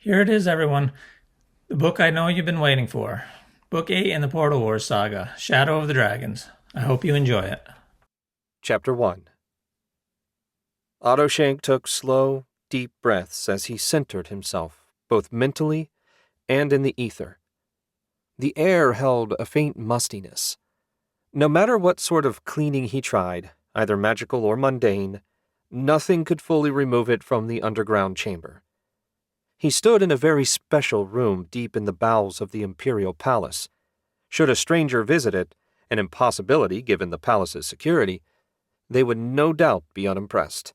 Here it is, everyone. The book I know you've been waiting for. Book 8 in the Portal Wars saga, Shadow of the Dragons. I hope you enjoy it. Chapter 1. Otto Shenk took slow, deep breaths as he centered himself, both mentally and in the ether. The air held a faint mustiness. No matter what sort of cleaning he tried, either magical or mundane, nothing could fully remove it from the underground chamber. He stood in a very special room deep in the bowels of the imperial palace. Should a stranger visit it, an impossibility given the palace's security, they would no doubt be unimpressed.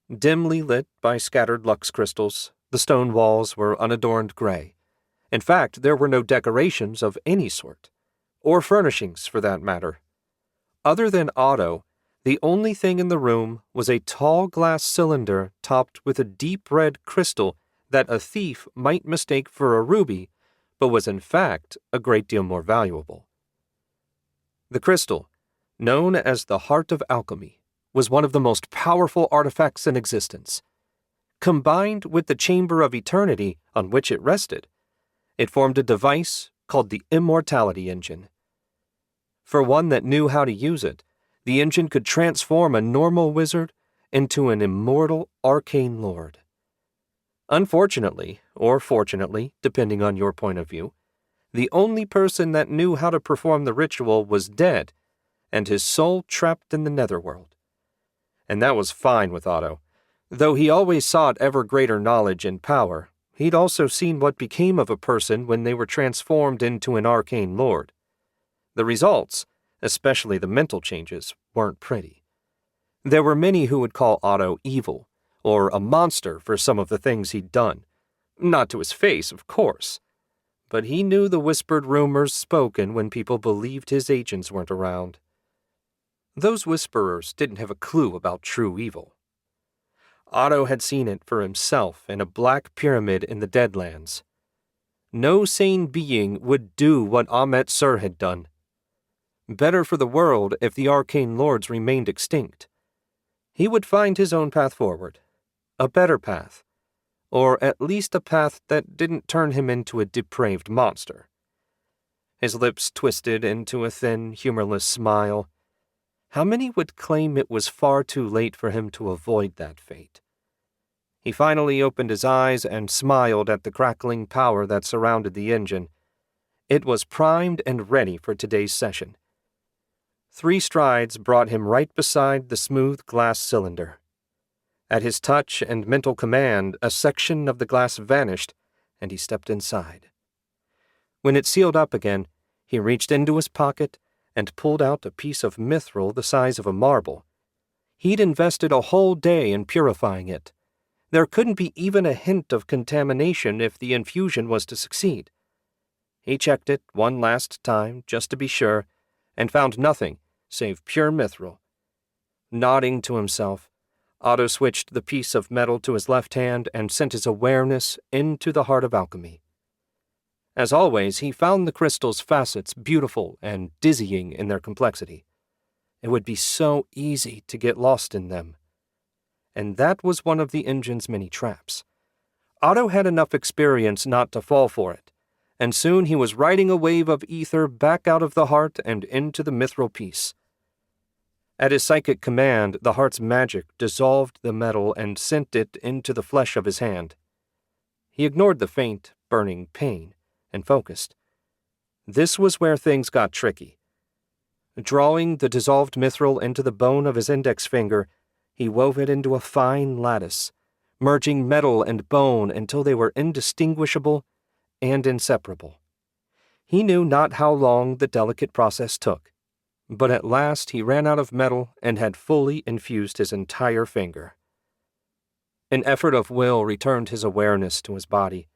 Dimly lit by scattered lux crystals, the stone walls were unadorned gray. In fact, there were no decorations of any sort, or furnishings for that matter. Other than Otto, the only thing in the room was a tall glass cylinder topped with a deep red crystal that a thief might mistake for a ruby, but was in fact a great deal more valuable. The crystal, known as the Heart of Alchemy, was one of the most powerful artifacts in existence. Combined with the Chamber of Eternity on which it rested, it formed a device called the Immortality Engine. For one that knew how to use it, the engine could transform a normal wizard into an immortal arcane lord. Unfortunately, or fortunately, depending on your point of view, the only person that knew how to perform the ritual was dead, and his soul trapped in the Netherworld. And that was fine with Otto. Though he always sought ever greater knowledge and power, he'd also seen what became of a person when they were transformed into an arcane lord. The results, especially the mental changes, weren't pretty. There were many who would call Otto evil, or a monster for some of the things he'd done. Not to his face, of course. But he knew the whispered rumors spoken when people believed his agents weren't around. Those whisperers didn't have a clue about true evil. Otto had seen it for himself in a black pyramid in the Deadlands. No sane being would do what Amet Sur had done. Better for the world if the arcane lords remained extinct. He would find his own path forward. A better path. Or at least a path that didn't turn him into a depraved monster. His lips twisted into a thin, humorless smile. How many would claim it was far too late for him to avoid that fate? He finally opened his eyes and smiled at the crackling power that surrounded the engine. It was primed and ready for today's session. 3 strides brought him right beside the smooth glass cylinder. At his touch and mental command, a section of the glass vanished, and he stepped inside. When it sealed up again, he reached into his pocket and pulled out a piece of mithril the size of a marble. He'd invested a whole day in purifying it. There couldn't be even a hint of contamination if the infusion was to succeed. He checked it one last time, just to be sure, and found nothing save pure mithril. Nodding to himself, Otto switched the piece of metal to his left hand and sent his awareness into the heart of alchemy. As always, he found the crystal's facets beautiful and dizzying in their complexity. It would be so easy to get lost in them. And that was one of the engine's many traps. Otto had enough experience not to fall for it, and soon he was riding a wave of ether back out of the heart and into the mithril piece. At his psychic command, the heart's magic dissolved the metal and sent it into the flesh of his hand. He ignored the faint, burning pain and focused. This was where things got tricky. Drawing the dissolved mithril into the bone of his index finger, he wove it into a fine lattice, merging metal and bone until they were indistinguishable and inseparable. He knew not how long the delicate process took, but at last he ran out of metal and had fully infused his entire finger. An effort of will returned his awareness to his body.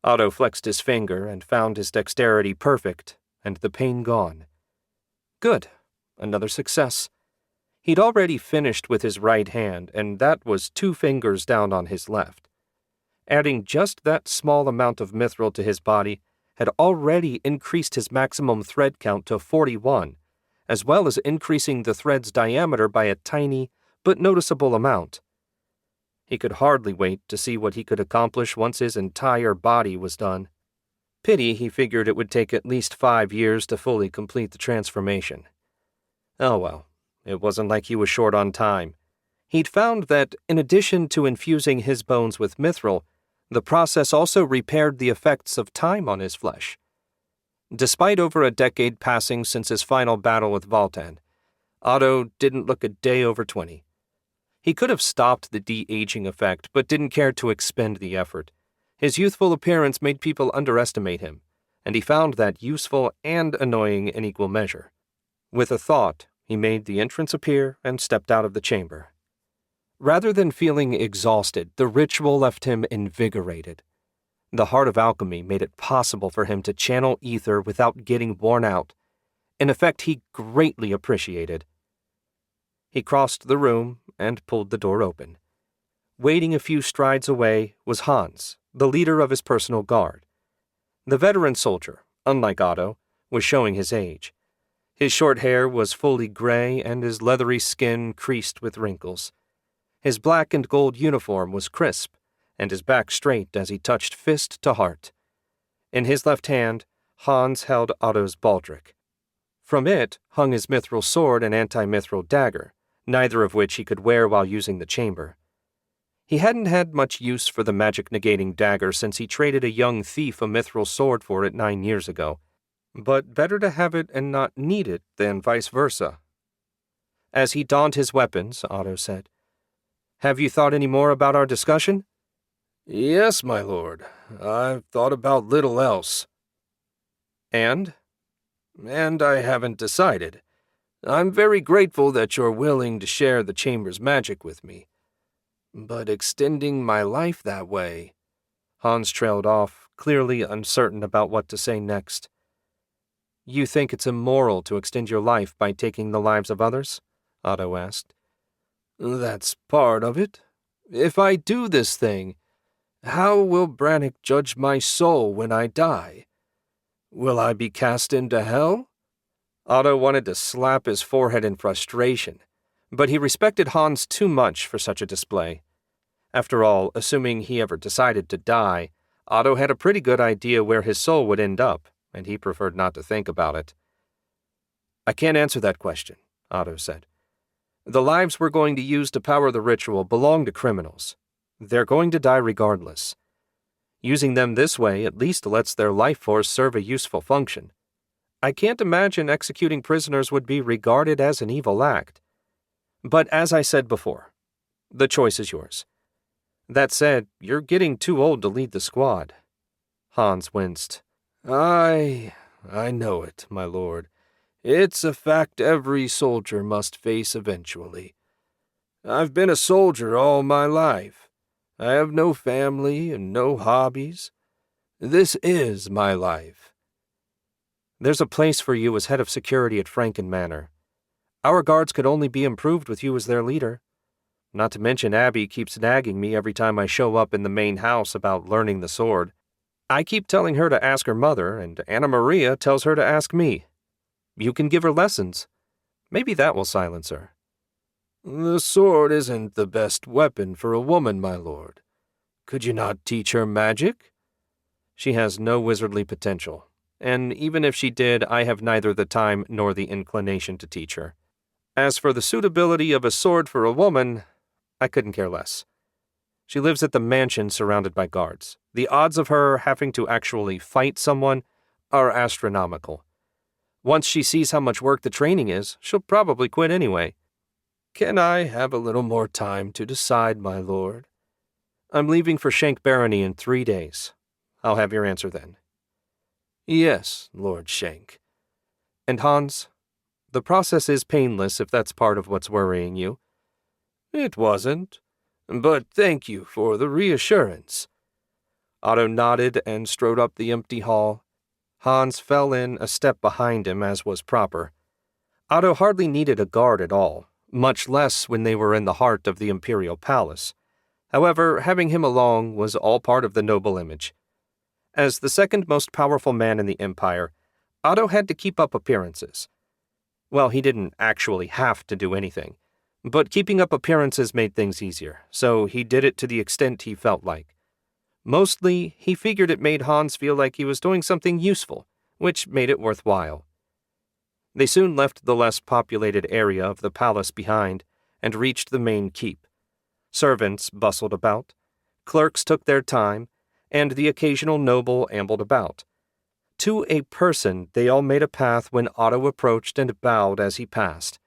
Otto flexed his finger and found his dexterity perfect and the pain gone. Good. Another success. He'd already finished with his right hand, and that was 2 fingers down on his left. Adding just that small amount of mithril to his body had already increased his maximum thread count to 41, as well as increasing the thread's diameter by a tiny but noticeable amount. He could hardly wait to see what he could accomplish once his entire body was done. Pity he figured it would take at least 5 years to fully complete the transformation. Oh well, it wasn't like he was short on time. He'd found that, in addition to infusing his bones with mithril, the process also repaired the effects of time on his flesh. Despite over a decade passing since his final battle with Voltan, Otto didn't look a day over 20. He could have stopped the de-aging effect, but didn't care to expend the effort. His youthful appearance made people underestimate him, and he found that useful and annoying in equal measure. With a thought, he made the entrance appear and stepped out of the chamber. Rather than feeling exhausted, the ritual left him invigorated. The heart of alchemy made it possible for him to channel ether without getting worn out, an effect he greatly appreciated. He crossed the room and pulled the door open. Waiting a few strides away was Hans, the leader of his personal guard. The veteran soldier, unlike Otto, was showing his age. His short hair was fully gray and his leathery skin creased with wrinkles. His black and gold uniform was crisp, and his back straight as he touched fist to heart. In his left hand, Hans held Otto's baldric. From it hung his mithril sword and anti-mithril dagger, neither of which he could wear while using the chamber. He hadn't had much use for the magic-negating dagger since he traded a young thief a mithril sword for it 9 years ago, but better to have it and not need it than vice versa. As he donned his weapons, Otto said, "Have you thought any more about our discussion?" "Yes, my lord. I've thought about little else." "And?" "And I haven't decided. I'm very grateful that you're willing to share the chamber's magic with me. But extending my life that way—" Hans trailed off, clearly uncertain about what to say next. "You think it's immoral to extend your life by taking the lives of others?" Otto asked. "That's part of it. If I do this thing, how will Brannock judge my soul when I die? Will I be cast into hell?" Otto wanted to slap his forehead in frustration, but he respected Hans too much for such a display. After all, assuming he ever decided to die, Otto had a pretty good idea where his soul would end up, and he preferred not to think about it. "I can't answer that question," Otto said. "The lives we're going to use to power the ritual belong to criminals. They're going to die regardless. Using them this way at least lets their life force serve a useful function. I can't imagine executing prisoners would be regarded as an evil act. But as I said before, the choice is yours. That said, you're getting too old to lead the squad." Hans winced. I know it, my lord. It's a fact every soldier must face eventually. I've been a soldier all my life. I have no family and no hobbies. This is my life." "There's a place for you as head of security at Franken Manor. Our guards could only be improved with you as their leader. Not to mention Abby keeps nagging me every time I show up in the main house about learning the sword. I keep telling her to ask her mother, and Anna Maria tells her to ask me. You can give her lessons. Maybe that will silence her." "The sword isn't the best weapon for a woman, my lord. Could you not teach her magic?" "She has no wizardly potential, and even if she did, I have neither the time nor the inclination to teach her. As for the suitability of a sword for a woman, I couldn't care less. She lives at the mansion surrounded by guards. The odds of her having to actually fight someone are astronomical. Once she sees how much work the training is, she'll probably quit anyway." "Can I have a little more time to decide, my lord?" "I'm leaving for Shenk Barony in 3 days. I'll have your answer then." "Yes, Lord Shenk." "And Hans, the process is painless if that's part of what's worrying you." "It wasn't, but thank you for the reassurance." Otto nodded and strode up the empty hall. Hans fell in a step behind him as was proper. Otto hardly needed a guard at all, much less when they were in the heart of the Imperial Palace. However, having him along was all part of the noble image. As the second most powerful man in the Empire, Otto had to keep up appearances. Well, he didn't actually have to do anything, But keeping up appearances made things easier, so he did it to the extent he felt like. Mostly, he figured it made Hans feel like he was doing something useful, which made it worthwhile. They soon left the less populated area of the palace behind and reached the main keep. Servants bustled about, clerks took their time, and the occasional noble ambled about. To a person, they all made a path when Otto approached and bowed as he passed.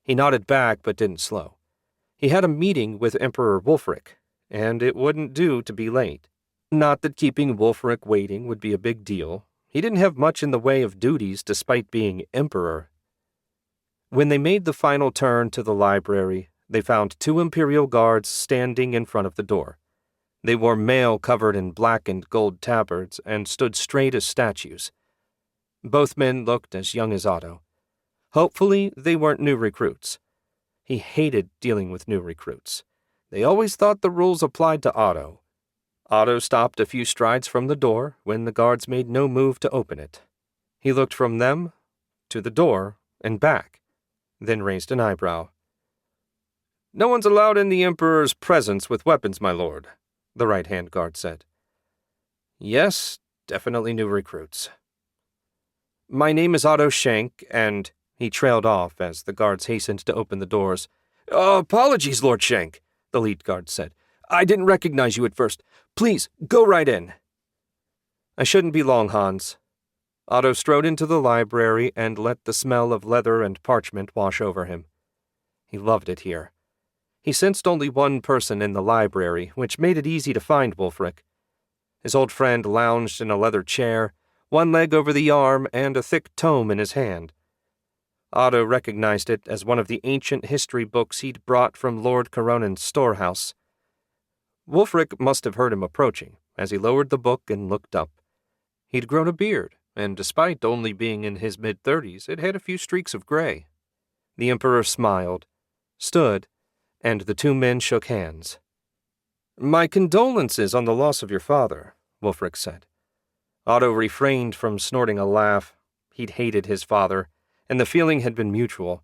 He nodded back but didn't slow. He had a meeting with Emperor Wulfric, and it wouldn't do to be late. Not that keeping Wulfric waiting would be a big deal. He didn't have much in the way of duties despite being emperor. When they made the final turn to the library, they found 2 imperial guards standing in front of the door. They wore mail covered in black and gold tabards and stood straight as statues. Both men looked as young as Otto. Hopefully, they weren't new recruits. He hated dealing with new recruits. They always thought the rules applied to Otto. Otto stopped a few strides from the door when the guards made no move to open it. He looked from them to the door and back, then raised an eyebrow. "No one's allowed in the Emperor's presence with weapons, my lord," the right-hand guard said. "Yes, definitely new recruits." "My name is Otto Shenk, and—" He trailed off as the guards hastened to open the doors. "Apologies, Lord Shenk," the lead guard said. "I didn't recognize you at first. Please, go right in." "I shouldn't be long, Hans." Otto strode into the library and let the smell of leather and parchment wash over him. He loved it here. He sensed only one person in the library, which made it easy to find Wulfric. His old friend lounged in a leather chair, one leg over the arm and a thick tome in his hand. Otto recognized it as one of the ancient history books he'd brought from Lord Coronan's storehouse. Wulfric must have heard him approaching, as he lowered the book and looked up. He'd grown a beard, and despite only being in his mid-30s, it had a few streaks of gray. The Emperor smiled, stood, and the 2 men shook hands. "My condolences on the loss of your father," Wulfric said. Otto refrained from snorting a laugh. He'd hated his father, and the feeling had been mutual.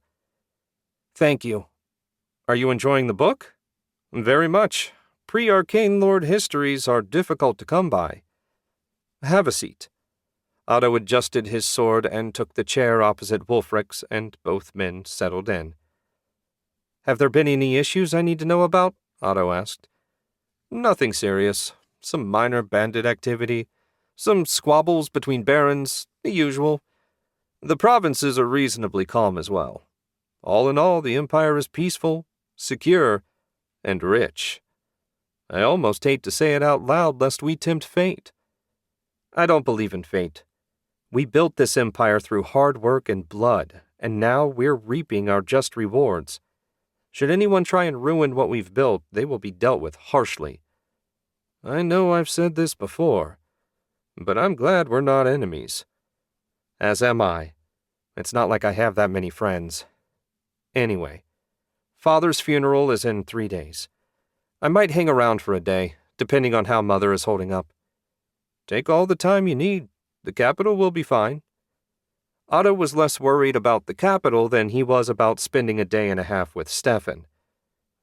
"Thank you. Are you enjoying the book?" "Very much. Pre-Arcane Lord histories are difficult to come by." "Have a seat." Otto adjusted his sword and took the chair opposite Wulfric's, and both men settled in. "Have there been any issues I need to know about?" Otto asked. "Nothing serious. Some minor bandit activity. Some squabbles between barons. The usual. The provinces are reasonably calm as well. All in all, the Empire is peaceful, secure, and rich. I almost hate to say it out loud lest we tempt fate. I don't believe in fate. We built this empire through hard work and blood, and now we're reaping our just rewards. Should anyone try and ruin what we've built, they will be dealt with harshly. I know I've said this before, but I'm glad we're not enemies. As am I. It's not like I have that many friends. Anyway, Father's funeral is in 3 days. I might hang around for a day, depending on how Mother is holding up. Take all the time you need. The capital will be fine. Otto was less worried about the capital than he was about spending a day and a half with Stefan.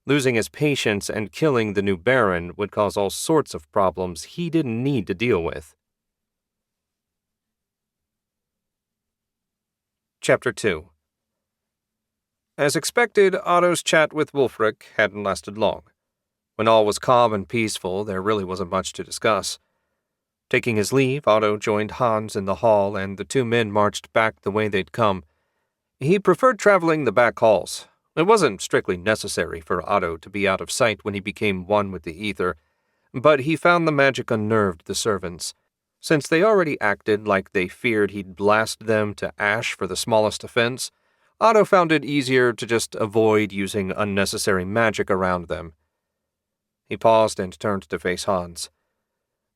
Losing his patience and killing the new Baron would cause all sorts of problems he didn't need to deal with. Chapter 2. As expected, Otto's chat with Wulfric hadn't lasted long. When all was calm and peaceful, there really wasn't much to discuss. Taking his leave, Otto joined Hans in the hall, and the 2 men marched back the way they'd come. He preferred traveling the back halls. It wasn't strictly necessary for Otto to be out of sight when he became one with the ether, but he found the magic unnerved the servants. Since they already acted like they feared he'd blast them to ash for the smallest offense, Otto found it easier to just avoid using unnecessary magic around them. He paused and turned to face Hans.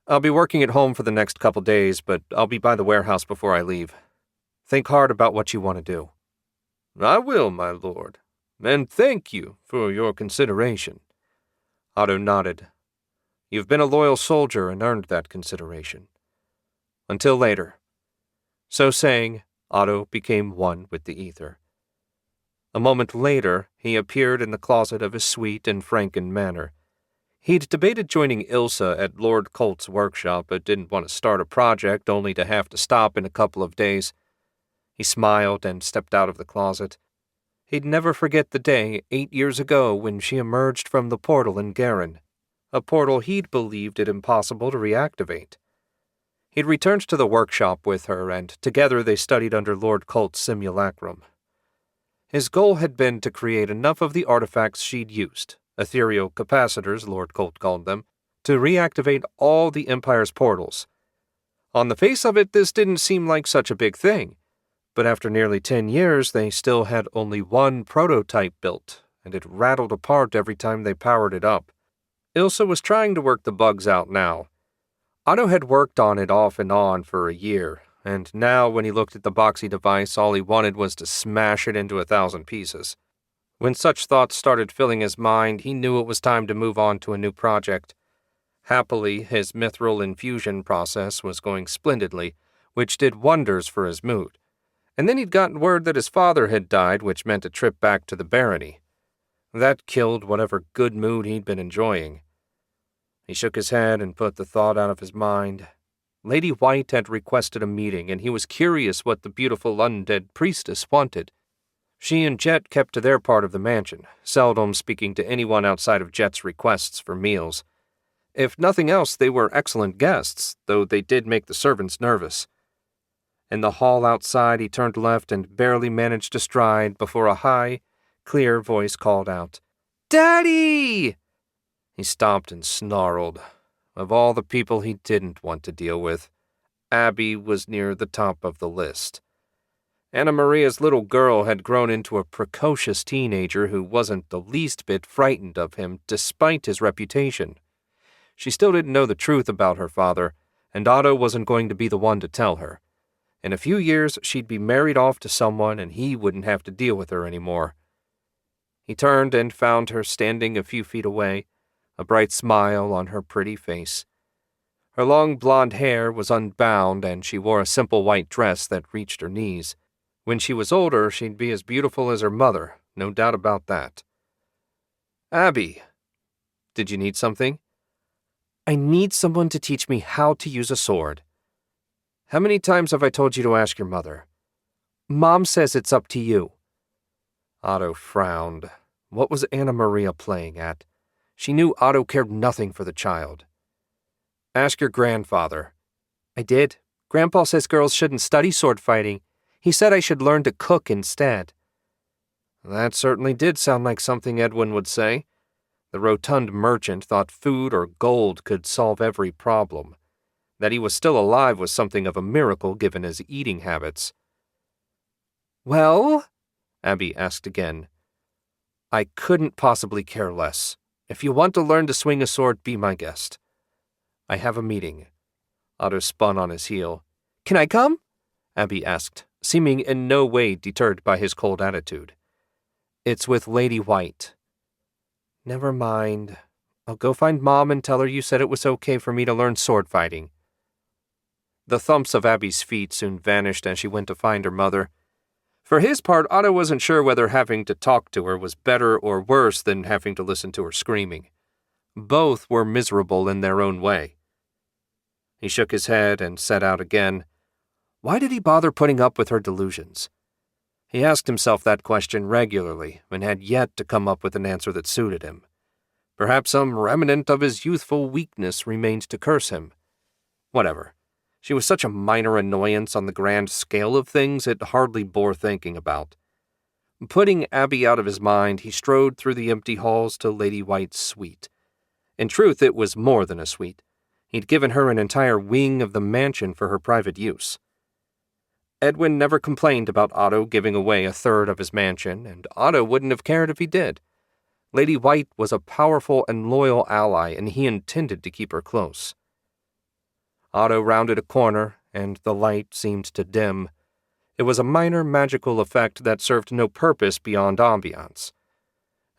"I'll be working at home for the next couple days, but I'll be by the warehouse before I leave. Think hard about what you want to do." "I will, my lord, and thank you for your consideration." Otto nodded. "You've been a loyal soldier and earned that consideration. Until later." So saying, Otto became one with the ether. A moment later, he appeared in the closet of his sweet and franken manner. He'd debated joining Ilsa at Lord Colt's workshop, but didn't want to start a project only to have to stop in a couple of days. He smiled and stepped out of the closet. He'd never forget the day 8 years ago when she emerged from the portal in Garen, a portal he'd believed it impossible to reactivate. He'd returned to the workshop with her, and together they studied under Lord Colt's simulacrum. His goal had been to create enough of the artifacts she'd used, ethereal capacitors, Lord Colt called them, to reactivate all the Empire's portals. On the face of it, this didn't seem like such a big thing, but after nearly 10 years, they still had only one prototype built, and it rattled apart every time they powered it up. Ilsa was trying to work the bugs out now. Otto had worked on it off and on for a year, and now when he looked at the boxy device, all he wanted was to smash it into 1,000 pieces. When such thoughts started filling his mind, he knew it was time to move on to a new project. Happily, his mithril infusion process was going splendidly, which did wonders for his mood. And then he'd gotten word that his father had died, which meant a trip back to the barony. That killed whatever good mood he'd been enjoying. He shook his head and put the thought out of his mind. Lady White had requested a meeting, and he was curious what the beautiful undead priestess wanted. She and Jet kept to their part of the mansion, seldom speaking to anyone outside of Jet's requests for meals. If nothing else, they were excellent guests, though they did make the servants nervous. In the hall outside, he turned left and barely managed to stride before a high, clear voice called out, "Daddy!" He stopped and snarled. Of all the people he didn't want to deal with, Abby was near the top of the list. Anna Maria's little girl had grown into a precocious teenager who wasn't the least bit frightened of him despite his reputation. She still didn't know the truth about her father, and Otto wasn't going to be the one to tell her. In a few years, she'd be married off to someone and he wouldn't have to deal with her anymore. He turned and found her standing a few feet away, a bright smile on her pretty face. Her long blonde hair was unbound and she wore a simple white dress that reached her knees. When she was older, she'd be as beautiful as her mother, no doubt about that. "Abby, did you need something?" "I need someone to teach me how to use a sword." "How many times have I told you to ask your mother?" "Mom says it's up to you." Otto frowned. What was Anna Maria playing at? She knew Otto cared nothing for the child. "Ask your grandfather." "I did. Grandpa says girls shouldn't study sword fighting. He said I should learn to cook instead." That certainly did sound like something Edwin would say. The rotund merchant thought food or gold could solve every problem. That he was still alive was something of a miracle given his eating habits. "Well?" Abby asked again. "I couldn't possibly care less. If you want to learn to swing a sword, be my guest." "I have a meeting." Otto spun on his heel. "Can I come?" Abby asked, seeming in no way deterred by his cold attitude. "It's with Lady White." "Never mind. I'll go find Mom and tell her you said it was okay for me to learn sword fighting." The thumps of Abby's feet soon vanished as she went to find her mother. For his part, Otto wasn't sure whether having to talk to her was better or worse than having to listen to her screaming. Both were miserable in their own way. He shook his head and set out again. Why did he bother putting up with her delusions? He asked himself that question regularly and had yet to come up with an answer that suited him. Perhaps some remnant of his youthful weakness remained to curse him. Whatever. She was such a minor annoyance on the grand scale of things it hardly bore thinking about. Putting Abby out of his mind, he strode through the empty halls to Lady White's suite. In truth, it was more than a suite. He'd given her an entire wing of the mansion for her private use. Edwin never complained about Otto giving away a third of his mansion, and Otto wouldn't have cared if he did. Lady White was a powerful and loyal ally, and he intended to keep her close. Otto rounded a corner, and the light seemed to dim. It was a minor magical effect that served no purpose beyond ambiance.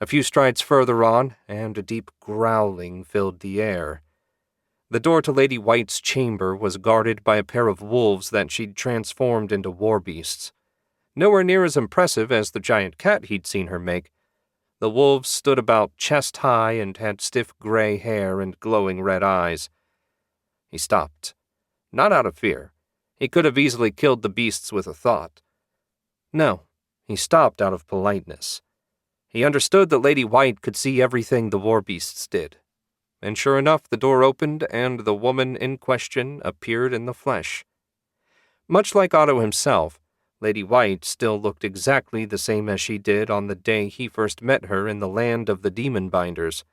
A few strides further on, and a deep growling filled the air. The door to Lady White's chamber was guarded by a pair of wolves that she'd transformed into war beasts. Nowhere near as impressive as the giant cat he'd seen her make. The wolves stood about chest-high and had stiff gray hair and glowing red eyes. He stopped. Not out of fear. He could have easily killed the beasts with a thought. No, he stopped out of politeness. He understood that Lady White could see everything the war beasts did. And sure enough, the door opened and the woman in question appeared in the flesh. Much like Otto himself, Lady White still looked exactly the same as she did on the day he first met her in the land of the demon binders.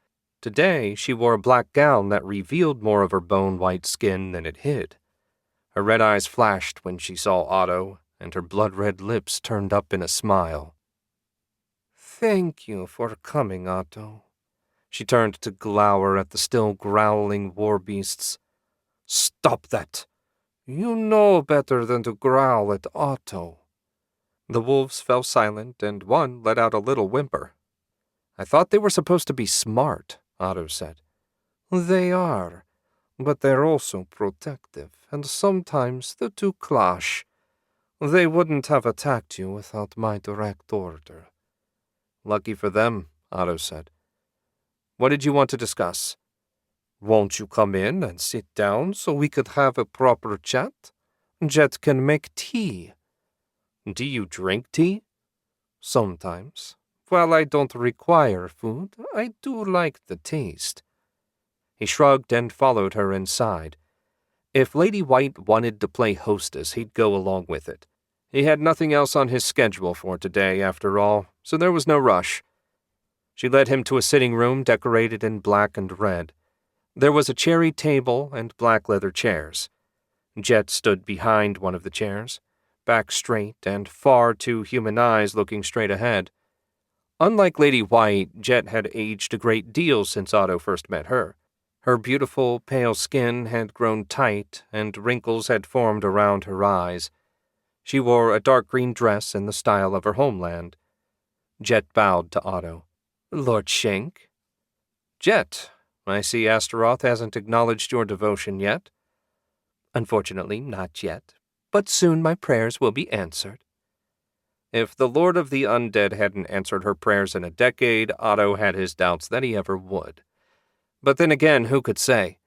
Today, she wore a black gown that revealed more of her bone-white skin than it hid. Her red eyes flashed when she saw Otto, and her blood-red lips turned up in a smile. "Thank you for coming, Otto." She turned to glower at the still growling war beasts. "Stop that! You know better than to growl at Otto." The wolves fell silent, and one let out a little whimper. "I thought they were supposed to be smart," Otto said. "They are, but they're also protective, and sometimes the two clash. They wouldn't have attacked you without my direct order." "Lucky for them," Otto said. "What did you want to discuss?" "Won't you come in and sit down so we could have a proper chat? Jet can make tea." "Do you drink tea?" "Sometimes. While I don't require food, I do like the taste." He shrugged and followed her inside. If Lady White wanted to play hostess, he'd go along with it. He had nothing else on his schedule for today, after all, so there was no rush. She led him to a sitting room decorated in black and red. There was a cherry table and black leather chairs. Jet stood behind one of the chairs, back straight and far too human eyes looking straight ahead. Unlike Lady White, Jet had aged a great deal since Otto first met her. Her beautiful, pale skin had grown tight, and wrinkles had formed around her eyes. She wore a dark green dress in the style of her homeland. Jet bowed to Otto. "Lord Shenk?" "Jet, I see Astaroth hasn't acknowledged your devotion yet." "Unfortunately, not yet, but soon my prayers will be answered." If the Lord of the Undead hadn't answered her prayers in a decade, Otto had his doubts that he ever would. But then again, who could say?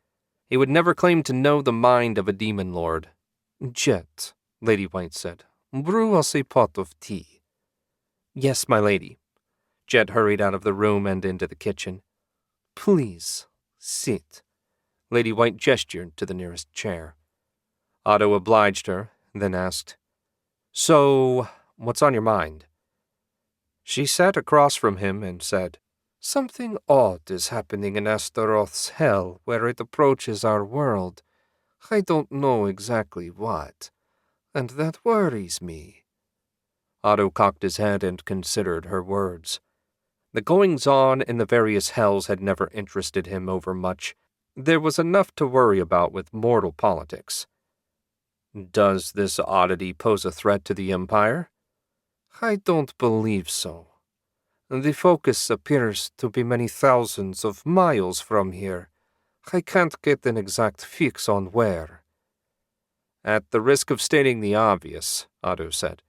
He would never claim to know the mind of a demon lord. "Jet," Lady White said, "brew us a pot of tea." "Yes, my lady." Jet hurried out of the room and into the kitchen. "Please, sit." Lady White gestured to the nearest chair. Otto obliged her, then asked, "So, what's on your mind?" She sat across from him and said, "Something odd is happening in Astaroth's hell where it approaches our world. I don't know exactly what, and that worries me." Otto cocked his head and considered her words. The goings-on in the various hells had never interested him overmuch. There was enough to worry about with mortal politics. "Does this oddity pose a threat to the Empire?" "I don't believe so. The focus appears to be many thousands of miles from here. I can't get an exact fix on where." "At the risk of stating the obvious," Otto said,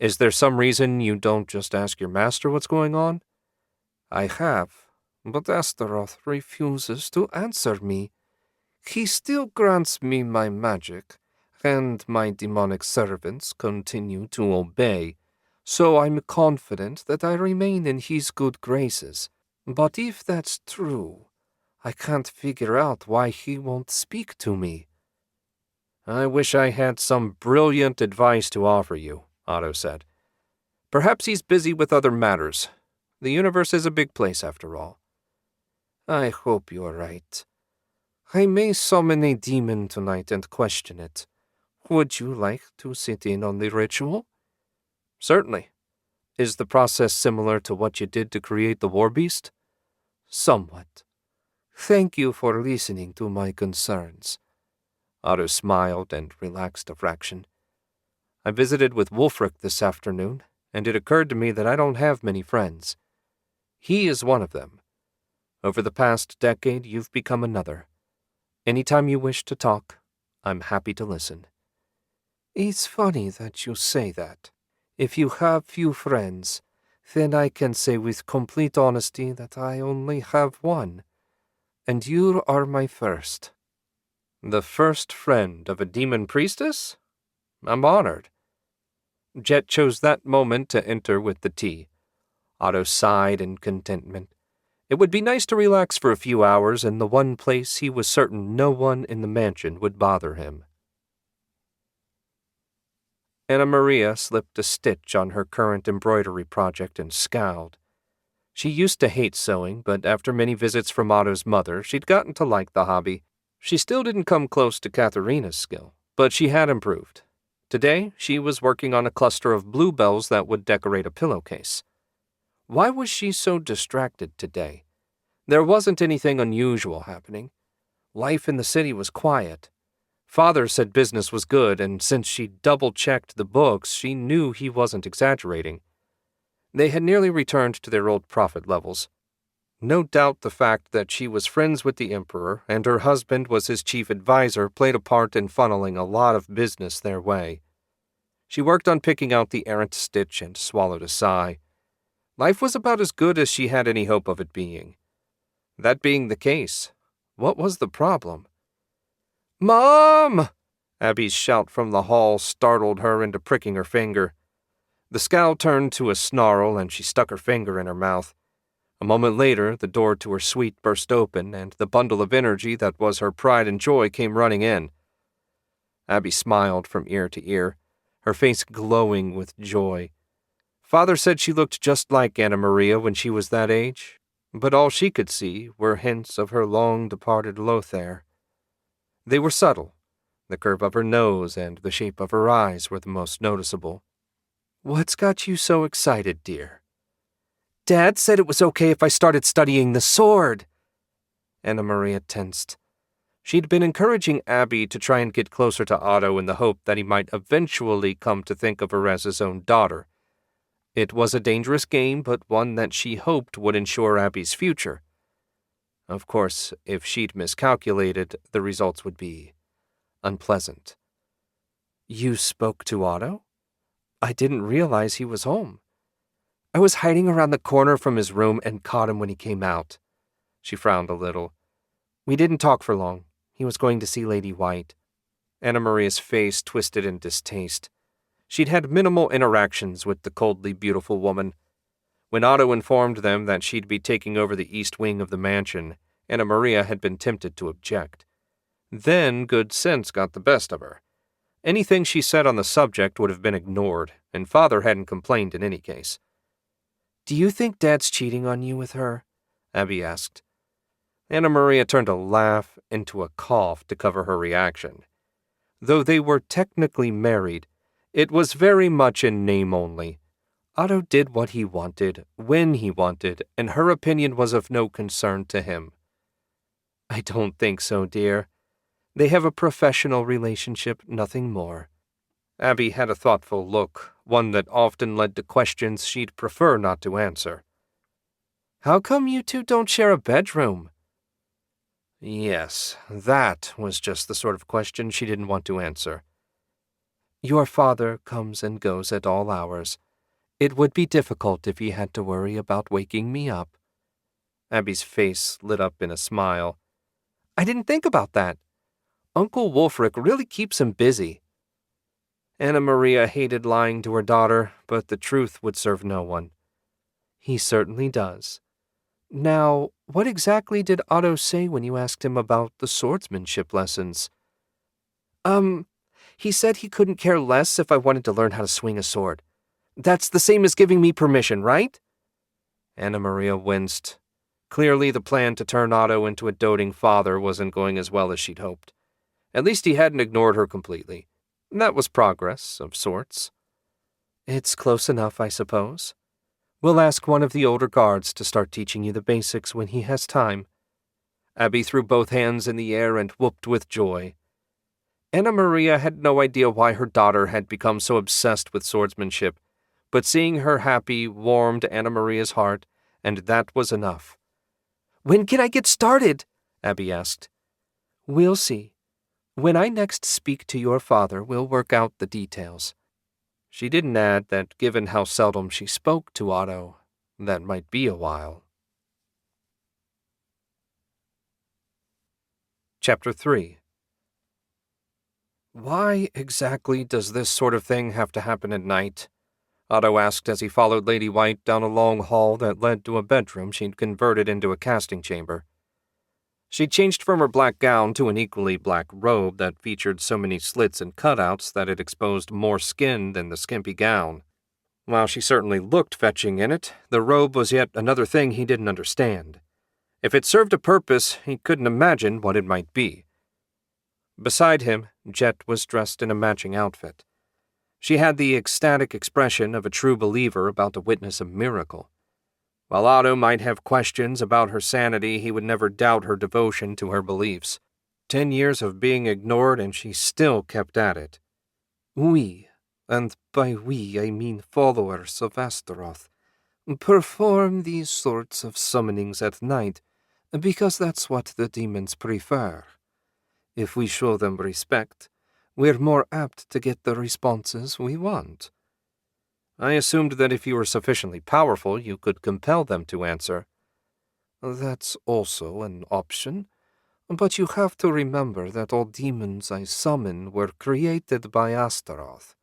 "is there some reason you don't just ask your master what's going on?" "I have, but Astaroth refuses to answer me. He still grants me my magic, and my demonic servants continue to obey, so I'm confident that I remain in his good graces. But if that's true, I can't figure out why he won't speak to me." "I wish I had some brilliant advice to offer you," Otto said. "Perhaps he's busy with other matters. The universe is a big place, after all." "I hope you're right. I may summon a demon tonight and question it. Would you like to sit in on the ritual?" "Certainly. Is the process similar to what you did to create the war beast?" "Somewhat. Thank you for listening to my concerns." Otto smiled and relaxed a fraction. "I visited with Wulfric this afternoon, and it occurred to me that I don't have many friends. He is one of them. Over the past decade, you've become another. Any time you wish to talk, I'm happy to listen." "It's funny that you say that. If you have few friends, then I can say with complete honesty that I only have one, and you are my first." "The first friend of a demon priestess? I'm honored." Jet chose that moment to enter with the tea. Otto sighed in contentment. It would be nice to relax for a few hours in the one place he was certain no one in the mansion would bother him. Anna Maria slipped a stitch on her current embroidery project and scowled. She used to hate sewing, but after many visits from Otto's mother, she'd gotten to like the hobby. She still didn't come close to Katharina's skill, but she had improved. Today, she was working on a cluster of bluebells that would decorate a pillowcase. Why was she so distracted today? There wasn't anything unusual happening. Life in the city was quiet. Father said business was good, and since she double-checked the books, she knew he wasn't exaggerating. They had nearly returned to their old profit levels. No doubt the fact that she was friends with the Emperor and her husband was his chief advisor played a part in funneling a lot of business their way. She worked on picking out the errant stitch and swallowed a sigh. Life was about as good as she had any hope of it being. That being the case, what was the problem? "Mom!" Abby's shout from the hall startled her into pricking her finger. The scowl turned to a snarl, and she stuck her finger in her mouth. A moment later, the door to her suite burst open, and the bundle of energy that was her pride and joy came running in. Abby smiled from ear to ear, her face glowing with joy. Father said she looked just like Anna Maria when she was that age, but all she could see were hints of her long-departed Lothair. They were subtle. The curve of her nose and the shape of her eyes were the most noticeable. "What's got you so excited, dear?" "Dad said it was okay if I started studying the sword." Anna Maria tensed. She'd been encouraging Abby to try and get closer to Otto in the hope that he might eventually come to think of her as his own daughter. It was a dangerous game, but one that she hoped would ensure Abby's future. Of course, if she'd miscalculated, the results would be unpleasant. "You spoke to Otto? I didn't realize he was home. I was hiding around the corner from his room and caught him when he came out." She frowned a little. "We didn't talk for long. He was going to see Lady White." Anna Maria's face twisted in distaste. She'd had minimal interactions with the coldly beautiful woman. When Otto informed them that she'd be taking over the east wing of the mansion, Anna Maria had been tempted to object. Then good sense got the best of her. Anything she said on the subject would have been ignored, and Father hadn't complained in any case. "Do you think Dad's cheating on you with her?" Abby asked. Anna Maria turned a laugh into a cough to cover her reaction. Though they were technically married, it was very much in name only. Otto did what he wanted, when he wanted, and her opinion was of no concern to him. "I don't think so, dear. They have a professional relationship, nothing more." Abby had a thoughtful look, one that often led to questions she'd prefer not to answer. "How come you two don't share a bedroom?" Yes, that was just the sort of question she didn't want to answer. "Your father comes and goes at all hours. It would be difficult if he had to worry about waking me up." Abby's face lit up in a smile. "I didn't think about that. Uncle Wulfric really keeps him busy." Anna Maria hated lying to her daughter, but the truth would serve no one. "He certainly does. Now, what exactly did Otto say when you asked him about the swordsmanship lessons?" He said he couldn't care less if I wanted to learn how to swing a sword. That's the same as giving me permission, right?" Anna Maria winced. Clearly the plan to turn Otto into a doting father wasn't going as well as she'd hoped. At least he hadn't ignored her completely. That was progress, of sorts. "It's close enough, I suppose. We'll ask one of the older guards to start teaching you the basics when he has time." Abby threw both hands in the air and whooped with joy. Anna Maria had no idea why her daughter had become so obsessed with swordsmanship, but seeing her happy warmed Anna Maria's heart, and that was enough. "When can I get started?" Abby asked. "We'll see. When I next speak to your father, we'll work out the details." She didn't add that given how seldom she spoke to Otto, that might be a while. Chapter 3. Why exactly does this sort of thing have to happen at night? Otto asked as he followed Lady White down a long hall that led to a bedroom she'd converted into a casting chamber. She'd changed from her black gown to an equally black robe that featured so many slits and cutouts that it exposed more skin than the skimpy gown. While she certainly looked fetching in it, the robe was yet another thing he didn't understand. If it served a purpose, he couldn't imagine what it might be. Beside him, Jet was dressed in a matching outfit. She had the ecstatic expression of a true believer about to witness a miracle. While Otto might have questions about her sanity, he would never doubt her devotion to her beliefs. 10 years of being ignored, and she still kept at it. We, and by we I mean followers of Astaroth, perform these sorts of summonings at night because that's what the demons prefer. If we show them respect, we're more apt to get the responses we want. I assumed that if you were sufficiently powerful, you could compel them to answer. That's also an option, but you have to remember that all demons I summon were created by Astaroth.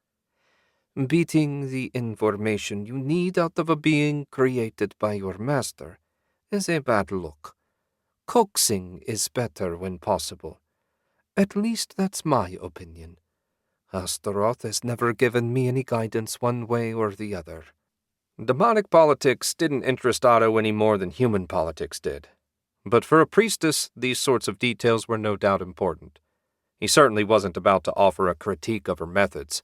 Beating the information you need out of a being created by your master is a bad look. Coaxing is better when possible. At least that's my opinion. Astaroth has never given me any guidance one way or the other. Demonic politics didn't interest Otto any more than human politics did. But for a priestess, these sorts of details were no doubt important. He certainly wasn't about to offer a critique of her methods.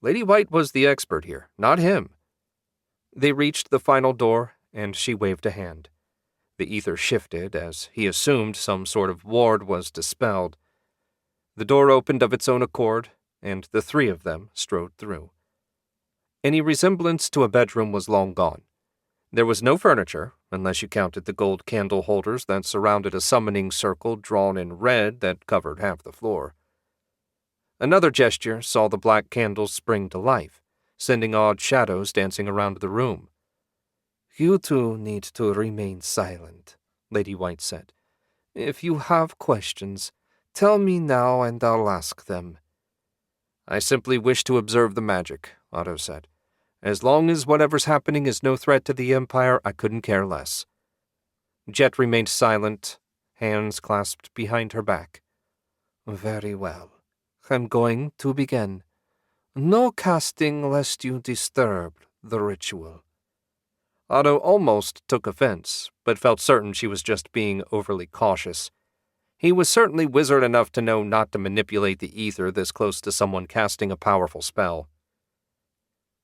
Lady White was the expert here, not him. They reached the final door, and she waved a hand. The ether shifted as he assumed some sort of ward was dispelled. The door opened of its own accord, and the three of them strode through. Any resemblance to a bedroom was long gone. There was no furniture, unless you counted the gold candle holders that surrounded a summoning circle drawn in red that covered half the floor. Another gesture saw the black candles spring to life, sending odd shadows dancing around the room. You two need to remain silent, Lady White said. If you have questions, tell me now and I'll ask them. I simply wish to observe the magic, Otto said. As long as whatever's happening is no threat to the Empire, I couldn't care less. Jet remained silent, hands clasped behind her back. Very well. I'm going to begin. No casting lest you disturb the ritual. Otto almost took offense, but felt certain she was just being overly cautious. He was certainly wizard enough to know not to manipulate the ether this close to someone casting a powerful spell.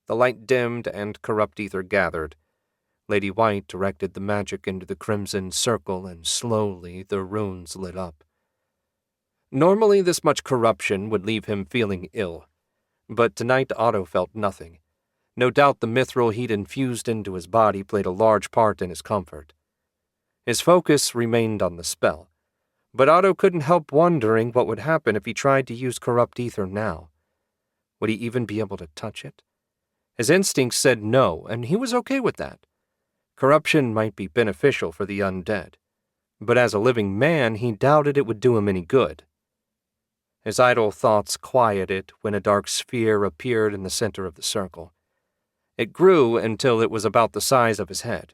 The light dimmed and corrupt ether gathered. Lady White directed the magic into the crimson circle, and slowly the runes lit up. Normally this much corruption would leave him feeling ill, but tonight Otto felt nothing. No doubt the mithril he'd infused into his body played a large part in his comfort. His focus remained on the spell, but Otto couldn't help wondering what would happen if he tried to use corrupt ether now. Would he even be able to touch it? His instincts said no, and he was okay with that. Corruption might be beneficial for the undead, but as a living man, he doubted it would do him any good. His idle thoughts quieted when a dark sphere appeared in the center of the circle. It grew until it was about the size of his head,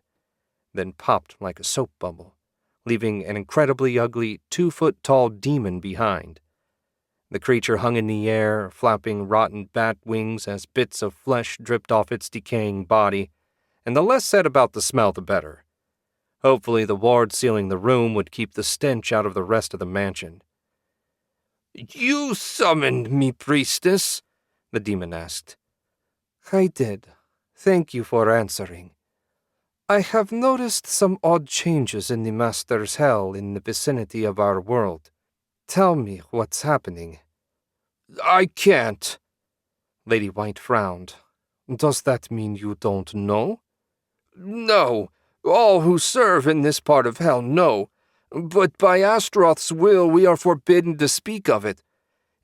then popped like a soap bubble, leaving an incredibly ugly 2-foot-tall demon behind. The creature hung in the air, flapping rotten bat wings as bits of flesh dripped off its decaying body, and the less said about the smell the better. Hopefully the ward sealing the room would keep the stench out of the rest of the mansion. You summoned me, priestess? The demon asked. I did. Thank you for answering. I have noticed some odd changes in the Master's Hell in the vicinity of our world. Tell me what's happening. I can't. Lady White frowned. Does that mean you don't know? No. All who serve in this part of Hell know. But by Astaroth's will we are forbidden to speak of it.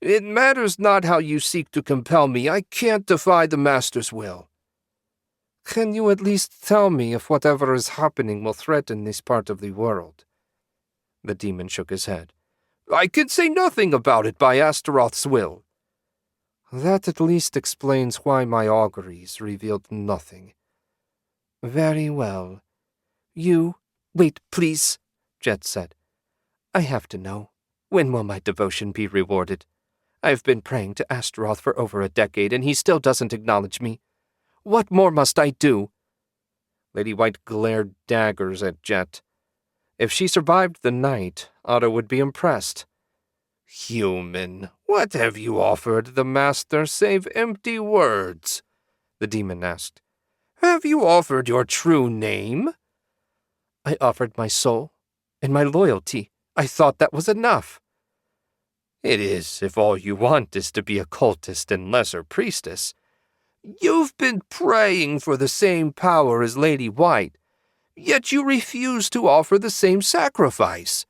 It matters not how you seek to compel me. I can't defy the Master's will. Can you at least tell me if whatever is happening will threaten this part of the world? The demon shook his head. I can say nothing about it by Astaroth's will. That at least explains why my auguries revealed nothing. Very well. Wait, please, Jet said. I have to know. When will my devotion be rewarded? I've been praying to Astaroth for over a decade, and he still doesn't acknowledge me. What more must I do? Lady White glared daggers at Jet. If she survived the night, Otto would be impressed. Human, what have you offered the Master save empty words? The demon asked. Have you offered your true name? I offered my soul and my loyalty. I thought that was enough. It is, if all you want is to be a cultist and lesser priestess. You've been praying for the same power as Lady White, yet you refuse to offer the same sacrifice.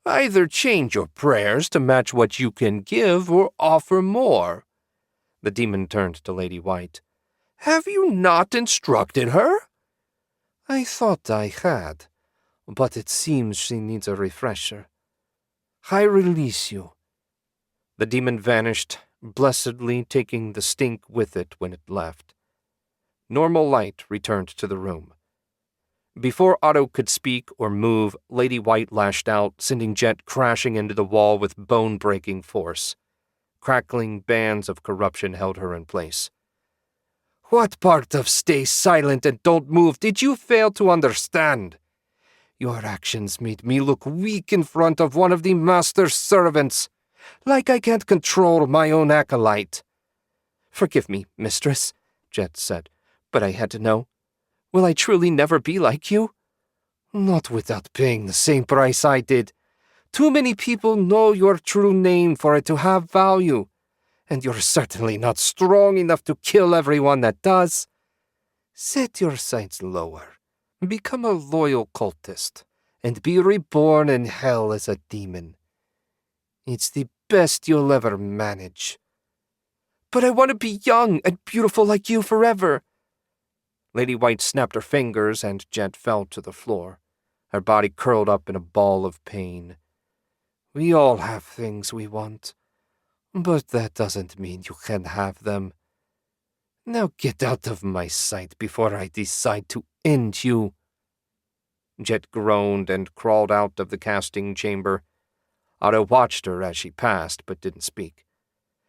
Either change your prayers to match what you can give or offer more. The demon turned to Lady White. Have you not instructed her? I thought I had, but it seems she needs a refresher. I release you. The demon vanished, blessedly taking the stink with it when it left. Normal light returned to the room. Before Otto could speak or move, Lady White lashed out, sending Jet crashing into the wall with bone-breaking force. Crackling bands of corruption held her in place. What part of stay silent and don't move did you fail to understand? Your actions made me look weak in front of one of the Master's servants, like I can't control my own acolyte. Forgive me, mistress, Jet said, but I had to know. Will I truly never be like you? Not without paying the same price I did. Too many people know your true name for it to have value, and you're certainly not strong enough to kill everyone that does. Set your sights lower, become a loyal cultist, and be reborn in hell as a demon. It's the best you'll ever manage. But I want to be young and beautiful like you forever. Lady White snapped her fingers and Jet fell to the floor. Her body curled up in a ball of pain. We all have things we want, but that doesn't mean you can have them. Now get out of my sight before I decide to end you. Jet groaned and crawled out of the casting chamber. Otto watched her as she passed, but didn't speak.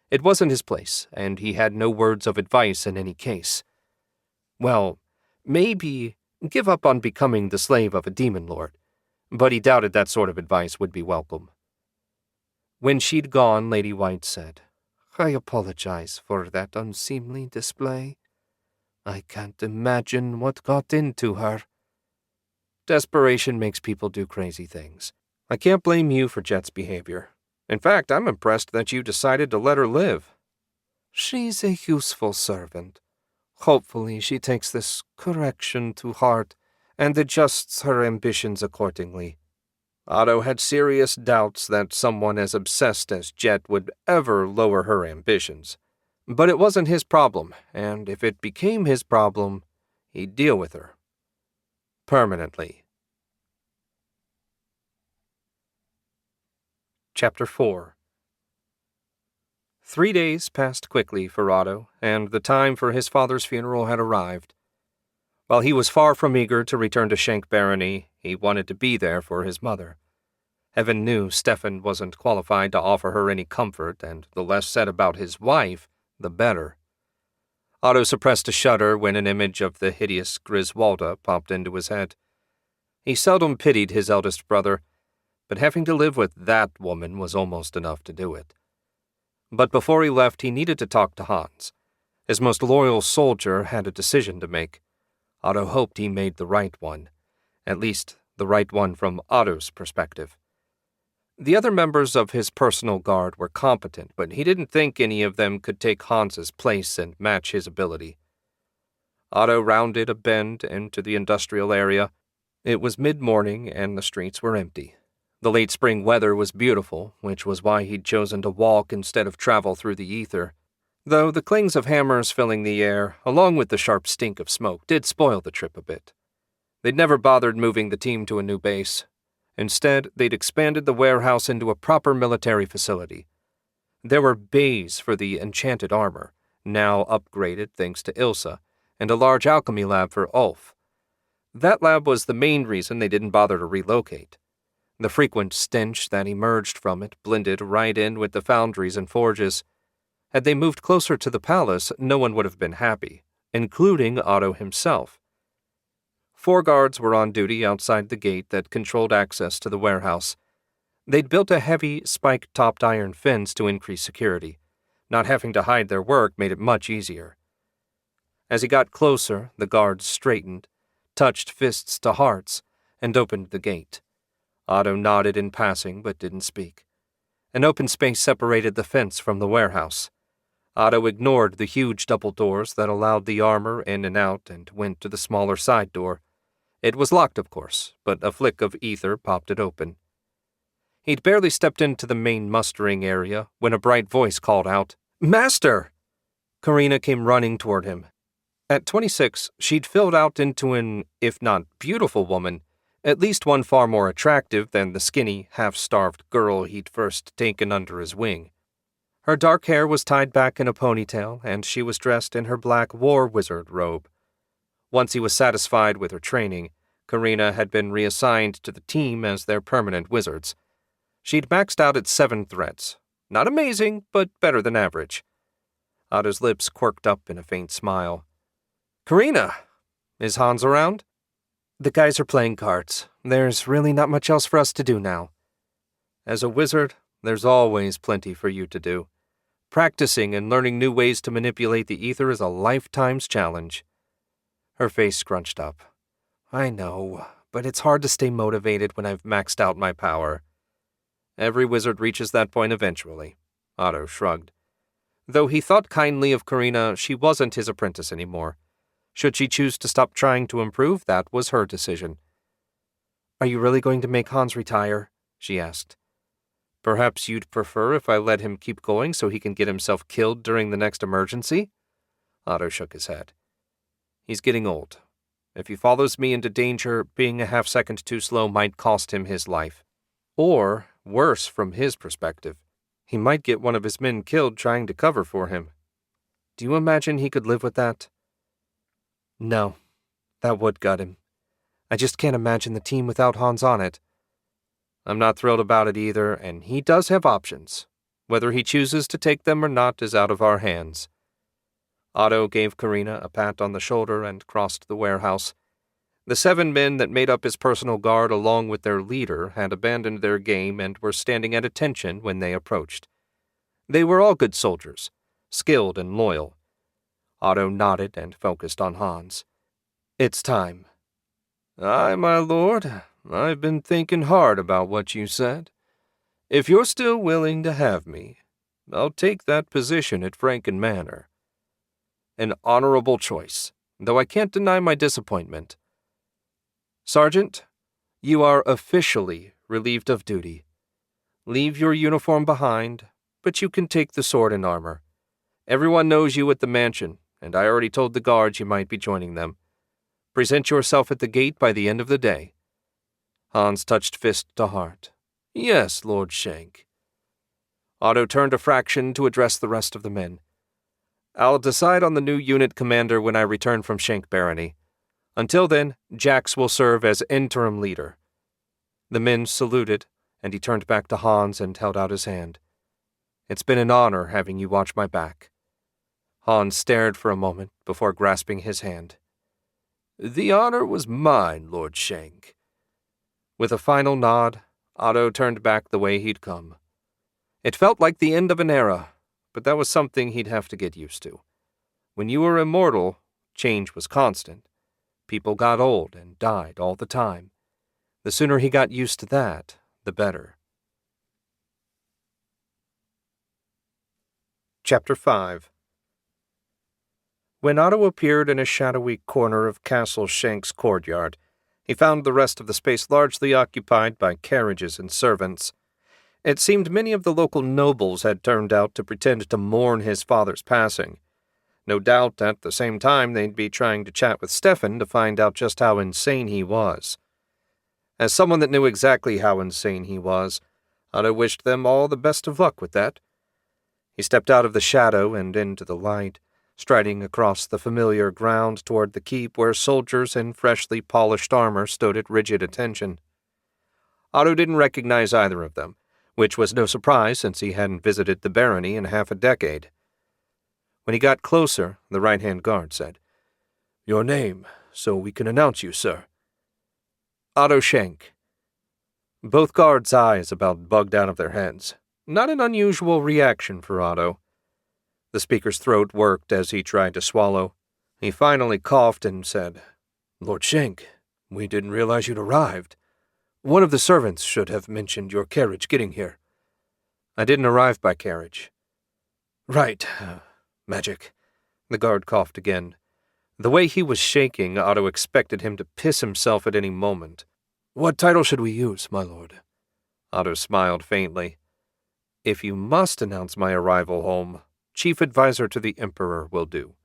It wasn't his place, and he had no words of advice in any case. Well, maybe give up on becoming the slave of a demon lord, but he doubted that sort of advice would be welcome. When she'd gone, Lady White said, I apologize for that unseemly display. I can't imagine what got into her. Desperation makes people do crazy things. I can't blame you for Jet's behavior. In fact, I'm impressed that you decided to let her live. She's a useful servant. Hopefully she takes this correction to heart and adjusts her ambitions accordingly. Otto had serious doubts that someone as obsessed as Jet would ever lower her ambitions. But it wasn't his problem, and if it became his problem, he'd deal with her. Permanently. Chapter 4. 3 days passed quickly for Otto, and the time for his father's funeral had arrived. While he was far from eager to return to Shenk Barony, he wanted to be there for his mother. Heaven knew Stefan wasn't qualified to offer her any comfort, and the less said about his wife, the better. Otto suppressed a shudder when an image of the hideous Griswalda popped into his head. He seldom pitied his eldest brother, but having to live with that woman was almost enough to do it. But before he left, he needed to talk to Hans. His most loyal soldier had a decision to make. Otto hoped he made the right one, at least the right one from Otto's perspective. The other members of his personal guard were competent, but he didn't think any of them could take Hans's place and match his ability. Otto rounded a bend into the industrial area. It was mid-morning and the streets were empty. The late spring weather was beautiful, which was why he'd chosen to walk instead of travel through the ether, though the clings of hammers filling the air, along with the sharp stink of smoke, did spoil the trip a bit. They'd never bothered moving the team to a new base. Instead, they'd expanded the warehouse into a proper military facility. There were bays for the enchanted armor, now upgraded thanks to Ilsa, and a large alchemy lab for Ulf. That lab was the main reason they didn't bother to relocate. The frequent stench that emerged from it blended right in with the foundries and forges. Had they moved closer to the palace, no one would have been happy, including Otto himself. 4 guards were on duty outside the gate that controlled access to the warehouse. They'd built a heavy, spike-topped iron fence to increase security. Not having to hide their work made it much easier. As he got closer, the guards straightened, touched fists to hearts, and opened the gate. Otto nodded in passing but didn't speak. An open space separated the fence from the warehouse. Otto ignored the huge double doors that allowed the armor in and out and went to the smaller side door. It was locked, of course, but a flick of ether popped it open. He'd barely stepped into the main mustering area when a bright voice called out, "Master!" Karina came running toward him. At 26, she'd filled out into an, if not beautiful woman, at least one far more attractive than the skinny, half-starved girl he'd first taken under his wing. Her dark hair was tied back in a ponytail, and she was dressed in her black war wizard robe. Once he was satisfied with her training, Karina had been reassigned to the team as their permanent wizards. She'd maxed out at 7 threats. Not amazing, but better than average. Otto's lips quirked up in a faint smile. "Karina, is Hans around?" "The guys are playing cards. There's really not much else for us to do now." "As a wizard, there's always plenty for you to do. Practicing and learning new ways to manipulate the ether is a lifetime's challenge." Her face scrunched up. "I know, but it's hard to stay motivated when I've maxed out my power." "Every wizard reaches that point eventually," Otto shrugged. Though he thought kindly of Karina, she wasn't his apprentice anymore. Should she choose to stop trying to improve, that was her decision. "Are you really going to make Hans retire?" she asked. "Perhaps you'd prefer if I let him keep going so he can get himself killed during the next emergency?" Otto shook his head. "He's getting old. If he follows me into danger, being a half-second too slow might cost him his life. Or, worse from his perspective, he might get one of his men killed trying to cover for him. Do you imagine he could live with that?" "No, that would gut him. I just can't imagine the team without Hans on it." "I'm not thrilled about it either, and he does have options. Whether he chooses to take them or not is out of our hands." Otto gave Karina a pat on the shoulder and crossed the warehouse. The 7 men that made up his personal guard along with their leader had abandoned their game and were standing at attention when they approached. They were all good soldiers, skilled and loyal. Otto nodded and focused on Hans. "It's time." "Aye, my lord. I've been thinking hard about what you said. If you're still willing to have me, I'll take that position at Franken Manor." "An honorable choice, though I can't deny my disappointment." "Sergeant, you are officially relieved of duty. Leave your uniform behind, but you can take the sword and armor. Everyone knows you at the mansion, and I already told the guards you might be joining them. Present yourself at the gate by the end of the day." Hans touched fist to heart. "Yes, Lord Shenk." Otto turned a fraction to address the rest of the men. "I'll decide on the new unit commander when I return from Shenk Barony. Until then, Jax will serve as interim leader." The men saluted, and he turned back to Hans and held out his hand. "It's been an honor having you watch my back." Hans stared for a moment before grasping his hand. "The honor was mine, Lord Shenk." With a final nod, Otto turned back the way he'd come. It felt like the end of an era, but that was something he'd have to get used to. When you were immortal, change was constant. People got old and died all the time. The sooner he got used to that, the better. Chapter 5. When Otto appeared in a shadowy corner of Castle Shenk's courtyard, He found the rest of the space largely occupied by carriages and servants. It seemed many of the local nobles had turned out to pretend to mourn his father's passing. No doubt, at the same time, they'd be trying to chat with Stefan to find out just how insane he was. As someone that knew exactly how insane he was, Otto wished them all the best of luck with that. He stepped out of the shadow and into the light, striding across the familiar ground toward the keep where soldiers in freshly polished armor stood at rigid attention. Otto didn't recognize either of them, which was no surprise since he hadn't visited the barony in half a decade. When he got closer, the right-hand guard said, "Your name, so we can announce you, sir." "Otto Shenk." Both guards' eyes about bugged out of their heads. Not an unusual reaction for Otto. The speaker's throat worked as he tried to swallow. He finally coughed and said, "Lord Shenk, we didn't realize you'd arrived. One of the servants should have mentioned your carriage getting here." "I didn't arrive by carriage." "Right. Magic." The guard coughed again. The way he was shaking, Otto expected him to piss himself at any moment. "What title should we use, my lord?" Otto smiled faintly. "If you must announce my arrival home, Chief Advisor to the Emperor will do."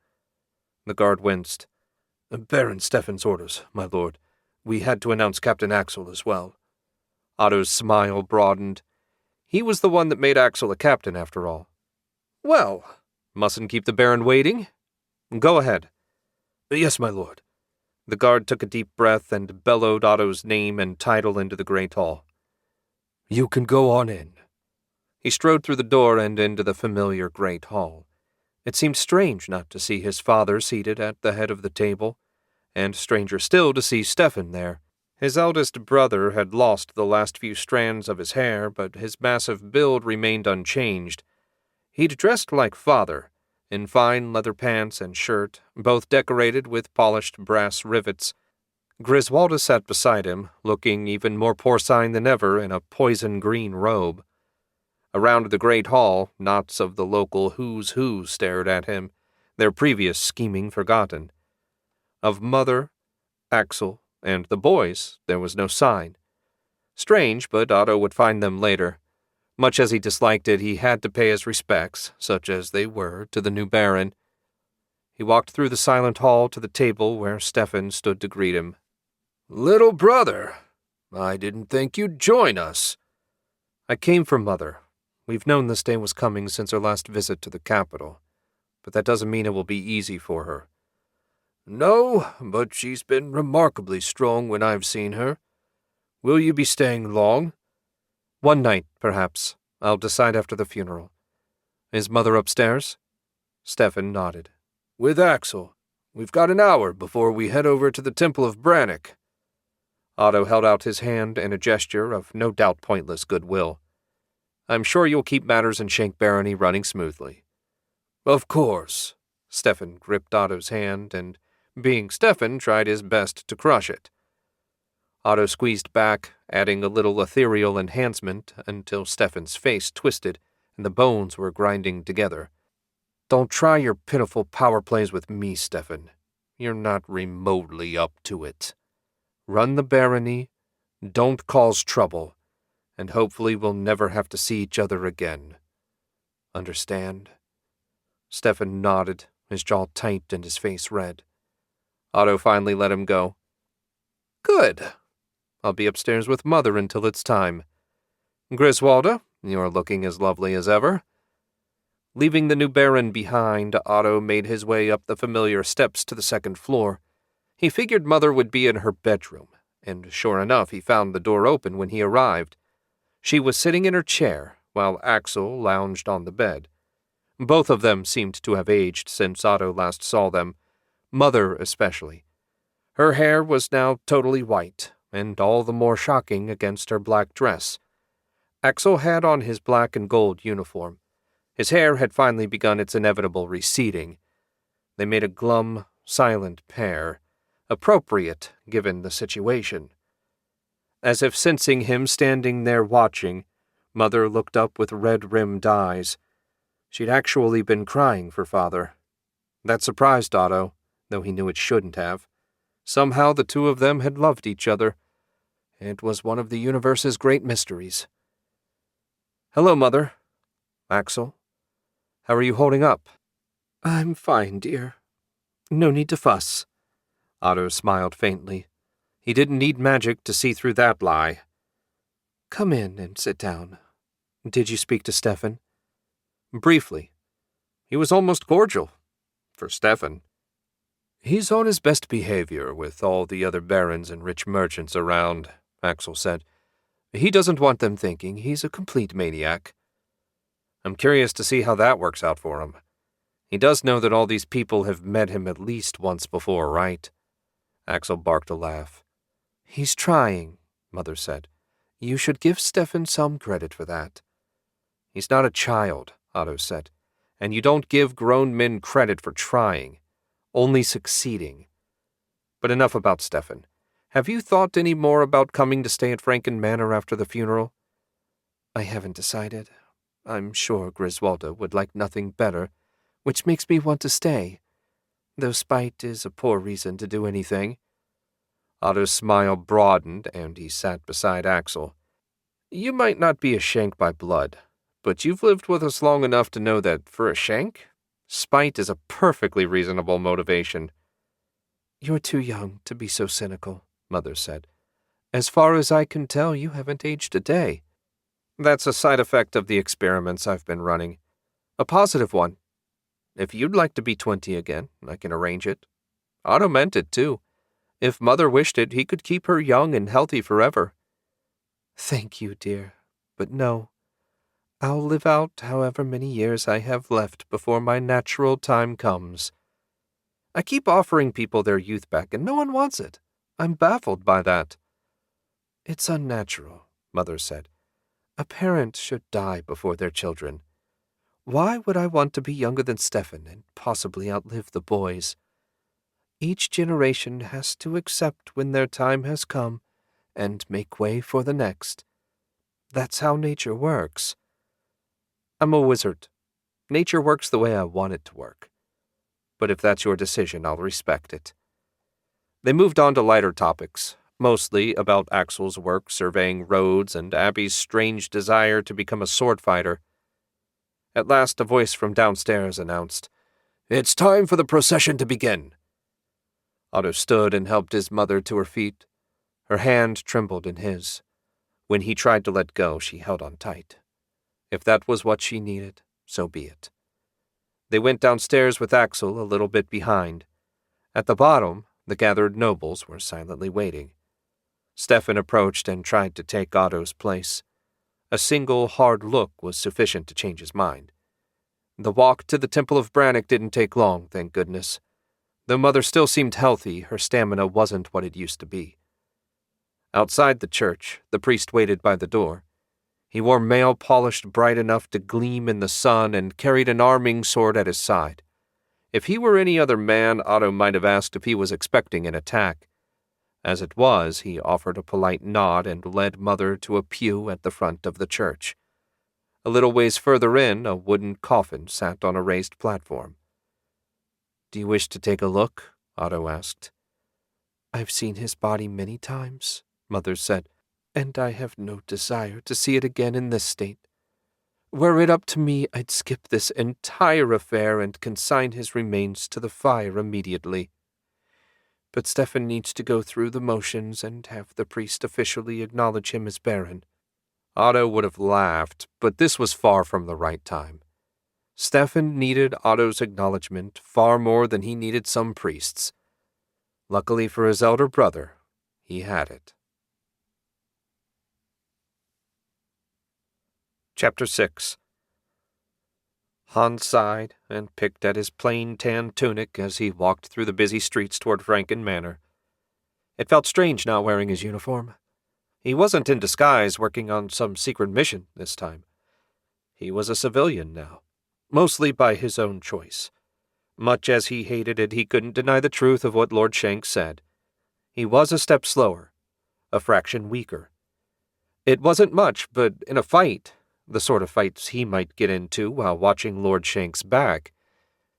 The guard winced. "Baron Stefan's orders, my lord. We had to announce Captain Axel as well." Otto's smile broadened. He was the one that made Axel a captain, after all. "Well, mustn't keep the Baron waiting. Go ahead." "Yes, my lord." The guard took a deep breath and bellowed Otto's name and title into the great hall. "You can go on in." He strode through the door and into the familiar great hall. It seemed strange not to see his father seated at the head of the table, and stranger still to see Stefan there. His eldest brother had lost the last few strands of his hair, but his massive build remained unchanged. He'd dressed like father, in fine leather pants and shirt, both decorated with polished brass rivets. Griswalda sat beside him, looking even more porcine than ever in a poison-green robe. Around the great hall, knots of the local who's who stared at him, their previous scheming forgotten. Of Mother, Axel, and the boys there was no sign. Strange, but Otto would find them later. Much as he disliked it, he had to pay his respects, such as they were, to the new Baron. He walked through the silent hall to the table where Stefan stood to greet him. "Little brother, I didn't think you'd join us." "I came for Mother. We've known this day was coming since her last visit to the capital, but that doesn't mean it will be easy for her." "No, but she's been remarkably strong when I've seen her. Will you be staying long?" "One night, perhaps. I'll decide after the funeral. Is Mother upstairs?" Stefan nodded. "With Axel. We've got an hour before we head over to the Temple of Brannick." Otto held out his hand in a gesture of no doubt pointless goodwill. "I'm sure you'll keep matters in Shenk Barony running smoothly." "Of course." Stefan gripped Otto's hand and, being Stefan, tried his best to crush it. Otto squeezed back, adding a little ethereal enhancement until Stefan's face twisted and the bones were grinding together. "Don't try your pitiful power plays with me, Stefan. You're not remotely up to it. Run the barony, don't cause trouble, and hopefully we'll never have to see each other again. Understand?" Stefan nodded, his jaw tight and his face red. Otto finally let him go. "Good. I'll be upstairs with Mother until it's time. Griswalda, you're looking as lovely as ever." Leaving the new Baron behind, Otto made his way up the familiar steps to the second floor. He figured Mother would be in her bedroom, and sure enough, he found the door open when he arrived. She was sitting in her chair, while Axel lounged on the bed. Both of them seemed to have aged since Otto last saw them, Mother especially. Her hair was now totally white, and all the more shocking against her black dress. Axel had on his black and gold uniform. His hair had finally begun its inevitable receding. They made a glum, silent pair, appropriate given the situation. As if sensing him standing there watching, Mother looked up with red-rimmed eyes. She'd actually been crying for Father. That surprised Otto, though he knew it shouldn't have. Somehow the two of them had loved each other. It was one of the universe's great mysteries. "Hello, Mother. Axel. How are you holding up?" "I'm fine, dear. No need to fuss." Otto smiled faintly. He didn't need magic to see through that lie. "Come in and sit down. Did you speak to Stefan?" "Briefly. He was almost cordial. For Stefan. He's on his best behavior with all the other barons and rich merchants around," Axel said. "He doesn't want them thinking he's a complete maniac." "I'm curious to see how that works out for him. He does know that all these people have met him at least once before, right?" Axel barked a laugh. "He's trying," Mother said. "You should give Stefan some credit for that." "He's not a child," Otto said, "and you don't give grown men credit for trying, only succeeding. But enough about Stefan. Have you thought any more about coming to stay at Franken Manor after the funeral?" "I haven't decided. I'm sure Griswolda would like nothing better, which makes me want to stay, though spite is a poor reason to do anything." Otto's smile broadened, and he sat beside Axel. "You might not be a Shenk by blood, but you've lived with us long enough to know that, for a Shenk, spite is a perfectly reasonable motivation." "You're too young to be so cynical," Mother said. "As far as I can tell, you haven't aged a day." "That's a side effect of the experiments I've been running. A positive one. If you'd like to be 20 again, I can arrange it. Otto meant it, too. If Mother wished it, he could keep her young and healthy forever." "Thank you, dear, but no. I'll live out however many years I have left before my natural time comes." "I keep offering people their youth back, and no one wants it. I'm baffled by that." "It's unnatural," Mother said. "A parent should die before their children. Why would I want to be younger than Stefan and possibly outlive the boys? Each generation has to accept when their time has come and make way for the next. That's how nature works." "I'm a wizard. Nature works the way I want it to work. But if that's your decision, I'll respect it." They moved on to lighter topics, mostly about Axel's work surveying roads and Abby's strange desire to become a sword fighter. At last, a voice from downstairs announced, "It's time for the procession to begin." Otto stood and helped his mother to her feet. Her hand trembled in his. When he tried to let go, she held on tight. If that was what she needed, so be it. They went downstairs with Axel a little bit behind. At the bottom, the gathered nobles were silently waiting. Stefan approached and tried to take Otto's place. A single hard look was sufficient to change his mind. The walk to the Temple of Brannock didn't take long, thank goodness. Though Mother still seemed healthy, her stamina wasn't what it used to be. Outside the church, the priest waited by the door. He wore mail polished bright enough to gleam in the sun and carried an arming sword at his side. If he were any other man, Otto might have asked if he was expecting an attack. As it was, he offered a polite nod and led Mother to a pew at the front of the church. A little ways further in, a wooden coffin sat on a raised platform. "Do you wish to take a look?" Otto asked. "I've seen his body many times," Mother said, "and I have no desire to see it again in this state. Were it up to me, I'd skip this entire affair and consign his remains to the fire immediately. But Stefan needs to go through the motions and have the priest officially acknowledge him as Baron." Otto would have laughed, but this was far from the right time. Stefan needed Otto's acknowledgement far more than he needed some priests. Luckily for his elder brother, he had it. Chapter 6. Hans sighed and picked at his plain tan tunic as he walked through the busy streets toward Franken Manor. It felt strange not wearing his uniform. He wasn't in disguise working on some secret mission this time. He was a civilian now, mostly by his own choice. Much as he hated it, he couldn't deny the truth of what Lord Shenk said. He was a step slower, a fraction weaker. It wasn't much, but in a fight, the sort of fights he might get into while watching Lord Shenk's back,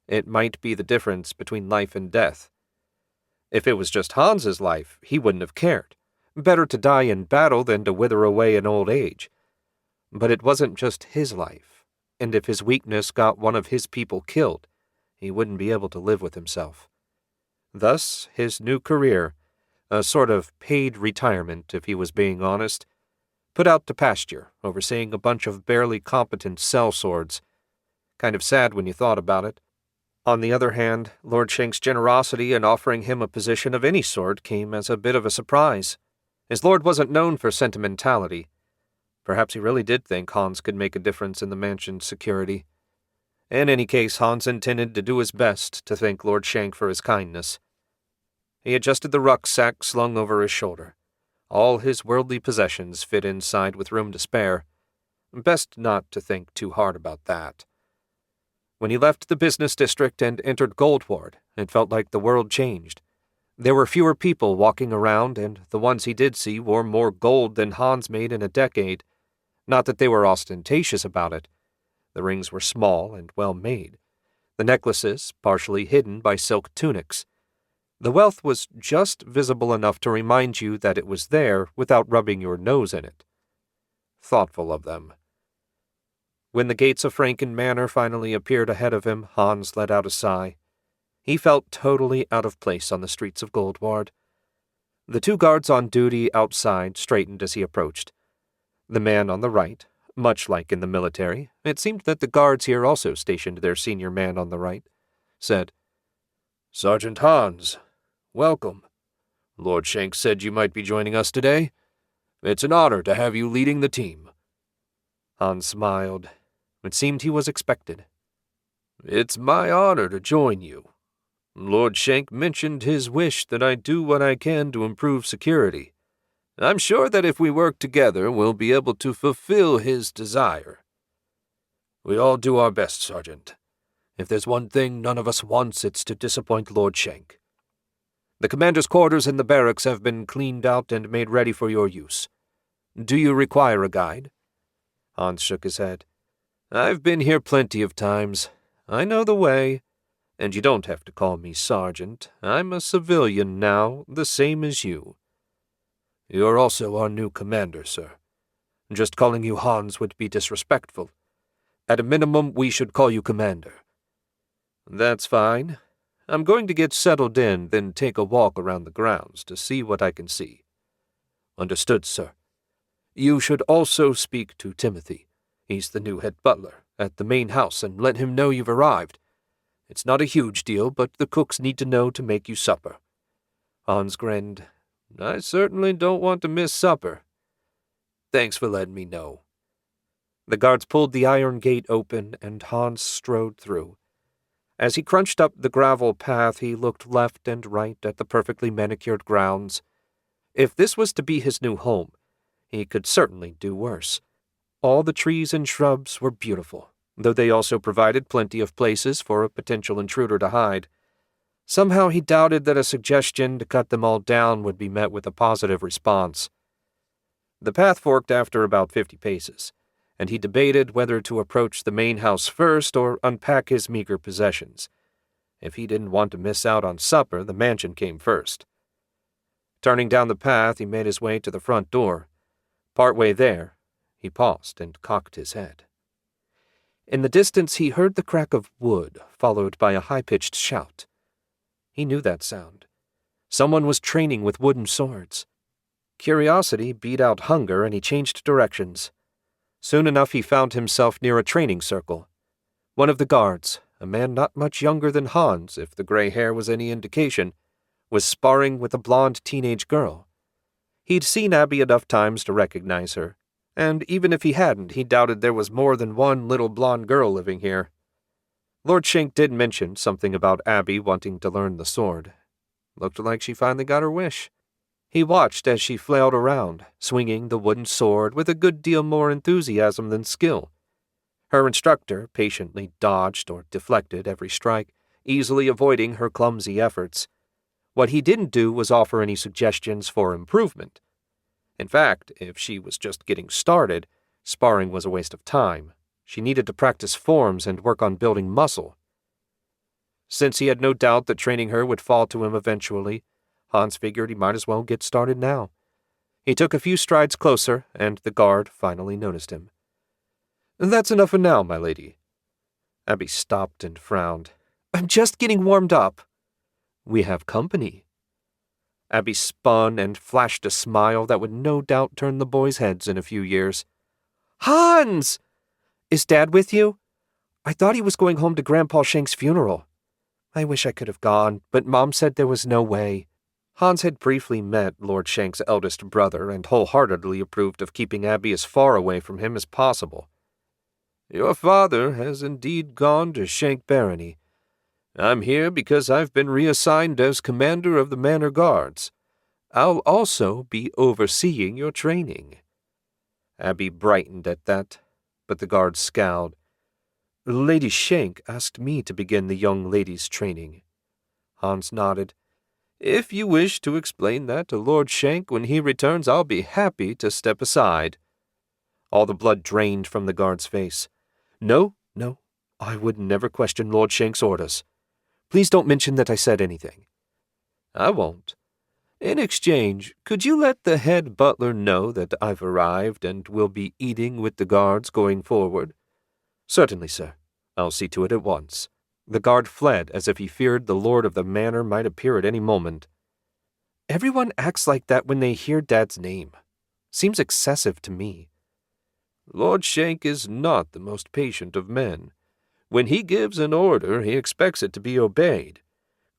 it might be the difference between life and death. If it was just Hans's life, he wouldn't have cared. Better to die in battle than to wither away in old age. But it wasn't just his life, and if his weakness got one of his people killed, he wouldn't be able to live with himself. Thus, his new career, a sort of paid retirement if he was being honest, put out to pasture, overseeing a bunch of barely competent sellswords. Kind of sad when you thought about it. On the other hand, Lord Shenk's generosity in offering him a position of any sort came as a bit of a surprise. His lord wasn't known for sentimentality. Perhaps he really did think Hans could make a difference in the mansion's security. In any case, Hans intended to do his best to thank Lord Shenk for his kindness. He adjusted the rucksack slung over his shoulder. All his worldly possessions fit inside with room to spare. Best not to think too hard about that. When he left the business district and entered Goldward, it felt like the world changed. There were fewer people walking around, and the ones he did see wore more gold than Hans made in a decade. Not that they were ostentatious about it. The rings were small and well made. The necklaces partially hidden by silk tunics. The wealth was just visible enough to remind you that it was there without rubbing your nose in it. Thoughtful of them. When the gates of Franken Manor finally appeared ahead of him, Hans let out a sigh. He felt totally out of place on the streets of Goldward. The two guards on duty outside straightened as he approached. The man on the right, much like in the military, it seemed that the guards here also stationed their senior man on the right, said, "Sergeant Hans, welcome. Lord Shenk said you might be joining us today. It's an honor to have you leading the team." Hans smiled. It seemed he was expected. "It's my honor to join you. Lord Shenk mentioned his wish that I do what I can to improve security. I'm sure that if we work together, we'll be able to fulfill his desire." "We all do our best, Sergeant. If there's one thing none of us wants, it's to disappoint Lord Shenk. The commander's quarters in the barracks have been cleaned out and made ready for your use. Do you require a guide?" Hans shook his head. "I've been here plenty of times. I know the way. And you don't have to call me Sergeant. I'm a civilian now, the same as you." "You're also our new commander, sir. Just calling you Hans would be disrespectful. At a minimum, we should call you Commander." "That's fine. I'm going to get settled in, then take a walk around the grounds to see what I can see." "Understood, sir. You should also speak to Timothy. He's the new head butler at the main house, and let him know you've arrived. It's not a huge deal, but the cooks need to know to make you supper." Hans grinned. "I certainly don't want to miss supper." "Thanks for letting me know." The guards pulled the iron gate open, and Hans strode through. As he crunched up the gravel path, he looked left and right at the perfectly manicured grounds. If this was to be his new home, he could certainly do worse. All the trees and shrubs were beautiful, though they also provided plenty of places for a potential intruder to hide. Somehow he doubted that a suggestion to cut them all down would be met with a positive response. The path forked after about 50 paces, and he debated whether to approach the main house first or unpack his meager possessions. If he didn't want to miss out on supper, the mansion came first. Turning down the path, he made his way to the front door. Partway there, he paused and cocked his head. In the distance, he heard the crack of wood, followed by a high-pitched shout. He knew that sound. Someone was training with wooden swords. Curiosity beat out hunger, and he changed directions. Soon enough, he found himself near a training circle. One of the guards, a man not much younger than Hans, if the gray hair was any indication, was sparring with a blonde teenage girl. He'd seen Abby enough times to recognize her, and even if he hadn't, he doubted there was more than one little blonde girl living here. Lord Shenk did mention something about Abby wanting to learn the sword. Looked like she finally got her wish. He watched as she flailed around, swinging the wooden sword with a good deal more enthusiasm than skill. Her instructor patiently dodged or deflected every strike, easily avoiding her clumsy efforts. What he didn't do was offer any suggestions for improvement. In fact, if she was just getting started, sparring was a waste of time. She needed to practice forms and work on building muscle. Since he had no doubt that training her would fall to him eventually, Hans figured he might as well get started now. He took a few strides closer, and the guard finally noticed him. "That's enough for now, my lady." Abby stopped and frowned. "I'm just getting warmed up." "We have company." Abby spun and flashed a smile that would no doubt turn the boys' heads in a few years. "Hans! Is Dad with you? I thought he was going home to Grandpa Shenk's funeral. I wish I could have gone, but Mom said there was no way." Hans had briefly met Lord Shenk's eldest brother and wholeheartedly approved of keeping Abby as far away from him as possible. "Your father has indeed gone to Shenk Barony. I'm here because I've been reassigned as commander of the Manor Guards. I'll also be overseeing your training." Abby brightened at that, but the guard scowled. "Lady Shenk asked me to begin the young lady's training." Hans nodded. "If you wish to explain that to Lord Shenk when he returns, I'll be happy to step aside." All the blood drained from the guard's face. No, I would never question Lord Shenk's orders. Please don't mention that I said anything." "I won't. In exchange, could you let the head butler know that I've arrived and will be eating with the guards going forward?" "Certainly, sir. I'll see to it at once." The guard fled as if he feared the lord of the manor might appear at any moment. Everyone acts like that when they hear Dad's name. Seems excessive to me. "Lord Shenk is not the most patient of men. When he gives an order, he expects it to be obeyed.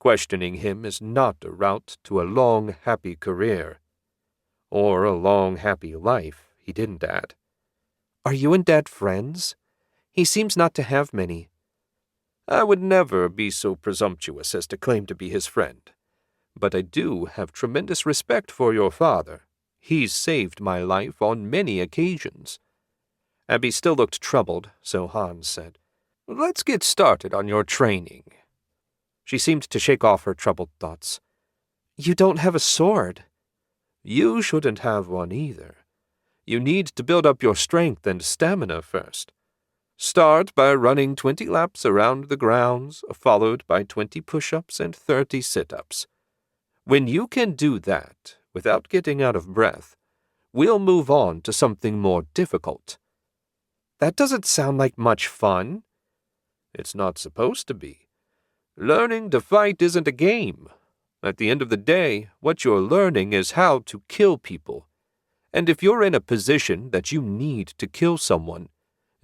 Questioning him is not a route to a long, happy career. Or a long, happy life," he didn't add. "Are you and Dad friends? He seems not to have many." "I would never be so presumptuous as to claim to be his friend. But I do have tremendous respect for your father. He's saved my life on many occasions." Abby still looked troubled, so Hans said, "Let's get started on your training." She seemed to shake off her troubled thoughts. "You don't have a sword." "You shouldn't have one either. You need to build up your strength and stamina first. Start by running 20 laps around the grounds, followed by 20 push-ups and 30 sit-ups. When you can do that, without getting out of breath, we'll move on to something more difficult." "That doesn't sound like much fun." "It's not supposed to be. Learning to fight isn't a game. At the end of the day, what you're learning is how to kill people. And if you're in a position that you need to kill someone,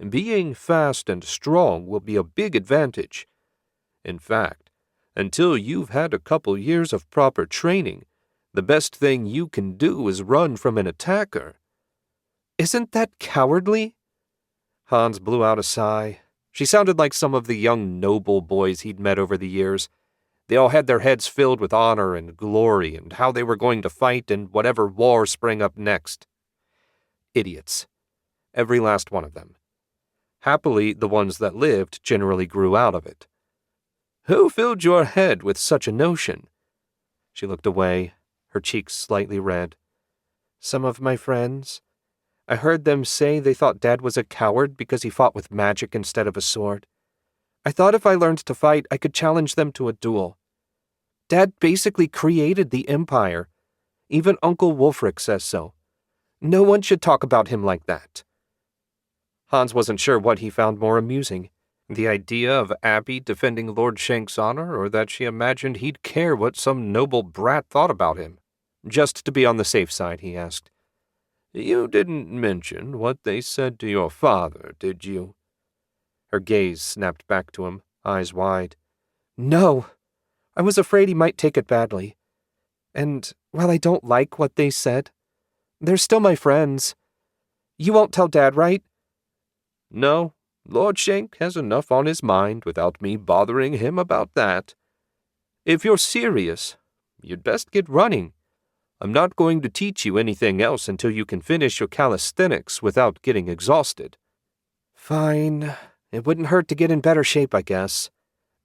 being fast and strong will be a big advantage. In fact, until you've had a couple years of proper training, the best thing you can do is run from an attacker." "Isn't that cowardly?" Hans blew out a sigh. She sounded like some of the young noble boys he'd met over the years. They all had their heads filled with honor and glory and how they were going to fight in whatever war sprang up next. Idiots. Every last one of them. Happily, the ones that lived generally grew out of it. "Who filled your head with such a notion?" She looked away, her cheeks slightly red. "Some of my friends. I heard them say they thought Dad was a coward because he fought with magic instead of a sword. I thought if I learned to fight, I could challenge them to a duel. Dad basically created the Empire. Even Uncle Wulfric says so. No one should talk about him like that." Hans wasn't sure what he found more amusing, the idea of Abby defending Lord Shenk's honor, or that she imagined he'd care what some noble brat thought about him. Just to be on the safe side, he asked, "You didn't mention what they said to your father, did you?" Her gaze snapped back to him, eyes wide. "No, I was afraid he might take it badly. And while I don't like what they said, they're still my friends. You won't tell Dad, right?" "No, Lord Shenk has enough on his mind without me bothering him about that. If you're serious, you'd best get running. I'm not going to teach you anything else until you can finish your calisthenics without getting exhausted." "Fine. It wouldn't hurt to get in better shape, I guess.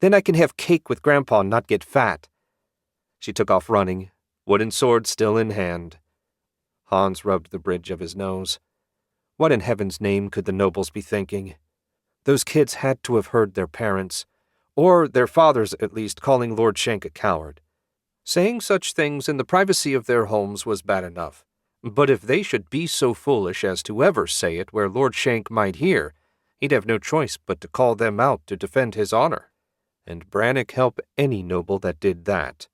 Then I can have cake with Grandpa and not get fat." She took off running, wooden sword still in hand. Hans rubbed the bridge of his nose. What in heaven's name could the nobles be thinking? Those kids had to have heard their parents, or their fathers at least, calling Lord Shenk a coward. Saying such things in the privacy of their homes was bad enough, but if they should be so foolish as to ever say it where Lord Shenk might hear, he'd have no choice but to call them out to defend his honor, and Brannock help any noble that did that.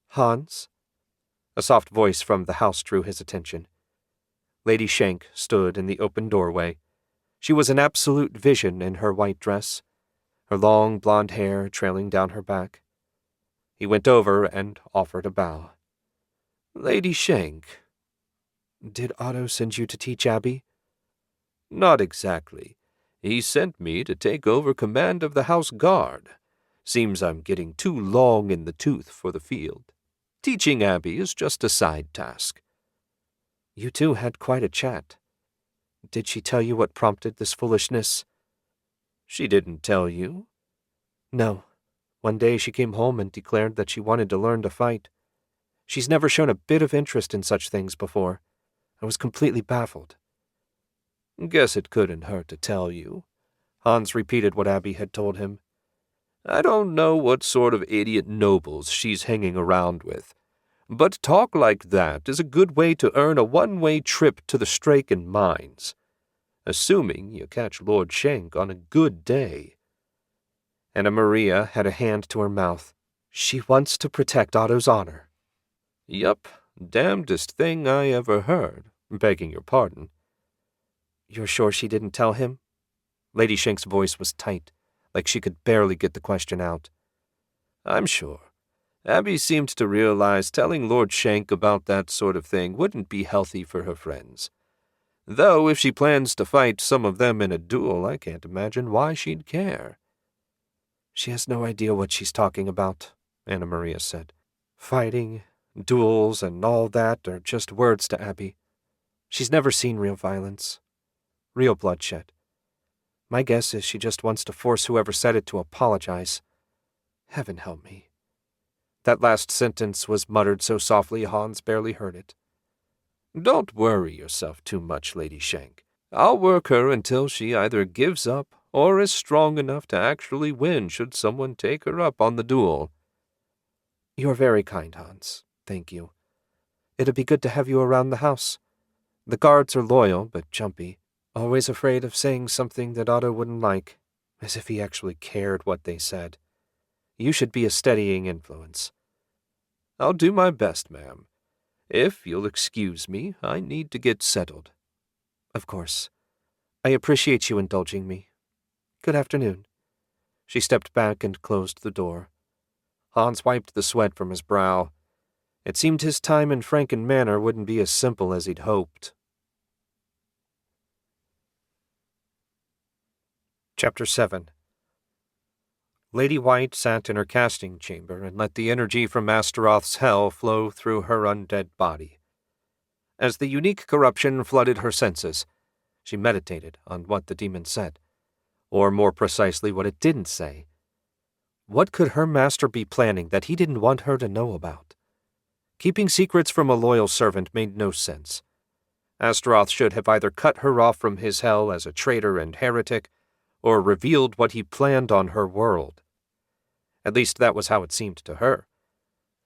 "Hans?" A soft voice from the house drew his attention. Lady Shenk stood in the open doorway. She was an absolute vision in her white dress, her long blonde hair trailing down her back. He went over and offered a bow. "Lady Shenk." "Did Otto send you to teach Abby?" "Not exactly. He sent me to take over command of the house guard. Seems I'm getting too long in the tooth for the field. Teaching Abby is just a side task." "You two had quite a chat. Did she tell you what prompted this foolishness?" "She didn't tell you?" "No. One day she came home and declared that she wanted to learn to fight. She's never shown a bit of interest in such things before. I was completely baffled." "Guess it couldn't hurt to tell you." Hans repeated what Abby had told him. "I don't know what sort of idiot nobles she's hanging around with, but talk like that is a good way to earn a one-way trip to the Straken mines. Assuming you catch Lord Shenk on a good day." Anna Maria had a hand to her mouth. "She wants to protect Otto's honor." "Yup, damnedest thing I ever heard, begging your pardon." "You're sure she didn't tell him?" Lady Shenk's voice was tight, like she could barely get the question out. "I'm sure. Abby seemed to realize telling Lord Shenk about that sort of thing wouldn't be healthy for her friends. Though if she plans to fight some of them in a duel, I can't imagine why she'd care." "She has no idea what she's talking about," Anna Maria said. "Fighting, duels, and all that are just words to Abby. She's never seen real violence, real bloodshed. My guess is she just wants to force whoever said it to apologize. Heaven help me." That last sentence was muttered so softly Hans barely heard it. "Don't worry yourself too much, Lady Shenk. I'll work her until she either gives up or is strong enough to actually win should someone take her up on the duel." "You're very kind, Hans. Thank you. It'd be good to have you around the house. The guards are loyal but jumpy, always afraid of saying something that Otto wouldn't like, as if he actually cared what they said. You should be a steadying influence." "I'll do my best, ma'am. If you'll excuse me, I need to get settled." "Of course. I appreciate you indulging me. Good afternoon." She stepped back and closed the door. Hans wiped the sweat from his brow. It seemed his time in Franken Manor wouldn't be as simple as he'd hoped. Chapter 7. Lady White sat in her casting chamber and let the energy from Astaroth's hell flow through her undead body. As the unique corruption flooded her senses, she meditated on what the demon said, or more precisely what it didn't say. What could her master be planning that he didn't want her to know about? Keeping secrets from a loyal servant made no sense. Astaroth should have either cut her off from his hell as a traitor and heretic, or revealed what he planned on her world. At least that was how it seemed to her.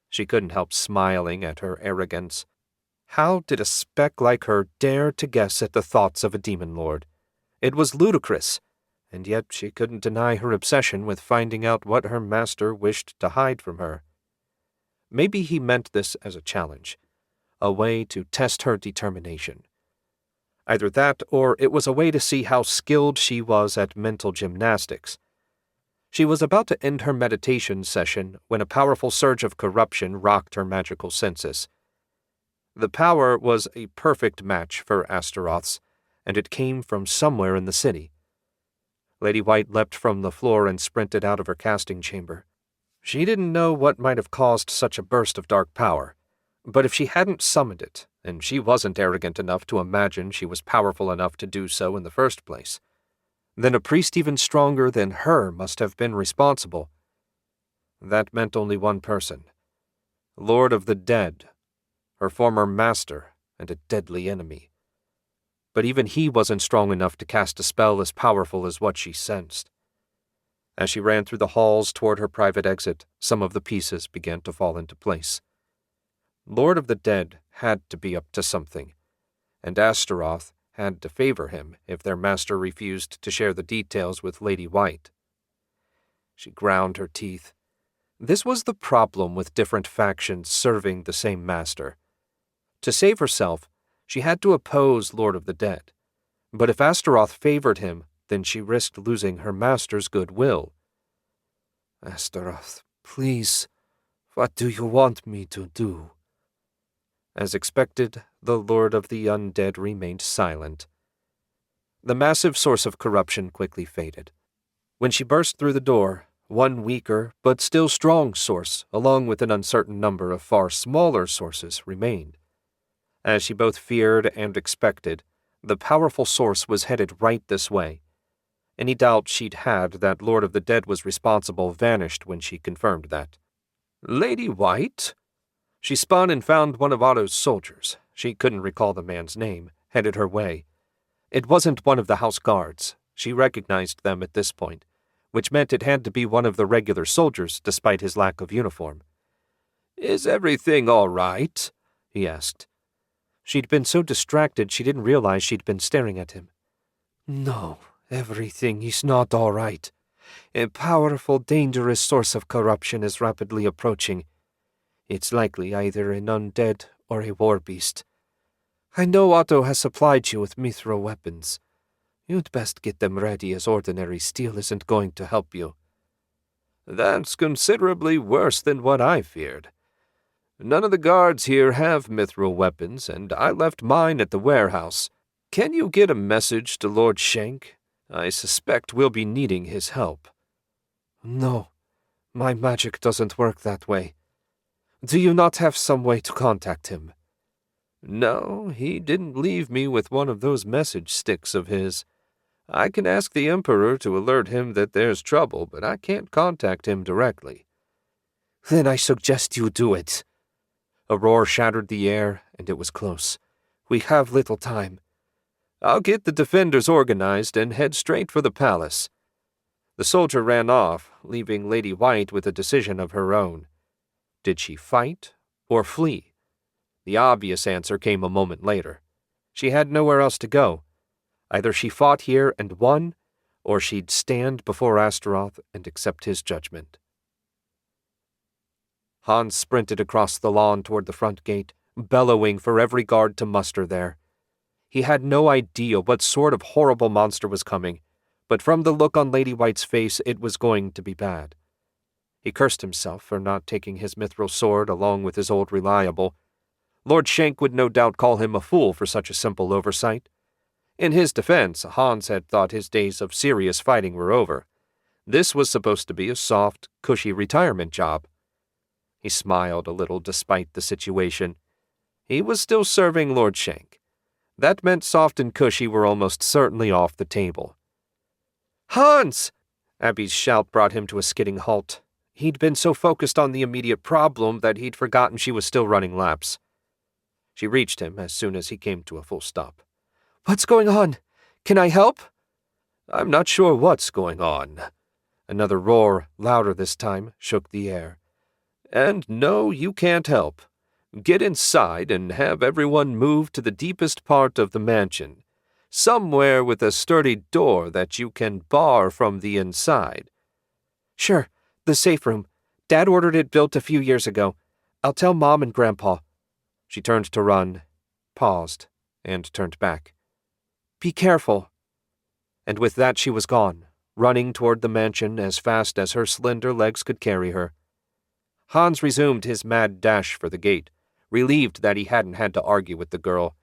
She couldn't help smiling at her arrogance. How did a speck like her dare to guess at the thoughts of a demon lord? It was ludicrous, and yet she couldn't deny her obsession with finding out what her master wished to hide from her. Maybe he meant this as a challenge, a way to test her determination. Either that, or it was a way to see how skilled she was at mental gymnastics. She was about to end her meditation session when a powerful surge of corruption rocked her magical senses. The power was a perfect match for Astaroth's, and it came from somewhere in the city. Lady White leapt from the floor and sprinted out of her casting chamber. She didn't know what might have caused such a burst of dark power, but if she hadn't summoned it, and she wasn't arrogant enough to imagine she was powerful enough to do so in the first place, then a priest even stronger than her must have been responsible. That meant only one person: Lord of the Dead, her former master and a deadly enemy. But even he wasn't strong enough to cast a spell as powerful as what she sensed. As she ran through the halls toward her private exit, some of the pieces began to fall into place. Lord of the Dead had to be up to something, and Astaroth had to favor him if their master refused to share the details with Lady White. She ground her teeth. This was the problem with different factions serving the same master. To save herself, she had to oppose Lord of the Dead, but if Astaroth favored him, then she risked losing her master's goodwill. Astaroth, please, what do you want me to do? As expected, the Lord of the Undead remained silent. The massive source of corruption quickly faded. When she burst through the door, one weaker but still strong source, along with an uncertain number of far smaller sources, remained. As she both feared and expected, the powerful source was headed right this way. Any doubt she'd had that Lord of the Dead was responsible vanished when she confirmed that. Lady White? She spun and found one of Otto's soldiers. She couldn't recall the man's name, headed her way. It wasn't one of the house guards. She recognized them at this point, which meant it had to be one of the regular soldiers despite his lack of uniform. Is everything all right? He asked. She'd been so distracted she didn't realize she'd been staring at him. No, everything is not all right. A powerful, dangerous source of corruption is rapidly approaching. It's likely either an undead or a war beast. I know Otto has supplied you with mithril weapons. You'd best get them ready, as ordinary steel isn't going to help you. That's considerably worse than what I feared. None of the guards here have mithril weapons, and I left mine at the warehouse. Can you get a message to Lord Shenk? I suspect we'll be needing his help. No, my magic doesn't work that way. Do you not have some way to contact him? No, he didn't leave me with one of those message sticks of his. I can ask the Emperor to alert him that there's trouble, but I can't contact him directly. Then I suggest you do it. A roar shattered the air, and it was close. We have little time. I'll get the defenders organized and head straight for the palace. The soldier ran off, leaving Lady White with a decision of her own. Did she fight or flee? The obvious answer came a moment later. She had nowhere else to go. Either she fought here and won, or she'd stand before Astaroth and accept his judgment. Hans sprinted across the lawn toward the front gate, bellowing for every guard to muster there. He had no idea what sort of horrible monster was coming, but from the look on Lady White's face it was going to be bad. He cursed himself for not taking his mithril sword along with his old reliable. Lord Shenk would no doubt call him a fool for such a simple oversight. In his defense, Hans had thought his days of serious fighting were over. This was supposed to be a soft, cushy retirement job. He smiled a little despite the situation. He was still serving Lord Shenk. That meant soft and cushy were almost certainly off the table. Hans! Abby's shout brought him to a skidding halt. He'd been so focused on the immediate problem that he'd forgotten she was still running laps. She reached him as soon as he came to a full stop. What's going on? Can I help? I'm not sure what's going on. Another roar, louder this time, shook the air. And no, you can't help. Get inside and have everyone move to the deepest part of the mansion, somewhere with a sturdy door that you can bar from the inside. Sure, the safe room. Dad ordered it built a few years ago. I'll tell Mom and Grandpa. She turned to run, paused, and turned back. Be careful. And with that she was gone, running toward the mansion as fast as her slender legs could carry her. Hans resumed his mad dash for the gate, relieved that he hadn't had to argue with the girl.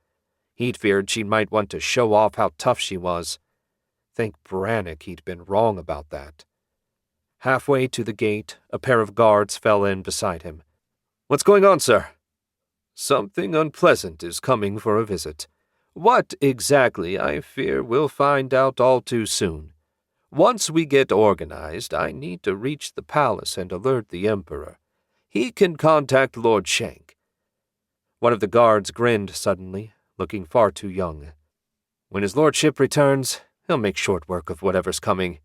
He'd feared she might want to show off how tough she was. Thank Brannick he'd been wrong about that. Halfway to the gate, a pair of guards fell in beside him. "What's going on, sir?" "Something unpleasant is coming for a visit. What exactly, I fear we'll find out all too soon. Once we get organized, I need to reach the palace and alert the Emperor. He can contact Lord Shenk." One of the guards grinned suddenly, looking far too young. "When his lordship returns, he'll make short work of whatever's coming."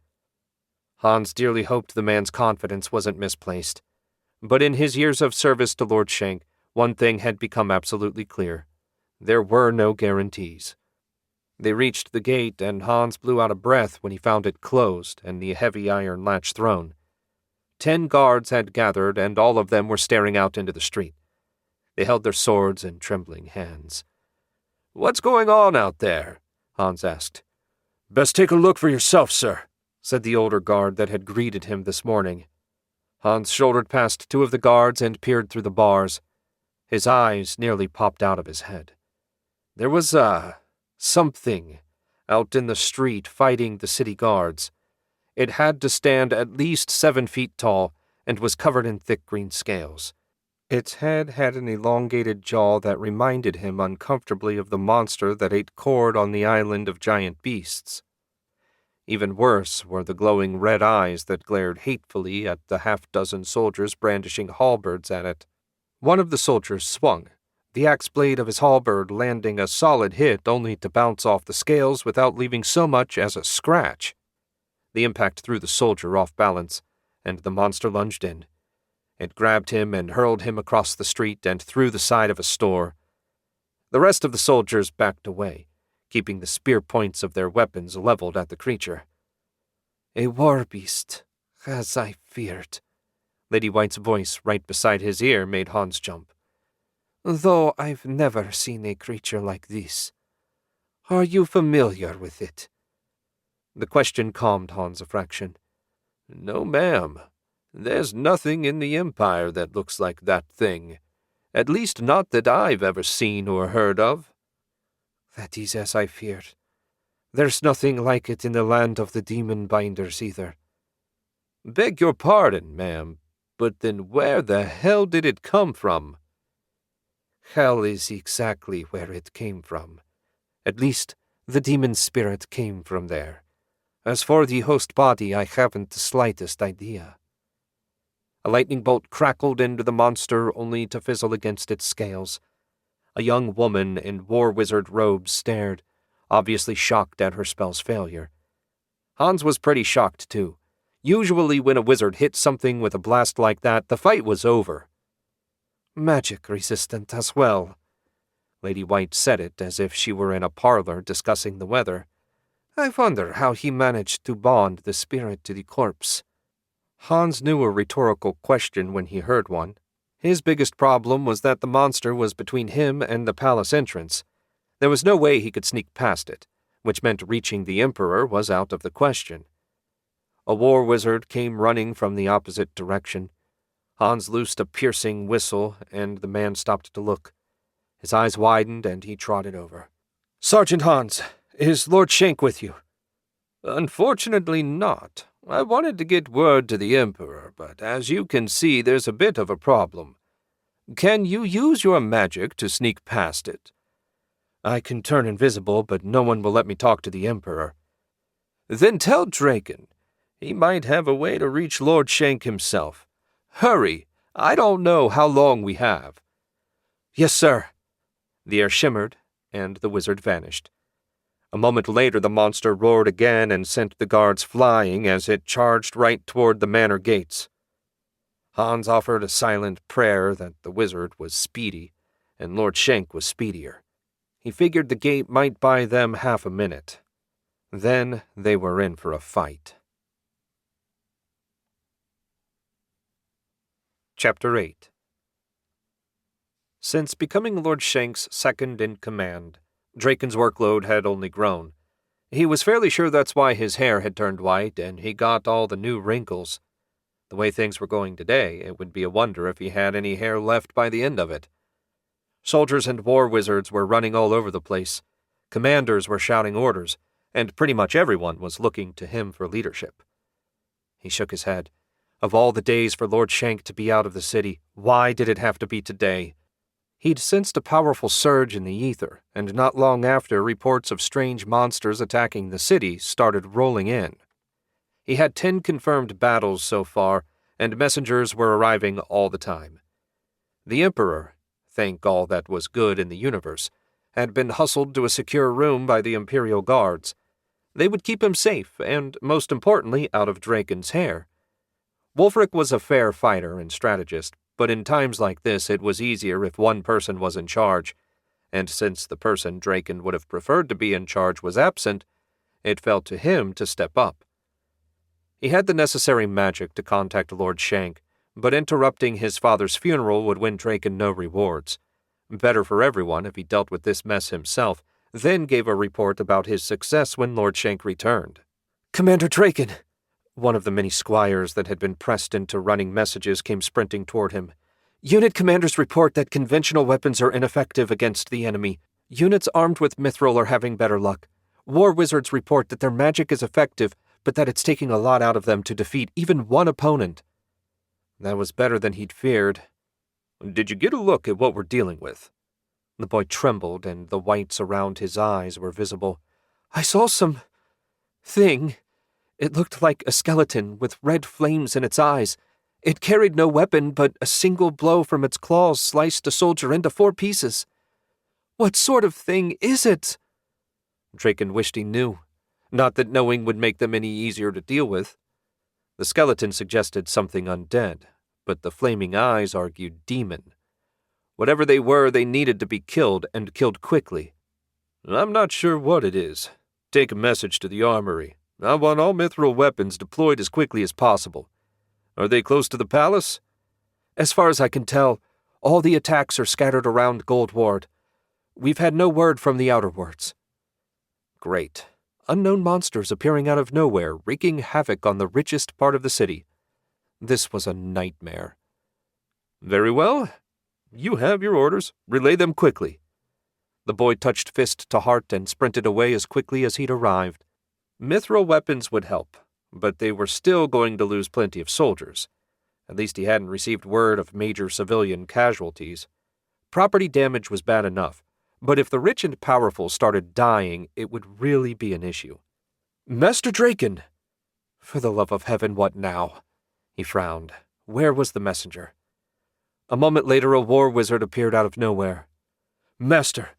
Hans dearly hoped the man's confidence wasn't misplaced. But in his years of service to Lord Shenk, one thing had become absolutely clear. There were no guarantees. They reached the gate, and Hans blew out a breath when he found it closed and the heavy iron latch thrown. 10 guards had gathered, and all of them were staring out into the street. They held their swords in trembling hands. "What's going on out there?" Hans asked. "Best take a look for yourself, sir," said the older guard that had greeted him this morning. Hans shouldered past 2 of the guards and peered through the bars. His eyes nearly popped out of his head. There was something out in the street fighting the city guards. It had to stand at least 7 feet tall and was covered in thick green scales. Its head had an elongated jaw that reminded him uncomfortably of the monster that ate cord on the island of giant beasts. Even worse were the glowing red eyes that glared hatefully at the half-dozen soldiers brandishing halberds at it. One of the soldiers swung, the axe blade of his halberd landing a solid hit only to bounce off the scales without leaving so much as a scratch. The impact threw the soldier off balance, and the monster lunged in. It grabbed him and hurled him across the street and through the side of a store. The rest of the soldiers backed away, keeping the spear points of their weapons leveled at the creature. "A war beast, as I feared." Lady White's voice right beside his ear made Hans jump. "Though I've never seen a creature like this. Are you familiar with it?" The question calmed Hans a fraction. "No, ma'am. There's nothing in the Empire that looks like that thing. At least not that I've ever seen or heard of." "That is as I feared. There's nothing like it in the land of the demon binders either." "Beg your pardon, ma'am, but then where the hell did it come from?" "Hell is exactly where it came from. At least, the demon spirit came from there. As for the host body, I haven't the slightest idea." A lightning bolt crackled into the monster only to fizzle against its scales. A young woman in war wizard robes stared, obviously shocked at her spell's failure. Hans was pretty shocked, too. Usually when a wizard hit something with a blast like that, the fight was over. "Magic resistant as well." Lady White said it as if she were in a parlor discussing the weather. "I wonder how he managed to bond the spirit to the corpse." Hans knew a rhetorical question when he heard one. His biggest problem was that the monster was between him and the palace entrance. There was no way he could sneak past it, which meant reaching the Emperor was out of the question. A war wizard came running from the opposite direction. Hans loosed a piercing whistle, and the man stopped to look. His eyes widened, and he trotted over. "Sergeant Hans, is Lord Shenk with you?" "Unfortunately not. I wanted to get word to the Emperor, but as you can see, there's a bit of a problem. Can you use your magic to sneak past it?" "I can turn invisible, but no one will let me talk to the Emperor." "Then tell Draken. He might have a way to reach Lord Shenk himself. Hurry! I don't know how long we have." "Yes, sir." The air shimmered, and the wizard vanished. A moment later, the monster roared again and sent the guards flying as it charged right toward the manor gates. Hans offered a silent prayer that the wizard was speedy, and Lord Shenk was speedier. He figured the gate might buy them half a minute. Then they were in for a fight. Chapter 8. Since becoming Lord Shenk's second-in-command, Draken's workload had only grown. He was fairly sure that's why his hair had turned white and he got all the new wrinkles. The way things were going today, it would be a wonder if he had any hair left by the end of it. Soldiers and war wizards were running all over the place. Commanders were shouting orders, and pretty much everyone was looking to him for leadership. He shook his head. Of all the days for Lord Shenk to be out of the city, why did it have to be today? He'd sensed a powerful surge in the ether, and not long after, reports of strange monsters attacking the city started rolling in. He had 10 confirmed battles so far, and messengers were arriving all the time. The Emperor, thank all that was good in the universe, had been hustled to a secure room by the Imperial Guards. They would keep him safe and, most importantly, out of Draken's hair. Wulfric was a fair fighter and strategist, but in times like this it was easier if one person was in charge, and since the person Draken would have preferred to be in charge was absent, it fell to him to step up. He had the necessary magic to contact Lord Shenk, but interrupting his father's funeral would win Draken no rewards. Better for everyone if he dealt with this mess himself, then gave a report about his success when Lord Shenk returned. "Commander Draken!" One of the many squires that had been pressed into running messages came sprinting toward him. "Unit commanders report that conventional weapons are ineffective against the enemy. Units armed with mithril are having better luck. War wizards report that their magic is effective, but that it's taking a lot out of them to defeat even one opponent." That was better than he'd feared. "Did you get a look at what we're dealing with?" The boy trembled, and the whites around his eyes were visible. "I saw some thing. It looked like a skeleton with red flames in its eyes. It carried no weapon, but a single blow from its claws sliced a soldier into 4 pieces. What sort of thing is it?" Draken wished he knew. Not that knowing would make them any easier to deal with. The skeleton suggested something undead, but the flaming eyes argued demon. Whatever they were, they needed to be killed, and killed quickly. "I'm not sure what it is. Take a message to the armory. I want all mithril weapons deployed as quickly as possible. Are they close to the palace?" "As far as I can tell, all the attacks are scattered around Goldward. We've had no word from the Outer Wards." Great. Unknown monsters appearing out of nowhere, wreaking havoc on the richest part of the city. This was a nightmare. "Very well. You have your orders. Relay them quickly." The boy touched fist to heart and sprinted away as quickly as he'd arrived. Mithril weapons would help, but they were still going to lose plenty of soldiers. At least he hadn't received word of major civilian casualties. Property damage was bad enough, but if the rich and powerful started dying, it would really be an issue. "Master Draken!" "For the love of heaven, what now?" He frowned. Where was the messenger? A moment later, a war wizard appeared out of nowhere. "Master,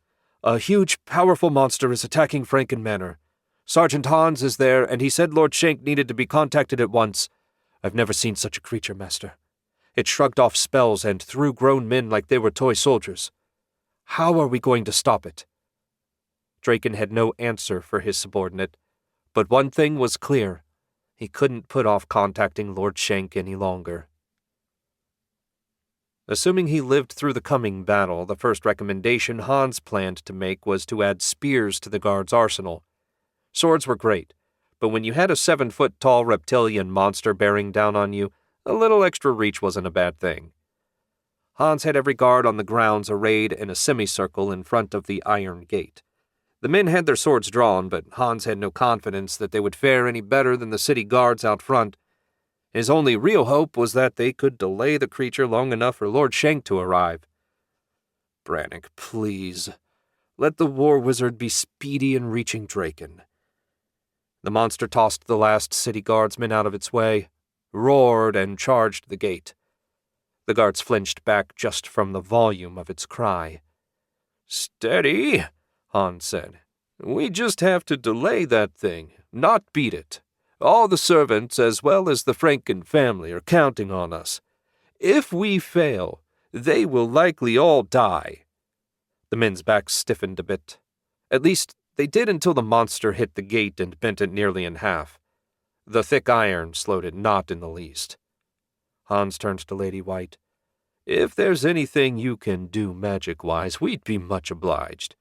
a huge, powerful monster is attacking Franken Manor. Sergeant Hans is there, and he said Lord Shenk needed to be contacted at once. I've never seen such a creature, Master. It shrugged off spells and threw grown men like they were toy soldiers. How are we going to stop it?" Draken had no answer for his subordinate, but one thing was clear. He couldn't put off contacting Lord Shenk any longer. Assuming he lived through the coming battle, the first recommendation Hans planned to make was to add spears to the guard's arsenal. Swords were great, but when you had a 7-foot-tall reptilian monster bearing down on you, a little extra reach wasn't a bad thing. Hans had every guard on the grounds arrayed in a semicircle in front of the iron gate. The men had their swords drawn, but Hans had no confidence that they would fare any better than the city guards out front. His only real hope was that they could delay the creature long enough for Lord Shenk to arrive. "Brannick, please. Let the war wizard be speedy in reaching Draken." The monster tossed the last city guardsman out of its way, roared, and charged the gate. The guards flinched back just from the volume of its cry. "Steady," Hans said. "We just have to delay that thing, not beat it. All the servants, as well as the Franken family, are counting on us. If we fail, they will likely all die." The men's backs stiffened a bit. At least, they did until the monster hit the gate and bent it nearly in half. The thick iron slowed it not in the least. Hans turned to Lady White. "If there's anything you can do magic-wise, we'd be much obliged."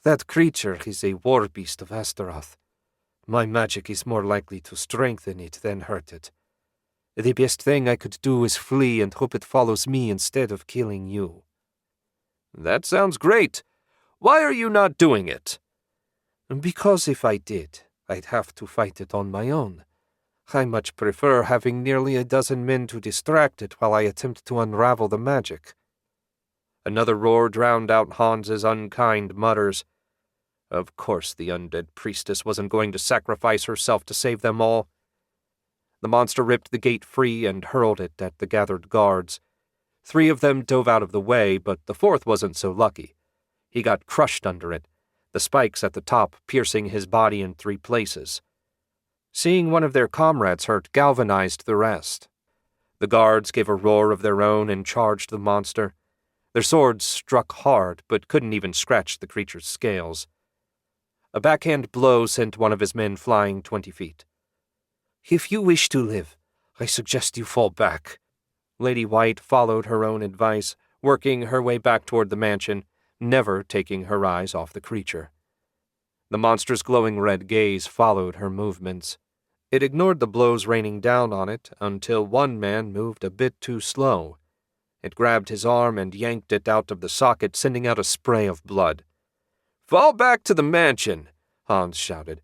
"That creature is a war beast of Astaroth. My magic is more likely to strengthen it than hurt it. The best thing I could do is flee and hope it follows me instead of killing you." "That sounds great. Why are you not doing it?" "Because if I did, I'd have to fight it on my own. I much prefer having nearly a dozen men to distract it while I attempt to unravel the magic." Another roar drowned out Hans's unkind mutters. Of course the undead priestess wasn't going to sacrifice herself to save them all. The monster ripped the gate free and hurled it at the gathered guards. 3 of them dove out of the way, but the 4th wasn't so lucky. He got crushed under it. the spikes at the top piercing his body in 3 places. Seeing one of their comrades hurt galvanized the rest. The guards gave a roar of their own and charged the monster. Their swords struck hard, but couldn't even scratch the creature's scales. A backhand blow sent one of his men flying 20 feet. "If you wish to live, I suggest you fall back." Lady White followed her own advice, working her way back toward the mansion, never taking her eyes off the creature. The monster's glowing red gaze followed her movements. It ignored the blows raining down on it until one man moved a bit too slow. It grabbed his arm and yanked it out of the socket, sending out a spray of blood. "Fall back to the mansion," Hans shouted.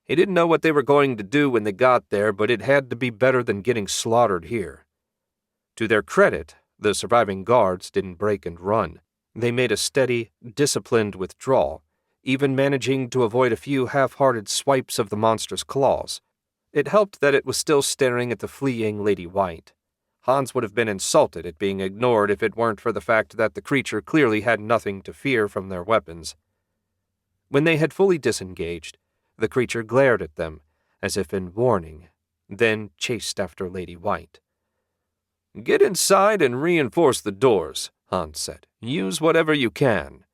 He didn't know what they were going to do when they got there, but it had to be better than getting slaughtered here. To their credit, the surviving guards didn't break and run. They made a steady, disciplined withdrawal, even managing to avoid a few half-hearted swipes of the monster's claws. It helped that it was still staring at the fleeing Lady White. Hans would have been insulted at being ignored if it weren't for the fact that the creature clearly had nothing to fear from their weapons. When they had fully disengaged, the creature glared at them, as if in warning, then chased after Lady White. "Get inside and reinforce the doors," Hans said. "Use whatever you can."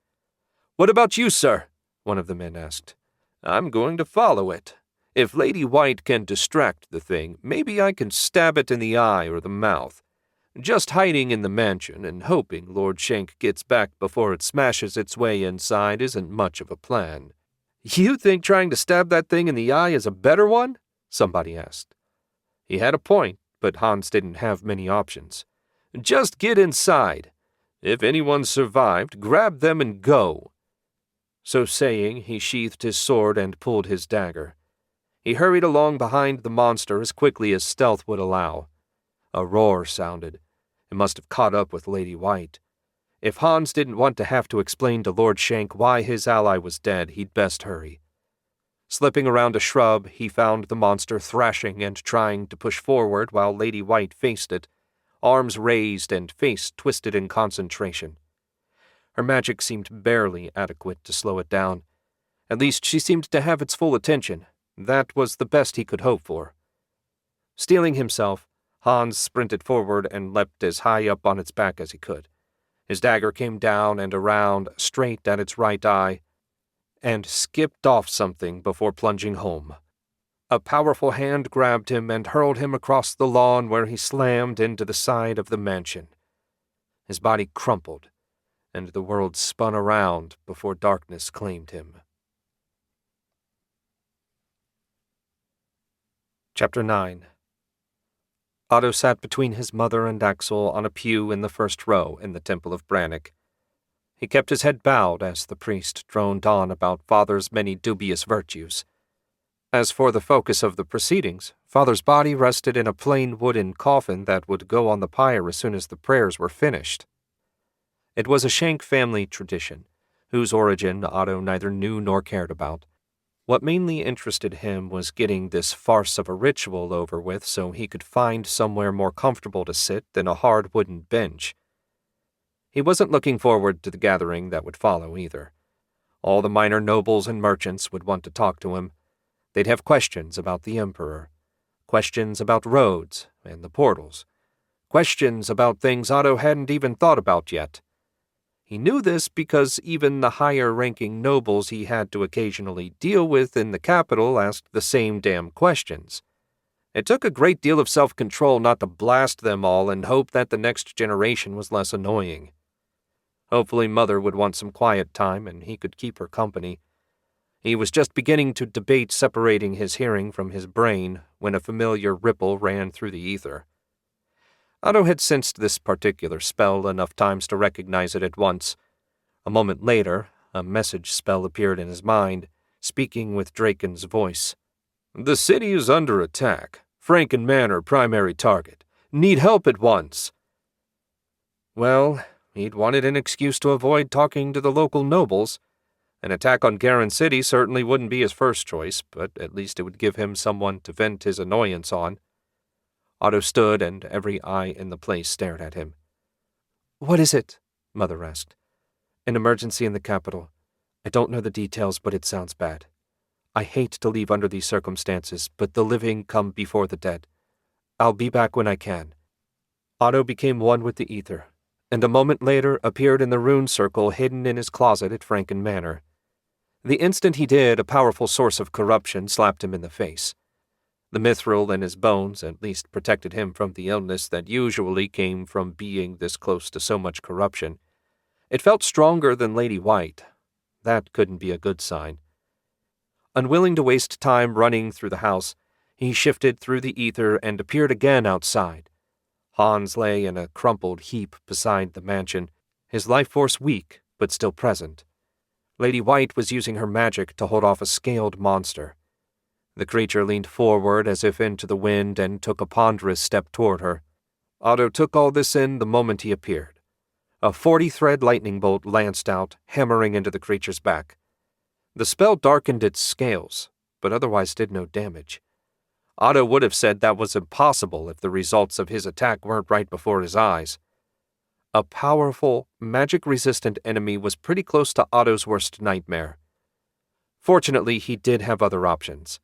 "What about you, sir?" one of the men asked. "I'm going to follow it. If Lady White can distract the thing, maybe I can stab it in the eye or the mouth. Just hiding in the mansion and hoping Lord Shenk gets back before it smashes its way inside isn't much of a plan." "You think trying to stab that thing in the eye is a better one?" somebody asked. He had a point, but Hans didn't have many options. "Just get inside. If anyone survived, grab them and go." So saying, he sheathed his sword and pulled his dagger. He hurried along behind the monster as quickly as stealth would allow. A roar sounded. It must have caught up with Lady White. If Hans didn't want to have to explain to Lord Shenk why his ally was dead, he'd best hurry. Slipping around a shrub, he found the monster thrashing and trying to push forward while Lady White faced it, arms raised and face twisted in concentration. Her magic seemed barely adequate to slow it down. At least she seemed to have its full attention. That was the best he could hope for. Steeling himself, Hans sprinted forward and leapt as high up on its back as he could. His dagger came down and around, straight at its right eye, and skipped off something before plunging home. A powerful hand grabbed him and hurled him across the lawn where he slammed into the side of the mansion. His body crumpled, and the world spun around before darkness claimed him. Chapter 9. Otto sat between his mother and Axel on a pew in the first row in the Temple of Brannick. He kept his head bowed as the priest droned on about Father's many dubious virtues. As for the focus of the proceedings, Father's body rested in a plain wooden coffin that would go on the pyre as soon as the prayers were finished. It was a Shenk family tradition, whose origin Otto neither knew nor cared about. What mainly interested him was getting this farce of a ritual over with so he could find somewhere more comfortable to sit than a hard wooden bench. He wasn't looking forward to the gathering that would follow either. All the minor nobles and merchants would want to talk to him. They'd have questions about the Emperor, questions about roads and the portals, questions about things Otto hadn't even thought about yet. He knew this because even the higher-ranking nobles he had to occasionally deal with in the capital asked the same damn questions. It took a great deal of self-control not to blast them all and hope that the next generation was less annoying. Hopefully Mother would want some quiet time and he could keep her company. He was just beginning to debate separating his hearing from his brain when a familiar ripple ran through the ether. Otto had sensed this particular spell enough times to recognize it at once. A moment later, a message spell appeared in his mind, speaking with Draken's voice. "The city is under attack. Franken Manor primary target. Need help at once." Well, he'd wanted an excuse to avoid talking to the local nobles. An attack on Garen City certainly wouldn't be his first choice, but at least it would give him someone to vent his annoyance on. Otto stood, and every eye in the place stared at him. "What is it?" Mother asked. "An emergency in the capital. I don't know the details, but it sounds bad. I hate to leave under these circumstances, but the living come before the dead. I'll be back when I can." Otto became one with the ether, and a moment later appeared in the rune circle hidden in his closet at Franken Manor. The instant he did, a powerful source of corruption slapped him in the face. The mithril in his bones at least protected him from the illness that usually came from being this close to so much corruption. It felt stronger than Lady White. That couldn't be a good sign. Unwilling to waste time running through the house, he shifted through the ether and appeared again outside. Hans lay in a crumpled heap beside the mansion, his life force weak but still present. Lady White was using her magic to hold off a scaled monster. The creature leaned forward as if into the wind and took a ponderous step toward her. Otto took all this in the moment he appeared. A 40-thread lightning bolt lanced out, hammering into the creature's back. The spell darkened its scales, but otherwise did no damage. Otto would have said that was impossible if the results of his attack weren't right before his eyes. A powerful, magic-resistant enemy was pretty close to Otto's worst nightmare. Fortunately, he did have other options.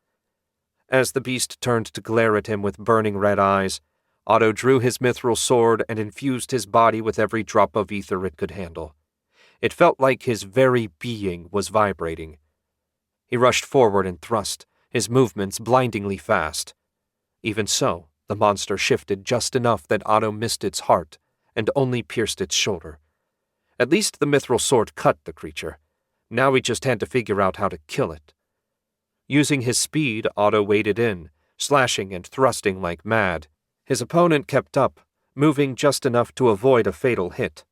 As the beast turned to glare at him with burning red eyes, Otto drew his mithril sword and infused his body with every drop of ether it could handle. It felt like his very being was vibrating. He rushed forward and thrust, his movements blindingly fast. Even so, the monster shifted just enough that Otto missed its heart and only pierced its shoulder. At least the mithril sword cut the creature. Now he just had to figure out how to kill it. Using his speed, Otto waded in, slashing and thrusting like mad. His opponent kept up, moving just enough to avoid a fatal hit.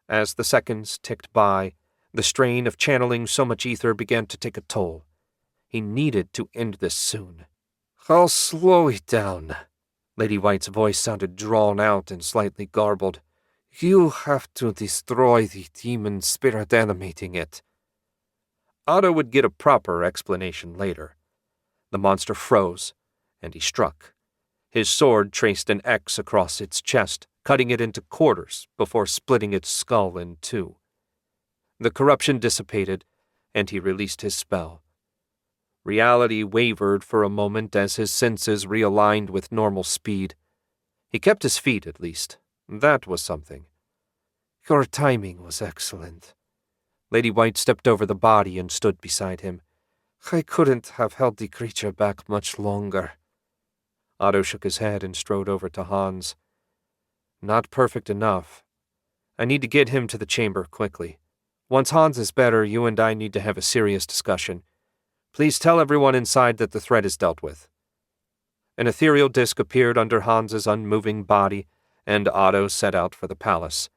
As the seconds ticked by, the strain of channeling so much ether began to take a toll. He needed to end this soon. "I'll slow it down." Lady White's voice sounded drawn out and slightly garbled. "You have to destroy the demon spirit animating it." Otto would get a proper explanation later. The monster froze, and he struck. His sword traced an X across its chest, cutting it into quarters before splitting its skull in two. The corruption dissipated, and he released his spell. Reality wavered for a moment as his senses realigned with normal speed. He kept his feet, at least. That was something. "Your timing was excellent." Lady White stepped over the body and stood beside him. "I couldn't have held the creature back much longer." Otto shook his head and strode over to Hans. "Not perfect enough. I need to get him to the chamber quickly. Once Hans is better, you and I need to have a serious discussion. Please tell everyone inside that the threat is dealt with." An ethereal disk appeared under Hans's unmoving body, and Otto set out for the palace.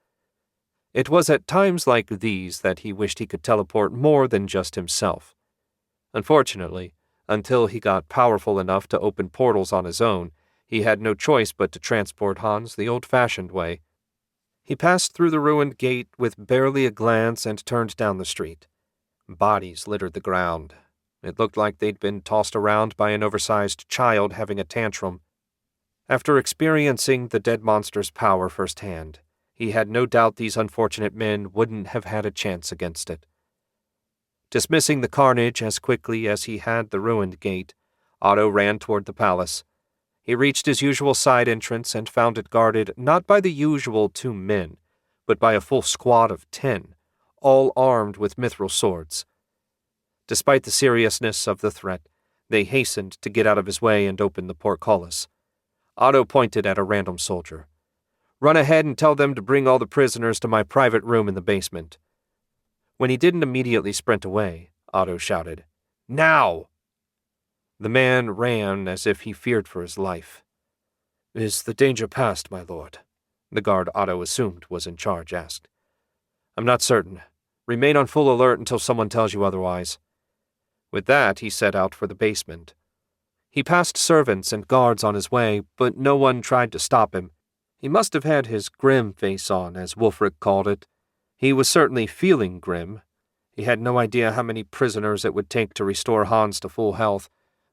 It was at times like these that he wished he could teleport more than just himself. Unfortunately, until he got powerful enough to open portals on his own, he had no choice but to transport Hans the old-fashioned way. He passed through the ruined gate with barely a glance and turned down the street. Bodies littered the ground. It looked like they'd been tossed around by an oversized child having a tantrum. After experiencing the dead monster's power firsthand, he had no doubt these unfortunate men wouldn't have had a chance against it. Dismissing the carnage as quickly as he had the ruined gate, Otto ran toward the palace. He reached his usual side entrance and found it guarded not by the usual 2 men, but by a full squad of 10, all armed with mithril swords. Despite the seriousness of the threat, they hastened to get out of his way and open the portcullis. Otto pointed at a random soldier. "Run ahead and tell them to bring all the prisoners to my private room in the basement." When he didn't immediately sprint away, Otto shouted, "Now!" The man ran as if he feared for his life. "Is the danger past, my lord?" the guard Otto assumed was in charge asked. "I'm not certain. Remain on full alert until someone tells you otherwise." With that, he set out for the basement. He passed servants and guards on his way, but no one tried to stop him. He must have had his grim face on, as Wulfric called it. He was certainly feeling grim. He had no idea how many prisoners it would take to restore Hans to full health,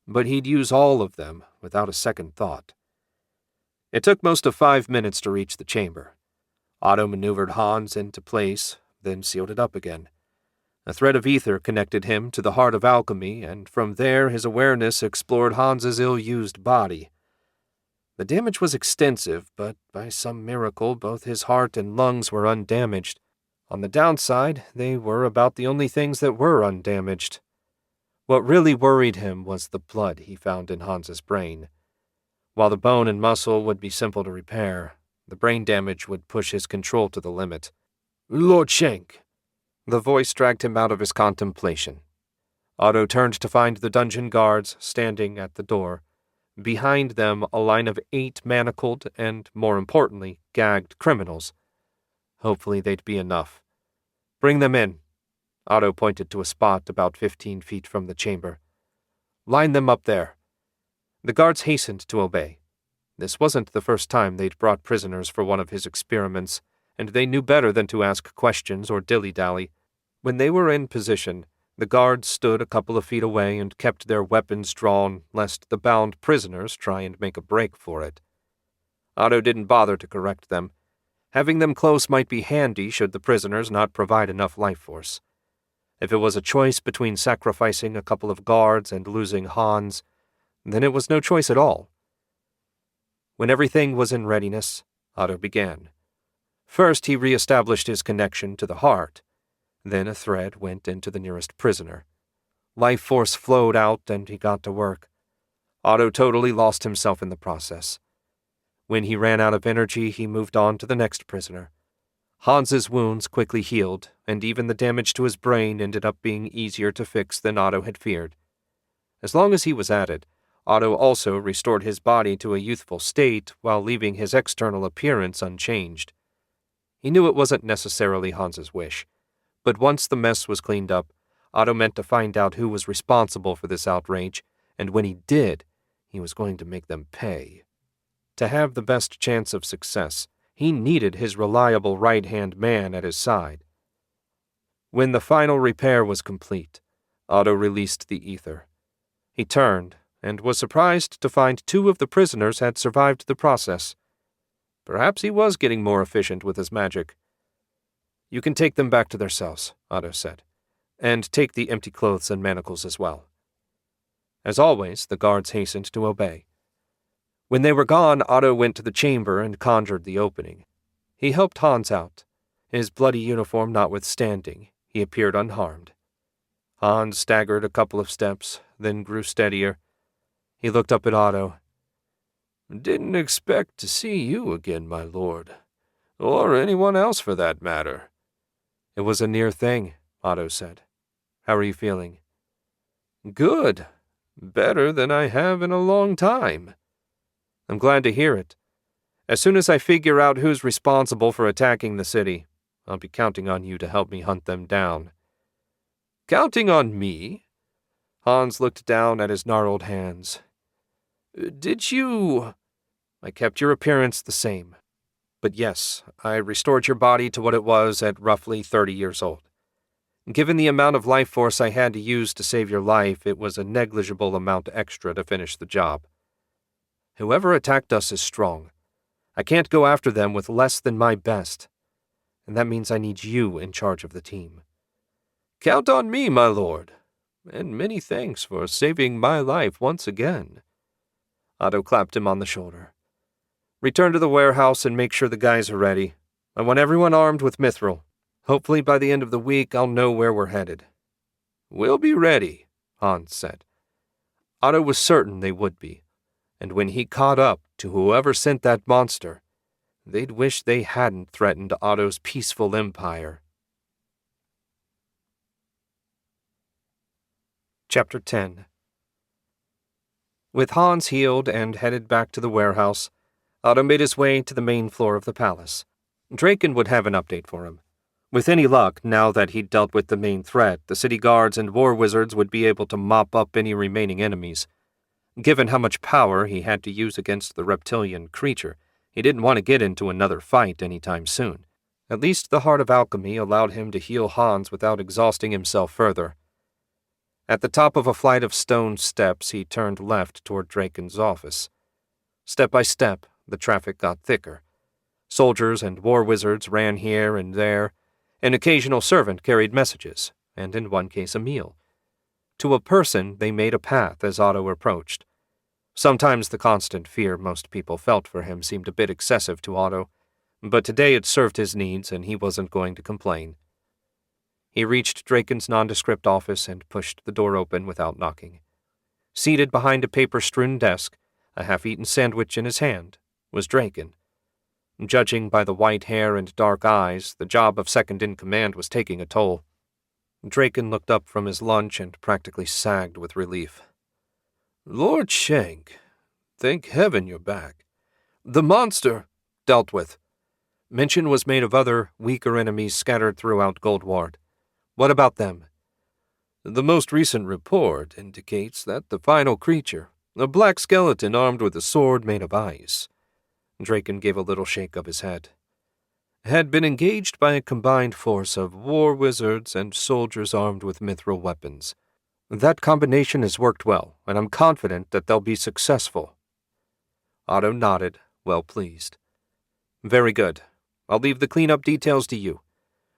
but he'd use all of them without a second thought. It took most of 5 minutes to reach the chamber. Otto maneuvered Hans into place, then sealed it up again. A thread of ether connected him to the heart of alchemy, and from there his awareness explored Hans's ill-used body. The damage was extensive, but by some miracle both his heart and lungs were undamaged. On the downside, they were about the only things that were undamaged. What really worried him was the blood he found in Hans's brain. While the bone and muscle would be simple to repair, the brain damage would push his control to the limit. Lord Shenk. The voice dragged him out of his contemplation. Otto turned to find the dungeon guards standing at the door. Behind them, a line of 8 manacled and, more importantly, gagged criminals. Hopefully they'd be enough. Bring them in. Otto pointed to a spot about 15 feet from the chamber. Line them up there. The guards hastened to obey. This wasn't the first time they'd brought prisoners for one of his experiments, and they knew better than to ask questions or dilly-dally. When they were in position, the guards stood a couple of feet away and kept their weapons drawn, lest the bound prisoners try and make a break for it. Otto didn't bother to correct them. Having them close might be handy should the prisoners not provide enough life force. If it was a choice between sacrificing a couple of guards and losing Hans, then it was no choice at all. When everything was in readiness, Otto began. First, he re-established his connection to the heart. Then a thread went into the nearest prisoner. Life force flowed out and he got to work. Otto totally lost himself in the process. When he ran out of energy, he moved on to the next prisoner. Hans's wounds quickly healed, and even the damage to his brain ended up being easier to fix than Otto had feared. As long as he was at it, Otto also restored his body to a youthful state while leaving his external appearance unchanged. He knew it wasn't necessarily Hans's wish, but once the mess was cleaned up, Otto meant to find out who was responsible for this outrage, and when he did, he was going to make them pay. To have the best chance of success, he needed his reliable right-hand man at his side. When the final repair was complete, Otto released the ether. He turned, and was surprised to find 2 of the prisoners had survived the process. Perhaps he was getting more efficient with his magic. You can take them back to their cells, Otto said, and take the empty clothes and manacles as well. As always, the guards hastened to obey. When they were gone, Otto went to the chamber and conjured the opening. He helped Hans out. His bloody uniform notwithstanding, he appeared unharmed. Hans staggered a couple of steps, then grew steadier. He looked up at Otto. Didn't expect to see you again, my lord. Or anyone else for that matter. It was a near thing, Otto said. How are you feeling? Good. Better than I have in a long time. I'm glad to hear it. As soon as I figure out who's responsible for attacking the city, I'll be counting on you to help me hunt them down. Counting on me? Hans looked down at his gnarled hands. Did you... I kept your appearance the same. But yes, I restored your body to what it was at roughly 30 years old. Given the amount of life force I had to use to save your life, it was a negligible amount extra to finish the job. Whoever attacked us is strong. I can't go after them with less than my best. And that means I need you in charge of the team. Count on me, my lord. And many thanks for saving my life once again. Otto clapped him on the shoulder. Return to the warehouse and make sure the guys are ready. I want everyone armed with mithril. Hopefully by the end of the week I'll know where we're headed. We'll be ready, Hans said. Otto was certain they would be, and when he caught up to whoever sent that monster, they'd wish they hadn't threatened Otto's peaceful empire. Chapter 10. With Hans healed and headed back to the warehouse, Otto made his way to the main floor of the palace. Draken would have an update for him. With any luck, now that he'd dealt with the main threat, the city guards and war wizards would be able to mop up any remaining enemies. Given how much power he had to use against the reptilian creature, he didn't want to get into another fight anytime soon. At least the Heart of Alchemy allowed him to heal Hans without exhausting himself further. At the top of a flight of stone steps, he turned left toward Draken's office. Step by step, the traffic got thicker. Soldiers and war wizards ran here and there. An occasional servant carried messages, and in one case a meal. To a person, they made a path as Otto approached. Sometimes the constant fear most people felt for him seemed a bit excessive to Otto, but today it served his needs and he wasn't going to complain. He reached Draken's nondescript office and pushed the door open without knocking. Seated behind a paper-strewn desk, a half-eaten sandwich in his hand, was Draken. Judging by the white hair and dark eyes, the job of second-in-command was taking a toll. Draken looked up from his lunch and practically sagged with relief. Lord Shenk, thank heaven you're back. The monster dealt with. Mention was made of other, weaker enemies scattered throughout Goldward. What about them? The most recent report indicates that the final creature, a black skeleton armed with a sword made of ice, Draken gave a little shake of his head, had been engaged by a combined force of war wizards and soldiers armed with mithril weapons. That combination has worked well, and I'm confident that they'll be successful. Otto nodded, well pleased. Very good. I'll leave the cleanup details to you.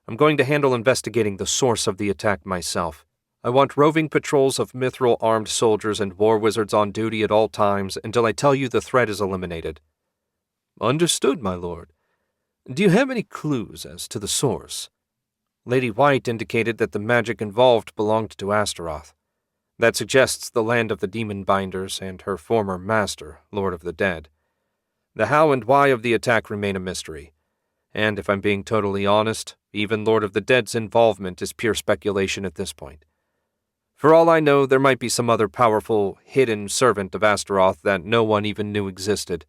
I'm going to handle investigating the source of the attack myself. I want roving patrols of mithril-armed soldiers and war wizards on duty at all times until I tell you the threat is eliminated. Understood, my lord. Do you have any clues as to the source? Lady White indicated that the magic involved belonged to Astaroth. That suggests the land of the demon binders and her former master, Lord of the Dead. The how and why of the attack remain a mystery. And if I'm being totally honest, even Lord of the Dead's involvement is pure speculation at this point. For all I know, there might be some other powerful, hidden servant of Astaroth that no one even knew existed.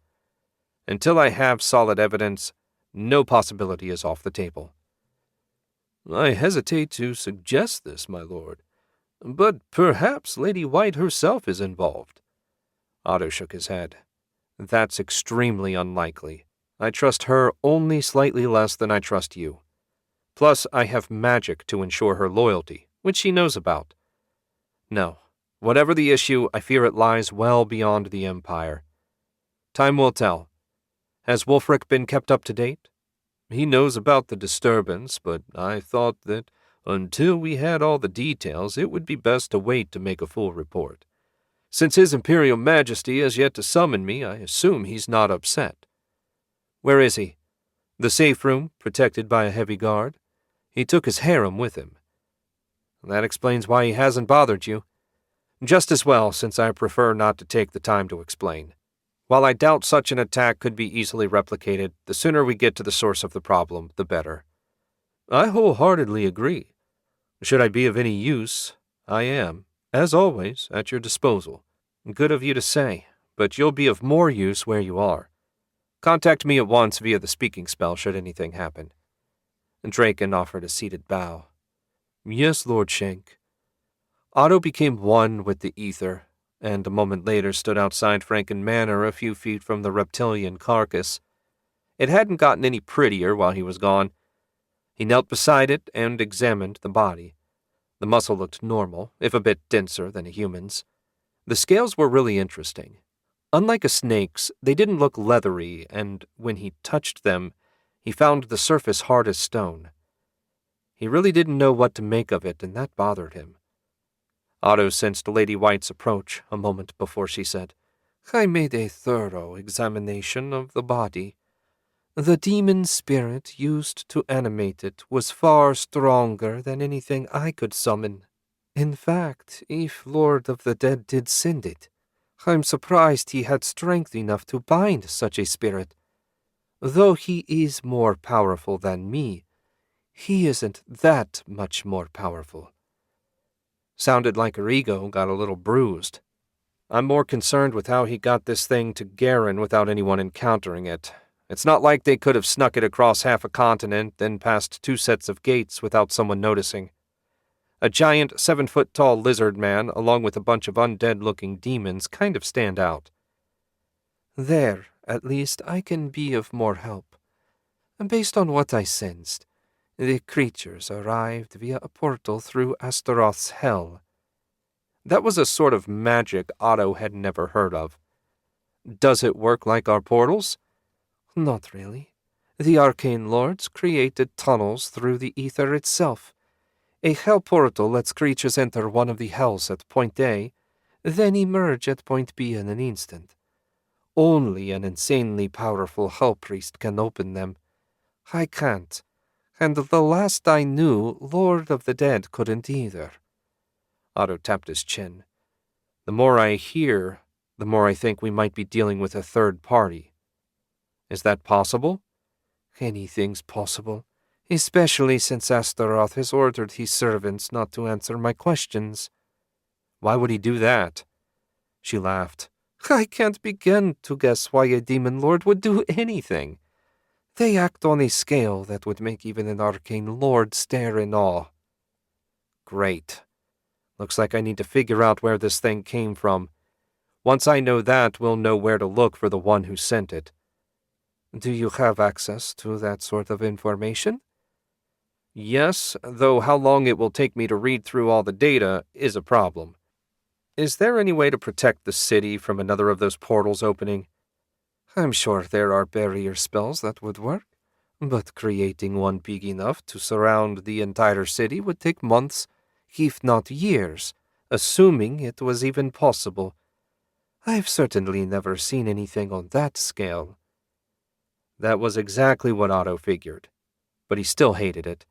Until I have solid evidence, no possibility is off the table. I hesitate to suggest this, my lord, but perhaps Lady White herself is involved. Otto shook his head. That's extremely unlikely. I trust her only slightly less than I trust you. Plus, I have magic to ensure her loyalty, which she knows about. No, whatever the issue, I fear it lies well beyond the Empire. Time will tell. Has Wulfric been kept up to date? He knows about the disturbance, but I thought that until we had all the details, it would be best to wait to make a full report. Since His Imperial Majesty has yet to summon me, I assume he's not upset. Where is he? The safe room, protected by a heavy guard? He took his harem with him. That explains why he hasn't bothered you. Just as well, since I prefer not to take the time to explain. While I doubt such an attack could be easily replicated, the sooner we get to the source of the problem, the better. I wholeheartedly agree. Should I be of any use, I am, as always, at your disposal. Good of you to say, but you'll be of more use where you are. Contact me at once via the speaking spell should anything happen. Draken offered a seated bow. Yes, Lord Shenk. Otto became one with the ether, and a moment later stood outside Franken Manor a few feet from the reptilian carcass. It hadn't gotten any prettier while he was gone. He knelt beside it and examined the body. The muscle looked normal, if a bit denser than a human's. The scales were really interesting. Unlike a snake's, they didn't look leathery, and when he touched them, he found the surface hard as stone. He really didn't know what to make of it, and that bothered him. Otto sensed Lady White's approach a moment before she said, I made a thorough examination of the body. The demon spirit used to animate it was far stronger than anything I could summon. In fact, if Lord of the Dead did send it, I'm surprised he had strength enough to bind such a spirit. Though he is more powerful than me, he isn't that much more powerful. Sounded like her ego got a little bruised. I'm more concerned with how he got this thing to Garen without anyone encountering it. It's not like they could have snuck it across half a continent, then past 2 sets of gates without someone noticing. A giant 7-foot-tall lizard man, along with a bunch of undead-looking demons, kind of stand out. There, at least, I can be of more help. Based on what I sensed, the creatures arrived via a portal through Astaroth's hell. That was a sort of magic Otto had never heard of. Does it work like our portals? Not really. The arcane lords created tunnels through the ether itself. A hell portal lets creatures enter one of the hells at point A, then emerge at point B in an instant. Only an insanely powerful hell priest can open them. I can't, and the last I knew, Lord of the Dead couldn't either. Otto tapped his chin. The more I hear, the more I think we might be dealing with a third party. Is that possible? Anything's possible, especially since Astaroth has ordered his servants not to answer my questions. Why would he do that? She laughed. I can't begin to guess why a demon lord would do anything. They act on a scale that would make even an arcane lord stare in awe. Great. Looks like I need to figure out where this thing came from. Once I know that, we'll know where to look for the one who sent it. Do you have access to that sort of information? Yes, though how long it will take me to read through all the data is a problem. Is there any way to protect the city from another of those portals opening? I'm sure there are barrier spells that would work, but creating one big enough to surround the entire city would take months, if not years, assuming it was even possible. I've certainly never seen anything on that scale. That was exactly what Otto figured, but he still hated it.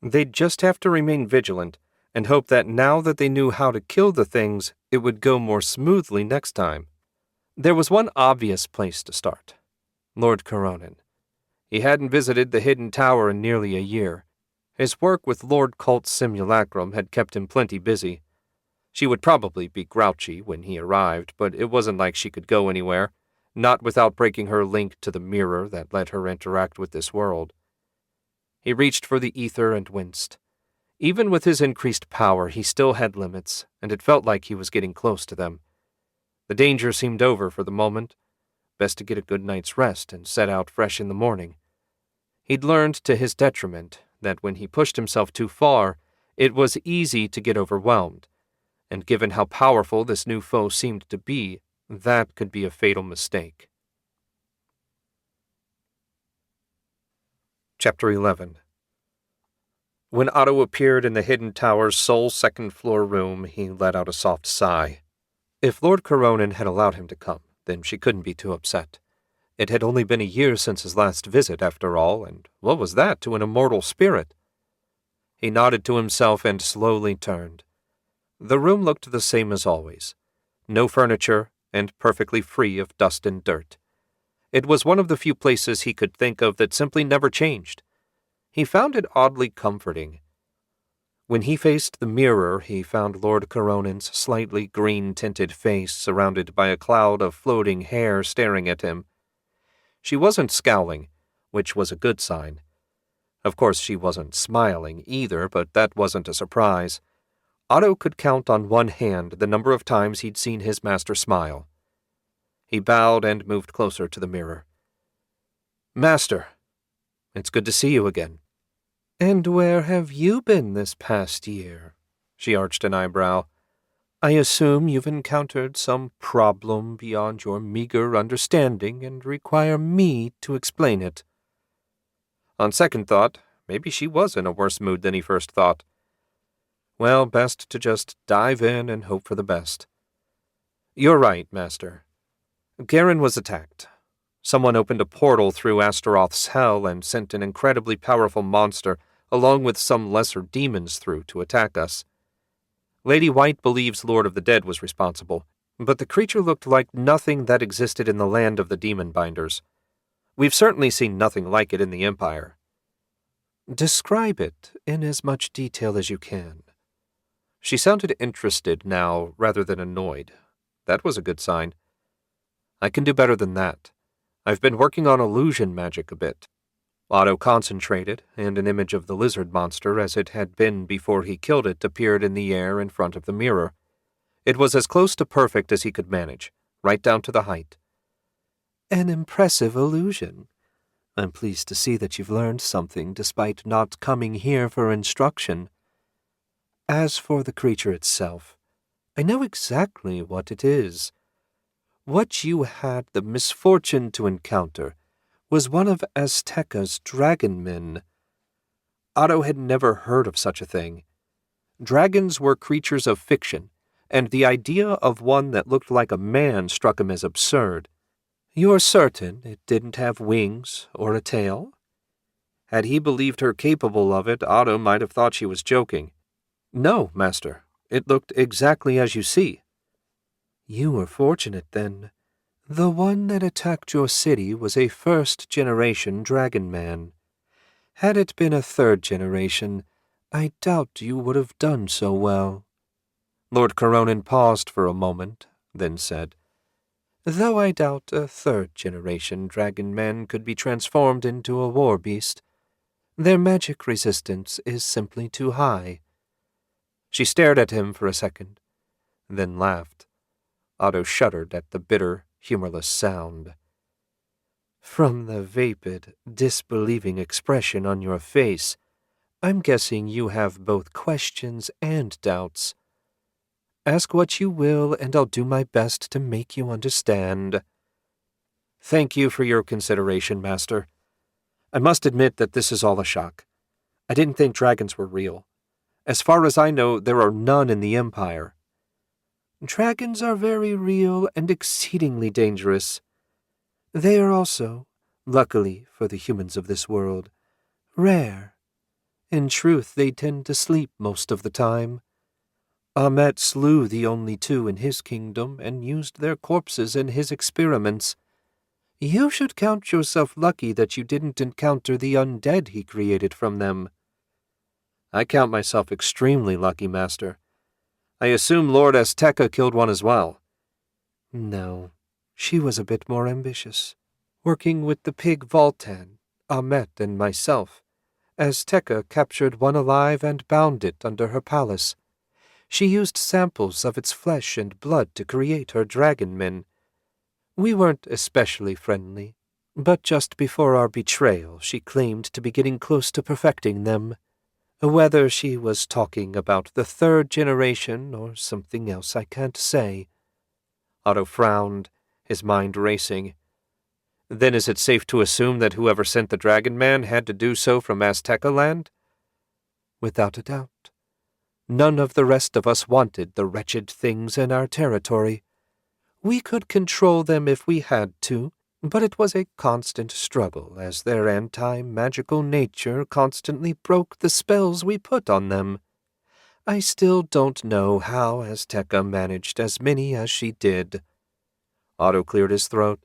They'd just have to remain vigilant and hope that now that they knew how to kill the things, it would go more smoothly next time. There was one obvious place to start. Lord Coronin. He hadn't visited the Hidden Tower in nearly a year. His work with Lord Cult's simulacrum had kept him plenty busy. She would probably be grouchy when he arrived, but it wasn't like she could go anywhere, not without breaking her link to the mirror that let her interact with this world. He reached for the ether and winced. Even with his increased power, he still had limits, and it felt like he was getting close to them. The danger seemed over for the moment. Best to get a good night's rest and set out fresh in the morning. He'd learned to his detriment that when he pushed himself too far, it was easy to get overwhelmed, and given how powerful this new foe seemed to be, that could be a fatal mistake. Chapter 11. When Otto appeared in the Hidden Tower's sole second-floor room, he let out a soft sigh. If Lord Coronin had allowed him to come, then she couldn't be too upset. It had only been a year since his last visit, after all, and what was that to an immortal spirit? He nodded to himself and slowly turned. The room looked the same as always. No furniture, and perfectly free of dust and dirt. It was one of the few places he could think of that simply never changed. He found it oddly comforting. When he faced the mirror, he found Lord Coronin's slightly green-tinted face surrounded by a cloud of floating hair staring at him. She wasn't scowling, which was a good sign. Of course, she wasn't smiling either, but that wasn't a surprise. Otto could count on one hand the number of times he'd seen his master smile. He bowed and moved closer to the mirror. "Master, it's good to see you again." "And where have you been this past year?" She arched an eyebrow. "I assume you've encountered some problem beyond your meager understanding and require me to explain it." On second thought, maybe she was in a worse mood than he first thought. Well, best to just dive in and hope for the best. "You're right, Master. Garen was attacked. Someone opened a portal through Astaroth's hell and sent an incredibly powerful monster along with some lesser demons through to attack us. Lady White believes Lord of the Dead was responsible, but the creature looked like nothing that existed in the land of the demon binders. We've certainly seen nothing like it in the Empire." "Describe it in as much detail as you can." She sounded interested now rather than annoyed. That was a good sign. "I can do better than that. I've been working on illusion magic a bit." Otto concentrated, and an image of the lizard monster as it had been before he killed it appeared in the air in front of the mirror. It was as close to perfect as he could manage, right down to the height. "An impressive illusion. I'm pleased to see that you've learned something despite not coming here for instruction. As for the creature itself, I know exactly what it is. What you had the misfortune to encounter was one of Azteca's dragon men. Otto had never heard of such a thing. Dragons were creatures of fiction, and the idea of one that looked like a man struck him as absurd. "You're certain it didn't have wings or a tail?" Had he believed her capable of it, Otto might have thought she was joking. "No, master. It looked exactly as you see." "You were fortunate, then. The one that attacked your city was a first-generation dragon man. Had it been a third generation, I doubt you would have done so well." Lord Coronin paused for a moment, then said, "Though I doubt a third-generation dragon man could be transformed into a war beast. Their magic resistance is simply too high." She stared at him for a second, then laughed. Otto shuddered at the bitter, humorless sound. "From the vapid, disbelieving expression on your face, I'm guessing you have both questions and doubts. Ask what you will, and I'll do my best to make you understand." "Thank you for your consideration, Master. I must admit that this is all a shock. I didn't think dragons were real. As far as I know, there are none in the Empire." "Dragons are very real and exceedingly dangerous. They are also, luckily for the humans of this world, rare. In truth, they tend to sleep most of the time. Amet slew the only two in his kingdom and used their corpses in his experiments. You should count yourself lucky that you didn't encounter the undead he created from them." "I count myself extremely lucky, Master. I assume Lord Azteca killed one as well." "No, she was a bit more ambitious. Working with the pig Voltan, Amet, and myself, Azteca captured one alive and bound it under her palace. She used samples of its flesh and blood to create her dragon men. We weren't especially friendly, but just before our betrayal she claimed to be getting close to perfecting them. Whether she was talking about the third generation or something else I can't say." Otto frowned, his mind racing. "Then is it safe to assume that whoever sent the Dragon Man had to do so from Aztecaland?" "Without a doubt. None of the rest of us wanted the wretched things in our territory. We could control them if we had to, but it was a constant struggle as their anti-magical nature constantly broke the spells we put on them. I still don't know how Azteca managed as many as she did." Otto cleared his throat.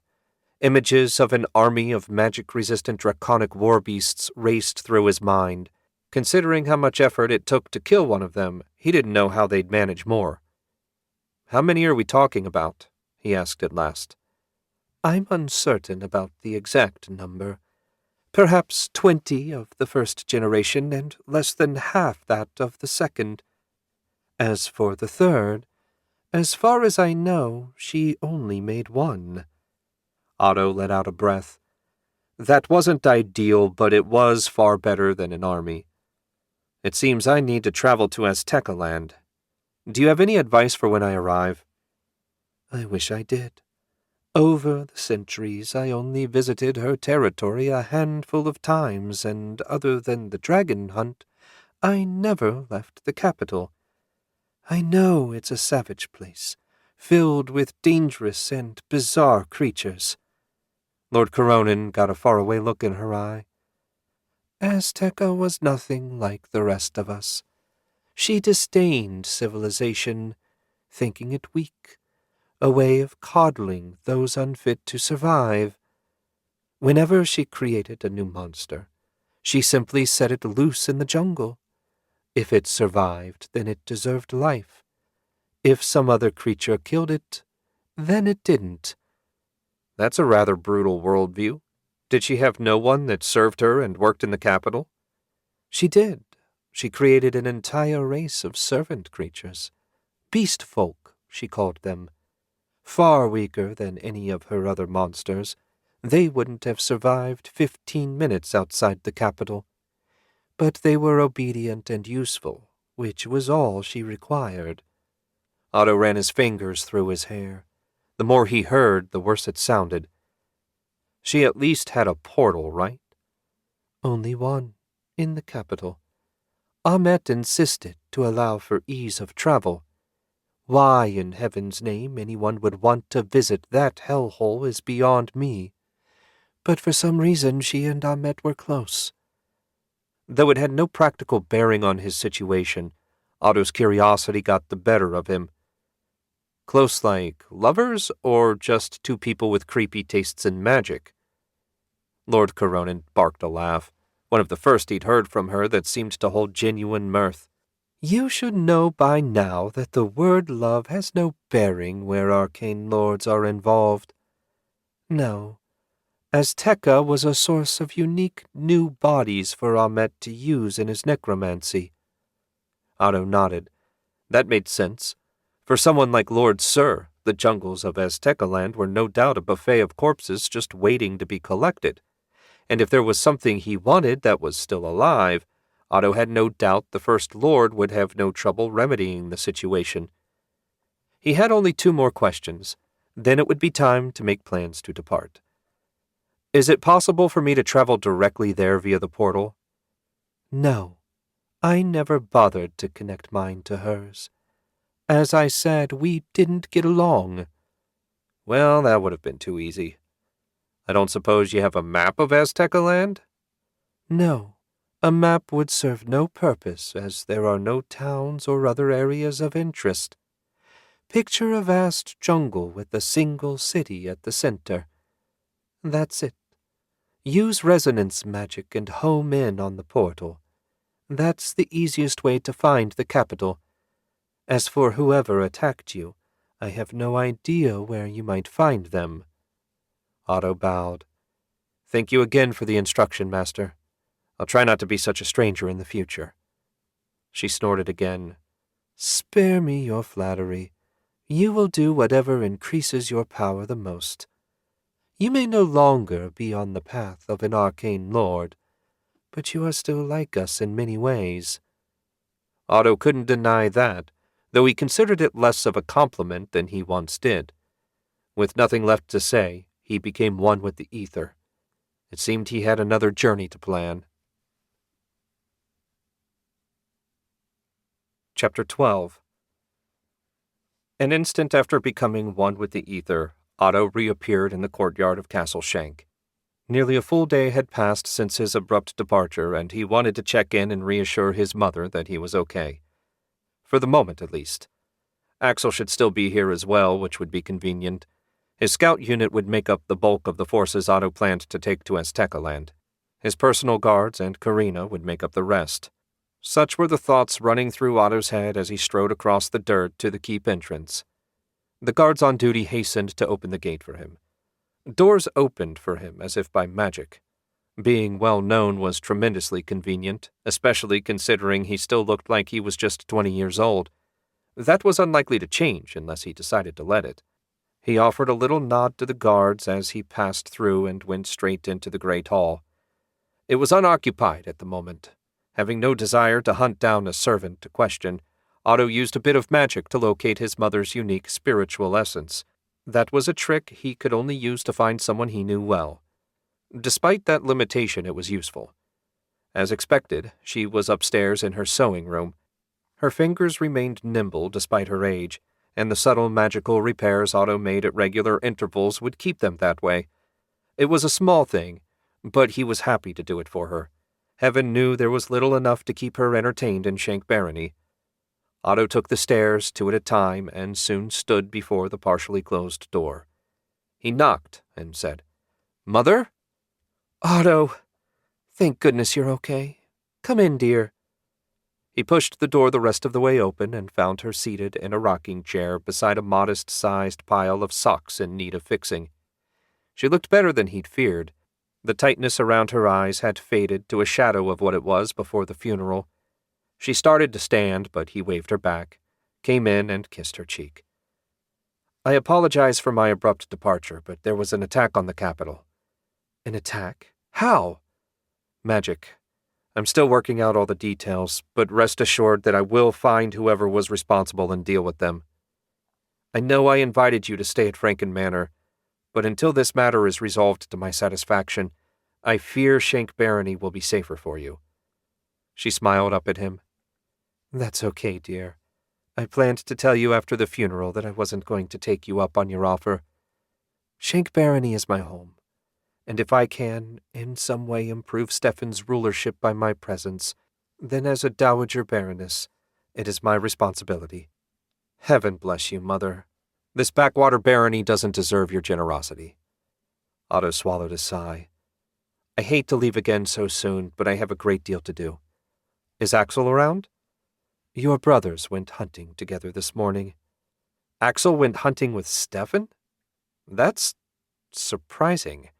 Images of an army of magic-resistant draconic war beasts raced through his mind. Considering how much effort it took to kill one of them, he didn't know how they'd manage more. "How many are we talking about?" he asked at last. "I'm uncertain about the exact number. Perhaps 20 of the first generation and less than half that of the second. As for the third, as far as I know, she only made one." Otto let out a breath. That wasn't ideal, but it was far better than an army. "It seems I need to travel to Aztecaland. Do you have any advice for when I arrive?" "I wish I did. Over the centuries, I only visited her territory a handful of times, and other than the dragon hunt, I never left the capital. I know it's a savage place, filled with dangerous and bizarre creatures." Lord Coronin got a faraway look in her eye. "Azteca was nothing like the rest of us. She disdained civilization, thinking it weak, a way of coddling those unfit to survive. Whenever she created a new monster, she simply set it loose in the jungle. If it survived, then it deserved life. If some other creature killed it, then it didn't." "That's a rather brutal worldview. Did she have no one that served her and worked in the capital?" "She did. She created an entire race of servant creatures. Beast folk, she called them. Far weaker than any of her other monsters. They wouldn't have survived 15 minutes outside the capital. But they were obedient and useful, which was all she required." Otto ran his fingers through his hair. The more he heard, the worse it sounded. "She at least had a portal, right?" "Only one. in the capital. Amet insisted to allow for ease of travel. Why in heaven's name anyone would want to visit that hellhole is beyond me. But for some reason she and Amet were close. Though it had no practical bearing on his situation, Otto's curiosity got the better of him. Close like lovers, or just two people with creepy tastes in magic? Lord Coronin barked a laugh, one of the first he'd heard from her that seemed to hold genuine mirth. You should know by now that the word love has no bearing where arcane lords are involved. No, Azteca was a source of unique new bodies for Amet to use in his necromancy. Otto nodded. That made sense. For someone like Lord Sur, the jungles of Aztecaland were no doubt a buffet of corpses just waiting to be collected. And if there was something he wanted that was still alive, Otto had no doubt the First Lord would have no trouble remedying the situation. He had only 2 more questions. Then it would be time to make plans to depart. Is it possible for me to travel directly there via the portal? No. I never bothered to connect mine to hers. As I said, we didn't get along. Well, that would have been too easy. I don't suppose you have a map of Aztecaland? No. A map would serve no purpose, as there are no towns or other areas of interest. Picture a vast jungle with a single city at the center. That's it. Use resonance magic and home in on the portal. That's the easiest way to find the capital. As for whoever attacked you, I have no idea where you might find them. Otto bowed. Thank you again for the instruction, Master. I'll try not to be such a stranger in the future. She snorted again. Spare me your flattery. You will do whatever increases your power the most. You may no longer be on the path of an arcane lord, but you are still like us in many ways. Otto couldn't deny that, though he considered it less of a compliment than he once did. With nothing left to say, he became one with the ether. It seemed he had another journey to plan. Chapter 12. An instant after becoming one with the ether, Otto reappeared in the courtyard of Castle Shenk. Nearly a full day had passed since his abrupt departure, and he wanted to check in and reassure his mother that he was okay. For the moment, at least. Axel should still be here as well, which would be convenient. His scout unit would make up the bulk of the forces Otto planned to take to Aztecaland. His personal guards and Karina would make up the rest. Such were the thoughts running through Otto's head as he strode across the dirt to the keep entrance. The guards on duty hastened to open the gate for him. Doors opened for him as if by magic. Being well known was tremendously convenient, especially considering he still looked like he was just 20 years old. That was unlikely to change unless he decided to let it. He offered a little nod to the guards as he passed through and went straight into the great hall. It was unoccupied at the moment. Having no desire to hunt down a servant to question, Otto used a bit of magic to locate his mother's unique spiritual essence. That was a trick he could only use to find someone he knew well. Despite that limitation, it was useful. As expected, she was upstairs in her sewing room. Her fingers remained nimble despite her age, and the subtle magical repairs Otto made at regular intervals would keep them that way. It was a small thing, but he was happy to do it for her. Heaven knew there was little enough to keep her entertained in Shenk Barony. Otto took the stairs 2 at a time and soon stood before the partially closed door. He knocked and said, "Mother?" "Otto, thank goodness you're okay. Come in, dear." He pushed the door the rest of the way open and found her seated in a rocking chair beside a modest-sized pile of socks in need of fixing. She looked better than he'd feared. The tightness around her eyes had faded to a shadow of what it was before the funeral. She started to stand, but he waved her back, came in and kissed her cheek. "I apologize for my abrupt departure, but there was an attack on the capital." "An attack? How?" "Magic. I'm still working out all the details, but rest assured that I will find whoever was responsible and deal with them. I know I invited you to stay at Franken Manor, but until this matter is resolved to my satisfaction, I fear Shenk Barony will be safer for you. She smiled up at him. That's okay, dear. I planned to tell you after the funeral that I wasn't going to take you up on your offer. Shenk Barony is my home, and if I can, in some way, improve Stefan's rulership by my presence, then as a dowager baroness, it is my responsibility. Heaven bless you, mother. This backwater barony doesn't deserve your generosity. Otto swallowed a sigh. I hate to leave again so soon, but I have a great deal to do. Is Axel around? Your brothers went hunting together this morning. Axel went hunting with Stefan? That's surprising.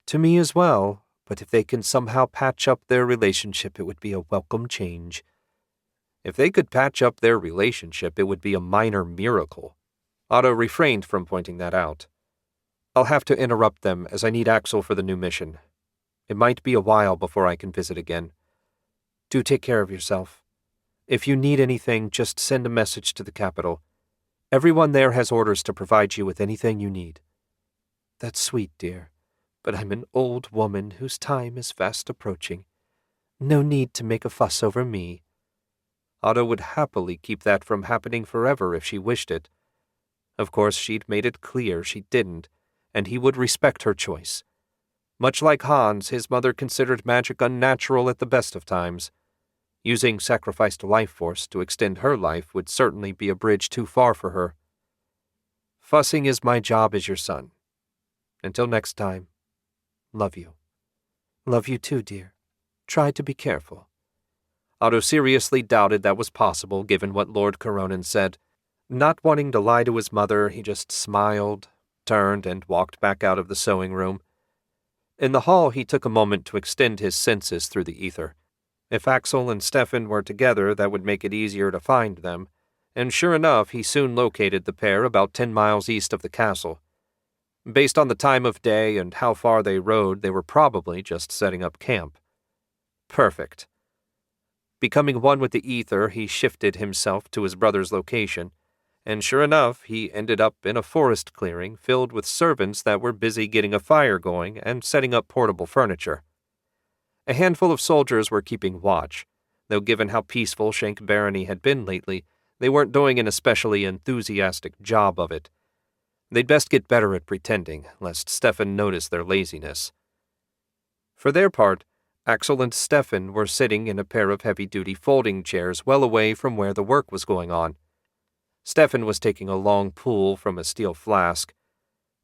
To me as well, but if they can somehow patch up their relationship, it would be a welcome change. If they could patch up their relationship, it would be a minor miracle. Otto refrained from pointing that out. I'll have to interrupt them as I need Axel for the new mission. It might be a while before I can visit again. Do take care of yourself. If you need anything, just send a message to the capital. Everyone there has orders to provide you with anything you need. That's sweet, dear, but I'm an old woman whose time is fast approaching. No need to make a fuss over me. Otto would happily keep that from happening forever if she wished it. Of course, she'd made it clear she didn't, and he would respect her choice. Much like Hans, his mother considered magic unnatural at the best of times. Using sacrificed life force to extend her life would certainly be a bridge too far for her. Fussing is my job as your son. Until next time, love you. Love you too, dear. Try to be careful. Otto seriously doubted that was possible given what Lord Coronin said. Not wanting to lie to his mother, he just smiled, turned, and walked back out of the sewing room. In the hall, he took a moment to extend his senses through the ether. If Axel and Stefan were together, that would make it easier to find them, and sure enough, he soon located the pair about 10 miles east of the castle. Based on the time of day and how far they rode, they were probably just setting up camp. Perfect. Becoming one with the ether, he shifted himself to his brother's location, and sure enough, he ended up in a forest clearing filled with servants that were busy getting a fire going and setting up portable furniture. A handful of soldiers were keeping watch, though given how peaceful Shenk Barony had been lately, they weren't doing an especially enthusiastic job of it. They'd best get better at pretending, lest Stefan notice their laziness. For their part, Axel and Stefan were sitting in a pair of heavy-duty folding chairs well away from where the work was going on. Stefan was taking a long pull from a steel flask.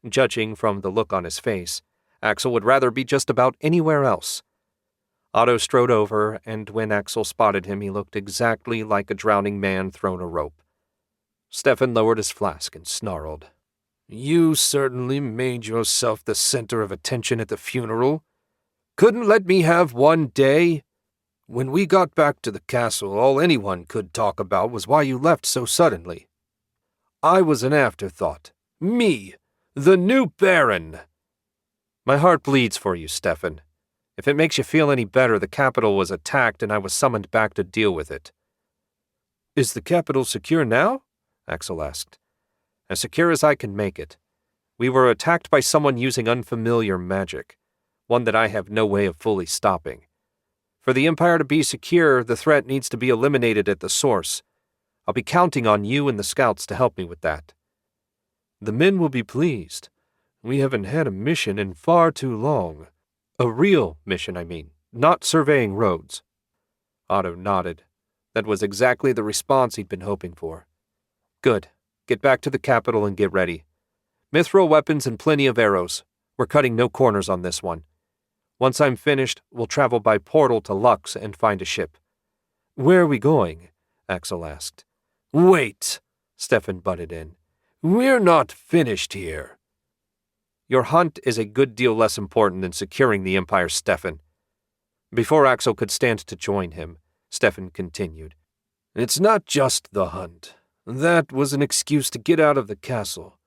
Judging from the look on his face, Axel would rather be just about anywhere else. Otto strode over, and when Axel spotted him, he looked exactly like a drowning man thrown a rope. Stefan lowered his flask and snarled. You certainly made yourself the center of attention at the funeral. Couldn't let me have one day? When we got back to the castle, all anyone could talk about was why you left so suddenly. I was an afterthought. Me, the new Baron. My heart bleeds for you, Stefan. If it makes you feel any better, the capital was attacked and I was summoned back to deal with it. Is the capital secure now? Axel asked. As secure as I can make it. We were attacked by someone using unfamiliar magic, one that I have no way of fully stopping. For the Empire to be secure, the threat needs to be eliminated at the source. I'll be counting on you and the scouts to help me with that. The men will be pleased. We haven't had a mission in far too long. A real mission, I mean, not surveying roads. Otto nodded. That was exactly the response he'd been hoping for. Good. Get back to the capital and get ready. Mithril weapons and plenty of arrows. We're cutting no corners on this one. Once I'm finished, we'll travel by portal to Lux and find a ship. Where are we going? Axel asked. Wait, Stefan butted in. We're not finished here. Your hunt is a good deal less important than securing the Empire, Stefan. Before Axel could stand to join him, Stefan continued. It's not just the hunt. That was an excuse to get out of the castle.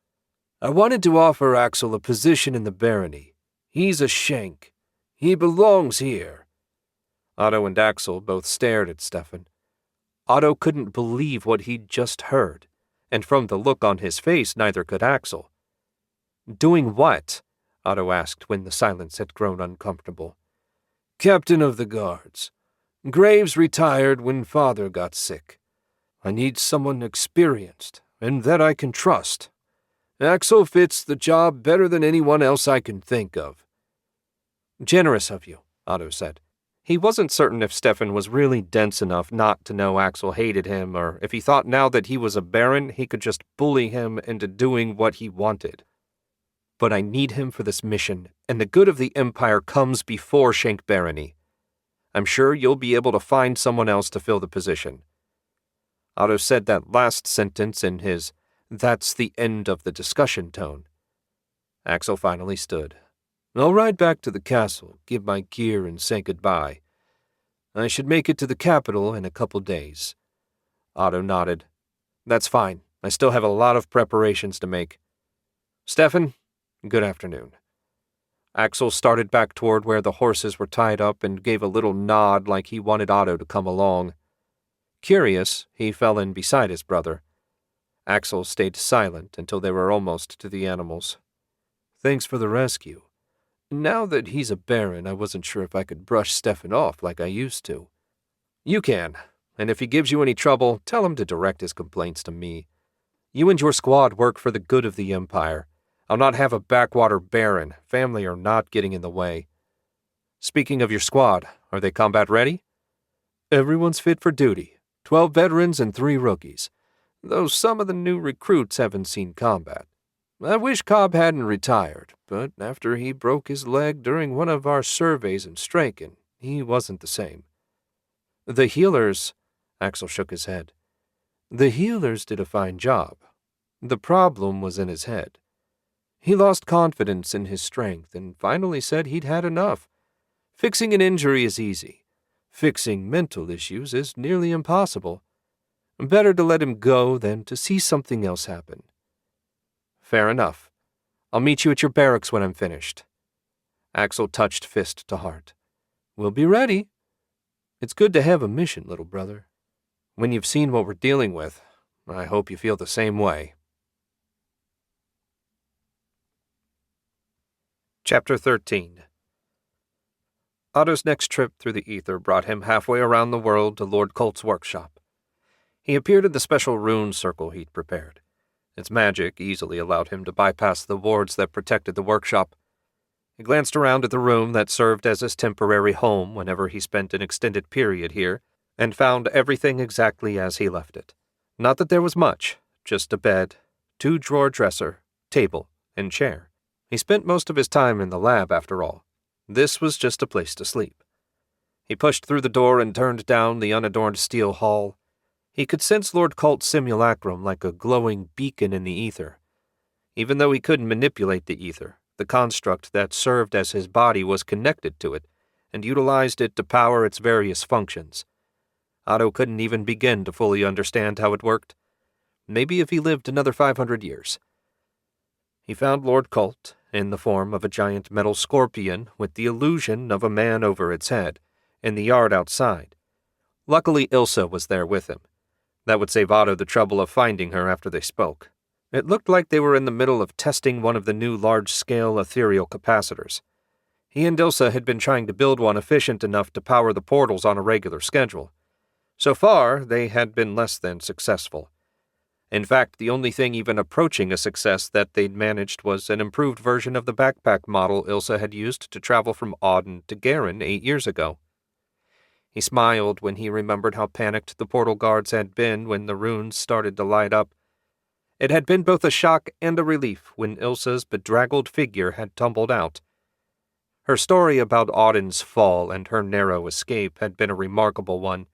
I wanted to offer Axel a position in the barony. He's a Shenk. He belongs here. Otto and Axel both stared at Stefan. Otto couldn't believe what he'd just heard, and from the look on his face, neither could Axel. Doing what? Otto asked when the silence had grown uncomfortable. Captain of the guards. Graves retired when Father got sick. I need someone experienced and that I can trust. Axel fits the job better than anyone else I can think of." "Generous of you," Otto said. He wasn't certain if Stefan was really dense enough not to know Axel hated him, or if he thought now that he was a baron he could just bully him into doing what he wanted. "But I need him for this mission, and the good of the Empire comes before Shenk barony. I'm sure you'll be able to find someone else to fill the position." Otto said that last sentence in his "that's the end of the discussion" tone. Axel finally stood. "I'll ride back to the castle, give my gear, and say goodbye. I should make it to the capital in a couple days." Otto nodded. "That's fine. I still have a lot of preparations to make. Stefan, good afternoon." Axel started back toward where the horses were tied up and gave a little nod like he wanted Otto to come along. Curious, he fell in beside his brother. Axel stayed silent until they were almost to the animals. "Thanks for the rescue. Now that he's a baron, I wasn't sure if I could brush Stefan off like I used to." "You can, and if he gives you any trouble, tell him to direct his complaints to me. You and your squad work for the good of the Empire. I'll not have a backwater baron, family or not, getting in the way. Speaking of your squad, are they combat ready?" "Everyone's fit for duty. 12 veterans and 3 rookies, though some of the new recruits haven't seen combat. I wish Cobb hadn't retired, but after he broke his leg during one of our surveys in Straken, he wasn't the same." "The healers," Axel shook his head. "The healers did a fine job. The problem was in his head. He lost confidence in his strength and finally said he'd had enough. Fixing an injury is easy. Fixing mental issues is nearly impossible. Better to let him go than to see something else happen." "Fair enough. I'll meet you at your barracks when I'm finished." Axel touched fist to heart. "We'll be ready. It's good to have a mission, little brother." "When you've seen what we're dealing with, I hope you feel the same way." Chapter 13. Otto's next trip through the ether brought him halfway around the world to Lord Colt's workshop. He appeared in the special rune circle he'd prepared. Its magic easily allowed him to bypass the wards that protected the workshop. He glanced around at the room that served as his temporary home whenever he spent an extended period here, and found everything exactly as he left it. Not that there was much, just a bed, 2-drawer dresser, table, and chair. He spent most of his time in the lab, after all. This was just a place to sleep. He pushed through the door and turned down the unadorned steel hall. He could sense Lord Colt's simulacrum like a glowing beacon in the ether. Even though he couldn't manipulate the ether, the construct that served as his body was connected to it and utilized it to power its various functions. Otto couldn't even begin to fully understand how it worked. Maybe if he lived another 500 years. He found Lord Colt in the form of a giant metal scorpion with the illusion of a man over its head, in the yard outside. Luckily, Ilsa was there with him. That would save Otto the trouble of finding her after they spoke. It looked like they were in the middle of testing one of the new large-scale ethereal capacitors. He and Ilsa had been trying to build one efficient enough to power the portals on a regular schedule. So far, they had been less than successful. In fact, the only thing even approaching a success that they'd managed was an improved version of the backpack model Ilsa had used to travel from Auden to Garen 8 years ago. He smiled when he remembered how panicked the portal guards had been when the runes started to light up. It had been both a shock and a relief when Ilsa's bedraggled figure had tumbled out. Her story about Auden's fall and her narrow escape had been a remarkable one.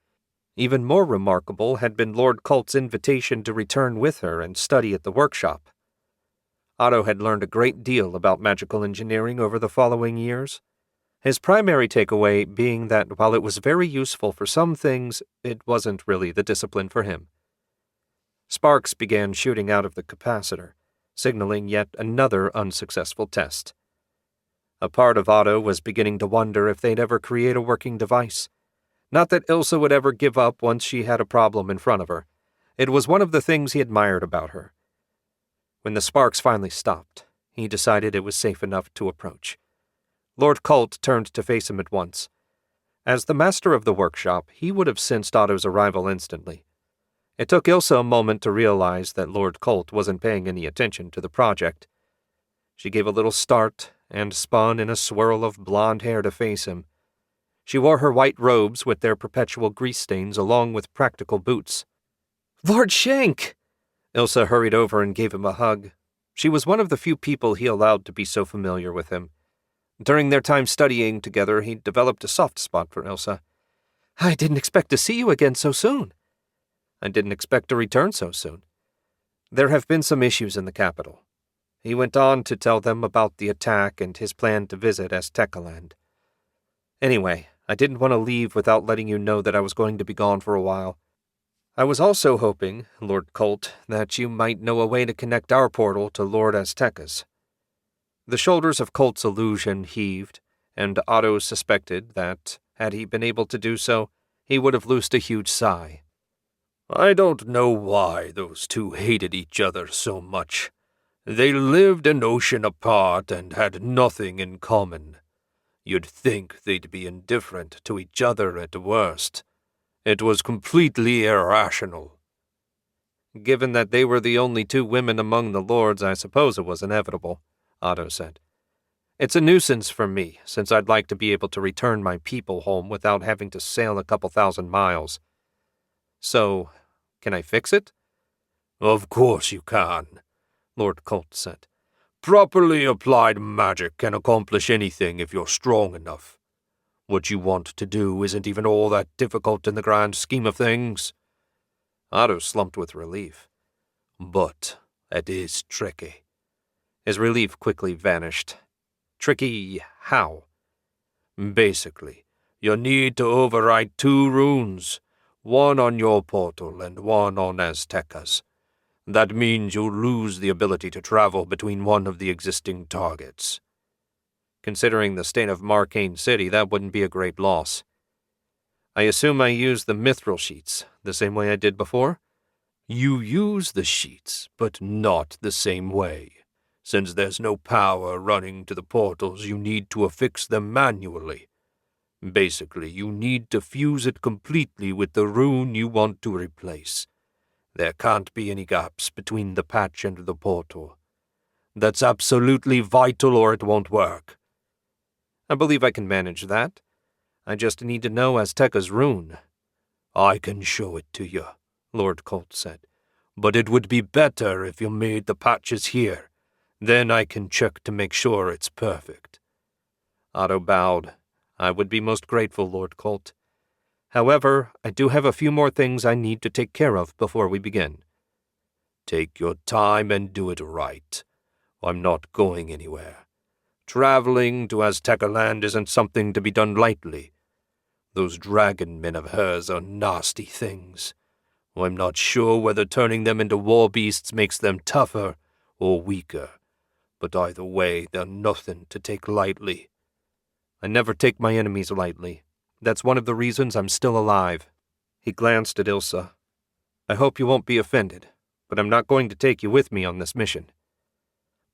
Even more remarkable had been Lord Colt's invitation to return with her and study at the workshop. Otto had learned a great deal about magical engineering over the following years, his primary takeaway being that while it was very useful for some things, it wasn't really the discipline for him. Sparks began shooting out of the capacitor, signaling yet another unsuccessful test. A part of Otto was beginning to wonder if they'd ever create a working device. Not that Ilsa would ever give up once she had a problem in front of her. It was one of the things he admired about her. When the sparks finally stopped, he decided it was safe enough to approach. Lord Colt turned to face him at once. As the master of the workshop, he would have sensed Otto's arrival instantly. It took Ilsa a moment to realize that Lord Colt wasn't paying any attention to the project. She gave a little start and spun in a swirl of blonde hair to face him. She wore her white robes with their perpetual grease stains along with practical boots. "Lord Shenk!" Ilsa hurried over and gave him a hug. She was one of the few people he allowed to be so familiar with him. During their time studying together, he developed a soft spot for Ilsa. "I didn't expect to see you again so soon." "I didn't expect to return so soon. There have been some issues in the capital." He went on to tell them about the attack and his plan to visit Aztecaland. "Anyway, I didn't want to leave without letting you know that I was going to be gone for a while. I was also hoping, Lord Colt, that you might know a way to connect our portal to Lord Azteca's." The shoulders of Colt's illusion heaved, and Otto suspected that, had he been able to do so, he would have loosed a huge sigh. "I don't know why those two hated each other so much. They lived an ocean apart and had nothing in common. You'd think they'd be indifferent to each other at worst. It was completely irrational." "Given that they were the only two women among the lords, I suppose it was inevitable," Otto said. "It's a nuisance for me, since I'd like to be able to return my people home without having to sail a couple 1,000 miles. So, can I fix it?" "Of course you can," Lord Colt said. "Properly applied magic can accomplish anything if you're strong enough. What you want to do isn't even all that difficult in the grand scheme of things." Otto slumped with relief. "But it is tricky." His relief quickly vanished. "Tricky how?" "Basically, you need to overwrite 2 runes, one on your portal and one on Azteca's. That means you'll lose the ability to travel between one of the existing targets." Considering the state of Marcane City, that wouldn't be a great loss. "I assume I use the mithril sheets, the same way I did before?" "You use the sheets, but not the same way. Since there's no power running to the portals, you need to affix them manually. Basically, you need to fuse it completely with the rune you want to replace. There can't be any gaps between the patch and the portal. That's absolutely vital or it won't work." "I believe I can manage that. I just need to know Azteca's rune." "I can show it to you," Lord Colt said. "But it would be better if you made the patches here. Then I can check to make sure it's perfect." Otto bowed. "I would be most grateful, Lord Colt. However, I do have a few more things I need to take care of before we begin." "Take your time and do it right. I'm not going anywhere. Traveling to Aztecaland isn't something to be done lightly. Those dragon men of hers are nasty things. I'm not sure whether turning them into war beasts makes them tougher or weaker, but either way, they're nothing to take lightly." "I never take my enemies lightly. That's one of the reasons I'm still alive." He glanced at Ilsa. "I hope you won't be offended, but I'm not going to take you with me on this mission."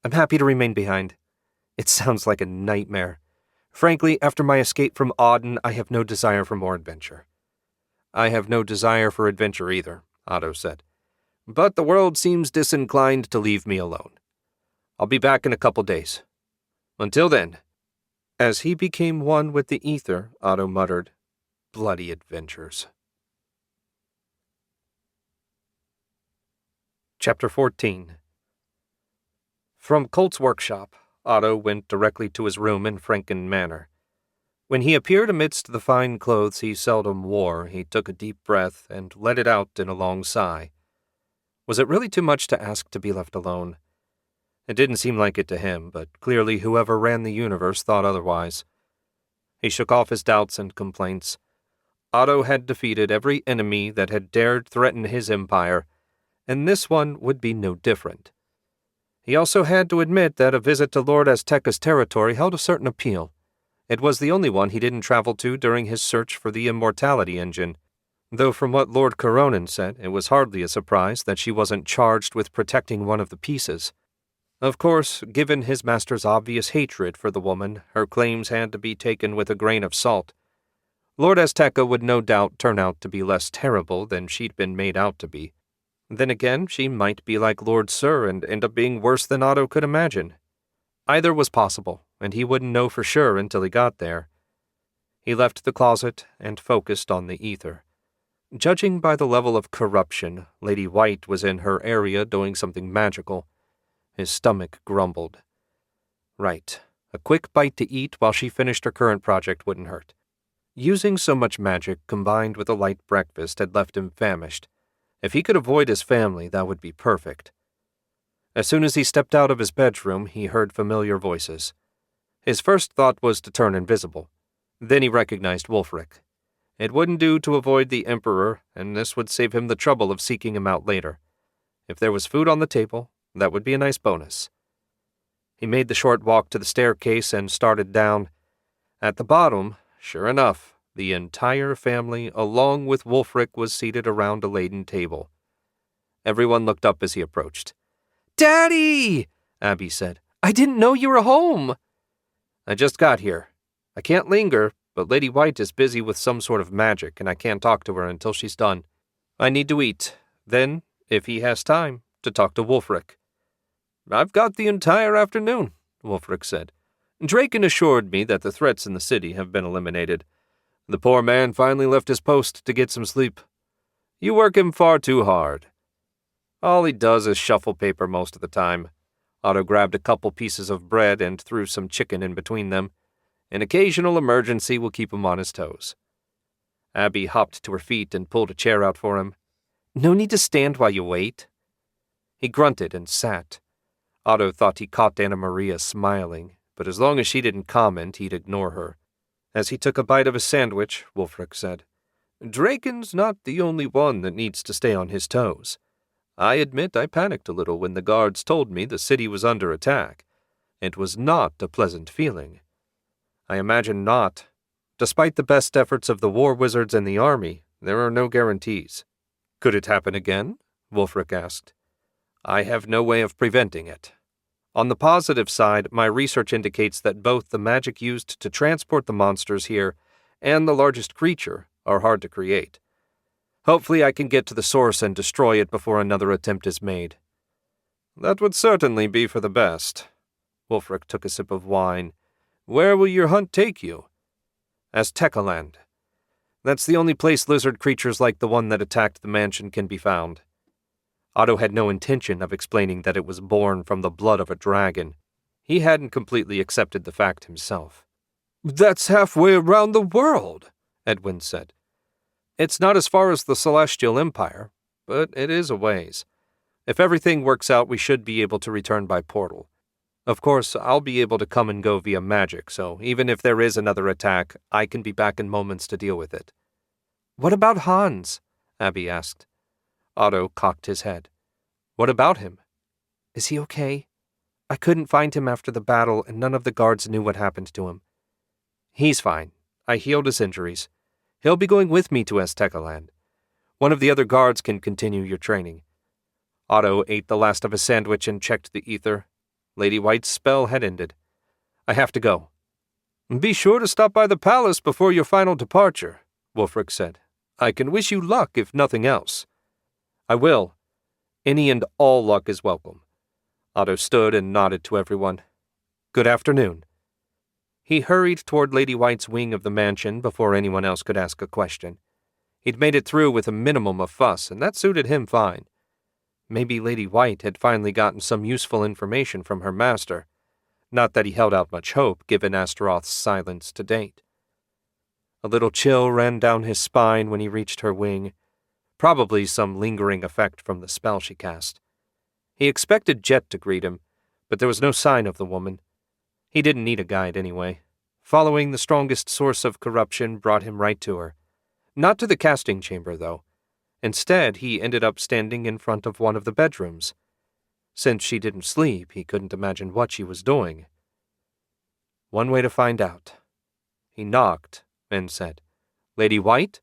"I'm happy to remain behind. It sounds like a nightmare. Frankly, after my escape from Auden, I have no desire for more adventure." "I have no desire for adventure either," Otto said. "But the world seems disinclined to leave me alone. I'll be back in a couple days. Until then." As he became one with the ether, Otto muttered, "Bloody adventures." Chapter 14. From Colt's workshop, Otto went directly to his room in Franken Manor. When he appeared amidst the fine clothes he seldom wore, he took a deep breath and let it out in a long sigh. Was it really too much to ask to be left alone? It didn't seem like it to him, but clearly whoever ran the universe thought otherwise. He shook off his doubts and complaints. Otto had defeated every enemy that had dared threaten his empire, and this one would be no different. He also had to admit that a visit to Lord Azteca's territory held a certain appeal. It was the only one he didn't travel to during his search for the immortality engine, though from what Lord Coronin said, it was hardly a surprise that she wasn't charged with protecting one of the pieces. Of course, given his master's obvious hatred for the woman, her claims had to be taken with a grain of salt. Lord Azteca would no doubt turn out to be less terrible than she'd been made out to be. Then again, she might be like Lord Sur and end up being worse than Otto could imagine. Either was possible, and he wouldn't know for sure until he got there. He left the closet and focused on the ether. Judging by the level of corruption, Lady White was in her area doing something magical. His stomach grumbled. Right, a quick bite to eat while she finished her current project wouldn't hurt. Using so much magic combined with a light breakfast had left him famished. If he could avoid his family, that would be perfect. As soon as he stepped out of his bedroom, he heard familiar voices. His first thought was to turn invisible. Then he recognized Wulfric. It wouldn't do to avoid the Emperor, and this would save him the trouble of seeking him out later. If there was food on the table, that would be a nice bonus. He made the short walk to the staircase and started down. At the bottom, sure enough, the entire family, along with Wulfric, was seated around a laden table. Everyone looked up as he approached. "Daddy!" Abby said. "I didn't know you were home." "I just got here. I can't linger, but Lady White is busy with some sort of magic, and I can't talk to her until she's done. I need to eat. Then, if he has time, to talk to Wulfric." "I've got the entire afternoon," Wulfric said. "Draken assured me that the threats in the city have been eliminated. The poor man finally left his post to get some sleep. You work him far too hard." "All he does is shuffle paper most of the time." Otto grabbed a couple pieces of bread and threw some chicken in between them. "An occasional emergency will keep him on his toes." Abby hopped to her feet and pulled a chair out for him. "No need to stand while you wait." He grunted and sat. Otto thought he caught Anna Maria smiling, but as long as she didn't comment, he'd ignore her. As he took a bite of his sandwich, Wulfric said, "Draken's not the only one that needs to stay on his toes. I admit I panicked a little when the guards told me the city was under attack. It was not a pleasant feeling. I imagine not. Despite the best efforts of the war wizards and the army, there are no guarantees." "Could it happen again?" Wulfric asked. "I have no way of preventing it. On the positive side, my research indicates that both the magic used to transport the monsters here and the largest creature are hard to create. Hopefully I can get to the source and destroy it before another attempt is made." "That would certainly be for the best." Wulfric took a sip of wine. "Where will your hunt take you?" "Aztecaland. That's the only place lizard creatures like the one that attacked the mansion can be found." Otto had no intention of explaining that it was born from the blood of a dragon. He hadn't completely accepted the fact himself. "That's halfway around the world," Edwin said. "It's not as far as the Celestial Empire, but it is a ways. If everything works out, we should be able to return by portal. Of course, I'll be able to come and go via magic, so even if there is another attack, I can be back in moments to deal with it." "What about Hans?" Abby asked. Otto cocked his head. "What about him?" "Is he okay? I couldn't find him after the battle, and none of the guards knew what happened to him." "He's fine. I healed his injuries. He'll be going with me to Aztecaland. One of the other guards can continue your training." Otto ate the last of his sandwich and checked the ether. Lady White's spell had ended. "I have to go." "Be sure to stop by the palace before your final departure," Wulfric said. "I can wish you luck if nothing else." "I will. Any and all luck is welcome." Otto stood and nodded to everyone. "Good afternoon." He hurried toward Lady White's wing of the mansion before anyone else could ask a question. He'd made it through with a minimum of fuss, and that suited him fine. Maybe Lady White had finally gotten some useful information from her master. Not that he held out much hope, given Astaroth's silence to date. A little chill ran down his spine when he reached her wing. Probably some lingering effect from the spell she cast. He expected Jet to greet him, but there was no sign of the woman. He didn't need a guide anyway. Following the strongest source of corruption brought him right to her. Not to the casting chamber, though. Instead, he ended up standing in front of one of the bedrooms. Since she didn't sleep, he couldn't imagine what she was doing. One way to find out. He knocked and said, "Lady White?"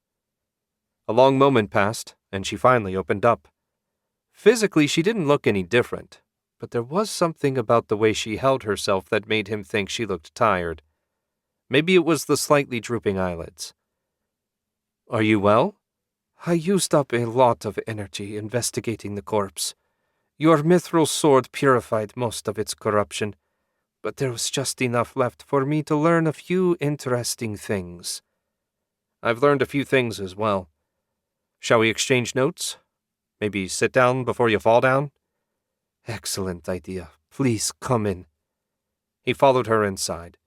A long moment passed, and she finally opened up. Physically, she didn't look any different, but there was something about the way she held herself that made him think she looked tired. Maybe it was the slightly drooping eyelids. Are you well? I used up a lot of energy investigating the corpse. Your mithril sword purified most of its corruption, but there was just enough left for me to learn a few interesting things. I've learned a few things as well. Shall we exchange notes? Maybe sit down before you fall down? Excellent idea. Please come in. He followed her inside.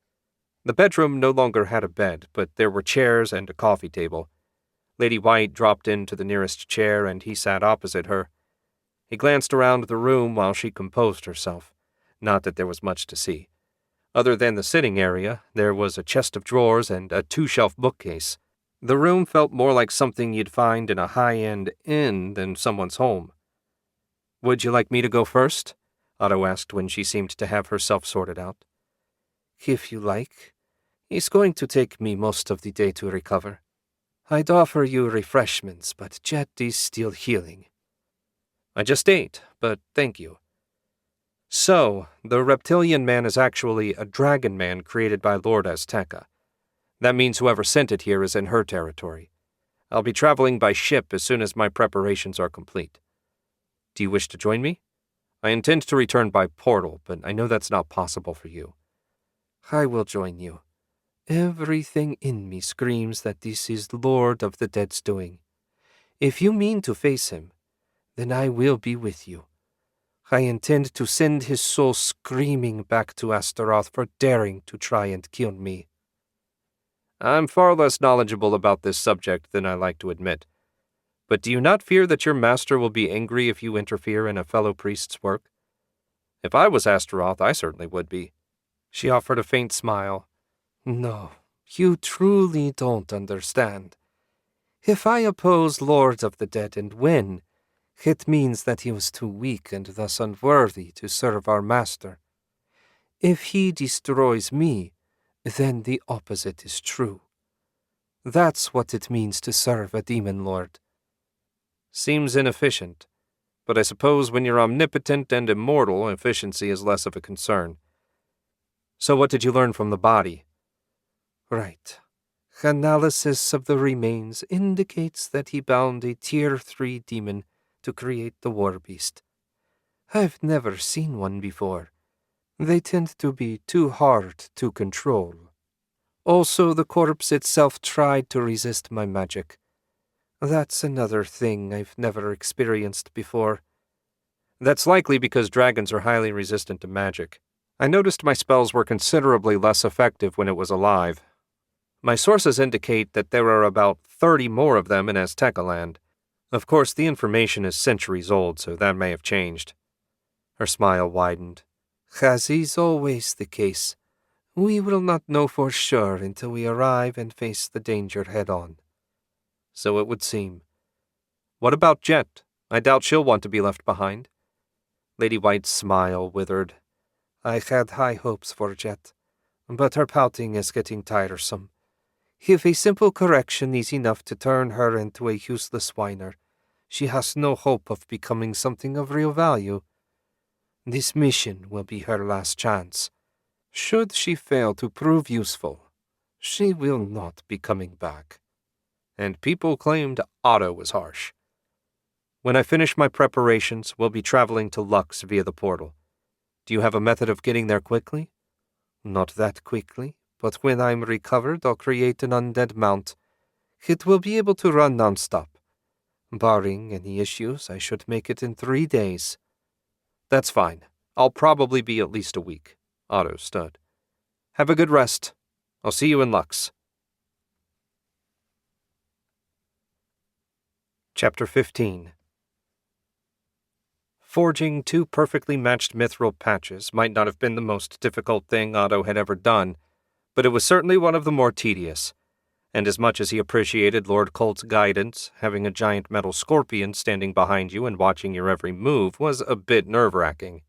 The bedroom no longer had a bed, but there were chairs and a coffee table. Lady White dropped into the nearest chair, and he sat opposite her. He glanced around the room while she composed herself. Not that there was much to see. Other than the sitting area, there was a chest of drawers and a two-shelf bookcase. The room felt more like something you'd find in a high-end inn than someone's home. "Would you like me to go first?" Otto asked when she seemed to have herself sorted out. If you like. It's going to take me most of the day to recover. I'd offer you refreshments, but Jet is still healing. I just ate, but thank you. So, the reptilian man is actually a dragon man created by Lord Azteca. That means whoever sent it here is in her territory. I'll be traveling by ship as soon as my preparations are complete. Do you wish to join me? I intend to return by portal, but I know that's not possible for you. I will join you. Everything in me screams that this is Lord of the Dead's doing. If you mean to face him, then I will be with you. I intend to send his soul screaming back to Astaroth for daring to try and kill me. I'm far less knowledgeable about this subject than I like to admit. But do you not fear that your master will be angry if you interfere in a fellow priest's work? If I was Astaroth, I certainly would be. She offered a faint smile. No, you truly don't understand. If I oppose Lord of the Dead and win, it means that he was too weak and thus unworthy to serve our master. If he destroys me, then the opposite is true. That's what it means to serve a demon lord. Seems inefficient, but I suppose when you're omnipotent and immortal, efficiency is less of a concern. So what did you learn from the body? Right. Analysis of the remains indicates that he bound a Tier 3 demon to create the war beast. I've never seen one before. They tend to be too hard to control. Also, the corpse itself tried to resist my magic. That's another thing I've never experienced before. That's likely because dragons are highly resistant to magic. I noticed my spells were considerably less effective when it was alive. My sources indicate that there are about 30 more of them in Aztecaland. Of course, the information is centuries old, so that may have changed. Her smile widened. As is always the case, we will not know for sure until we arrive and face the danger head-on. So it would seem. What about Jet? I doubt she'll want to be left behind. Lady White's smile withered. I had high hopes for Jet, but her pouting is getting tiresome. If a simple correction is enough to turn her into a useless whiner, she has no hope of becoming something of real value. This mission will be her last chance. Should she fail to prove useful, she will not be coming back. And people claimed Otto was harsh. When I finish my preparations, we'll be traveling to Lux via the portal. Do you have a method of getting there quickly? Not that quickly, but when I'm recovered, I'll create an undead mount. It will be able to run non-stop. Barring any issues, I should make it in 3 days. That's fine. I'll probably be at least a week. Otto stood. Have a good rest. I'll see you in Lux. Chapter 15. Forging 2 perfectly matched mithril patches might not have been the most difficult thing Otto had ever done, but it was certainly one of the more tedious. And as much as he appreciated Lord Colt's guidance, having a giant metal scorpion standing behind you and watching your every move was a bit nerve-wracking.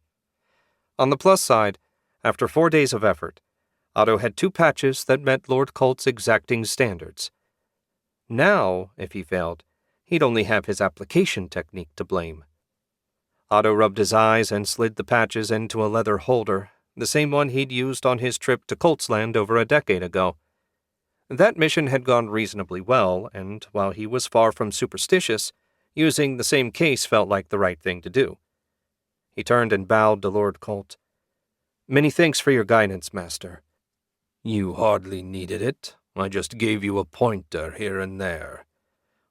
On the plus side, after 4 days of effort, Otto had 2 patches that met Lord Colt's exacting standards. Now, if he failed, he'd only have his application technique to blame. Otto rubbed his eyes and slid the patches into a leather holder, the same one he'd used on his trip to Coltsland over a decade ago. That mission had gone reasonably well, and while he was far from superstitious, using the same case felt like the right thing to do. He turned and bowed to Lord Colt. "Many thanks for your guidance, Master." "You hardly needed it. I just gave you a pointer here and there.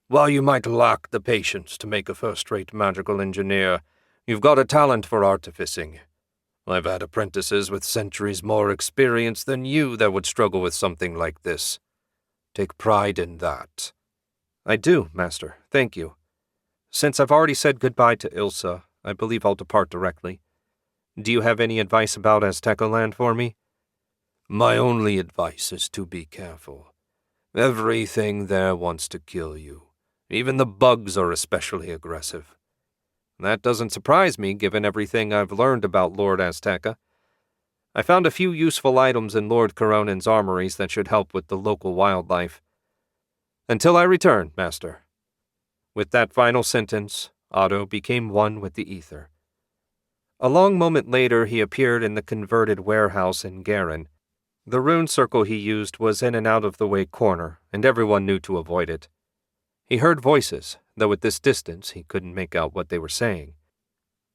While you might lack the patience to make a first-rate magical engineer, you've got a talent for artificing. I've had apprentices with centuries more experience than you that would struggle with something like this. Take pride in that." "I do, Master. Thank you. Since I've already said goodbye to Ilsa, I believe I'll depart directly. Do you have any advice about Aztecaland for me?" "My only advice is to be careful. Everything there wants to kill you. Even the bugs are especially aggressive." "That doesn't surprise me, given everything I've learned about Lord Azteca. I found a few useful items in Lord Coronan's armories that should help with the local wildlife. Until I return, Master." With that final sentence, Otto became one with the ether. A long moment later, he appeared in the converted warehouse in Garen. The rune circle he used was in an out-of-the-way corner, and everyone knew to avoid it. He heard voices, though at this distance he couldn't make out what they were saying.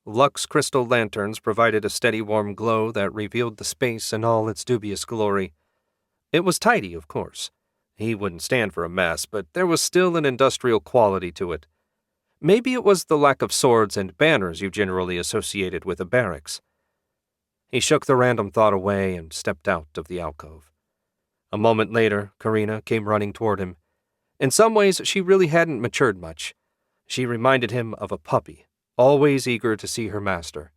Lux crystal lanterns provided a steady warm glow that revealed the space in all its dubious glory. It was tidy, of course. He wouldn't stand for a mess, but there was still an industrial quality to it. Maybe it was the lack of swords and banners you generally associated with a barracks. He shook the random thought away and stepped out of the alcove. A moment later, Karina came running toward him. In some ways, she really hadn't matured much. She reminded him of a puppy, always eager to see her master.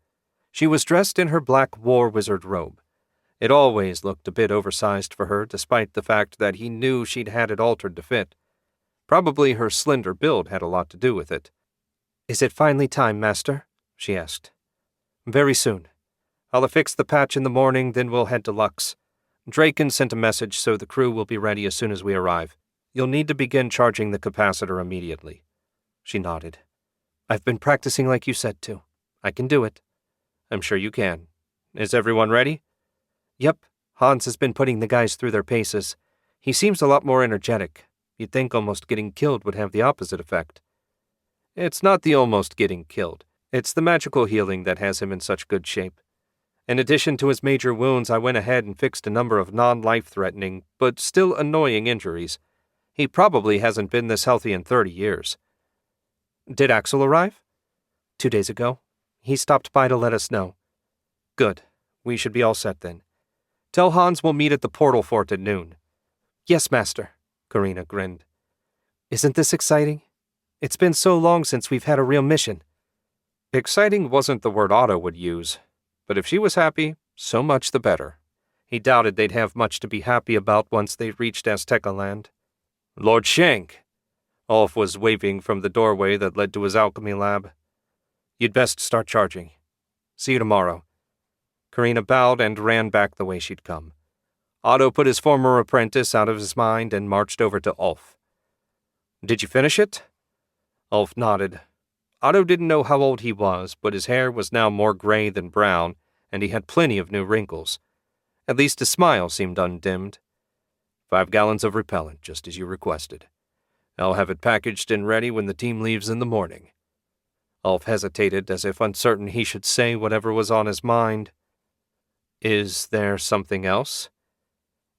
She was dressed in her black war wizard robe. It always looked a bit oversized for her, despite the fact that he knew she'd had it altered to fit. Probably her slender build had a lot to do with it. "Is it finally time, Master?" she asked. "Very soon. I'll affix the patch in the morning, then we'll head to Lux. Draken sent a message so the crew will be ready as soon as we arrive. You'll need to begin charging the capacitor immediately." She nodded. "I've been practicing like you said to. I can do it." "I'm sure you can. Is everyone ready?" "Yep. Hans has been putting the guys through their paces. He seems a lot more energetic. You'd think almost getting killed would have the opposite effect." "It's not the almost getting killed. It's the magical healing that has him in such good shape. In addition to his major wounds, I went ahead and fixed a number of non-life-threatening, but still annoying injuries. He probably hasn't been this healthy in 30 years. "Did Axel arrive?" 2 days ago. He stopped by to let us know." "Good. We should be all set then. Tell Hans we'll meet at the portal fort at noon." "Yes, Master," Karina grinned. "Isn't this exciting? It's been so long since we've had a real mission." Exciting wasn't the word Otto would use, but if she was happy, so much the better. He doubted they'd have much to be happy about once they reached Aztecaland. "Lord Shenk!" Ulf was waving from the doorway that led to his alchemy lab. "You'd best start charging. See you tomorrow." Karina bowed and ran back the way she'd come. Otto put his former apprentice out of his mind and marched over to Ulf. "Did you finish it?" Ulf nodded. Otto didn't know how old he was, but his hair was now more gray than brown, and he had plenty of new wrinkles. At least his smile seemed undimmed. 5 gallons of repellent, just as you requested. I'll have it packaged and ready when the team leaves in the morning." Ulf hesitated, as if uncertain he should say whatever was on his mind. "Is there something else?"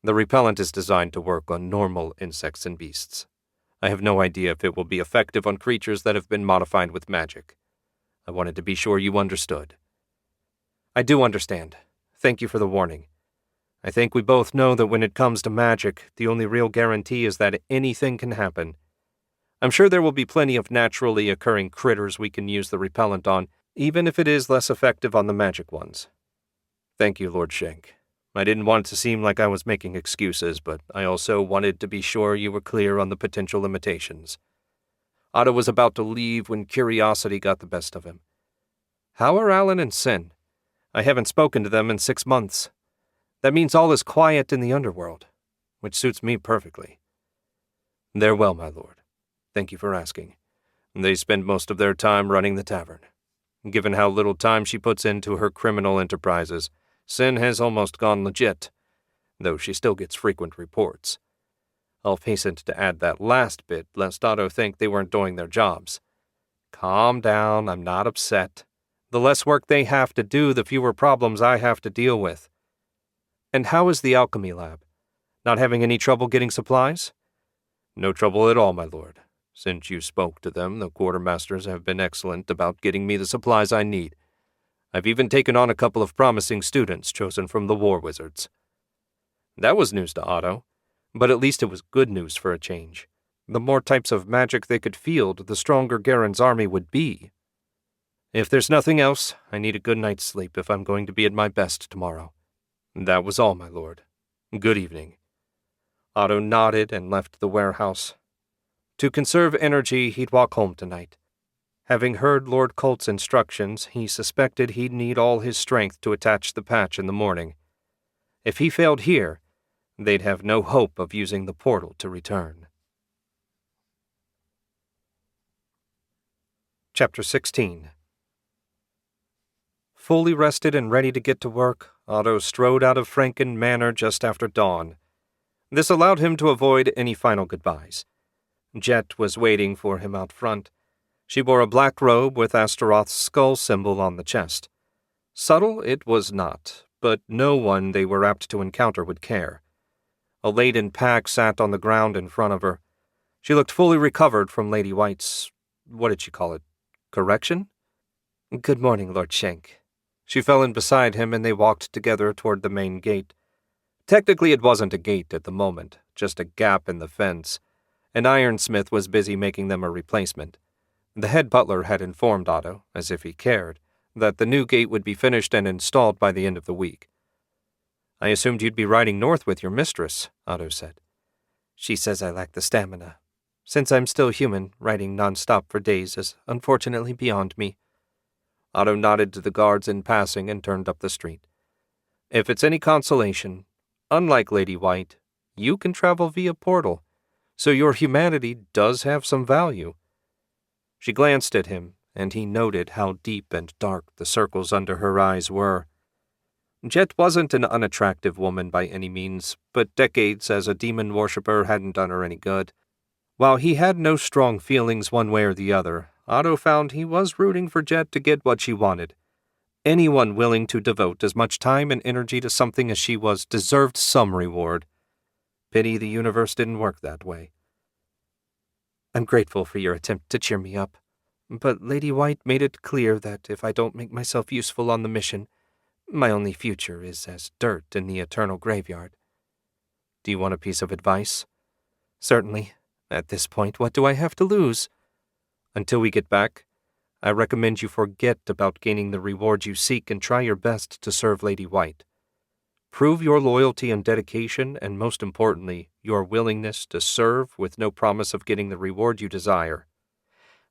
"The repellent is designed to work on normal insects and beasts. I have no idea if it will be effective on creatures that have been modified with magic. I wanted to be sure you understood." "I do understand. Thank you for the warning. I think we both know that when it comes to magic, the only real guarantee is that anything can happen. I'm sure there will be plenty of naturally occurring critters we can use the repellent on, even if it is less effective on the magic ones." "Thank you, Lord Shenk. I didn't want it to seem like I was making excuses, but I also wanted to be sure you were clear on the potential limitations." Otto was about to leave when curiosity got the best of him. "How are Alan and Sin? I haven't spoken to them in 6 months. That means all is quiet in the underworld, which suits me perfectly." "They're well, my lord. Thank you for asking. They spend most of their time running the tavern. Given how little time she puts into her criminal enterprises, Sin has almost gone legit, though she still gets frequent reports. Elf hastened to add that last bit, lest Otto think they weren't doing their jobs. Calm down, I'm not upset. The less work they have to do, the fewer problems I have to deal with. And how is the alchemy lab? Not having any trouble getting supplies? No trouble at all, my lord. Since you spoke to them, the quartermasters have been excellent about getting me the supplies I need. I've even taken on a couple of promising students chosen from the war wizards. That was news to Otto, but at least it was good news for a change. The more types of magic they could field, the stronger Garen's army would be. If there's nothing else, I need a good night's sleep if I'm going to be at my best tomorrow. That was all, my lord. Good evening. Otto nodded and left the warehouse. To conserve energy, he'd walk home tonight. Having heard Lord Colt's instructions, he suspected he'd need all his strength to attach the patch in the morning. If he failed here, they'd have no hope of using the portal to return. Chapter 16. Fully rested and ready to get to work, Otto strode out of Franken Manor just after dawn. This allowed him to avoid any final goodbyes. Jet was waiting for him out front. She wore a black robe with Astaroth's skull symbol on the chest. Subtle it was not, but no one they were apt to encounter would care. A laden pack sat on the ground in front of her. She looked fully recovered from Lady White's, what did she call it, correction? Good morning, Lord Shenk. She fell in beside him and they walked together toward the main gate. Technically it wasn't a gate at the moment, just a gap in the fence. An ironsmith was busy making them a replacement. The head butler had informed Otto, as if he cared, that the new gate would be finished and installed by the end of the week. I assumed you'd be riding north with your mistress, Otto said. She says I lack the stamina. Since I'm still human, riding non-stop for days is unfortunately beyond me. Otto nodded to the guards in passing and turned up the street. If it's any consolation, unlike Lady White, you can travel via portal, so your humanity does have some value. She glanced at him, and he noted how deep and dark the circles under her eyes were. Jet wasn't an unattractive woman by any means, but decades as a demon worshipper hadn't done her any good. While he had no strong feelings one way or the other, Otto found he was rooting for Jet to get what she wanted. Anyone willing to devote as much time and energy to something as she was deserved some reward. Pity the universe didn't work that way. I'm grateful for your attempt to cheer me up, but Lady White made it clear that if I don't make myself useful on the mission, my only future is as dirt in the eternal graveyard. Do you want a piece of advice? Certainly. At this point, what do I have to lose? Until we get back, I recommend you forget about gaining the reward you seek and try your best to serve Lady White. Prove your loyalty and dedication, and most importantly, your willingness to serve with no promise of getting the reward you desire.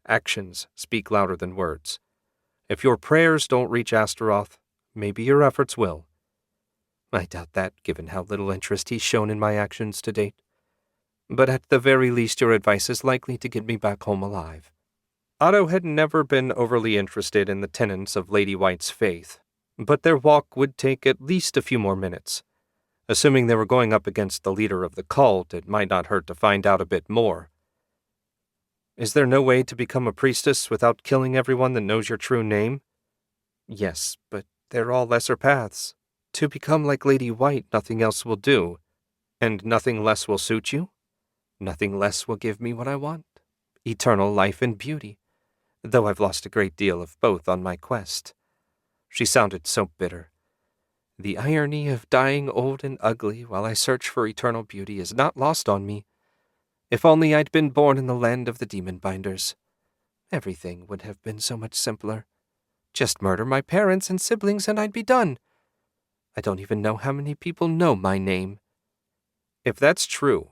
Actions speak louder than words. If your prayers don't reach Astaroth, maybe your efforts will. I doubt that, given how little interest he's shown in my actions to date. But at the very least, your advice is likely to get me back home alive. Otto had never been overly interested in the tenets of Lady White's faith, but their walk would take at least a few more minutes. Assuming they were going up against the leader of the cult, it might not hurt to find out a bit more. Is there no way to become a priestess without killing everyone that knows your true name? Yes, but they're all lesser paths. To become like Lady White, nothing else will do. And nothing less will suit you? Nothing less will give me what I want. Eternal life and beauty. Though I've lost a great deal of both on my quest. She sounded so bitter. The irony of dying old and ugly while I search for eternal beauty is not lost on me. If only I'd been born in the land of the demon binders. Everything would have been so much simpler. Just murder my parents and siblings and I'd be done. I don't even know how many people know my name. If that's true,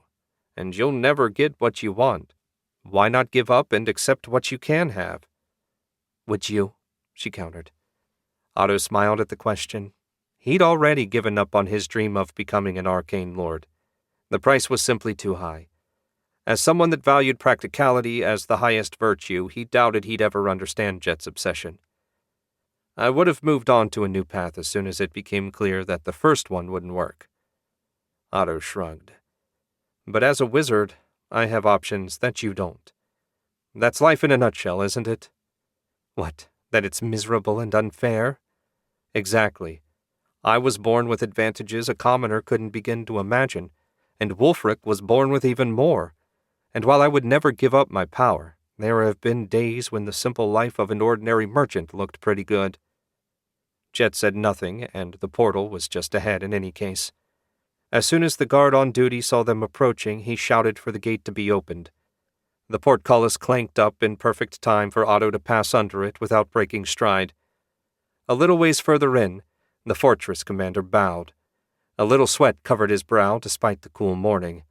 and you'll never get what you want, why not give up and accept what you can have? Would you? She countered. Otto smiled at the question. He'd already given up on his dream of becoming an arcane lord. The price was simply too high. As someone that valued practicality as the highest virtue, he doubted he'd ever understand Jet's obsession. I would have moved on to a new path as soon as it became clear that the first one wouldn't work. Otto shrugged. But as a wizard, I have options that you don't. That's life in a nutshell, isn't it? What, that it's miserable and unfair? Exactly. I was born with advantages a commoner couldn't begin to imagine, and Wulfric was born with even more. And while I would never give up my power, there have been days when the simple life of an ordinary merchant looked pretty good. Jet said nothing, and the portal was just ahead in any case. As soon as the guard on duty saw them approaching, he shouted for the gate to be opened. The portcullis clanked up in perfect time for Otto to pass under it without breaking stride. A little ways further in, the fortress commander bowed. A little sweat covered his brow despite the cool morning.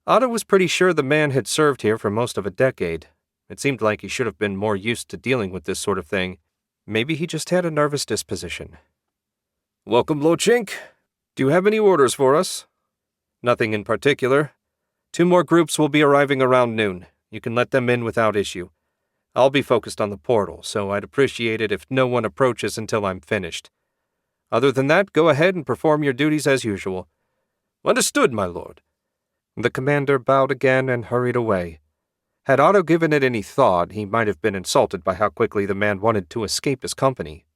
Otto was pretty sure the man had served here for most of a decade. It seemed like he should have been more used to dealing with this sort of thing. Maybe he just had a nervous disposition. Welcome, Lord Shenk. Do you have any orders for us? Nothing in particular. 2 more groups will be arriving around noon. You can let them in without issue. I'll be focused on the portal, so I'd appreciate it if no one approaches until I'm finished. Other than that, go ahead and perform your duties as usual. Understood, my lord. The commander bowed again and hurried away. Had Otto given it any thought, he might have been insulted by how quickly the man wanted to escape his company.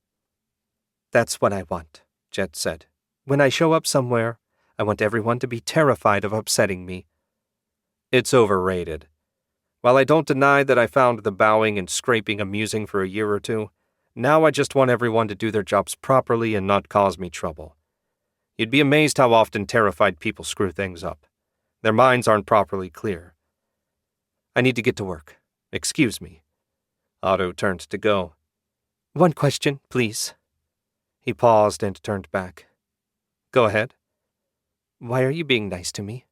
That's what I want, Jet said. When I show up somewhere, I want everyone to be terrified of upsetting me. It's overrated. While I don't deny that I found the bowing and scraping amusing for a year or two, now I just want everyone to do their jobs properly and not cause me trouble. You'd be amazed how often terrified people screw things up. Their minds aren't properly clear. I need to get to work. Excuse me. Otto turned to go. One question, please. He paused and turned back. Go ahead. Why are you being nice to me?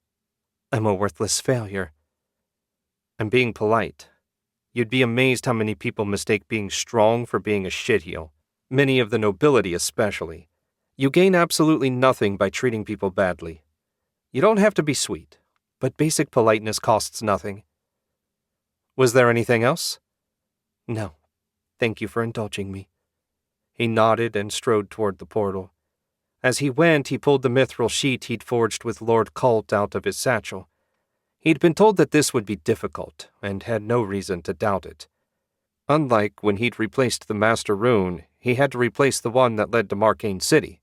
I'm a worthless failure. I'm being polite. You'd be amazed how many people mistake being strong for being a shitheel. Many of the nobility especially. You gain absolutely nothing by treating people badly. You don't have to be sweet, but basic politeness costs nothing. Was there anything else? No. Thank you for indulging me. He nodded and strode toward the portal. As he went, he pulled the mithril sheet he'd forged with Lord Colt out of his satchel. He'd been told that this would be difficult, and had no reason to doubt it. Unlike when he'd replaced the Master Rune, he had to replace the one that led to Marcane City.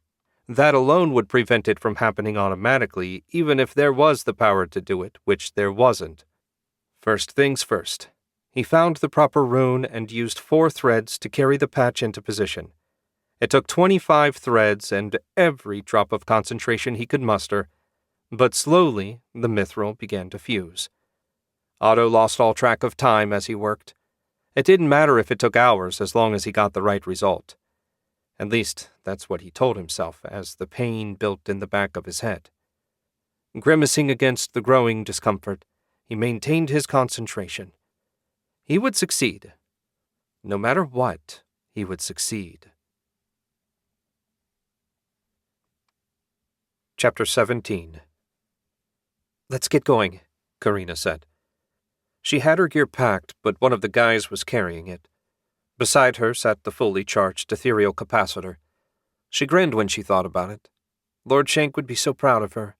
That alone would prevent it from happening automatically, even if there was the power to do it, which there wasn't. First things first. He found the proper rune and used 4 threads to carry the patch into position. It took 25 threads and every drop of concentration he could muster, but slowly the mithril began to fuse. Otto lost all track of time as he worked. It didn't matter if it took hours as long as he got the right result. At least, that's what he told himself as the pain built in the back of his head. Grimacing against the growing discomfort, he maintained his concentration. He would succeed. No matter what, he would succeed. Chapter 17. Let's get going, Karina said. She had her gear packed, but one of the guys was carrying it. Beside her sat the fully charged ethereal capacitor. She grinned when she thought about it. Lord Shenk would be so proud of her.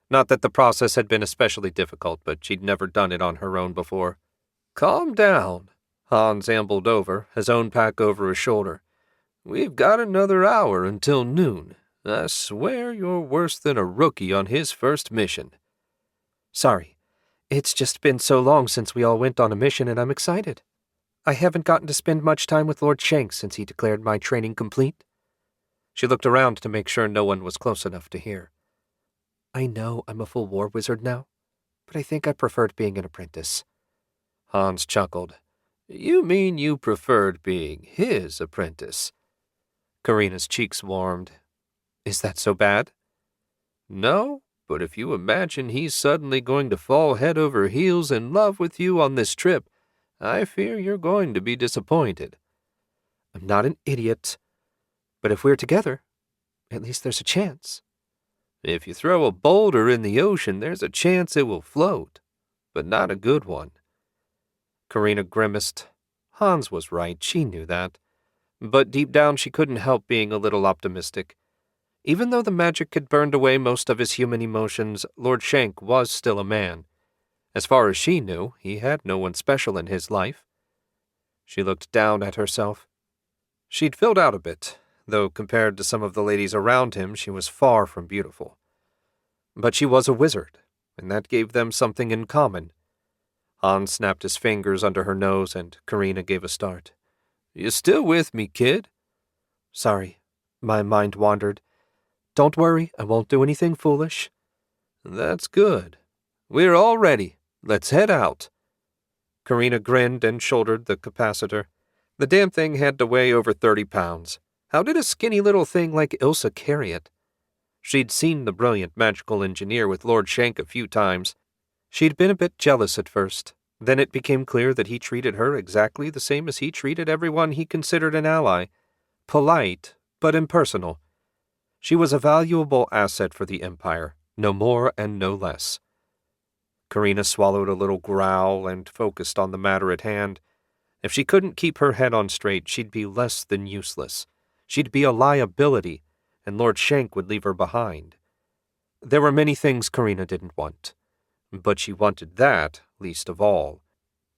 Not that the process had been especially difficult, but she'd never done it on her own before. Calm down. Hans ambled over, his own pack over his shoulder. We've got another hour until noon. I swear you're worse than a rookie on his first mission. Sorry. It's just been so long since we all went on a mission and I'm excited. I haven't gotten to spend much time with Lord Shenk since he declared my training complete. She looked around to make sure no one was close enough to hear. I know I'm a full war wizard now, but I think I preferred being an apprentice. Hans chuckled. You mean you preferred being his apprentice? Karina's cheeks warmed. Is that so bad? No, but if you imagine he's suddenly going to fall head over heels in love with you on this trip, I fear you're going to be disappointed. I'm not an idiot, but if we're together, at least there's a chance. If you throw a boulder in the ocean, there's a chance it will float, but not a good one. Karina grimaced. Hans was right, she knew that. But deep down she couldn't help being a little optimistic. Even though the magic had burned away most of his human emotions, Lord Shenk was still a man. As far as she knew, he had no one special in his life. She looked down at herself. She'd filled out a bit, though compared to some of the ladies around him, she was far from beautiful. But she was a wizard, and that gave them something in common. Hans snapped his fingers under her nose, and Karina gave a start. "You still with me, kid?" "Sorry, my mind wandered. Don't worry, I won't do anything foolish." "That's good. We're all ready. Let's head out." Karina grinned and shouldered the capacitor. The damn thing had to weigh over 30 pounds. How did a skinny little thing like Ilsa carry it? She'd seen the brilliant magical engineer with Lord Shenk a few times. She'd been a bit jealous at first. Then it became clear that he treated her exactly the same as he treated everyone he considered an ally. Polite, but impersonal. She was a valuable asset for the Empire, no more and no less. Karina swallowed a little growl and focused on the matter at hand. If she couldn't keep her head on straight, she'd be less than useless. She'd be a liability, and Lord Shenk would leave her behind. There were many things Karina didn't want, but she wanted that least of all.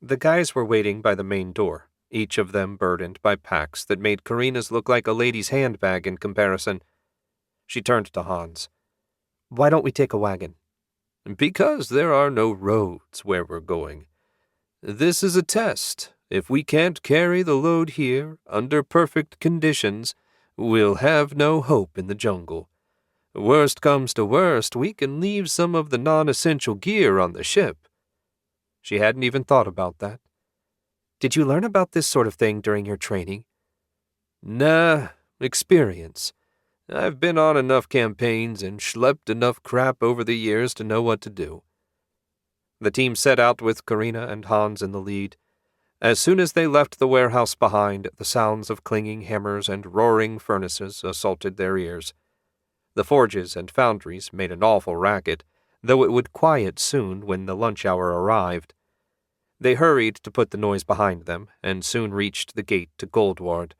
The guys were waiting by the main door, each of them burdened by packs that made Karina's look like a lady's handbag in comparison. She turned to Hans. "Why don't we take a wagon?" "Because there are no roads where we're going. This is a test. If we can't carry the load here, under perfect conditions, we'll have no hope in the jungle. Worst comes to worst, we can leave some of the non-essential gear on the ship." She hadn't even thought about that. "Did you learn about this sort of thing during your training?" "Nah, experience. I've been on enough campaigns and schlepped enough crap over the years to know what to do." The team set out with Karina and Hans in the lead. As soon as they left the warehouse behind, the sounds of clanging hammers and roaring furnaces assaulted their ears. The forges and foundries made an awful racket, though it would quiet soon when the lunch hour arrived. They hurried to put the noise behind them, and soon reached the gate to Goldward.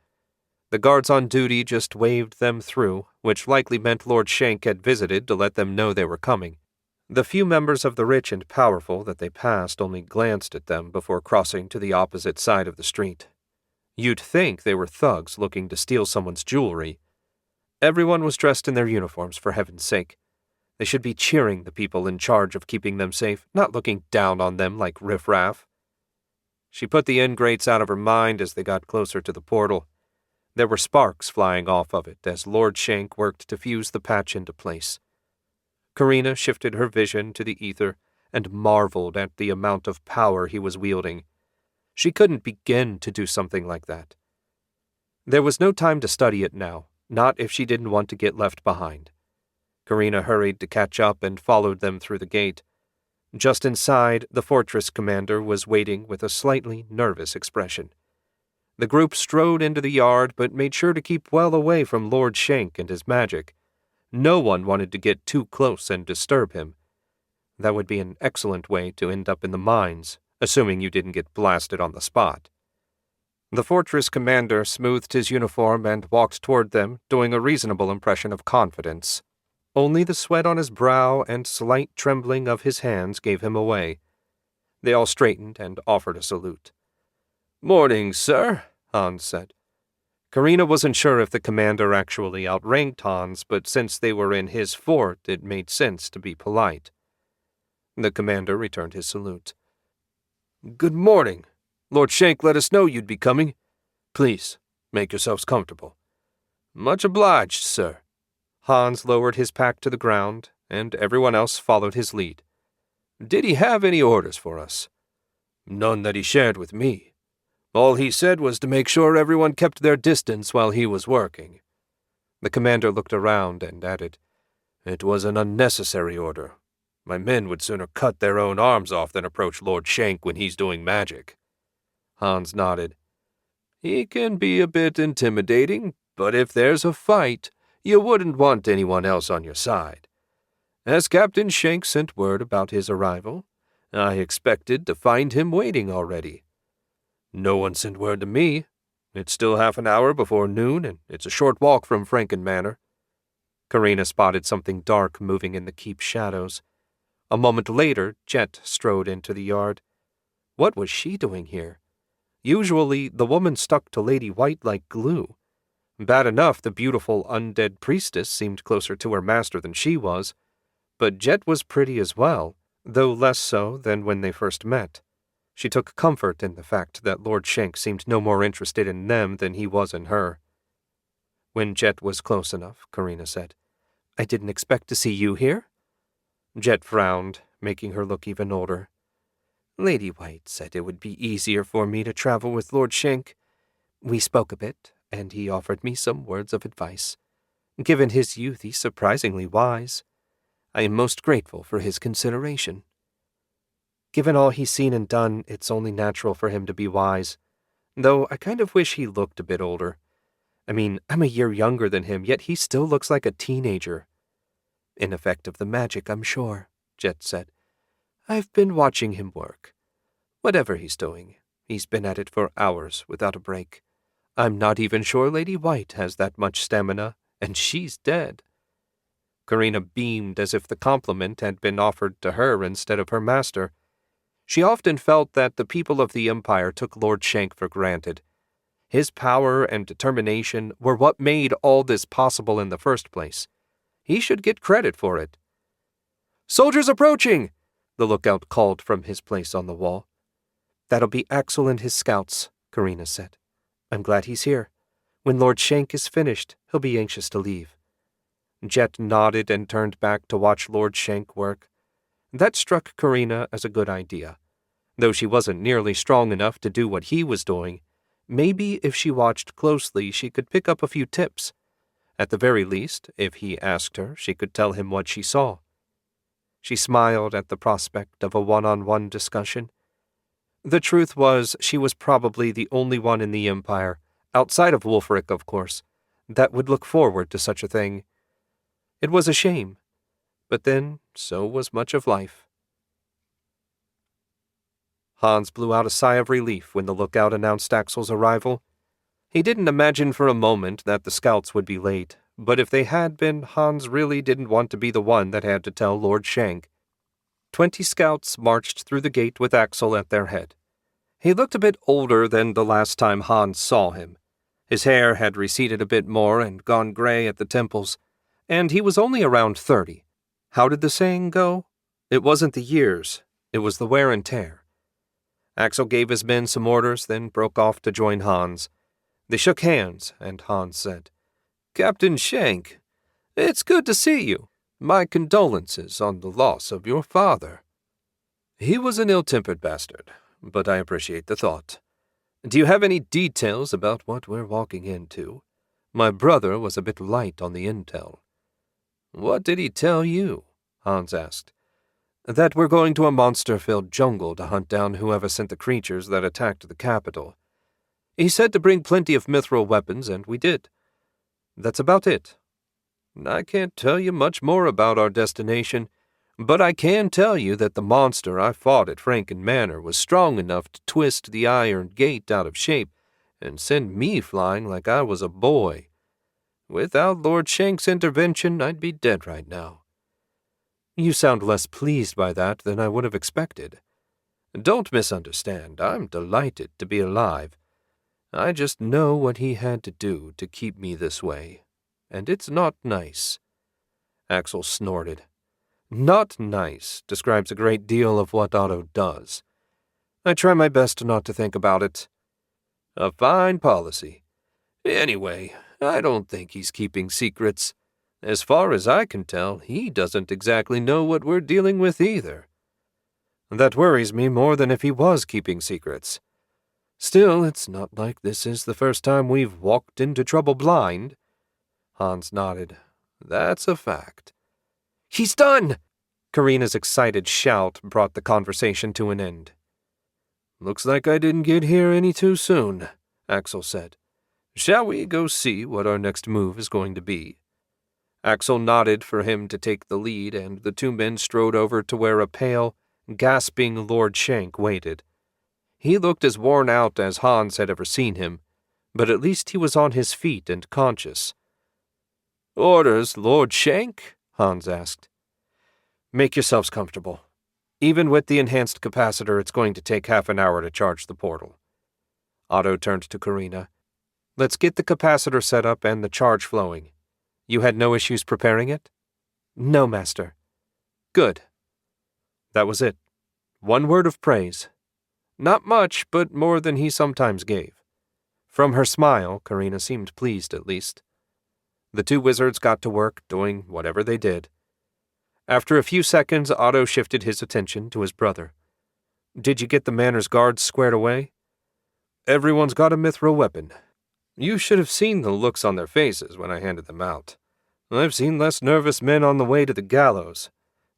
The guards on duty just waved them through, which likely meant Lord Shenk had visited to let them know they were coming. The few members of the rich and powerful that they passed only glanced at them before crossing to the opposite side of the street. You'd think they were thugs looking to steal someone's jewelry. Everyone was dressed in their uniforms, for heaven's sake. They should be cheering the people in charge of keeping them safe, not looking down on them like riffraff. She put the ingrates out of her mind as they got closer to the portal. There were sparks flying off of it as Lord Shenk worked to fuse the patch into place. Karina shifted her vision to the ether and marveled at the amount of power he was wielding. She couldn't begin to do something like that. There was no time to study it now, not if she didn't want to get left behind. Karina hurried to catch up and followed them through the gate. Just inside, the fortress commander was waiting with a slightly nervous expression. The group strode into the yard but made sure to keep well away from Lord Shenk and his magic. No one wanted to get too close and disturb him. That would be an excellent way to end up in the mines, assuming you didn't get blasted on the spot. The fortress commander smoothed his uniform and walked toward them, doing a reasonable impression of confidence. Only the sweat on his brow and slight trembling of his hands gave him away. They all straightened and offered a salute. "Morning, sir," Hans said. Karina wasn't sure if the commander actually outranked Hans, but since they were in his fort, it made sense to be polite. The commander returned his salute. "Good morning. Lord Shenk let us know you'd be coming. Please, make yourselves comfortable." "Much obliged, sir." Hans lowered his pack to the ground, and everyone else followed his lead. "Did he have any orders for us?" "None that he shared with me. All he said was to make sure everyone kept their distance while he was working." The commander looked around and added, "It was an unnecessary order. My men would sooner cut their own arms off than approach Lord Shenk when he's doing magic." Hans nodded. "He can be a bit intimidating, but if there's a fight, you wouldn't want anyone else on your side. As Captain Shenk sent word about his arrival, I expected to find him waiting already. No one sent word to me. It's still half an hour before noon, and it's a short walk from Franken Manor." Karina spotted something dark moving in the keep shadows. A moment later, Jet strode into the yard. What was she doing here? Usually, the woman stuck to Lady White like glue. Bad enough the beautiful undead priestess seemed closer to her master than she was, but Jet was pretty as well, though less so than when they first met. She took comfort in the fact that Lord Shenk seemed no more interested in them than he was in her. When Jet was close enough, Karina said, "I didn't expect to see you here." Jet frowned, making her look even older. "Lady White said it would be easier for me to travel with Lord Shenk. We spoke a bit, and he offered me some words of advice. Given his youth, he's surprisingly wise. I am most grateful for his consideration. Given all he's seen and done, it's only natural for him to be wise, though I kind of wish he looked a bit older. I mean, I'm a year younger than him, yet he still looks like a teenager." "An effect of the magic, I'm sure," Jet said. "I've been watching him work. Whatever he's doing, he's been at it for hours without a break. I'm not even sure Lady White has that much stamina, and she's dead." Karina beamed as if the compliment had been offered to her instead of her master. She often felt that the people of the Empire took Lord Shenk for granted. His power and determination were what made all this possible in the first place. He should get credit for it. "Soldiers approaching!" the lookout called from his place on the wall. "That'll be Axel and his scouts," Karina said. "I'm glad he's here. When Lord Shenk is finished, he'll be anxious to leave." Jet nodded and turned back to watch Lord Shenk work. That struck Karina as a good idea. Though she wasn't nearly strong enough to do what he was doing, maybe if she watched closely she could pick up a few tips. At the very least, if he asked her, she could tell him what she saw. She smiled at the prospect of a one-on-one discussion. The truth was, she was probably the only one in the Empire, outside of Wulfric, of course, that would look forward to such a thing. It was a shame, but then so was much of life. Hans blew out a sigh of relief when the lookout announced Axel's arrival. He didn't imagine for a moment that the scouts would be late, but if they had been, Hans really didn't want to be the one that had to tell Lord Shenk. 20 scouts marched through the gate with Axel at their head. He looked a bit older than the last time Hans saw him. His hair had receded a bit more and gone gray at the temples, and he was only around 30. How did the saying go? It wasn't the years, it was the wear and tear. Axel gave his men some orders, then broke off to join Hans. They shook hands, and Hans said, "Captain Shenk, it's good to see you. My condolences on the loss of your father." "He was an ill-tempered bastard, but I appreciate the thought. Do you have any details about what we're walking into? My brother was a bit light on the intel." "What did he tell you?" Hans asked. "That we're going to a monster-filled jungle to hunt down whoever sent the creatures that attacked the capital. He said to bring plenty of mithril weapons, and we did. That's about it. I can't tell you much more about our destination, but I can tell you that the monster I fought at Franken Manor was strong enough to twist the iron gate out of shape and send me flying like I was a boy. Without Lord Shenk's intervention, I'd be dead right now." "You sound less pleased by that than I would have expected." "Don't misunderstand. I'm delighted to be alive. I just know what he had to do to keep me this way, and it's not nice." Axel snorted. "Not nice" describes a great deal of what Otto does. I try my best not to think about it. "A fine policy. Anyway, I don't think he's keeping secrets. As far as I can tell, he doesn't exactly know what we're dealing with either." "That worries me more than if he was keeping secrets. Still, it's not like this is the first time we've walked into trouble blind." Hans nodded. "That's a fact." "He's done!" Karina's excited shout brought the conversation to an end. "Looks like I didn't get here any too soon," Axel said. "Shall we go see what our next move is going to be?" Axel nodded for him to take the lead, and the two men strode over to where a pale, gasping Lord Shenk waited. He looked as worn out as Hans had ever seen him, but at least he was on his feet and conscious. Orders, Lord Shenk? Hans asked. Make yourselves comfortable. Even with the enhanced capacitor, it's going to take half an hour to charge the portal. Otto turned to Karina. Let's get the capacitor set up and the charge flowing. You had no issues preparing it? No, Master. Good. That was it. One word of praise. Not much, but more than he sometimes gave. From her smile, Karina seemed pleased at least. The two wizards got to work, doing whatever they did. After a few seconds, Otto shifted his attention to his brother. Did you get the Manor's guards squared away? Everyone's got a mithril weapon. You should have seen the looks on their faces when I handed them out. I've seen less nervous men on the way to the gallows.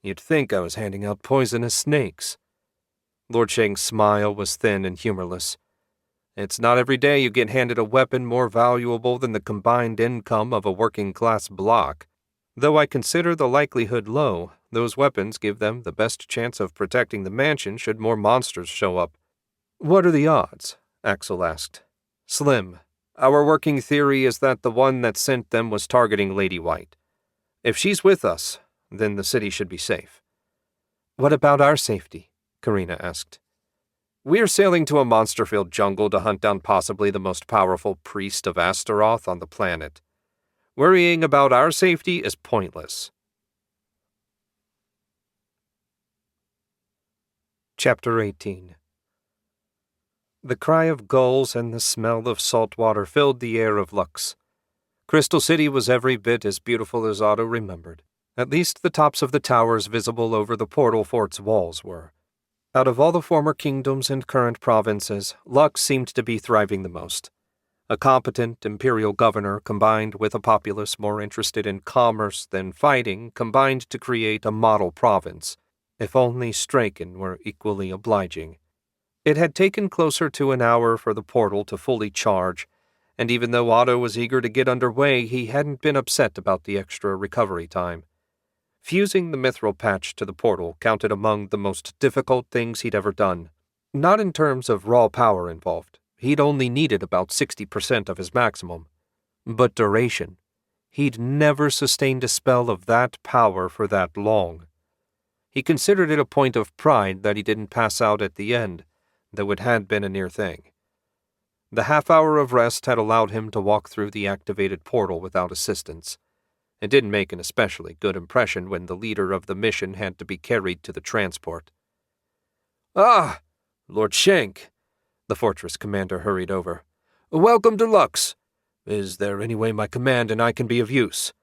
You'd think I was handing out poisonous snakes. Lord Shenk's smile was thin and humorless. It's not every day you get handed a weapon more valuable than the combined income of a working-class block. Though I consider the likelihood low, those weapons give them the best chance of protecting the mansion should more monsters show up. What are the odds? Axel asked. Slim. Our working theory is that the one that sent them was targeting Lady White. If she's with us, then the city should be safe. What about our safety? Karina asked. We're sailing to a monster-filled jungle to hunt down possibly the most powerful priest of Astaroth on the planet. Worrying about our safety is pointless. Chapter 18. The cry of gulls and the smell of salt water filled the air of Lux. Crystal City was every bit as beautiful as Otto remembered. At least the tops of the towers visible over the portal fort's walls were. Out of all the former kingdoms and current provinces, Lux seemed to be thriving the most. A competent imperial governor combined with a populace more interested in commerce than fighting combined to create a model province, if only Straken were equally obliging. It had taken closer to an hour for the portal to fully charge, and even though Otto was eager to get underway, he hadn't been upset about the extra recovery time. Fusing the mithril patch to the portal counted among the most difficult things he'd ever done. Not in terms of raw power involved. He'd only needed about 60% of his maximum. But duration. He'd never sustained a spell of that power for that long. He considered it a point of pride that he didn't pass out at the end, though it had been a near thing. The half-hour of rest had allowed him to walk through the activated portal without assistance. It didn't make an especially good impression when the leader of the mission had to be carried to the transport. Ah, Lord Shenk, the fortress commander hurried over. Welcome to Lux. Is there any way my command and I can be of use?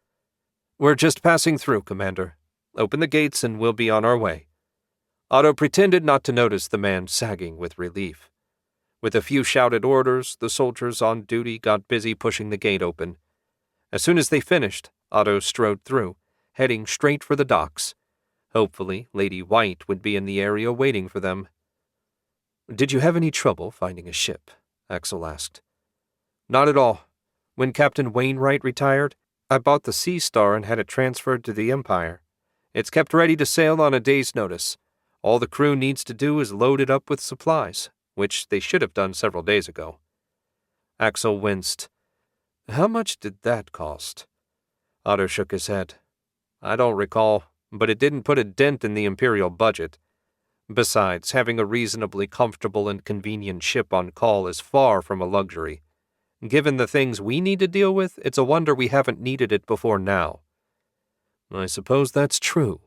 We're just passing through, Commander. Open the gates and we'll be on our way. Otto pretended not to notice the man sagging with relief. With a few shouted orders, the soldiers on duty got busy pushing the gate open. As soon as they finished, Otto strode through, heading straight for the docks. Hopefully, Lady White would be in the area waiting for them. Did you have any trouble finding a ship? Axel asked. Not at all. When Captain Wainwright retired, I bought the Sea Star and had it transferred to the Empire. It's kept ready to sail on a day's notice. All the crew needs to do is load it up with supplies, which they should have done several days ago. Axel winced. How much did that cost? Otto shook his head. I don't recall, but it didn't put a dent in the Imperial budget. Besides, having a reasonably comfortable and convenient ship on call is far from a luxury. Given the things we need to deal with, it's a wonder we haven't needed it before now. I suppose that's true.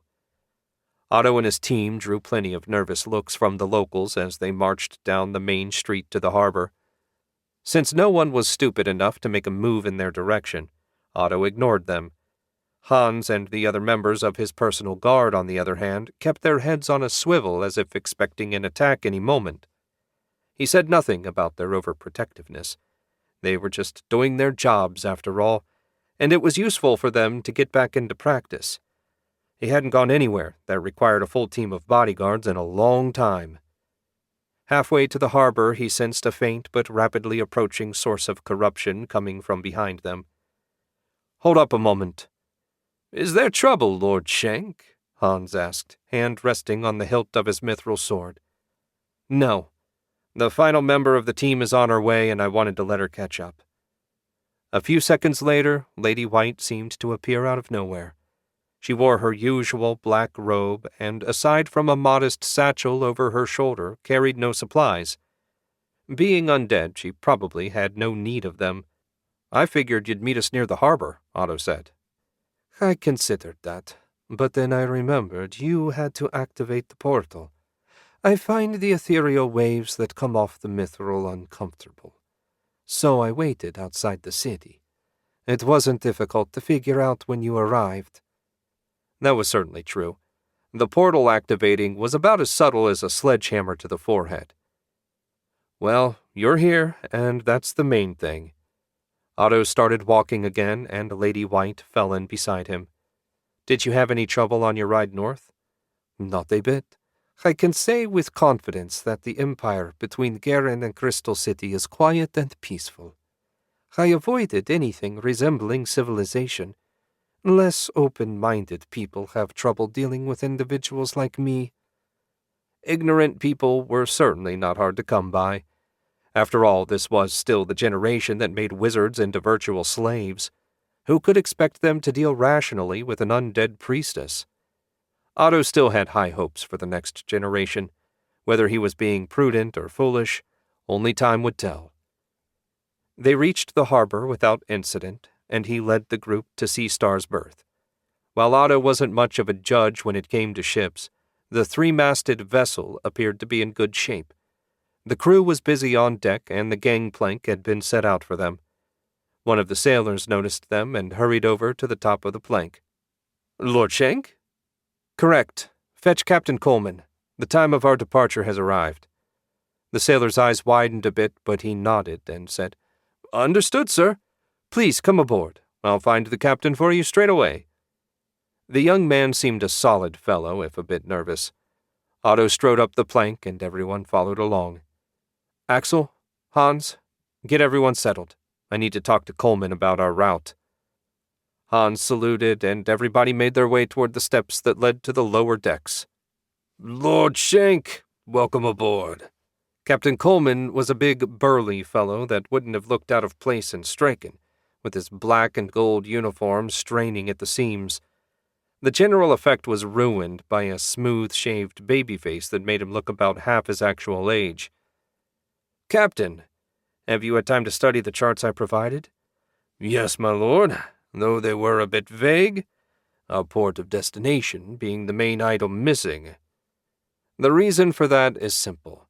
Otto and his team drew plenty of nervous looks from the locals as they marched down the main street to the harbor. Since no one was stupid enough to make a move in their direction, Otto ignored them. Hans and the other members of his personal guard, on the other hand, kept their heads on a swivel as if expecting an attack any moment. He said nothing about their overprotectiveness. They were just doing their jobs, after all, and it was useful for them to get back into practice. He hadn't gone anywhere that required a full team of bodyguards in a long time. Halfway to the harbor, he sensed a faint but rapidly approaching source of corruption coming from behind them. Hold up a moment. Is there trouble, Lord Shenk? Hans asked, hand resting on the hilt of his mithril sword. No. The final member of the team is on her way, and I wanted to let her catch up. A few seconds later, Lady White seemed to appear out of nowhere. She wore her usual black robe and, aside from a modest satchel over her shoulder, carried no supplies. Being undead, she probably had no need of them. "I figured you'd meet us near the harbor," Otto said. I considered that, but then I remembered you had to activate the portal. I find the ethereal waves that come off the mithril uncomfortable. So I waited outside the city. It wasn't difficult to figure out when you arrived. That was certainly true. The portal activating was about as subtle as a sledgehammer to the forehead. "Well, you're here, and that's the main thing." Otto started walking again, and Lady White fell in beside him. "Did you have any trouble on your ride north?" Not a bit. I can say with confidence that the empire between Garen and Crystal City is quiet and peaceful. I avoided anything resembling civilization. Less open-minded people have trouble dealing with individuals like me. Ignorant people were certainly not hard to come by. After all, this was still the generation that made wizards into virtual slaves. Who could expect them to deal rationally with an undead priestess? Otto still had high hopes for the next generation. Whether he was being prudent or foolish, only time would tell. They reached the harbor without incident, and he led the group to Sea Star's berth. While Otto wasn't much of a judge when it came to ships, the three-masted vessel appeared to be in good shape. The crew was busy on deck, and the gangplank had been set out for them. One of the sailors noticed them and hurried over to the top of the plank. "Lord Shenk?" "Correct. Fetch Captain Coleman. The time of our departure has arrived." The sailor's eyes widened a bit, but he nodded and said, "Understood, sir. Please come aboard. I'll find the captain for you straight away." The young man seemed a solid fellow, if a bit nervous. Otto strode up the plank, and everyone followed along. "Axel, Hans, get everyone settled. I need to talk to Coleman about our route." Hans saluted, and everybody made their way toward the steps that led to the lower decks. "Lord Shenk, welcome aboard." Captain Coleman was a big, burly fellow that wouldn't have looked out of place in Straken, with his black and gold uniform straining at the seams. The general effect was ruined by a smooth-shaved baby face that made him look about half his actual age. "Captain, have you had time to study the charts I provided?" "Yes, my lord, though they were a bit vague, our port of destination being the main item missing." "The reason for that is simple.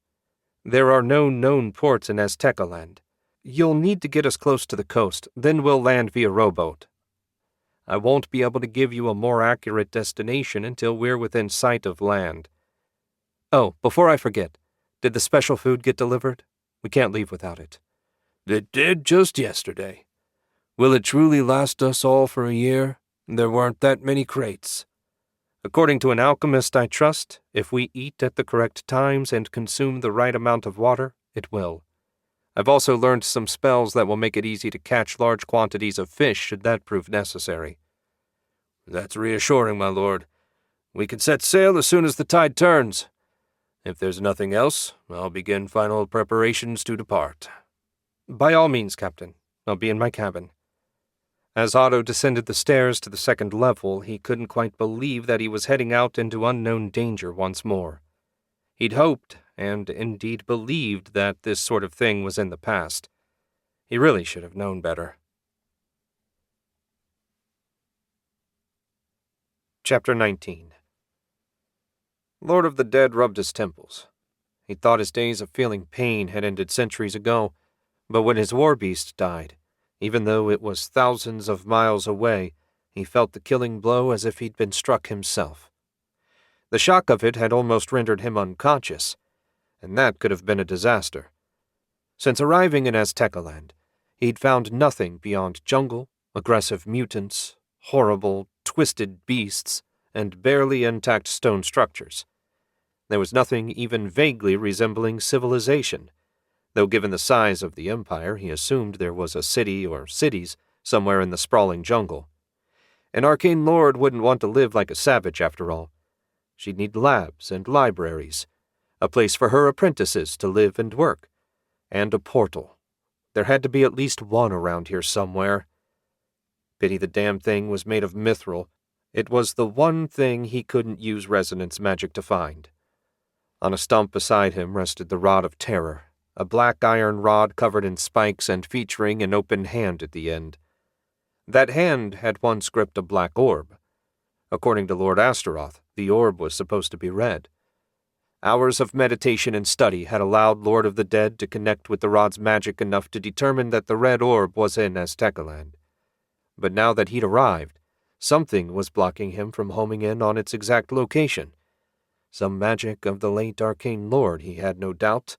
There are no known ports in Aztecaland. You'll need to get us close to the coast, then we'll land via rowboat. I won't be able to give you a more accurate destination until we're within sight of land. Oh, before I forget, did the special food get delivered? We can't leave without it." "It did just yesterday. Will it truly last us all for a year? There weren't that many crates." "According to an alchemist I trust, if we eat at the correct times and consume the right amount of water, it will. I've also learned some spells that will make it easy to catch large quantities of fish should that prove necessary." "That's reassuring, my lord. We can set sail as soon as the tide turns. If there's nothing else, I'll begin final preparations to depart." "By all means, Captain. I'll be in my cabin." As Otto descended the stairs to the second level, he couldn't quite believe that he was heading out into unknown danger once more. He'd hoped, and indeed believed, that this sort of thing was in the past. He really should have known better. Chapter 19. Lord of the Dead rubbed his temples. He thought his days of feeling pain had ended centuries ago, but when his war beast died, even though it was thousands of miles away, he felt the killing blow as if he'd been struck himself. The shock of it had almost rendered him unconscious, and that could have been a disaster. Since arriving in Aztecaland, he'd found nothing beyond jungle, aggressive mutants, horrible, twisted beasts, and barely intact stone structures. There was nothing even vaguely resembling civilization, though given the size of the empire, he assumed there was a city or cities somewhere in the sprawling jungle. An arcane lord wouldn't want to live like a savage, after all. She'd need labs and libraries, a place for her apprentices to live and work, and a portal. There had to be at least one around here somewhere. Pity the damn thing was made of mithril. It was the one thing he couldn't use resonance magic to find. On a stump beside him rested the Rod of Terror, a black iron rod covered in spikes and featuring an open hand at the end. That hand had once gripped a black orb. According to Lord Astaroth, the orb was supposed to be red. Hours of meditation and study had allowed Lord of the Dead to connect with the rod's magic enough to determine that the red orb was in Aztecaland. But now that he'd arrived, something was blocking him from homing in on its exact location. Some magic of the late arcane lord, he had no doubt.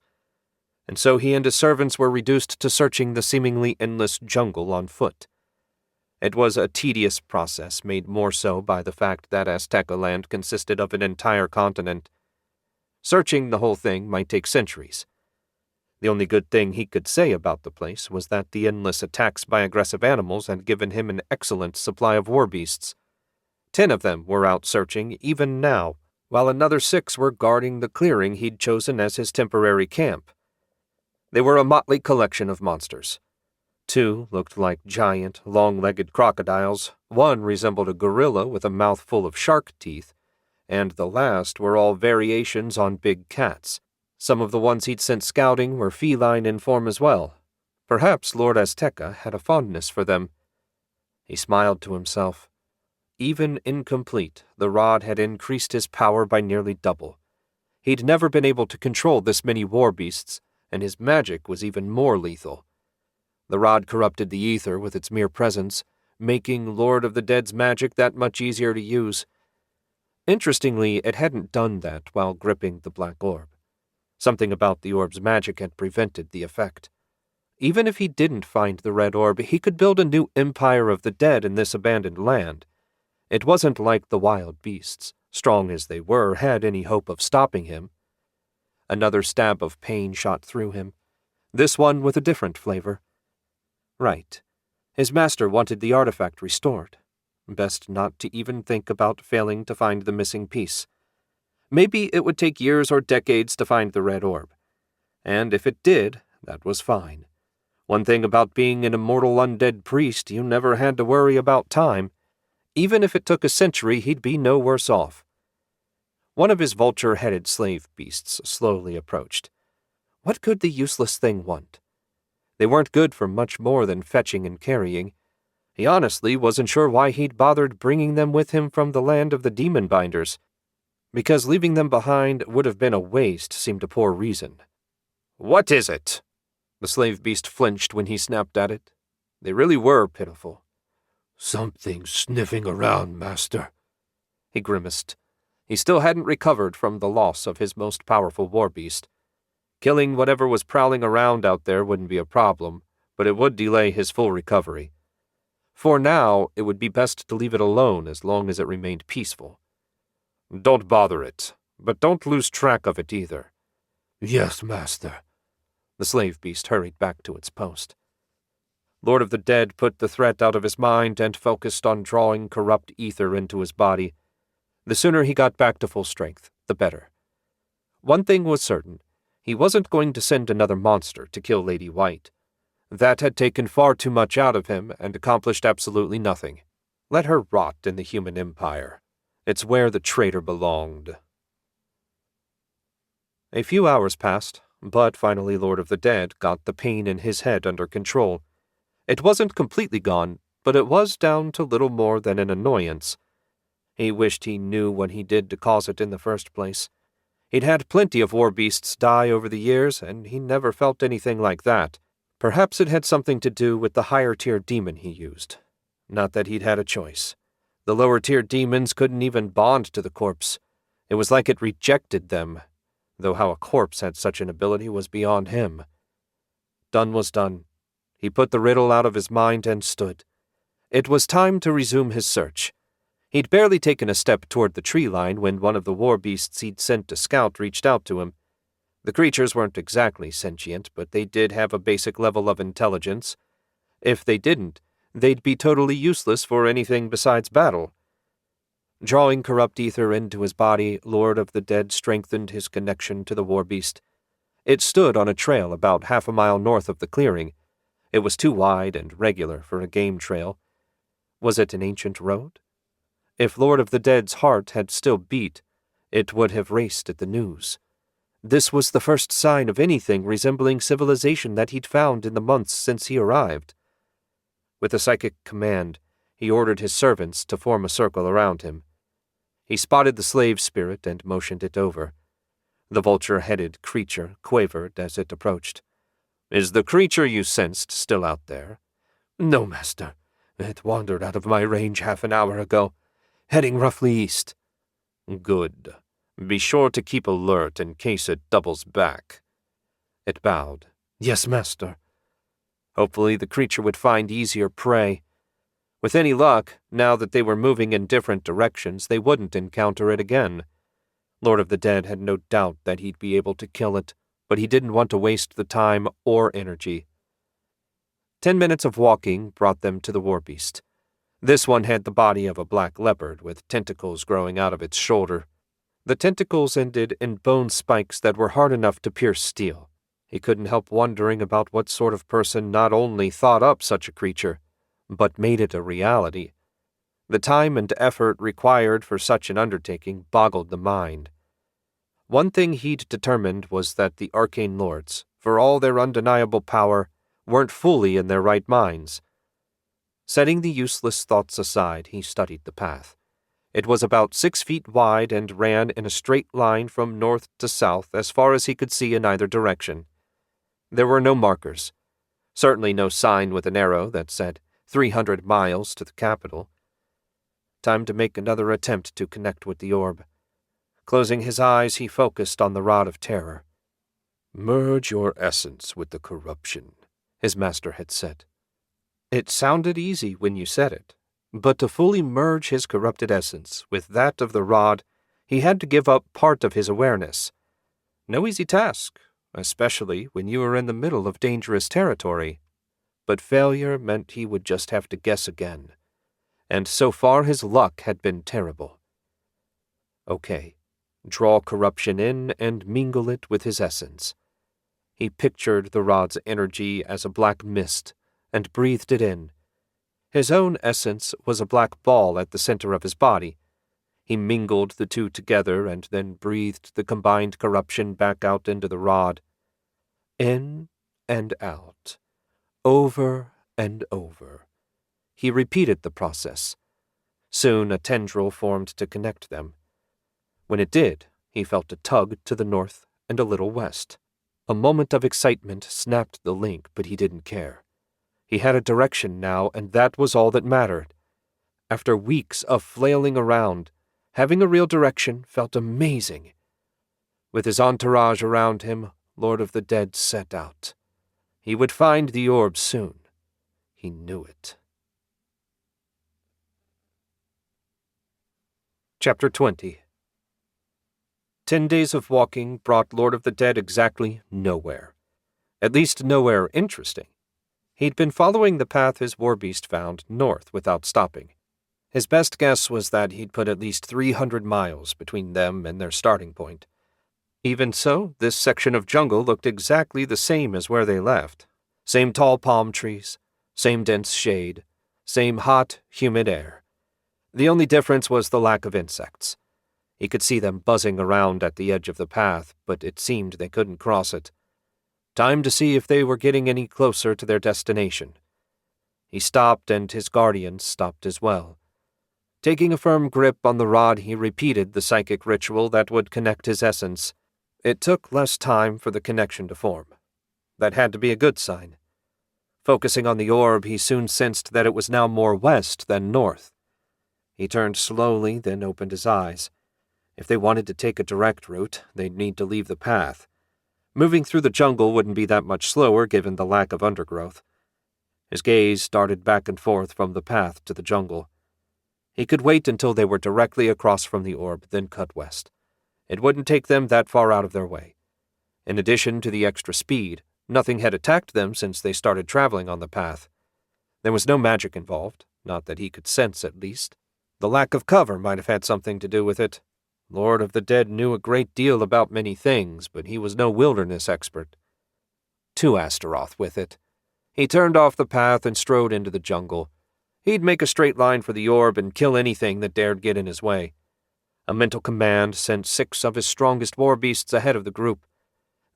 And so he and his servants were reduced to searching the seemingly endless jungle on foot. It was a tedious process, made more so by the fact that Aztecaland consisted of an entire continent. Searching the whole thing might take centuries. The only good thing he could say about the place was that the endless attacks by aggressive animals had given him an excellent supply of war beasts. 10 of them were out searching even now, while another 6 were guarding the clearing he'd chosen as his temporary camp. They were a motley collection of monsters. 2 looked like giant, long-legged crocodiles, 1 resembled a gorilla with a mouth full of shark teeth, and the last were all variations on big cats. Some of the ones he'd sent scouting were feline in form as well. Perhaps Lord Azteca had a fondness for them. He smiled to himself. Even incomplete, the rod had increased his power by nearly double. He'd never been able to control this many war beasts, and his magic was even more lethal. The rod corrupted the ether with its mere presence, making Lord of the Dead's magic that much easier to use. Interestingly, it hadn't done that while gripping the black orb. Something about the orb's magic had prevented the effect. Even if he didn't find the red orb, he could build a new empire of the dead in this abandoned land. It wasn't like the wild beasts, strong as they were, had any hope of stopping him. Another stab of pain shot through him, this one with a different flavor. Right. His master wanted the artifact restored. Best not to even think about failing to find the missing piece. Maybe it would take years or decades to find the red orb. And if it did, that was fine. One thing about being an immortal undead priest, you never had to worry about time. Even if it took a century, he'd be no worse off. One of his vulture-headed slave beasts slowly approached. What could the useless thing want? They weren't good for much more than fetching and carrying. He honestly wasn't sure why he'd bothered bringing them with him from the land of the demon binders. Because leaving them behind would have been a waste seemed a poor reason. "What is it?" The slave beast flinched when he snapped at it. They really were pitiful. "Something sniffing around, master," he grimaced. He still hadn't recovered from the loss of his most powerful war beast. Killing whatever was prowling around out there wouldn't be a problem, but it would delay his full recovery. For now, it would be best to leave it alone as long as it remained peaceful. "Don't bother it, but don't lose track of it either." "Yes, master." The slave beast hurried back to its post. Lord of the Dead put the threat out of his mind and focused on drawing corrupt ether into his body. The sooner he got back to full strength, the better. One thing was certain. He wasn't going to send another monster to kill Lady White. That had taken far too much out of him and accomplished absolutely nothing. Let her rot in the human empire. It's where the traitor belonged. A few hours passed, but finally Lord of the Dead got the pain in his head under control. It wasn't completely gone, but it was down to little more than an annoyance. He wished he knew what he did to cause it in the first place. He'd had plenty of war beasts die over the years, and he never felt anything like that. Perhaps it had something to do with the higher-tier demon he used. Not that he'd had a choice. The lower-tier demons couldn't even bond to the corpse. It was like it rejected them, though how a corpse had such an ability was beyond him. Done was done. He put the riddle out of his mind and stood. It was time to resume his search. He'd barely taken a step toward the tree line when one of the war beasts he'd sent to scout reached out to him. The creatures weren't exactly sentient, but they did have a basic level of intelligence. If they didn't, they'd be totally useless for anything besides battle. Drawing corrupt ether into his body, Lord of the Dead strengthened his connection to the war beast. It stood on a trail about half a mile north of the clearing, It was too wide and regular for a game trail. Was it an ancient road? If Lord of the Dead's heart had still beat, it would have raced at the news. This was the first sign of anything resembling civilization that he'd found in the months since he arrived. With a psychic command, he ordered his servants to form a circle around him. He spotted the slave spirit and motioned it over. The vulture-headed creature quavered as it approached. "Is the creature you sensed still out there?" "No, master. It wandered out of my range half an hour ago, heading roughly east." "Good. Be sure to keep alert in case it doubles back." It bowed. "Yes, master." Hopefully the creature would find easier prey. With any luck, now that they were moving in different directions, they wouldn't encounter it again. Lord of the Dead had no doubt that he'd be able to kill it, but he didn't want to waste the time or energy. 10 minutes of walking brought them to the warbeast. This one had the body of a black leopard with tentacles growing out of its shoulder. The tentacles ended in bone spikes that were hard enough to pierce steel. He couldn't help wondering about what sort of person not only thought up such a creature, but made it a reality. The time and effort required for such an undertaking boggled the mind. One thing he'd determined was that the arcane lords, for all their undeniable power, weren't fully in their right minds. Setting the useless thoughts aside, he studied the path. It was about 6 feet wide and ran in a straight line from north to south as far as he could see in either direction. There were no markers. Certainly no sign with an arrow that said 300 miles to the capital. Time to make another attempt to connect with the orb. Closing his eyes, he focused on the Rod of Terror. "Merge your essence with the corruption," his master had said. It sounded easy when you said it, but to fully merge his corrupted essence with that of the rod, he had to give up part of his awareness. No easy task, especially when you were in the middle of dangerous territory. But failure meant he would just have to guess again. And so far his luck had been terrible. Okay, draw corruption in and mingle it with his essence. He pictured the rod's energy as a black mist and breathed it in. His own essence was a black ball at the center of his body. He mingled the two together and then breathed the combined corruption back out into the rod. In and out. Over and over. He repeated the process. Soon a tendril formed to connect them. When it did, he felt a tug to the north and a little west. A moment of excitement snapped the link, but he didn't care. He had a direction now, and that was all that mattered. After weeks of flailing around, having a real direction felt amazing. With his entourage around him, Lord of the Dead set out. He would find the orb soon. He knew it. Chapter 20. 10 days of walking brought Lord of the Dead exactly nowhere. At least nowhere interesting. He'd been following the path his warbeast found north without stopping. His best guess was that he'd put at least 300 miles between them and their starting point. Even so, this section of jungle looked exactly the same as where they left. Same tall palm trees, same dense shade, same hot, humid air. The only difference was the lack of insects. He could see them buzzing around at the edge of the path, but it seemed they couldn't cross it. Time to see if they were getting any closer to their destination. He stopped, and his guardians stopped as well. Taking a firm grip on the rod, he repeated the psychic ritual that would connect his essence. It took less time for the connection to form. That had to be a good sign. Focusing on the orb, he soon sensed that it was now more west than north. He turned slowly, then opened his eyes. If they wanted to take a direct route, they'd need to leave the path. Moving through the jungle wouldn't be that much slower given the lack of undergrowth. His gaze darted back and forth from the path to the jungle. He could wait until they were directly across from the orb, then cut west. It wouldn't take them that far out of their way. In addition to the extra speed, nothing had attacked them since they started traveling on the path. There was no magic involved, not that he could sense at least. The lack of cover might have had something to do with it. Lord of the Dead knew a great deal about many things, but he was no wilderness expert. To Astaroth with it. He turned off the path and strode into the jungle. He'd make a straight line for the orb and kill anything that dared get in his way. A mental command sent 6 of his strongest war beasts ahead of the group.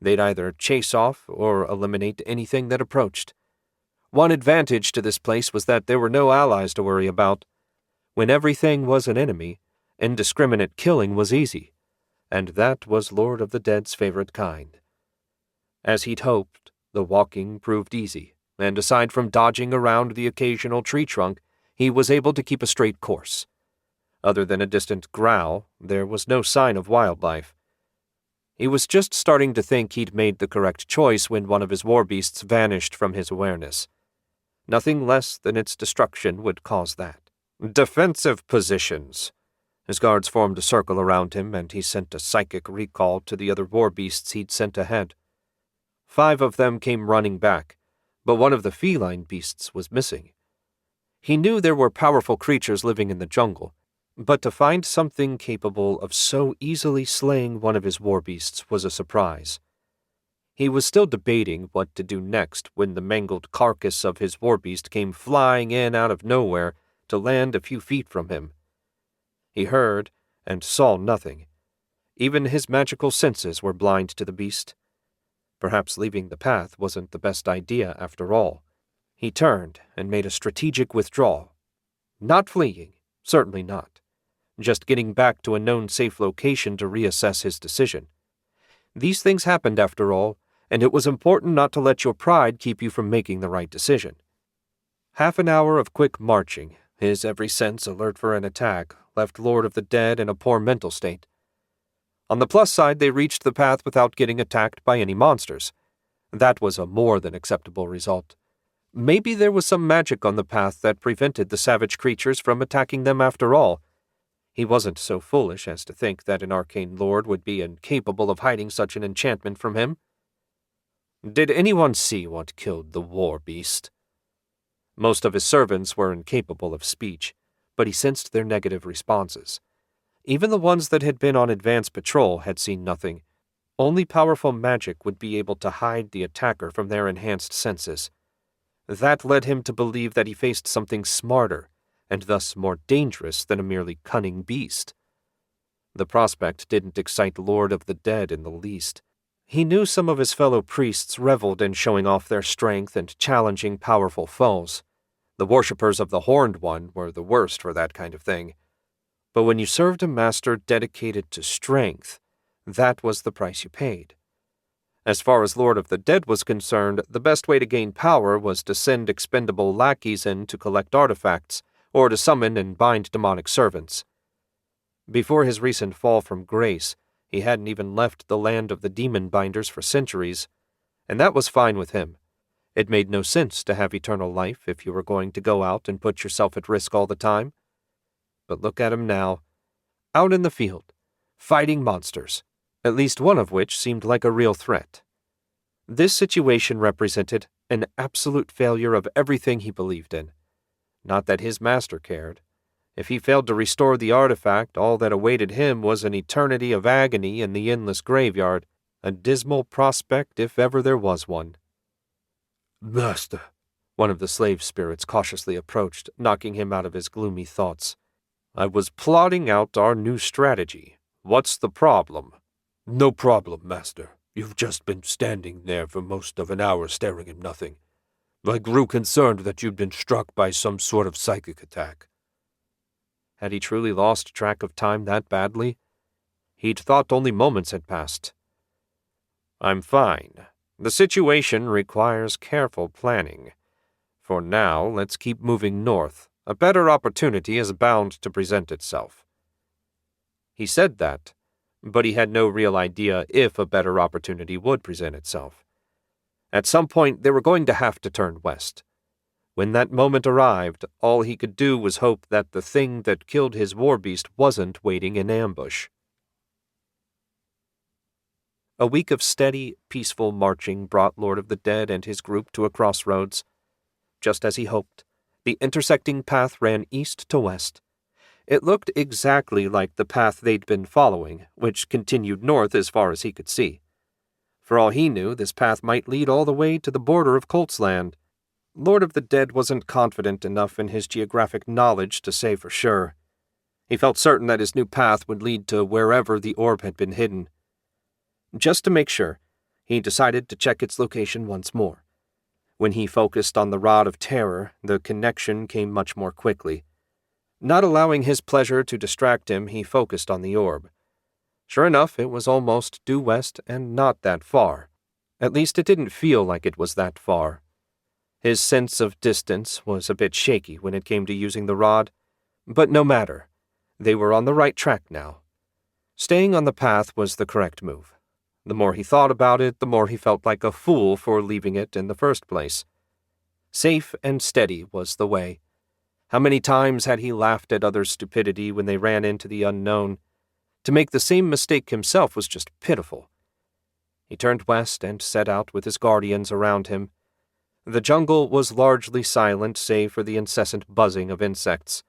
They'd either chase off or eliminate anything that approached. One advantage to this place was that there were no allies to worry about. When everything was an enemy, indiscriminate killing was easy, and that was Lord of the Dead's favorite kind. As he'd hoped, the walking proved easy, and aside from dodging around the occasional tree trunk, he was able to keep a straight course. Other than a distant growl, there was no sign of wildlife. He was just starting to think he'd made the correct choice when one of his war beasts vanished from his awareness. Nothing less than its destruction would cause that. Defensive positions. His guards formed a circle around him, and he sent a psychic recall to the other war beasts he'd sent ahead. 5 of them came running back, but one of the feline beasts was missing. He knew there were powerful creatures living in the jungle, but to find something capable of so easily slaying one of his war beasts was a surprise. He was still debating what to do next when the mangled carcass of his war beast came flying in out of nowhere to land a few feet from him. He heard and saw nothing. Even his magical senses were blind to the beast. Perhaps leaving the path wasn't the best idea after all. He turned and made a strategic withdrawal. Not fleeing, certainly not. Just getting back to a known safe location to reassess his decision. These things happened after all, and it was important not to let your pride keep you from making the right decision. Half an hour of quick marching, his every sense alert for an attack, left Lord of the Dead in a poor mental state. On the plus side, they reached the path without getting attacked by any monsters. That was a more than acceptable result. Maybe there was some magic on the path that prevented the savage creatures from attacking them after all. He wasn't so foolish as to think that an arcane lord would be incapable of hiding such an enchantment from him. Did anyone see what killed the war beast? Most of his servants were incapable of speech, but he sensed their negative responses. Even the ones that had been on advance patrol had seen nothing. Only powerful magic would be able to hide the attacker from their enhanced senses. That led him to believe that he faced something smarter, and thus more dangerous than a merely cunning beast. The prospect didn't excite Lord of the Dead in the least. He knew some of his fellow priests reveled in showing off their strength and challenging powerful foes. The worshippers of the Horned One were the worst for that kind of thing. But when you served a master dedicated to strength, that was the price you paid. As far as Lord of the Dead was concerned, the best way to gain power was to send expendable lackeys in to collect artifacts, or to summon and bind demonic servants. Before his recent fall from grace, he hadn't even left the land of the demon binders for centuries, and that was fine with him. It made no sense to have eternal life if you were going to go out and put yourself at risk all the time. But look at him now, out in the field, fighting monsters, at least one of which seemed like a real threat. This situation represented an absolute failure of everything he believed in. Not that his master cared. If he failed to restore the artifact, all that awaited him was an eternity of agony in the endless graveyard, a dismal prospect if ever there was one. Master, One of the slave spirits cautiously approached, knocking him out of his gloomy thoughts. I was plotting out our new strategy. What's the problem? No problem, Master. You've just been standing there for most of an hour staring at nothing. I grew concerned that you'd been struck by some sort of psychic attack. Had he truly lost track of time that badly? He'd thought only moments had passed. I'm fine. The situation requires careful planning. For now, let's keep moving north. A better opportunity is bound to present itself. He said that, but he had no real idea if a better opportunity would present itself. At some point, they were going to have to turn west. When that moment arrived, all he could do was hope that the thing that killed his war beast wasn't waiting in ambush. A week of steady, peaceful marching brought Lord of the Dead and his group to a crossroads. Just as he hoped, the intersecting path ran east to west. It looked exactly like the path they'd been following, which continued north as far as he could see. For all he knew, this path might lead all the way to the border of Coltsland. Lord of the Dead wasn't confident enough in his geographic knowledge to say for sure. He felt certain that his new path would lead to wherever the orb had been hidden. Just to make sure, he decided to check its location once more. When he focused on the Rod of Terror, the connection came much more quickly. Not allowing his pleasure to distract him, he focused on the orb. Sure enough, it was almost due west and not that far. At least it didn't feel like it was that far. His sense of distance was a bit shaky when it came to using the rod, but no matter. They were on the right track now. Staying on the path was the correct move. The more he thought about it, the more he felt like a fool for leaving it in the first place. Safe and steady was the way. How many times had he laughed at others' stupidity when they ran into the unknown? To make the same mistake himself was just pitiful. He turned west and set out with his guardians around him. The jungle was largely silent save for the incessant buzzing of insects.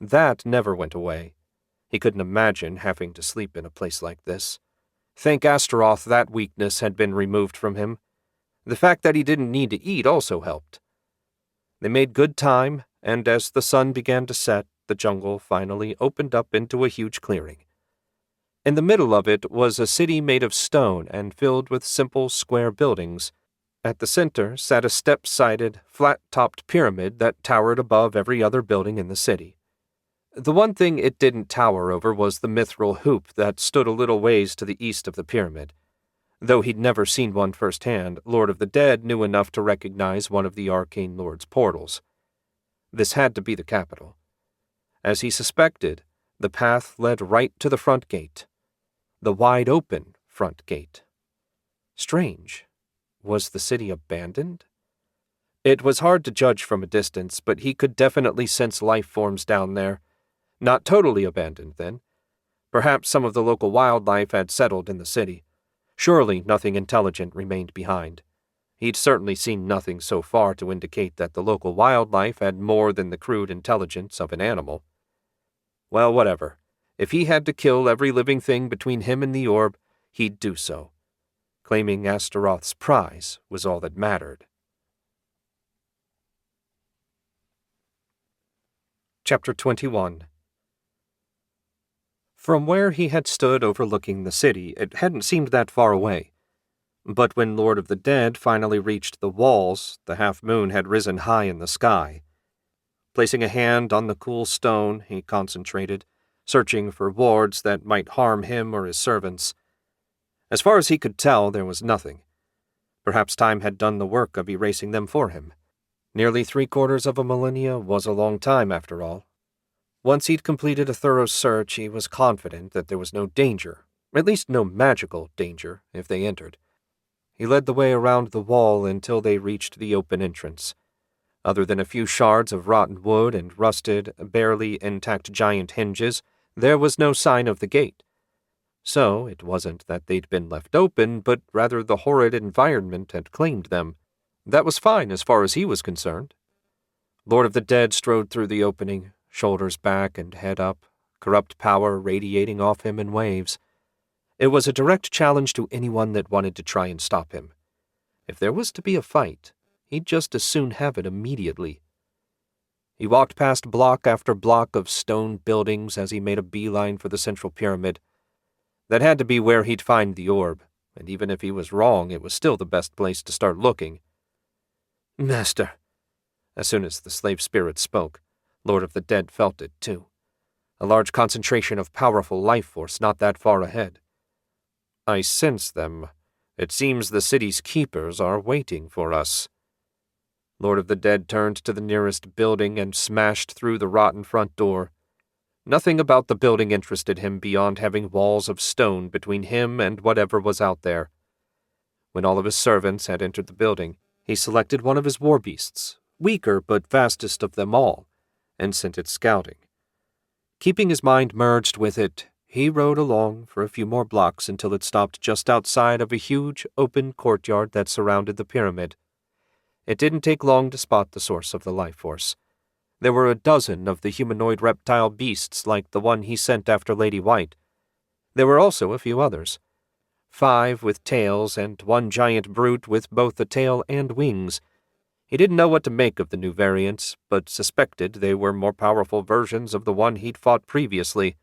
That never went away. He couldn't imagine having to sleep in a place like this. Thank Astaroth that weakness had been removed from him. The fact that he didn't need to eat also helped. They made good time, and as the sun began to set, the jungle finally opened up into a huge clearing. In the middle of it was a city made of stone and filled with simple square buildings. At the center sat a step-sided, flat-topped pyramid that towered above every other building in the city. The one thing it didn't tower over was the mithril hoop that stood a little ways to the east of the pyramid. Though he'd never seen one firsthand, Lord of the Dead knew enough to recognize one of the Arcane Lord's portals. This had to be the capital. As he suspected, the path led right to the front gate. The wide-open front gate. Strange. Was the city abandoned? It was hard to judge from a distance, but he could definitely sense life forms down there. Not totally abandoned, then. Perhaps some of the local wildlife had settled in the city. Surely nothing intelligent remained behind. He'd certainly seen nothing so far to indicate that the local wildlife had more than the crude intelligence of an animal. Well, whatever. If he had to kill every living thing between him and the orb, he'd do so. Claiming Astaroth's prize was all that mattered. Chapter 21. From where he had stood overlooking the city, it hadn't seemed that far away. But when Lord of the Dead finally reached the walls, the half-moon had risen high in the sky. Placing a hand on the cool stone, he concentrated, searching for wards that might harm him or his servants. As far as he could tell, there was nothing. Perhaps time had done the work of erasing them for him. Nearly 3/4 of a millennia was a long time, after all. Once he'd completed a thorough search, he was confident that there was no danger, at least no magical danger, if they entered. He led the way around the wall until they reached the open entrance. Other than a few shards of rotten wood and rusted, barely intact giant hinges, there was no sign of the gate. So it wasn't that they'd been left open, but rather the horrid environment had claimed them. That was fine as far as he was concerned. Lord of the Dead strode through the opening, shoulders back and head up, corrupt power radiating off him in waves. It was a direct challenge to anyone that wanted to try and stop him. If there was to be a fight, he'd just as soon have it immediately. He walked past block after block of stone buildings as he made a beeline for the central pyramid. That had to be where he'd find the orb, and even if he was wrong, it was still the best place to start looking. "Master." As soon as the slave spirit spoke, Lord of the Dead felt it, too. A large concentration of powerful life force not that far ahead. "I sense them. It seems the city's keepers are waiting for us." Lord of the Dead turned to the nearest building and smashed through the rotten front door. Nothing about the building interested him beyond having walls of stone between him and whatever was out there. When all of his servants had entered the building, he selected one of his war beasts, weaker but fastest of them all, and sent it scouting. Keeping his mind merged with it, he rode along for a few more blocks until it stopped just outside of a huge, open courtyard that surrounded the pyramid. It didn't take long to spot the source of the life force. There were a dozen of the humanoid reptile beasts like the one he sent after Lady White. There were also a few others. 5 with tails and one giant brute with both a tail and wings. He didn't know what to make of the new variants, but suspected they were more powerful versions of the one he'd fought previously.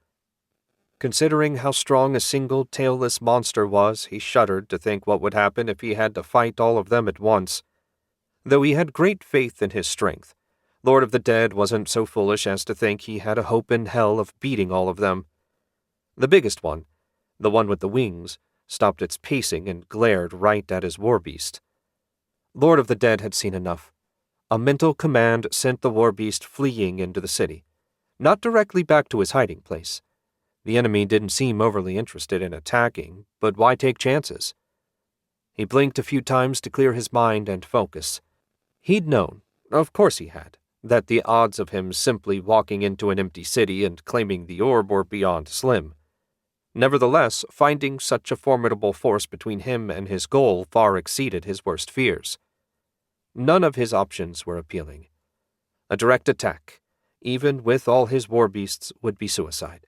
Considering how strong a single tailless monster was, he shuddered to think what would happen if he had to fight all of them at once. Though he had great faith in his strength, Lord of the Dead wasn't so foolish as to think he had a hope in hell of beating all of them. The biggest one, the one with the wings, stopped its pacing and glared right at his warbeast. Lord of the Dead had seen enough. A mental command sent the warbeast fleeing into the city, not directly back to his hiding place. The enemy didn't seem overly interested in attacking, but why take chances? He blinked a few times to clear his mind and focus. He'd known, of course he had, that the odds of him simply walking into an empty city and claiming the orb were beyond slim. Nevertheless, finding such a formidable force between him and his goal far exceeded his worst fears. None of his options were appealing. A direct attack, even with all his warbeasts, would be suicide.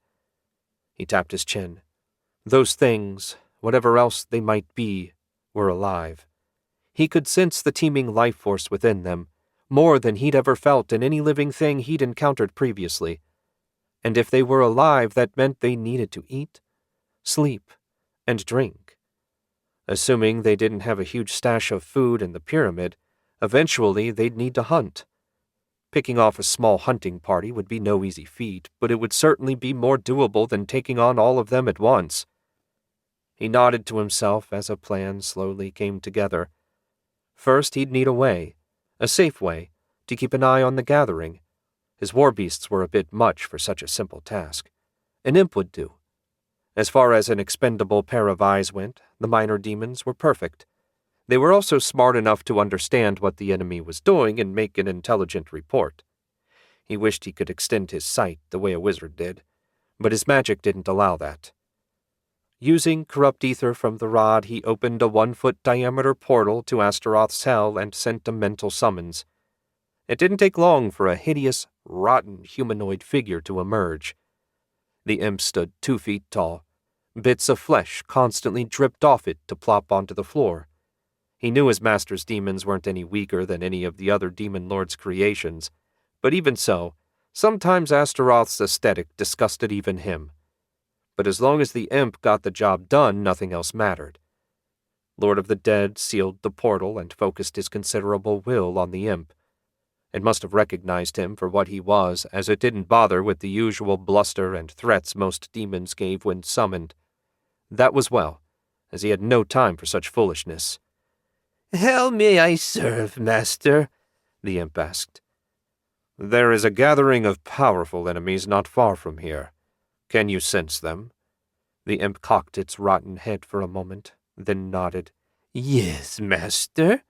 He tapped his chin. Those things, whatever else they might be, were alive. He could sense the teeming life force within them, more than he'd ever felt in any living thing he'd encountered previously. And if they were alive, that meant they needed to eat, sleep, and drink. Assuming they didn't have a huge stash of food in the pyramid, eventually they'd need to hunt. Picking off a small hunting party would be no easy feat, but it would certainly be more doable than taking on all of them at once. He nodded to himself as a plan slowly came together. First, he'd need a safe way, to keep an eye on the gathering. His warbeasts were a bit much for such a simple task. An imp would do. As far as an expendable pair of eyes went, the minor demons were perfect. They were also smart enough to understand what the enemy was doing and make an intelligent report. He wished he could extend his sight the way a wizard did, but his magic didn't allow that. Using corrupt ether from the rod, he opened a 1-foot diameter portal to Astaroth's hell and sent a mental summons. It didn't take long for a hideous, rotten humanoid figure to emerge. The imp stood 2 feet tall. Bits of flesh constantly dripped off it to plop onto the floor. He knew his master's demons weren't any weaker than any of the other demon lord's creations, but even so, sometimes Astaroth's aesthetic disgusted even him. But as long as the imp got the job done, nothing else mattered. Lord of the Dead sealed the portal and focused his considerable will on the imp. It must have recognized him for what he was, as it didn't bother with the usual bluster and threats most demons gave when summoned. That was well, as he had no time for such foolishness. "How may I serve, master?" the imp asked. "There is a gathering of powerful enemies not far from here. Can you sense them?" The imp cocked its rotten head for a moment, then nodded. "Yes, master."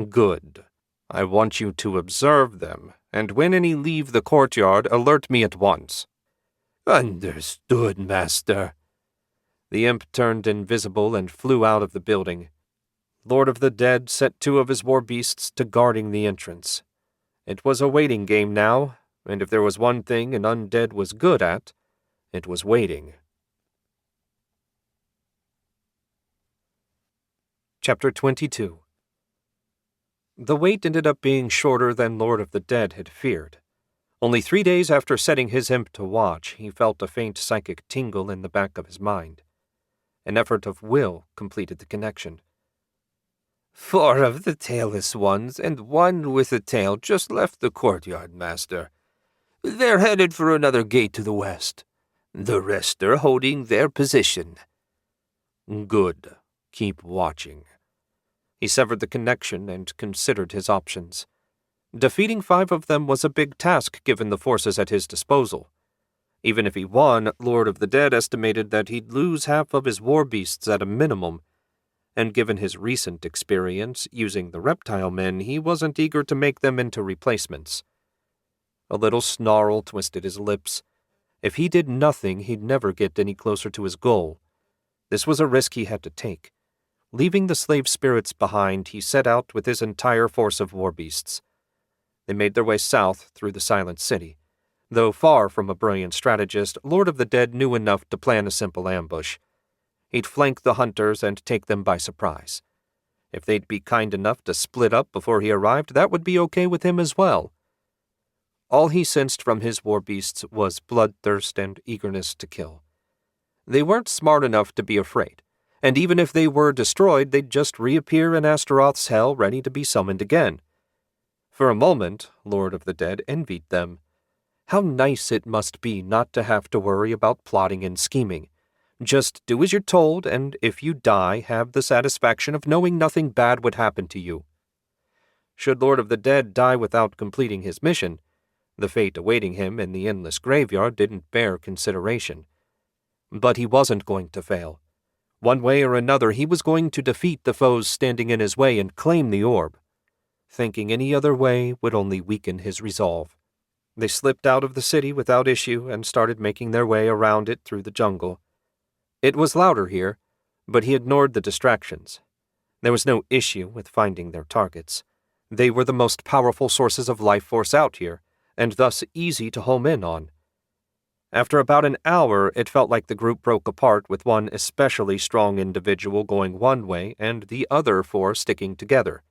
"Good. I want you to observe them, and when any leave the courtyard, alert me at once." "Understood, master." The imp turned invisible and flew out of the building. Lord of the Dead set 2 of his warbeasts to guarding the entrance. It was a waiting game now, and if there was one thing an undead was good at, it was waiting. Chapter 22. The wait ended up being shorter than Lord of the Dead had feared. Only 3 days after setting his imp to watch, he felt a faint psychic tingle in the back of his mind. An effort of will completed the connection. 4 of the tailless ones and 1 with a tail just left the courtyard, master. They're headed for another gate to the west. The rest are holding their position. Good. Keep watching. He severed the connection and considered his options. Defeating 5 of them was a big task given the forces at his disposal. Even if he won, Lord of the Dead estimated that he'd lose half of his warbeasts at a minimum, and given his recent experience using the reptile men, he wasn't eager to make them into replacements. A little snarl twisted his lips. If he did nothing, he'd never get any closer to his goal. This was a risk he had to take. Leaving the slave spirits behind, he set out with his entire force of warbeasts. They made their way south through the silent city. Though far from a brilliant strategist, Lord of the Dead knew enough to plan a simple ambush. He'd flank the hunters and take them by surprise. If they'd be kind enough to split up before he arrived, that would be okay with him as well. All he sensed from his war beasts was bloodthirst and eagerness to kill. They weren't smart enough to be afraid, and even if they were destroyed, they'd just reappear in Astaroth's hell ready to be summoned again. For a moment, Lord of the Dead envied them. How nice it must be not to have to worry about plotting and scheming. Just do as you're told, and if you die, have the satisfaction of knowing nothing bad would happen to you. Should Lord of the Dead die without completing his mission, the fate awaiting him in the endless graveyard didn't bear consideration. But he wasn't going to fail. One way or another, he was going to defeat the foes standing in his way and claim the orb. Thinking any other way would only weaken his resolve. They slipped out of the city without issue and started making their way around it through the jungle. It was louder here, but he ignored the distractions. There was no issue with finding their targets. They were the most powerful sources of life force out here, and thus easy to home in on. After about an hour, it felt like the group broke apart, with one especially strong individual going one way and the other four sticking together.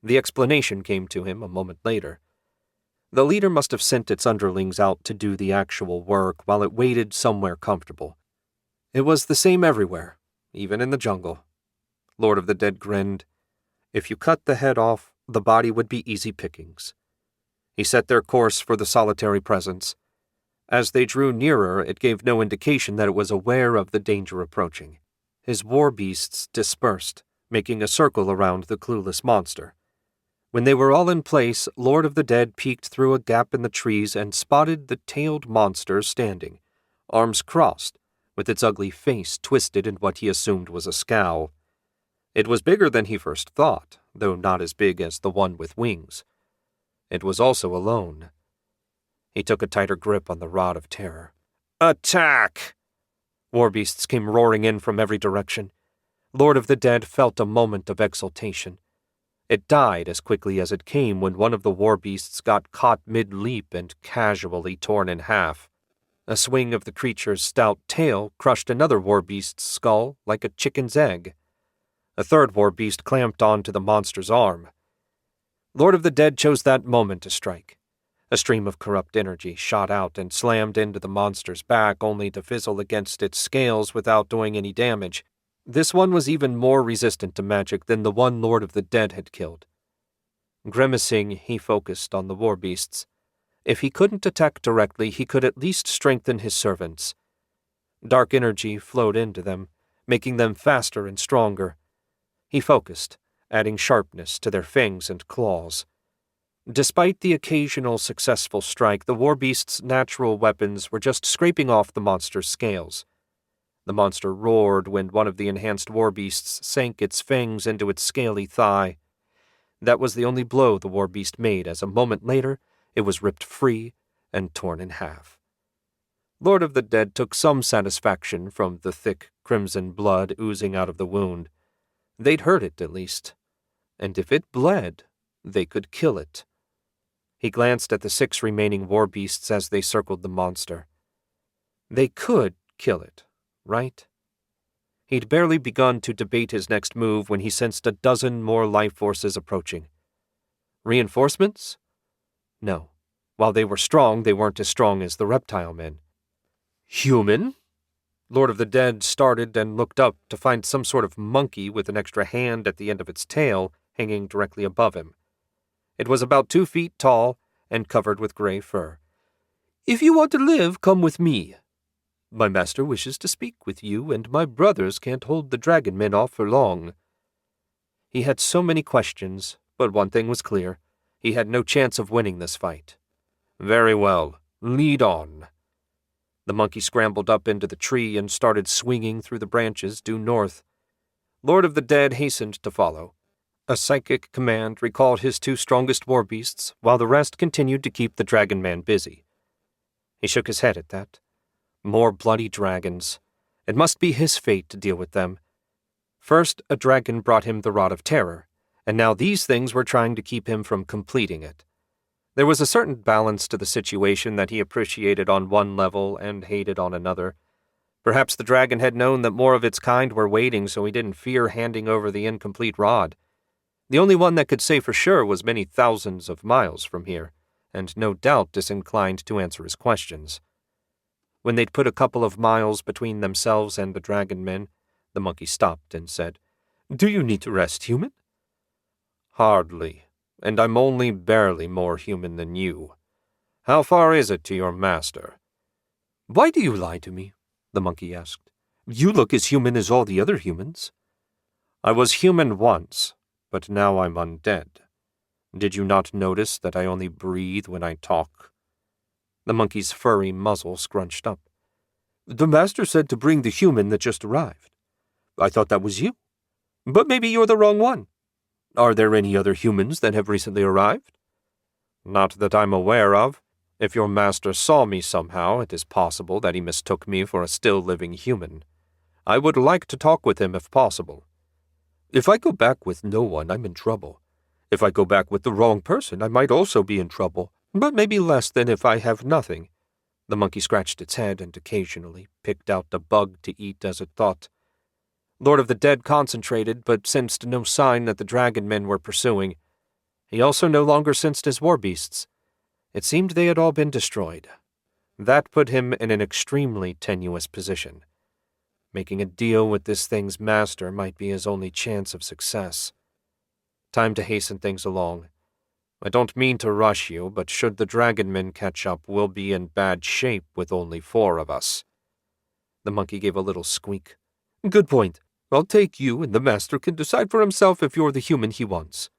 The explanation came to him a moment later. The leader must have sent its underlings out to do the actual work while it waited somewhere comfortable. It was the same everywhere, even in the jungle. Lord of the Dead grinned. If you cut the head off, the body would be easy pickings. He set their course for the solitary presence. As they drew nearer, it gave no indication that it was aware of the danger approaching. His war beasts dispersed, making a circle around the clueless monster. When they were all in place, Lord of the Dead peeked through a gap in the trees and spotted the tailed monster standing, arms crossed, with its ugly face twisted in what he assumed was a scowl. It was bigger than he first thought, though not as big as the one with wings. It was also alone. He took a tighter grip on the Rod of Terror. Attack! War beasts came roaring in from every direction. Lord of the Dead felt a moment of exultation. It died as quickly as it came when one of the war beasts got caught mid-leap and casually torn in half. A swing of the creature's stout tail crushed another war beast's skull like a chicken's egg. A third war beast clamped onto the monster's arm. Lord of the Dead chose that moment to strike. A stream of corrupt energy shot out and slammed into the monster's back, only to fizzle against its scales without doing any damage. This one was even more resistant to magic than the one Lord of the Dead had killed. Grimacing, he focused on the war beasts. If he couldn't attack directly, he could at least strengthen his servants. Dark energy flowed into them, making them faster and stronger. He focused, adding sharpness to their fangs and claws. Despite the occasional successful strike, the war beast's natural weapons were just scraping off the monster's scales. The monster roared when one of the enhanced war beasts sank its fangs into its scaly thigh. That was the only blow the war beast made, as a moment later it was ripped free and torn in half. Lord of the Dead took some satisfaction from the thick crimson blood oozing out of the wound. They'd hurt it, at least. And if it bled, they could kill it. He glanced at the 6 remaining war beasts as they circled the monster. They could kill it, right? He'd barely begun to debate his next move when he sensed a dozen more life forces approaching. Reinforcements? No. While they were strong, they weren't as strong as the reptile men. Human? Lord of the Dead started and looked up to find some sort of monkey with an extra hand at the end of its tail hanging directly above him. It was about 2 feet tall and covered with gray fur. If you want to live, come with me. My master wishes to speak with you, and my brothers can't hold the dragon men off for long. He had so many questions, but one thing was clear. He had no chance of winning this fight. Very well, lead on. The monkey scrambled up into the tree and started swinging through the branches due north. Lord of the Dead hastened to follow. A psychic command recalled his 2 strongest war beasts, while the rest continued to keep the dragon man busy. He shook his head at that. More bloody dragons. It must be his fate to deal with them. First, a dragon brought him the Rod of Terror, and now these things were trying to keep him from completing it. There was a certain balance to the situation that he appreciated on one level and hated on another, Perhaps the dragon had known that more of its kind were waiting, so he didn't fear handing over the incomplete rod. The only one that could say for sure was many thousands of miles from here, and no doubt disinclined to answer his questions. When they'd put a couple of miles between themselves and the dragon men, the monkey stopped and said, "Do you need to rest, human?" "Hardly, and I'm only barely more human than you. How far is it to your master?" "Why do you lie to me?" the monkey asked. "You look as human as all the other humans." "I was human once, but now I'm undead. Did you not notice that I only breathe when I talk?" The monkey's furry muzzle scrunched up. "The master said to bring the human that just arrived. I thought that was you. But maybe you're the wrong one. Are there any other humans that have recently arrived?" "Not that I'm aware of. If your master saw me somehow, it is possible that he mistook me for a still-living human. I would like to talk with him if possible." "If I go back with no one, I'm in trouble. If I go back with the wrong person, I might also be in trouble, but maybe less than if I have nothing." The monkey scratched its head and occasionally picked out a bug to eat as it thought. Lord of the Dead concentrated, but sensed no sign that the dragon men were pursuing. He also no longer sensed his war beasts. It seemed they had all been destroyed. That put him in an extremely tenuous position. Making a deal with this thing's master might be his only chance of success. Time to hasten things along. I don't mean to rush you, but should the dragon men catch up, we'll be in bad shape with only 4 of us. The monkey gave a little squeak. "Good point. I'll take you, and the master can decide for himself if you're the human he wants."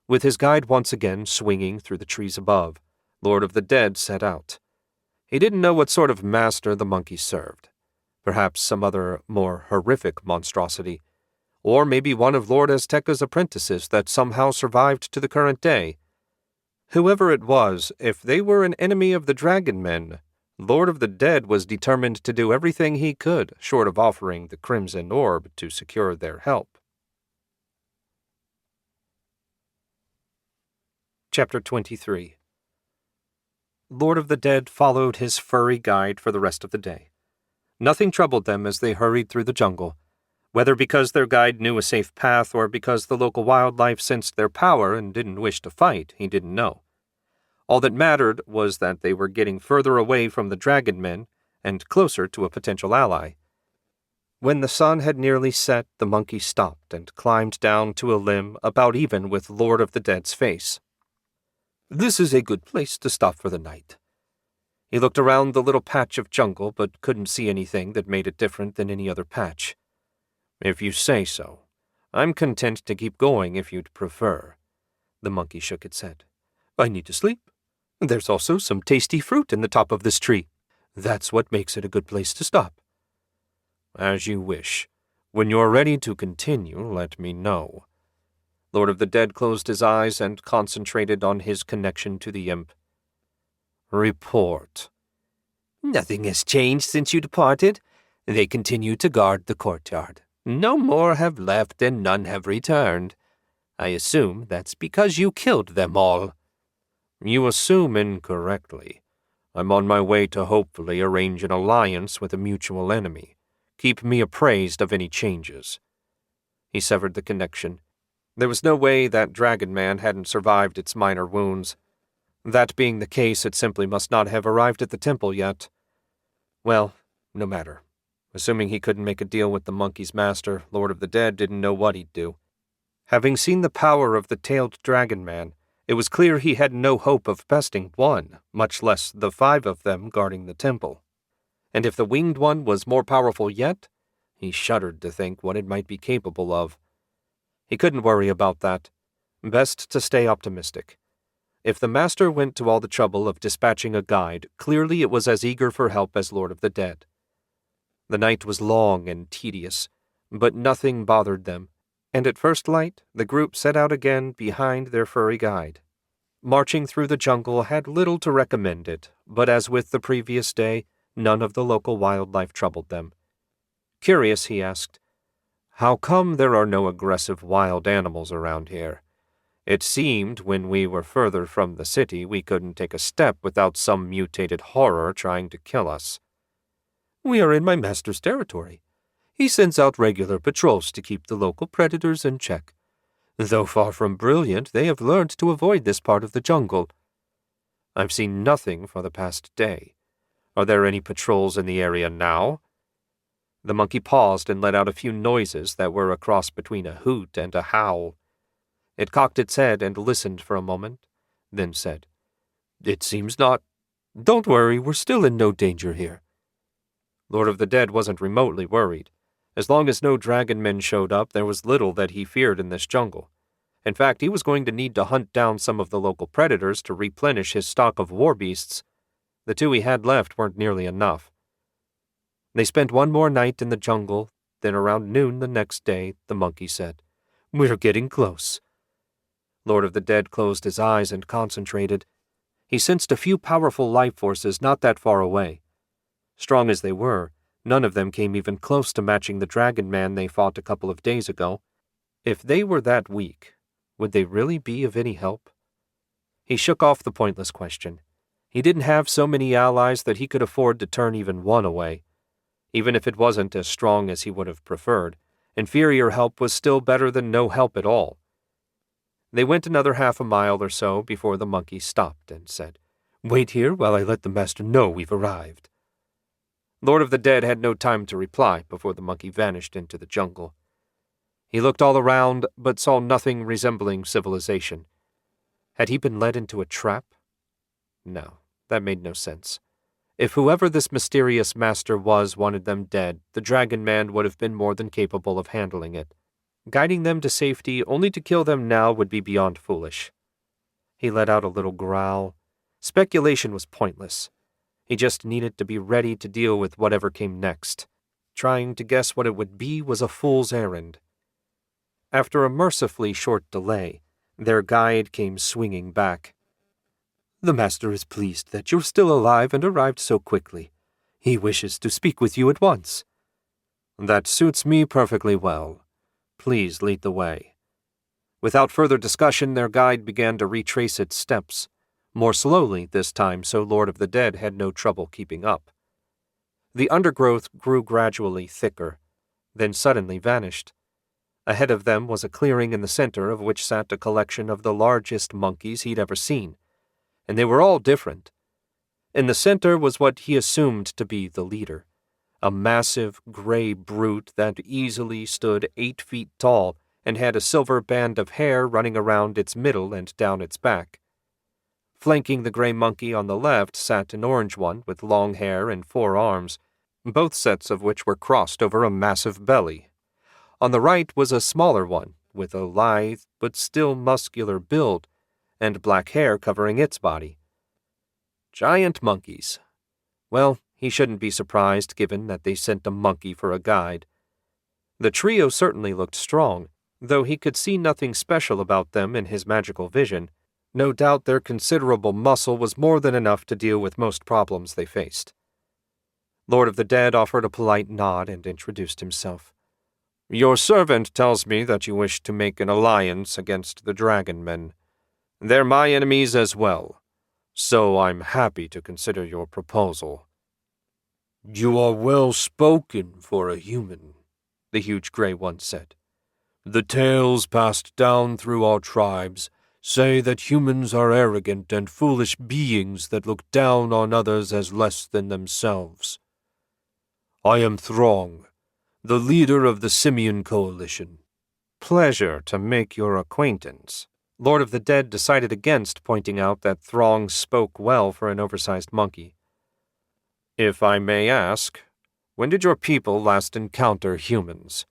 With his guide once again swinging through the trees above, Lord of the Dead set out. He didn't know what sort of master the monkey served. Perhaps some other, more horrific monstrosity. Or maybe one of Lord Azteca's apprentices that somehow survived to the current day. Whoever it was, if they were an enemy of the dragon men, Lord of the Dead was determined to do everything he could, short of offering the Crimson Orb, to secure their help. Chapter 23. Lord of the Dead followed his furry guide for the rest of the day. Nothing troubled them as they hurried through the jungle. Whether because their guide knew a safe path or because the local wildlife sensed their power and didn't wish to fight, he didn't know. All that mattered was that they were getting further away from the dragon men and closer to a potential ally. When the sun had nearly set, the monkey stopped and climbed down to a limb about even with Lord of the Dead's face. "This is a good place to stop for the night." He looked around the little patch of jungle but couldn't see anything that made it different than any other patch. "If you say so. I'm content to keep going if you'd prefer." The monkey shook its head. "I need to sleep. There's also some tasty fruit in the top of this tree. That's what makes it a good place to stop." "As you wish. When you're ready to continue, let me know." Lord of the Dead closed his eyes and concentrated on his connection to the imp. "Report." "Nothing has changed since you departed. They continue to guard the courtyard. No more have left and none have returned. I assume that's because you killed them all." "You assume incorrectly. I'm on my way to hopefully arrange an alliance with a mutual enemy. Keep me appraised of any changes." He severed the connection. There was no way that dragon man hadn't survived its minor wounds. That being the case, it simply must not have arrived at the temple yet. Well, no matter. Assuming he couldn't make a deal with the monkey's master, Lord of the Dead didn't know what he'd do. Having seen the power of the tailed dragon man, it was clear he had no hope of besting one, much less the 5 of them guarding the temple. And if the winged one was more powerful yet, he shuddered to think what it might be capable of. He couldn't worry about that. Best to stay optimistic. If the master went to all the trouble of dispatching a guide, clearly it was as eager for help as Lord of the Dead. The night was long and tedious, but nothing bothered them, and at first light the group set out again behind their furry guide. Marching through the jungle had little to recommend it, but as with the previous day, none of the local wildlife troubled them. Curious, he asked, "How come there are no aggressive wild animals around here? It seemed when we were further from the city we couldn't take a step without some mutated horror trying to kill us." We are in my master's territory. He sends out regular patrols to keep the local predators in check. Though far from brilliant, they have learned to avoid this part of the jungle. I've seen nothing for the past day. Are there any patrols in the area now? The monkey paused and let out a few noises that were a cross between a hoot and a howl. It cocked its head and listened for a moment, then said, "It seems not. Don't worry, we're still in no danger here." Lord of the Dead wasn't remotely worried. As long as no dragon men showed up, there was little that he feared in this jungle. In fact, he was going to need to hunt down some of the local predators to replenish his stock of war beasts. The two he had left weren't nearly enough. They spent one more night in the jungle, then around noon the next day, the monkey said, "We're getting close." Lord of the Dead closed his eyes and concentrated. He sensed a few powerful life forces not that far away. Strong as they were, none of them came even close to matching the dragon man they fought a couple of days ago. If they were that weak, would they really be of any help? He shook off the pointless question. He didn't have so many allies that he could afford to turn even one away. Even if it wasn't as strong as he would have preferred, inferior help was still better than no help at all. They went another half a mile or so before the monkey stopped and said, "Wait here while I let the master know we've arrived." Lord of the Dead had no time to reply before the monkey vanished into the jungle. He looked all around, but saw nothing resembling civilization. Had he been led into a trap? No, that made no sense. If whoever this mysterious master was wanted them dead, the dragon man would have been more than capable of handling it. Guiding them to safety only to kill them now would be beyond foolish. He let out a little growl. Speculation was pointless. He just needed to be ready to deal with whatever came next. Trying to guess what it would be was a fool's errand. After a mercifully short delay, their guide came swinging back. "The master is pleased that you're still alive and arrived so quickly. He wishes to speak with you at once." "That suits me perfectly well. Please lead the way." Without further discussion, their guide began to retrace its steps, more slowly this time so Lord of the Dead had no trouble keeping up. The undergrowth grew gradually thicker, then suddenly vanished. Ahead of them was a clearing in the center of which sat a collection of the largest monkeys he'd ever seen, and they were all different. In the center was what he assumed to be the leader, a massive gray brute that easily stood 8 feet tall and had a silver band of hair running around its middle and down its back. Flanking the gray monkey on the left sat an orange one with long hair and 4 arms, both sets of which were crossed over a massive belly. On the right was a smaller one, with a lithe but still muscular build, and black hair covering its body. Giant monkeys. Well, he shouldn't be surprised given that they sent a monkey for a guide. The trio certainly looked strong, though he could see nothing special about them in his magical vision. No doubt their considerable muscle was more than enough to deal with most problems they faced. Lord of the Dead offered a polite nod and introduced himself. "Your servant tells me that you wish to make an alliance against the dragon men. They're my enemies as well, so I'm happy to consider your proposal." "You are well spoken for a human," the huge gray one said. "The tales passed down through our tribes say that humans are arrogant and foolish beings that look down on others as less than themselves. I am Throng, the leader of the Simian Coalition." "Pleasure to make your acquaintance." Lord of the Dead decided against pointing out that Throng spoke well for an oversized monkey. "If I may ask, when did your people last encounter humans?"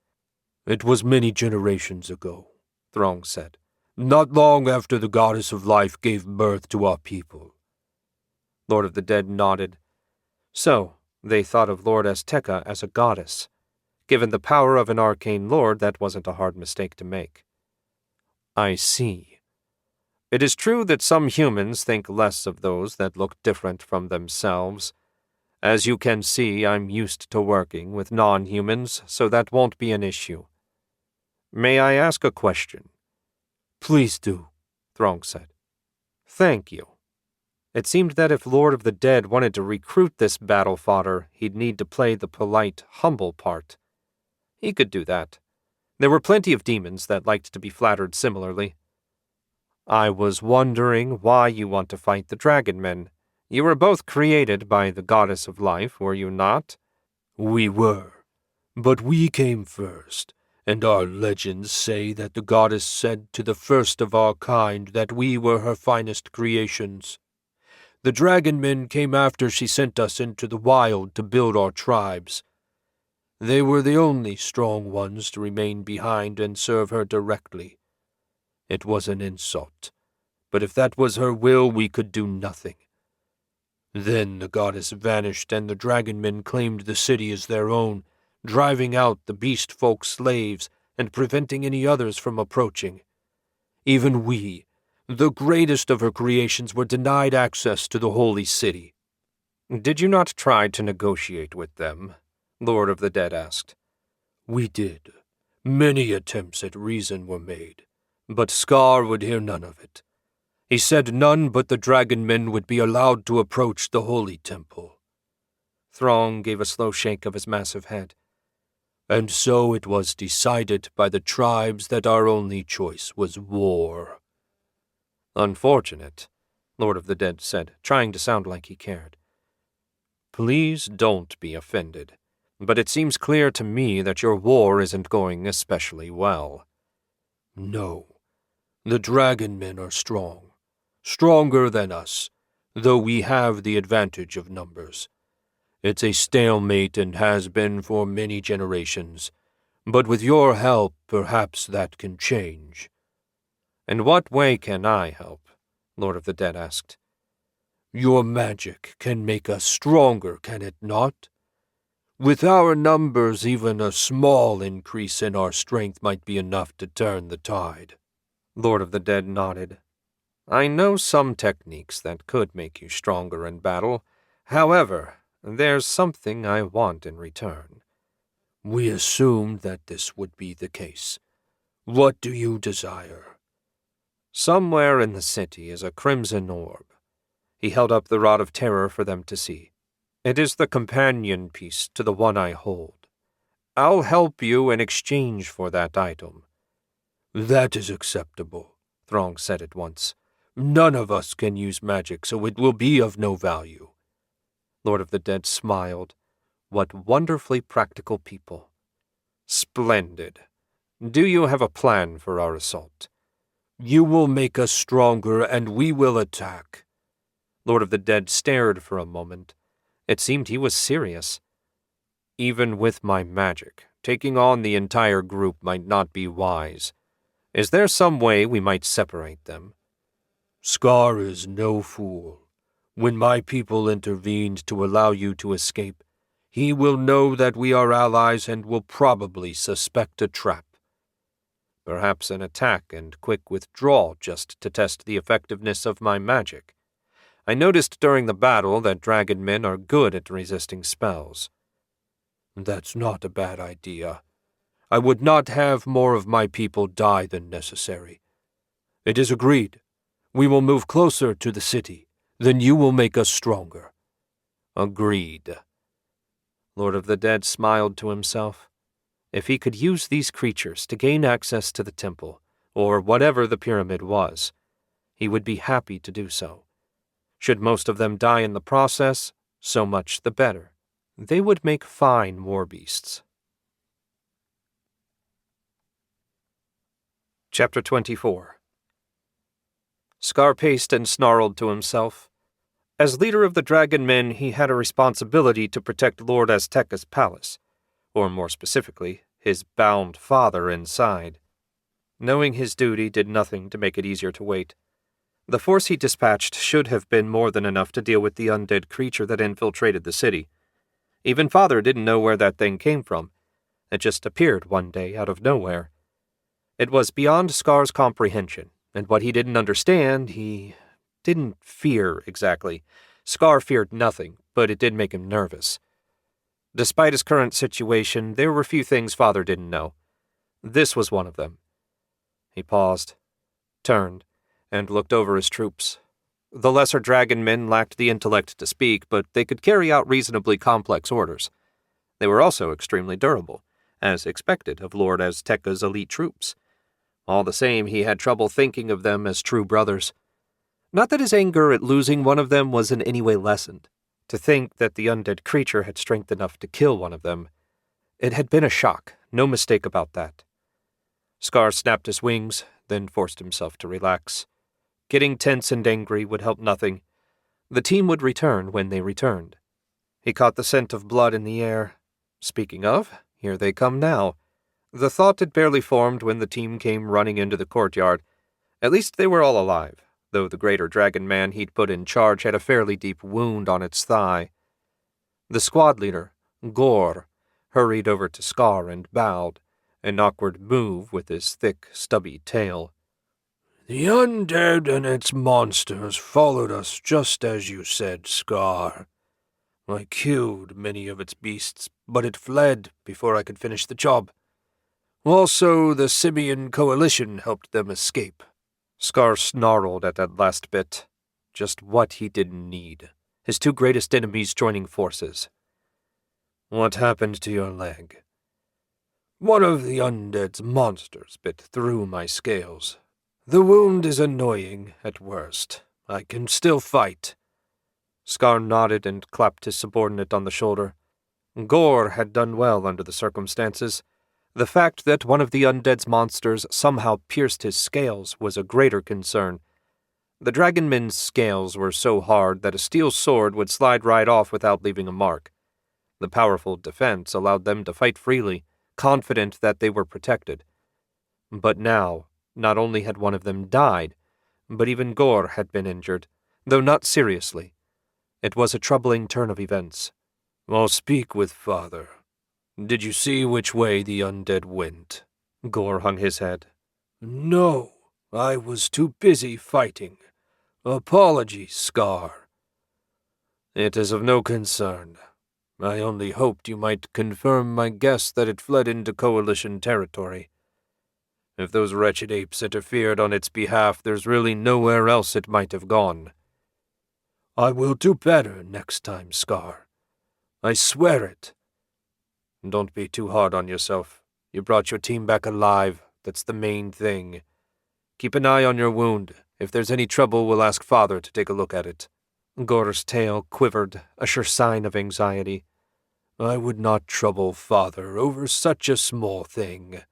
"It was many generations ago," Throng said. "Not long after the goddess of life gave birth to our people." Lord of the Dead nodded. So, they thought of Lord Azteca as a goddess. Given the power of an arcane lord, that wasn't a hard mistake to make. "I see. It is true that some humans think less of those that look different from themselves. As you can see, I'm used to working with non-humans, so that won't be an issue. May I ask a question?" "Please do," Throng said. "Thank you. It seemed that if Lord of the Dead wanted to recruit this battle fodder, he'd need to play the polite, humble part. He could do that. There were plenty of demons that liked to be flattered similarly. I was wondering why you want to fight the dragon men. You were both created by the goddess of life, were you not? We were, but we came first, and our legends say that the goddess said to the first of our kind that we were her finest creations. The dragon men came after she sent us into the wild to build our tribes. They were the only strong ones to remain behind and serve her directly. It was an insult, but if that was her will, we could do nothing. Then the goddess vanished, and the dragon men claimed the city as their own, driving out the beast folk slaves and preventing any others from approaching. Even we, the greatest of her creations, were denied access to the holy city. Did you not try to negotiate with them? Lord of the Dead asked. We did. Many attempts at reason were made, but Scar would hear none of it. He said none but the dragon men would be allowed to approach the holy temple. Throng gave a slow shake of his massive head. And so it was decided by the tribes that our only choice was war. Unfortunate, Lord of the Dead said, trying to sound like he cared. Please don't be offended, but it seems clear to me that your war isn't going especially well. No, the dragon men are strong. Stronger than us, though we have the advantage of numbers. It's a stalemate and has been for many generations, but with your help, perhaps that can change. In what way can I help? Lord of the Dead asked. Your magic can make us stronger, can it not? With our numbers, even a small increase in our strength might be enough to turn the tide. Lord of the Dead nodded. I know some techniques that could make you stronger in battle. However, there's something I want in return. We assumed that this would be the case. What do you desire? Somewhere in the city is a crimson orb. He held up the Rod of Terror for them to see. It is the companion piece to the one I hold. I'll help you in exchange for that item. That is acceptable, Throng said at once. None of us can use magic, so it will be of no value. Lord of the Dead smiled. What wonderfully practical people. Splendid. Do you have a plan for our assault? You will make us stronger, and we will attack. Lord of the Dead stared for a moment. It seemed he was serious. Even with my magic, taking on the entire group might not be wise. Is there some way we might separate them? Scar is no fool. When my people intervened to allow you to escape, he will know that we are allies and will probably suspect a trap. Perhaps an attack and quick withdrawal just to test the effectiveness of my magic. I noticed during the battle that dragon men are good at resisting spells. That's not a bad idea. I would not have more of my people die than necessary. It is agreed. We will move closer to the city. Then you will make us stronger. Agreed. Lord of the Dead smiled to himself. If he could use these creatures to gain access to the temple, or whatever the pyramid was, he would be happy to do so. Should most of them die in the process, so much the better. They would make fine war beasts. Chapter 24. Scar paced and snarled to himself. As leader of the dragon men, he had a responsibility to protect Lord Azteca's palace, or more specifically, his bound father inside. Knowing his duty did nothing to make it easier to wait. The force he dispatched should have been more than enough to deal with the undead creature that infiltrated the city. Even Father didn't know where that thing came from. It just appeared one day out of nowhere. It was beyond Scar's comprehension, and what he didn't understand, he didn't fear exactly. Scar feared nothing, but it did make him nervous. Despite his current situation, there were few things Father didn't know. This was one of them. He paused, turned, and looked over his troops. The lesser dragon men lacked the intellect to speak, but they could carry out reasonably complex orders. They were also extremely durable, as expected of Lord Azteca's elite troops. All the same, he had trouble thinking of them as true brothers. Not that his anger at losing one of them was in any way lessened. To think that the undead creature had strength enough to kill one of them. It had been a shock, no mistake about that. Scar snapped his wings, then forced himself to relax. Getting tense and angry would help nothing. The team would return when they returned. He caught the scent of blood in the air. Speaking of, here they come now. The thought had barely formed when the team came running into the courtyard. At least they were all alive, though the greater dragon man he'd put in charge had a fairly deep wound on its thigh. The squad leader, Gore, hurried over to Scar and bowed, an awkward move with his thick, stubby tail. The undead and its monsters followed us just as you said, Scar. I killed many of its beasts, but it fled before I could finish the job. Also, the Simian coalition helped them escape. Scar snarled at that last bit. Just what he didn't need. His two greatest enemies joining forces. What happened to your leg? One of the undead's monsters bit through my scales. The wound is annoying at worst. I can still fight. Scar nodded and clapped his subordinate on the shoulder. Gore had done well under the circumstances. The fact that one of the undead's monsters somehow pierced his scales was a greater concern. The dragonmen's scales were so hard that a steel sword would slide right off without leaving a mark. The powerful defense allowed them to fight freely, confident that they were protected. But now, not only had one of them died, but even Gore had been injured, though not seriously. It was a troubling turn of events. I'll speak with Father. Did you see which way the undead went? Gore hung his head. No, I was too busy fighting. Apologies, Scar. It is of no concern. I only hoped you might confirm my guess that it fled into Coalition territory. If those wretched apes interfered on its behalf, there's really nowhere else it might have gone. I will do better next time, Scar. I swear it. Don't be too hard on yourself. You brought your team back alive. That's the main thing. Keep an eye on your wound. If there's any trouble, we'll ask Father to take a look at it. Gore's tail quivered, a sure sign of anxiety. I would not trouble Father over such a small thing.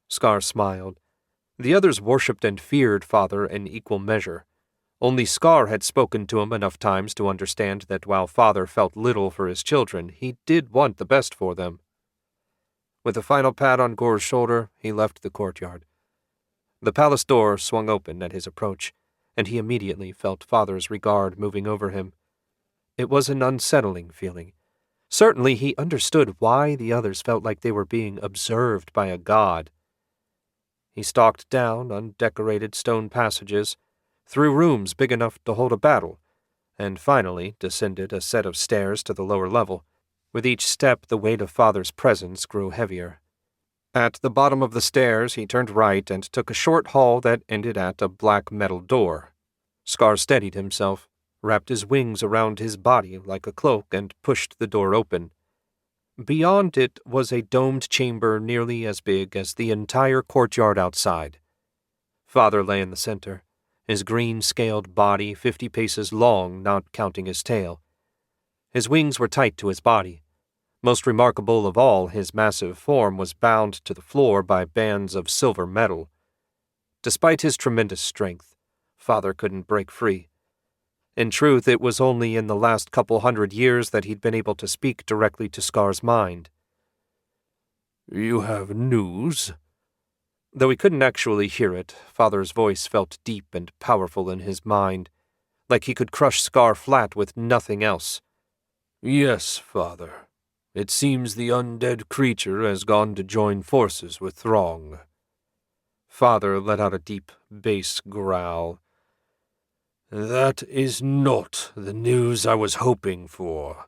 Scar smiled. The others worshipped and feared Father in equal measure. Only Scar had spoken to him enough times to understand that while Father felt little for his children, he did want the best for them. With a final pat on Gore's shoulder, he left the courtyard. The palace door swung open at his approach, and he immediately felt Father's regard moving over him. It was an unsettling feeling. Certainly he understood why the others felt like they were being observed by a god. He stalked down undecorated stone passages, through rooms big enough to hold a battle, and finally descended a set of stairs to the lower level. With each step, the weight of Father's presence grew heavier. At the bottom of the stairs, he turned right and took a short hall that ended at a black metal door. Scar steadied himself, wrapped his wings around his body like a cloak, and pushed the door open. Beyond it was a domed chamber nearly as big as the entire courtyard outside. Father lay in the center, his green-scaled body 50 paces long, not counting his tail. His wings were tight to his body. Most remarkable of all, his massive form was bound to the floor by bands of silver metal. Despite his tremendous strength, Father couldn't break free. In truth, it was only in the last couple 100 years that he'd been able to speak directly to Scar's mind. You have news? Though he couldn't actually hear it, Father's voice felt deep and powerful in his mind, like he could crush Scar flat with nothing else. Yes, Father. It seems the undead creature has gone to join forces with Throng. Father let out a deep bass growl. That is not the news I was hoping for,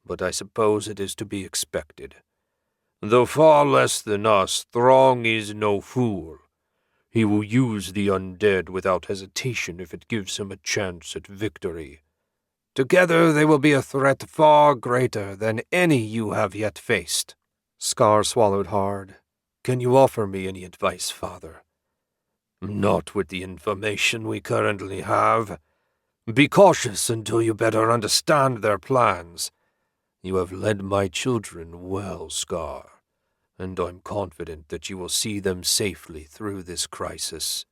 but I suppose it is to be expected. Though far less than us, Throng is no fool. He will use the undead without hesitation if it gives him a chance at victory. Together they will be a threat far greater than any you have yet faced." Scar swallowed hard. "Can you offer me any advice, Father?" "Not with the information we currently have. Be cautious until you better understand their plans. You have led my children well, Scar, and I'm confident that you will see them safely through this crisis."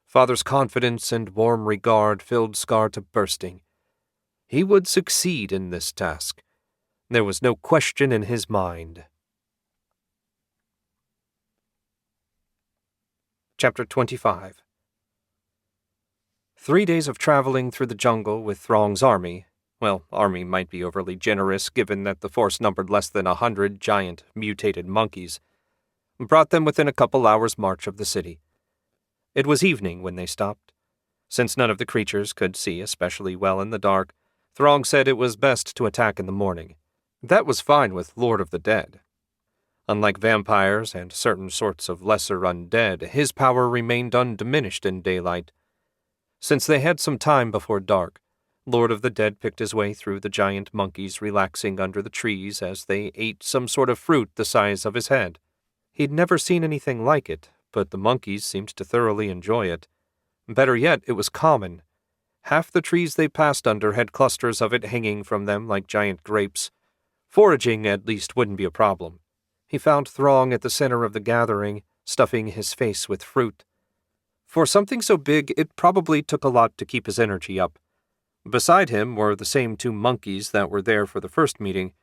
Father's confidence and warm regard filled Scar to bursting. He would succeed in this task. There was no question in his mind. Chapter 25. 3 days of traveling through the jungle with Throng's army, well, army might be overly generous given that the force numbered less than 100 giant, mutated monkeys, brought them within a couple hours' march of the city. It was evening when they stopped. Since none of the creatures could see especially well in the dark, Throng said it was best to attack in the morning. That was fine with Lord of the Dead. Unlike vampires and certain sorts of lesser undead, his power remained undiminished in daylight. Since they had some time before dark, Lord of the Dead picked his way through the giant monkeys relaxing under the trees as they ate some sort of fruit the size of his head. He'd never seen anything like it, but the monkeys seemed to thoroughly enjoy it. Better yet, it was common. Half the trees they passed under had clusters of it hanging from them like giant grapes. Foraging, at least, wouldn't be a problem. He found Throng at the center of the gathering, stuffing his face with fruit. For something so big, it probably took a lot to keep his energy up. Beside him were the same 2 monkeys that were there for the first meeting.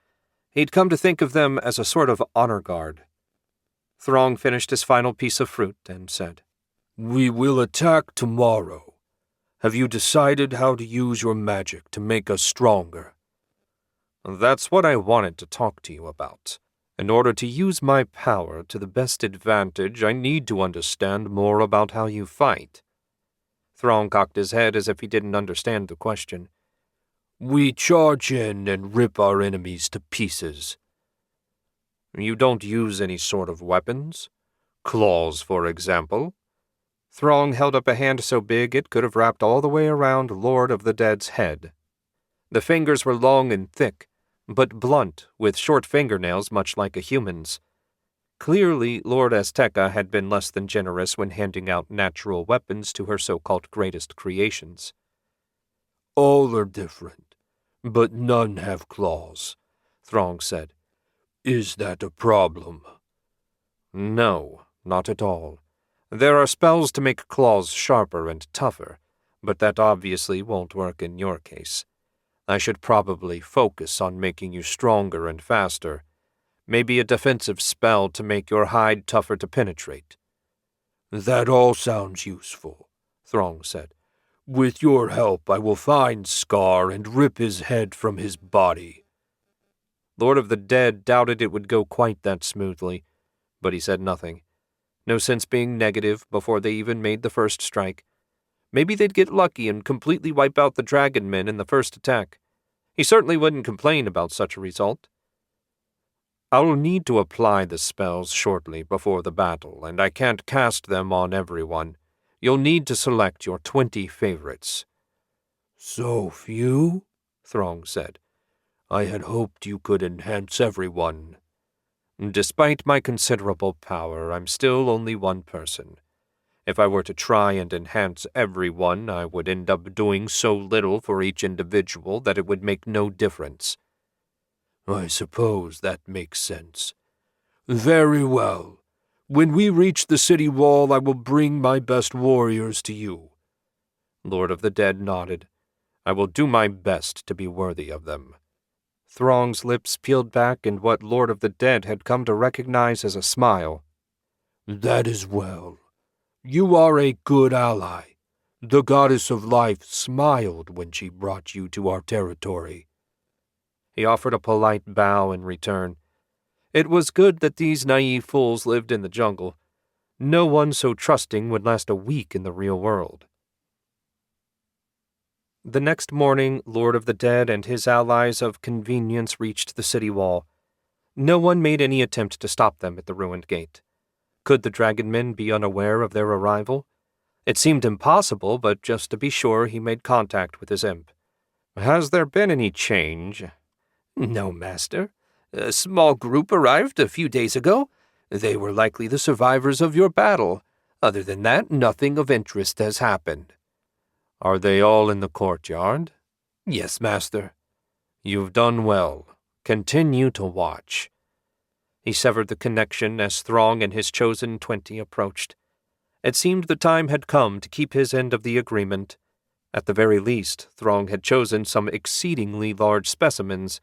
He'd come to think of them as a sort of honor guard. Throng finished his final piece of fruit and said, "We will attack tomorrow. Have you decided how to use your magic to make us stronger?" "That's what I wanted to talk to you about. In order to use my power to the best advantage, I need to understand more about how you fight." Throng cocked his head as if he didn't understand the question. "We charge in and rip our enemies to pieces." "You don't use any sort of weapons? Claws, for example?" Throng held up a hand so big it could have wrapped all the way around Lord of the Dead's head. The fingers were long and thick, but blunt, with short fingernails much like a human's. Clearly, Lord Azteca had been less than generous when handing out natural weapons to her so-called greatest creations. "All are different, but none have claws," Throng said. "Is that a problem?" "No, not at all. There are spells to make claws sharper and tougher, but that obviously won't work in your case. I should probably focus on making you stronger and faster. Maybe a defensive spell to make your hide tougher to penetrate." "That all sounds useful," Throng said. "With your help, I will find Scar and rip his head from his body." Lord of the Dead doubted it would go quite that smoothly, but he said nothing. No sense being negative before they even made the first strike. Maybe they'd get lucky and completely wipe out the dragon men in the first attack. He certainly wouldn't complain about such a result. "I'll need to apply the spells shortly before the battle, and I can't cast them on everyone. You'll need to select your 20 favorites." "So few?" Throng said. "I had hoped you could enhance everyone." "Despite my considerable power, I'm still only one person. If I were to try and enhance everyone, I would end up doing so little for each individual that it would make no difference." "I suppose that makes sense. Very well. When we reach the city wall, I will bring my best warriors to you." Lord of the Dead nodded. "I will do my best to be worthy of them." Throng's lips peeled back in what Lord of the Dead had come to recognize as a smile. "That is well. You are a good ally. The goddess of life smiled when she brought you to our territory." He offered a polite bow in return. It was good that these naive fools lived in the jungle. No one so trusting would last a week in the real world. The next morning, Lord of the Dead and his allies of convenience reached the city wall. No one made any attempt to stop them at the ruined gate. Could the dragon men be unaware of their arrival? It seemed impossible, but just to be sure he made contact with his imp. "Has there been any change?" "No, master. A small group arrived a few days ago. They were likely the survivors of your battle. Other than that, nothing of interest has happened." "Are they all in the courtyard?" "Yes, master." "You've done well. Continue to watch." He severed the connection as Throng and his chosen 20 approached. It seemed the time had come to keep his end of the agreement. At the very least, Throng had chosen some exceedingly large specimens.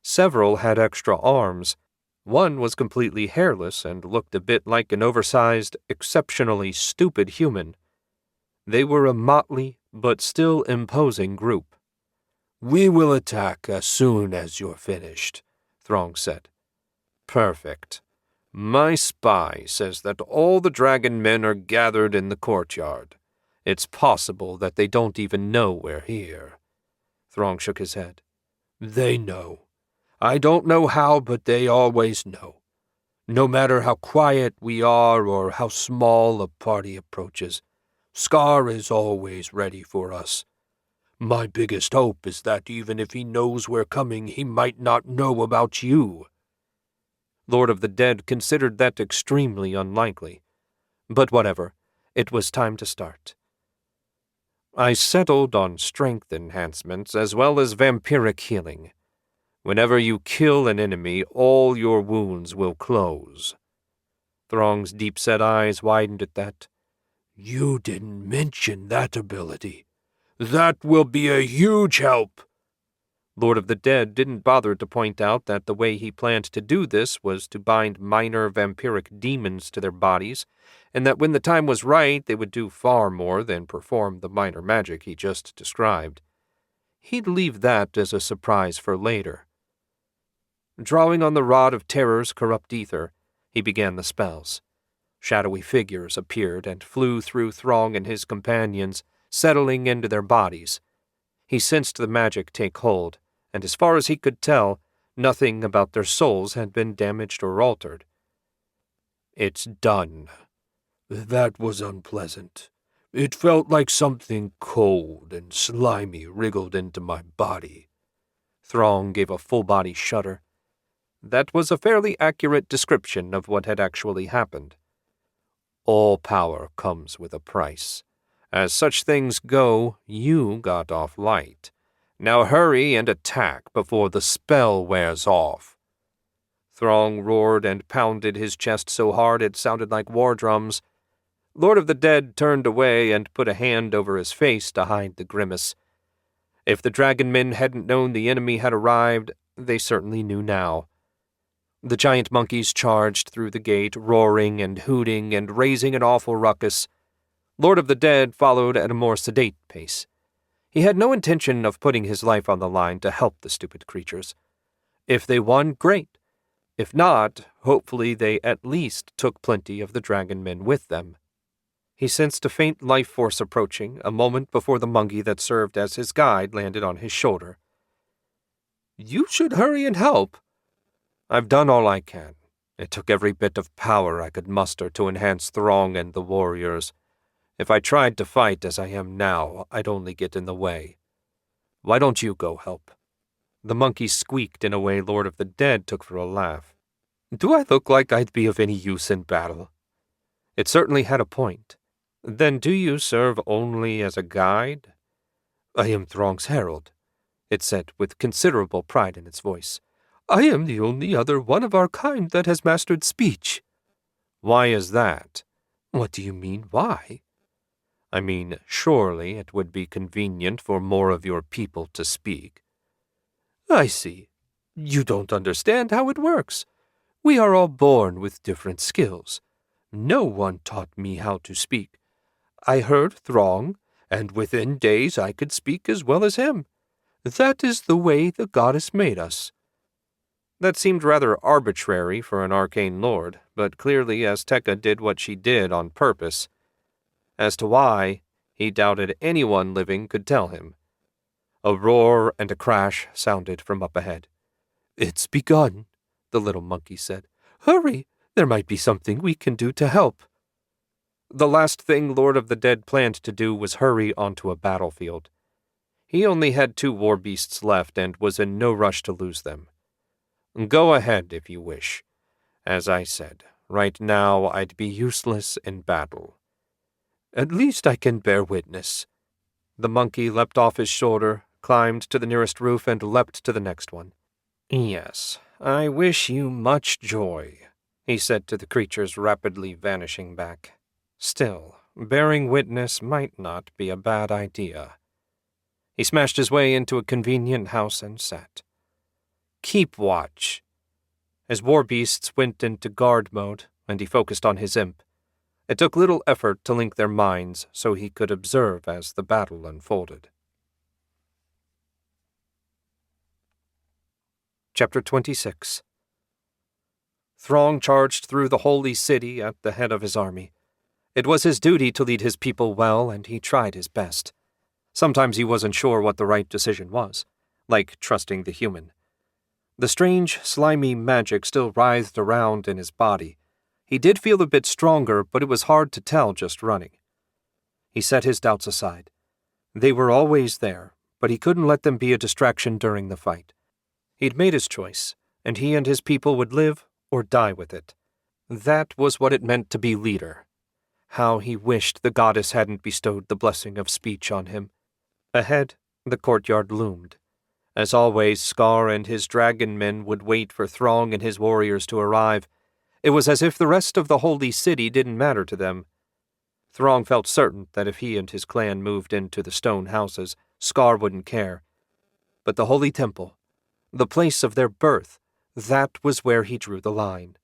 Several had extra arms. One was completely hairless and looked a bit like an oversized, exceptionally stupid human. They were a motley, but still imposing group. "We will attack as soon as you're finished," Throng said. "Perfect. My spy says that all the dragon men are gathered in the courtyard. It's possible that they don't even know we're here." Throng shook his head. "They know. I don't know how, but they always know. No matter how quiet we are or how small a party approaches, Scar is always ready for us. My biggest hope is that even if he knows we're coming, he might not know about you." Lord of the Dead considered that extremely unlikely. But whatever, it was time to start. "I settled on strength enhancements as well as vampiric healing. Whenever you kill an enemy, all your wounds will close." Throng's deep-set eyes widened at that. "You didn't mention that ability. That will be a huge help." Lord of the Dead didn't bother to point out that the way he planned to do this was to bind minor vampiric demons to their bodies, and that when the time was right they would do far more than perform the minor magic he just described. He'd leave that as a surprise for later. Drawing on the Rod of Terror's corrupt ether, he began the spells. Shadowy figures appeared and flew through Throng and his companions, settling into their bodies. He sensed the magic take hold, and as far as he could tell, nothing about their souls had been damaged or altered. "It's done." "That was unpleasant. It felt like something cold and slimy wriggled into my body." Throng gave a full-body shudder. That was a fairly accurate description of what had actually happened. All power comes with a price. As such things go, you got off light. Now hurry and attack before the spell wears off." Throng roared and pounded his chest so hard it sounded like war drums. Lord of the Dead turned away and put a hand over his face to hide the grimace. If the dragon men hadn't known the enemy had arrived, they certainly knew now. The giant monkeys charged through the gate, roaring and hooting and raising an awful ruckus. Lord of the Dead followed at a more sedate pace. He had no intention of putting his life on the line to help the stupid creatures. If they won, great. If not, hopefully they at least took plenty of the dragon men with them. He sensed a faint life force approaching, a moment before the monkey that served as his guide landed on his shoulder. "You should hurry and help." "I've done all I can. It took every bit of power I could muster to enhance Throng and the warriors. If I tried to fight as I am now, I'd only get in the way. Why don't you go help?" The monkey squeaked in a way Lord of the Dead took for a laugh. "Do I look like I'd be of any use in battle?" It certainly had a point. "Then do you serve only as a guide?" "I am Throng's herald," it said with considerable pride in its voice. "I am the only other one of our kind that has mastered speech." "Why is that?" "What do you mean, why?" "I mean, surely it would be convenient for more of your people to speak." "I see. You don't understand how it works. We are all born with different skills. No one taught me how to speak. I heard Throng, and within days I could speak as well as him. That is the way the goddess made us." That seemed rather arbitrary for an arcane lord, but clearly Azteca did what she did on purpose. As to why, he doubted anyone living could tell him. A roar and a crash sounded from up ahead. "It's begun," the little monkey said. "Hurry! There might be something we can do to help." The last thing Lord of the Dead planned to do was hurry onto a battlefield. He only had 2 war beasts left and was in no rush to lose them. "Go ahead if you wish. As I said, right now I'd be useless in battle." "At least I can bear witness." The monkey leapt off his shoulder, climbed to the nearest roof, and leapt to the next one. "Yes, I wish you much joy," he said to the creatures rapidly vanishing back. "Still, bearing witness might not be a bad idea." He smashed his way into a convenient house and sat. "Keep watch." His war beasts went into guard mode, and he focused on his imp. It took little effort to link their minds so he could observe as the battle unfolded. Chapter 26. Throng charged through the holy city at the head of his army. It was his duty to lead his people well, and he tried his best. Sometimes he wasn't sure what the right decision was, like trusting the human. The strange, slimy magic still writhed around in his body. He did feel a bit stronger, but it was hard to tell just running. He set his doubts aside. They were always there, but he couldn't let them be a distraction during the fight. He'd made his choice, and he and his people would live or die with it. That was what it meant to be leader. How he wished the goddess hadn't bestowed the blessing of speech on him. Ahead, the courtyard loomed. As always, Scar and his dragon men would wait for Throng and his warriors to arrive. It was as if the rest of the holy city didn't matter to them. Throng felt certain that if he and his clan moved into the stone houses, Scar wouldn't care. But the holy temple, the place of their birth, that was where he drew the line.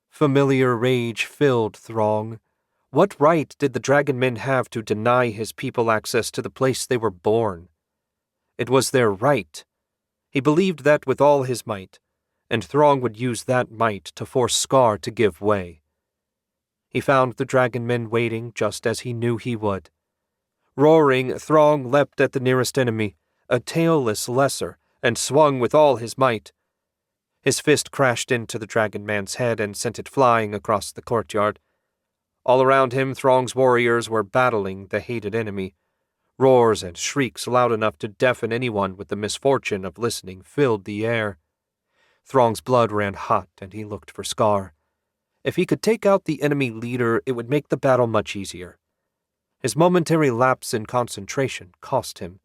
Familiar rage filled Throng. What right did the dragon men have to deny his people access to the place they were born? It was their right. He believed that with all his might, and Throng would use that might to force Scar to give way. He found the dragon men waiting just as he knew he would. Roaring, Throng leapt at the nearest enemy, a tailless lesser, and swung with all his might. His fist crashed into the dragon man's head and sent it flying across the courtyard. All around him, Throng's warriors were battling the hated enemy. Roars and shrieks loud enough to deafen anyone with the misfortune of listening filled the air. Throng's blood ran hot, and he looked for Scar. If he could take out the enemy leader, it would make the battle much easier. His momentary lapse in concentration cost him.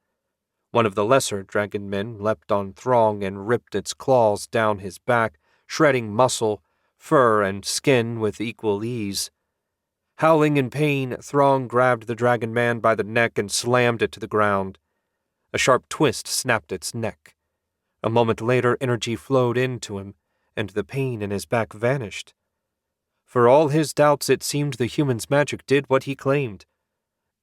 One of the lesser dragon men leapt on Throng and ripped its claws down his back, shredding muscle, fur, and skin with equal ease. Howling in pain, Throng grabbed the dragon man by the neck and slammed it to the ground. A sharp twist snapped its neck. A moment later, energy flowed into him, and the pain in his back vanished. For all his doubts, it seemed the human's magic did what he claimed.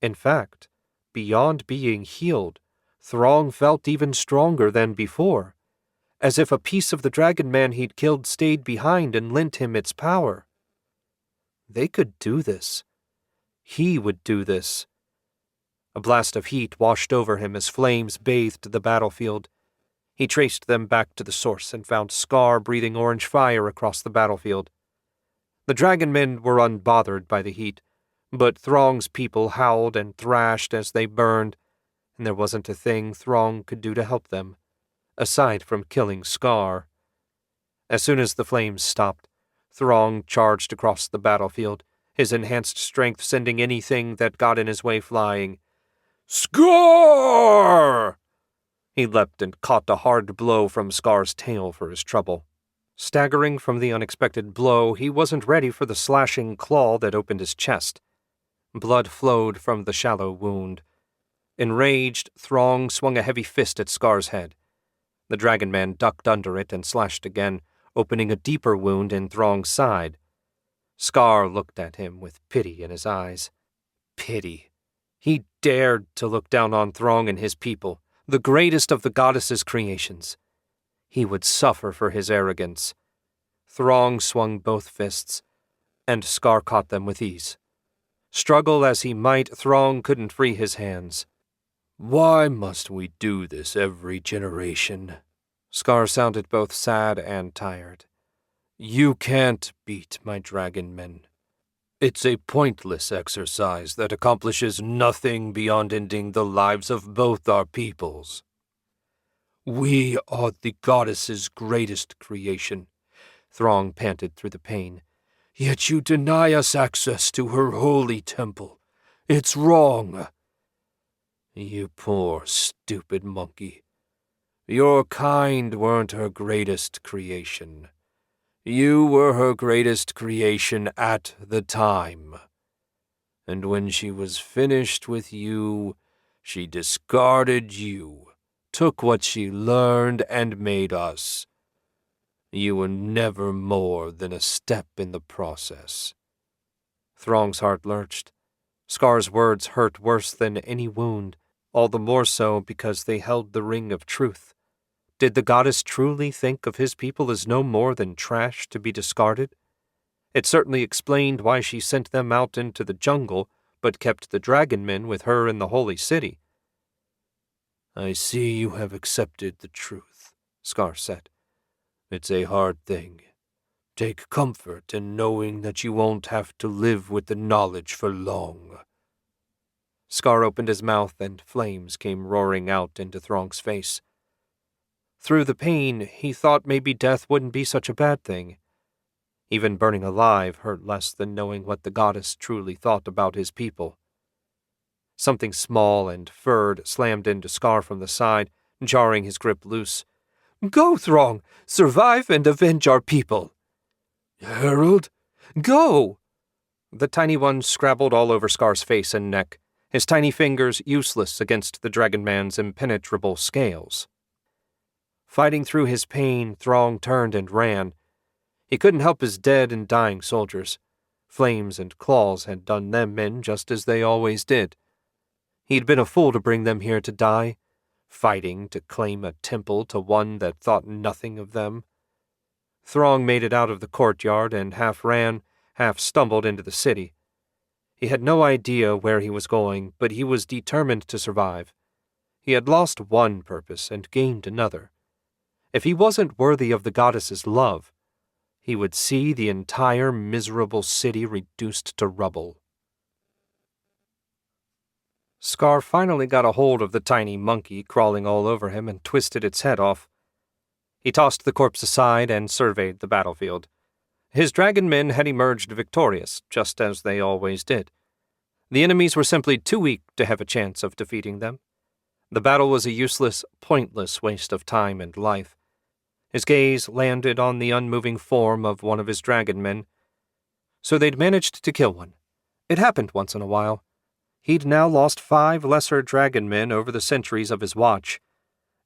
In fact, beyond being healed, Throng felt even stronger than before, as if a piece of the dragon man he'd killed stayed behind and lent him its power. They could do this. He would do this. A blast of heat washed over him as flames bathed the battlefield. He traced them back to the source and found Scar breathing orange fire across the battlefield. The dragon men were unbothered by the heat, but Throng's people howled and thrashed as they burned, and there wasn't a thing Throng could do to help them, aside from killing Scar. As soon as the flames stopped, Throng charged across the battlefield, his enhanced strength sending anything that got in his way flying. "Scar!" He leapt and caught a hard blow from Scar's tail for his trouble. Staggering from the unexpected blow, he wasn't ready for the slashing claw that opened his chest. Blood flowed from the shallow wound. Enraged, Throng swung a heavy fist at Scar's head. The dragon man ducked under it and slashed again, opening a deeper wound in Throng's side. Scar looked at him with pity in his eyes. Pity. He dared to look down on Throng and his people, the greatest of the goddess's creations. He would suffer for his arrogance. Throng swung both fists, and Scar caught them with ease. Struggle as he might, Throng couldn't free his hands. "Why must we do this every generation?" Scar sounded both sad and tired. You can't beat my dragon men. It's a pointless exercise that accomplishes nothing beyond ending the lives of both our peoples. We are the goddess's greatest creation, Throng panted through the pain. Yet you deny us access to her holy temple. It's wrong. You poor, stupid monkey. Your kind weren't her greatest creation. You were her greatest creation at the time. And when she was finished with you, she discarded you, took what she learned, and made us. You were never more than a step in the process. Throng's heart lurched. Scar's words hurt worse than any wound, all the more so because they held the ring of truth. Did the goddess truly think of his people as no more than trash to be discarded? It certainly explained why she sent them out into the jungle, but kept the dragon men with her in the holy city. I see you have accepted the truth, Scar said. It's a hard thing. Take comfort in knowing that you won't have to live with the knowledge for long. Scar opened his mouth and flames came roaring out into Throng's face. Through the pain, he thought maybe death wouldn't be such a bad thing. Even burning alive hurt less than knowing what the goddess truly thought about his people. Something small and furred slammed into Scar from the side, jarring his grip loose. Go, Throng! Survive and avenge our people! Herald? Go! The tiny one scrabbled all over Scar's face and neck, his tiny fingers useless against the dragon man's impenetrable scales. Fighting through his pain, Throng turned and ran. He couldn't help his dead and dying soldiers. Flames and claws had done them in just as they always did. He'd been a fool to bring them here to die, fighting to claim a temple to one that thought nothing of them. Throng made it out of the courtyard and half ran, half stumbled into the city. He had no idea where he was going, but he was determined to survive. He had lost one purpose and gained another. If he wasn't worthy of the goddess's love, he would see the entire miserable city reduced to rubble. Scar finally got a hold of the tiny monkey crawling all over him and twisted its head off. He tossed the corpse aside and surveyed the battlefield. His dragon men had emerged victorious, just as they always did. The enemies were simply too weak to have a chance of defeating them. The battle was a useless, pointless waste of time and life. His gaze landed on the unmoving form of one of his dragon men. So they'd managed to kill one. It happened once in a while. He'd now lost 5 lesser dragon men over the centuries of his watch.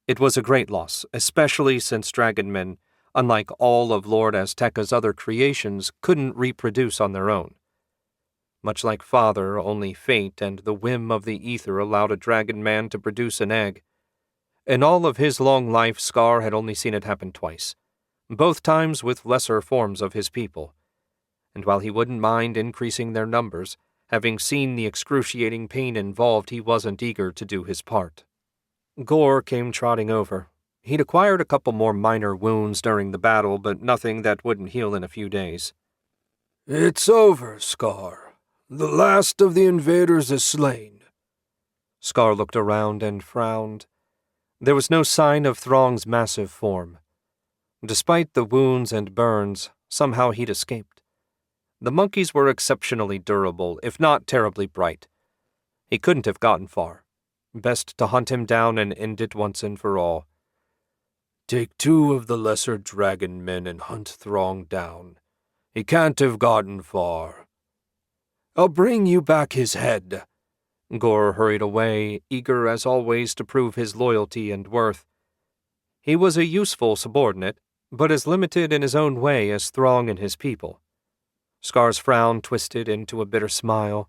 It was a great loss, especially since dragon men, unlike all of Lord Azteca's other creations, couldn't reproduce on their own. Much like Father, only fate and the whim of the ether allowed a dragon man to produce an egg. In all of his long life, Scar had only seen it happen twice, both times with lesser forms of his people. And while he wouldn't mind increasing their numbers, having seen the excruciating pain involved, he wasn't eager to do his part. Gore came trotting over. He'd acquired a couple more minor wounds during the battle, but nothing that wouldn't heal in a few days. It's over, Scar. The last of the invaders is slain. Scar looked around and frowned. There was no sign of Throng's massive form. Despite the wounds and burns, somehow he'd escaped. The monkeys were exceptionally durable, if not terribly bright. He couldn't have gotten far. Best to hunt him down and end it once and for all. Take 2 of the lesser dragon men and hunt Throng down. He can't have gotten far. I'll bring you back his head. Gore hurried away, eager as always to prove his loyalty and worth. He was a useful subordinate, but as limited in his own way as Throng and his people. Scar's frown twisted into a bitter smile.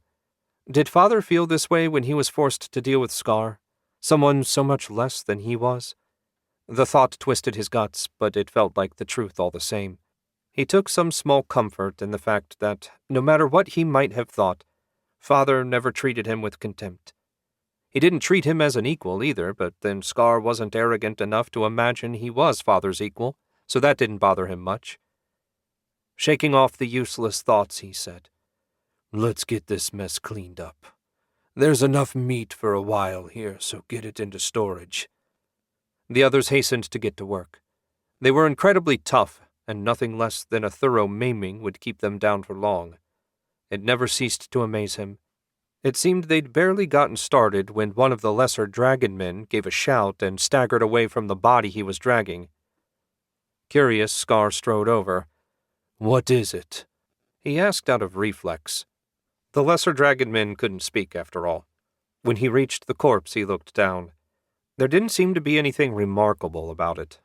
Did Father feel this way when he was forced to deal with Scar, someone so much less than he was? The thought twisted his guts, but it felt like the truth all the same. He took some small comfort in the fact that, no matter what he might have thought, Father never treated him with contempt. He didn't treat him as an equal either, but then Scar wasn't arrogant enough to imagine he was Father's equal, so that didn't bother him much. Shaking off the useless thoughts, he said, "Let's get this mess cleaned up. There's enough meat for a while here, so get it into storage." The others hastened to get to work. They were incredibly tough, and nothing less than a thorough maiming would keep them down for long. It never ceased to amaze him. It seemed they'd barely gotten started when one of the lesser dragon men gave a shout and staggered away from the body he was dragging. Curious, Scar strode over. "What is it?" he asked out of reflex. The lesser dragon men couldn't speak, after all. When he reached the corpse, he looked down. There didn't seem to be anything remarkable about it.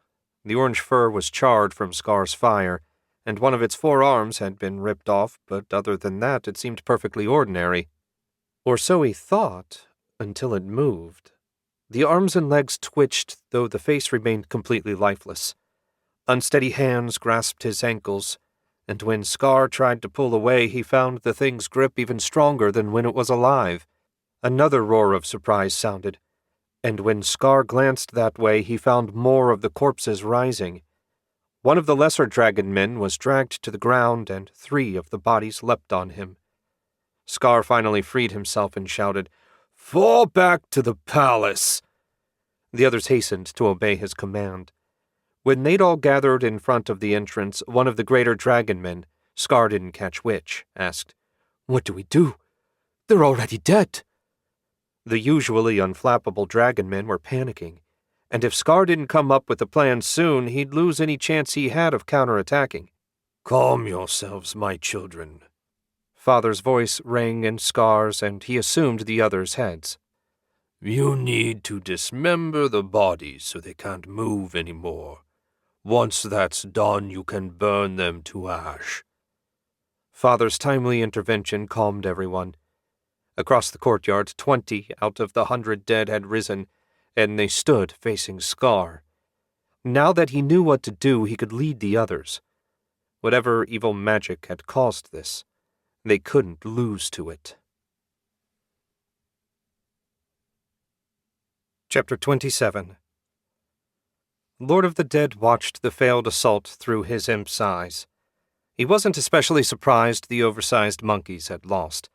The orange fur was charred from Scar's fire, and one of its 4 arms had been ripped off, but other than that it seemed perfectly ordinary. Or so he thought, until it moved. The arms and legs twitched, though the face remained completely lifeless. Unsteady hands grasped his ankles, and when Scar tried to pull away, he found the thing's grip even stronger than when it was alive. Another roar of surprise sounded, and when Scar glanced that way, he found more of the corpses rising. One of the lesser dragon men was dragged to the ground, and 3 of the bodies leapt on him. Scar finally freed himself and shouted, "Fall back to the palace!" The others hastened to obey his command. When they'd all gathered in front of the entrance, one of the greater dragon men, Scar didn't catch which, asked, "What do we do? They're already dead." The usually unflappable dragon men were panicking, and if Scar didn't come up with a plan soon, he'd lose any chance he had of counterattacking. "Calm yourselves, my children." Father's voice rang in Scar's, and he assumed the others' heads. "You need to dismember the bodies so they can't move anymore. Once that's done, you can burn them to ash." Father's timely intervention calmed everyone. Across the courtyard, 20 out of the 100 dead had risen, and they stood facing Scar. Now that he knew what to do, he could lead the others. Whatever evil magic had caused this, they couldn't lose to it. Chapter 27. Lord of the Dead watched the failed assault through his imp's eyes. He wasn't especially surprised the oversized monkeys had lost.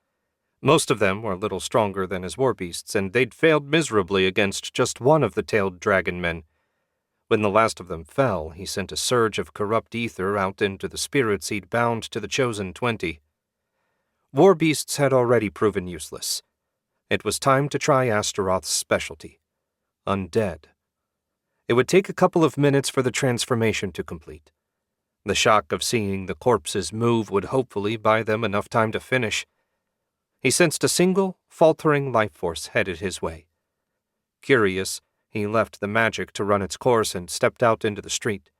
Most of them were a little stronger than his war beasts, and they'd failed miserably against just one of the tailed dragon men. When the last of them fell, he sent a surge of corrupt ether out into the spirits he'd bound to the chosen 20. War beasts had already proven useless. It was time to try Astaroth's specialty, undead. It would take a couple of minutes for the transformation to complete. The shock of seeing the corpses move would hopefully buy them enough time to finish. He sensed a single, faltering life force headed his way. Curious, he left the magic to run its course and stepped out into the street.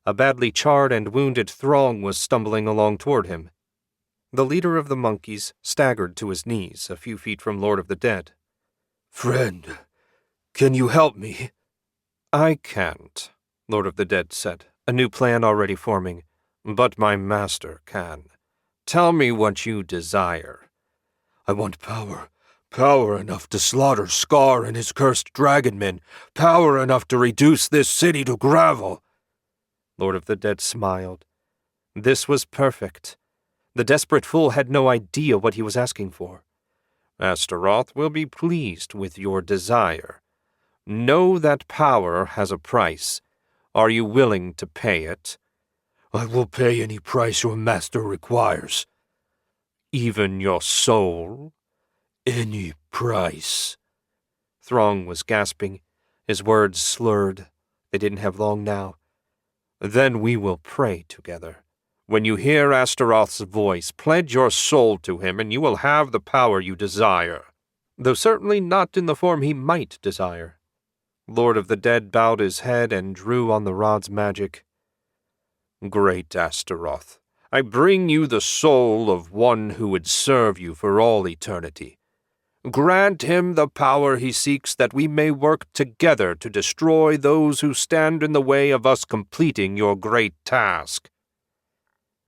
A badly charred and wounded throng was stumbling along toward him. The leader of the monkeys staggered to his knees a few feet from Lord of the Dead. "Friend, can you help me?" "I can't," Lord of the Dead said, a new plan already forming. "But my master can. Tell me what you desire." "I want power. Power enough to slaughter Scar and his cursed dragon men. Power enough to reduce this city to gravel." Lord of the Dead smiled. This was perfect. The desperate fool had no idea what he was asking for. "Astaroth will be pleased with your desire. Know that power has a price. Are you willing to pay it?" "I will pay any price your master requires." "Even your soul?" "Any price." Throng was gasping, his words slurred. They didn't have long now. "Then we will pray together. When you hear Astaroth's voice, pledge your soul to him, and you will have the power you desire, though certainly not in the form he might desire." Lord of the Dead bowed his head and drew on the rod's magic. "Great Astaroth, I bring you the soul of one who would serve you for all eternity. Grant him the power he seeks, that we may work together to destroy those who stand in the way of us completing your great task."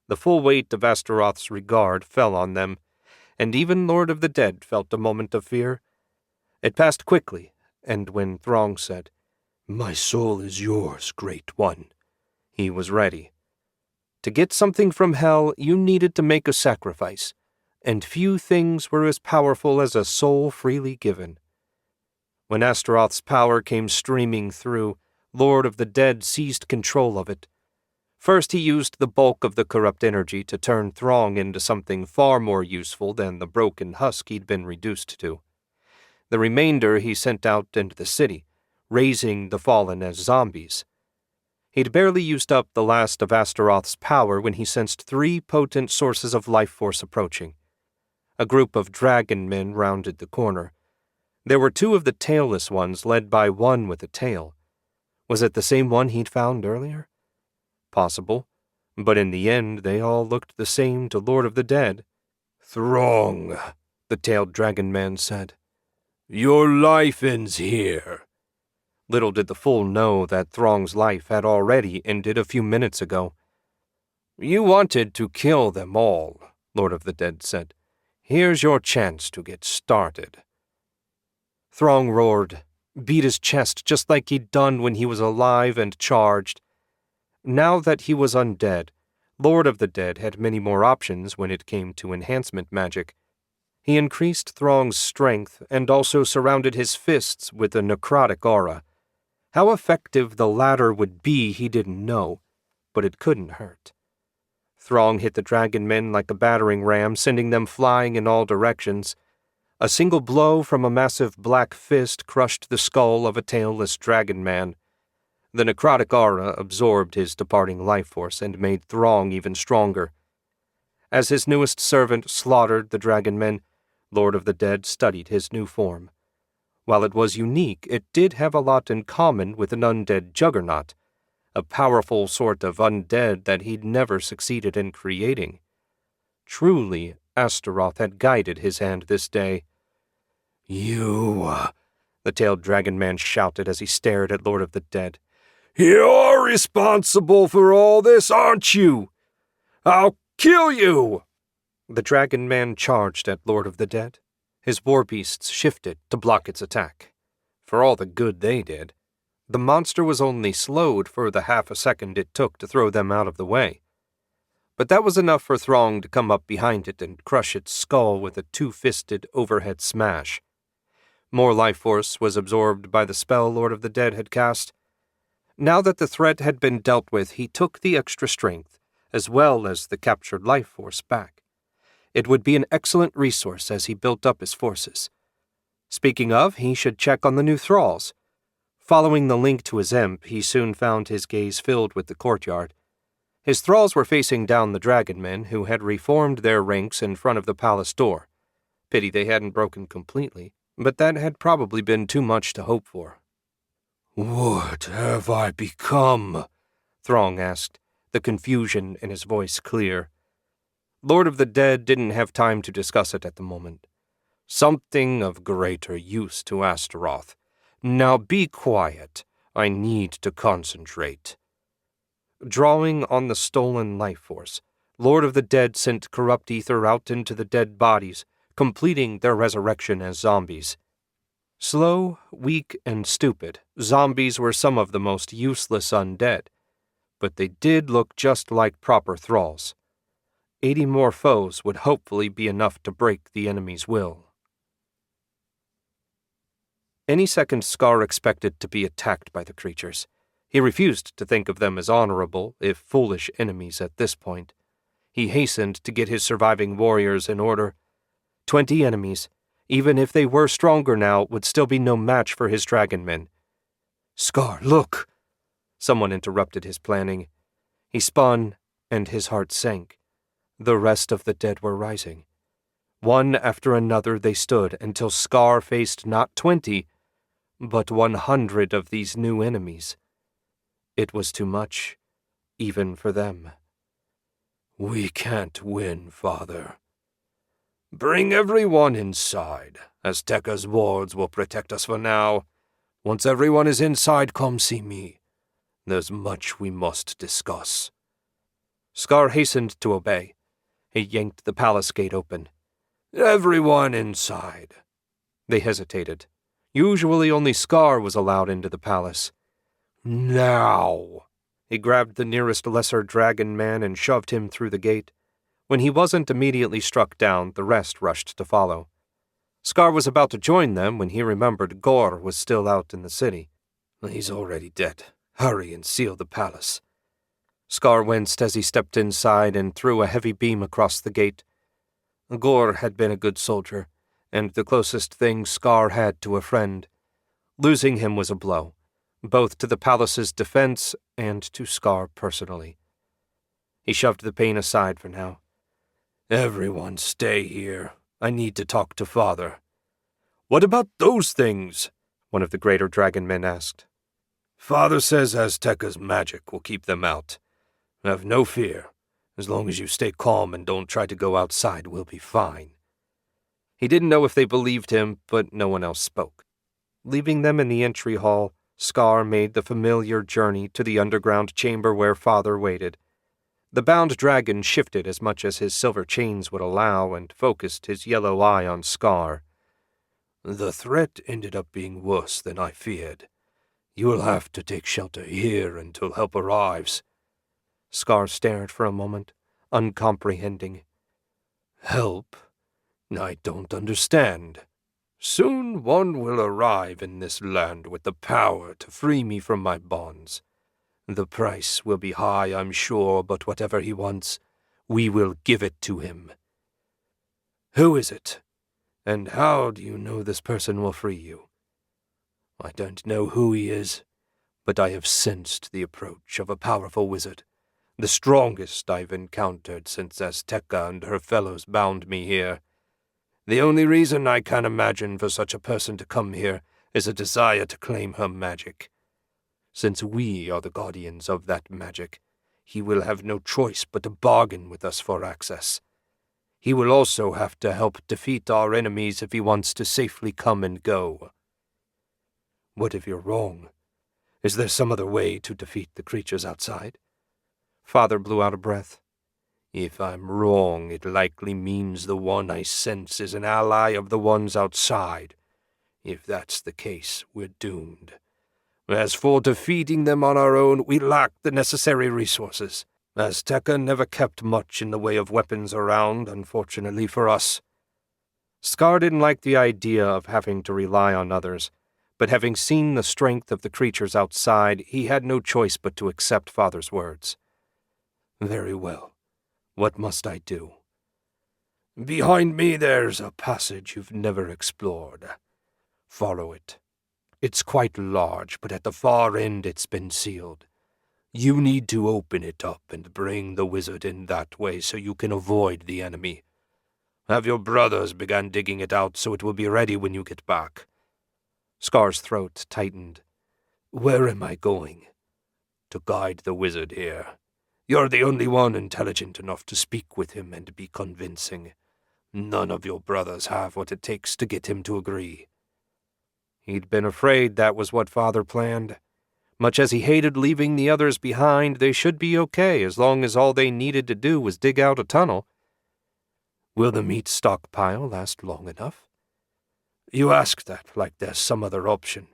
The full weight of Astaroth's regard fell on them, and even Lord of the Dead felt a moment of fear. It passed quickly, and when Throng said, "My soul is yours, Great One," he was ready. To get something from hell, you needed to make a sacrifice, and few things were as powerful as a soul freely given. When Astaroth's power came streaming through, Lord of the Dead seized control of it. First he used the bulk of the corrupt energy to turn Throng into something far more useful than the broken husk he'd been reduced to. The remainder he sent out into the city, raising the fallen as zombies. He'd barely used up the last of Astaroth's power when he sensed 3 potent sources of life force approaching. A group of dragon men rounded the corner. There were 2 of the tailless ones led by one with a tail. Was it the same one he'd found earlier? Possible, but in the end they all looked the same to Lord of the Dead. "Throng," the tailed dragon man said. "Your life ends here." Little did the fool know that Throng's life had already ended a few minutes ago. "You wanted to kill them all," Lord of the Dead said. "Here's your chance to get started." Throng roared, beat his chest just like he'd done when he was alive and charged. Now that he was undead, Lord of the Dead had many more options when it came to enhancement magic. He increased Throng's strength and also surrounded his fists with a necrotic aura. How effective the latter would be he didn't know, but it couldn't hurt. Throng hit the dragon men like a battering ram, sending them flying in all directions. A single blow from a massive black fist crushed the skull of a tailless dragon man. The necrotic aura absorbed his departing life force and made Throng even stronger. As his newest servant slaughtered the dragon men, Lord of the Dead studied his new form. While it was unique, it did have a lot in common with an undead juggernaut, a powerful sort of undead that he'd never succeeded in creating. Truly, Astaroth had guided his hand this day. "You," the tailed dragon man shouted as he stared at Lord of the Dead. "You're responsible for all this, aren't you? I'll kill you!" The dragon man charged at Lord of the Dead. His war beasts shifted to block its attack. For all the good they did, the monster was only slowed for the half a second it took to throw them out of the way. But that was enough for Throng to come up behind it and crush its skull with a 2-fisted overhead smash. More life force was absorbed by the spell Lord of the Dead had cast. Now that the threat had been dealt with, he took the extra strength, as well as the captured life force, back. It would be an excellent resource as he built up his forces. Speaking of, he should check on the new thralls. Following the link to his imp, he soon found his gaze filled with the courtyard. His thralls were facing down the dragon men, who had reformed their ranks in front of the palace door. Pity they hadn't broken completely, but that had probably been too much to hope for. "What have I become?" Throng asked, the confusion in his voice clear. Lord of the Dead didn't have time to discuss it at the moment. "Something of greater use to Astaroth. Now be quiet. I need to concentrate." Drawing on the stolen life force, Lord of the Dead sent corrupt ether out into the dead bodies, completing their resurrection as zombies. Slow, weak, and stupid, zombies were some of the most useless undead, but they did look just like proper thralls. 80 more foes would hopefully be enough to break the enemy's will. Any second, Scar expected to be attacked by the creatures. He refused to think of them as honorable, if foolish enemies at this point. He hastened to get his surviving warriors in order. 20 enemies, even if they were stronger now, would still be no match for his dragon men. "Scar, look!" Someone interrupted his planning. He spun, and his heart sank. The rest of the dead were rising. One after another they stood until Scar faced not 20, but 100 of these new enemies. It was too much, even for them. "We can't win, Father. Bring everyone inside. Azteca's wards will protect us for now. Once everyone is inside, come see me. There's much we must discuss." Scar hastened to obey. He yanked the palace gate open. "Everyone inside." They hesitated. Usually only Scar was allowed into the palace. "Now." He grabbed the nearest lesser dragon man and shoved him through the gate. When he wasn't immediately struck down, the rest rushed to follow. Scar was about to join them when he remembered Gore was still out in the city. He's already dead. Hurry and seal the palace. Scar winced as he stepped inside and threw a heavy beam across the gate. Gore had been a good soldier, and the closest thing Scar had to a friend. Losing him was a blow, both to the palace's defense and to Scar personally. He shoved the pain aside for now. Everyone stay here. I need to talk to Father. What about those things? One of the greater dragon men asked. Father says Azteca's magic will keep them out. Have no fear. As long as you stay calm and don't try to go outside, we'll be fine. He didn't know if they believed him, but no one else spoke. Leaving them in the entry hall, Scar made the familiar journey to the underground chamber where Father waited. The bound dragon shifted as much as his silver chains would allow and focused his yellow eye on Scar. The threat ended up being worse than I feared. You will have to take shelter here until help arrives. Scar stared for a moment, uncomprehending. Help? I don't understand. Soon one will arrive in this land with the power to free me from my bonds. The price will be high, I'm sure, but whatever he wants, we will give it to him. Who is it? And how do you know this person will free you? I don't know who he is, but I have sensed the approach of a powerful wizard, the strongest I've encountered since Azteca and her fellows bound me here. The only reason I can imagine for such a person to come here is a desire to claim her magic. Since we are the guardians of that magic, he will have no choice but to bargain with us for access. He will also have to help defeat our enemies if he wants to safely come and go. What if you're wrong? Is there some other way to defeat the creatures outside? Father blew out a breath. If I'm wrong, it likely means the one I sense is an ally of the ones outside. If that's the case, we're doomed. As for defeating them on our own, we lack the necessary resources. Azteca never kept much in the way of weapons around, unfortunately for us. Scar didn't like the idea of having to rely on others, but having seen the strength of the creatures outside, he had no choice but to accept Father's words. Very well. What must I do? Behind me there's a passage you've never explored. Follow it. It's quite large, but at the far end it's been sealed. You need to open it up and bring the wizard in that way so you can avoid the enemy. Have your brothers begin digging it out so it will be ready when you get back. Scar's throat tightened. Where am I going? To guide the wizard here. You're the only one intelligent enough to speak with him and be convincing. None of your brothers have what it takes to get him to agree. He'd been afraid that was what Father planned. Much as he hated leaving the others behind, they should be okay as long as all they needed to do was dig out a tunnel. Will the meat stockpile last long enough? You ask that like there's some other option.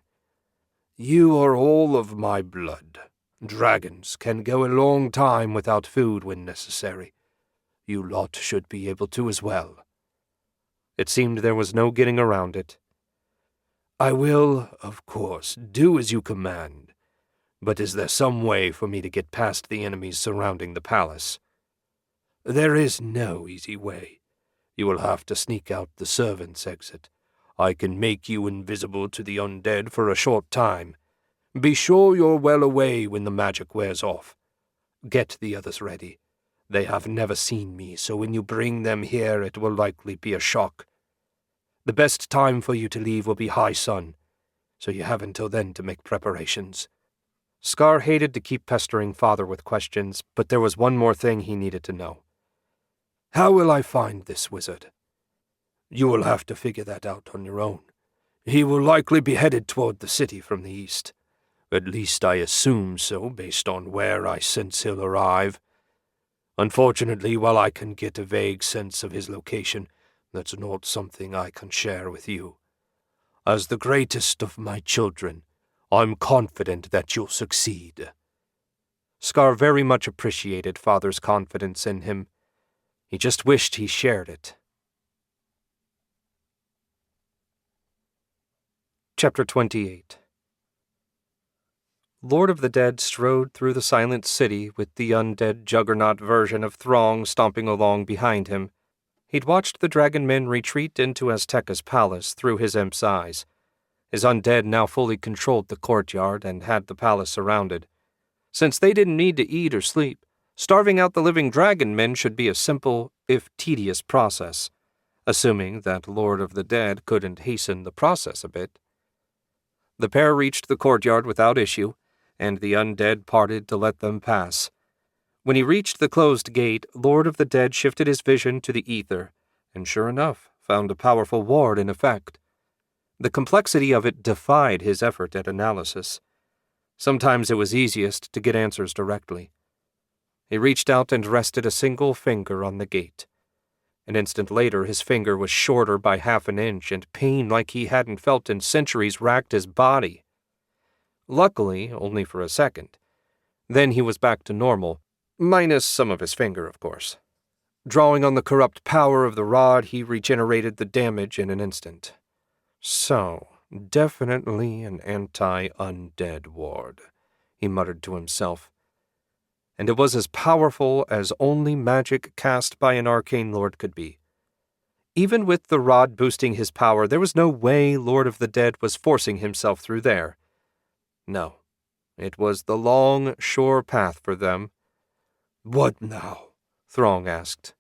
You are all of my blood. Dragons can go a long time without food when necessary. You lot should be able to as well. It seemed there was no getting around it. I will, of course, do as you command. But is there some way for me to get past the enemies surrounding the palace? There is no easy way. You will have to sneak out the servants' exit. I can make you invisible to the undead for a short time. Be sure you're well away when the magic wears off. Get the others ready. They have never seen me, so when you bring them here it will likely be a shock. The best time for you to leave will be high sun, so you have until then to make preparations. Scar hated to keep pestering Father with questions, but there was one more thing he needed to know. How will I find this wizard? You will have to figure that out on your own. He will likely be headed toward the city from the east. At least I assume so, based on where I sense he'll arrive. Unfortunately, while I can get a vague sense of his location, that's not something I can share with you. As the greatest of my children, I'm confident that you'll succeed. Scar very much appreciated Father's confidence in him. He just wished he shared it. Chapter 28. Lord of the Dead strode through the silent city with the undead juggernaut version of Throng stomping along behind him. He'd watched the dragon men retreat into Azteca's palace through his imp's eyes. His undead now fully controlled the courtyard and had the palace surrounded. Since they didn't need to eat or sleep, starving out the living dragon men should be a simple, if tedious process, assuming that Lord of the Dead couldn't hasten the process a bit. The pair reached the courtyard without issue, and the undead parted to let them pass. When he reached the closed gate, Lord of the Dead shifted his vision to the ether, and sure enough, found a powerful ward in effect. The complexity of it defied his effort at analysis. Sometimes it was easiest to get answers directly. He reached out and rested a single finger on the gate. An instant later, his finger was shorter by half an inch, and pain like he hadn't felt in centuries racked his body. Luckily, only for a second. Then he was back to normal, minus some of his finger, of course. Drawing on the corrupt power of the rod, he regenerated the damage in an instant. So, definitely an anti-undead ward, he muttered to himself. And it was as powerful as only magic cast by an arcane lord could be. Even with the rod boosting his power, there was no way Lord of the Dead was forcing himself through there. No, it was the long, sure path for them. "What now?" Throng asked.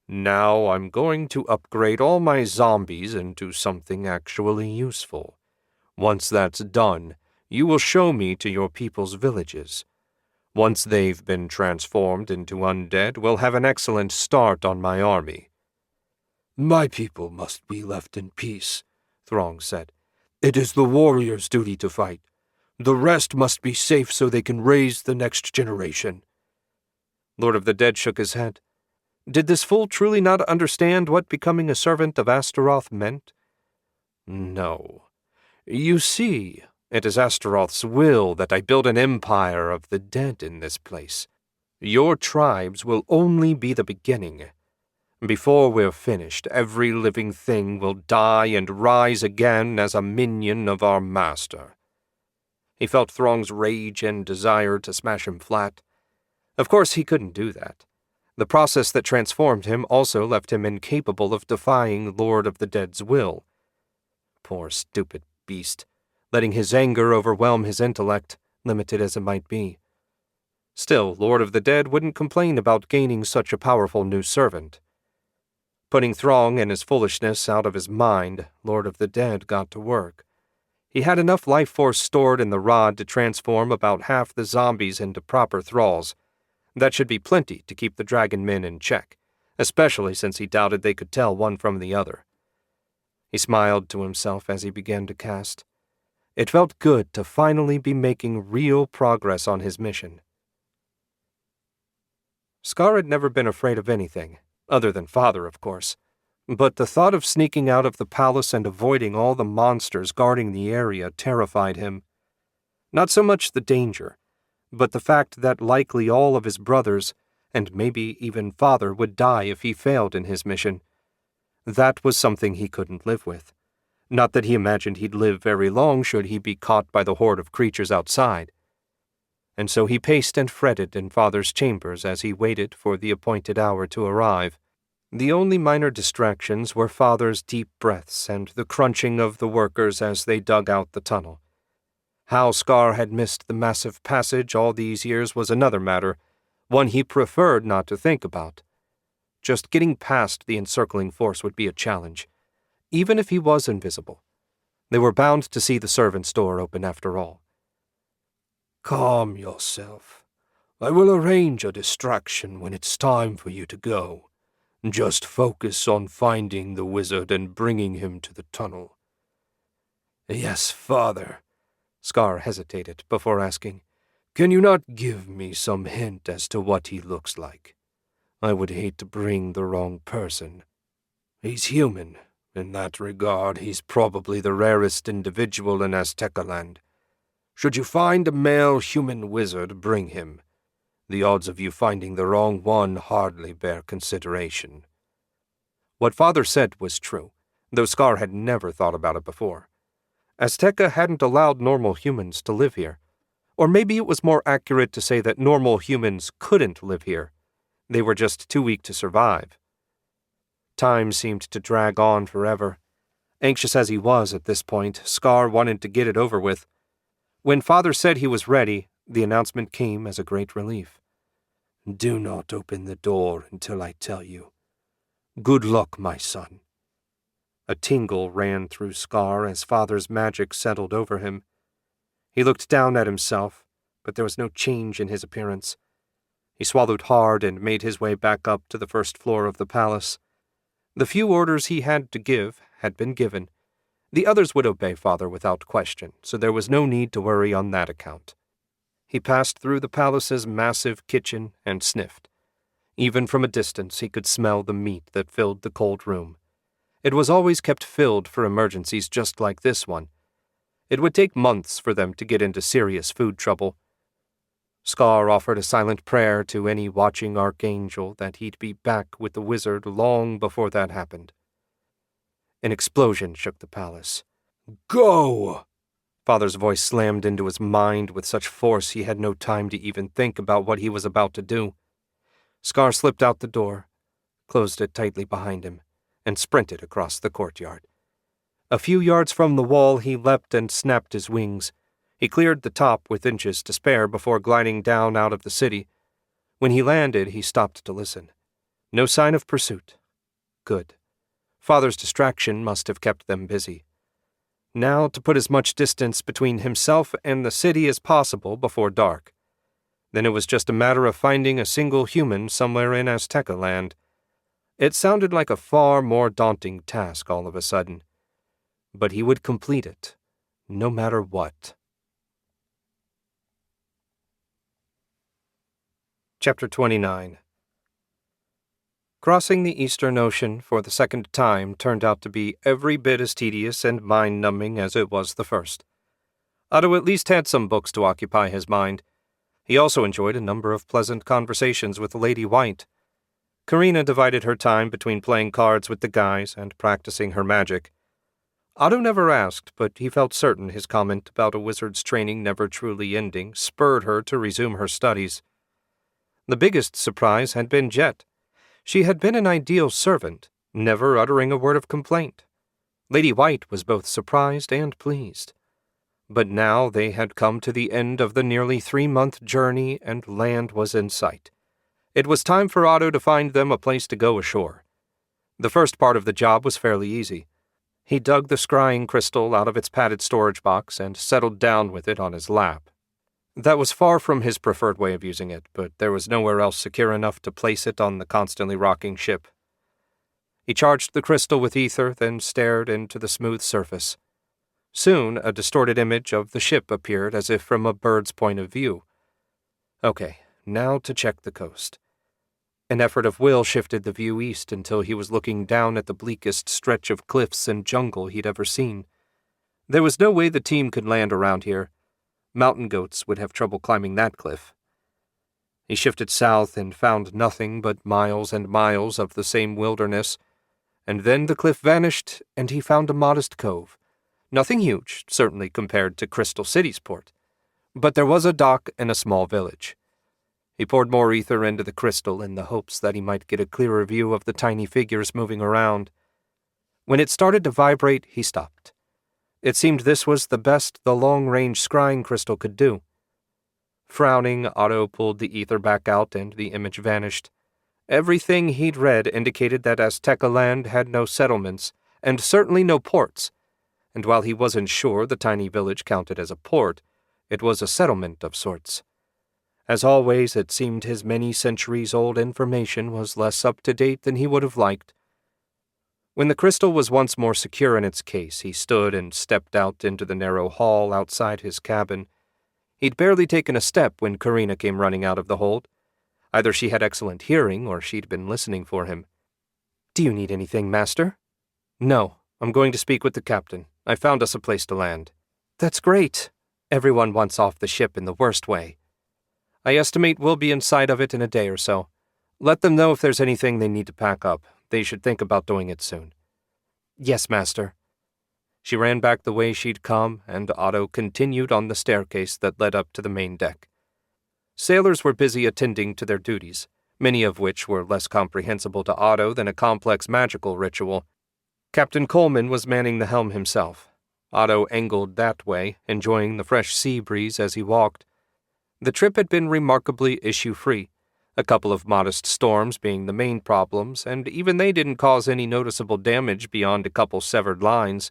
"Now I'm going to upgrade all my zombies into something actually useful. Once that's done, you will show me to your people's villages. Once they've been transformed into undead, we'll have an excellent start on my army." "My people must be left in peace," Throng said. "It is the warrior's duty to fight. The rest must be safe so they can raise the next generation." Lord of the Dead shook his head. Did this fool truly not understand what becoming a servant of Astaroth meant? No. You see, it is Astaroth's will that I build an empire of the dead in this place. Your tribes will only be the beginning. Before we're finished, every living thing will die and rise again as a minion of our master. He felt Throng's rage and desire to smash him flat. Of course, he couldn't do that. The process that transformed him also left him incapable of defying Lord of the Dead's will. Poor stupid beast, letting his anger overwhelm his intellect, limited as it might be. Still, Lord of the Dead wouldn't complain about gaining such a powerful new servant. Putting Throng and his foolishness out of his mind, Lord of the Dead got to work. He had enough life force stored in the rod to transform about half the zombies into proper thralls. That should be plenty to keep the dragon men in check, especially since he doubted they could tell one from the other. He smiled to himself as he began to cast. It felt good to finally be making real progress on his mission. Scar had never been afraid of anything, other than Father, of course, but the thought of sneaking out of the palace and avoiding all the monsters guarding the area terrified him. Not so much the danger, but the fact that likely all of his brothers, and maybe even Father, would die if he failed in his mission. That was something he couldn't live with. Not that he imagined he'd live very long should he be caught by the horde of creatures outside. And so he paced and fretted in Father's chambers as he waited for the appointed hour to arrive. The only minor distractions were Father's deep breaths and the crunching of the workers as they dug out the tunnel. How Scar had missed the massive passage all these years was another matter, one he preferred not to think about. Just getting past the encircling force would be a challenge, even if he was invisible. They were bound to see the servants' door open after all. "Calm yourself. I will arrange a distraction when it's time for you to go. Just focus on finding the wizard and bringing him to the tunnel." "Yes, Father." Scar hesitated before asking, "Can you not give me some hint as to what he looks like? I would hate to bring the wrong person. He's human. In that regard, he's probably the rarest individual in Aztecaland. Should you find a male human wizard, bring him. The odds of you finding the wrong one hardly bear consideration." What Father said was true, though Scar had never thought about it before. Azteca hadn't allowed normal humans to live here. Or maybe it was more accurate to say that normal humans couldn't live here. They were just too weak to survive. Time seemed to drag on forever. Anxious as he was at this point, Scar wanted to get it over with. When Father said he was ready, the announcement came as a great relief. "Do not open the door until I tell you. Good luck, my son." A tingle ran through Scar as Father's magic settled over him. He looked down at himself, but there was no change in his appearance. He swallowed hard and made his way back up to the first floor of the palace. The few orders he had to give had been given. The others would obey Father without question, so there was no need to worry on that account. He passed through the palace's massive kitchen and sniffed. Even from a distance he could smell the meat that filled the cold room. It was always kept filled for emergencies just like this one. It would take months for them to get into serious food trouble. Scar offered a silent prayer to any watching archangel that he'd be back with the wizard long before that happened. An explosion shook the palace. "Go!" Father's voice slammed into his mind with such force he had no time to even think about what he was about to do. Scar slipped out the door, closed it tightly behind him, and sprinted across the courtyard. A few yards from the wall, he leapt and snapped his wings. He cleared the top with inches to spare before gliding down out of the city. When he landed, he stopped to listen. No sign of pursuit. Good. Father's distraction must have kept them busy. Now to put as much distance between himself and the city as possible before dark. Then it was just a matter of finding a single human somewhere in Aztecaland. It sounded like a far more daunting task all of a sudden. But he would complete it, no matter what. Chapter 29. Crossing the Eastern Ocean for the second time turned out to be every bit as tedious and mind-numbing as it was the first. Otto at least had some books to occupy his mind. He also enjoyed a number of pleasant conversations with Lady White. Karina divided her time between playing cards with the guys and practicing her magic. Otto never asked, but he felt certain his comment about a wizard's training never truly ending spurred her to resume her studies. The biggest surprise had been Jet. She had been an ideal servant, never uttering a word of complaint. Lady White was both surprised and pleased. But now they had come to the end of the nearly 3-month journey and land was in sight. It was time for Otto to find them a place to go ashore. The first part of the job was fairly easy. He dug the scrying crystal out of its padded storage box and settled down with it on his lap. That was far from his preferred way of using it, but there was nowhere else secure enough to place it on the constantly rocking ship. He charged the crystal with ether, then stared into the smooth surface. Soon, a distorted image of the ship appeared as if from a bird's point of view. Okay, now to check the coast. An effort of will shifted the view east until he was looking down at the bleakest stretch of cliffs and jungle he'd ever seen. There was no way the team could land around here. Mountain goats would have trouble climbing that cliff. He shifted south and found nothing but miles and miles of the same wilderness, and then the cliff vanished and he found a modest cove. Nothing huge, certainly compared to Crystal City's port, but there was a dock and a small village. He poured more ether into the crystal in the hopes that he might get a clearer view of the tiny figures moving around. When it started to vibrate, he stopped. It seemed this was the best the long-range scrying crystal could do. Frowning, Otto pulled the ether back out and the image vanished. Everything he'd read indicated that Aztecaland had no settlements, and certainly no ports. And while he wasn't sure the tiny village counted as a port, it was a settlement of sorts. As always, it seemed his many centuries-old information was less up-to-date than he would have liked. When the crystal was once more secure in its case, he stood and stepped out into the narrow hall outside his cabin. He'd barely taken a step when Karina came running out of the hold. Either she had excellent hearing or she'd been listening for him. "Do you need anything, Master?" "No, I'm going to speak with the captain. I found us a place to land." "That's great. Everyone wants off the ship in the worst way." I estimate we'll be inside of it in a day or so. Let them know if there's anything they need to pack up. They should think about doing it soon." "Yes, master." She ran back the way she'd come, and Otto continued on the staircase that led up to the main deck. Sailors were busy attending to their duties, many of which were less comprehensible to Otto than a complex magical ritual. Captain Coleman was manning the helm himself. Otto angled that way, enjoying the fresh sea breeze as he walked. The trip had been remarkably issue-free, a couple of modest storms being the main problems, and even they didn't cause any noticeable damage beyond a couple severed lines.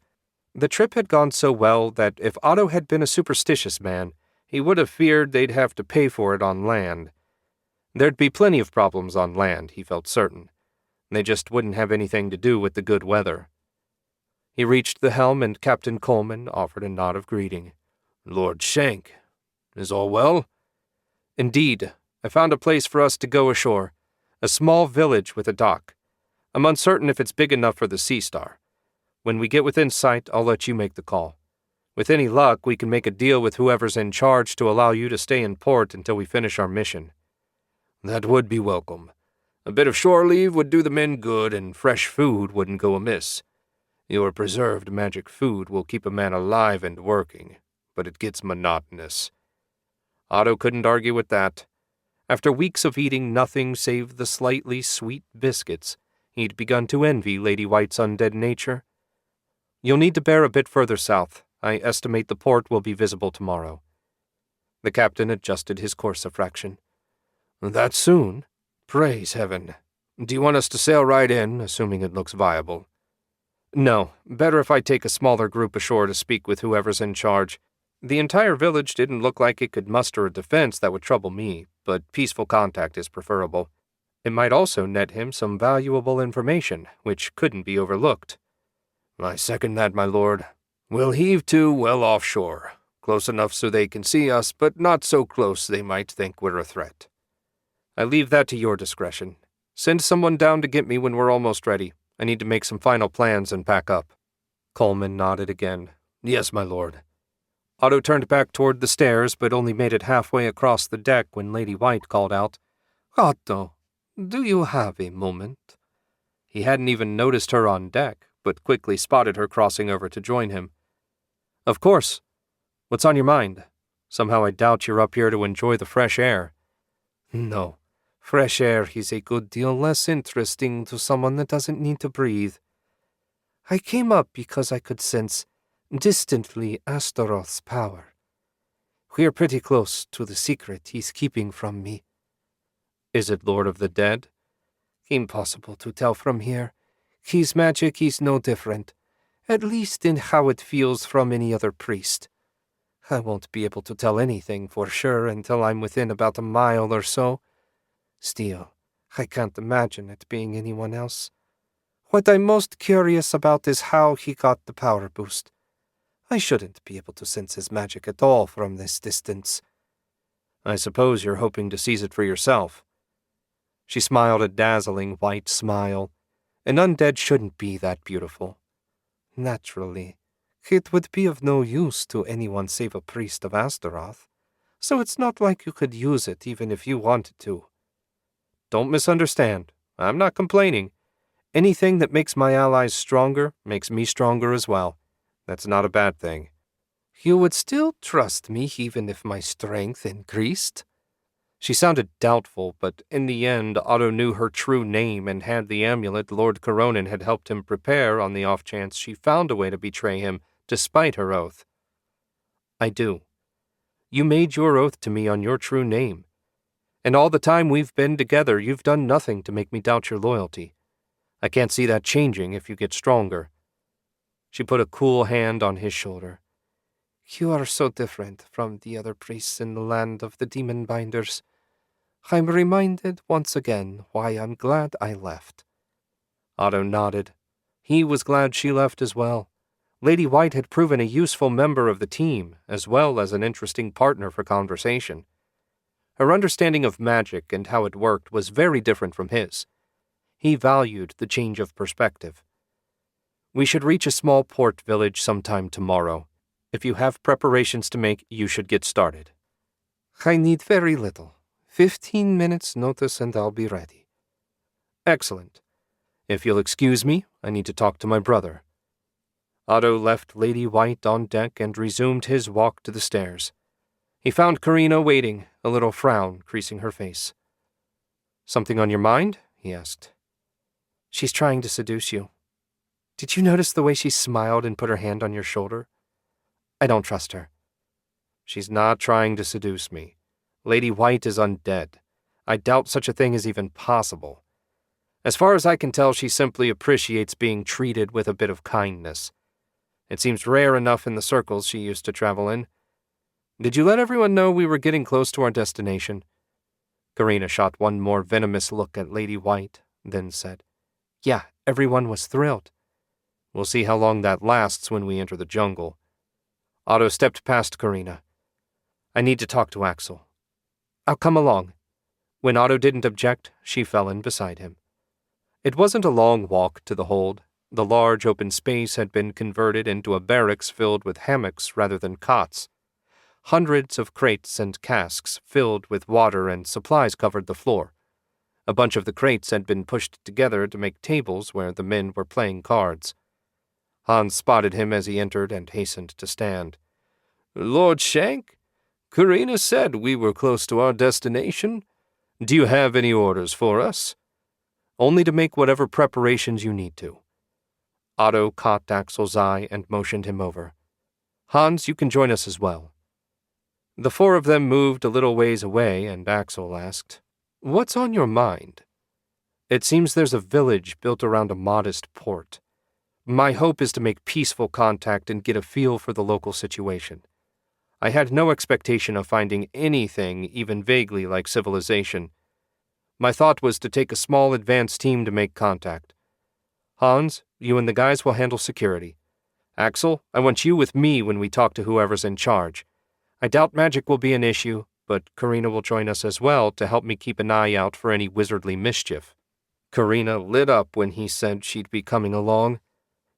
The trip had gone so well that if Otto had been a superstitious man, he would have feared they'd have to pay for it on land. There'd be plenty of problems on land, he felt certain. They just wouldn't have anything to do with the good weather. He reached the helm, and Captain Coleman offered a nod of greeting. "Lord Shenk, is all well?" "Indeed. I found a place for us to go ashore, a small village with a dock. I'm uncertain if it's big enough for the Sea Star. When we get within sight, I'll let you make the call. With any luck, we can make a deal with whoever's in charge to allow you to stay in port until we finish our mission." "That would be welcome. A bit of shore leave would do the men good, and fresh food wouldn't go amiss. Your preserved magic food will keep a man alive and working, but it gets monotonous." Otto couldn't argue with that. After weeks of eating nothing save the slightly sweet biscuits, he'd begun to envy Lady White's undead nature. "You'll need to bear a bit further south. I estimate the port will be visible tomorrow." The captain adjusted his course a fraction. "That soon? Praise heaven. Do you want us to sail right in, assuming it looks viable?" "No, better if I take a smaller group ashore to speak with whoever's in charge. The entire village didn't look like it could muster a defense that would trouble me, but peaceful contact is preferable. It might also net him some valuable information, which couldn't be overlooked." "I second that, my lord. We'll heave to well offshore, close enough so they can see us, but not so close they might think we're a threat." "I leave that to your discretion. Send someone down to get me when we're almost ready. I need to make some final plans and pack up." Coleman nodded again. "Yes, my lord." Otto turned back toward the stairs, but only made it halfway across the deck when Lady White called out, "Otto, do you have a moment?" He hadn't even noticed her on deck, but quickly spotted her crossing over to join him. "Of course. What's on your mind? Somehow I doubt you're up here to enjoy the fresh air." "No. Fresh air is a good deal less interesting to someone that doesn't need to breathe. I came up because I could sense distantly Astaroth's power. We're pretty close to the secret he's keeping from me." "Is it Lord of the Dead?" "Impossible to tell from here. His magic is no different, at least in how it feels from any other priest. I won't be able to tell anything for sure until I'm within about a mile or so. Still, I can't imagine it being anyone else. What I'm most curious about is how he got the power boost. I shouldn't be able to sense his magic at all from this distance." "I suppose you're hoping to seize it for yourself." She smiled a dazzling white smile. An undead shouldn't be that beautiful. "Naturally. It would be of no use to anyone save a priest of Astaroth, so it's not like you could use it even if you wanted to." "Don't misunderstand. I'm not complaining. Anything that makes my allies stronger makes me stronger as well. That's not a bad thing." "You would still trust me even if my strength increased?" She sounded doubtful, but in the end Otto knew her true name and had the amulet Lord Coronin had helped him prepare on the off chance she found a way to betray him despite her oath. "I do. You made your oath to me on your true name. And all the time we've been together, you've done nothing to make me doubt your loyalty. I can't see that changing if you get stronger." She put a cool hand on his shoulder. "You are so different from the other priests in the land of the demon binders. I'm reminded once again why I'm glad I left." Otto nodded. He was glad she left as well. Lady White had proven a useful member of the team, as well as an interesting partner for conversation. Her understanding of magic and how it worked was very different from his. He valued the change of perspective. "We should reach a small port village sometime tomorrow. If you have preparations to make, you should get started." "I need very little. 15 minutes notice and I'll be ready. Excellent. If you'll excuse me, I need to talk to my brother. Otto left Lady White on deck and resumed his walk to the stairs. He found Karina waiting, a little frown creasing her face. Something on your mind? He asked. She's trying to seduce you. Did you notice the way she smiled and put her hand on your shoulder? I don't trust her. She's not trying to seduce me. Lady White is undead. I doubt such a thing is even possible. As far as I can tell, she simply appreciates being treated with a bit of kindness. It seems rare enough in the circles she used to travel in. Did you let everyone know we were getting close to our destination? Karina shot one more venomous look at Lady White, then said, Yeah, everyone was thrilled. We'll see how long that lasts when we enter the jungle. Otto stepped past Karina. I need to talk to Axel. I'll come along. When Otto didn't object, she fell in beside him. It wasn't a long walk to the hold. The large open space had been converted into a barracks filled with hammocks rather than cots. Hundreds of crates and casks filled with water and supplies covered the floor. A bunch of the crates had been pushed together to make tables where the men were playing cards. Hans spotted him as he entered and hastened to stand. Lord Shenk, Karina said we were close to our destination. Do you have any orders for us? Only to make whatever preparations you need to. Otto caught Axel's eye and motioned him over. Hans, you can join us as well. The four of them moved a little ways away, and Axel asked, What's on your mind? It seems there's a village built around a modest port. My hope is to make peaceful contact and get a feel for the local situation. I had no expectation of finding anything even vaguely like civilization. My thought was to take a small advance team to make contact. Hans, you and the guys will handle security. Axel, I want you with me when we talk to whoever's in charge. I doubt magic will be an issue, but Karina will join us as well to help me keep an eye out for any wizardly mischief. Karina lit up when he said she'd be coming along.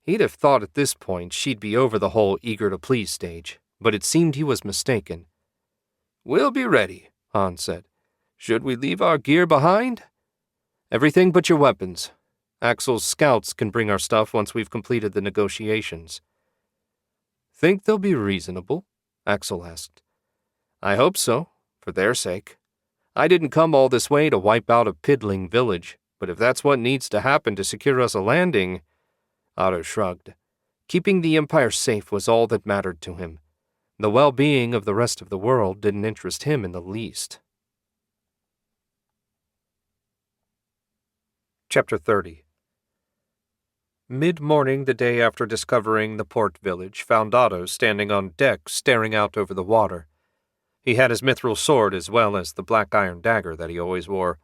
He'd have thought at this point she'd be over the whole eager-to-please stage, but it seemed he was mistaken. We'll be ready, Hans said. Should we leave our gear behind? Everything but your weapons. Axel's scouts can bring our stuff once we've completed the negotiations. Think they'll be reasonable? Axel asked. I hope so, for their sake. I didn't come all this way to wipe out a piddling village, but if that's what needs to happen to secure us a landing... Otto shrugged. Keeping the Empire safe was all that mattered to him. The well-being of the rest of the world didn't interest him in the least. Chapter 30. Mid-morning the day after discovering the port village found Otto standing on deck staring out over the water. He had his mithril sword as well as the black iron dagger that he always wore.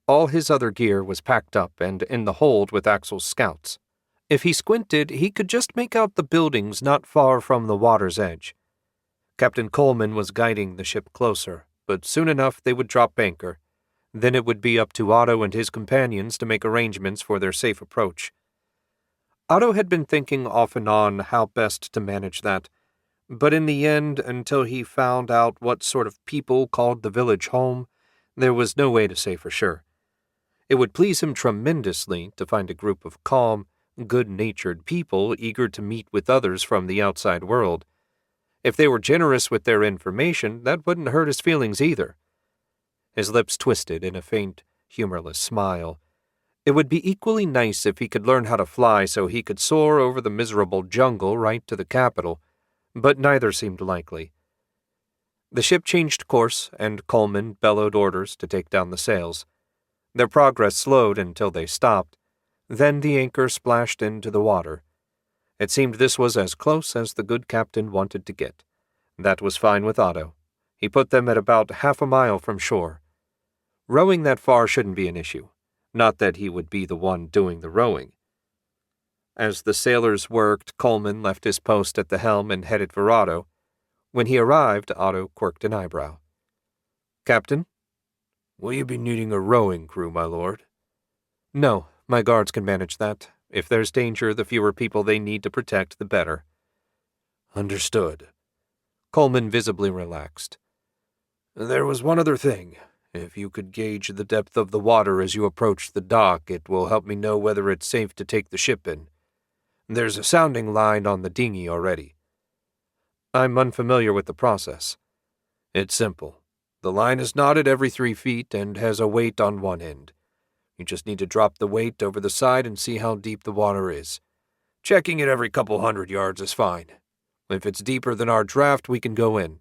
All his other gear was packed up and in the hold with Axel's scouts. If he squinted, he could just make out the buildings not far from the water's edge. Captain Coleman was guiding the ship closer, but soon enough they would drop anchor. Then it would be up to Otto and his companions to make arrangements for their safe approach. Otto had been thinking off and on how best to manage that, but in the end, until he found out what sort of people called the village home, there was no way to say for sure. It would please him tremendously to find a group of calm, good-natured people eager to meet with others from the outside world. If they were generous with their information, that wouldn't hurt his feelings either. His lips twisted in a faint, humorless smile. It would be equally nice if he could learn how to fly so he could soar over the miserable jungle right to the capital, but neither seemed likely. The ship changed course, and Coleman bellowed orders to take down the sails. Their progress slowed until they stopped. Then the anchor splashed into the water. It seemed this was as close as the good captain wanted to get. That was fine with Otto. He put them at about half a mile from shore. Rowing that far shouldn't be an issue. Not that he would be the one doing the rowing. As the sailors worked, Coleman left his post at the helm and headed for Otto. When he arrived, Otto quirked an eyebrow. Captain? Will you be needing a rowing crew, my lord? No, my guards can manage that. If there's danger, the fewer people they need to protect, the better. Understood. Coleman visibly relaxed. There was one other thing. If you could gauge the depth of the water as you approach the dock, it will help me know whether it's safe to take the ship in. There's a sounding line on the dinghy already." I'm unfamiliar with the process. It's simple. The line is knotted every 3 feet and has a weight on one end. You just need to drop the weight over the side and see how deep the water is. Checking it every couple 100 yards is fine. If it's deeper than our draft, we can go in.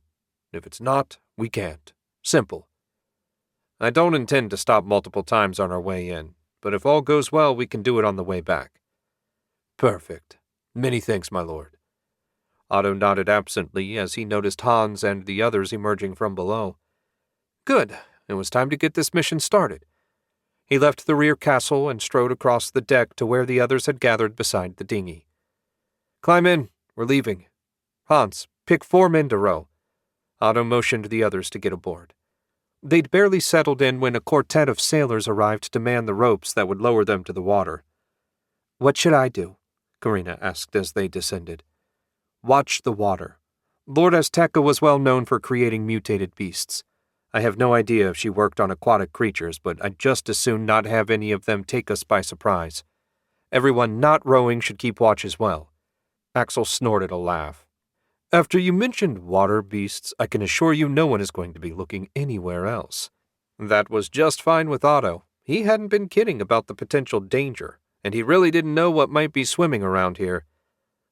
If it's not, we can't. Simple. I don't intend to stop multiple times on our way in, but if all goes well, we can do it on the way back. Perfect. Many thanks, my lord. Otto nodded absently as he noticed Hans and the others emerging from below. Good. It was time to get this mission started. He left the rear castle and strode across the deck to where the others had gathered beside the dinghy. Climb in. We're leaving. Hans, pick 4 men to row. Otto motioned the others to get aboard. They'd barely settled in when a quartet of sailors arrived to man the ropes that would lower them to the water. "What should I do?" Karina asked as they descended. "Watch the water. Lord Azteca was well known for creating mutated beasts. I have no idea if she worked on aquatic creatures, but I'd just as soon not have any of them take us by surprise. Everyone not rowing should keep watch as well." Axel snorted a laugh. "After you mentioned water beasts, I can assure you no one is going to be looking anywhere else." That was just fine with Otto. He hadn't been kidding about the potential danger, and he really didn't know what might be swimming around here.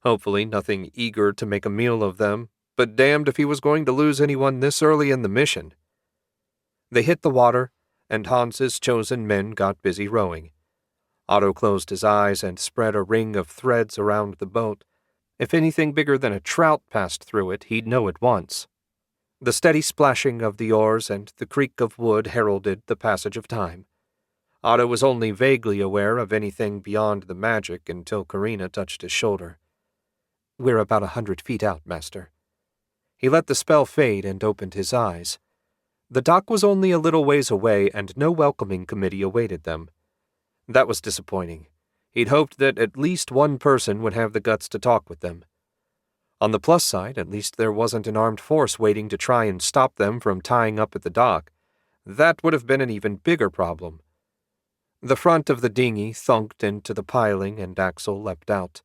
Hopefully nothing eager to make a meal of them, but damned if he was going to lose anyone this early in the mission. They hit the water, and Hans's chosen men got busy rowing. Otto closed his eyes and spread a ring of threads around the boat. If anything bigger than a trout passed through it, he'd know at once. The steady splashing of the oars and the creak of wood heralded the passage of time. Otto was only vaguely aware of anything beyond the magic until Karina touched his shoulder. "We're about 100 feet out, Master." He let the spell fade and opened his eyes. The dock was only a little ways away, and no welcoming committee awaited them. That was disappointing. He'd hoped that at least one person would have the guts to talk with them. On the plus side, at least there wasn't an armed force waiting to try and stop them from tying up at the dock. That would have been an even bigger problem. The front of the dinghy thunked into the piling, and Axel leapt out.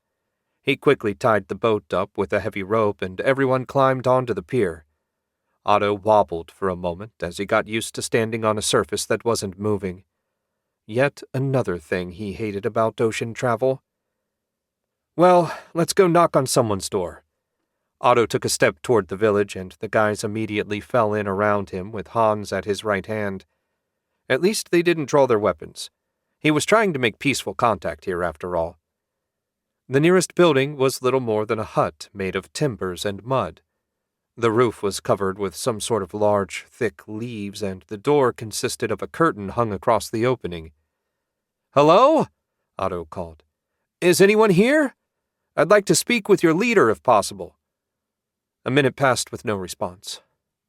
He quickly tied the boat up with a heavy rope, and everyone climbed onto the pier. Otto wobbled for a moment as he got used to standing on a surface that wasn't moving. Yet another thing he hated about ocean travel. "Well, let's go knock on someone's door." Otto took a step toward the village, and the guys immediately fell in around him with Hans at his right hand. At least they didn't draw their weapons. He was trying to make peaceful contact here, after all. The nearest building was little more than a hut made of timbers and mud. The roof was covered with some sort of large, thick leaves, and the door consisted of a curtain hung across the opening. "Hello?" Otto called. "Is anyone here? I'd like to speak with your leader, if possible." A minute passed with no response.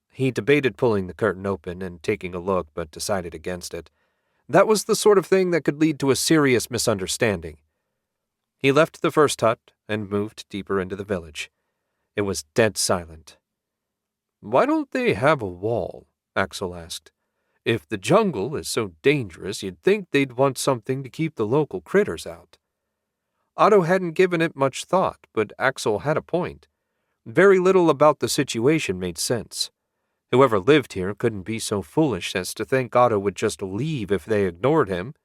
He debated pulling the curtain open and taking a look, but decided against it. That was the sort of thing that could lead to a serious misunderstanding. He left the first hut and moved deeper into the village. It was dead silent. "Why don't they have a wall?" Axel asked. "If the jungle is so dangerous, you'd think they'd want something to keep the local critters out." Otto hadn't given it much thought, but Axel had a point. Very little about the situation made sense. Whoever lived here couldn't be so foolish as to think Otto would just leave if they ignored him.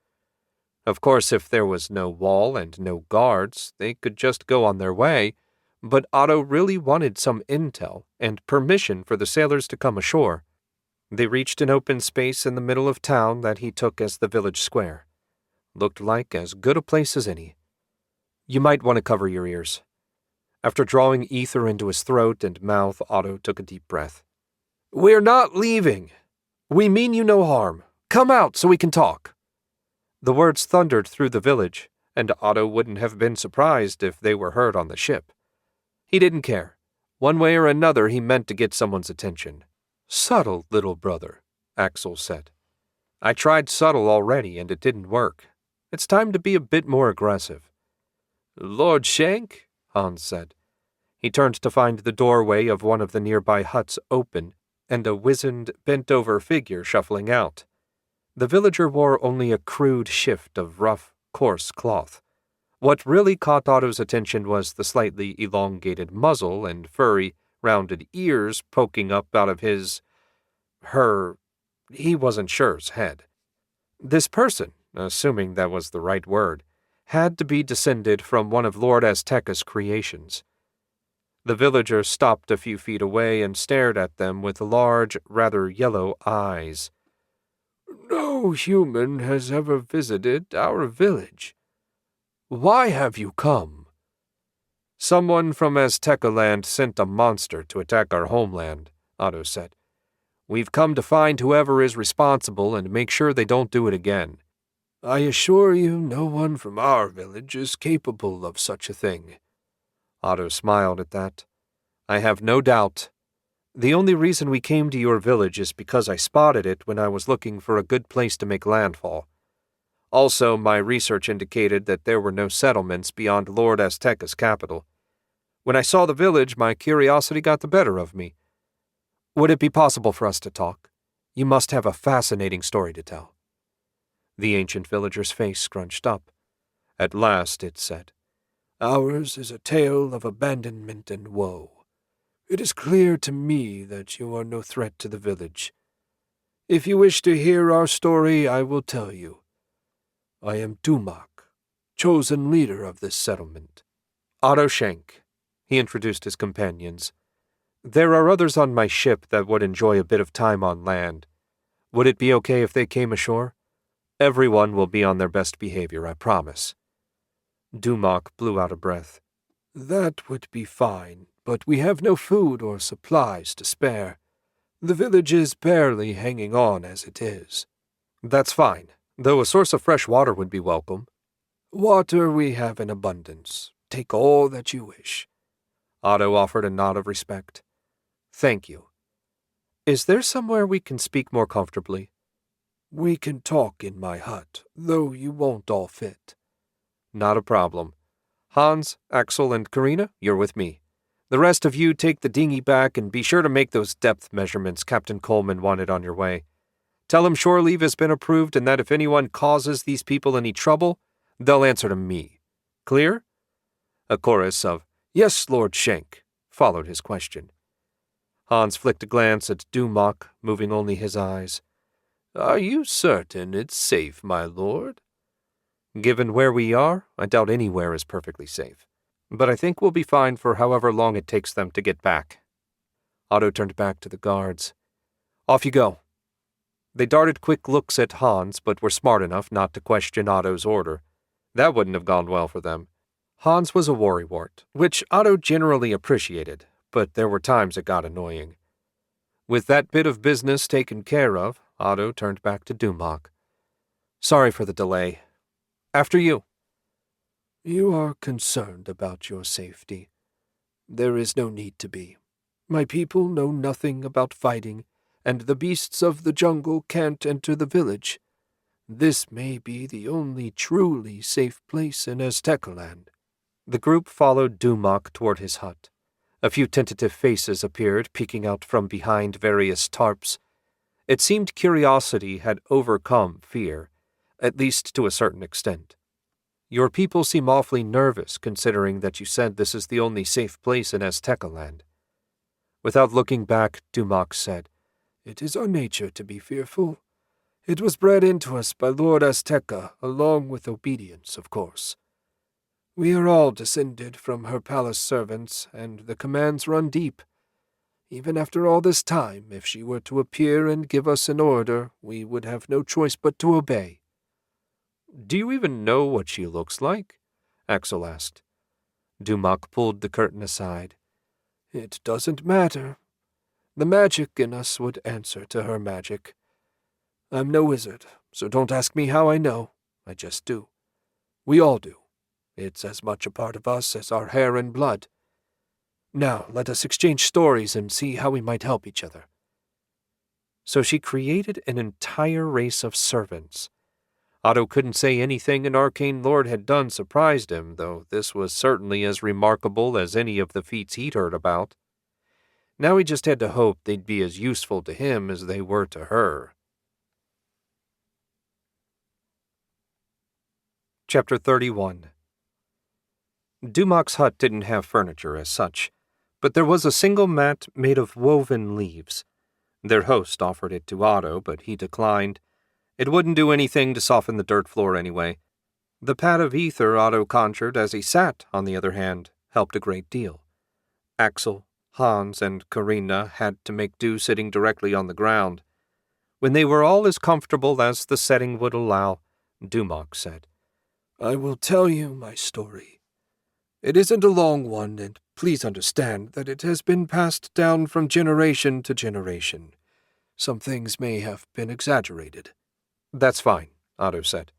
Of course, if there was no wall and no guards, they could just go on their way, but Otto really wanted some intel and permission for the sailors to come ashore. They reached an open space in the middle of town that he took as the village square. Looked like as good a place as any. "You might want to cover your ears." After drawing ether into his throat and mouth, Otto took a deep breath. "We're not leaving. We mean you no harm. Come out so we can talk." The words thundered through the village, and Otto wouldn't have been surprised if they were heard on the ship. He didn't care. One way or another, he meant to get someone's attention. "Subtle, little brother," Axel said. "I tried subtle already, and it didn't work. It's time to be a bit more aggressive." "Lord Shenk?" Hans said. He turned to find the doorway of one of the nearby huts open, and a wizened, bent-over figure shuffling out. The villager wore only a crude shift of rough, coarse cloth. What really caught Otto's attention was the slightly elongated muzzle and furry, rounded ears poking up out of he wasn't sure's head. This person, assuming that was the right word, had to be descended from one of Lord Azteca's creations. The villager stopped a few feet away and stared at them with large, rather yellow eyes. No human has ever visited our village. Why have you come? Someone from Aztecaland sent a monster to attack our homeland, Otto said. We've come to find whoever is responsible and make sure they don't do it again. I assure you no one from our village is capable of such a thing. Otto smiled at that. I have no doubt. The only reason we came to your village is because I spotted it when I was looking for a good place to make landfall. Also, my research indicated that there were no settlements beyond Lord Azteca's capital. When I saw the village, my curiosity got the better of me. Would it be possible for us to talk? You must have a fascinating story to tell. The ancient villager's face scrunched up. At last it said, Ours is a tale of abandonment and woe. It is clear to me that you are no threat to the village. If you wish to hear our story, I will tell you. I am Dumak, chosen leader of this settlement. Otto Shenk. He introduced his companions. There are others on my ship that would enjoy a bit of time on land. Would it be okay if they came ashore? Everyone will be on their best behavior, I promise. Dumak blew out a breath. That would be fine, but we have no food or supplies to spare. The village is barely hanging on as it is. That's fine, though a source of fresh water would be welcome. Water we have in abundance. Take all that you wish. Otto offered a nod of respect. Thank you. Is there somewhere we can speak more comfortably? We can talk in my hut, though you won't all fit. Not a problem. Hans, Axel, and Karina, you're with me. The rest of you take the dinghy back and be sure to make those depth measurements Captain Coleman wanted on your way. Tell him shore leave has been approved and that if anyone causes these people any trouble, they'll answer to me. Clear? A chorus of, Yes, Lord Shenk, followed his question. Hans flicked a glance at Dumak, moving only his eyes. Are you certain it's safe, my lord? Given where we are, I doubt anywhere is perfectly safe. But I think we'll be fine for however long it takes them to get back. Otto turned back to the guards. Off you go. They darted quick looks at Hans, but were smart enough not to question Otto's order. That wouldn't have gone well for them. Hans was a worrywart, which Otto generally appreciated, but there were times it got annoying. With that bit of business taken care of, Otto turned back to Dumak. Sorry for the delay. After you. You are concerned about your safety. There is no need to be. My people know nothing about fighting, and the beasts of the jungle can't enter the village. This may be the only truly safe place in Aztecaland. The group followed Dumak toward his hut. A few tentative faces appeared, peeking out from behind various tarps. It seemed curiosity had overcome fear, at least to a certain extent. Your people seem awfully nervous, considering that you said this is the only safe place in Aztecaland. Without looking back, Dumak said, It is our nature to be fearful. It was bred into us by Lord Azteca, along with obedience, of course. We are all descended from her palace servants, and the commands run deep. Even after all this time, if she were to appear and give us an order, we would have no choice but to obey. Do you even know what she looks like? Axel asked. Dumak pulled the curtain aside. It doesn't matter. The magic in us would answer to her magic. I'm no wizard, so don't ask me how I know. I just do. We all do. It's as much a part of us as our hair and blood. Now, let us exchange stories and see how we might help each other. So she created an entire race of servants. Otto couldn't say anything an arcane lord had done surprised him, though this was certainly as remarkable as any of the feats he'd heard about. Now he just had to hope they'd be as useful to him as they were to her. Chapter 31. Dumac's hut didn't have furniture as such, but there was a single mat made of woven leaves. Their host offered it to Otto, but he declined. It wouldn't do anything to soften the dirt floor anyway. The pad of ether Otto conjured as he sat, on the other hand, helped a great deal. Axel, Hans, and Karina had to make do sitting directly on the ground. When they were all as comfortable as the setting would allow, Dumac said, "I will tell you my story. It isn't a long one, and please understand that it has been passed down from generation to generation. Some things may have been exaggerated." "That's fine," Otto said.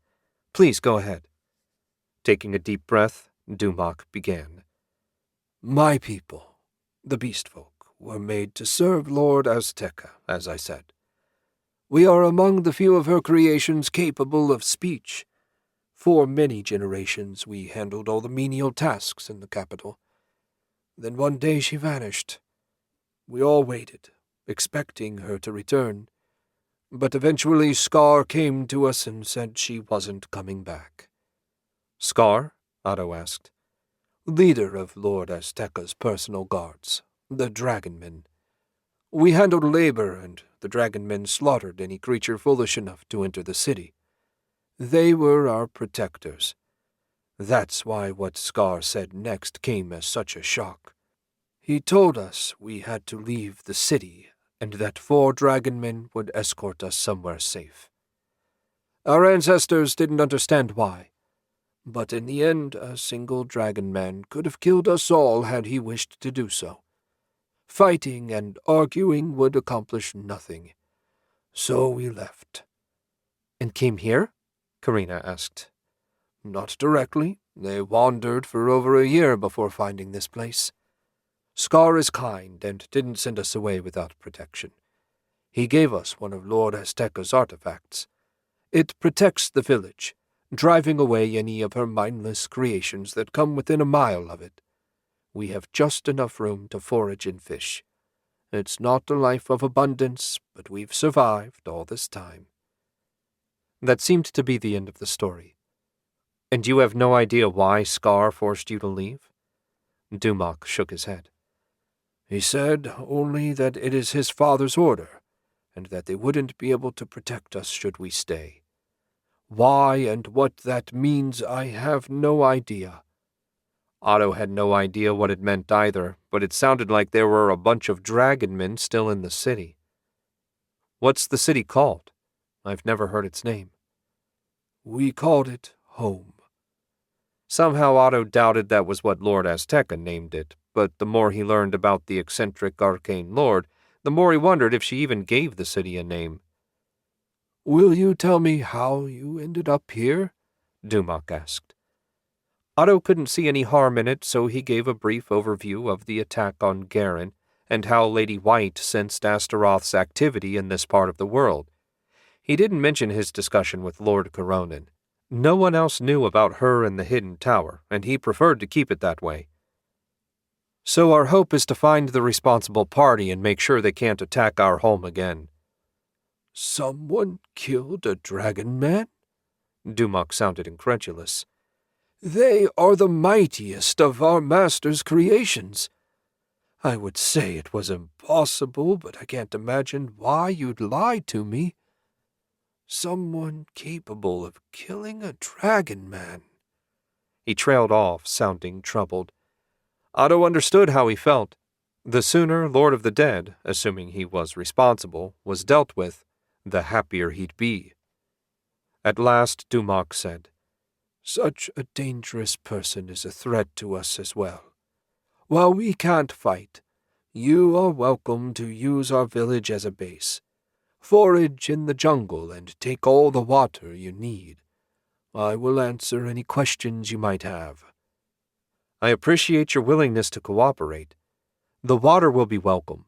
"Please go ahead." Taking a deep breath, Dumac began. My people, the beast folk, were made to serve Lord Azteca, as I said. We are among the few of her creations capable of speech. For many generations we handled all the menial tasks in the capital. Then one day she vanished. We all waited, expecting her to return. But eventually Scar came to us and said she wasn't coming back. "Scar?" Otto asked. "Leader of Lord Azteca's personal guards, the Dragonmen. We handled labor, and the Dragonmen slaughtered any creature foolish enough to enter the city. They were our protectors. That's why what Scar said next came as such a shock. He told us we had to leave the city, and that 4 Dragonmen would escort us somewhere safe. Our ancestors didn't understand why, but in the end a single Dragonman could have killed us all had he wished to do so. Fighting and arguing would accomplish nothing. So we left." "And came here?" Karina asked. "Not directly. They wandered for over a year before finding this place. Scar is kind and didn't send us away without protection. He gave us one of Lord Azteca's artifacts. It protects the village, driving away any of her mindless creations that come within a mile of it. We have just enough room to forage and fish. It's not a life of abundance, but we've survived all this time." That seemed to be the end of the story. "And you have no idea why Scar forced you to leave?" Dumac shook his head. "He said only that it is his father's order, and that they wouldn't be able to protect us should we stay. Why and what that means I have no idea." Otto had no idea what it meant either, but it sounded like there were a bunch of Dragonmen still in the city. "What's the city called? I've never heard its name." "We called it home." Somehow Otto doubted that was what Lord Azteca named it, but the more he learned about the eccentric arcane lord, the more he wondered if she even gave the city a name. "Will you tell me how you ended up here?" Dumac asked. Otto couldn't see any harm in it, so he gave a brief overview of the attack on Garen and how Lady White sensed Astaroth's activity in this part of the world. He didn't mention his discussion with Lord Coronin. No one else knew about her and the hidden tower, and he preferred to keep it that way. "So our hope is to find the responsible party and make sure they can't attack our home again." "Someone killed a Dragonman?" Dumac sounded incredulous. "They are the mightiest of our master's creations. I would say it was impossible, but I can't imagine why you'd lie to me. Someone capable of killing a Dragonman." He trailed off, sounding troubled. Otto understood how he felt. The sooner Lord of the Dead, assuming he was responsible, was dealt with, the happier he'd be. At last Dumac said, "Such a dangerous person is a threat to us as well. While we can't fight, you are welcome to use our village as a base. Forage in the jungle and take all the water you need. I will answer any questions you might have." "I appreciate your willingness to cooperate. The water will be welcome.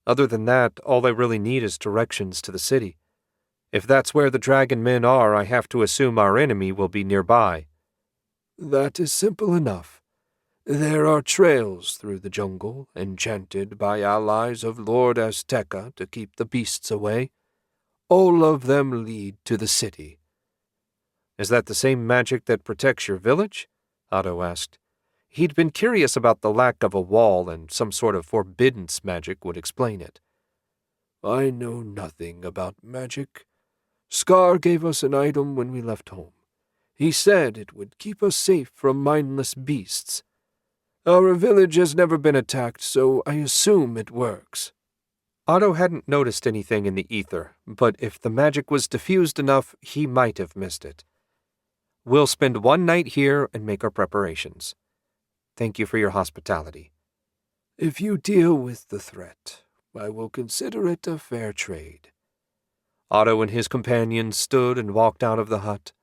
Other than that, all I really need is directions to the city. If that's where the Dragonmen are, I have to assume our enemy will be nearby." "That is simple enough. There are trails through the jungle, enchanted by allies of Lord Azteca to keep the beasts away. All of them lead to the city." "Is that the same magic that protects your village?" Otto asked. He'd been curious about the lack of a wall, and some sort of forbiddance magic would explain it. "I know nothing about magic. Scar gave us an item when we left home. He said it would keep us safe from mindless beasts. Our village has never been attacked, so I assume it works." Otto hadn't noticed anything in the ether, but if the magic was diffused enough, he might have missed it. "We'll spend one night here and make our preparations. Thank you for your hospitality." "If you deal with the threat, I will consider it a fair trade." Otto and his companions stood and walked out of the hut.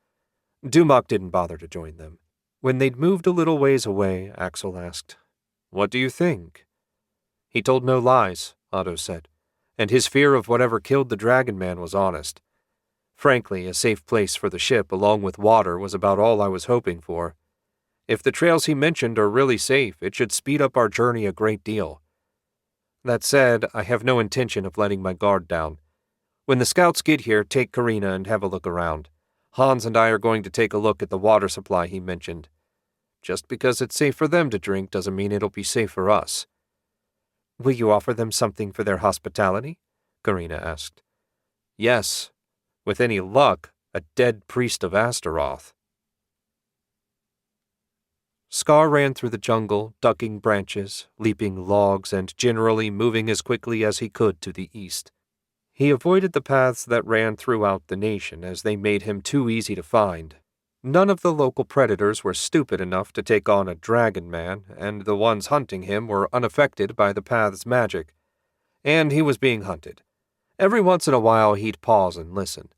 Dumak didn't bother to join them. When they'd moved a little ways away, Axel asked, "What do you think?" He told no lies, Otto said, and his fear of whatever killed the Dragon Man was honest. Frankly, a safe place for the ship along with water was about all I was hoping for. If the trails he mentioned are really safe, it should speed up our journey a great deal. That said, I have no intention of letting my guard down. When the scouts get here, take Karina and have a look around. Hans and I are going to take a look at the water supply he mentioned. Just because it's safe for them to drink doesn't mean it'll be safe for us." "Will you offer them something for their hospitality?" Karina asked. "Yes. With any luck, a dead priest of Astaroth." Scar ran through the jungle, ducking branches, leaping logs, and generally moving as quickly as he could to the east. He avoided the paths that ran throughout the nation, as they made him too easy to find. None of the local predators were stupid enough to take on a dragon man, and the ones hunting him were unaffected by the path's magic. And he was being hunted. Every once in a while he'd pause and listen.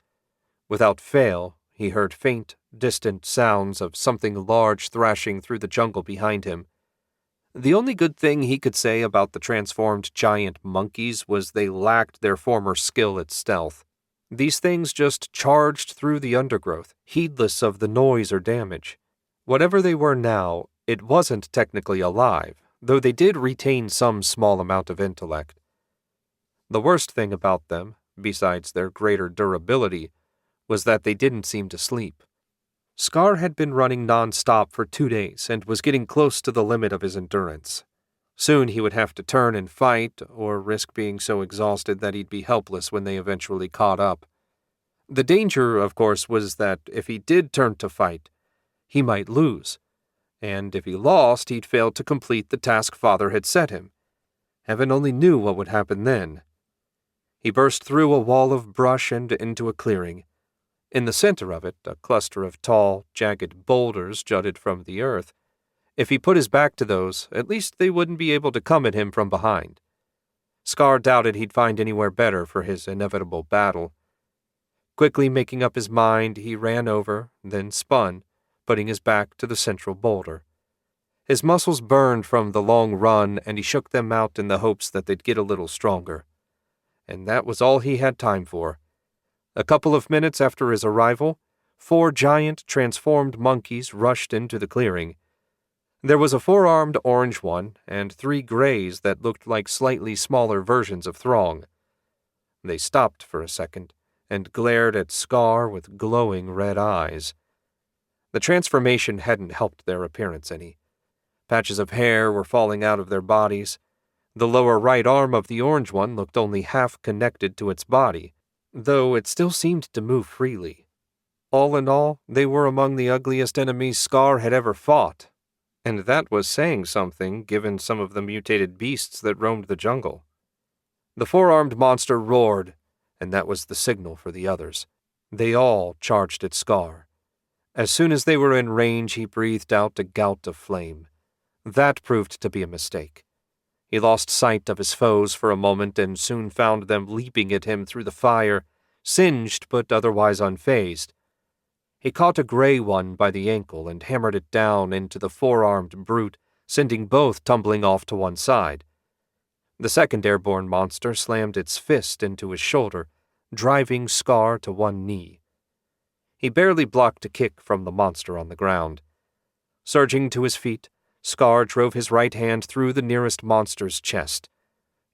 Without fail, he heard faint, distant sounds of something large thrashing through the jungle behind him. The only good thing he could say about the transformed giant monkeys was they lacked their former skill at stealth. These things just charged through the undergrowth, heedless of the noise or damage. Whatever they were now, it wasn't technically alive, though they did retain some small amount of intellect. The worst thing about them, besides their greater durability, was that they didn't seem to sleep. Scar had been running non-stop for 2 days and was getting close to the limit of his endurance. Soon he would have to turn and fight, or risk being so exhausted that he'd be helpless when they eventually caught up. The danger, of course, was that if he did turn to fight, he might lose, and if he lost, he'd fail to complete the task Father had set him. Heaven only knew what would happen then. He burst through a wall of brush and into a clearing. In the center of it, a cluster of tall, jagged boulders jutted from the earth. If he put his back to those, at least they wouldn't be able to come at him from behind. Scar doubted he'd find anywhere better for his inevitable battle. Quickly making up his mind, he ran over, then spun, putting his back to the central boulder. His muscles burned from the long run, and he shook them out in the hopes that they'd get a little stronger. And that was all he had time for. A couple of minutes after his arrival, 4 giant transformed monkeys rushed into the clearing. There was a 4-armed orange one and 3 grays that looked like slightly smaller versions of Throng. They stopped for a second and glared at Scar with glowing red eyes. The transformation hadn't helped their appearance any. Patches of hair were falling out of their bodies. The lower right arm of the orange one looked only half connected to its body, though it still seemed to move freely. All in all, they were among the ugliest enemies Scar had ever fought, and that was saying something given some of the mutated beasts that roamed the jungle. The 4-armed monster roared, and that was the signal for the others. They all charged at Scar. As soon as they were in range, he breathed out a gout of flame. That proved to be a mistake. He lost sight of his foes for a moment and soon found them leaping at him through the fire, singed but otherwise unfazed. He caught a gray one by the ankle and hammered it down into the 4-armed brute, sending both tumbling off to one side. The second airborne monster slammed its fist into his shoulder, driving Scar to one knee. He barely blocked a kick from the monster on the ground. Surging to his feet, Scar drove his right hand through the nearest monster's chest.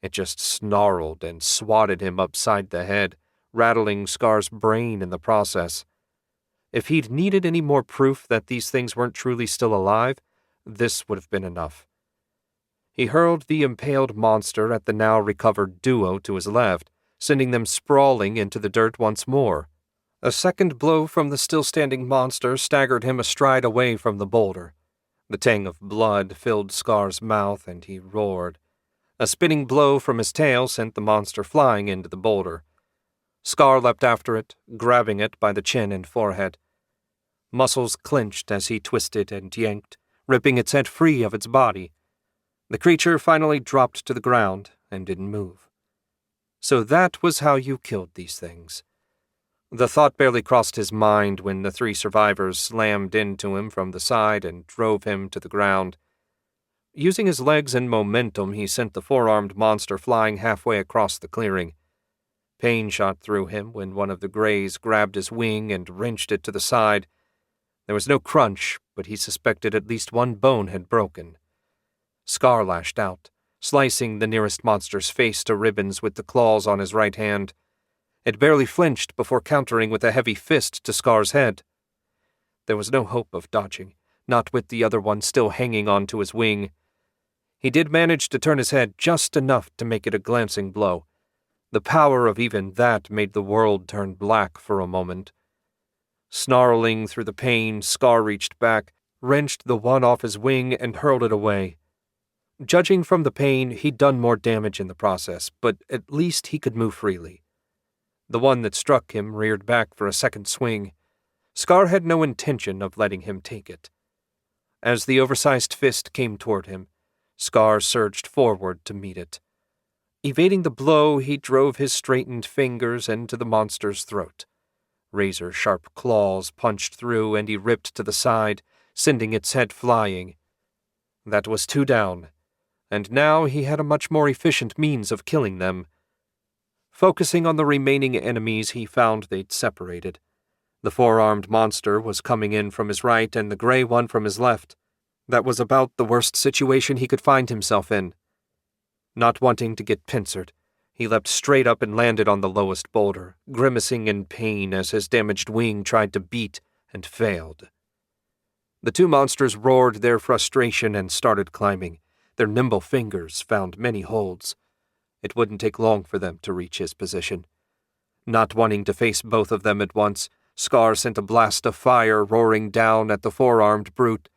It just snarled and swatted him upside the head, rattling Scar's brain in the process. If he'd needed any more proof that these things weren't truly still alive, this would have been enough. He hurled the impaled monster at the now recovered duo to his left, sending them sprawling into the dirt once more. A second blow from the still-standing monster staggered him a stride away from the boulder. The tang of blood filled Scar's mouth, and he roared. A spinning blow from his tail sent the monster flying into the boulder. Scar leapt after it, grabbing it by the chin and forehead. Muscles clenched as he twisted and yanked, ripping its head free of its body. The creature finally dropped to the ground and didn't move. So that was how you killed these things. The thought barely crossed his mind when the 3 survivors slammed into him from the side and drove him to the ground. Using his legs and momentum, he sent the 4-armed monster flying halfway across the clearing. Pain shot through him when one of the Greys grabbed his wing and wrenched it to the side. There was no crunch, but he suspected at least one bone had broken. Scar lashed out, slicing the nearest monster's face to ribbons with the claws on his right hand. It barely flinched before countering with a heavy fist to Scar's head. There was no hope of dodging, not with the other one still hanging onto his wing. He did manage to turn his head just enough to make it a glancing blow. The power of even that made the world turn black for a moment. Snarling through the pain, Scar reached back, wrenched the one off his wing, and hurled it away. Judging from the pain, he'd done more damage in the process, but at least he could move freely. The one that struck him reared back for a second swing. Scar had no intention of letting him take it. As the oversized fist came toward him, Scar surged forward to meet it. Evading the blow, he drove his straightened fingers into the monster's throat. Razor-sharp claws punched through, and he ripped to the side, sending its head flying. That was 2 down, and now he had a much more efficient means of killing them. Focusing on the remaining enemies, he found they'd separated. The 4-armed monster was coming in from his right and the Grey one from his left. That was about the worst situation he could find himself in. Not wanting to get pincered, he leapt straight up and landed on the lowest boulder, grimacing in pain as his damaged wing tried to beat and failed. The 2 monsters roared their frustration and started climbing. Their nimble fingers found many holds. It wouldn't take long for them to reach his position. Not wanting to face both of them at once, Scar sent a blast of fire roaring down at the 4-armed brute.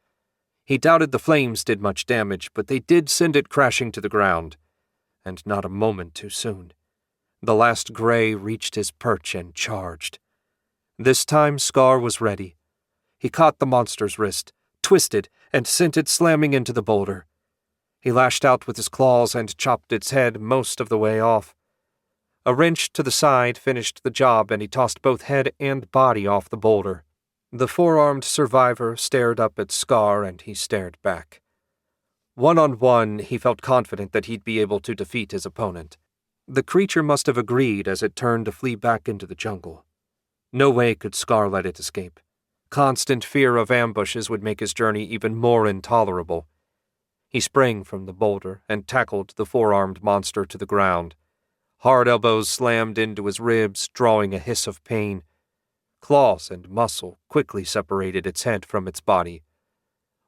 He doubted the flames did much damage, but they did send it crashing to the ground. And not a moment too soon. The last Grey reached his perch and charged. This time Scar was ready. He caught the monster's wrist, twisted, and sent it slamming into the boulder. He lashed out with his claws and chopped its head most of the way off. A wrench to the side finished the job, and he tossed both head and body off the boulder. The 4-armed survivor stared up at Scar, and he stared back. One-on-one, he felt confident that he'd be able to defeat his opponent. The creature must have agreed as it turned to flee back into the jungle. No way could Scar let it escape. Constant fear of ambushes would make his journey even more intolerable. He sprang from the boulder and tackled the 4-armed monster to the ground. Hard elbows slammed into his ribs, drawing a hiss of pain. Claws and muscle quickly separated its head from its body.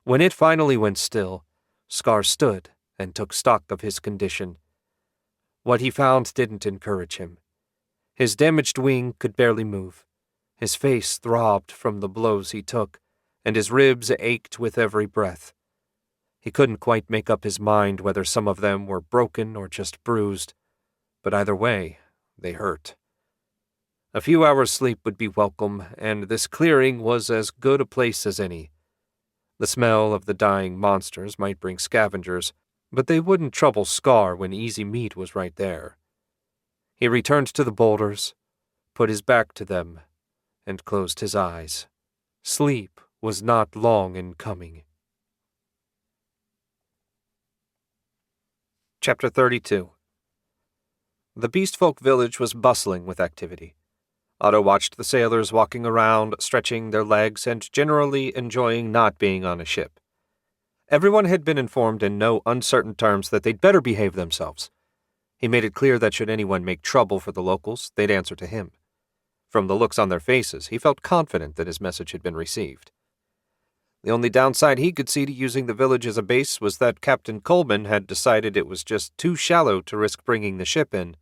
When it finally went still, Scar stood and took stock of his condition. What he found didn't encourage him. His damaged wing could barely move. His face throbbed from the blows he took, and his ribs ached with every breath. He couldn't quite make up his mind whether some of them were broken or just bruised, but either way, they hurt. A few hours' sleep would be welcome, and this clearing was as good a place as any. The smell of the dying monsters might bring scavengers, but they wouldn't trouble Scar when easy meat was right there. He returned to the boulders, put his back to them, and closed his eyes. Sleep was not long in coming. Chapter 32. The Beastfolk village was bustling with activity. Otto watched the sailors walking around, stretching their legs and generally enjoying not being on a ship. Everyone had been informed in no uncertain terms that they'd better behave themselves. He made it clear that should anyone make trouble for the locals, they'd answer to him. From the looks on their faces, he felt confident that his message had been received. The only downside he could see to using the village as a base was that Captain Coleman had decided it was just too shallow to risk bringing the ship in.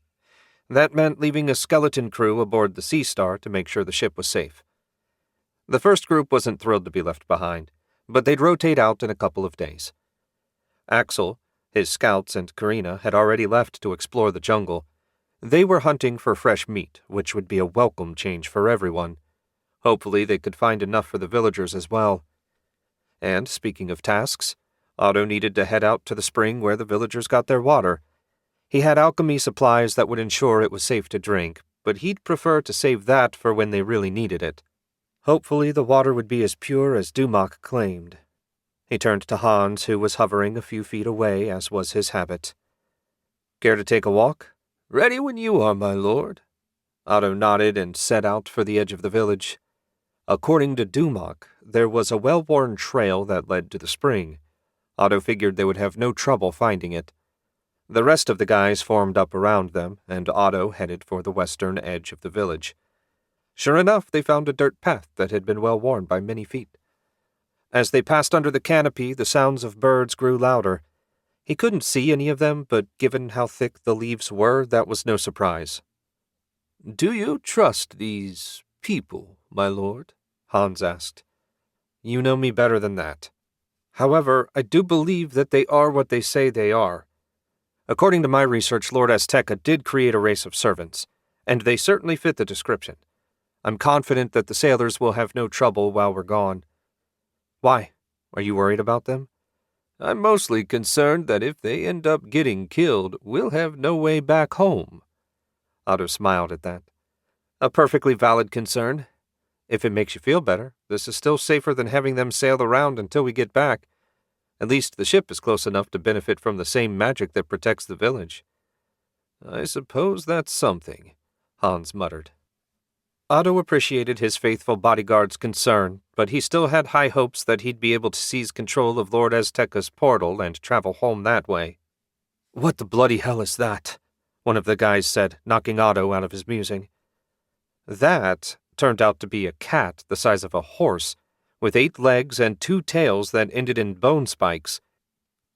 That meant leaving a skeleton crew aboard the Sea Star to make sure the ship was safe. The first group wasn't thrilled to be left behind, but they'd rotate out in a couple of days. Axel, his scouts, and Karina had already left to explore the jungle. They were hunting for fresh meat, which would be a welcome change for everyone. Hopefully they could find enough for the villagers as well. And, speaking of tasks, Otto needed to head out to the spring where the villagers got their water. He had alchemy supplies that would ensure it was safe to drink, but he'd prefer to save that for when they really needed it. Hopefully the water would be as pure as Dumak claimed. He turned to Hans, who was hovering a few feet away, as was his habit. "Care to take a walk?" "Ready when you are, my lord." Otto nodded and set out for the edge of the village. According to Dumak, there was a well-worn trail that led to the spring. Otto figured they would have no trouble finding it. The rest of the guys formed up around them, and Otto headed for the western edge of the village. Sure enough, they found a dirt path that had been well worn by many feet. As they passed under the canopy, the sounds of birds grew louder. He couldn't see any of them, but given how thick the leaves were, that was no surprise. "Do you trust these people, my lord?" Hans asked. "You know me better than that. However, I do believe that they are what they say they are. According to my research, Lord Azteca did create a race of servants, and they certainly fit the description. I'm confident that the sailors will have no trouble while we're gone." "Why? Are you worried about them?" "I'm mostly concerned that if they end up getting killed, we'll have no way back home." Otto smiled at that. "A perfectly valid concern. If it makes you feel better, this is still safer than having them sail around until we get back. At least the ship is close enough to benefit from the same magic that protects the village." "I suppose that's something," Hans muttered. Otto appreciated his faithful bodyguard's concern, but he still had high hopes that he'd be able to seize control of Lord Azteca's portal and travel home that way. "What the bloody hell is that?" one of the guys said, knocking Otto out of his musing. That turned out to be a cat the size of a horse, with 8 legs and 2 tails that ended in bone spikes.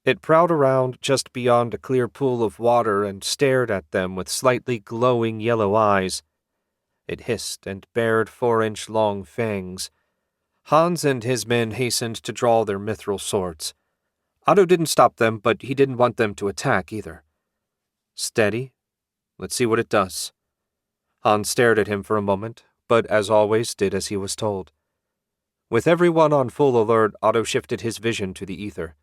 It prowled around just beyond a clear pool of water and stared at them with slightly glowing yellow eyes. It hissed and bared 4-inch-long fangs. Hans and his men hastened to draw their mithril swords. Otto didn't stop them, but he didn't want them to attack either. "Steady. Let's see what it does." Hans stared at him for a moment, but as always did as he was told. With everyone on full alert, Otto shifted his vision to the ether.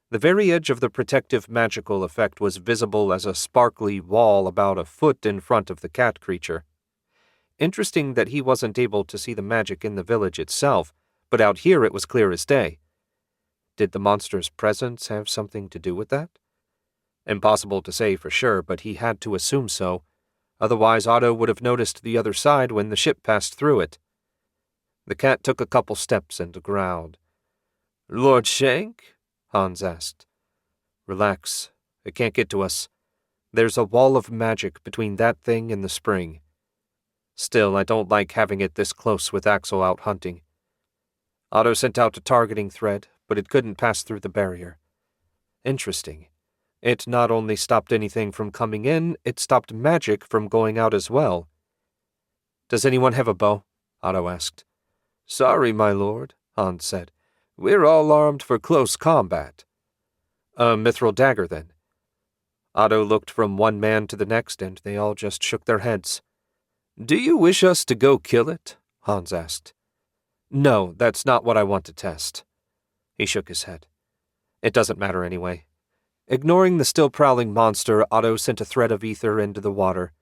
The very edge of the protective magical effect was visible as a sparkly wall about a foot in front of the cat creature. Interesting that he wasn't able to see the magic in the village itself, but out here it was clear as day. Did the monster's presence have something to do with that? Impossible to say for sure, but he had to assume so. Otherwise, Otto would have noticed the other side when the ship passed through it. The cat took a couple steps and growled. "Lord Shenk?" Hans asked. "Relax. It can't get to us. There's a wall of magic between that thing and the spring. Still, I don't like having it this close with Axel out hunting." Otto sent out a targeting thread, but it couldn't pass through the barrier. Interesting. It not only stopped anything from coming in, it stopped magic from going out as well. "Does anyone have a bow?" Otto asked. "Sorry, my lord," Hans said. "We're all armed for close combat." "A mithril dagger, then?" Otto looked from one man to the next, and they all just shook their heads. "Do you wish us to go kill it?" Hans asked. "No, that's not what I want to test." He shook his head. "It doesn't matter anyway." Ignoring the still prowling monster, Otto sent a thread of ether into the water.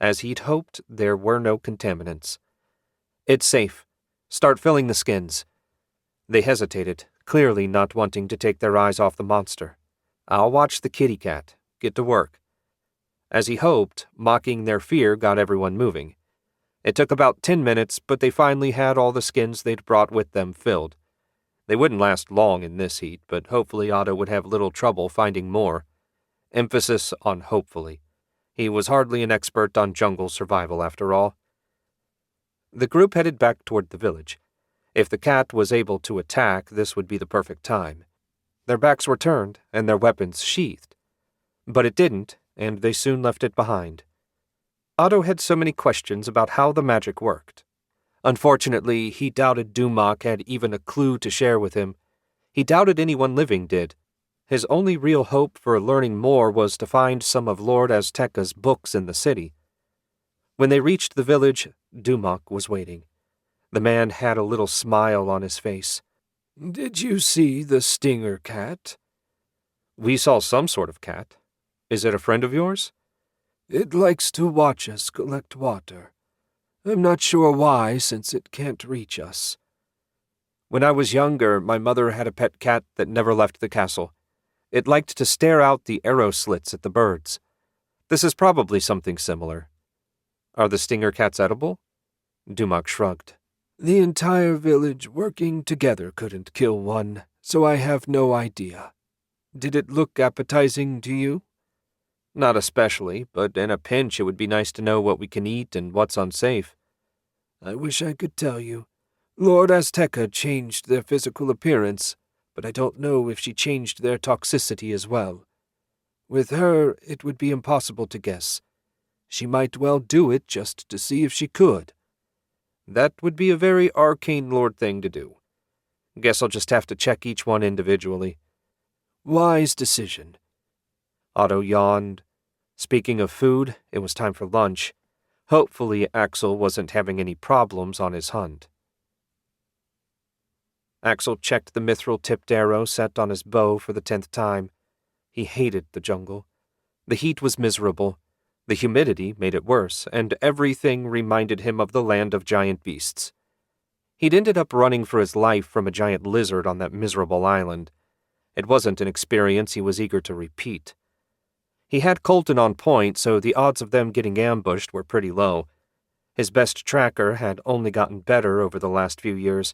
As he'd hoped, there were no contaminants. "It's safe. Start filling the skins." They hesitated, clearly not wanting to take their eyes off the monster. "I'll watch the kitty cat. Get to work." As he hoped, mocking their fear got everyone moving. It took about 10 minutes, but they finally had all the skins they'd brought with them filled. They wouldn't last long in this heat, but hopefully Otto would have little trouble finding more. Emphasis on hopefully. He was hardly an expert on jungle survival, after all. The group headed back toward the village. If the cat was able to attack, this would be the perfect time. Their backs were turned, and their weapons sheathed. But it didn't, and they soon left it behind. Otto had so many questions about how the magic worked. Unfortunately, he doubted Dumak had even a clue to share with him. He doubted anyone living did. His only real hope for learning more was to find some of Lord Azteca's books in the city. When they reached the village, Dumak was waiting. The man had a little smile on his face. "Did you see the stinger cat?" "We saw some sort of cat. Is it a friend of yours?" "It likes to watch us collect water. I'm not sure why, since it can't reach us." "When I was younger, my mother had a pet cat that never left the castle. It liked to stare out the arrow slits at the birds. This is probably something similar. Are the stinger cats edible?" Dumak shrugged. "The entire village working together couldn't kill one, so I have no idea. Did it look appetizing to you?" "Not especially, but in a pinch it would be nice to know what we can eat and what's unsafe." "I wish I could tell you. Lord Azteca changed their physical appearance, but I don't know if she changed their toxicity as well. With her, it would be impossible to guess. She might well do it just to see if she could." "That would be a very arcane lord thing to do. Guess I'll just have to check each one individually." "Wise decision." Otto yawned. Speaking of food, it was time for lunch. Hopefully Axel wasn't having any problems on his hunt. Axel checked the mithril-tipped arrow set on his bow for the 10th time. He hated the jungle. The heat was miserable. The humidity made it worse, and everything reminded him of the land of giant beasts. He'd ended up running for his life from a giant lizard on that miserable island. It wasn't an experience he was eager to repeat. He had Colton on point, so the odds of them getting ambushed were pretty low. His best tracker had only gotten better over the last few years.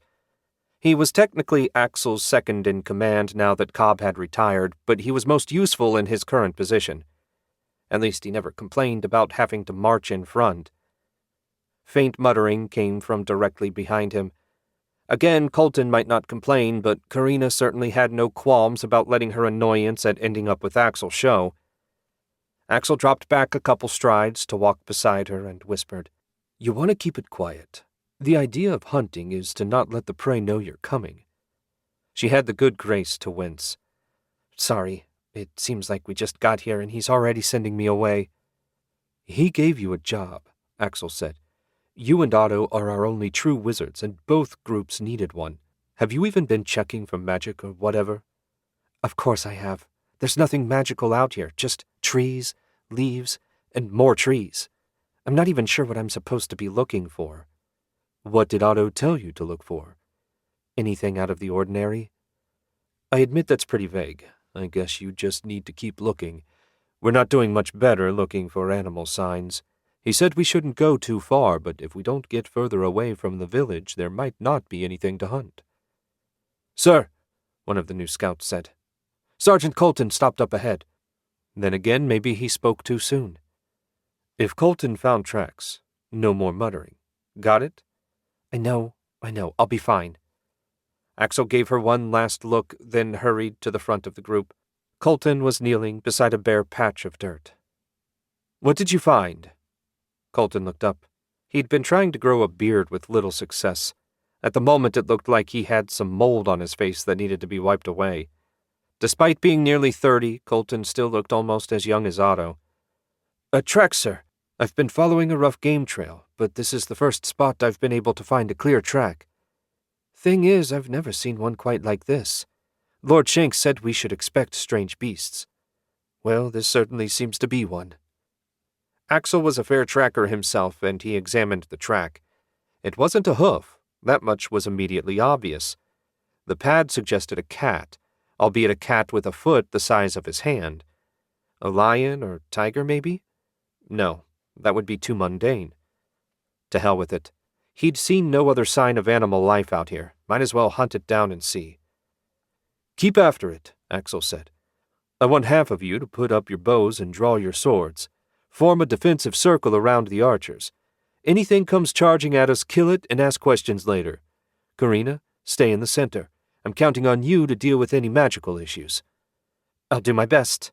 He was technically Axel's second-in-command now that Cobb had retired, but he was most useful in his current position. At least he never complained about having to march in front. Faint muttering came from directly behind him. Again, Colton might not complain, but Karina certainly had no qualms about letting her annoyance at ending up with Axel show. Axel dropped back a couple strides to walk beside her and whispered, "You want to keep it quiet. The idea of hunting is to not let the prey know you're coming." She had the good grace to wince. "Sorry, it seems like we just got here and he's already sending me away." "He gave you a job," Axel said. "You and Otto are our only true wizards, and both groups needed one. Have you even been checking for magic or whatever?" "Of course I have. There's nothing magical out here, just trees, leaves, and more trees. I'm not even sure what I'm supposed to be looking for." "What did Otto tell you to look for? Anything out of the ordinary?" "I admit that's pretty vague. I guess you just need to keep looking. We're not doing much better looking for animal signs. He said we shouldn't go too far, but if we don't get further away from the village, there might not be anything to hunt." "Sir," one of the new scouts said. "Sergeant Colton stopped up ahead." Then again, maybe he spoke too soon. "If Colton found tracks, no more muttering. Got it?" I know. I'll be fine." Axel gave her one last look, then hurried to the front of the group. Colton was kneeling beside a bare patch of dirt. "What did you find?" Colton looked up. He'd been trying to grow a beard with little success. At the moment it looked like he had some mold on his face that needed to be wiped away. Despite being nearly 30, Colton still looked almost as young as Otto. "A track, sir. I've been following a rough game trail, but this is the first spot I've been able to find a clear track. Thing is, I've never seen one quite like this. Lord Shenk said we should expect strange beasts. Well, this certainly seems to be one." Axel was a fair tracker himself, and he examined the track. It wasn't a hoof. That much was immediately obvious. The pad suggested a cat, albeit a cat with a foot the size of his hand. A lion or tiger, maybe? No, that would be too mundane. To hell with it. He'd seen no other sign of animal life out here. Might as well hunt it down and see. Keep after it, Axel said. I want half of you to put up your bows and draw your swords. Form a defensive circle around the archers. Anything comes charging at us, kill it and ask questions later. Karina, stay in the center. I'm counting on you to deal with any magical issues. I'll do my best.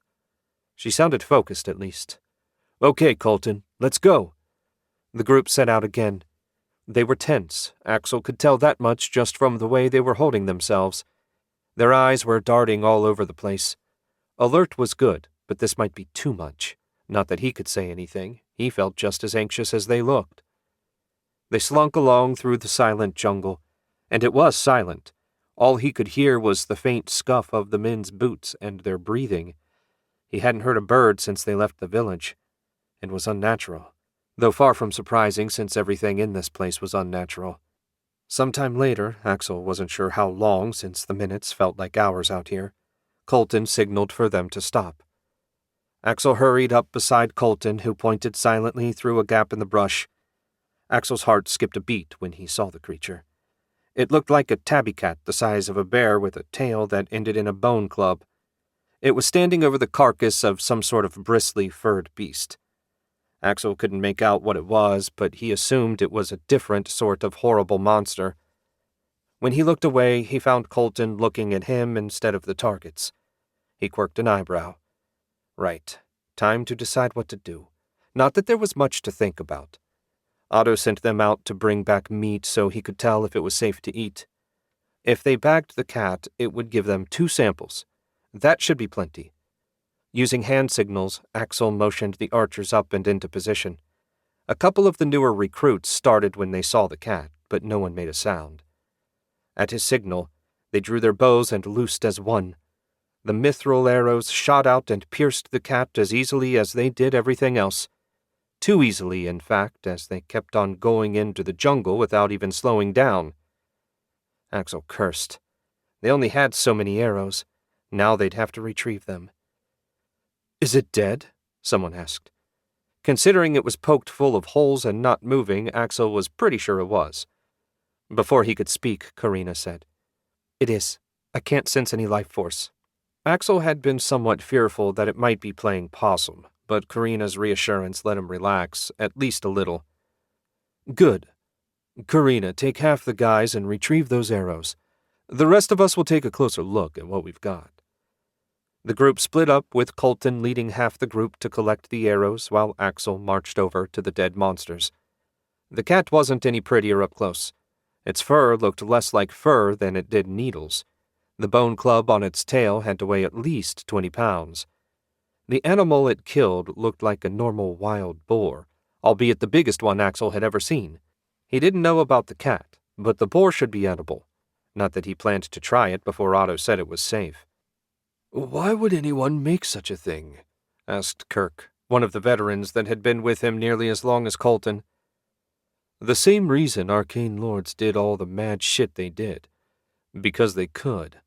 She sounded focused, at least. Okay, Colton, let's go. The group set out again. They were tense. Axel could tell that much just from the way they were holding themselves. Their eyes were darting all over the place. Alert was good, but this might be too much. Not that he could say anything. He felt just as anxious as they looked. They slunk along through the silent jungle, and it was silent. All he could hear was the faint scuff of the men's boots and their breathing. He hadn't heard a bird since they left the village. It was unnatural, though far from surprising since everything in this place was unnatural. Sometime later, Axel wasn't sure how long since the minutes felt like hours out here, Colton signaled for them to stop. Axel hurried up beside Colton, who pointed silently through a gap in the brush. Axel's heart skipped a beat when he saw the creature. It looked like a tabby cat the size of a bear with a tail that ended in a bone club. It was standing over the carcass of some sort of bristly, furred beast. Axel couldn't make out what it was, but he assumed it was a different sort of horrible monster. When he looked away, he found Colton looking at him instead of the targets. He quirked an eyebrow. Right, time to decide what to do. Not that there was much to think about. Otto sent them out to bring back meat so he could tell if it was safe to eat. If they bagged the cat, it would give them 2 samples. That should be plenty. Using hand signals, Axel motioned the archers up and into position. A couple of the newer recruits started when they saw the cat, but no one made a sound. At his signal, they drew their bows and loosed as one. The mithril arrows shot out and pierced the cat as easily as they did everything else. Too easily, in fact, as they kept on going into the jungle without even slowing down. Axel cursed. They only had so many arrows. Now they'd have to retrieve them. Is it dead? Someone asked. Considering it was poked full of holes and not moving, Axel was pretty sure it was. Before he could speak, Karina said, It is. I can't sense any life force. Axel had been somewhat fearful that it might be playing possum, but Karina's reassurance let him relax, at least a little. Good. Karina, take half the guys and retrieve those arrows. The rest of us will take a closer look at what we've got. The group split up, with Colton leading half the group to collect the arrows while Axel marched over to the dead monsters. The cat wasn't any prettier up close. Its fur looked less like fur than it did needles. The bone club on its tail had to weigh at least 20 pounds. The animal it killed looked like a normal wild boar, albeit the biggest one Axel had ever seen. He didn't know about the cat, but the boar should be edible. Not that he planned to try it before Otto said it was safe. Why would anyone make such a thing? Asked Kirk, one of the veterans that had been with him nearly as long as Colton. The same reason arcane lords did all the mad shit they did. Because they could.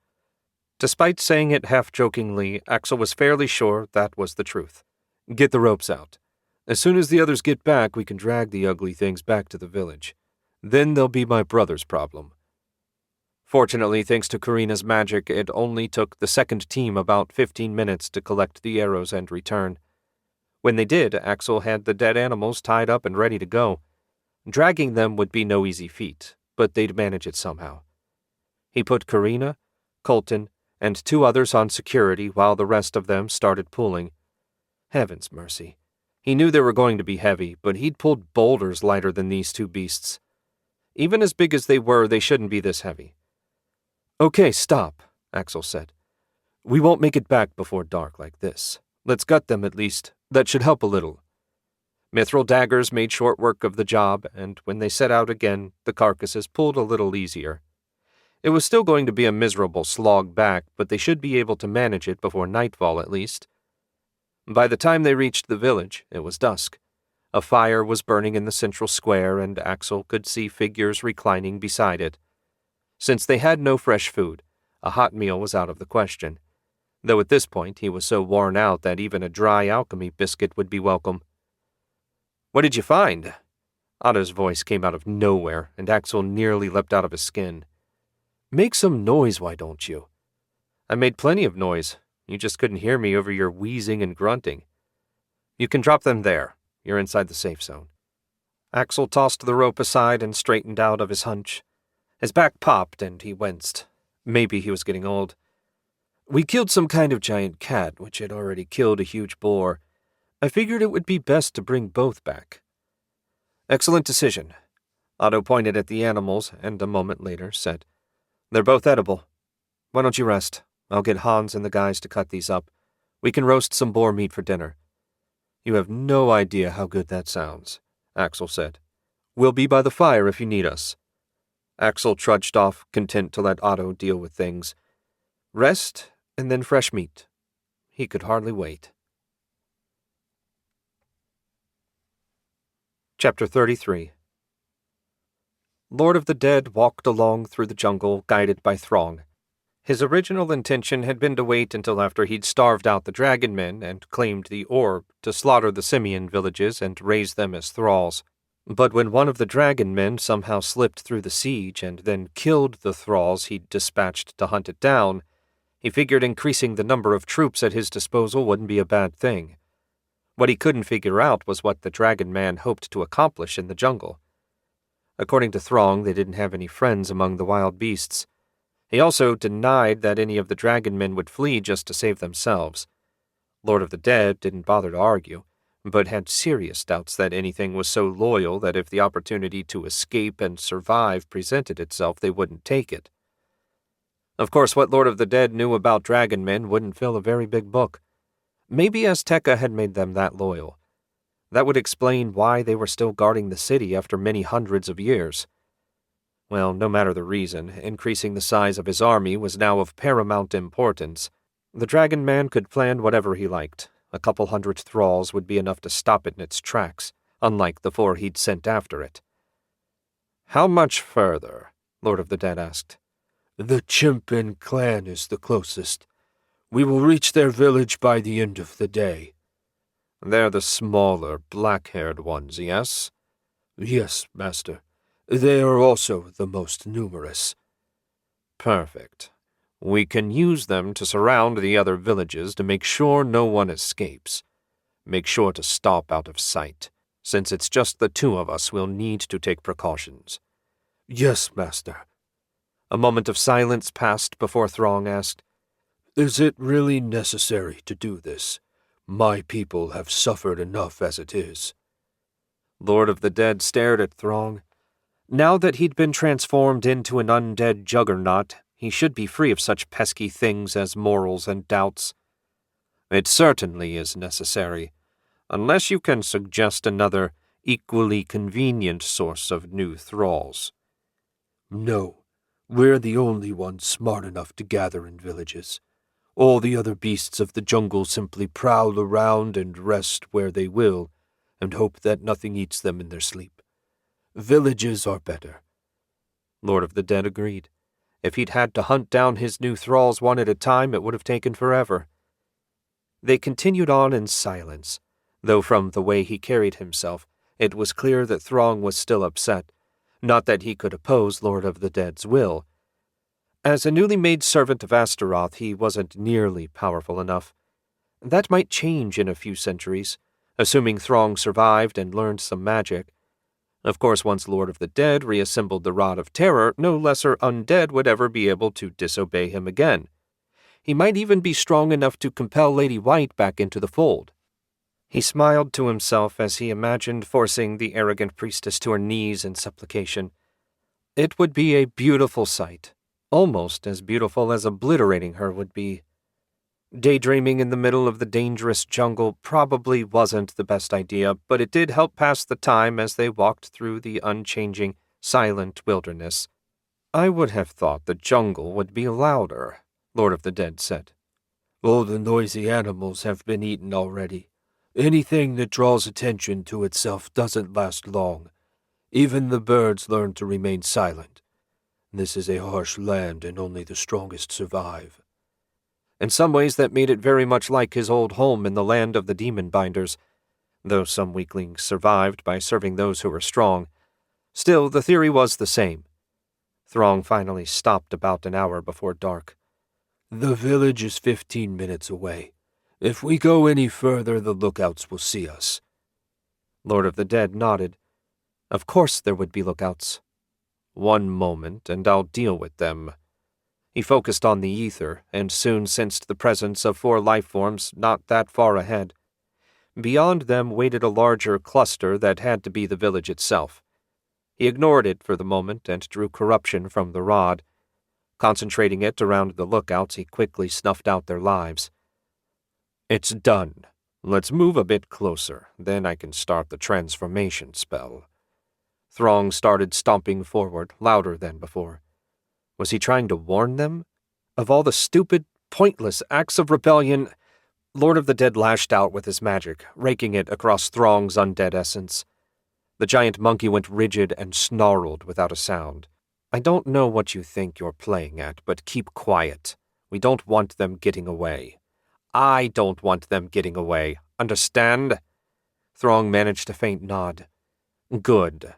Despite saying it half-jokingly, Axel was fairly sure that was the truth. Get the ropes out. As soon as the others get back, we can drag the ugly things back to the village. Then they'll be my brother's problem. Fortunately, thanks to Karina's magic, it only took the second team about 15 minutes to collect the arrows and return. When they did, Axel had the dead animals tied up and ready to go. Dragging them would be no easy feat, but they'd manage it somehow. He put Karina, Colton, and 2 others on security while the rest of them started pulling. Heaven's mercy. He knew they were going to be heavy, but he'd pulled boulders lighter than these 2 beasts. Even as big as they were, they shouldn't be this heavy. Okay, stop, Axel said. We won't make it back before dark like this. Let's gut them at least. That should help a little. Mithril daggers made short work of the job, and when they set out again, the carcasses pulled a little easier. It was still going to be a miserable slog back, but they should be able to manage it before nightfall at least. By the time they reached the village, it was dusk. A fire was burning in the central square, and Axel could see figures reclining beside it. Since they had no fresh food, a hot meal was out of the question, though at this point he was so worn out that even a dry alchemy biscuit would be welcome. What did you find? Otto's voice came out of nowhere, and Axel nearly leapt out of his skin. Make some noise, why don't you? I made plenty of noise. You just couldn't hear me over your wheezing and grunting. You can drop them there. You're inside the safe zone. Axel tossed the rope aside and straightened out of his hunch. His back popped and he winced. Maybe he was getting old. We killed some kind of giant cat, which had already killed a huge boar. I figured it would be best to bring both back. Excellent decision. Otto pointed at the animals and a moment later said, They're both edible. Why don't you rest? I'll get Hans and the guys to cut these up. We can roast some boar meat for dinner. You have no idea how good that sounds, Axel said. We'll be by the fire if you need us. Axel trudged off, content to let Otto deal with things. Rest and then fresh meat. He could hardly wait. Chapter 33. Lord of the Dead walked along through the jungle, guided by Throng. His original intention had been to wait until after he'd starved out the dragon men and claimed the orb to slaughter the simian villages and raise them as thralls. But when one of the dragon men somehow slipped through the siege and then killed the thralls he'd dispatched to hunt it down, he figured increasing the number of troops at his disposal wouldn't be a bad thing. What he couldn't figure out was what the dragon man hoped to accomplish in the jungle. According to Throng, they didn't have any friends among the wild beasts. He also denied that any of the dragon men would flee just to save themselves. Lord of the Dead didn't bother to argue, but had serious doubts that anything was so loyal that if the opportunity to escape and survive presented itself, they wouldn't take it. Of course, what Lord of the Dead knew about dragon men wouldn't fill a very big book. Maybe Azteca had made them that loyal. That would explain why they were still guarding the city after many hundreds of years. Well, no matter the reason, increasing the size of his army was now of paramount importance. The dragon man could plan whatever he liked. A couple hundred thralls would be enough to stop it in its tracks, unlike the 4 he'd sent after it. How much further? Lord of the Dead asked. The Chimpin clan is the closest. We will reach their village by the end of the day. They're the smaller, black-haired ones, yes? Yes, master. They are also the most numerous. Perfect. We can use them to surround the other villages to make sure no one escapes. Make sure to stop out of sight. Since it's just the 2 of us, we'll need to take precautions. Yes, master. A moment of silence passed before Throng asked, Is it really necessary to do this? My people have suffered enough as it is. Lord of the Dead stared at Throng. Now that he'd been transformed into an undead juggernaut, he should be free of such pesky things as morals and doubts. It certainly is necessary, unless you can suggest another, equally convenient source of new thralls. No, we're the only ones smart enough to gather in villages. All the other beasts of the jungle simply prowl around and rest where they will, and hope that nothing eats them in their sleep. Villages are better. Lord of the Dead agreed. If he'd had to hunt down his new thralls one at a time, it would have taken forever. They continued on in silence, though from the way he carried himself, it was clear that Throng was still upset, not that he could oppose Lord of the Dead's will. As a newly made servant of Astaroth, he wasn't nearly powerful enough. That might change in a few centuries, assuming Throng survived and learned some magic. Of course, once Lord of the Dead reassembled the Rod of Terror, no lesser undead would ever be able to disobey him again. He might even be strong enough to compel Lady White back into the fold. He smiled to himself as he imagined forcing the arrogant priestess to her knees in supplication. It would be a beautiful sight, almost as beautiful as obliterating her would be. Daydreaming in the middle of the dangerous jungle probably wasn't the best idea, but it did help pass the time as they walked through the unchanging, silent wilderness. I would have thought the jungle would be louder, Lord of the Dead said. All the noisy animals have been eaten already. Anything that draws attention to itself doesn't last long. Even the birds learn to remain silent. This is a harsh land and only the strongest survive. In some ways that made it very much like his old home in the land of the demon binders, though some weaklings survived by serving those who were strong. Still, the theory was the same. Throng finally stopped about an hour before dark. The village is 15 minutes away. If we go any further, the lookouts will see us. Lord of the Dead nodded. Of course there would be lookouts. One moment, and I'll deal with them. He focused on the ether, and soon sensed the presence of 4 life forms not that far ahead. Beyond them waited a larger cluster that had to be the village itself. He ignored it for the moment and drew corruption from the rod. Concentrating it around the lookouts, he quickly snuffed out their lives. It's done. Let's move a bit closer, then I can start the transformation spell. Throng started stomping forward, louder than before. Was he trying to warn them? Of all the stupid, pointless acts of rebellion, Lord of the Dead lashed out with his magic, raking it across Throng's undead essence. The giant monkey went rigid and snarled without a sound. I don't know what you think you're playing at, but keep quiet. We don't want them getting away. I don't want them getting away. Understand? Throng managed a faint nod. Good.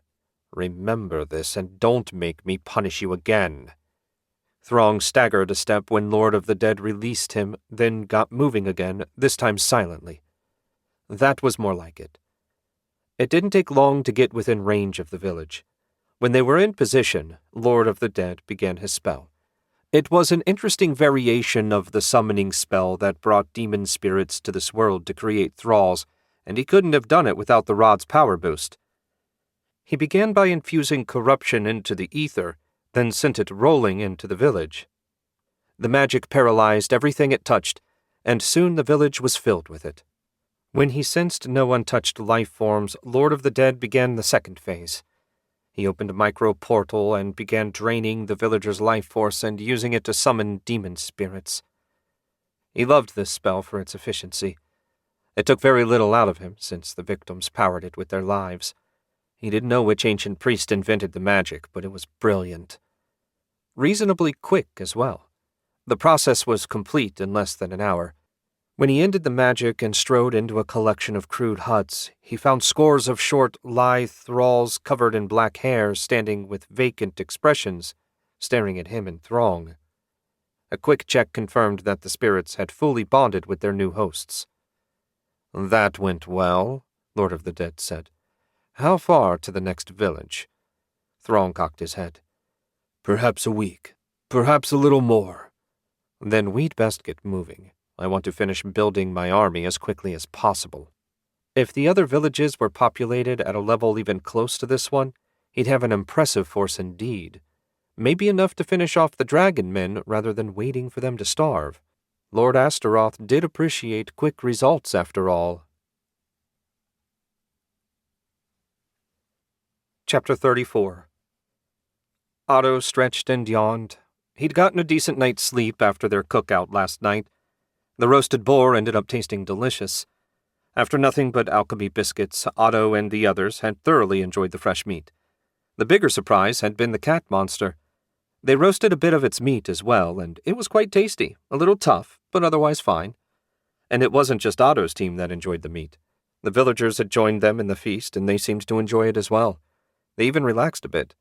Remember this and don't make me punish you again. Throng staggered a step when Lord of the Dead released him, then got moving again, this time silently. That was more like it. It didn't take long to get within range of the village. When they were in position, Lord of the Dead began his spell. It was an interesting variation of the summoning spell that brought demon spirits to this world to create thralls, and he couldn't have done it without the rod's power boost. He began by infusing corruption into the ether, then sent it rolling into the village. The magic paralyzed everything it touched, and soon the village was filled with it. When he sensed no untouched life forms, Lord of the Dead began the second phase. He opened a micro-portal and began draining the villagers' life force and using it to summon demon spirits. He loved this spell for its efficiency. It took very little out of him, since the victims powered it with their lives. He didn't know which ancient priest invented the magic, but it was brilliant. Reasonably quick as well. The process was complete in less than an hour. When he ended the magic and strode into a collection of crude huts, he found scores of short, lithe thralls covered in black hair standing with vacant expressions, staring at him in Throng. A quick check confirmed that the spirits had fully bonded with their new hosts. That went well, Lord of the Dead said. How far to the next village? Throng cocked his head. Perhaps a week. Perhaps a little more. Then we'd best get moving. I want to finish building my army as quickly as possible. If the other villages were populated at a level even close to this one, he'd have an impressive force indeed. Maybe enough to finish off the dragon men rather than waiting for them to starve. Lord Astaroth did appreciate quick results after all. Chapter 34. Otto stretched and yawned. He'd gotten a decent night's sleep after their cookout last night. The roasted boar ended up tasting delicious. After nothing but alchemy biscuits, Otto and the others had thoroughly enjoyed the fresh meat. The bigger surprise had been the cat monster. They roasted a bit of its meat as well, and it was quite tasty, a little tough, but otherwise fine. And it wasn't just Otto's team that enjoyed the meat. The villagers had joined them in the feast, and they seemed to enjoy it as well. They even relaxed a bit.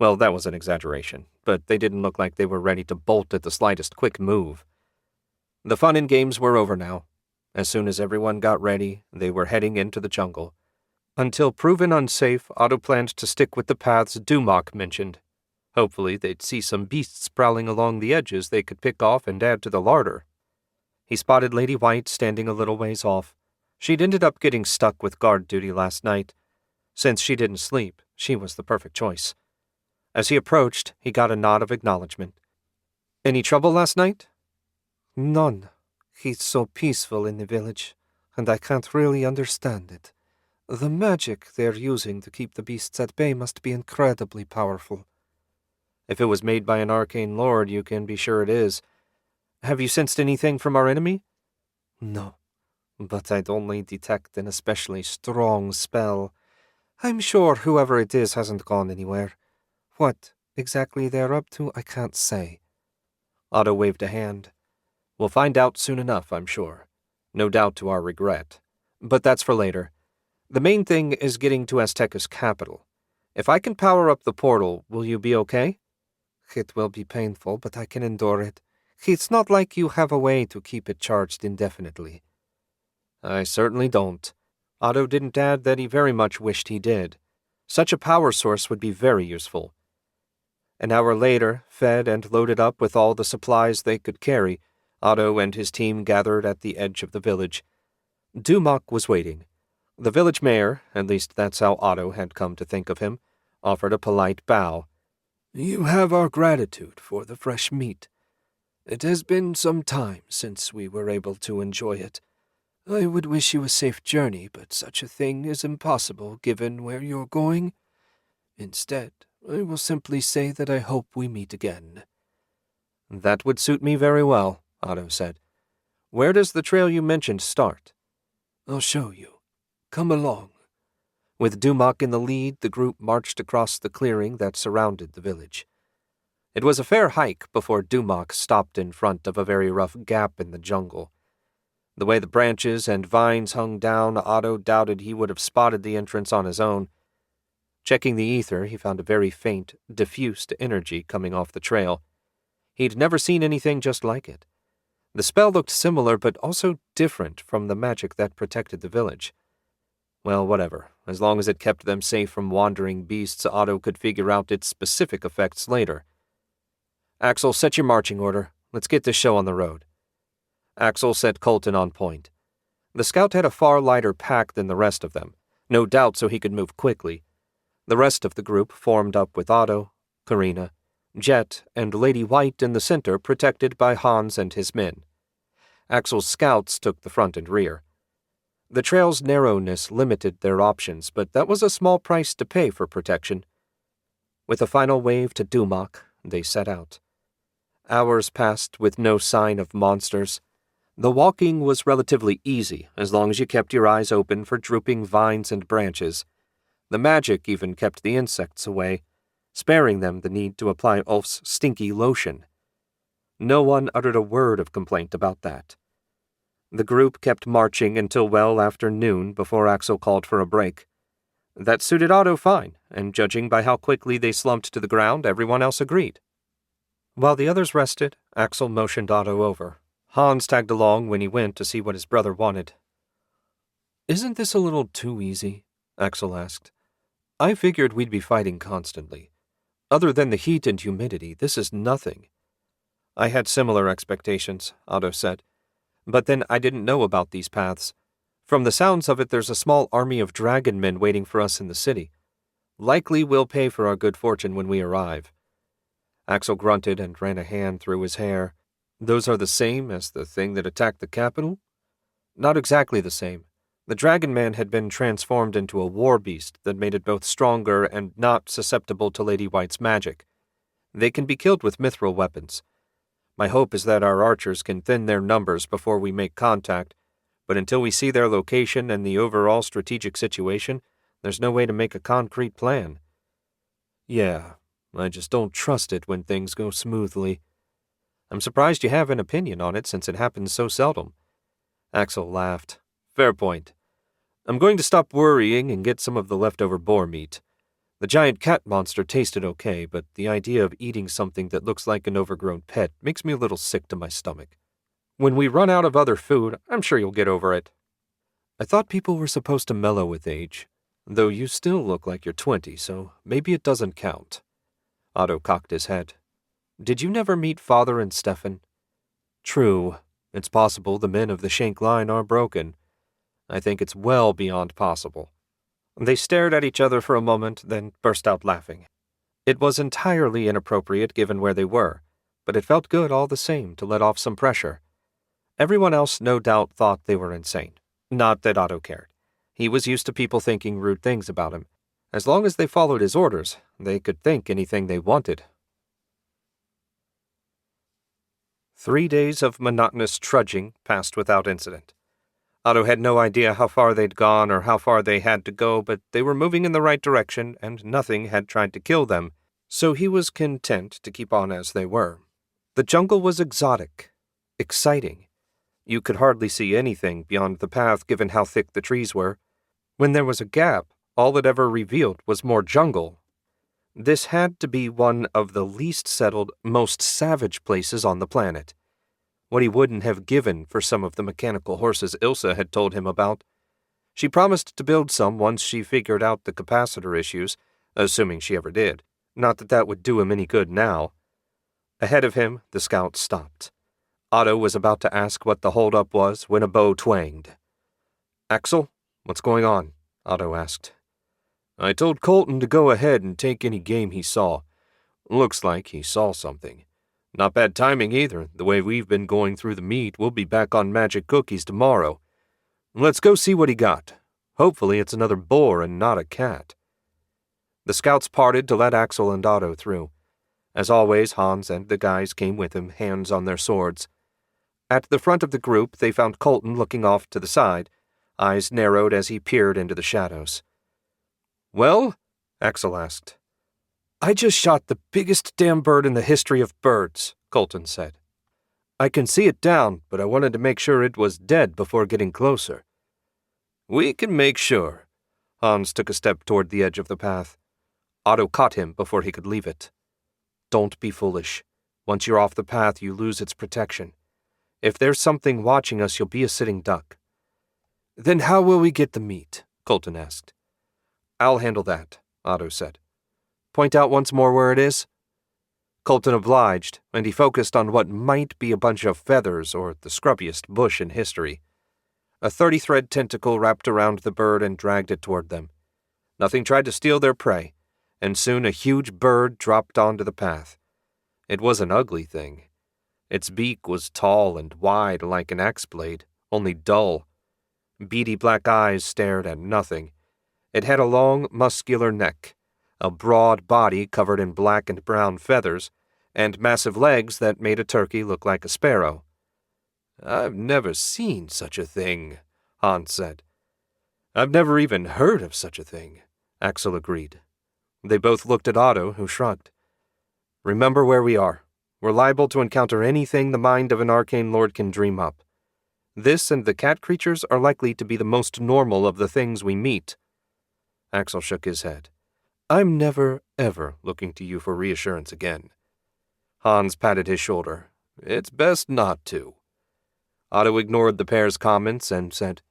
Well, that was an exaggeration, but they didn't look like they were ready to bolt at the slightest quick move. The fun and games were over now. As soon as everyone got ready, they were heading into the jungle. Until proven unsafe, Otto planned to stick with the paths Dumak mentioned. Hopefully they'd see some beasts prowling along the edges they could pick off and add to the larder. He spotted Lady White standing a little ways off. She'd ended up getting stuck with guard duty last night. Since she didn't sleep, she was the perfect choice. As he approached, he got a nod of acknowledgement. Any trouble last night? None. He's so peaceful in the village, and I can't really understand it. The magic they're using to keep the beasts at bay must be incredibly powerful. If it was made by an arcane lord, you can be sure it is. Have you sensed anything from our enemy? No, but I'd only detect an especially strong spell. I'm sure whoever it is hasn't gone anywhere. What exactly they're up to, I can't say. Otto waved a hand. We'll find out soon enough, I'm sure. No doubt to our regret. But that's for later. The main thing is getting to Azteca's capital. If I can power up the portal, will you be okay? It will be painful, but I can endure it. It's not like you have a way to keep it charged indefinitely. I certainly don't. Otto didn't add that he very much wished he did. Such a power source would be very useful. An hour later, fed and loaded up with all the supplies they could carry, Otto and his team gathered at the edge of the village. Dumak was waiting. The village mayor, at least that's how Otto had come to think of him, offered a polite bow. You have our gratitude for the fresh meat. It has been some time since we were able to enjoy it. I would wish you a safe journey, but such a thing is impossible given where you're going. Instead, I will simply say that I hope we meet again. That would suit me very well, Otto said. Where does the trail you mentioned start? I'll show you. Come along. With Dumak in the lead, the group marched across the clearing that surrounded the village. It was a fair hike before Dumak stopped in front of a very rough gap in the jungle. The way the branches and vines hung down, Otto doubted he would have spotted the entrance on his own. Checking the ether, he found a very faint, diffused energy coming off the trail. He'd never seen anything just like it. The spell looked similar, but also different from the magic that protected the village. Well, whatever. As long as it kept them safe from wandering beasts, Otto could figure out its specific effects later. Axel, set your marching order. Let's get this show on the road. Axel set Colton on point. The scout had a far lighter pack than the rest of them, no doubt so he could move quickly. The rest of the group formed up with Otto, Karina, Jet, and Lady White in the center, protected by Hans and his men. Axel's scouts took the front and rear. The trail's narrowness limited their options, but that was a small price to pay for protection. With a final wave to Dumak, they set out. Hours passed with no sign of monsters. The walking was relatively easy, as long as you kept your eyes open for drooping vines and branches. The magic even kept the insects away, sparing them the need to apply Ulf's stinky lotion. No one uttered a word of complaint about that. The group kept marching until well after noon before Axel called for a break. That suited Otto fine, and judging by how quickly they slumped to the ground, everyone else agreed. While the others rested, Axel motioned Otto over. Hans tagged along when he went to see what his brother wanted. "Isn't this a little too easy?" Axel asked. "I figured we'd be fighting constantly. Other than the heat and humidity, this is nothing." "I had similar expectations," Otto said. "But then I didn't know about these paths. From the sounds of it, there's a small army of dragon men waiting for us in the city. Likely we'll pay for our good fortune when we arrive." Axel grunted and ran a hand through his hair. "Those are the same as the thing that attacked the capital?" "Not exactly the same. The dragon man had been transformed into a war beast that made it both stronger and not susceptible to Lady White's magic. They can be killed with mithril weapons. My hope is that our archers can thin their numbers before we make contact, but until we see their location and the overall strategic situation, there's no way to make a concrete plan." "Yeah, I just don't trust it when things go smoothly." "I'm surprised you have an opinion on it since it happens so seldom." Axel laughed. "Fair point. I'm going to stop worrying and get some of the leftover boar meat. The giant cat monster tasted okay, but the idea of eating something that looks like an overgrown pet makes me a little sick to my stomach. When we run out of other food, I'm sure you'll get over it." "I thought people were supposed to mellow with age, though you still look like you're 20, so maybe it doesn't count." Otto cocked his head. "Did you never meet Father and Stefan?" "True. It's possible the men of the Shenk line are broken. I think it's well beyond possible." They stared at each other for a moment, then burst out laughing. It was entirely inappropriate given where they were, but it felt good all the same to let off some pressure. Everyone else no doubt thought they were insane. Not that Otto cared. He was used to people thinking rude things about him. As long as they followed his orders, they could think anything they wanted. 3 days of monotonous trudging passed without incident. Otto had no idea how far they'd gone or how far they had to go, but they were moving in the right direction and nothing had tried to kill them, so he was content to keep on as they were. The jungle was exotic, exciting. You could hardly see anything beyond the path given how thick the trees were. When there was a gap, all it ever revealed was more jungle. This had to be one of the least settled, most savage places on the planet. what he wouldn't have given for some of the mechanical horses Ilsa had told him about. She promised to build some once she figured out the capacitor issues, assuming she ever did. Not that that would do him any good now. Ahead of him, the scout stopped. Otto was about to ask what the holdup was when a bow twanged. "Axel, what's going on?" Otto asked. "I told Colton to go ahead and take any game he saw. Looks like he saw something. Not bad timing either. The way we've been going through the meat, we'll be back on magic cookies tomorrow. Let's go see what he got. Hopefully it's another boar and not a cat." The scouts parted to let Axel and Otto through. As always, Hans and the guys came with him, hands on their swords. At the front of the group, they found Colton looking off to the side, eyes narrowed as he peered into the shadows. "Well?" Axel asked. "I just shot the biggest damn bird in the history of birds," Colton said. "I can see it down, but I wanted to make sure it was dead before getting closer." "We can make sure." Hans took a step toward the edge of the path. Otto caught him before he could leave it. "Don't be foolish. Once you're off the path, you lose its protection. If there's something watching us, you'll be a sitting duck." "Then how will we get the meat?" Colton asked. "I'll handle that," Otto said. "Point out once more where it is." Colton obliged, and he focused on what might be a bunch of feathers or the scrubbiest bush in history. A 30-thread tentacle wrapped around the bird and dragged it toward them. Nothing tried to steal their prey, and soon a huge bird dropped onto the path. It was an ugly thing. Its beak was tall and wide like an axe blade, only dull. Beady black eyes stared at nothing. It had a long, muscular neck, a broad body covered in black and brown feathers, and massive legs that made a turkey look like a sparrow. "I've never seen such a thing," Hans said. "I've never even heard of such a thing," Axel agreed. They both looked at Otto, who shrugged. "Remember where we are. We're liable to encounter anything the mind of an arcane lord can dream up. This and the cat creatures are likely to be the most normal of the things we meet." Axel shook his head. "I'm never, ever looking to you for reassurance again." Hans patted his shoulder. "It's best not to." Otto ignored the pair's comments and said,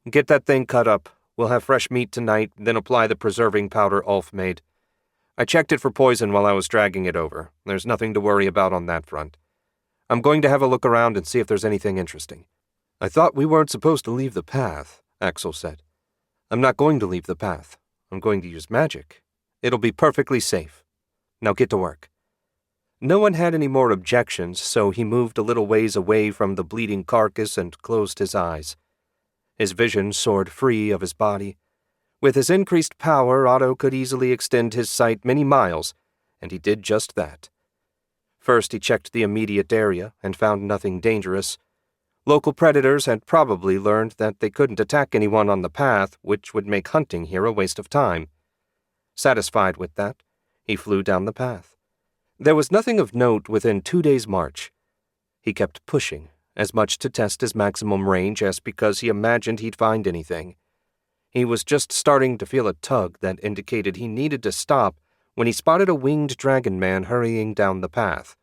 "Get that thing cut up. We'll have fresh meat tonight, then apply the preserving powder Ulf made. I checked it for poison while I was dragging it over. There's nothing to worry about on that front. I'm going to have a look around and see if there's anything interesting." "I thought we weren't supposed to leave the path," Axel said. "I'm not going to leave the path. I'm going to use magic. It'll be perfectly safe. Now get to work." No one had any more objections, so he moved a little ways away from the bleeding carcass and closed his eyes. His vision soared free of his body. With his increased power, Otto could easily extend his sight many miles, and he did just that. First, he checked the immediate area and found nothing dangerous. Local predators had probably learned that they couldn't attack anyone on the path, which would make hunting here a waste of time. Satisfied with that, he flew down the path. There was nothing of note within 2 days' march. He kept pushing, as much to test his maximum range as because he imagined he'd find anything. He was just starting to feel a tug that indicated he needed to stop when he spotted a winged dragon man hurrying down the path.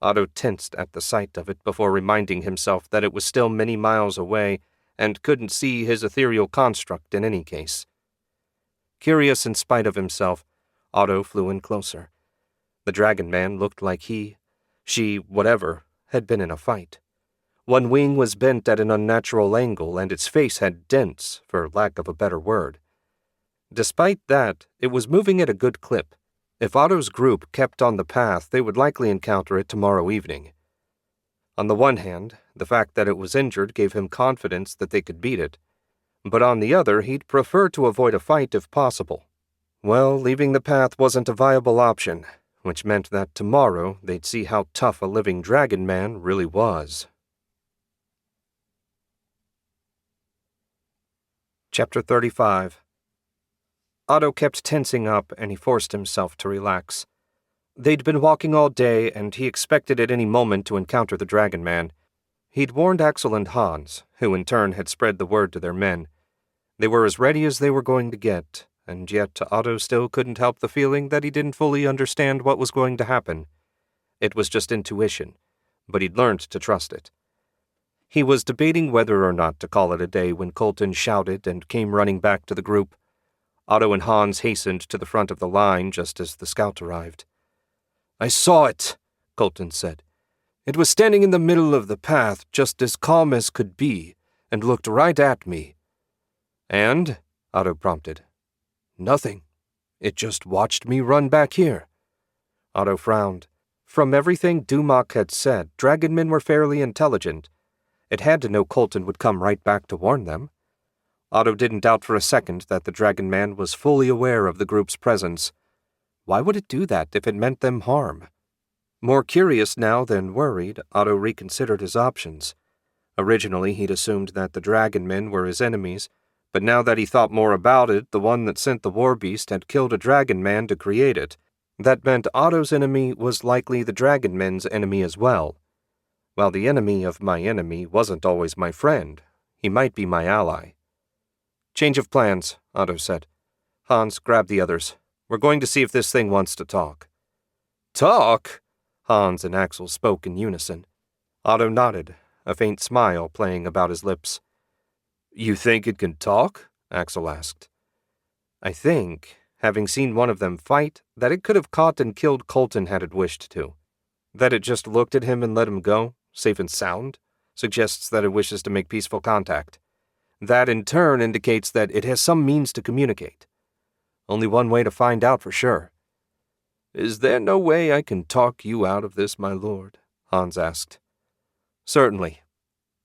Otto tensed at the sight of it before reminding himself that it was still many miles away and couldn't see his ethereal construct in any case. Curious in spite of himself, Otto flew in closer. The dragon man looked like she, whatever, had been in a fight. One wing was bent at an unnatural angle, and its face had dents, for lack of a better word. Despite that, it was moving at a good clip. If Otto's group kept on the path, they would likely encounter it tomorrow evening. On the one hand, the fact that it was injured gave him confidence that they could beat it, but on the other, he'd prefer to avoid a fight if possible. Well, leaving the path wasn't a viable option, which meant that tomorrow they'd see how tough a living dragon man really was. Chapter 35. Otto kept tensing up, and he forced himself to relax. They'd been walking all day, and he expected at any moment to encounter the dragon man. He'd warned Axel and Hans, who in turn had spread the word to their men. They were as ready as they were going to get, and yet Otto still couldn't help the feeling that he didn't fully understand what was going to happen. It was just intuition, but he'd learned to trust it. He was debating whether or not to call it a day when Colton shouted and came running back to the group. Otto and Hans hastened to the front of the line just as the scout arrived. "I saw it," Colton said. "It was standing in the middle of the path, just as calm as could be, and looked right at me." "And?" Otto prompted. "Nothing. It just watched me run back here." Otto frowned. From everything Dumak had said, dragonmen were fairly intelligent. It had to know Colton would come right back to warn them. Otto didn't doubt for a second that the dragon man was fully aware of the group's presence. Why would it do that if it meant them harm? More curious now than worried, Otto reconsidered his options. Originally, he'd assumed that the dragon men were his enemies, but now that he thought more about it, the one that sent the war beast had killed a dragon man to create it. That meant Otto's enemy was likely the dragon men's enemy as well. While the enemy of my enemy wasn't always my friend, he might be my ally. "Change of plans," Otto said. "Hans, grab the others. We're going to see if this thing wants to talk." "Talk?" Hans and Axel spoke in unison. Otto nodded, a faint smile playing about his lips. "You think it can talk?" Axel asked. "I think, having seen one of them fight, that it could have caught and killed Colton had it wished to. That it just looked at him and let him go, safe and sound, suggests that it wishes to make peaceful contact. That, in turn, indicates that it has some means to communicate. Only one way to find out for sure." "Is there no way I can talk you out of this, my lord?" Hans asked. "Certainly."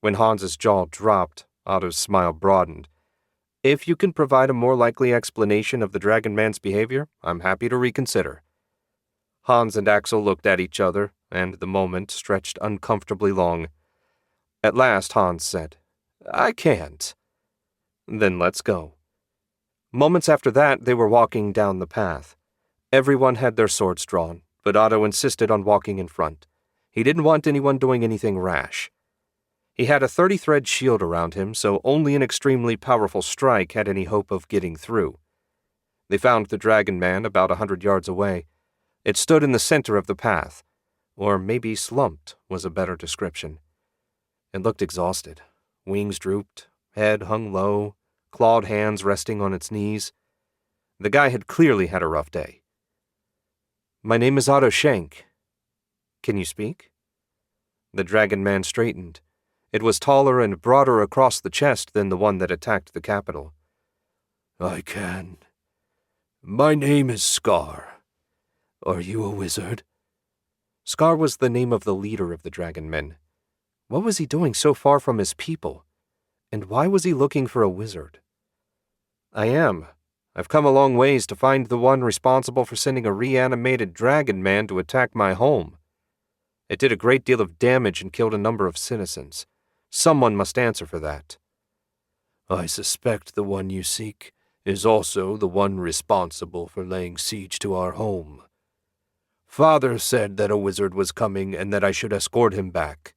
When Hans's jaw dropped, Otto's smile broadened. "If you can provide a more likely explanation of the dragon man's behavior, I'm happy to reconsider." Hans and Axel looked at each other, and the moment stretched uncomfortably long. At last Hans said, "I can't." "Then let's go." Moments after that, they were walking down the path. Everyone had their swords drawn, but Otto insisted on walking in front. He didn't want anyone doing anything rash. He had a 30-thread shield around him, so only an extremely powerful strike had any hope of getting through. They found the dragon man about 100 yards away. It stood in the center of the path, or maybe slumped was a better description. It looked exhausted. Wings drooped, head hung low, clawed hands resting on its knees. The guy had clearly had a rough day. "My name is Otto Shenk. Can you speak?" The dragon man straightened. It was taller and broader across the chest than the one that attacked the capital. "I can. My name is Scar. Are you a wizard?" Scar was the name of the leader of the dragon men. What was he doing so far from his people? And why was he looking for a wizard? "I am. I've come a long ways to find the one responsible for sending a reanimated dragon man to attack my home. It did a great deal of damage and killed a number of citizens. Someone must answer for that." "I suspect the one you seek is also the one responsible for laying siege to our home. Father said that a wizard was coming and that I should escort him back.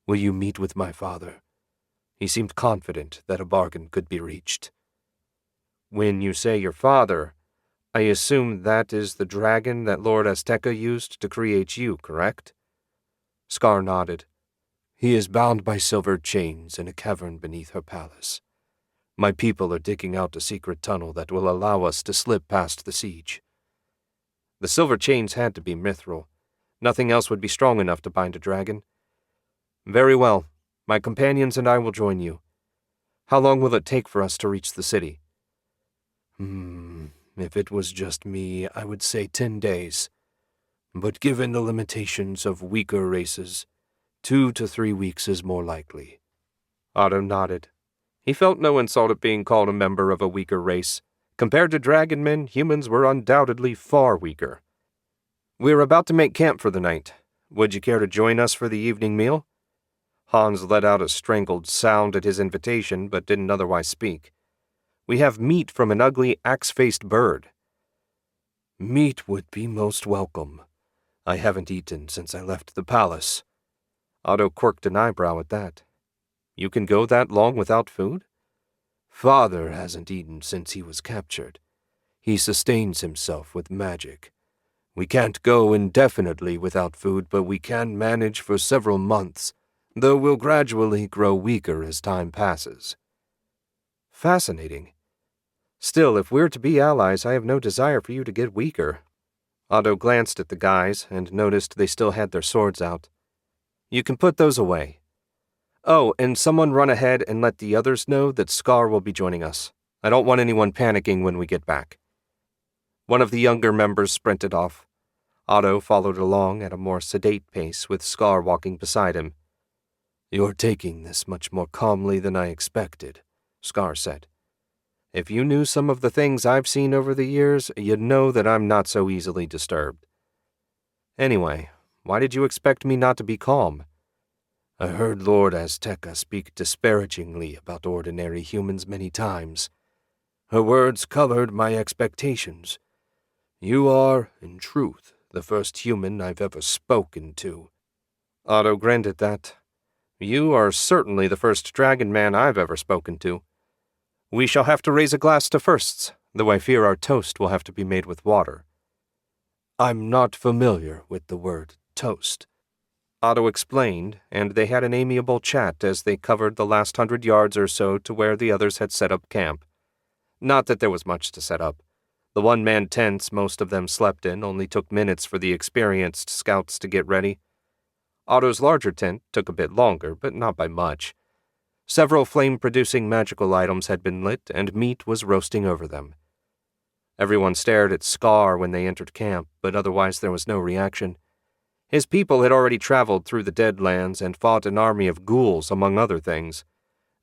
Will you meet with my father?" He seemed confident that a bargain could be reached. "When you say your father, I assume that is the dragon that Lord Azteca used to create you, correct?" Scar nodded. "He is bound by silver chains in a cavern beneath her palace. My people are digging out a secret tunnel that will allow us to slip past the siege." The silver chains had to be mithril. Nothing else would be strong enough to bind a dragon. "Very well. My companions and I will join you. How long will it take for us to reach the city?" If it was just me, I would say 10 days. But given the limitations of weaker races, 2 to 3 weeks is more likely." Otto nodded. He felt no insult at being called a member of a weaker race. Compared to dragon men, humans were undoubtedly far weaker. "We're about to make camp for the night. Would you care to join us for the evening meal?" Hans let out a strangled sound at his invitation, but didn't otherwise speak. "We have meat from an ugly, axe-faced bird." "Meat would be most welcome. I haven't eaten since I left the palace." Otto quirked an eyebrow at that. "You can go that long without food?" "Father hasn't eaten since he was captured. He sustains himself with magic. We can't go indefinitely without food, but we can manage for several months, though we'll gradually grow weaker as time passes." Fascinating. Still, if we're to be allies, I have no desire for you to get weaker. Otto glanced at the guys and noticed they still had their swords out. "You can put those away. Oh, and someone run ahead and let the others know that Scar will be joining us. I don't want anyone panicking when we get back." One of the younger members sprinted off. Otto followed along at a more sedate pace, with Scar walking beside him. "You're taking this much more calmly than I expected," Scar said. "If you knew some of the things I've seen over the years, you'd know that I'm not so easily disturbed. Anyway, why did you expect me not to be calm?" "I heard Lord Azteca speak disparagingly about ordinary humans many times. Her words colored my expectations. You are, in truth, the first human I've ever spoken to." Otto grinned at that. "You are certainly the first dragon man I've ever spoken to. We shall have to raise a glass to firsts, though I fear our toast will have to be made with water." "I'm not familiar with the word toast," Otto explained, and they had an amiable chat as they covered the last 100 yards or so to where the others had set up camp. Not that there was much to set up. The one-man tents most of them slept in only took minutes for the experienced scouts to get ready. Otto's larger tent took a bit longer, but not by much. Several flame-producing magical items had been lit, and meat was roasting over them. Everyone stared at Scar when they entered camp, but otherwise there was no reaction. His people had already traveled through the Deadlands and fought an army of ghouls, among other things.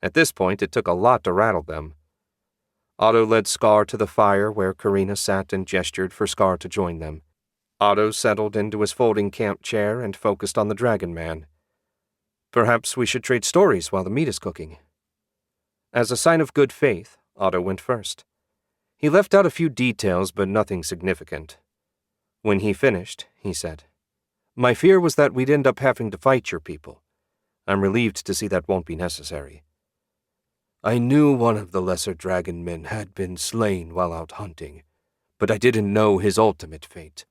At this point, it took a lot to rattle them. Otto led Scar to the fire where Karina sat and gestured for Scar to join them. Otto settled into his folding camp chair and focused on the Dragon Man. "Perhaps we should trade stories while the meat is cooking." As a sign of good faith, Otto went first. He left out a few details, but nothing significant. When he finished, he said, "My fear was that we'd end up having to fight your people. I'm relieved to see that won't be necessary." "I knew one of the lesser dragon men had been slain while out hunting, but I didn't know his ultimate fate.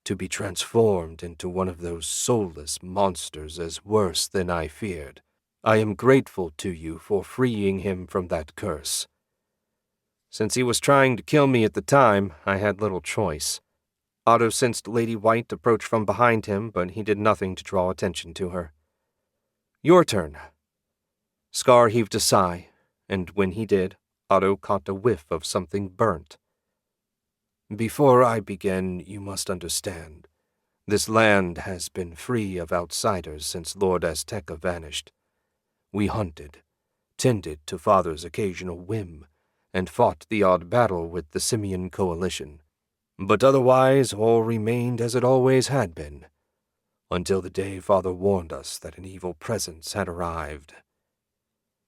To be transformed into one of those soulless monsters is worse than I feared. I am grateful to you for freeing him from that curse." "Since he was trying to kill me at the time, I had little choice." Otto sensed Lady White approach from behind him, but he did nothing to draw attention to her. "Your turn." Scar heaved a sigh, and when he did, Otto caught a whiff of something burnt. "Before I begin, you must understand. This land has been free of outsiders since Lord Azteca vanished. We hunted, tended to Father's occasional whim, and fought the odd battle with the Simian coalition. But otherwise all remained as it always had been, until the day Father warned us that an evil presence had arrived."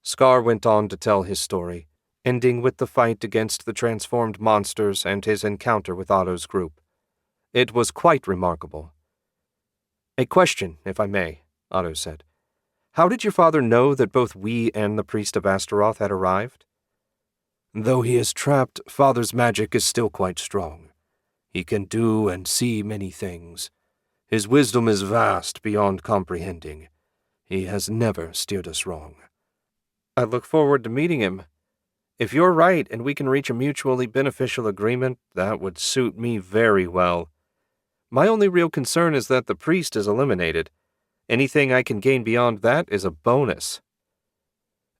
Scar went on to tell his story, ending with the fight against the transformed monsters and his encounter with Otto's group. It was quite remarkable. "A question, if I may," Otto said. "How did your father know that both we and the priest of Astaroth had arrived?" "Though he is trapped, Father's magic is still quite strong. He can do and see many things. His wisdom is vast beyond comprehending. He has never steered us wrong." "I look forward to meeting him. If you're right and we can reach a mutually beneficial agreement, that would suit me very well. My only real concern is that the priest is eliminated. Anything I can gain beyond that is a bonus."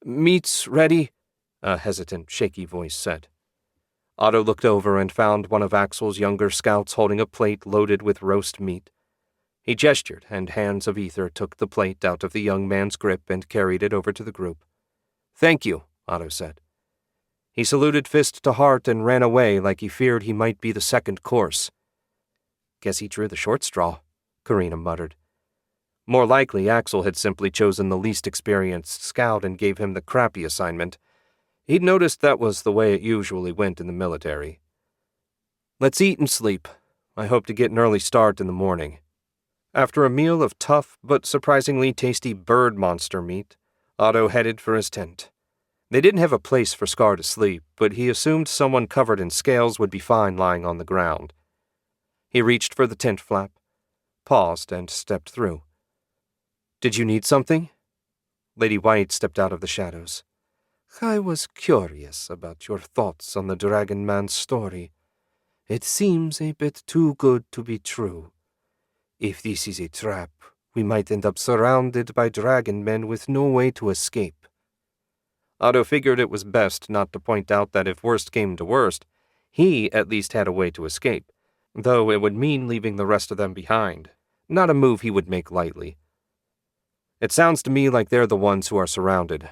"Meat's ready," a hesitant, shaky voice said. Otto looked over and found one of Axel's younger scouts holding a plate loaded with roast meat. He gestured, and hands of ether took the plate out of the young man's grip and carried it over to the group. "Thank you," Otto said. He saluted fist to heart and ran away like he feared he might be the second course. "Guess he drew the short straw," Karina muttered. More likely, Axel had simply chosen the least experienced scout and gave him the crappy assignment. He'd noticed that was the way it usually went in the military. "Let's eat and sleep. I hope to get an early start in the morning." After a meal of tough but surprisingly tasty bird monster meat, Otto headed for his tent. They didn't have a place for Scar to sleep, but he assumed someone covered in scales would be fine lying on the ground. He reached for the tent flap, paused, and stepped through. "Did you need something?" Lady White stepped out of the shadows. I was curious about your thoughts on the Dragon Man's story. It seems a bit too good to be true. If this is a trap, we might end up surrounded by dragon men with no way to escape." Otto figured it was best not to point out that if worst came to worst, he at least had a way to escape, though it would mean leaving the rest of them behind, not a move he would make lightly. "It sounds to me like they're the ones who are surrounded.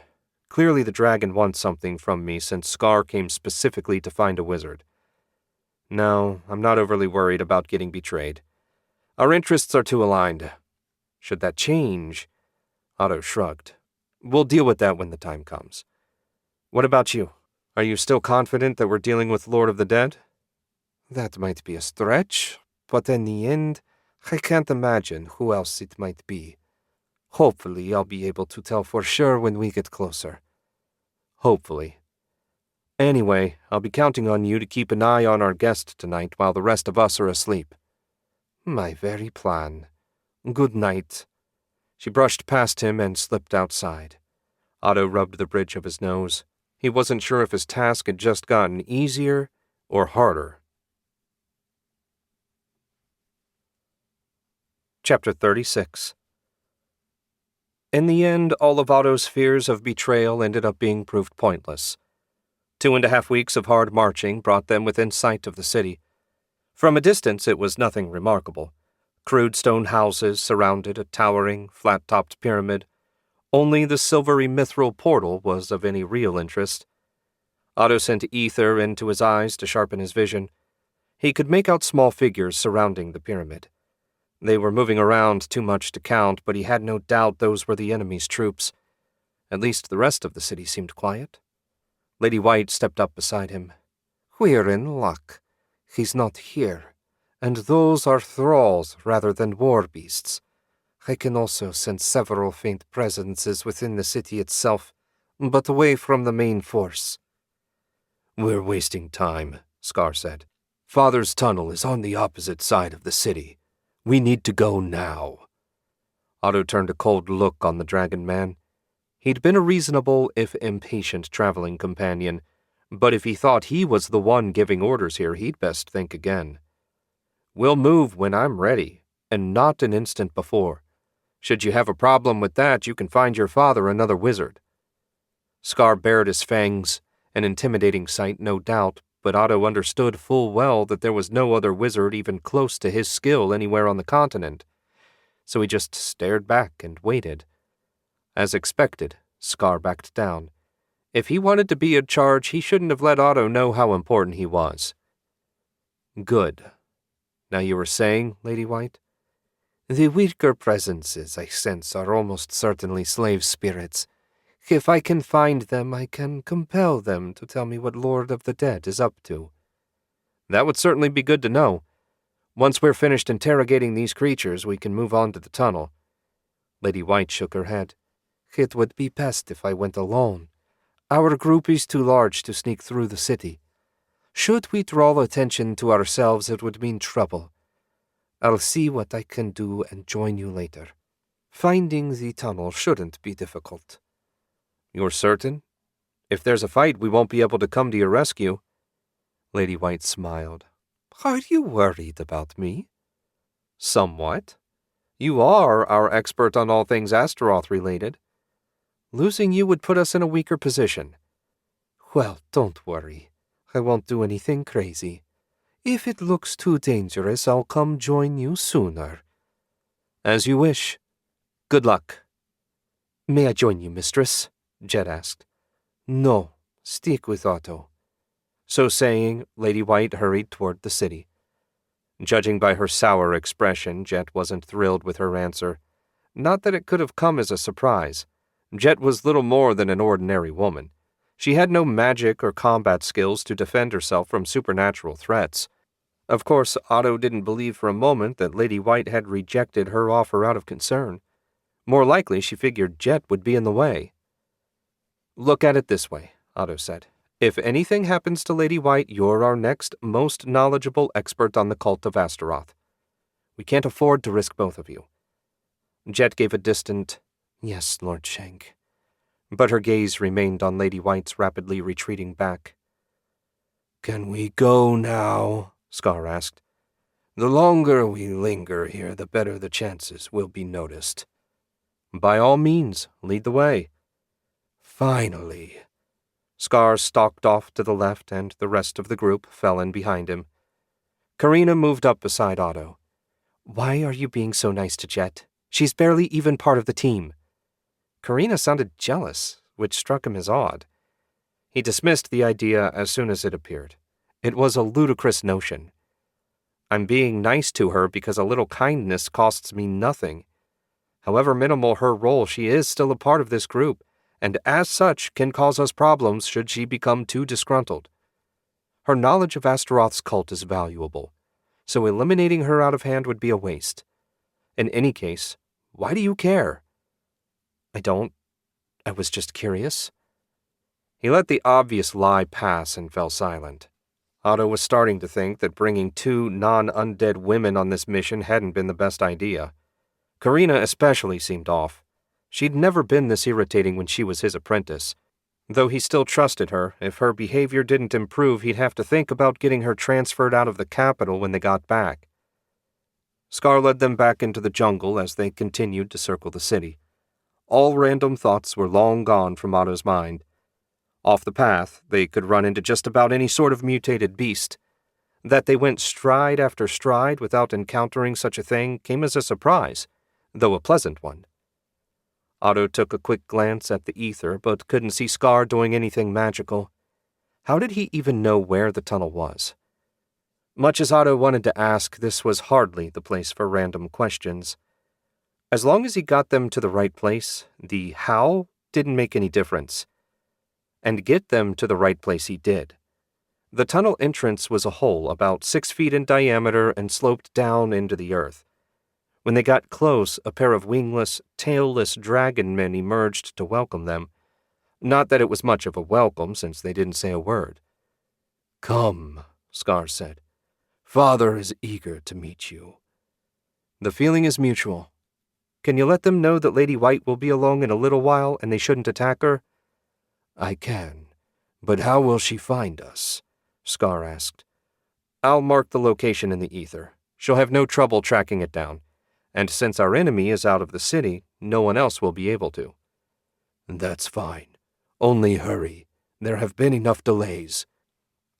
Clearly the dragon wants something from me since Scar came specifically to find a wizard. No, I'm not overly worried about getting betrayed. Our interests are too aligned. Should that change?" Otto shrugged. "We'll deal with that when the time comes. What about you? Are you still confident that we're dealing with Lord of the Dead?" That might be a stretch, but in the end, I can't imagine who else it might be. Hopefully, I'll be able to tell for sure when we get closer. Hopefully. Anyway, I'll be counting on you to keep an eye on our guest tonight while the rest of us are asleep. My very plan. Good night. She brushed past him and slipped outside. Otto rubbed the bridge of his nose. He wasn't sure if his task had just gotten easier or harder. Chapter 36. In the end, all of Otto's fears of betrayal ended up being proved pointless. 2.5 weeks of hard marching brought them within sight of the city. From a distance, it was nothing remarkable. Crude stone houses surrounded a towering, flat-topped pyramid. Only the silvery mithril portal was of any real interest. Otto sent ether into his eyes to sharpen his vision. He could make out small figures surrounding the pyramid. They were moving around too much to count, but he had no doubt those were the enemy's troops. At least the rest of the city seemed quiet. Lady White stepped up beside him. We're in luck. He's not here, and those are thralls rather than war beasts. I can also sense several faint presences within the city itself, but away from the main force. We're wasting time, Scar said. Father's tunnel is on the opposite side of the city. We need to go now. Otto turned a cold look on the dragon man. He'd been a reasonable, if impatient, traveling companion, but if he thought he was the one giving orders here, he'd best think again. We'll move when I'm ready, and not an instant before. Should you have a problem with that, you can find your father another wizard. Scar bared his fangs, an intimidating sight, no doubt, but Otto understood full well that there was no other wizard even close to his skill anywhere on the continent, so he just stared back and waited. As expected, Scar backed down. If he wanted to be in charge, he shouldn't have let Otto know how important he was. Good. Now you were saying, Lady White? The weaker presences I sense are almost certainly slave spirits. If I can find them, I can compel them to tell me what Lord of the Dead is up to. That would certainly be good to know. Once we're finished interrogating these creatures, we can move on to the tunnel. Lady White shook her head. It would be best if I went alone. Our group is too large to sneak through the city. Should we draw attention to ourselves, it would mean trouble. I'll see what I can do and join you later. Finding the tunnel shouldn't be difficult. You're certain? If there's a fight, we won't be able to come to your rescue. Lady White smiled. Are you worried about me? Somewhat. You are our expert on all things Astaroth-related. Losing you would put us in a weaker position. Well, don't worry. I won't do anything crazy. If it looks too dangerous, I'll come join you sooner. As you wish. Good luck. May I join you, mistress? Jet asked. No, stick with Otto. So saying, Lady White hurried toward the city. Judging by her sour expression, Jet wasn't thrilled with her answer. Not that it could have come as a surprise. Jet was little more than an ordinary woman. She had no magic or combat skills to defend herself from supernatural threats. Of course, Otto didn't believe for a moment that Lady White had rejected her offer out of concern. More likely, she figured Jet would be in the way. Look at it this way, Otto said. If anything happens to Lady White, you're our next most knowledgeable expert on the cult of Astaroth. We can't afford to risk both of you." Jet gave a distant, "Yes, Lord Shenk," but her gaze remained on Lady White's rapidly retreating back. "Can we go now?" Scar asked. "The longer we linger here, the better the chances will be noticed." "By all means, lead the way." "Finally." Scar stalked off to the left, and the rest of the group fell in behind him. Karina moved up beside Otto. "Why are you being so nice to Jet? She's barely even part of the team." Karina sounded jealous, which struck him as odd. He dismissed the idea as soon as it appeared. It was a ludicrous notion. "I'm being nice to her because a little kindness costs me nothing. However minimal her role, she is still a part of this group, and as such can cause us problems should she become too disgruntled. Her knowledge of Astaroth's cult is valuable, so eliminating her out of hand would be a waste. In any case, why do you care?" "I don't. I was just curious." He let the obvious lie pass and fell silent. Otto was starting to think that bringing 2 non-undead women on this mission hadn't been the best idea. Karina especially seemed off. She'd never been this irritating when she was his apprentice. Though he still trusted her, if her behavior didn't improve, he'd have to think about getting her transferred out of the capital when they got back. Scar led them back into the jungle as they continued to circle the city. All random thoughts were long gone from Otto's mind. Off the path, they could run into just about any sort of mutated beast. That they went stride after stride without encountering such a thing came as a surprise, though a pleasant one. Otto took a quick glance at the ether, but couldn't see Scar doing anything magical. How did he even know where the tunnel was? Much as Otto wanted to ask, this was hardly the place for random questions. As long as he got them to the right place, the how didn't make any difference. And get them to the right place he did. The tunnel entrance was a hole about 6 feet in diameter and sloped down into the earth. When they got close, a pair of wingless, tailless dragon men emerged to welcome them. Not that it was much of a welcome, since they didn't say a word. "Come," Scar said. "Father is eager to meet you." "The feeling is mutual. Can you let them know that Lady White will be along in a little while and they shouldn't attack her?" "I can. But how will she find us?" Scar asked. "I'll mark the location in the ether. She'll have no trouble tracking it down. And since our enemy is out of the city, no one else will be able to." "That's fine. Only hurry. There have been enough delays."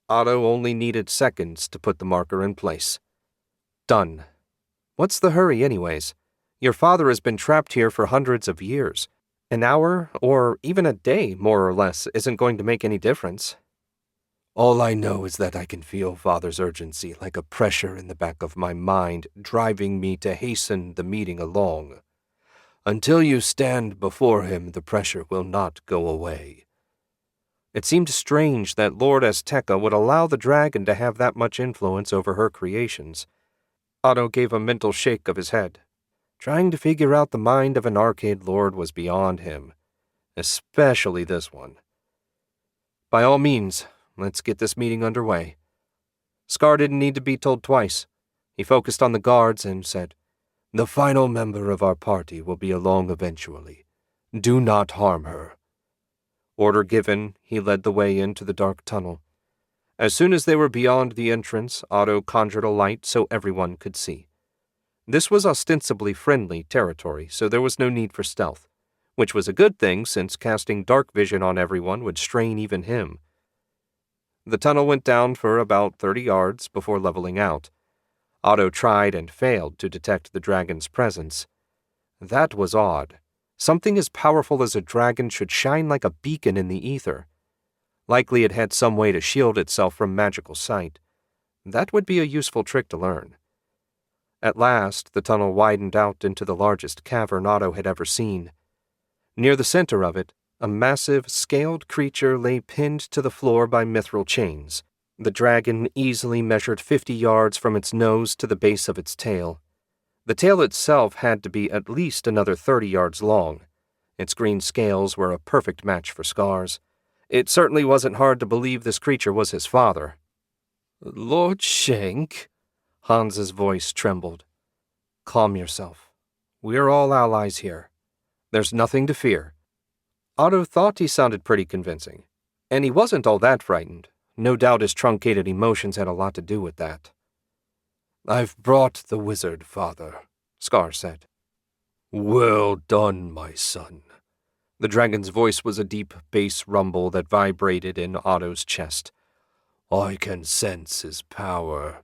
Otto only needed seconds to put the marker in place. "Done. What's the hurry anyways? Your father has been trapped here for hundreds of years. An hour, or even a day, more or less, isn't going to make any difference." "All I know is that I can feel Father's urgency like a pressure in the back of my mind, driving me to hasten the meeting along. Until you stand before him, the pressure will not go away." It seemed strange that Lord Azteca would allow the dragon to have that much influence over her creations. Otto gave a mental shake of his head. Trying to figure out the mind of an arcade lord was beyond him, especially this one. "By all means, let's get this meeting underway." Scar didn't need to be told twice. He focused on the guards and said, "The final member of our party will be along eventually. Do not harm her." Order given, he led the way into the dark tunnel. As soon as they were beyond the entrance, Otto conjured a light so everyone could see. This was ostensibly friendly territory, so there was no need for stealth, which was a good thing since casting dark vision on everyone would strain even him. The tunnel went down for about 30 yards before leveling out. Otto tried and failed to detect the dragon's presence. That was odd. Something as powerful as a dragon should shine like a beacon in the ether. Likely it had some way to shield itself from magical sight. That would be a useful trick to learn. At last, the tunnel widened out into the largest cavern Otto had ever seen. Near the center of it, a massive, scaled creature lay pinned to the floor by mithril chains. The dragon easily measured 50 yards from its nose to the base of its tail. The tail itself had to be at least another 30 yards long. Its green scales were a perfect match for Scar's, It certainly wasn't hard to believe this creature was his father. Lord Shenk? Hans's voice trembled. Calm yourself. We're all allies here. There's nothing to fear. Otto thought he sounded pretty convincing, and he wasn't all that frightened. No doubt his truncated emotions had a lot to do with that. I've brought the wizard, father, Scar said. Well done, my son. The dragon's voice was a deep bass rumble that vibrated in Otto's chest. I can sense his power.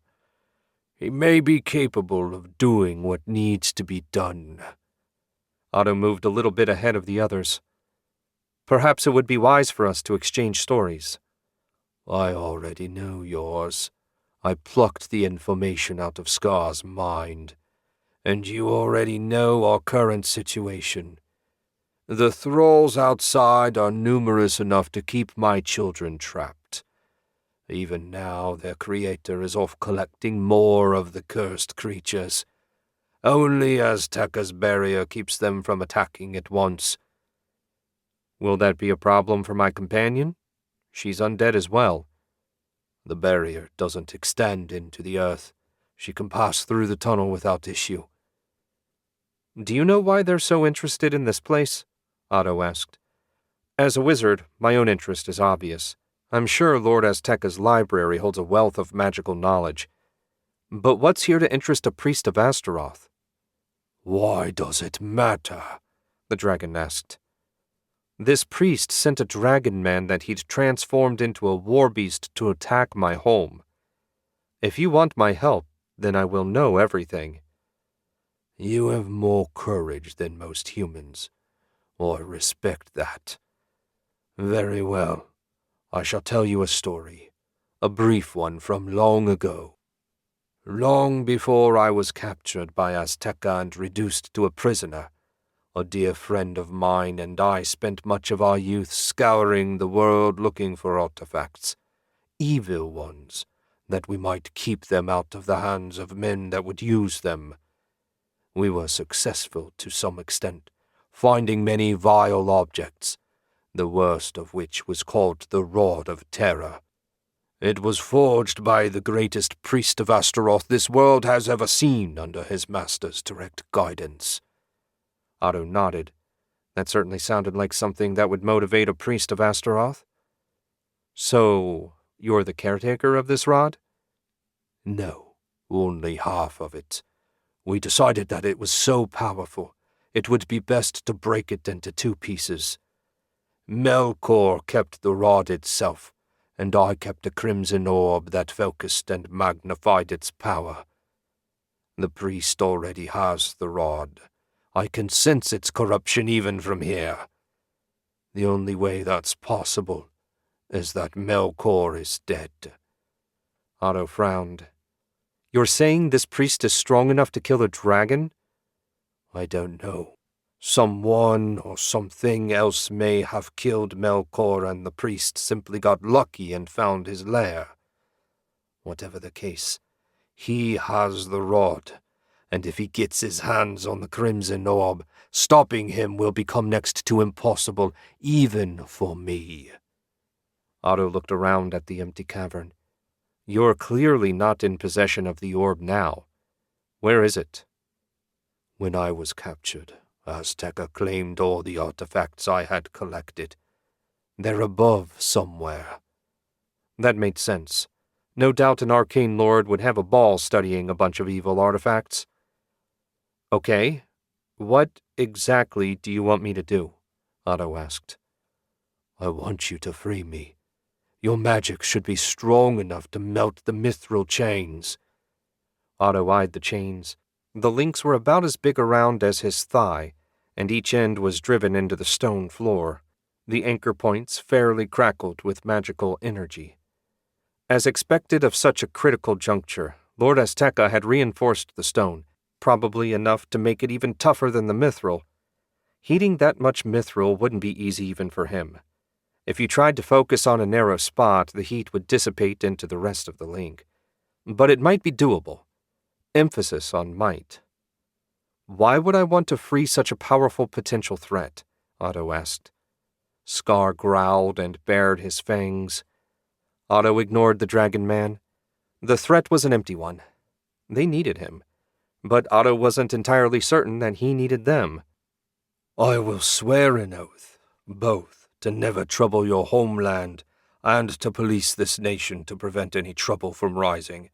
He may be capable of doing what needs to be done. Otto moved a little bit ahead of the others. Perhaps it would be wise for us to exchange stories. I already know yours. I plucked the information out of Scar's mind, and you already know our current situation. The thralls outside are numerous enough to keep my children trapped. Even now, their creator is off collecting more of the cursed creatures. Only Azteca's barrier keeps them from attacking at once. Will that be a problem for my companion? She's undead as well. The barrier doesn't extend into the earth. She can pass through the tunnel without issue. Do you know why they're so interested in this place? Otto asked. As a wizard, my own interest is obvious. I'm sure Lord Azteca's library holds a wealth of magical knowledge. But what's here to interest a priest of Astaroth? Why does it matter? The dragon asked. This priest sent a dragon man that he'd transformed into a war beast to attack my home. If you want my help, then I will know everything. You have more courage than most humans. I respect that. Very well. I shall tell you a story, a brief one from long ago. Long before I was captured by Azteca and reduced to a prisoner, a dear friend of mine and I spent much of our youth scouring the world looking for artifacts, evil ones, that we might keep them out of the hands of men that would use them. We were successful to some extent, finding many vile objects, the worst of which was called the Rod of Terror. It was forged by the greatest priest of Astaroth this world has ever seen under his master's direct guidance. Otto nodded. That certainly sounded like something that would motivate a priest of Astaroth. So, you're the caretaker of this rod? No, only half of it. We decided that it was so powerful, it would be best to break it into two pieces. Melkor kept the rod itself, and I kept a crimson orb that focused and magnified its power. The priest already has the rod. I can sense its corruption even from here. The only way that's possible is that Melkor is dead. Otto frowned. You're saying this priest is strong enough to kill a dragon? I don't know. Someone or something else may have killed Melkor and the priest simply got lucky and found his lair. Whatever the case, he has the rod, and if he gets his hands on the crimson orb, stopping him will become next to impossible, even for me. Otto looked around at the empty cavern. You're clearly not in possession of the orb now. Where is it? When I was captured, Azteca claimed all the artifacts I had collected. They're above somewhere. That made sense. No doubt an arcane lord would have a ball studying a bunch of evil artifacts. Okay, what exactly do you want me to do? Otto asked. I want you to free me. Your magic should be strong enough to melt the mithril chains. Otto eyed the chains. The links were about as big around as his thigh, and each end was driven into the stone floor. The anchor points fairly crackled with magical energy. As expected of such a critical juncture, Lord Azteca had reinforced the stone, probably enough to make it even tougher than the mithril. Heating that much mithril wouldn't be easy even for him. If you tried to focus on a narrow spot, the heat would dissipate into the rest of the link. But it might be doable. Emphasis on might. Why would I want to free such a powerful potential threat? Otto asked. Scar growled and bared his fangs. Otto ignored the dragon man. The threat was an empty one. They needed him, but Otto wasn't entirely certain that he needed them. I will swear an oath, both to never trouble your homeland and to police this nation to prevent any trouble from rising.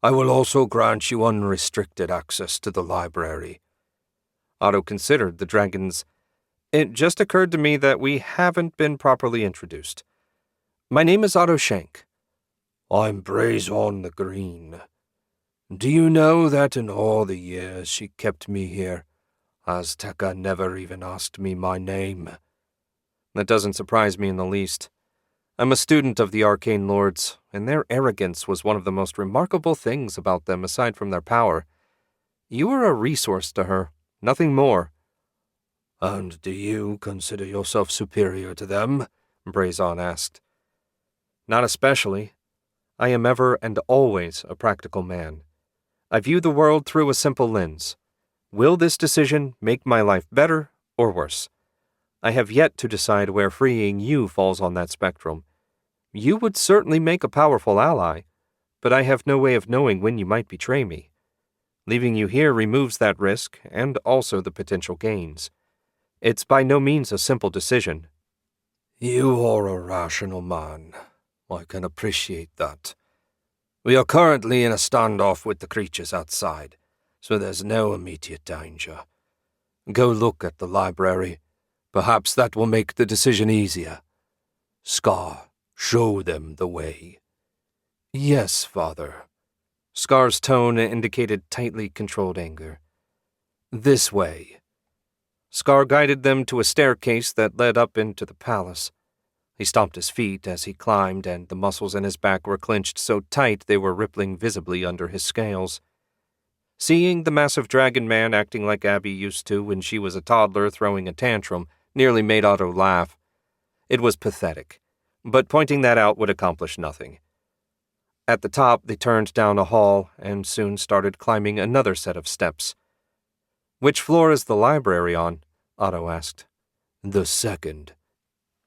I will also grant you unrestricted access to the library. Otto considered the dragons. It just occurred to me that we haven't been properly introduced. My name is Otto Shenk. I'm Brazon the Green. Do you know that in all the years she kept me here, Azteca never even asked me my name? That doesn't surprise me in the least. I'm a student of the arcane lords, and their arrogance was one of the most remarkable things about them aside from their power. You were a resource to her, nothing more. And do you consider yourself superior to them? Brazon asked. Not especially. I am ever and always a practical man. I view the world through a simple lens. Will this decision make my life better or worse? I have yet to decide where freeing you falls on that spectrum. You would certainly make a powerful ally, but I have no way of knowing when you might betray me. Leaving you here removes that risk and also the potential gains. It's by no means a simple decision. You are a rational man. I can appreciate that. We are currently in a standoff with the creatures outside, so there's no immediate danger. Go look at the library. Perhaps that will make the decision easier. Scar, show them the way. Yes, Father. Scar's tone indicated tightly controlled anger. This way. Scar guided them to a staircase that led up into the palace. He stomped his feet as he climbed, and the muscles in his back were clenched so tight they were rippling visibly under his scales. Seeing the massive dragon man acting like Abby used to when she was a toddler throwing a tantrum nearly made Otto laugh. It was pathetic, but pointing that out would accomplish nothing. At the top, they turned down a hall and soon started climbing another set of steps. Which floor is the library on? Otto asked. The second.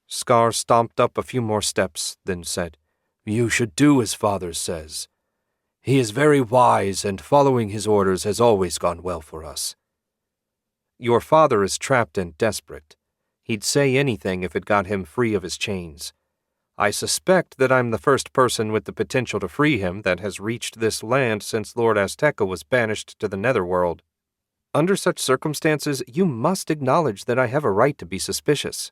Scar stomped up a few more steps, then said, You should do as Father says. He is very wise, and following his orders has always gone well for us. Your father is trapped and desperate. He'd say anything if it got him free of his chains. I suspect that I'm the first person with the potential to free him that has reached this land since Lord Azteca was banished to the Netherworld. Under such circumstances, you must acknowledge that I have a right to be suspicious.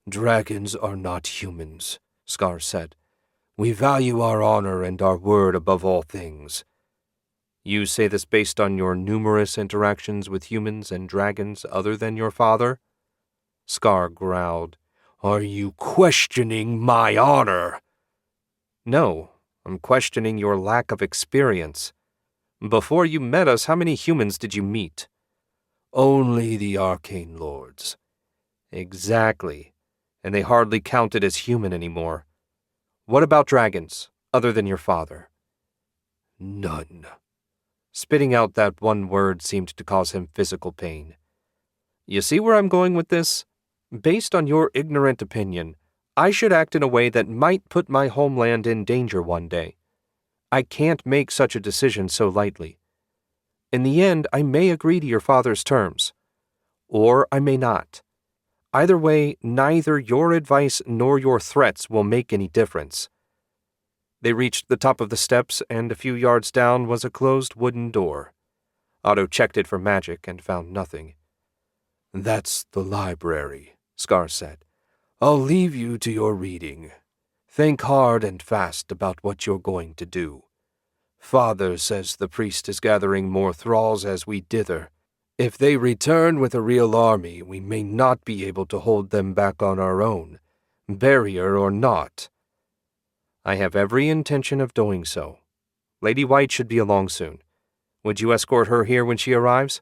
Dragons are not humans, Scar said. We value our honor and our word above all things. You say this based on your numerous interactions with humans and dragons other than your father? Scar growled. Are you questioning my honor? No, I'm questioning your lack of experience. Before you met us, how many humans did you meet? Only the arcane lords. Exactly, and they hardly counted as human anymore. What about dragons, other than your father? None. Spitting out that one word seemed to cause him physical pain. You see where I'm going with this? Based on your ignorant opinion, I should act in a way that might put my homeland in danger one day. I can't make such a decision so lightly. In the end, I may agree to your father's terms, or I may not. Either way, neither your advice nor your threats will make any difference. They reached the top of the steps, and a few yards down was a closed wooden door. Otto checked it for magic and found nothing. That's the library, Scar said. I'll leave you to your reading. Think hard and fast about what you're going to do. Father says the priest is gathering more thralls as we dither. If they return with a real army, we may not be able to hold them back on our own, barrier or not. I have every intention of doing so. Lady White should be along soon. Would you escort her here when she arrives?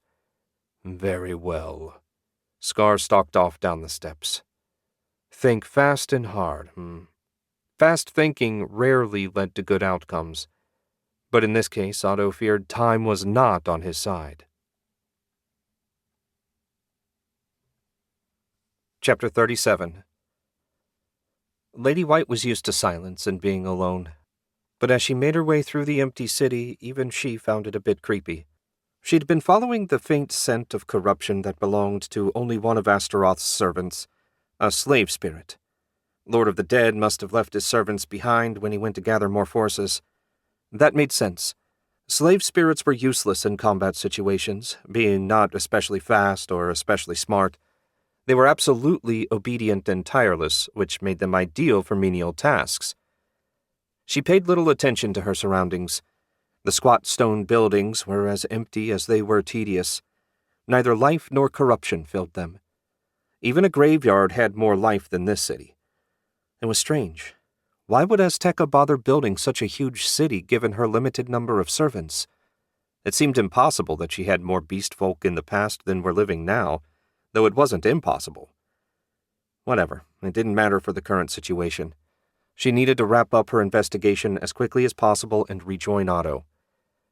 Very well. Scar stalked off down the steps. Think fast and hard, Fast thinking rarely led to good outcomes. But in this case, Otto feared time was not on his side. Chapter 37. Lady White was used to silence and being alone, but as she made her way through the empty city, even she found it a bit creepy. She'd been following the faint scent of corruption that belonged to only one of Astaroth's servants, a slave spirit. Lord of the Dead must have left his servants behind when he went to gather more forces. That made sense. Slave spirits were useless in combat situations, being not especially fast or especially smart. They were absolutely obedient and tireless, which made them ideal for menial tasks. She paid little attention to her surroundings. The squat stone buildings were as empty as they were tedious. Neither life nor corruption filled them. Even a graveyard had more life than this city. It was strange. Why would Azteca bother building such a huge city given her limited number of servants? It seemed impossible that she had more beast folk in the past than were living now, though it wasn't impossible. Whatever, it didn't matter for the current situation. She needed to wrap up her investigation as quickly as possible and rejoin Otto.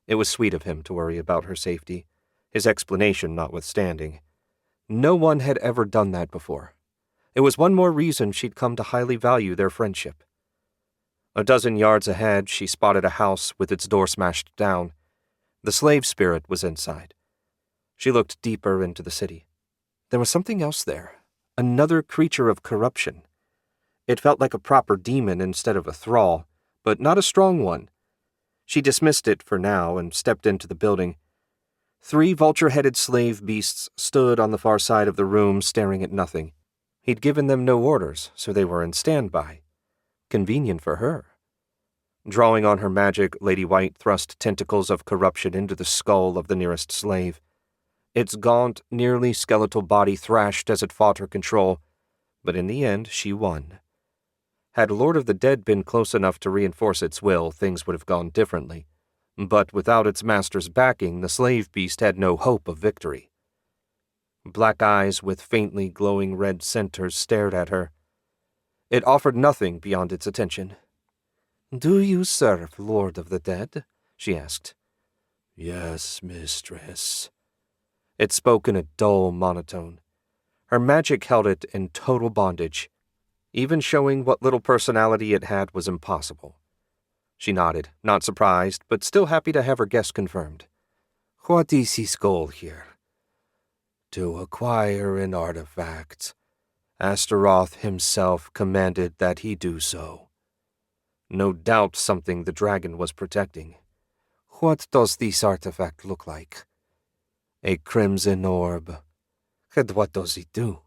It was sweet of him to worry about her safety, his explanation notwithstanding. No one had ever done that before. It was one more reason she'd come to highly value their friendship. A dozen yards ahead, she spotted a house with its door smashed down. The slave spirit was inside. She looked deeper into the city. There was something else there, another creature of corruption. It felt like a proper demon instead of a thrall, but not a strong one. She dismissed it for now and stepped into the building. 3 vulture-headed slave beasts stood on the far side of the room staring at nothing. He'd given them no orders, so they were in standby. Convenient for her. Drawing on her magic, Lady White thrust tentacles of corruption into the skull of the nearest slave. Its gaunt, nearly skeletal body thrashed as it fought her control, but in the end she won. Had Lord of the Dead been close enough to reinforce its will, things would have gone differently. But without its master's backing, the slave beast had no hope of victory. Black eyes with faintly glowing red centers stared at her. It offered nothing beyond its attention. "Do you serve Lord of the Dead?" she asked. "Yes, mistress." It spoke in a dull monotone. Her magic held it in total bondage. Even showing what little personality it had was impossible. She nodded, not surprised, but still happy to have her guess confirmed. "What is his goal here?" "To acquire an artifact. Astaroth himself commanded that he do so." No doubt something the dragon was protecting. "What does this artifact look like?" "A crimson orb." "And what does it do?"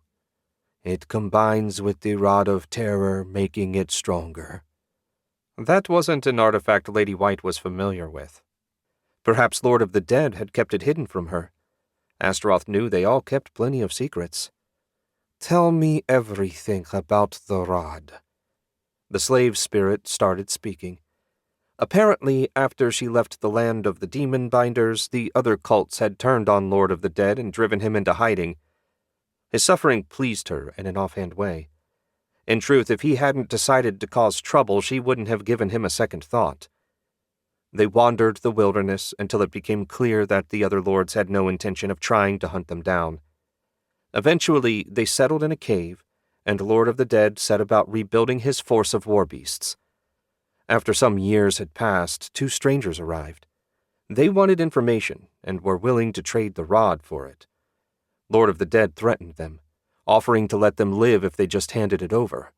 "It combines with the Rod of Terror, making it stronger." That wasn't an artifact Lady White was familiar with. Perhaps Lord of the Dead had kept it hidden from her. Astaroth knew they all kept plenty of secrets. "Tell me everything about the rod." The slave spirit started speaking. Apparently, after she left the land of the demon binders, the other cults had turned on Lord of the Dead and driven him into hiding. His suffering pleased her in an offhand way. In truth, if he hadn't decided to cause trouble, she wouldn't have given him a second thought. They wandered the wilderness until it became clear that the other lords had no intention of trying to hunt them down. Eventually, they settled in a cave, and Lord of the Dead set about rebuilding his force of war beasts. After some years had passed, 2 strangers arrived. They wanted information and were willing to trade the rod for it. Lord of the Dead threatened them, offering to let them live if they just handed it over.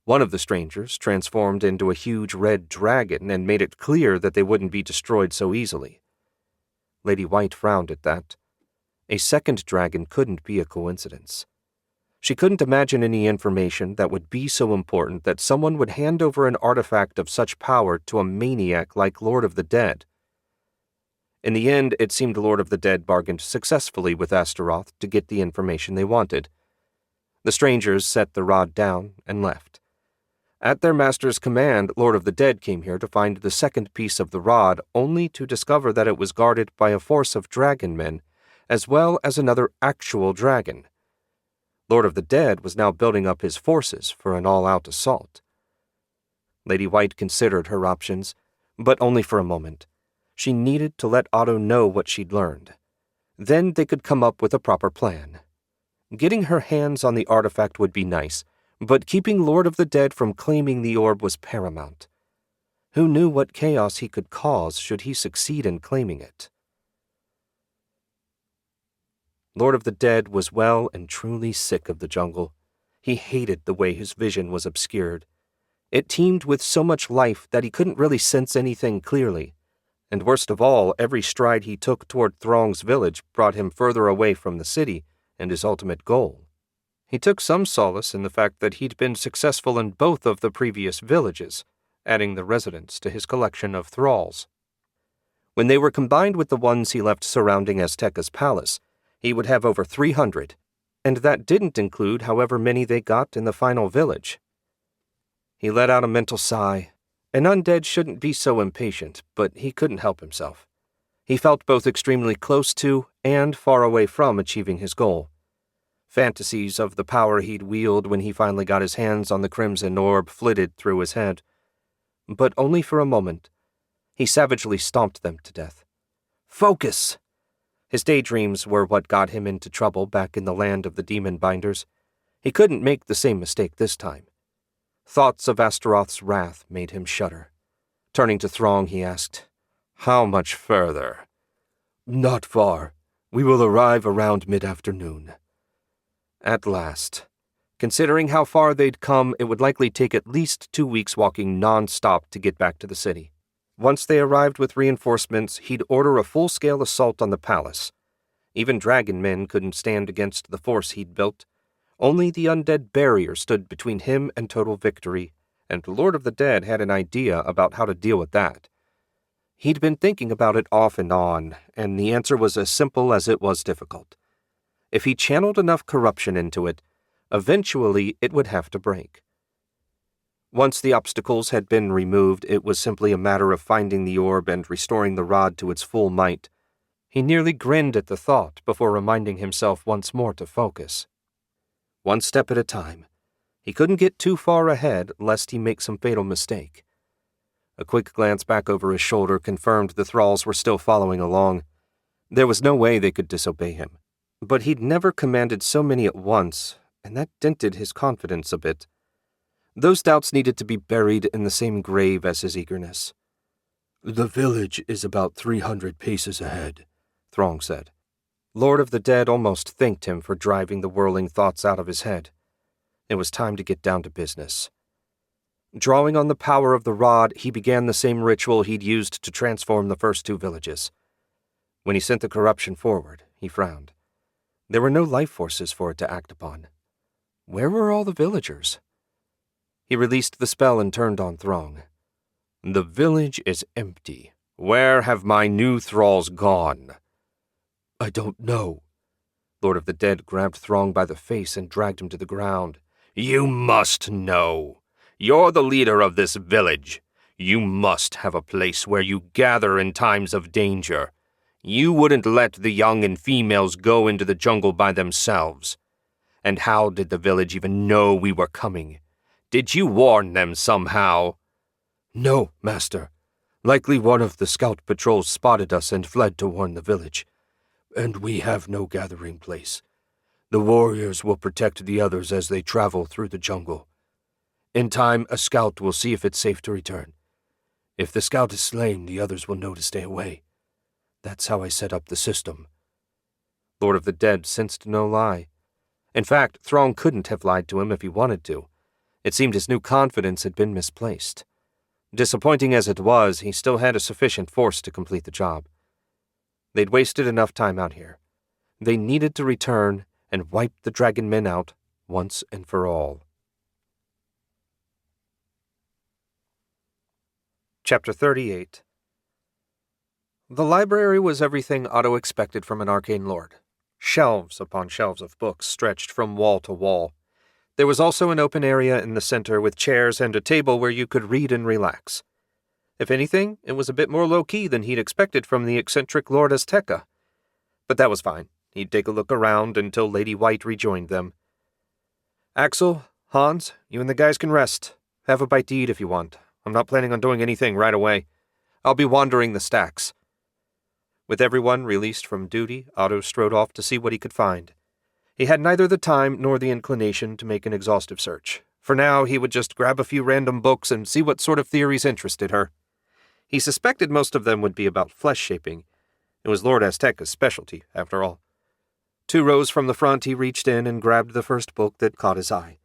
One of the strangers transformed into a huge red dragon and made it clear that they wouldn't be destroyed so easily. Lady White frowned at that. A second dragon couldn't be a coincidence. She couldn't imagine any information that would be so important that someone would hand over an artifact of such power to a maniac like Lord of the Dead. In the end, it seemed Lord of the Dead bargained successfully with Astaroth to get the information they wanted. The strangers set the rod down and left. At their master's command, Lord of the Dead came here to find the second piece of the rod, only to discover that it was guarded by a force of dragon men, as well as another actual dragon. Lord of the Dead was now building up his forces for an all-out assault. Lady White considered her options, but only for a moment. She needed to let Otto know what she'd learned. Then they could come up with a proper plan. Getting her hands on the artifact would be nice, but keeping Lord of the Dead from claiming the orb was paramount. Who knew what chaos he could cause should he succeed in claiming it? Lord of the Dead was well and truly sick of the jungle. He hated the way his vision was obscured. It teemed with so much life that he couldn't really sense anything clearly. And worst of all, every stride he took toward Throng's village brought him further away from the city and his ultimate goal. He took some solace in the fact that he'd been successful in both of the previous villages, adding the residents to his collection of thralls. When they were combined with the ones he left surrounding Azteca's palace, he would have over 300, and that didn't include however many they got in the final village. He let out a mental sigh. An undead shouldn't be so impatient, but he couldn't help himself. He felt both extremely close to and far away from achieving his goal. Fantasies of the power he'd wield when he finally got his hands on the crimson orb flitted through his head. But only for a moment. He savagely stomped them to death. Focus! His daydreams were what got him into trouble back in the land of the demon binders. He couldn't make the same mistake this time. Thoughts of Astaroth's wrath made him shudder. Turning to Throng, he asked, "How much further?" "Not far. We will arrive around mid-afternoon." At last. Considering how far they'd come, it would likely take at least 2 weeks walking non-stop to get back to the city. Once they arrived with reinforcements, he'd order a full-scale assault on the palace. Even dragon men couldn't stand against the force he'd built. Only the undead barrier stood between him and total victory, and Lord of the Dead had an idea about how to deal with that. He'd been thinking about it off and on, and the answer was as simple as it was difficult. If he channeled enough corruption into it, eventually it would have to break. Once the obstacles had been removed, it was simply a matter of finding the orb and restoring the rod to its full might. He nearly grinned at the thought before reminding himself once more to focus. One step at a time. He couldn't get too far ahead lest he make some fatal mistake. A quick glance back over his shoulder confirmed the thralls were still following along. There was no way they could disobey him. But he'd never commanded so many at once, and that dented his confidence a bit. Those doubts needed to be buried in the same grave as his eagerness. "The village is about 300 paces ahead," Throng said. Lord of the Dead almost thanked him for driving the whirling thoughts out of his head. It was time to get down to business. Drawing on the power of the rod, he began the same ritual he'd used to transform the first 2 villages. When he sent the corruption forward, he frowned. There were no life forces for it to act upon. Where were all the villagers? He released the spell and turned on Throng. "The village is empty. Where have my new thralls gone?" "I don't know." Lord of the Dead grabbed Throng by the face and dragged him to the ground. "You must know. You're the leader of this village. You must have a place where you gather in times of danger. You wouldn't let the young and females go into the jungle by themselves. And how did the village even know we were coming? Did you warn them somehow?" "No, master. Likely one of the scout patrols spotted us and fled to warn the village. And we have no gathering place. The warriors will protect the others as they travel through the jungle. In time, a scout will see if it's safe to return. If the scout is slain, the others will know to stay away. That's how I set up the system." Lord of the Dead sensed no lie. In fact, Throng couldn't have lied to him if he wanted to. It seemed his new confidence had been misplaced. Disappointing as it was, he still had a sufficient force to complete the job. They'd wasted enough time out here. They needed to return and wipe the dragon men out once and for all. Chapter 38. The library was everything Otto expected from an arcane lord. Shelves upon shelves of books stretched from wall to wall. There was also an open area in the center with chairs and a table where you could read and relax. If anything, it was a bit more low-key than he'd expected from the eccentric Lord Azteca. But that was fine. He'd take a look around until Lady White rejoined them. "Axel, Hans, you and the guys can rest. Have a bite to eat if you want. I'm not planning on doing anything right away. I'll be wandering the stacks." With everyone released from duty, Otto strode off to see what he could find. He had neither the time nor the inclination to make an exhaustive search. For now, he would just grab a few random books and see what sort of theories interested her. He suspected most of them would be about flesh shaping. It was Lord Azteca's specialty, after all. 2 rows from the front, he reached in and grabbed the first book that caught his eye.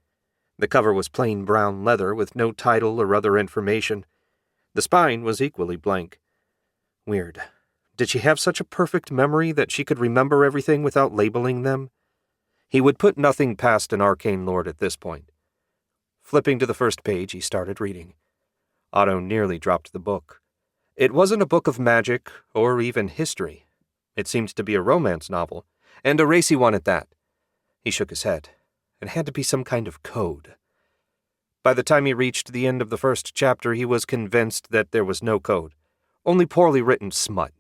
The cover was plain brown leather with no title or other information. The spine was equally blank. Weird. Did she have such a perfect memory that she could remember everything without labeling them? He would put nothing past an arcane lord at this point. Flipping to the first page, he started reading. Otto nearly dropped the book. It wasn't a book of magic or even history. It seemed to be a romance novel, and a racy one at that. He shook his head. It had to be some kind of code. By the time he reached the end of the first chapter, he was convinced that there was no code, only poorly written smut.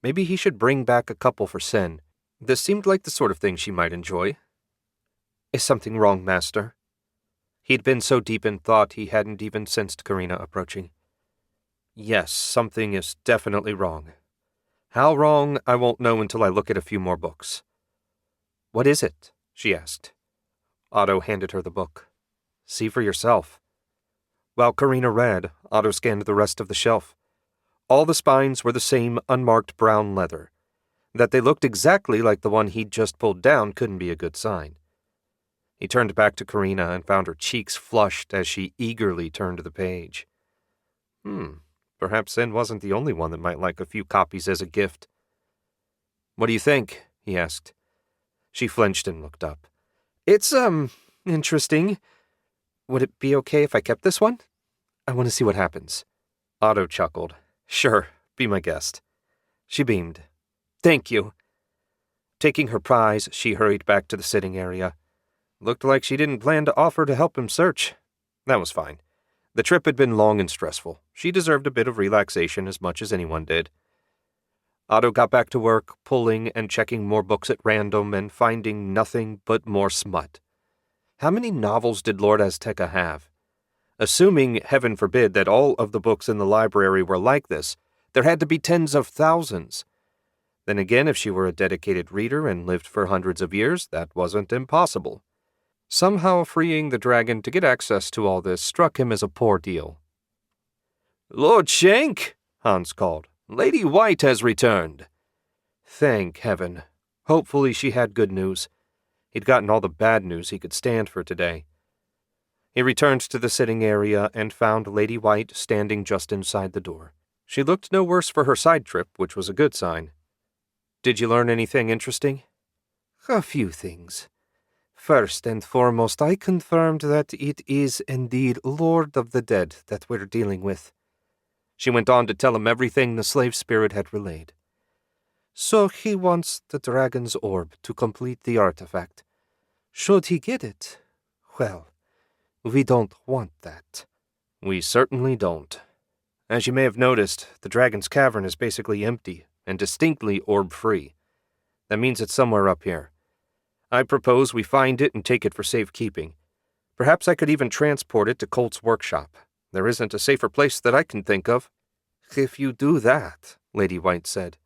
Maybe he should bring back a couple for Sen. This seemed like the sort of thing she might enjoy. Is something wrong, Master? He'd been so deep in thought he hadn't even sensed Karina approaching. Yes, something is definitely wrong. How wrong, I won't know until I look at a few more books. What is it? She asked. Otto handed her the book. See for yourself. While Karina read, Otto scanned the rest of the shelf. All the spines were the same unmarked brown leather. That they looked exactly like the one he'd just pulled down couldn't be a good sign. He turned back to Karina and found her cheeks flushed as she eagerly turned the page. Perhaps Sen wasn't the only one that might like a few copies as a gift. What do you think? He asked. She flinched and looked up. It's, interesting. Would it be okay if I kept this one? I want to see what happens. Otto chuckled. Sure, be my guest. She beamed. Thank you. Taking her prize, she hurried back to the sitting area. Looked like she didn't plan to offer to help him search. That was fine. The trip had been long and stressful. She deserved a bit of relaxation as much as anyone did. Otto got back to work, pulling and checking more books at random and finding nothing but more smut. How many novels did Lord Azteca have? Assuming, heaven forbid, that all of the books in the library were like this, there had to be tens of thousands. Then again, if she were a dedicated reader and lived for hundreds of years, that wasn't impossible. Somehow freeing the dragon to get access to all this struck him as a poor deal. Lord Shenk, Hans called. Lady White has returned. Thank heaven. Hopefully she had good news. He'd gotten all the bad news he could stand for today. He returned to the sitting area and found Lady White standing just inside the door. She looked no worse for her side trip, which was a good sign. Did you learn anything interesting? A few things. First and foremost, I confirmed that it is indeed Lord of the Dead that we're dealing with. She went on to tell him everything the slave spirit had relayed. So he wants the dragon's orb to complete the artifact. Should he get it? Well, we don't want that. We certainly don't. As you may have noticed, the dragon's cavern is basically empty and distinctly orb-free. That means it's somewhere up here. I propose we find it and take it for safekeeping. Perhaps I could even transport it to Colt's workshop. There isn't a safer place that I can think of. If you do that, Lady White said,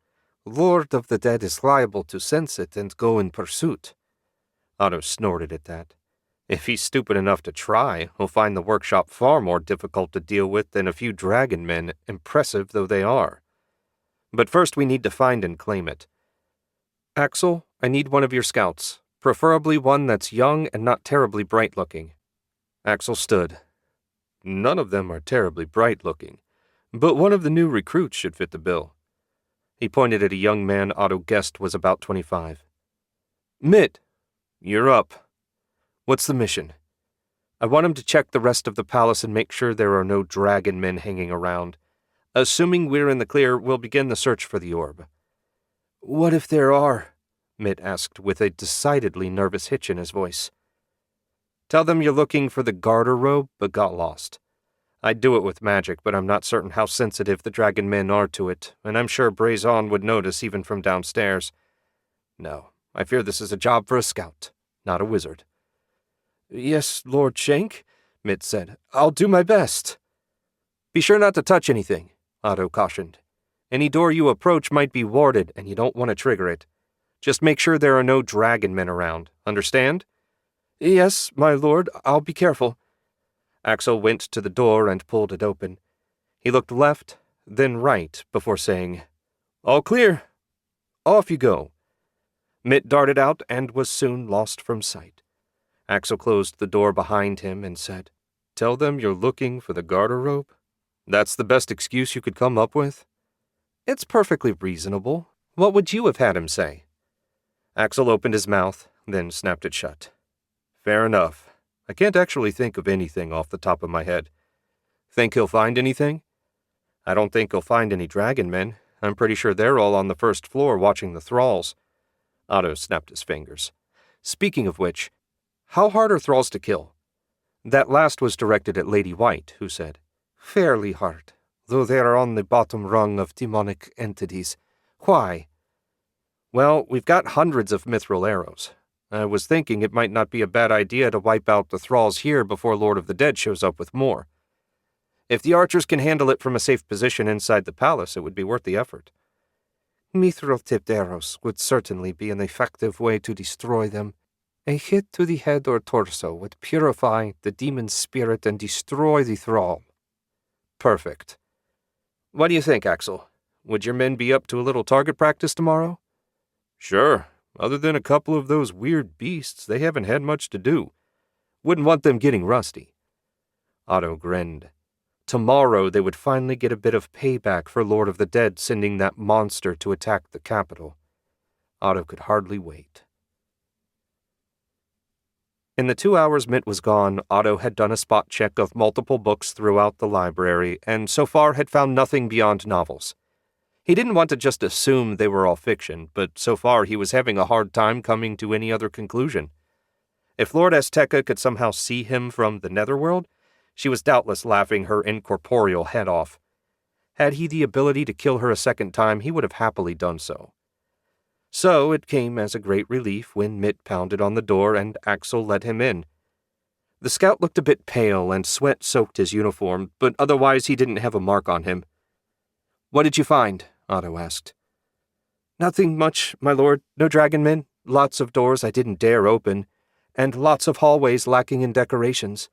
Lord of the Dead is liable to sense it and go in pursuit. Otto snorted at that. If he's stupid enough to try, he'll find the workshop far more difficult to deal with than a few dragon men, impressive though they are. But first we need to find and claim it. Axel, I need one of your scouts, preferably one that's young and not terribly bright-looking. Axel stood. None of them are terribly bright-looking, but one of the new recruits should fit the bill. He pointed at a young man Otto guessed was about 25. Mitt, you're up. What's the mission? I want him to check the rest of the palace and make sure there are no dragon men hanging around. Assuming we're in the clear, we'll begin the search for the orb. What if there are? Mitt asked with a decidedly nervous hitch in his voice. Tell them you're looking for the garter robe, but got lost. I'd do it with magic, but I'm not certain how sensitive the dragon men are to it, and I'm sure Brazon would notice even from downstairs. No, I fear this is a job for a scout, not a wizard. Yes, Lord Shenk, Mitt said. I'll do my best. Be sure not to touch anything, Otto cautioned. Any door you approach might be warded, and you don't want to trigger it. Just make sure there are no dragon men around. Understand? Yes, my lord, I'll be careful. Axel went to the door and pulled it open. He looked left, then right, before saying, "All clear. Off you go." Mitt darted out and was soon lost from sight. Axel closed the door behind him and said, "Tell them you're looking for the garter rope? That's the best excuse you could come up with?" "It's perfectly reasonable. What would you have had him say?" Axel opened his mouth, then snapped it shut. "Fair enough. I can't actually think of anything off the top of my head. Think he'll find anything?" "I don't think he'll find any dragon men. I'm pretty sure they're all on the first floor watching the thralls." Otto snapped his fingers. "Speaking of which, how hard are thralls to kill?" That last was directed at Lady White, who said, Fairly hard, though they are on the bottom rung of demonic entities. Why? "Well, we've got hundreds of mithril arrows. I was thinking it might not be a bad idea to wipe out the thralls here before Lord of the Dead shows up with more. If the archers can handle it from a safe position inside the palace, it would be worth the effort." Mithril-tipped arrows would certainly be an effective way to destroy them. A hit to the head or torso would purify the demon's spirit and destroy the thrall. "Perfect. What do you think, Axel? Would your men be up to a little target practice tomorrow?" "Sure. Other than a couple of those weird beasts, they haven't had much to do. Wouldn't want them getting rusty." Otto grinned. Tomorrow they would finally get a bit of payback for Lord of the Dead sending that monster to attack the capital. Otto could hardly wait. In the 2 hours Mitt was gone, Otto had done a spot check of multiple books throughout the library, and so far had found nothing beyond novels. He didn't want to just assume they were all fiction, but so far he was having a hard time coming to any other conclusion. If Lord Azteca could somehow see him from the Netherworld, she was doubtless laughing her incorporeal head off. Had he the ability to kill her a second time, he would have happily done so. So it came as a great relief when Mitt pounded on the door and Axel let him in. The scout looked a bit pale and sweat soaked his uniform, but otherwise he didn't have a mark on him. "What did you find?" Otto asked. "Nothing much, my lord. No dragon men, lots of doors I didn't dare open, and lots of hallways lacking in decorations.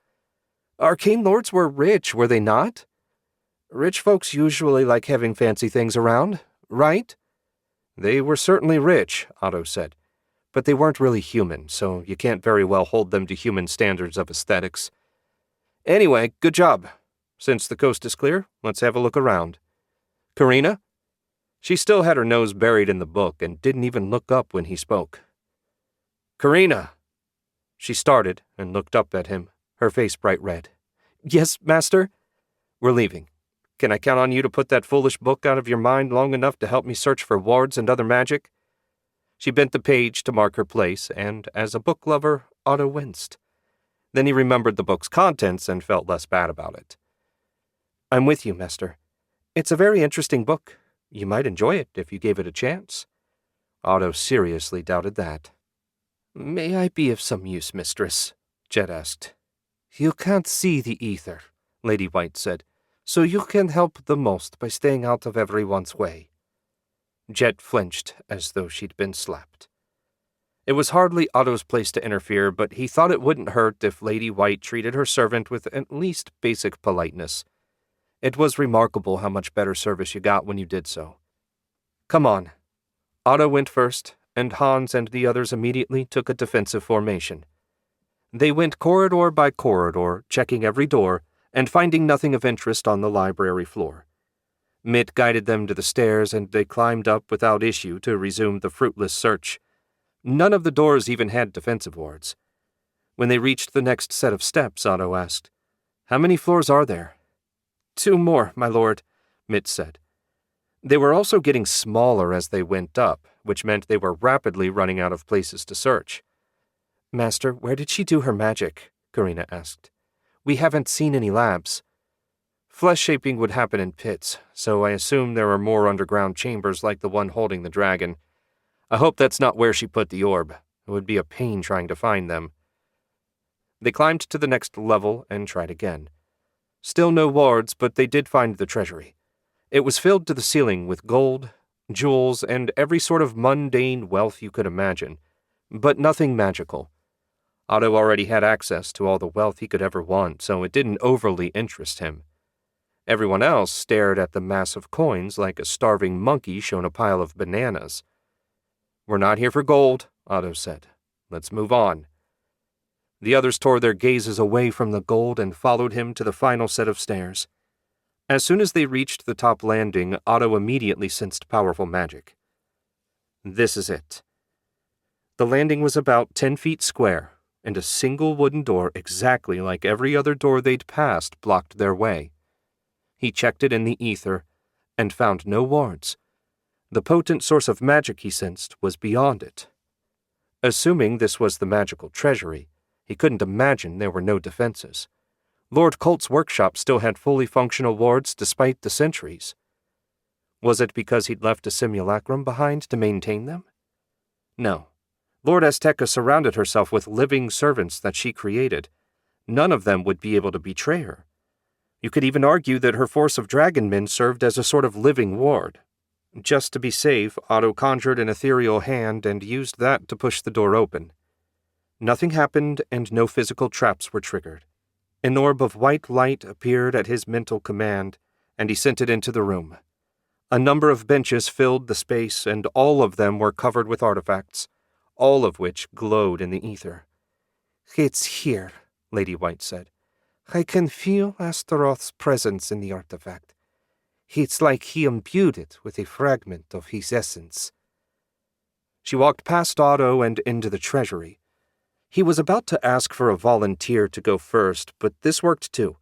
Arcane lords were rich, were they not? Rich folks usually like having fancy things around, right?" "They were certainly rich," Otto said, "but they weren't really human, so you can't very well hold them to human standards of aesthetics. Anyway, good job. Since the coast is clear, let's have a look around. Karina?" She still had her nose buried in the book and didn't even look up when he spoke. "Karina!" She started and looked up at him, her face bright red. "Yes, master?" "We're leaving. Can I count on you to put that foolish book out of your mind long enough to help me search for wards and other magic?" She bent the page to mark her place, and as a book lover, Otto winced. Then he remembered the book's contents and felt less bad about it. "I'm with you, master. It's a very interesting book. You might enjoy it if you gave it a chance." Otto seriously doubted that. "May I be of some use, mistress?" Jet asked. You can't see the ether, Lady White said, so you can help the most by staying out of everyone's way. Jet flinched as though she'd been slapped. It was hardly Otto's place to interfere, but he thought it wouldn't hurt if Lady White treated her servant with at least basic politeness. It was remarkable how much better service you got when you did so. "Come on." Otto went first, and Hans and the others immediately took a defensive formation. They went corridor by corridor, checking every door, and finding nothing of interest on the library floor. Mitt guided them to the stairs, and they climbed up without issue to resume the fruitless search. None of the doors even had defensive wards. When they reached the next set of steps, Otto asked, "How many floors are there?" "2 more, my lord," Mitt said. They were also getting smaller as they went up, which meant they were rapidly running out of places to search. "Master, where did she do her magic?" Karina asked. "We haven't seen any labs." "Flesh shaping would happen in pits, so I assume there are more underground chambers like the one holding the dragon. I hope that's not where she put the orb. It would be a pain trying to find them." They climbed to the next level and tried again. Still no wards, but they did find the treasury. It was filled to the ceiling with gold, jewels, and every sort of mundane wealth you could imagine, but nothing magical. Otto already had access to all the wealth he could ever want, so it didn't overly interest him. Everyone else stared at the mass of coins like a starving monkey shown a pile of bananas. "We're not here for gold," Otto said. "Let's move on." The others tore their gazes away from the gold and followed him to the final set of stairs. As soon as they reached the top landing, Otto immediately sensed powerful magic. This is it. The landing was about 10 feet square, and a single wooden door exactly like every other door they'd passed blocked their way. He checked it in the ether and found no wards. The potent source of magic he sensed was beyond it. Assuming this was the magical treasury, he couldn't imagine there were no defenses. Lord Colt's workshop still had fully functional wards despite the centuries. Was it because he'd left a simulacrum behind to maintain them? No. Lord Azteca surrounded herself with living servants that she created. None of them would be able to betray her. You could even argue that her force of dragon men served as a sort of living ward. Just to be safe, Otto conjured an ethereal hand and used that to push the door open. Nothing happened and no physical traps were triggered. An orb of white light appeared at his mental command, and he sent it into the room. A number of benches filled the space, and all of them were covered with artifacts, all of which glowed in the ether. "It's here," Lady White said. "I can feel Astaroth's presence in the artifact. It's like he imbued it with a fragment of his essence." She walked past Otto and into the treasury. He was about to ask for a volunteer to go first, but this worked too.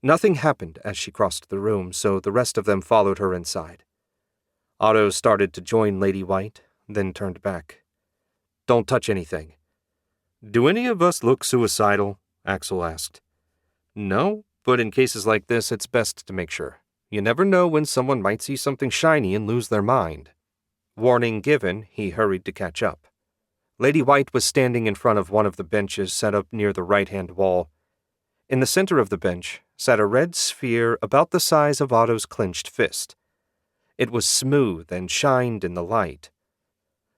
Nothing happened as she crossed the room, so the rest of them followed her inside. Otto started to join Lady White, then turned back. "Don't touch anything." "Do any of us look suicidal?" Axel asked. "No, but in cases like this, it's best to make sure. You never know when someone might see something shiny and lose their mind." Warning given, he hurried to catch up. Lady White was standing in front of one of the benches set up near the right-hand wall. In the center of the bench sat a red sphere about the size of Otto's clenched fist. It was smooth and shined in the light.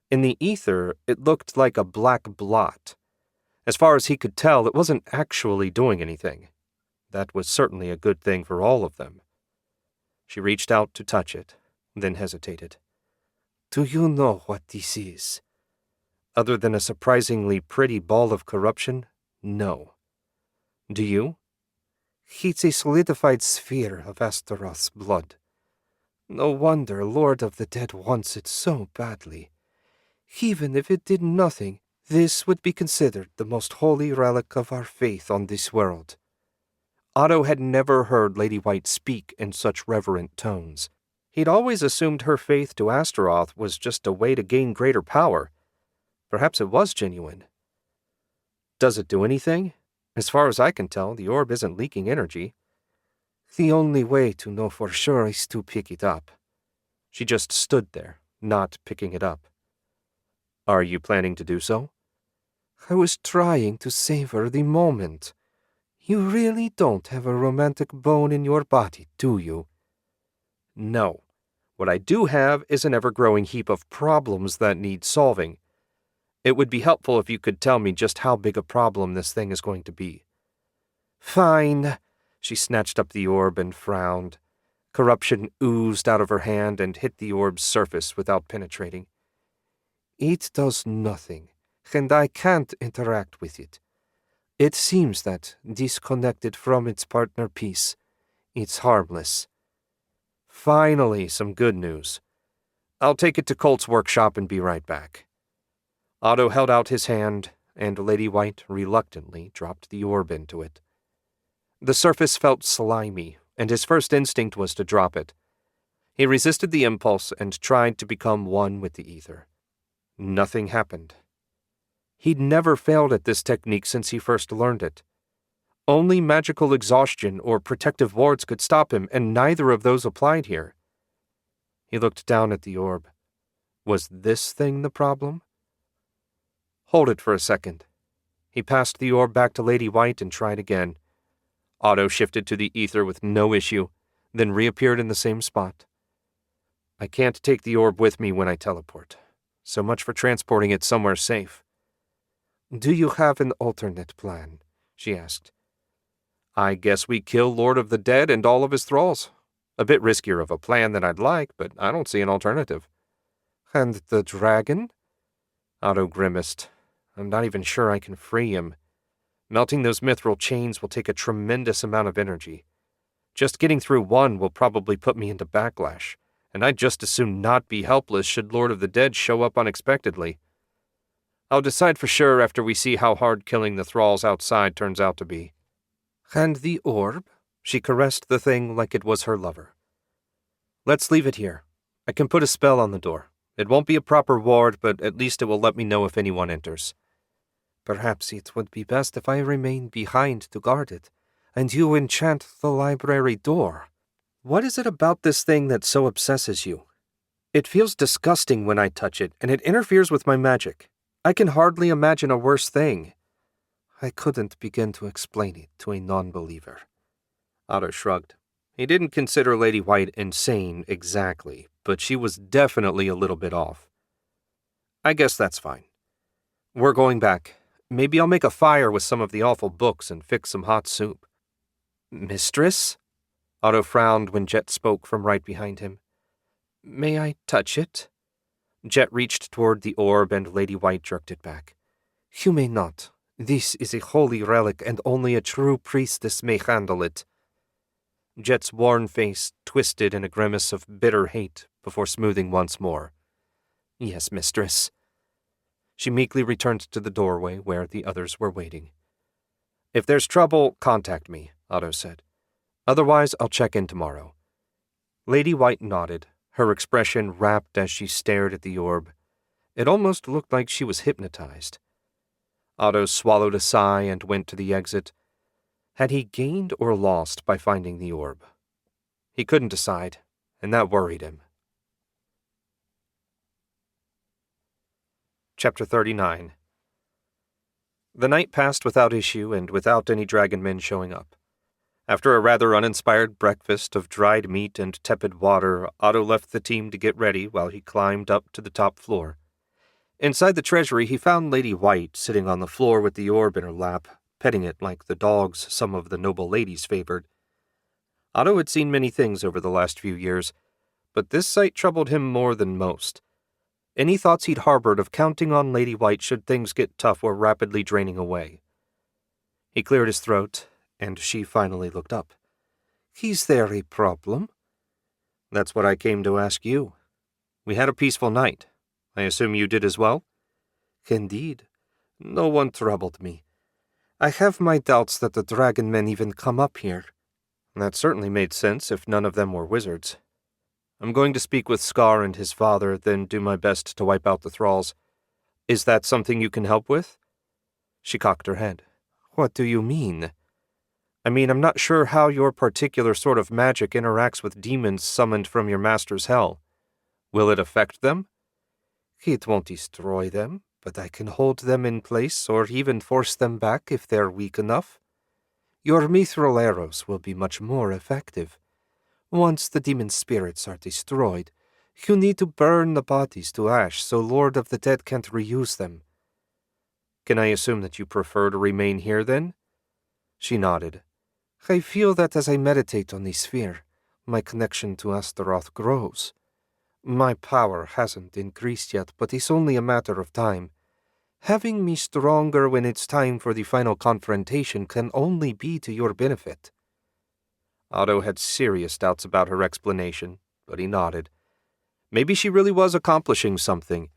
In the ether, it looked like a black blot. As far as he could tell, it wasn't actually doing anything. That was certainly a good thing for all of them. She reached out to touch it, then hesitated. "Do you know what this is?" Other than a surprisingly pretty ball of corruption, no. Do you? "It's a solidified sphere of Astaroth's blood. No wonder Lord of the Dead wants it so badly. Even if it did nothing, this would be considered the most holy relic of our faith on this world." Otto had never heard Lady White speak in such reverent tones. He'd always assumed her faith to Astaroth was just a way to gain greater power. Perhaps it was genuine. "Does it do anything? As far as I can tell, the orb isn't leaking energy." "The only way to know for sure is to pick it up." She just stood there, not picking it up. "Are you planning to do so?" "I was trying to savor the moment. You really don't have a romantic bone in your body, do you?" "No. What I do have is an ever-growing heap of problems that need solving. It would be helpful if you could tell me just how big a problem this thing is going to be." "Fine." She snatched up the orb and frowned. Corruption oozed out of her hand and hit the orb's surface without penetrating. "It does nothing, and I can't interact with it. It seems that, disconnected from its partner piece, it's harmless." Finally, some good news. "I'll take it to Colt's workshop and be right back." Otto held out his hand, and Lady White reluctantly dropped the orb into it. The surface felt slimy, and his first instinct was to drop it. He resisted the impulse and tried to become one with the ether. Nothing happened. He'd never failed at this technique since he first learned it. Only magical exhaustion or protective wards could stop him, and neither of those applied here. He looked down at the orb. Was this thing the problem? "Hold it for a second." He passed the orb back to Lady White and tried again. Otto shifted to the ether with no issue, then reappeared in the same spot. I can't take the orb with me when I teleport. So much for transporting it somewhere safe. Do you have an alternate plan? She asked. I guess we kill Lord of the Dead and all of his thralls. A bit riskier of a plan than I'd like, but I don't see an alternative. And the dragon? Otto grimaced. I'm not even sure I can free him. Melting those mithril chains will take a tremendous amount of energy. Just getting through one will probably put me into backlash, and I'd just as soon not be helpless should Lord of the Dead show up unexpectedly. I'll decide for sure after we see how hard killing the thralls outside turns out to be. And the orb? She caressed the thing like it was her lover. Let's leave it here. I can put a spell on the door. It won't be a proper ward, but at least it will let me know if anyone enters. Perhaps it would be best if I remain behind to guard it, and you enchant the library door. What is it about this thing that so obsesses you? It feels disgusting when I touch it, and it interferes with my magic. I can hardly imagine a worse thing. I couldn't begin to explain it to a non-believer. Otto shrugged. He didn't consider Lady White insane exactly, but she was definitely a little bit off. I guess that's fine. We're going back. Maybe I'll make a fire with some of the awful books and fix some hot soup. Mistress? Otto frowned when Jet spoke from right behind him. May I touch it? Jet reached toward the orb and Lady White jerked it back. You may not. This is a holy relic and only a true priestess may handle it. Jet's worn face twisted in a grimace of bitter hate before smoothing once more. Yes, mistress. She meekly returned to the doorway where the others were waiting. If there's trouble, contact me, Otto said. Otherwise, I'll check in tomorrow. Lady White nodded, her expression rapt as she stared at the orb. It almost looked like she was hypnotized. Otto swallowed a sigh and went to the exit. Had he gained or lost by finding the orb? He couldn't decide, and that worried him. Chapter 39. The night passed without issue and without any dragon men showing up. After a rather uninspired breakfast of dried meat and tepid water, Otto left the team to get ready while he climbed up to the top floor. Inside the treasury, he found Lady White sitting on the floor with the orb in her lap, petting it like the dogs some of the noble ladies favored. Otto had seen many things over the last few years, but this sight troubled him more than most. Any thoughts he'd harbored of counting on Lady White should things get tough were rapidly draining away. He cleared his throat, and she finally looked up. Is there a problem? That's what I came to ask you. We had a peaceful night. I assume you did as well? Indeed. No one troubled me. I have my doubts that the dragon men even come up here. That certainly made sense if none of them were wizards. I'm going to speak with Scar and his father, then do my best to wipe out the thralls. Is that something you can help with? She cocked her head. What do you mean? I mean, I'm not sure how your particular sort of magic interacts with demons summoned from your master's hell. Will it affect them? It won't destroy them, but I can hold them in place or even force them back if they're weak enough. Your mithril arrows will be much more effective. Once the demon spirits are destroyed, you need to burn the bodies to ash so Lord of the Dead can't reuse them. Can I assume that you prefer to remain here, then? She nodded. I feel that as I meditate on the sphere, my connection to Astaroth grows. My power hasn't increased yet, but it's only a matter of time. Having me stronger when it's time for the final confrontation can only be to your benefit. Otto had serious doubts about her explanation, but he nodded. Maybe she really was accomplishing something.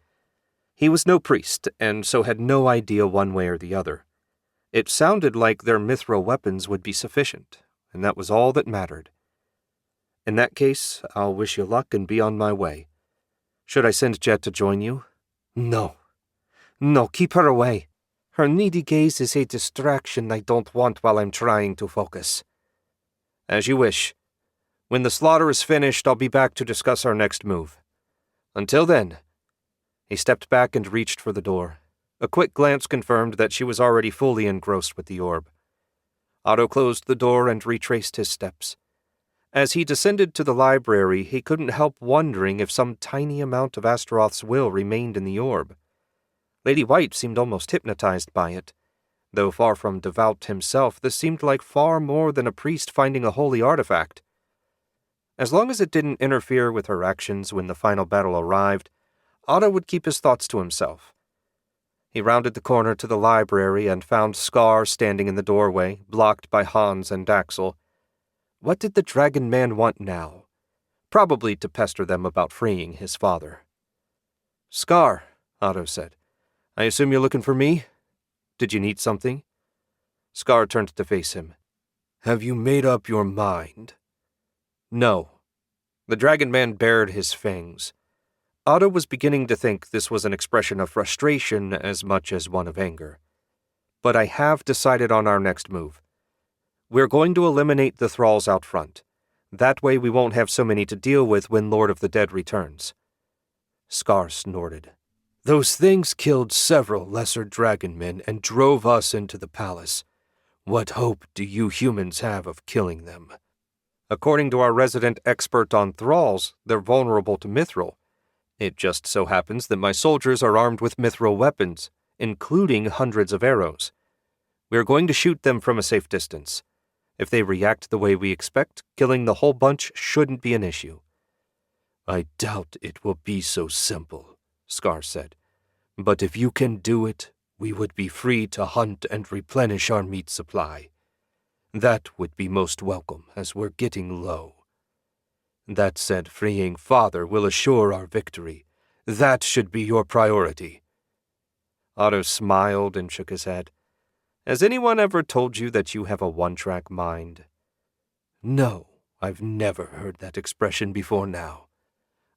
He was no priest, and so had no idea one way or the other. It sounded like their mithril weapons would be sufficient, and that was all that mattered. In that case, I'll wish you luck and be on my way. Should I send Jet to join you? No. No, keep her away. Her needy gaze is a distraction I don't want while I'm trying to focus. As you wish. When the slaughter is finished, I'll be back to discuss our next move. Until then. He stepped back and reached for the door. A quick glance confirmed that she was already fully engrossed with the orb. Otto closed the door and retraced his steps. As he descended to the library, he couldn't help wondering if some tiny amount of Astaroth's will remained in the orb. Lady White seemed almost hypnotized by it. Though far from devout himself, this seemed like far more than a priest finding a holy artifact. As long as it didn't interfere with her actions when the final battle arrived, Otto would keep his thoughts to himself. He rounded the corner to the library and found Scar standing in the doorway, blocked by Hans and Axel. What did the Dragon Man want now? Probably to pester them about freeing his father. "Scar," Otto said. "I assume you're looking for me? Did you need something?" Scar turned to face him. Have you made up your mind? No. The Dragon Man bared his fangs. Otto was beginning to think this was an expression of frustration as much as one of anger. But I have decided on our next move. We're going to eliminate the thralls out front. That way we won't have so many to deal with when Lord of the Dead returns. Scar snorted. Those things killed several lesser dragon men and drove us into the palace. What hope do you humans have of killing them? According to our resident expert on thralls, they're vulnerable to mithril. It just so happens that my soldiers are armed with mithril weapons, including hundreds of arrows. We're going to shoot them from a safe distance. If they react the way we expect, killing the whole bunch shouldn't be an issue. I doubt it will be so simple, Scar said. But if you can do it, we would be free to hunt and replenish our meat supply. That would be most welcome, as we're getting low. That said, freeing Father will assure our victory. That should be your priority. Otto smiled and shook his head. Has anyone ever told you that you have a one-track mind? No, I've never heard that expression before now.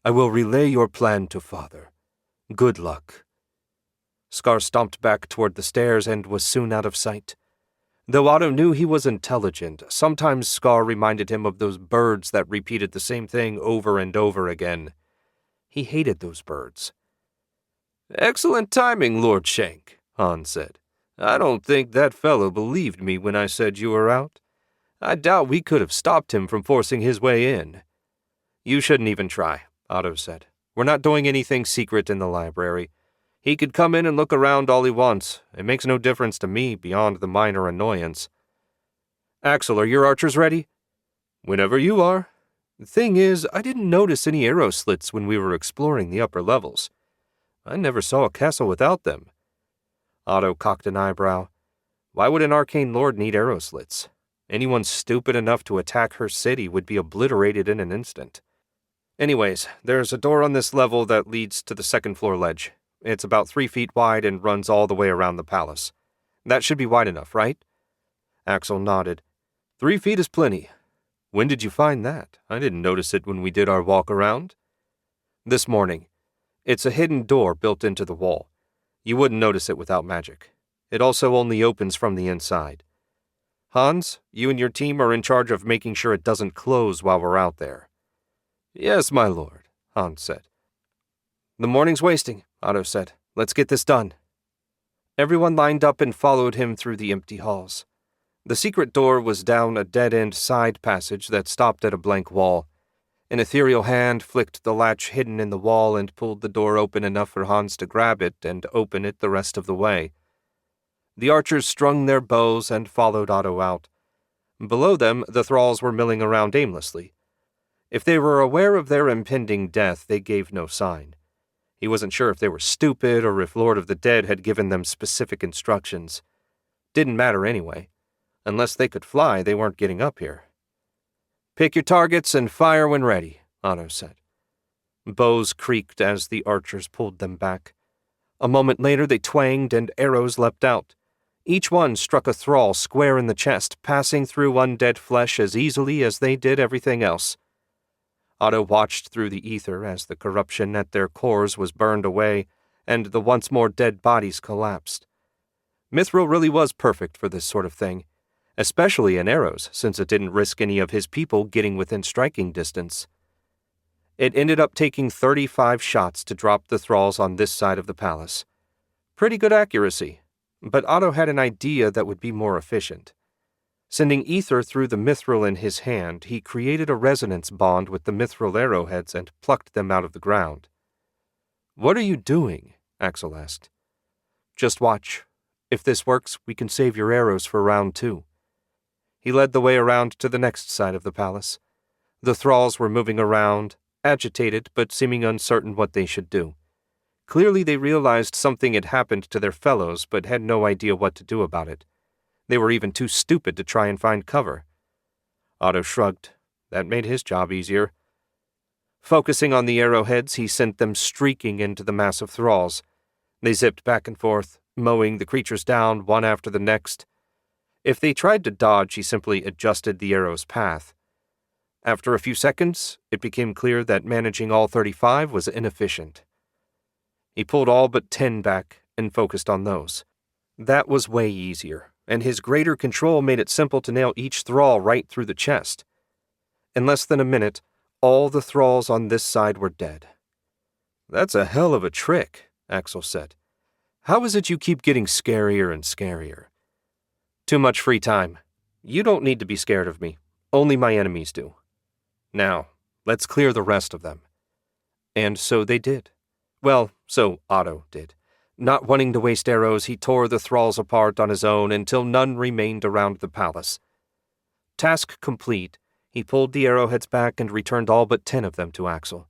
I will relay your plan to Father. Good luck. Scar stomped back toward the stairs and was soon out of sight. Though Otto knew he was intelligent, sometimes Scar reminded him of those birds that repeated the same thing over and over again. He hated those birds. Excellent timing, Lord Shenk, Hans said. I don't think that fellow believed me when I said you were out. I doubt we could have stopped him from forcing his way in. You shouldn't even try, Otto said. We're not doing anything secret in the library. He could come in and look around all he wants. It makes no difference to me beyond the minor annoyance. Axel, are your archers ready? Whenever you are. The thing is, I didn't notice any arrow slits when we were exploring the upper levels. I never saw a castle without them. Otto cocked an eyebrow. Why would an arcane lord need arrow slits? Anyone stupid enough to attack her city would be obliterated in an instant. Anyways, there's a door on this level that leads to the second floor ledge. It's about 3 feet wide and runs all the way around the palace. That should be wide enough, right? Axel nodded. 3 feet is plenty. When did you find that? I didn't notice it when we did our walk around. This morning. It's a hidden door built into the wall. You wouldn't notice it without magic. It also only opens from the inside. Hans, you and your team are in charge of making sure it doesn't close while we're out there. Yes, my lord, Hans said. The morning's wasting, Otto said. Let's get this done. Everyone lined up and followed him through the empty halls. The secret door was down a dead-end side passage that stopped at a blank wall. An ethereal hand flicked the latch hidden in the wall and pulled the door open enough for Hans to grab it and open it the rest of the way. The archers strung their bows and followed Otto out. Below them, the thralls were milling around aimlessly. If they were aware of their impending death, they gave no sign. He wasn't sure if they were stupid or if Lord of the Dead had given them specific instructions. Didn't matter anyway. Unless they could fly, they weren't getting up here. Pick your targets and fire when ready, Otto said. Bows creaked as the archers pulled them back. A moment later they twanged and arrows leapt out. Each one struck a thrall square in the chest, passing through undead flesh as easily as they did everything else. Otto watched through the ether as the corruption at their cores was burned away, and the once more dead bodies collapsed. Mithril really was perfect for this sort of thing, especially in arrows, since it didn't risk any of his people getting within striking distance. It ended up taking 35 shots to drop the thralls on this side of the palace. Pretty good accuracy, but Otto had an idea that would be more efficient. Sending ether through the mithril in his hand, he created a resonance bond with the mithril arrowheads and plucked them out of the ground. "What are you doing?" Axel asked. "Just watch. If this works, we can save your arrows for round 2. He led the way around to the next side of the palace. The thralls were moving around, agitated but seeming uncertain what they should do. Clearly they realized something had happened to their fellows but had no idea what to do about it. They were even too stupid to try and find cover. Otto shrugged. That made his job easier. Focusing on the arrowheads, he sent them streaking into the mass of thralls. They zipped back and forth, mowing the creatures down one after the next. If they tried to dodge, he simply adjusted the arrow's path. After a few seconds, it became clear that managing all 35 was inefficient. He pulled all but 10 back and focused on those. That was way easier, and his greater control made it simple to nail each thrall right through the chest. In less than a minute, all the thralls on this side were dead. "That's a hell of a trick," Axel said. "How is it you keep getting scarier and scarier?" "Too much free time. You don't need to be scared of me. Only my enemies do. Now, let's clear the rest of them." And so they did. Well, so Otto did. Not wanting to waste arrows, he tore the thralls apart on his own until none remained around the palace. Task complete, he pulled the arrowheads back and returned all but 10 of them to Axel.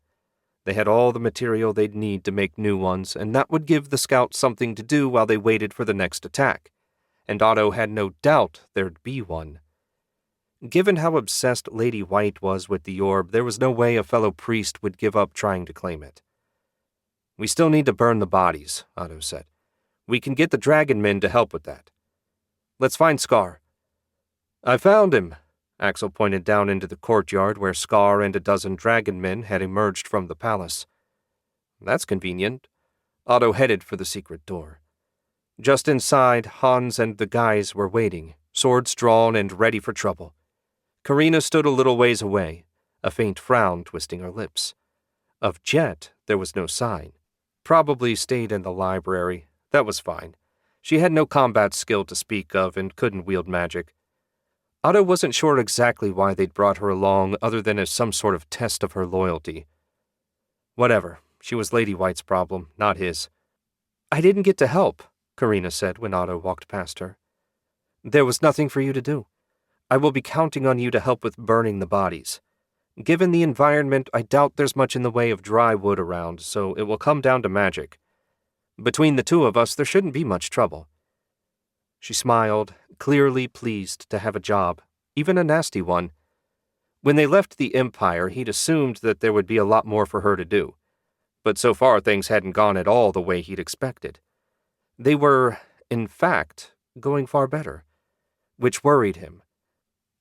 They had all the material they'd need to make new ones, and that would give the scouts something to do while they waited for the next attack. And Otto had no doubt there'd be one. Given how obsessed Lady White was with the orb, there was no way a fellow priest would give up trying to claim it. "We still need to burn the bodies," Otto said. "We can get the dragon men to help with that. Let's find Scar." "I found him," Axel pointed down into the courtyard where Scar and a dozen dragon men had emerged from the palace. "That's convenient." Otto headed for the secret door. Just inside, Hans and the guys were waiting, swords drawn and ready for trouble. Karina stood a little ways away, a faint frown twisting her lips. Of Jet, there was no sign. Probably stayed in the library. That was fine. She had no combat skill to speak of and couldn't wield magic. Otto wasn't sure exactly why they'd brought her along other than as some sort of test of her loyalty. Whatever, she was Lady White's problem, not his. "I didn't get to help," Karina said when Otto walked past her. "There was nothing for you to do. I will be counting on you to help with burning the bodies. Given the environment, I doubt there's much in the way of dry wood around, so it will come down to magic. Between the two of us, there shouldn't be much trouble." She smiled, clearly pleased to have a job, even a nasty one. When they left the Empire, he'd assumed that there would be a lot more for her to do. But so far, things hadn't gone at all the way he'd expected. They were, in fact, going far better, which worried him.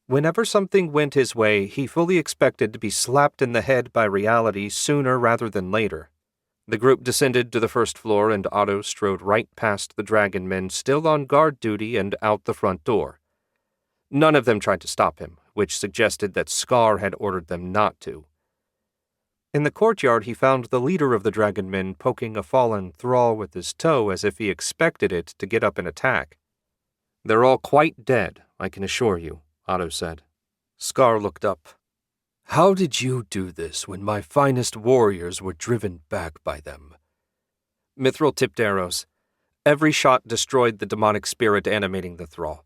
Whenever something went his way, he fully expected to be slapped in the head by reality sooner rather than later. The group descended to the first floor, and Otto strode right past the dragon men still on guard duty and out the front door. None of them tried to stop him, which suggested that Scar had ordered them not to. In the courtyard, he found the leader of the dragon men poking a fallen thrall with his toe as if he expected it to get up and attack. "They're all quite dead, I can assure you," Otto said. Scar looked up. "How did you do this when my finest warriors were driven back by them?" Mithril tipped arrows. Every shot destroyed the demonic spirit animating the thrall.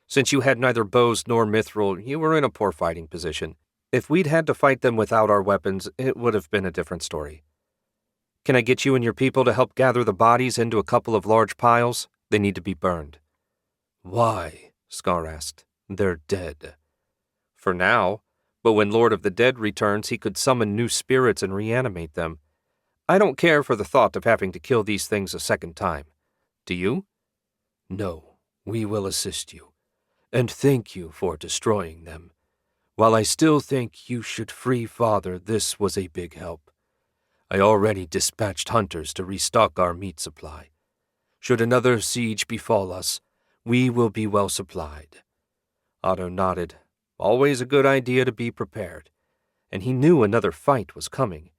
Since you had neither bows nor mithril, you were in a poor fighting position. If we'd had to fight them without our weapons, it would have been a different story. "Can I get you and your people to help gather the bodies into a couple of large piles? They need to be burned." "Why?" Scar asked. "They're dead." "For now, but when Lord of the Dead returns, he could summon new spirits and reanimate them. I don't care for the thought of having to kill these things a second time. Do you?" "No, we will assist you, and thank you for destroying them. While I still think you should free Father, this was a big help. I already dispatched hunters to restock our meat supply. Should another siege befall us, we will be well supplied." Otto nodded. Always a good idea to be prepared, and he knew another fight was coming.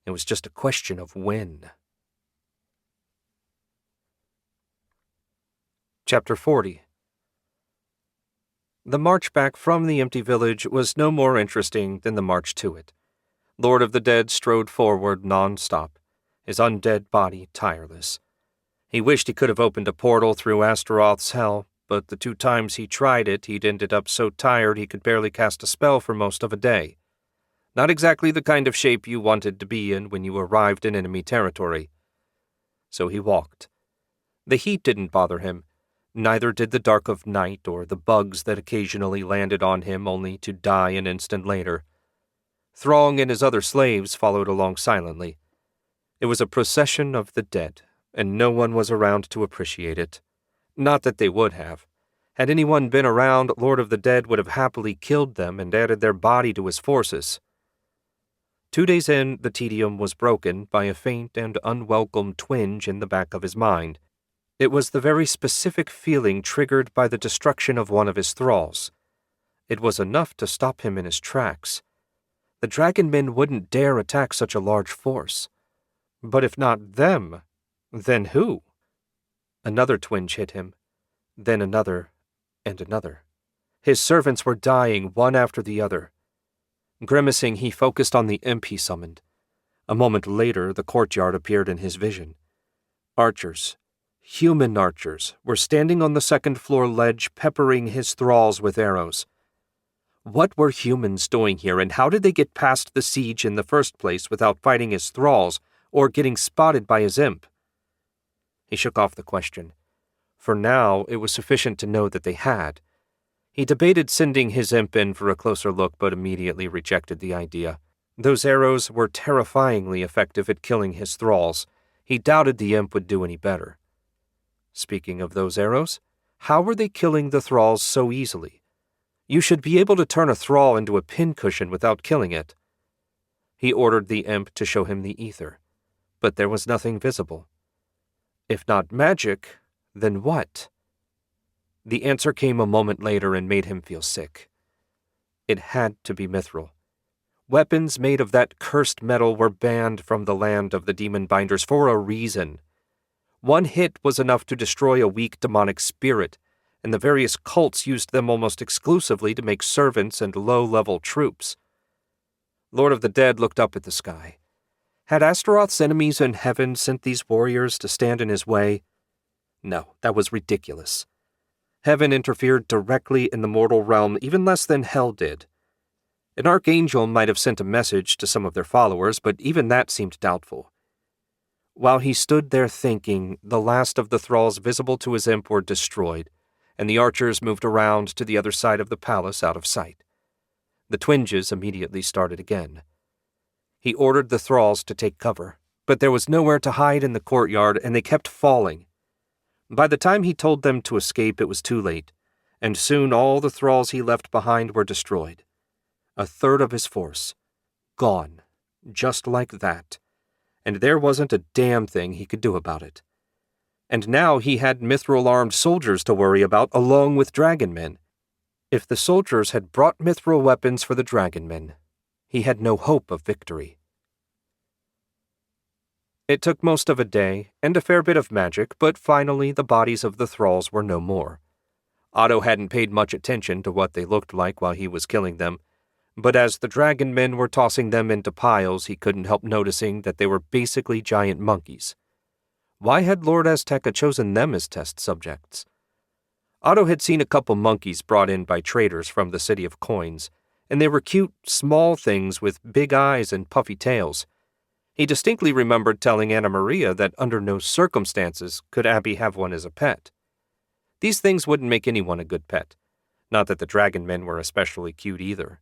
It was just a question of when. Chapter 40. The march back from the empty village was no more interesting than the march to it. Lord of the Dead strode forward non-stop, his undead body tireless. He wished he could have opened a portal through Astaroth's hell, but the 2 times he tried it, he'd ended up so tired he could barely cast a spell for most of a day. Not exactly the kind of shape you wanted to be in when you arrived in enemy territory. So he walked. The heat didn't bother him. Neither did the dark of night or the bugs that occasionally landed on him only to die an instant later. Throng and his other slaves followed along silently. It was a procession of the dead, and no one was around to appreciate it. Not that they would have. Had anyone been around, Lord of the Dead would have happily killed them and added their body to his forces. 2 days in, the tedium was broken by a faint and unwelcome twinge in the back of his mind. It was the very specific feeling triggered by the destruction of one of his thralls. It was enough to stop him in his tracks. The dragon men wouldn't dare attack such a large force. But if not them, then who? Another twinge hit him, then another and another. His servants were dying one after the other. Grimacing, he focused on the imp he summoned. A moment later, the courtyard appeared in his vision. Archers, human archers, were standing on the second-floor ledge peppering his thralls with arrows. What were humans doing here, and how did they get past the siege in the first place without fighting his thralls or getting spotted by his imp? He shook off the question. For now, it was sufficient to know that they had. He debated sending his imp in for a closer look, but immediately rejected the idea. Those arrows were terrifyingly effective at killing his thralls. He doubted the imp would do any better. Speaking of those arrows, how were they killing the thralls so easily? You should be able to turn a thrall into a pincushion without killing it. He ordered the imp to show him the ether, but there was nothing visible. If not magic, then what? The answer came a moment later and made him feel sick. It had to be mithril. Weapons made of that cursed metal were banned from the land of the demon binders for a reason. One hit was enough to destroy a weak demonic spirit, and the various cults used them almost exclusively to make servants and low-level troops. Lord of the Dead looked up at the sky. Had Astaroth's enemies in heaven sent these warriors to stand in his way? No, that was ridiculous. Heaven interfered directly in the mortal realm even less than hell did. An archangel might have sent a message to some of their followers, but even that seemed doubtful. While he stood there thinking, the last of the thralls visible to his imp were destroyed, and the archers moved around to the other side of the palace out of sight. The twinges immediately started again. He ordered the thralls to take cover, but there was nowhere to hide in the courtyard, and they kept falling. By the time he told them to escape, it was too late, and soon all the thralls he left behind were destroyed. A third of his force. Gone. Just like that. And there wasn't a damn thing he could do about it. And now he had mithril-armed soldiers to worry about along with dragon men. If the soldiers had brought mithril weapons for the dragon men, he had no hope of victory. It took most of a day, and a fair bit of magic, but finally the bodies of the thralls were no more. Otto hadn't paid much attention to what they looked like while he was killing them, but as the dragon men were tossing them into piles, he couldn't help noticing that they were basically giant monkeys. Why had Lord Azteca chosen them as test subjects? Otto had seen a couple monkeys brought in by traders from the City of Coins, and they were cute, small things with big eyes and puffy tails. He distinctly remembered telling Anna Maria that under no circumstances could Abby have one as a pet. These things wouldn't make anyone a good pet, not that the dragon men were especially cute either.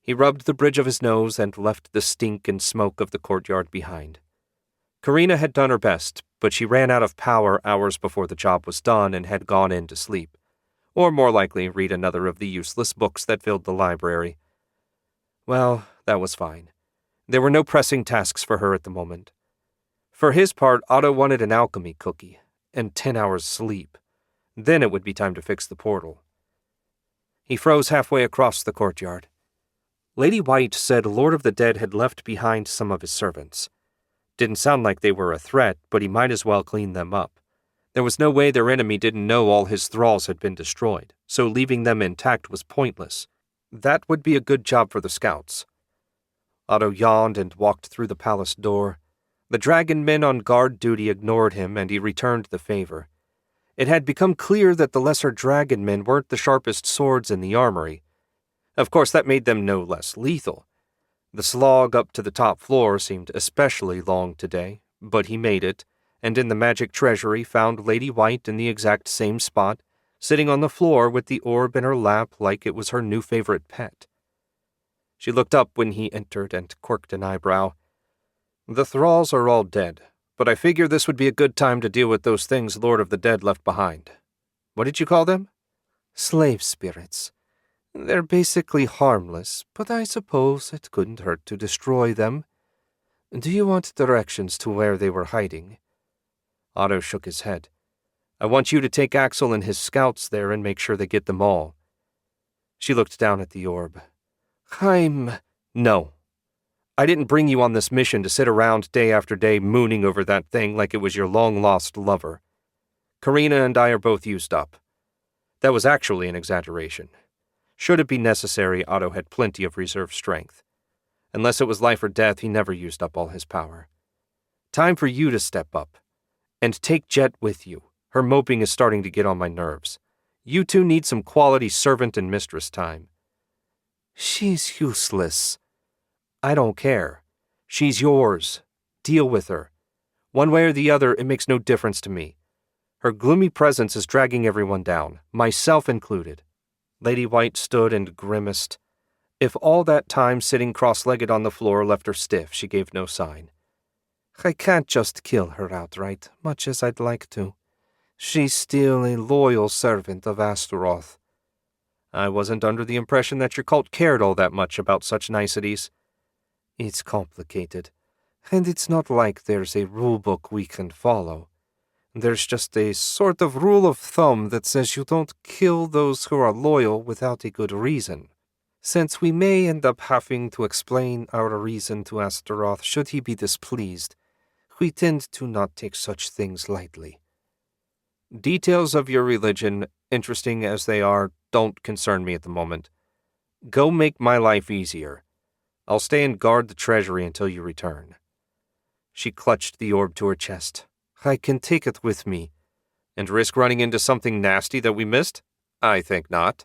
He rubbed the bridge of his nose and left the stink and smoke of the courtyard behind. Karina had done her best, but she ran out of power hours before the job was done and had gone in to sleep, or more likely read another of the useless books that filled the library. Well, that was fine. There were no pressing tasks for her at the moment. For his part, Otto wanted an alchemy cookie and 10 hours sleep. Then it would be time to fix the portal. He froze halfway across the courtyard. Lady White said Lord of the Dead had left behind some of his servants. Didn't sound like they were a threat, but he might as well clean them up. There was no way their enemy didn't know all his thralls had been destroyed, so leaving them intact was pointless. That would be a good job for the scouts. Otto yawned and walked through the palace door. The dragon men on guard duty ignored him, and he returned the favor. It had become clear that the lesser dragon men weren't the sharpest swords in the armory. Of course, that made them no less lethal. The slog up to the top floor seemed especially long today, but he made it, and in the magic treasury found Lady White in the exact same spot, sitting on the floor with the orb in her lap like it was her new favorite pet. She looked up when he entered and quirked an eyebrow. The thralls are all dead, but I figure this would be a good time to deal with those things Lord of the Dead left behind. What did you call them? Slave spirits. They're basically harmless, but I suppose it couldn't hurt to destroy them. Do you want directions to where they were hiding? Otto shook his head. I want you to take Axel and his scouts there and make sure they get them all. She looked down at the orb. No. I didn't bring you on this mission to sit around day after day mooning over that thing like it was your long-lost lover. Karina and I are both used up. That was actually an exaggeration. Should it be necessary, Otto had plenty of reserve strength. Unless it was life or death, he never used up all his power. Time for you to step up. And take Jet with you. Her moping is starting to get on my nerves. You two need some quality servant and mistress time. She's useless. I don't care. She's yours. Deal with her. One way or the other, it makes no difference to me. Her gloomy presence is dragging everyone down, myself included. Lady White stood and grimaced. If all that time sitting cross-legged on the floor left her stiff, she gave no sign. I can't just kill her outright, much as I'd like to. She's still a loyal servant of Astaroth. I wasn't under the impression that your cult cared all that much about such niceties. It's complicated, and it's not like there's a rulebook we can follow. There's just a sort of rule of thumb that says you don't kill those who are loyal without a good reason. Since we may end up having to explain our reason to Astaroth should he be displeased, we tend to not take such things lightly. Details of your religion, interesting as they are, don't concern me at the moment. Go make my life easier. I'll stay and guard the treasury until you return. She clutched the orb to her chest. I can take it with me. And risk running into something nasty that we missed? I think not.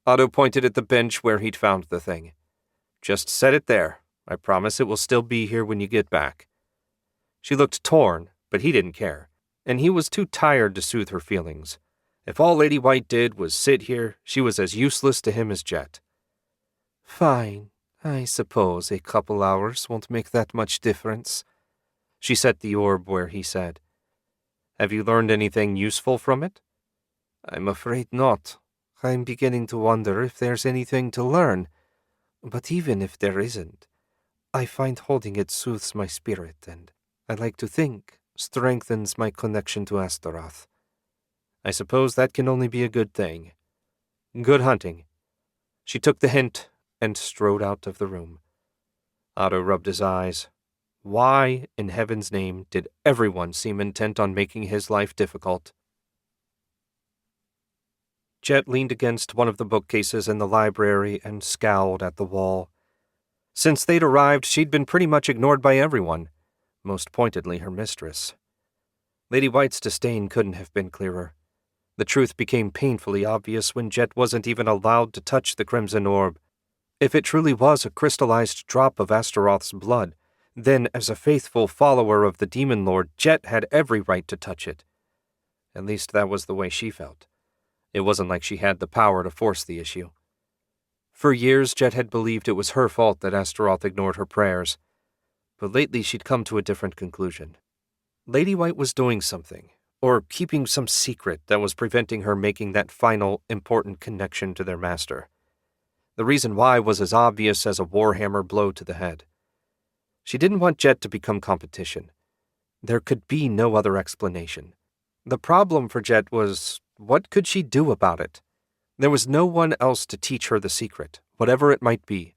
Otto pointed at the bench where he'd found the thing. Just set it there. I promise it will still be here when you get back. She looked torn, but he didn't care, and he was too tired to soothe her feelings. If all Lady White did was sit here, she was as useless to him as Jet. Fine. I suppose a couple hours won't make that much difference. She set the orb where he sat. Have you learned anything useful from it? I'm afraid not. I'm beginning to wonder if there's anything to learn. But even if there isn't, I find holding it soothes my spirit and, I like to think, strengthens my connection to Astaroth. I suppose that can only be a good thing. Good hunting. She took the hint and strode out of the room. Otto rubbed his eyes. Why, in heaven's name, did everyone seem intent on making his life difficult? Jet leaned against one of the bookcases in the library and scowled at the wall. Since they'd arrived, she'd been pretty much ignored by everyone, most pointedly her mistress. Lady White's disdain couldn't have been clearer. The truth became painfully obvious when Jet wasn't even allowed to touch the crimson orb. If it truly was a crystallized drop of Astaroth's blood, then as a faithful follower of the Demon Lord, Jet had every right to touch it. At least that was the way she felt. It wasn't like she had the power to force the issue. For years, Jet had believed it was her fault that Astaroth ignored her prayers, but lately she'd come to a different conclusion. Lady White was doing something, or keeping some secret that was preventing her making that final, important connection to their master. The reason why was as obvious as a warhammer blow to the head. She didn't want Jet to become competition. There could be no other explanation. The problem for Jet was, what could she do about it? There was no one else to teach her the secret, whatever it might be.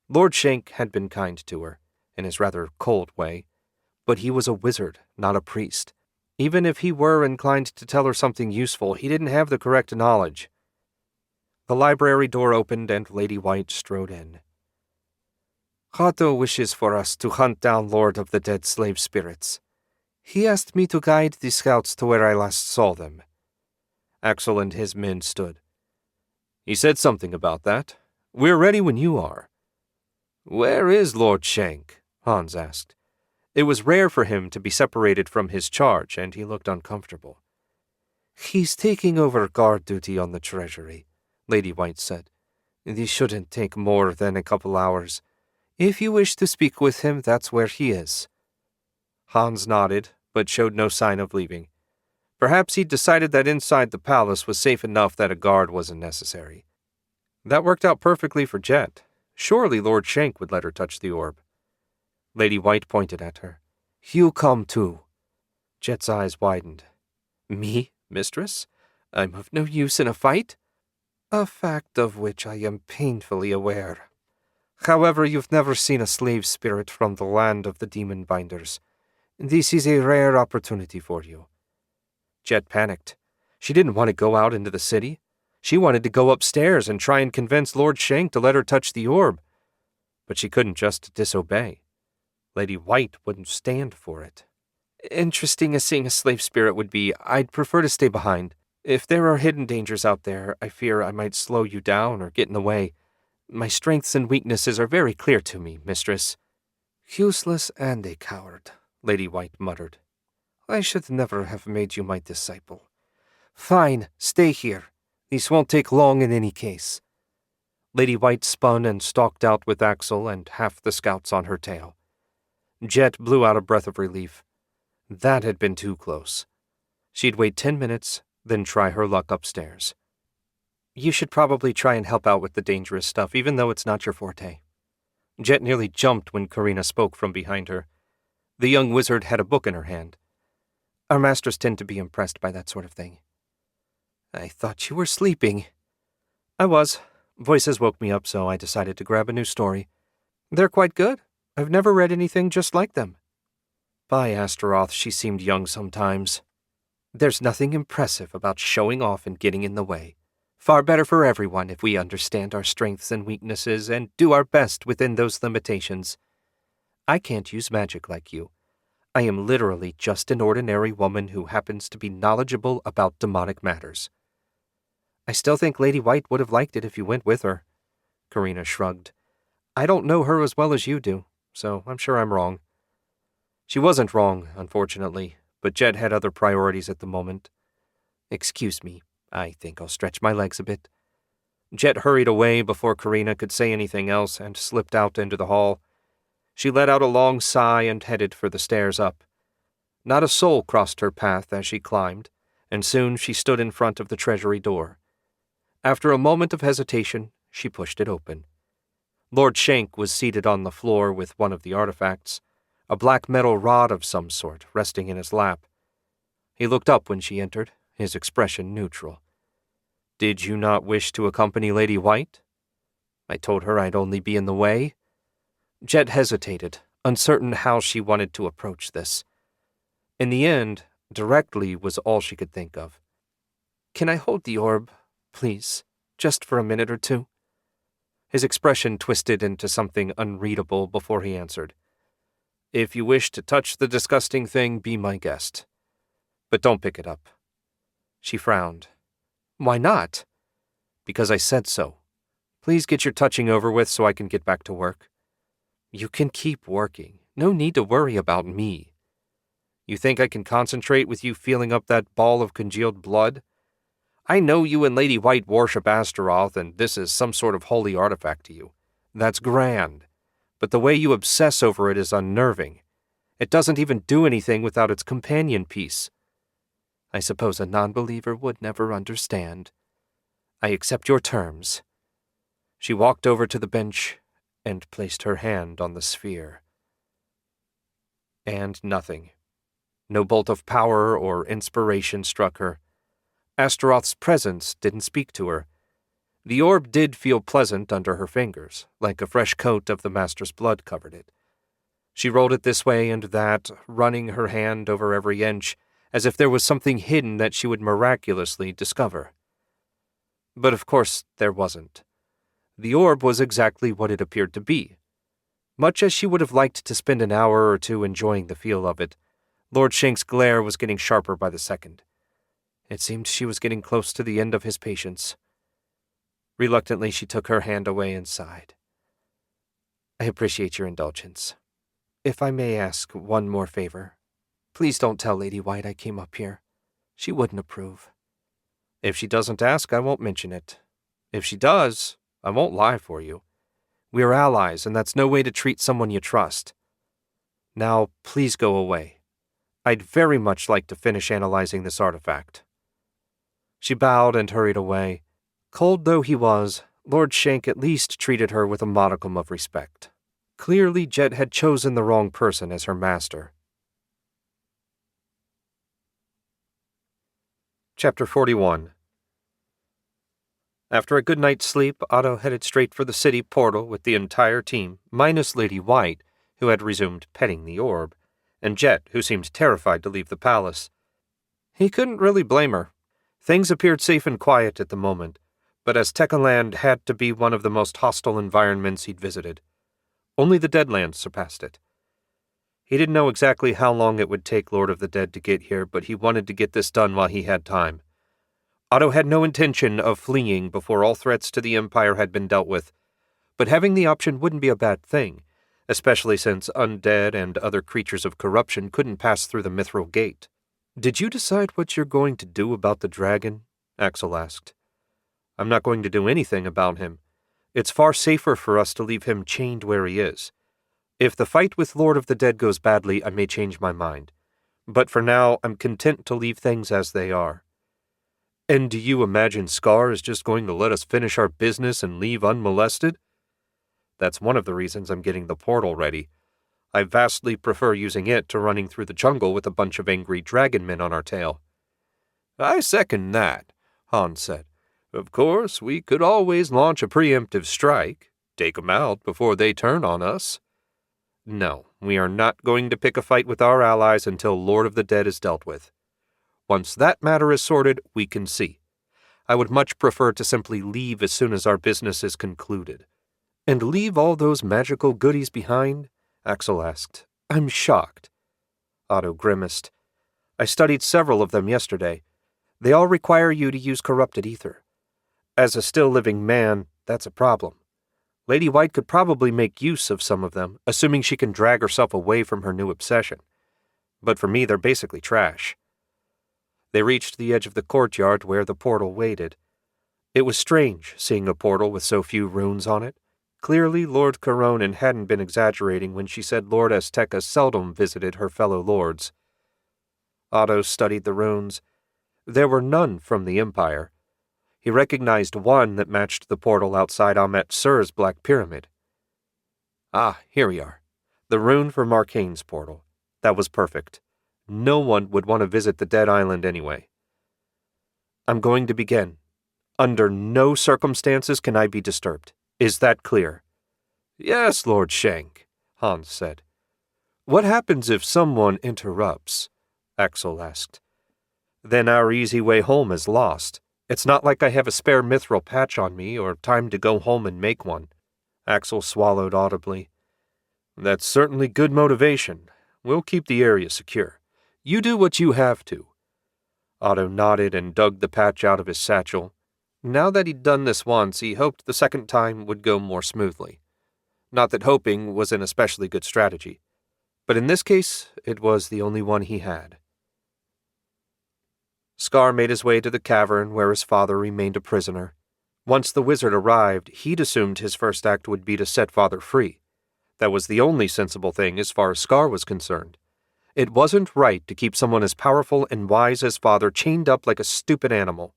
Lord Shenk had been kind to her, in his rather cold way, but he was a wizard, not a priest. Even if he were inclined to tell her something useful, he didn't have the correct knowledge. The library door opened and Lady White strode in. Otto wishes for us to hunt down Lord of the Dead slave spirits. He asked me to guide the scouts to where I last saw them. Axel and his men stood. He said something about that. We're ready when you are. Where is Lord Shenk? Hans asked. It was rare for him to be separated from his charge, and he looked uncomfortable. He's taking over guard duty on the treasury, Lady White said. This shouldn't take more than a couple hours. If you wish to speak with him, that's where he is. Hans nodded, but showed no sign of leaving. Perhaps he'd decided that inside the palace was safe enough that a guard wasn't necessary. That worked out perfectly for Jet. Surely Lord Shenk would let her touch the orb. Lady White pointed at her. You come too. Jet's eyes widened. Me, mistress? I'm of no use in a fight? A fact of which I am painfully aware. However, you've never seen a slave spirit from the land of the demon binders. This is a rare opportunity for you. Jet panicked. She didn't want to go out into the city. She wanted to go upstairs and try and convince Lord Shenk to let her touch the orb. But she couldn't just disobey. Lady White wouldn't stand for it. Interesting as seeing a slave spirit would be, I'd prefer to stay behind. If there are hidden dangers out there, I fear I might slow you down or get in the way. My strengths and weaknesses are very clear to me, mistress. Useless and a coward, Lady White muttered. I should never have made you my disciple. Fine, stay here. This won't take long in any case. Lady White spun and stalked out with Axel and half the scouts on her tail. Jet blew out a breath of relief. That had been too close. She'd wait 10 minutes, then try her luck upstairs. You should probably try and help out with the dangerous stuff, even though it's not your forte. Jet nearly jumped when Karina spoke from behind her. The young wizard had a book in her hand. Our masters tend to be impressed by that sort of thing. I thought you were sleeping. I was. Voices woke me up, so I decided to grab a new story. They're quite good. I've never read anything just like them. By Astaroth, she seemed young sometimes. There's nothing impressive about showing off and getting in the way. Far better for everyone if we understand our strengths and weaknesses and do our best within those limitations. I can't use magic like you. I am literally just an ordinary woman who happens to be knowledgeable about demonic matters. I still think Lady White would have liked it if you went with her. Karina shrugged. I don't know her as well as you do, so I'm sure I'm wrong. She wasn't wrong, unfortunately, but Jet had other priorities at the moment. Excuse me, I think I'll stretch my legs a bit. Jet hurried away before Karina could say anything else and slipped out into the hall. She let out a long sigh and headed for the stairs up. Not a soul crossed her path as she climbed, and soon she stood in front of the treasury door. After a moment of hesitation, she pushed it open. Lord Shenk was seated on the floor with one of the artifacts, a black metal rod of some sort resting in his lap. He looked up when she entered, his expression neutral. Did you not wish to accompany Lady White? I told her I'd only be in the way. Jet hesitated, uncertain how she wanted to approach this. In the end, directly was all she could think of. Can I hold the orb, please, just for a minute or two? His expression twisted into something unreadable before he answered. If you wish to touch the disgusting thing, be my guest. But don't pick it up. She frowned. Why not? Because I said so. Please get your touching over with so I can get back to work. You can keep working. No need to worry about me. You think I can concentrate with you feeling up that ball of congealed blood? I know you and Lady White worship Astaroth, and this is some sort of holy artifact to you. That's grand. But the way you obsess over it is unnerving. It doesn't even do anything without its companion piece. I suppose a non-believer would never understand. I accept your terms. She walked over to the bench and placed her hand on the sphere. And nothing. No bolt of power or inspiration struck her. Astaroth's presence didn't speak to her. The orb did feel pleasant under her fingers, like a fresh coat of the master's blood covered it. She rolled it this way and that, running her hand over every inch, as if there was something hidden that she would miraculously discover. But of course there wasn't. The orb was exactly what it appeared to be. Much as she would have liked to spend an hour or two enjoying the feel of it, Lord Shenk's glare was getting sharper by the second. It seemed she was getting close to the end of his patience. Reluctantly, she took her hand away and sighed. I appreciate your indulgence. If I may ask one more favor, please don't tell Lady White I came up here. She wouldn't approve. If she doesn't ask, I won't mention it. If she does, I won't lie for you. We are allies, and that's no way to treat someone you trust. Now, please go away. I'd very much like to finish analyzing this artifact. She bowed and hurried away. Cold though he was, Lord Shenk at least treated her with a modicum of respect. Clearly, Jet had chosen the wrong person as her master. Chapter 41. After a good night's sleep, Otto headed straight for the city portal with the entire team, minus Lady White, who had resumed petting the orb, and Jet, who seemed terrified to leave the palace. He couldn't really blame her. Things appeared safe and quiet at the moment, but Aztecaland had to be one of the most hostile environments he'd visited. Only the Deadlands surpassed it. He didn't know exactly how long it would take Lord of the Dead to get here, but he wanted to get this done while he had time. Otto had no intention of fleeing before all threats to the Empire had been dealt with, but having the option wouldn't be a bad thing, especially since undead and other creatures of corruption couldn't pass through the Mithril Gate. "Did you decide what you're going to do about the dragon?" Axel asked. "I'm not going to do anything about him. It's far safer for us to leave him chained where he is. If the fight with Lord of the Dead goes badly, I may change my mind. But for now, I'm content to leave things as they are." "And do you imagine Scar is just going to let us finish our business and leave unmolested?" "That's one of the reasons I'm getting the portal ready. I vastly prefer using it to running through the jungle with a bunch of angry dragon men on our tail." "I second that," Hans said. "Of course, we could always launch a preemptive strike, take 'em out before they turn on us." "No, we are not going to pick a fight with our allies until Lord of the Dead is dealt with. Once that matter is sorted, we can see. I would much prefer to simply leave as soon as our business is concluded." "And leave all those magical goodies behind?" Axel asked. "I'm shocked." Otto grimaced. "I studied several of them yesterday. They all require you to use corrupted ether. As a still-living man, that's a problem. Lady White could probably make use of some of them, assuming she can drag herself away from her new obsession. But for me, they're basically trash." They reached the edge of the courtyard where the portal waited. It was strange, seeing a portal with so few runes on it. Clearly, Lord Coronin hadn't been exaggerating when she said Lord Azteca seldom visited her fellow lords. Otto studied the runes. There were none from the Empire. He recognized one that matched the portal outside Amet Sur's Black Pyramid. Ah, here we are. The rune for Marcane's portal. That was perfect. No one would want to visit the Dead Island anyway. "I'm going to begin. Under no circumstances can I be disturbed. Is that clear?" "Yes, Lord Shenk," Hans said. "What happens if someone interrupts?" Axel asked. "Then our easy way home is lost. It's not like I have a spare mithril patch on me or time to go home and make one." Axel swallowed audibly. "That's certainly good motivation. We'll keep the area secure. You do what you have to." Otto nodded and dug the patch out of his satchel. Now that he'd done this once, he hoped the second time would go more smoothly. Not that hoping was an especially good strategy, but in this case, it was the only one he had. Scar made his way to the cavern where his father remained a prisoner. Once the wizard arrived, he'd assumed his first act would be to set father free. That was the only sensible thing as far as Scar was concerned. It wasn't right to keep someone as powerful and wise as father chained up like a stupid animal.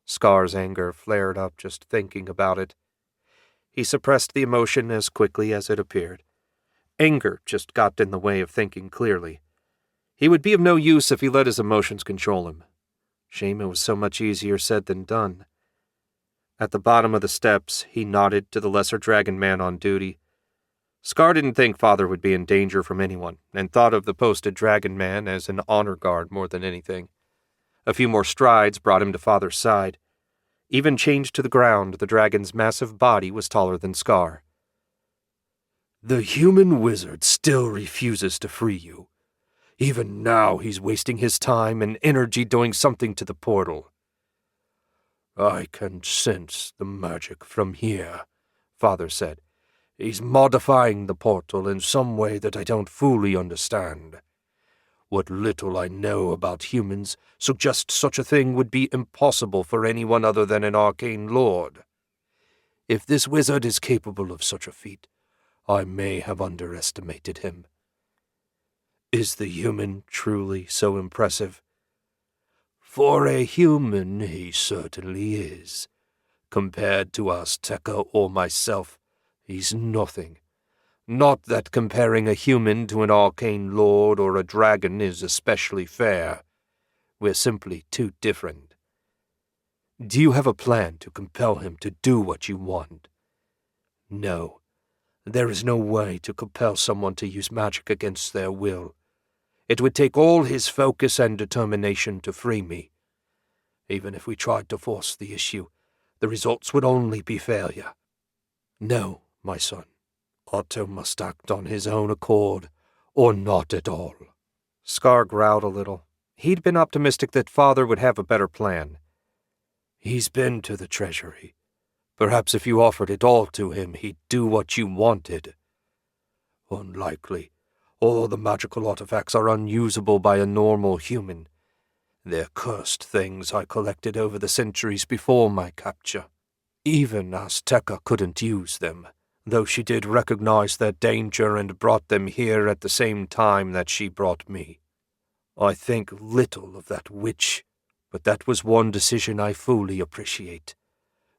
Scar's anger flared up just thinking about it. He suppressed the emotion as quickly as it appeared. Anger just got in the way of thinking clearly. He would be of no use if he let his emotions control him. Shame it was so much easier said than done. At the bottom of the steps, he nodded to the lesser dragon man on duty. Scar didn't think Father would be in danger from anyone, and thought of the posted dragon man as an honor guard more than anything. A few more strides brought him to Father's side. Even chained to the ground, the dragon's massive body was taller than Scar. The human wizard still refuses to free you. Even now he's wasting his time and energy doing something to the portal. I can sense the magic from here, Father said. He's modifying the portal in some way that I don't fully understand. What little I know about humans suggests such a thing would be impossible for anyone other than an arcane lord. If this wizard is capable of such a feat, I may have underestimated him. Is the human truly so impressive? For a human, he certainly is. Compared to Azteca or myself, he's nothing. Not that comparing a human to an arcane lord or a dragon is especially fair. We're simply too different. Do you have a plan to compel him to do what you want? No. There is no way to compel someone to use magic against their will. It would take all his focus and determination to free me. Even if we tried to force the issue, the results would only be failure. No, my son. Otto must act on his own accord, or not at all. Scar growled a little. He'd been optimistic that Father would have a better plan. He's been to the treasury. Perhaps if you offered it all to him, he'd do what you wanted. Unlikely. All the magical artifacts are unusable by a normal human. They're cursed things I collected over the centuries before my capture. Even Azteca couldn't use them, though she did recognize their danger and brought them here at the same time that she brought me. I think little of that witch, but that was one decision I fully appreciate.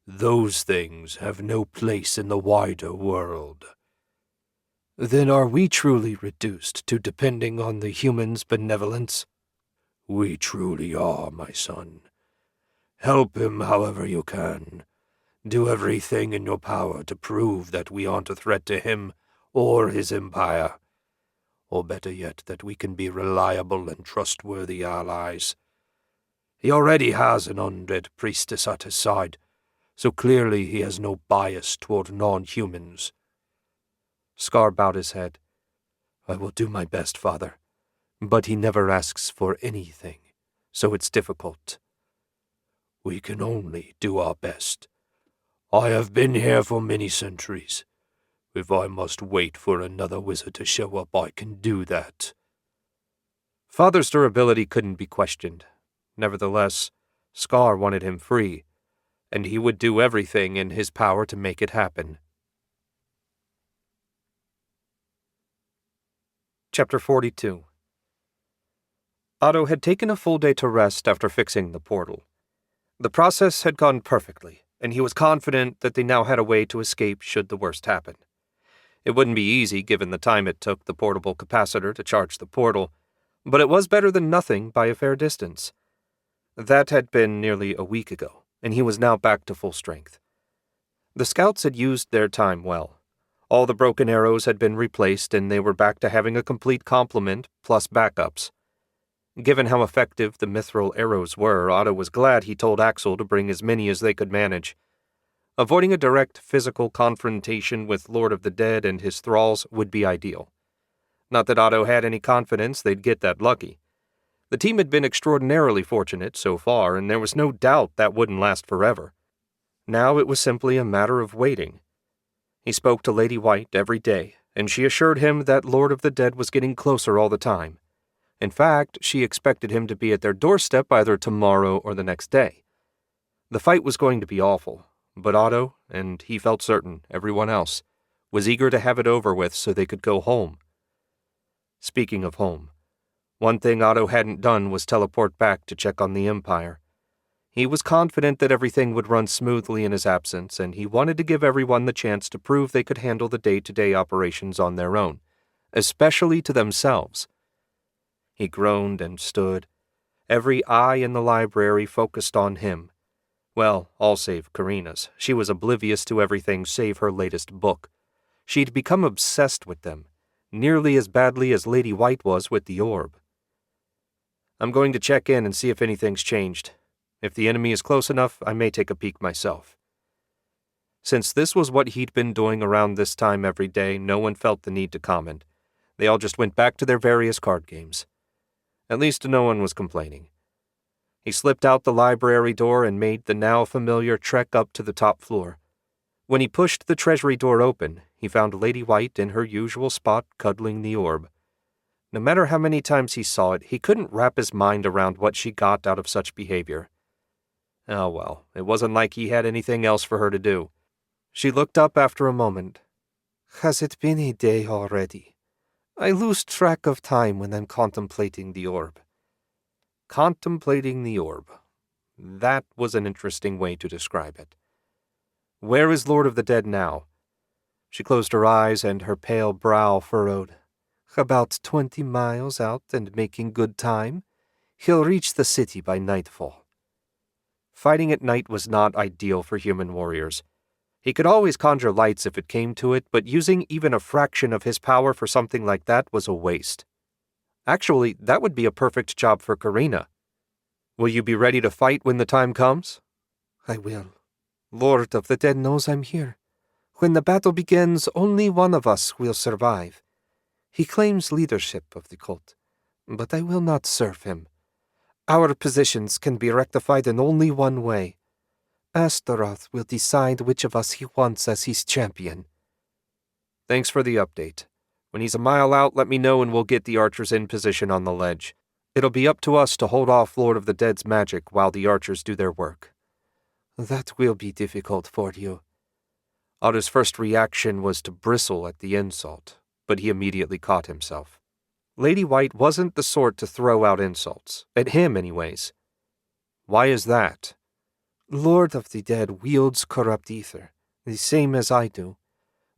Those things have no place in the wider world. Then are we truly reduced to depending on the human's benevolence? We truly are, my son. Help him however you can. Do everything in your power to prove that we aren't a threat to him or his empire. Or better yet, that we can be reliable and trustworthy allies. He already has an undead priestess at his side, so clearly he has no bias toward non-humans. Scar bowed his head. I will do my best, Father, but he never asks for anything, so it's difficult. We can only do our best. I have been here for many centuries. If I must wait for another wizard to show up, I can do that. Father's durability couldn't be questioned. Nevertheless, Scar wanted him free, and he would do everything in his power to make it happen. Chapter 42. Otto had taken a full day to rest after fixing the portal. The process had gone perfectly, and he was confident that they now had a way to escape should the worst happen. It wouldn't be easy given the time it took the portable capacitor to charge the portal, but it was better than nothing by a fair distance. That had been nearly a week ago, and he was now back to full strength. The scouts had used their time well. All the broken arrows had been replaced, and they were back to having a complete complement, plus backups. Given how effective the mithril arrows were, Otto was glad he told Axel to bring as many as they could manage. Avoiding a direct physical confrontation with Lord of the Dead and his thralls would be ideal. Not that Otto had any confidence they'd get that lucky. The team had been extraordinarily fortunate so far, and there was no doubt that wouldn't last forever. Now it was simply a matter of waiting. He spoke to Lady White every day, and she assured him that Lord of the Dead was getting closer all the time. In fact, she expected him to be at their doorstep either tomorrow or the next day. The fight was going to be awful, but Otto, and he felt certain everyone else, was eager to have it over with so they could go home. Speaking of home, one thing Otto hadn't done was teleport back to check on the Empire. He was confident that everything would run smoothly in his absence, and he wanted to give everyone the chance to prove they could handle the day-to-day operations on their own, especially to themselves. He groaned and stood. Every eye in the library focused on him. Well, all save Karina's. She was oblivious to everything save her latest book. She'd become obsessed with them, nearly as badly as Lady White was with the orb. I'm going to check in and see if anything's changed. If the enemy is close enough, I may take a peek myself. Since this was what he'd been doing around this time every day, no one felt the need to comment. They all just went back to their various card games. At least no one was complaining. He slipped out the library door and made the now familiar trek up to the top floor. When he pushed the treasury door open, he found Lady White in her usual spot cuddling the orb. No matter how many times he saw it, he couldn't wrap his mind around what she got out of such behavior. Oh well, it wasn't like he had anything else for her to do. She looked up after a moment. Has it been a day already? I lose track of time when I'm contemplating the orb. Contemplating the orb. That was an interesting way to describe it. Where is Lord of the Dead now? She closed her eyes and her pale brow furrowed. About 20 miles out and making good time. He'll reach the city by nightfall. Fighting at night was not ideal for human warriors. He could always conjure lights if it came to it, but using even a fraction of his power for something like that was a waste. Actually, that would be a perfect job for Karina. Will you be ready to fight when the time comes? I will. Lord of the Dead knows I'm here. When the battle begins, only one of us will survive. He claims leadership of the cult, but I will not serve him. Our positions can be rectified in only one way. Astaroth will decide which of us he wants as his champion. Thanks for the update. When he's a mile out, let me know and we'll get the archers in position on the ledge. It'll be up to us to hold off Lord of the Dead's magic while the archers do their work. That will be difficult for you. Otto's first reaction was to bristle at the insult, but he immediately caught himself. Lady White wasn't the sort to throw out insults, at him anyways. Why is that? Lord of the Dead wields corrupt ether, the same as I do.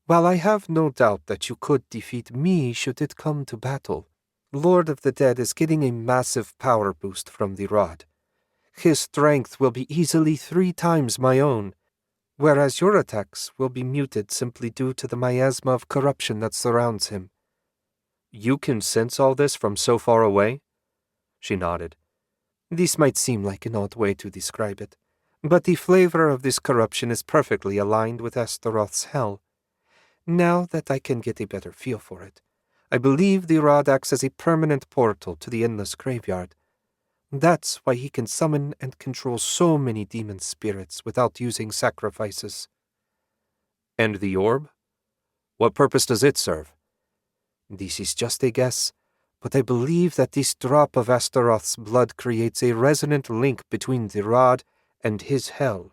While I have no doubt that you could defeat me should it come to battle, Lord of the Dead is getting a massive power boost from the rod. His strength will be easily 3 times my own, whereas your attacks will be muted simply due to the miasma of corruption that surrounds him. You can sense all this from so far away? She nodded. This might seem like an odd way to describe it, but the flavor of this corruption is perfectly aligned with Astaroth's hell. Now that I can get a better feel for it, I believe the rod acts as a permanent portal to the endless graveyard. That's why he can summon and control so many demon spirits without using sacrifices. And the orb? What purpose does it serve? This is just a guess, but I believe that this drop of Astaroth's blood creates a resonant link between the rod and his hell,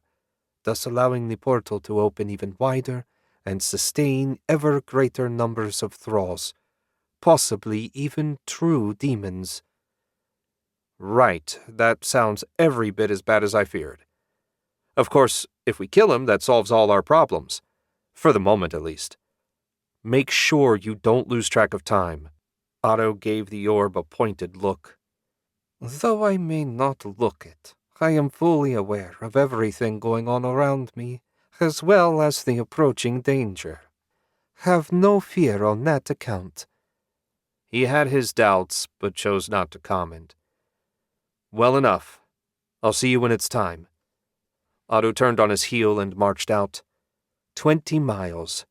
thus allowing the portal to open even wider and sustain ever greater numbers of thralls, possibly even true demons. Right, that sounds every bit as bad as I feared. Of course, if we kill him, that solves all our problems. For the moment, at least. Make sure you don't lose track of time. Otto gave the orb a pointed look. Though I may not look it, I am fully aware of everything going on around me, as well as the approaching danger. Have no fear on that account. He had his doubts, but chose not to comment. Well enough. I'll see you when it's time. Otto turned on his heel and marched out. 20 miles.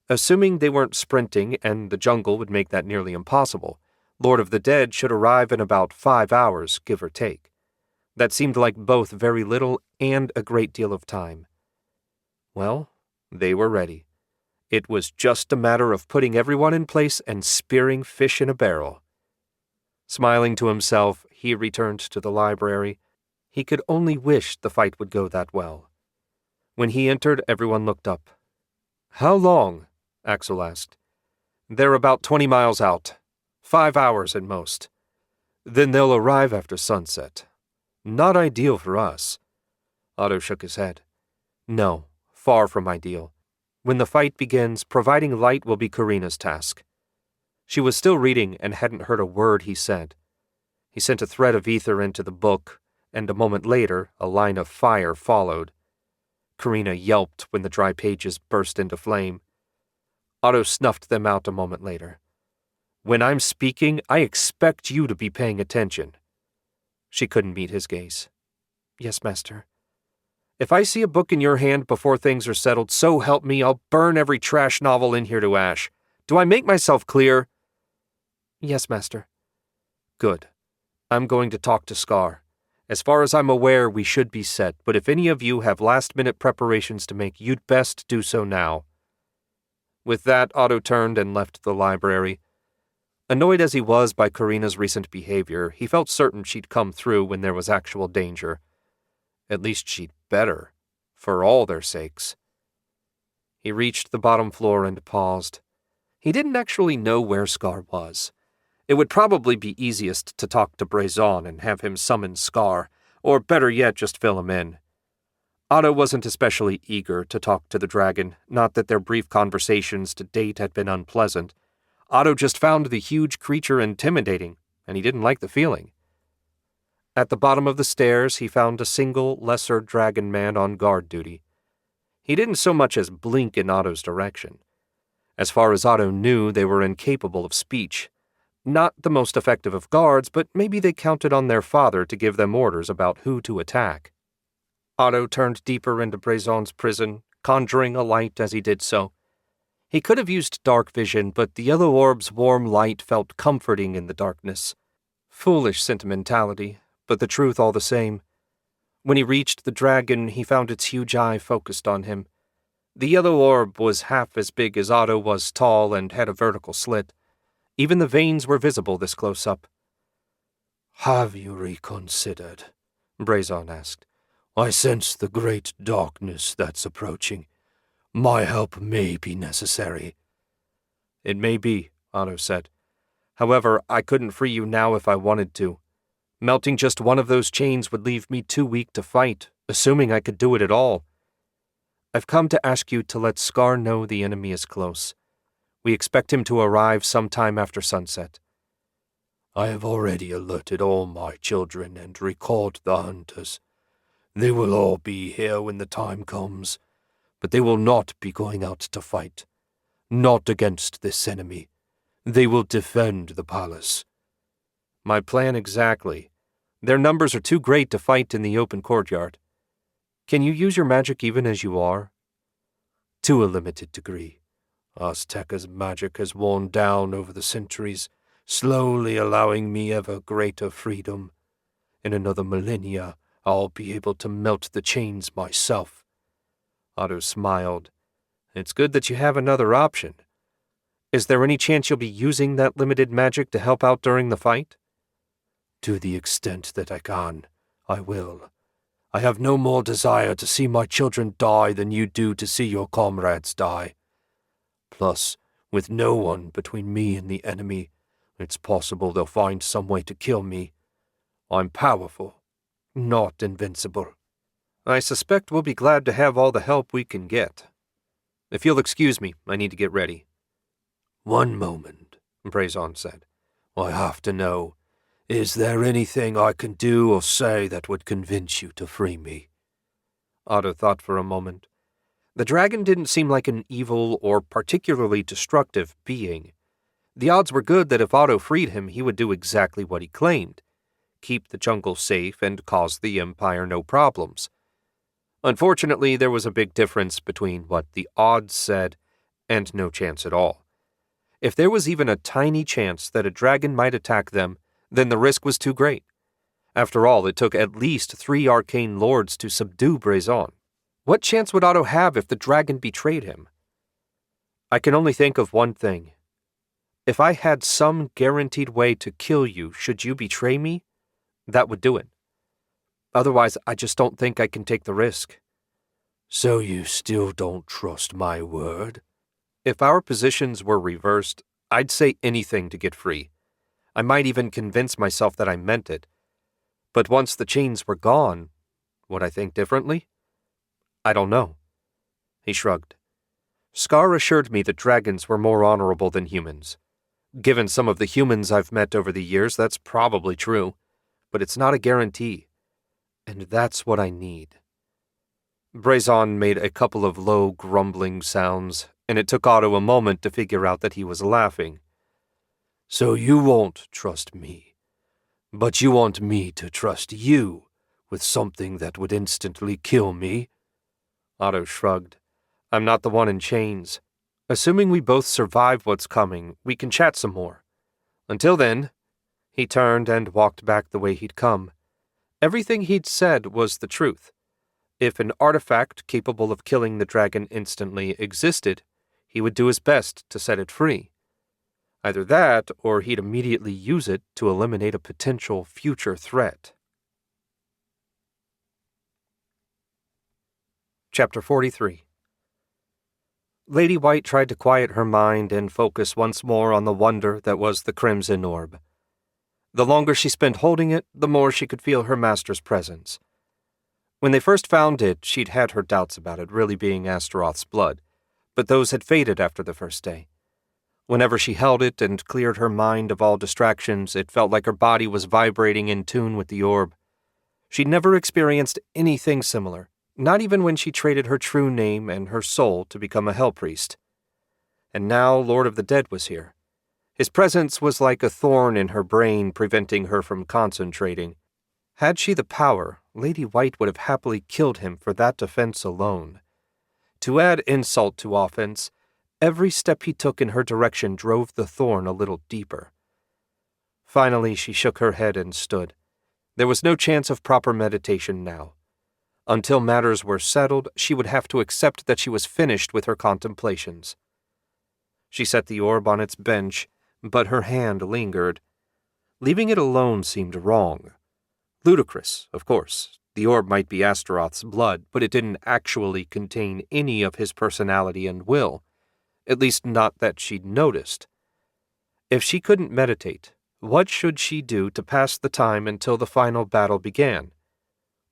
Assuming they weren't sprinting and the jungle would make that nearly impossible, Lord of the Dead should arrive in about 5 hours, give or take. That seemed like both very little and a great deal of time. Well, they were ready. It was just a matter of putting everyone in place and spearing fish in a barrel. Smiling to himself, he returned to the library. He could only wish the fight would go that well. When he entered, everyone looked up. How long? Axel asked. They're about 20 miles out. 5 hours at most. Then they'll arrive after sunset. Not ideal for us. Otto shook his head. No, far from ideal. When the fight begins, providing light will be Karina's task. She was still reading and hadn't heard a word he said. He sent a thread of ether into the book, and a moment later, a line of fire followed. Karina yelped when the dry pages burst into flame. Otto snuffed them out a moment later. When I'm speaking, I expect you to be paying attention. She couldn't meet his gaze. Yes, master. If I see a book in your hand before things are settled, so help me, I'll burn every trash novel in here to ash. Do I make myself clear? Yes, master. Good. I'm going to talk to Scar. As far as I'm aware, we should be set, but if any of you have last-minute preparations to make, you'd best do so now. With that, Otto turned and left the library. Annoyed as he was by Karina's recent behavior, he felt certain she'd come through when there was actual danger. At least she'd better, for all their sakes. He reached the bottom floor and paused. He didn't actually know where Scar was. It would probably be easiest to talk to Brazon and have him summon Scar, or better yet, just fill him in. Otto wasn't especially eager to talk to the dragon, not that their brief conversations to date had been unpleasant. Otto just found the huge creature intimidating, and he didn't like the feeling. At the bottom of the stairs, he found a single, lesser dragon man on guard duty. He didn't so much as blink in Otto's direction. As far as Otto knew, they were incapable of speech. Not the most effective of guards, but maybe they counted on their father to give them orders about who to attack. Otto turned deeper into Brazon's prison, conjuring a light as he did so. He could have used dark vision, but the yellow orb's warm light felt comforting in the darkness. Foolish sentimentality, but the truth all the same. When he reached the dragon, he found its huge eye focused on him. The yellow orb was half as big as Otto was tall and had a vertical slit. Even the veins were visible this close up. "Have you reconsidered?" Brazon asked. "I sense the great darkness that's approaching. My help may be necessary." "It may be," Otto said. "However, I couldn't free you now if I wanted to. Melting just one of those chains would leave me too weak to fight, assuming I could do it at all. I've come to ask you to let Scar know the enemy is close. We expect him to arrive sometime after sunset." "I have already alerted all my children and recalled the hunters. They will all be here when the time comes, but they will not be going out to fight. Not against this enemy. They will defend the palace." "My plan exactly. Their numbers are too great to fight in the open courtyard. Can you use your magic even as you are?" "To a limited degree. Azteca's magic has worn down over the centuries, slowly allowing me ever greater freedom. In another millennia, I'll be able to melt the chains myself." Otto smiled. "It's good that you have another option. Is there any chance you'll be using that limited magic to help out during the fight?" "To the extent that I can, I will. I have no more desire to see my children die than you do to see your comrades die. Plus, with no one between me and the enemy, it's possible they'll find some way to kill me. I'm powerful, not invincible." "I suspect we'll be glad to have all the help we can get. If you'll excuse me, I need to get ready." "One moment," Brazon said. "I have to know. Is there anything I can do or say that would convince you to free me?" Otto thought for a moment. The dragon didn't seem like an evil or particularly destructive being. The odds were good that if Otto freed him, he would do exactly what he claimed: keep the jungle safe and cause the Empire no problems. Unfortunately, there was a big difference between what the odds said and no chance at all. If there was even a tiny chance that a dragon might attack them, then the risk was too great. After all, it took at least 3 arcane lords to subdue Brazon. What chance would Otto have if the dragon betrayed him? "I can only think of one thing. If I had some guaranteed way to kill you should you betray me, that would do it. Otherwise, I just don't think I can take the risk." "So you still don't trust my word?" "If our positions were reversed, I'd say anything to get free. I might even convince myself that I meant it. But once the chains were gone, would I think differently? I don't know." He shrugged. "Scar assured me that dragons were more honorable than humans. Given some of the humans I've met over the years, that's probably true. But it's not a guarantee. And that's what I need." Brazon made a couple of low, grumbling sounds, and it took Otto a moment to figure out that he was laughing. So you won't trust me, but you want me to trust you with something that would instantly kill me? Otto shrugged. I'm not the one in chains. Assuming we both survive what's coming, we can chat some more. Until then, he turned and walked back the way he'd come. Everything he'd said was the truth. If an artifact capable of killing the dragon instantly existed, he would do his best to set it free. Either that, or he'd immediately use it to eliminate a potential future threat. Chapter 43. Lady White tried to quiet her mind and focus once more on the wonder that was the Crimson Orb. The longer she spent holding it, the more she could feel her master's presence. When they first found it, she'd had her doubts about it really being Astaroth's blood, but those had faded after the first day. Whenever she held it and cleared her mind of all distractions, it felt like her body was vibrating in tune with the orb. She'd never experienced anything similar, not even when she traded her true name and her soul to become a Hell Priest. And now Lord of the Dead was here. His presence was like a thorn in her brain, preventing her from concentrating. Had she the power, Lady White would have happily killed him for that defense alone. To add insult to offense, every step he took in her direction drove the thorn a little deeper. Finally, she shook her head and stood. There was no chance of proper meditation now. Until matters were settled, she would have to accept that she was finished with her contemplations. She set the orb on its bench, but her hand lingered. Leaving it alone seemed wrong. Ludicrous, of course. The orb might be Astaroth's blood, but it didn't actually contain any of his personality and will, at least not that she'd noticed. If she couldn't meditate, what should she do to pass the time until the final battle began?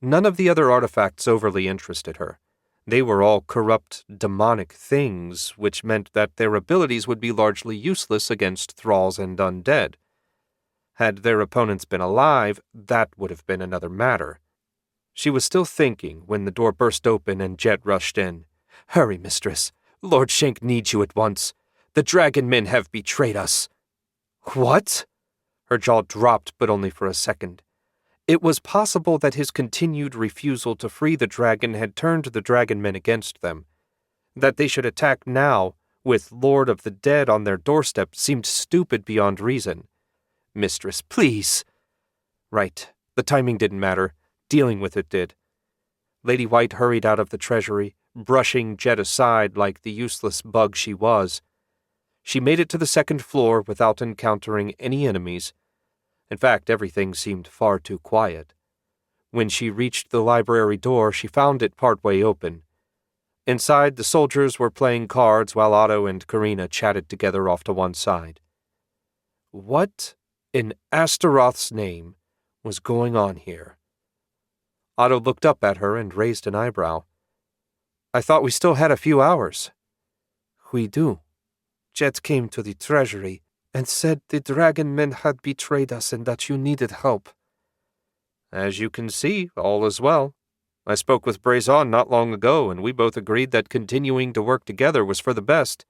None of the other artifacts overly interested her. They were all corrupt, demonic things, which meant that their abilities would be largely useless against thralls and undead. Had their opponents been alive, that would have been another matter. She was still thinking when the door burst open and Jet rushed in. "Hurry, mistress. Lord Shenk needs you at once. The dragon men have betrayed us." "What?" Her jaw dropped, but only for a second. It was possible that his continued refusal to free the dragon had turned the dragon men against them. That they should attack now, with Lord of the Dead on their doorstep, seemed stupid beyond reason. "Mistress, please." Right, the timing didn't matter. Dealing with it did. Lady White hurried out of the treasury, brushing Jet aside like the useless bug she was. She made it to the second floor without encountering any enemies. In fact, everything seemed far too quiet. When she reached the library door, she found it partway open. Inside, the soldiers were playing cards while Otto and Karina chatted together off to one side. What in Astaroth's name was going on here? Otto looked up at her and raised an eyebrow. "I thought we still had a few hours." "We do. Jet came to the treasury and said the dragon men had betrayed us and that you needed help." "As you can see, all is well. I spoke with Brazon not long ago, and we both agreed that continuing to work together was for the best.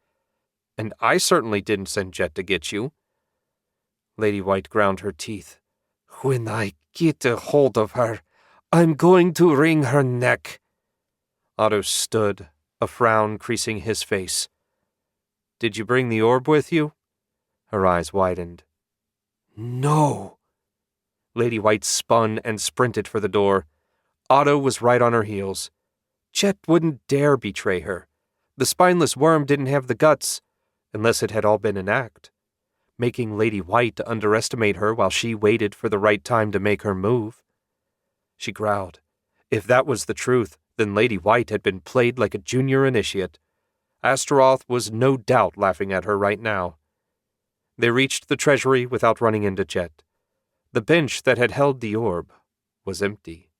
And I certainly didn't send Jet to get you." Lady White ground her teeth. "When I get a hold of her, I'm going to wring her neck." Otto stood, a frown creasing his face. "Did you bring the orb with you?" Her eyes widened. "No." Lady White spun and sprinted for the door. Otto was right on her heels. Jet wouldn't dare betray her. The spineless worm didn't have the guts, unless it had all been an act. Making Lady White underestimate her while she waited for the right time to make her move. She growled. If that was the truth, then Lady White had been played like a junior initiate. Astaroth was no doubt laughing at her right now. They reached the treasury without running into Jet. The bench that had held the orb was empty.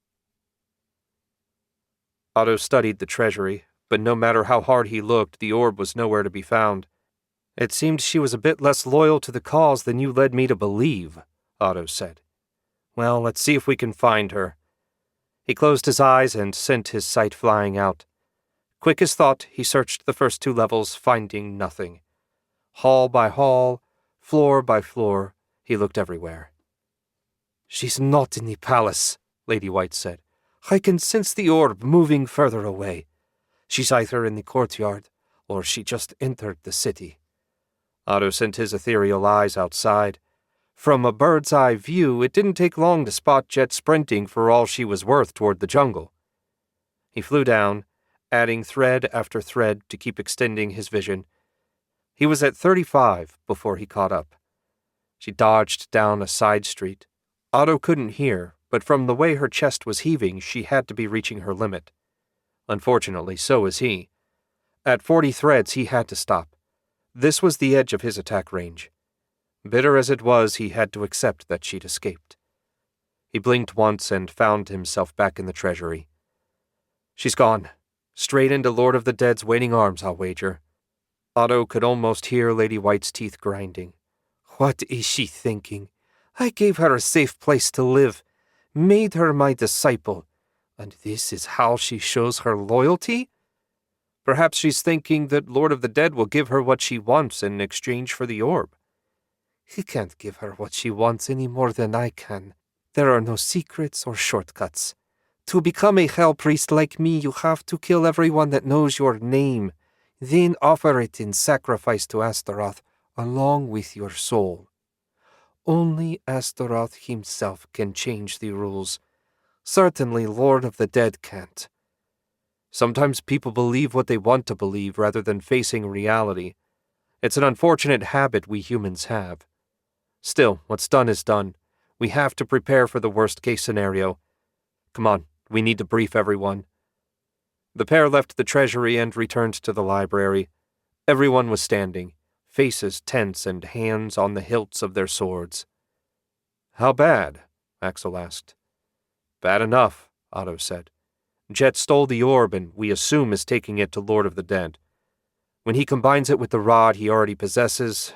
Otto studied the treasury, but no matter how hard he looked, the orb was nowhere to be found. "It seemed she was a bit less loyal to the cause than you led me to believe," Otto said. "Well, let's see if we can find her." He closed his eyes and sent his sight flying out. Quick as thought, he searched the first 2 levels, finding nothing. Hall by hall, floor by floor, he looked everywhere. She's not in the palace, Lady White said. I can sense the orb moving further away. She's either in the courtyard, or she just entered the city. Otto sent his ethereal eyes outside. From a bird's-eye view, it didn't take long to spot Jet sprinting for all she was worth toward the jungle. He flew down, adding thread after thread to keep extending his vision. He was at 35 before he caught up. She dodged down a side street. Otto couldn't hear, but from the way her chest was heaving, she had to be reaching her limit. Unfortunately, so was he. At 40 threads, he had to stop. This was the edge of his attack range. Bitter as it was, he had to accept that she'd escaped. He blinked once and found himself back in the treasury. She's gone. Straight into Lord of the Dead's waiting arms, I'll wager. Otto could almost hear Lady White's teeth grinding. What is she thinking? I gave her a safe place to live, made her my disciple, and this is how she shows her loyalty? Perhaps she's thinking that Lord of the Dead will give her what she wants in exchange for the orb. He can't give her what she wants any more than I can. There are no secrets or shortcuts. To become a hell priest like me, you have to kill everyone that knows your name, then offer it in sacrifice to Astaroth, along with your soul. Only Astaroth himself can change the rules. Certainly Lord of the Dead can't. Sometimes people believe what they want to believe rather than facing reality. It's an unfortunate habit we humans have. Still, what's done is done. We have to prepare for the worst-case scenario. Come on, we need to brief everyone. The pair left the treasury and returned to the library. Everyone was standing, faces tense and hands on the hilts of their swords. How bad? Axel asked. Bad enough, Otto said. Jet stole the orb and we assume is taking it to Lord of the Dead. When he combines it with the rod he already possesses,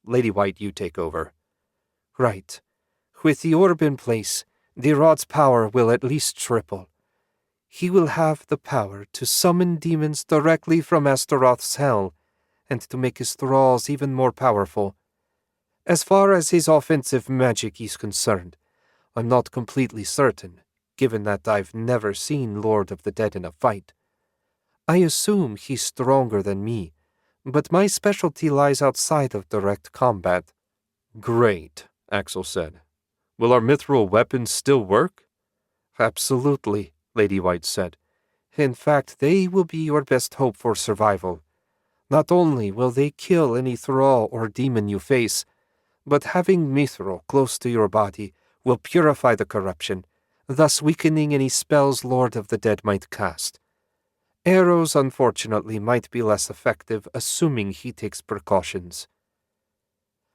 Lady White, you take over. Right. With the orb in place, the rod's power will at least triple. He will have the power to summon demons directly from Astaroth's hell, and to make his thralls even more powerful. As far as his offensive magic is concerned, I'm not completely certain, given that I've never seen Lord of the Dead in a fight. I assume he's stronger than me, but my specialty lies outside of direct combat. Great, Axel said. Will our mithril weapons still work? Absolutely, Lady White said. In fact, they will be your best hope for survival. Not only will they kill any thrall or demon you face, but having mithril close to your body will purify the corruption, thus weakening any spells Lord of the Dead might cast. Arrows, unfortunately, might be less effective, assuming he takes precautions.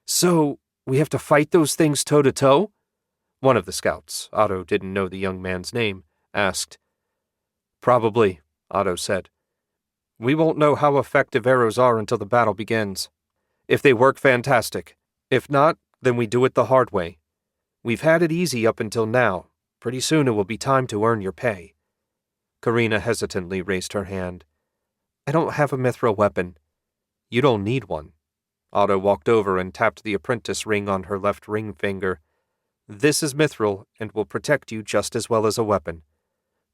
So, we have to fight those things toe-to-toe? One of the scouts, Otto didn't know the young man's name, asked. Probably, Otto said. We won't know how effective arrows are until the battle begins. If they work, fantastic. If not, then we do it the hard way. We've had it easy up until now. Pretty soon it will be time to earn your pay. Karina hesitantly raised her hand. I don't have a mithril weapon. You don't need one. Otto walked over and tapped the apprentice ring on her left ring finger. This is mithril and will protect you just as well as a weapon.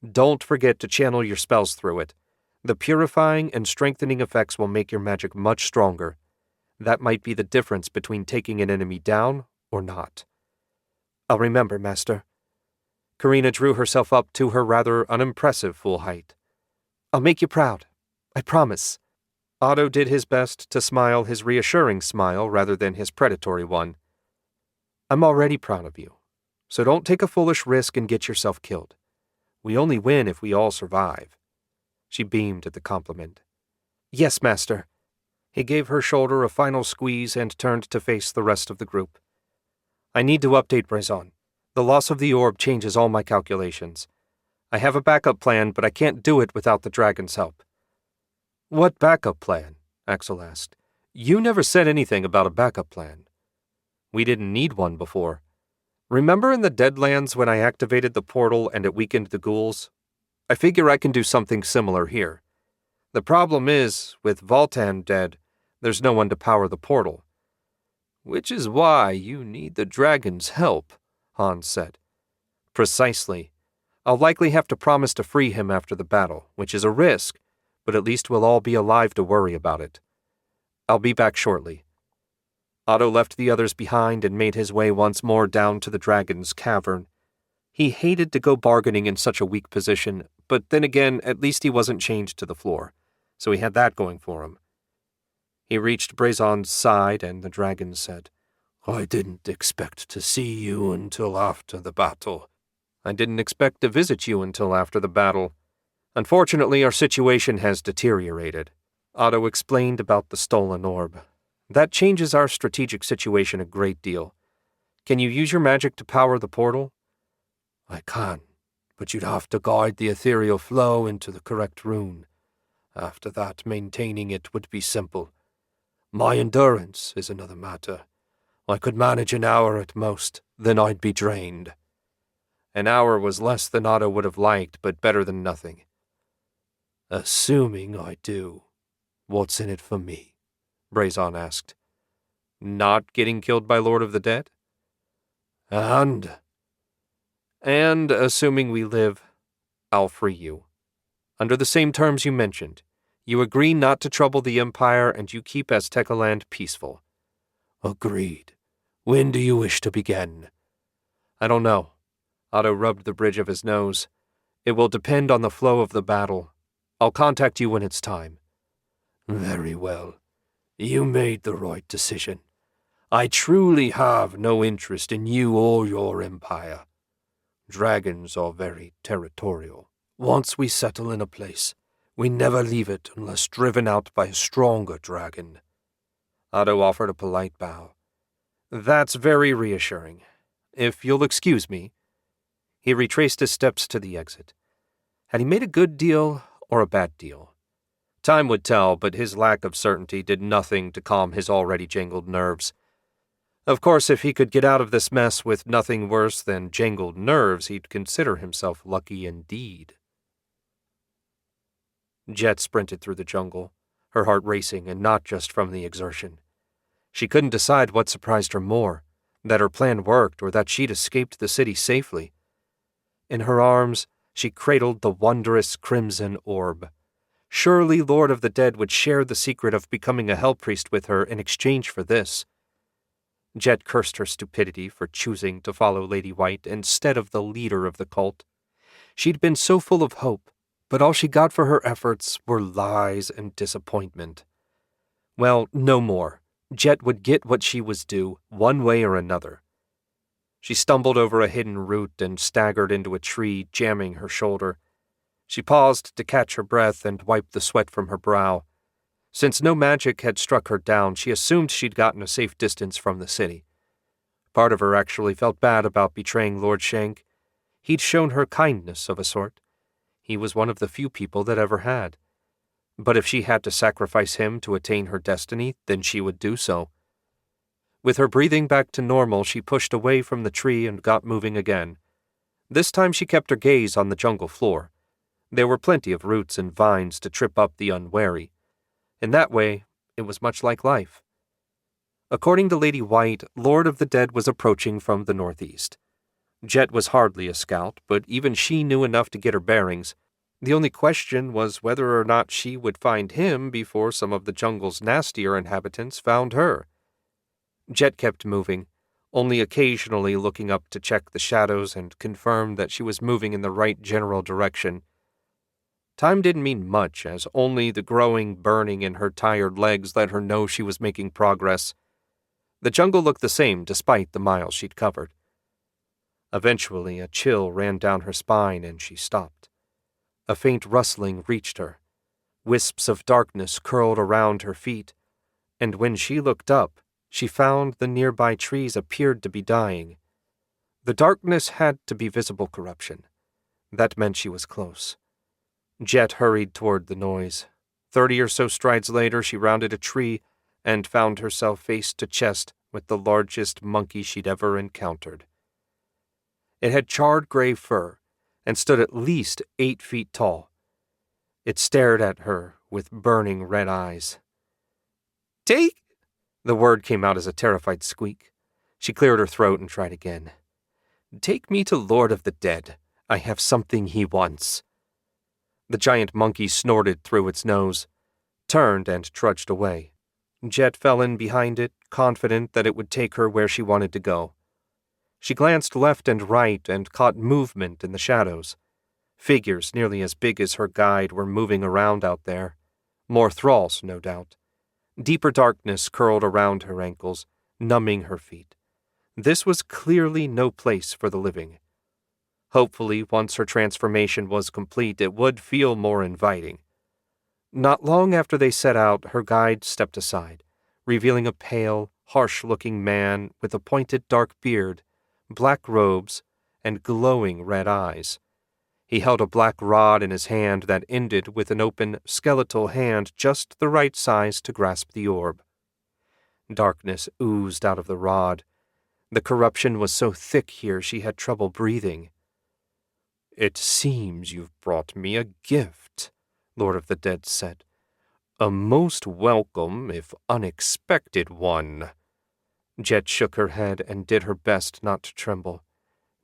Don't forget to channel your spells through it. The purifying and strengthening effects will make your magic much stronger. That might be the difference between taking an enemy down or not. I'll remember, Master. Karina drew herself up to her rather unimpressive full height. I'll make you proud. I promise. Otto did his best to smile his reassuring smile rather than his predatory one. I'm already proud of you, so don't take a foolish risk and get yourself killed. We only win if we all survive. She beamed at the compliment. Yes, Master. He gave her shoulder a final squeeze and turned to face the rest of the group. I need to update Brazon. The loss of the orb changes all my calculations. I have a backup plan, but I can't do it without the dragon's help. What backup plan? Axel asked. You never said anything about a backup plan. We didn't need one before. Remember in the Deadlands when I activated the portal and it weakened the ghouls? I figure I can do something similar here. The problem is, with Voltan dead, there's no one to power the portal. Which is why you need the dragon's help, Hans said. Precisely. I'll likely have to promise to free him after the battle, which is a risk, but at least we'll all be alive to worry about it. I'll be back shortly. Otto left the others behind and made his way once more down to the dragon's cavern. He hated to go bargaining in such a weak position, but then again, at least he wasn't chained to the floor, so he had that going for him. He reached Brazon's side, and the dragon said, I didn't expect to see you until after the battle. I didn't expect to visit you until after the battle. Unfortunately, our situation has deteriorated. Otto explained about the stolen orb. That changes our strategic situation a great deal. Can you use your magic to power the portal? I can, but you'd have to guide the ethereal flow into the correct rune. After that, maintaining it would be simple. My endurance is another matter. I could manage an hour at most, then I'd be drained. An hour was less than Otto would have liked, but better than nothing. Assuming I do, what's in it for me? Brazon asked. Not getting killed by Lord of the Dead? And assuming we live, I'll free you. Under the same terms you mentioned. You agree not to trouble the Empire, and you keep Aztecaland peaceful. Agreed. When do you wish to begin? I don't know. Otto rubbed the bridge of his nose. It will depend on the flow of the battle. I'll contact you when it's time. Very well. You made the right decision. I truly have no interest in you or your empire. Dragons are very territorial. Once we settle in a place, we never leave it unless driven out by a stronger dragon. Otto offered a polite bow. That's very reassuring. If you'll excuse me. He retraced his steps to the exit. Had he made a good deal or a bad deal? Time would tell, but his lack of certainty did nothing to calm his already jangled nerves. Of course, if he could get out of this mess with nothing worse than jangled nerves, he'd consider himself lucky indeed. Jet sprinted through the jungle, her heart racing, and not just from the exertion. She couldn't decide what surprised her more, that her plan worked or that she'd escaped the city safely. In her arms, she cradled the wondrous crimson orb. Surely Lord of the Dead would share the secret of becoming a hell priest with her in exchange for this. Jet cursed her stupidity for choosing to follow Lady White instead of the leader of the cult. She'd been so full of hope, but all she got for her efforts were lies and disappointment. Well, no more. Jet would get what she was due, one way or another. She stumbled over a hidden root and staggered into a tree, jamming her shoulder. She paused to catch her breath and wipe the sweat from her brow. Since no magic had struck her down, she assumed she'd gotten a safe distance from the city. Part of her actually felt bad about betraying Lord Shenk. He'd shown her kindness of a sort. He was one of the few people that ever had. But if she had to sacrifice him to attain her destiny, then she would do so. With her breathing back to normal, she pushed away from the tree and got moving again. This time she kept her gaze on the jungle floor. There were plenty of roots and vines to trip up the unwary. In that way, it was much like life. According to Lady White, Lord of the Dead was approaching from the northeast. Jet was hardly a scout, but even she knew enough to get her bearings. The only question was whether or not she would find him before some of the jungle's nastier inhabitants found her. Jet kept moving, only occasionally looking up to check the shadows and confirm that she was moving in the right general direction. Time didn't mean much, as only the growing burning in her tired legs let her know she was making progress. The jungle looked the same despite the miles she'd covered. Eventually, a chill ran down her spine and she stopped. A faint rustling reached her. Wisps of darkness curled around her feet, and when she looked up, she found the nearby trees appeared to be dying. The darkness had to be visible corruption. That meant she was close. Jet hurried toward the noise. 30 or so strides later, she rounded a tree and found herself face to chest with the largest monkey she'd ever encountered. It had charred gray fur and stood at least 8 feet tall. It stared at her with burning red eyes. "Take—" The word came out as a terrified squeak. She cleared her throat and tried again. "Take me to Lord of the Dead. I have something he wants." The giant monkey snorted through its nose, turned and trudged away. Jet fell in behind it, confident that it would take her where she wanted to go. She glanced left and right and caught movement in the shadows. Figures nearly as big as her guide were moving around out there. More thralls, no doubt. Deeper darkness curled around her ankles, numbing her feet. This was clearly no place for the living. Hopefully, once her transformation was complete, it would feel more inviting. Not long after they set out, her guide stepped aside, revealing a pale, harsh-looking man with a pointed dark beard, black robes, and glowing red eyes. He held a black rod in his hand that ended with an open, skeletal hand just the right size to grasp the orb. Darkness oozed out of the rod. The corruption was so thick here she had trouble breathing. "It seems you've brought me a gift," Lord of the Dead said. "A most welcome, if unexpected one." Jet shook her head and did her best not to tremble.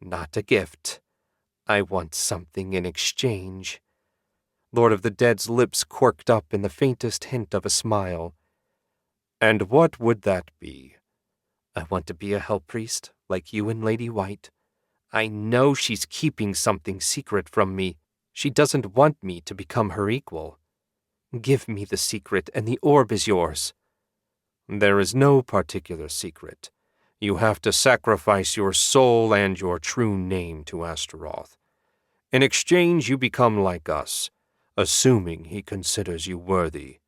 "Not a gift. I want something in exchange." Lord of the Dead's lips quirked up in the faintest hint of a smile. "And what would that be?" "I want to be a hell priest, like you and Lady White. I know she's keeping something secret from me. She doesn't want me to become her equal. Give me the secret, and the orb is yours." "There is no particular secret. You have to sacrifice your soul and your true name to Astaroth. In exchange, you become like us, assuming he considers you worthy.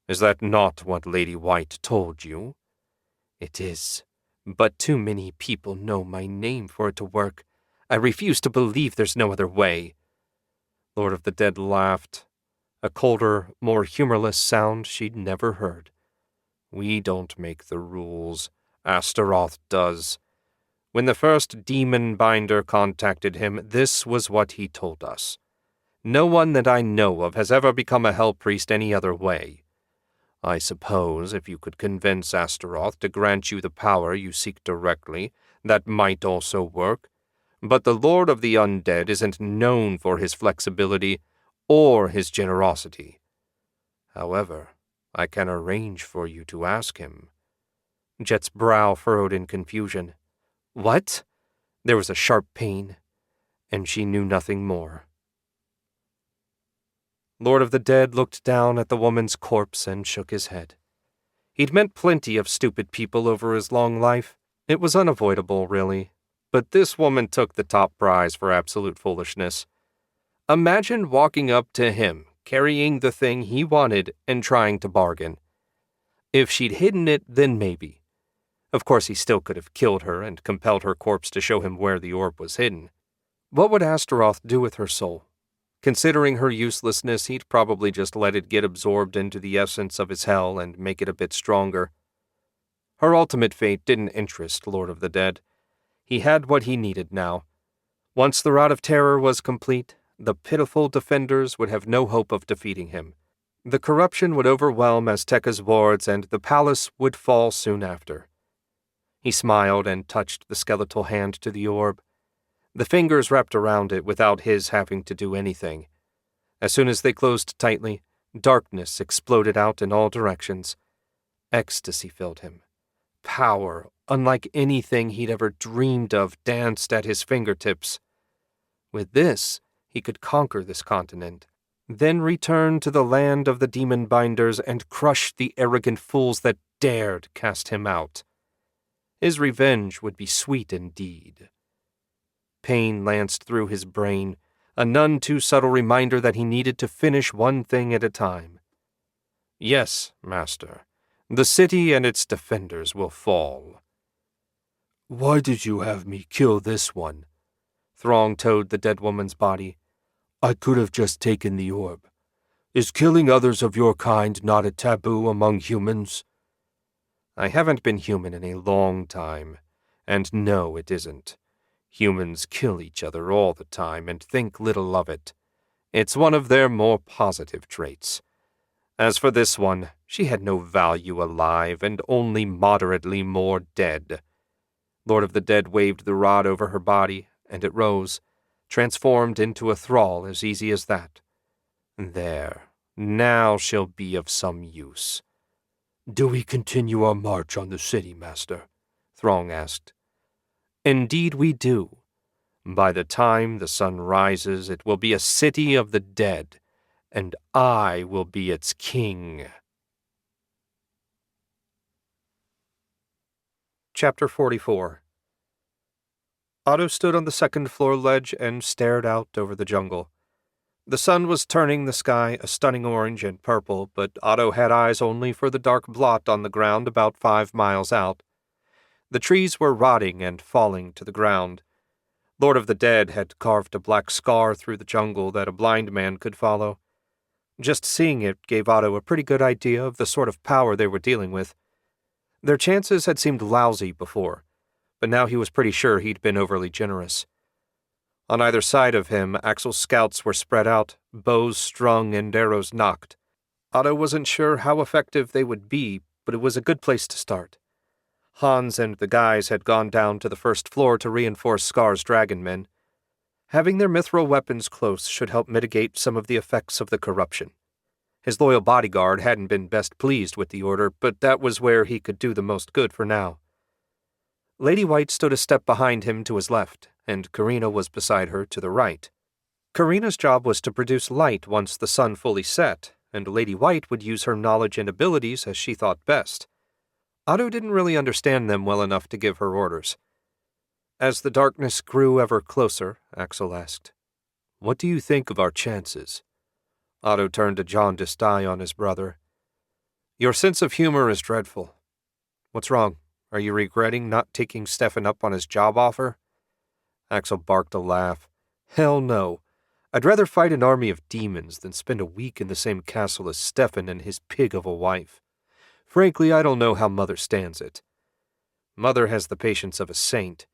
Is that not what Lady White told you?" "It is, but too many people know my name for it to work. I refuse to believe there's no other way." Lord of the Dead laughed, a colder, more humorless sound she'd never heard. "We don't make the rules. Astaroth does. When the first demon binder contacted him, this was what he told us. No one that I know of has ever become a hell priest any other way. I suppose if you could convince Astaroth to grant you the power you seek directly, that might also work. But the Lord of the Undead isn't known for his flexibility or his generosity. However, I can arrange for you to ask him." Jet's brow furrowed in confusion. "What?" There was a sharp pain, and she knew nothing more. Lord of the Dead looked down at the woman's corpse and shook his head. He'd met plenty of stupid people over his long life. It was unavoidable, really. But this woman took the top prize for absolute foolishness. Imagine walking up to him, carrying the thing he wanted, and trying to bargain. If she'd hidden it, then maybe. Of course, he still could have killed her and compelled her corpse to show him where the orb was hidden. What would Astaroth do with her soul? Considering her uselessness, he'd probably just let it get absorbed into the essence of his hell and make it a bit stronger. Her ultimate fate didn't interest Lord of the Dead. He had what he needed now. Once the Rod of Terror was complete, the pitiful defenders would have no hope of defeating him. The corruption would overwhelm Azteca's wards, and the palace would fall soon after. He smiled and touched the skeletal hand to the orb. The fingers wrapped around it without his having to do anything. As soon as they closed tightly, darkness exploded out in all directions. Ecstasy filled him. Power, unlike anything he'd ever dreamed of, danced at his fingertips. With this, he could conquer this continent, then return to the land of the demon binders and crush the arrogant fools that dared cast him out. His revenge would be sweet indeed. Pain lanced through his brain, a none too subtle reminder that he needed to finish one thing at a time. "Yes, Master, the city and its defenders will fall." "Why did you have me kill this one?" Throng towed the dead woman's body. "I could have just taken the orb. Is killing others of your kind not a taboo among humans?" "I haven't been human in a long time, and no, it isn't. Humans kill each other all the time and think little of it. It's one of their more positive traits. As for this one, she had no value alive and only moderately more dead. Lord of the Dead waved the rod over her body, and it rose, transformed into a thrall as easy as that. There, now she'll be of some use. Do we continue our march on the city, Master? Throng asked. Indeed we do. By the time the sun rises, it will be a city of the dead, and I will be its king. Chapter 44. Otto stood on the second-floor ledge and stared out over the jungle. The sun was turning the sky a stunning orange and purple, but Otto had eyes only for the dark blot on the ground about 5 miles out. The trees were rotting and falling to the ground. Lord of the Dead had carved a black scar through the jungle that a blind man could follow. Just seeing it gave Otto a pretty good idea of the sort of power they were dealing with. Their chances had seemed lousy before, but now he was pretty sure he'd been overly generous. On either side of him, Axel's scouts were spread out, bows strung and arrows nocked. Otto wasn't sure how effective they would be, but it was a good place to start. Hans and the guys had gone down to the first floor to reinforce Scar's dragon men. Having their mithril weapons close should help mitigate some of the effects of the corruption. His loyal bodyguard hadn't been best pleased with the order, but that was where he could do the most good for now. Lady White stood a step behind him to his left, and Karina was beside her to the right. Karina's job was to produce light once the sun fully set, and Lady White would use her knowledge and abilities as she thought best. Otto didn't really understand them well enough to give her orders. As the darkness grew ever closer, Axel asked, "What do you think of our chances?" Otto turned a jaundiced eye on his brother. "Your sense of humor is dreadful. What's wrong? Are you regretting not taking Stefan up on his job offer?" Axel barked a laugh. "Hell no. I'd rather fight an army of demons than spend a week in the same castle as Stefan and his pig of a wife. Frankly, I don't know how Mother stands it. Mother has the patience of a saint.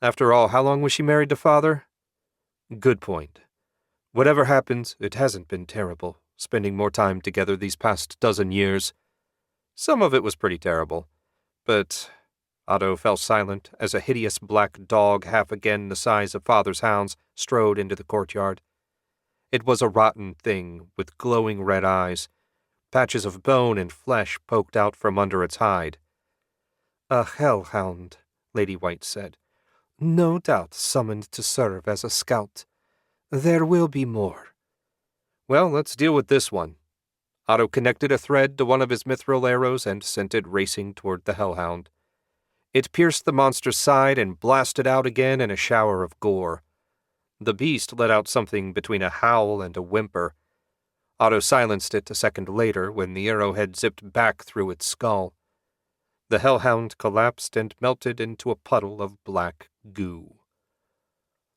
After all, how long was she married to Father?" "Good point. Whatever happens, it hasn't been terrible, spending more time together these past dozen years. Some of it was pretty terrible, but..." Otto fell silent as a hideous black dog, half again the size of Father's hounds, strode into the courtyard. It was a rotten thing with glowing red eyes. Patches of bone and flesh poked out from under its hide. "A hellhound," Lady White said. "No doubt summoned to serve as a scout. There will be more." "Well, let's deal with this one." Otto connected a thread to one of his mithril arrows and sent it racing toward the hellhound. It pierced the monster's side and blasted out again in a shower of gore. The beast let out something between a howl and a whimper. Otto silenced it a second later when the arrowhead zipped back through its skull. The hellhound collapsed and melted into a puddle of black goo.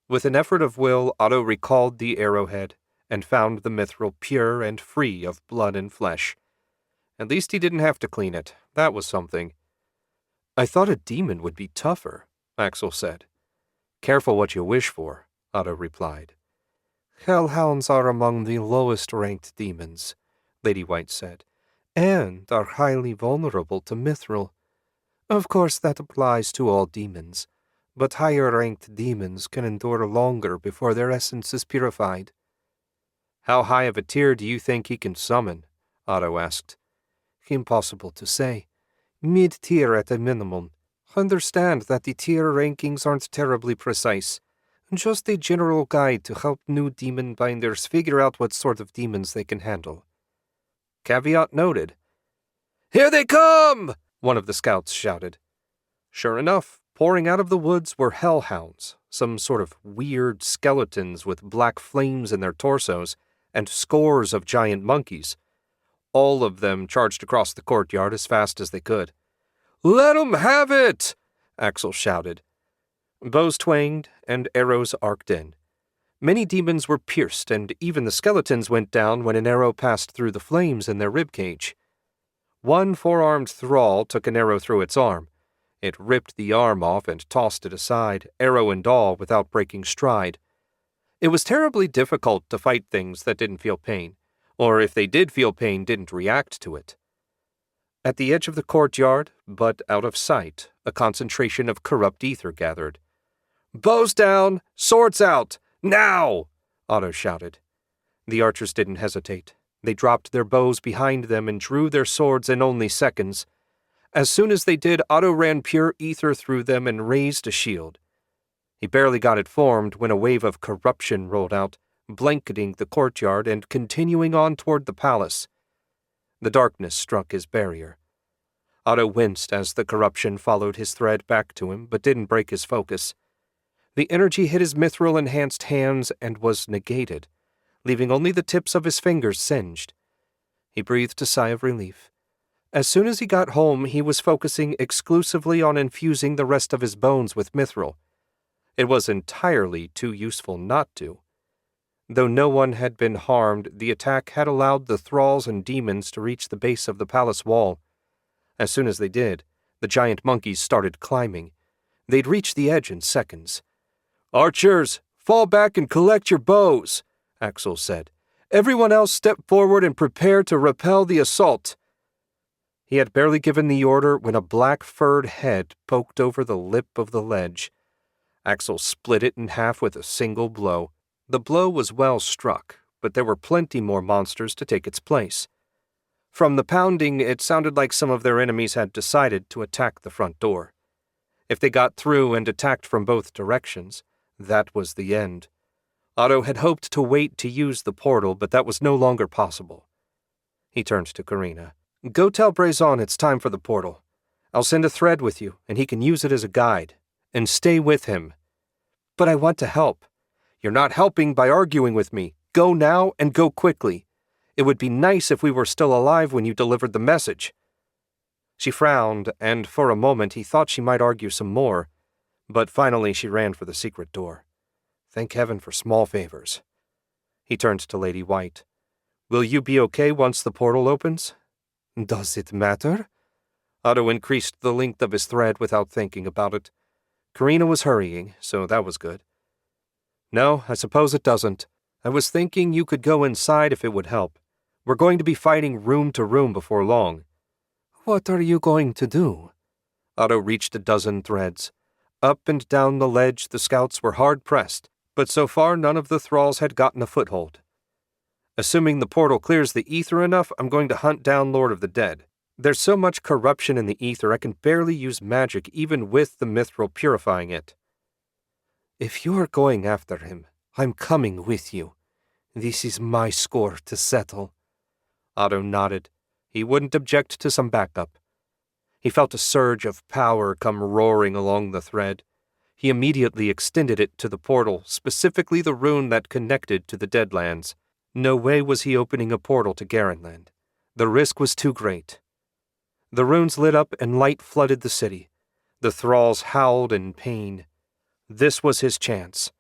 With an effort of will, Otto recalled the arrowhead and found the mithril pure and free of blood and flesh. At least he didn't have to clean it. That was something. "I thought a demon would be tougher," Axel said. "Careful what you wish for," Otto replied. "Hellhounds are among the lowest-ranked demons," Lady White said, "and are highly vulnerable to mithril. Of course, that applies to all demons, but higher-ranked demons can endure longer before their essence is purified." "How high of a tier do you think he can summon?" Otto asked. "Impossible to say. Mid-tier at a minimum. Understand that the tier rankings aren't terribly precise. Just a general guide to help new demon binders figure out what sort of demons they can handle." "Caveat noted." "Here they come!" one of the scouts shouted. Sure enough, pouring out of the woods were hellhounds, some sort of weird skeletons with black flames in their torsos, and scores of giant monkeys. All of them charged across the courtyard as fast as they could. "Let 'em have it!" Axel shouted. Bows twanged, and arrows arced in. Many demons were pierced, and even the skeletons went down when an arrow passed through the flames in their ribcage. One four-armed thrall took an arrow through its arm. It ripped the arm off and tossed it aside, arrow and all, without breaking stride. It was terribly difficult to fight things that didn't feel pain, or if they did feel pain, didn't react to it. At the edge of the courtyard, but out of sight, a concentration of corrupt ether gathered. "Bows down! Swords out! Now!" Otto shouted. The archers didn't hesitate. They dropped their bows behind them and drew their swords in only seconds. As soon as they did, Otto ran pure ether through them and raised a shield. He barely got it formed when a wave of corruption rolled out, blanketing the courtyard and continuing on toward the palace. The darkness struck his barrier. Otto winced as the corruption followed his thread back to him, but didn't break his focus. The energy hit his mithril-enhanced hands and was negated, leaving only the tips of his fingers singed. He breathed a sigh of relief. As soon as he got home, he was focusing exclusively on infusing the rest of his bones with mithril. It was entirely too useful not to. Though no one had been harmed, the attack had allowed the thralls and demons to reach the base of the palace wall. As soon as they did, the giant monkeys started climbing. They'd reach the edge in seconds. "Archers, fall back and collect your bows," Axel said. "Everyone else step forward and prepare to repel the assault." He had barely given the order when a black furred head poked over the lip of the ledge. Axel split it in half with a single blow. The blow was well struck, but there were plenty more monsters to take its place. From the pounding, it sounded like some of their enemies had decided to attack the front door. If they got through and attacked from both directions, that was the end. Otto had hoped to wait to use the portal, but that was no longer possible. He turned to Karina. "Go tell Brazon it's time for the portal. I'll send a thread with you, and he can use it as a guide. And stay with him." "But I want to help." "You're not helping by arguing with me. Go now and go quickly. It would be nice if we were still alive when you delivered the message." She frowned, and for a moment he thought she might argue some more, but finally she ran for the secret door. Thank heaven for small favors. He turned to Lady White. "Will you be okay once the portal opens?" "Does it matter?" Otto increased the length of his thread without thinking about it. Karina was hurrying, so that was good. "No, I suppose it doesn't. I was thinking you could go inside if it would help. We're going to be fighting room to room before long." "What are you going to do?" Otto reached a dozen threads. Up and down the ledge the scouts were hard-pressed, but so far none of the thralls had gotten a foothold. "Assuming the portal clears the ether enough, I'm going to hunt down Lord of the Dead. There's so much corruption in the ether I can barely use magic even with the mithril purifying it." "If you're going after him, I'm coming with you. This is my score to settle." Otto nodded. He wouldn't object to some backup. He felt a surge of power come roaring along the thread. He immediately extended it to the portal, specifically the rune that connected to the Deadlands. No way was he opening a portal to Garenland. The risk was too great. The runes lit up and light flooded the city. The thralls howled in pain. This was his chance.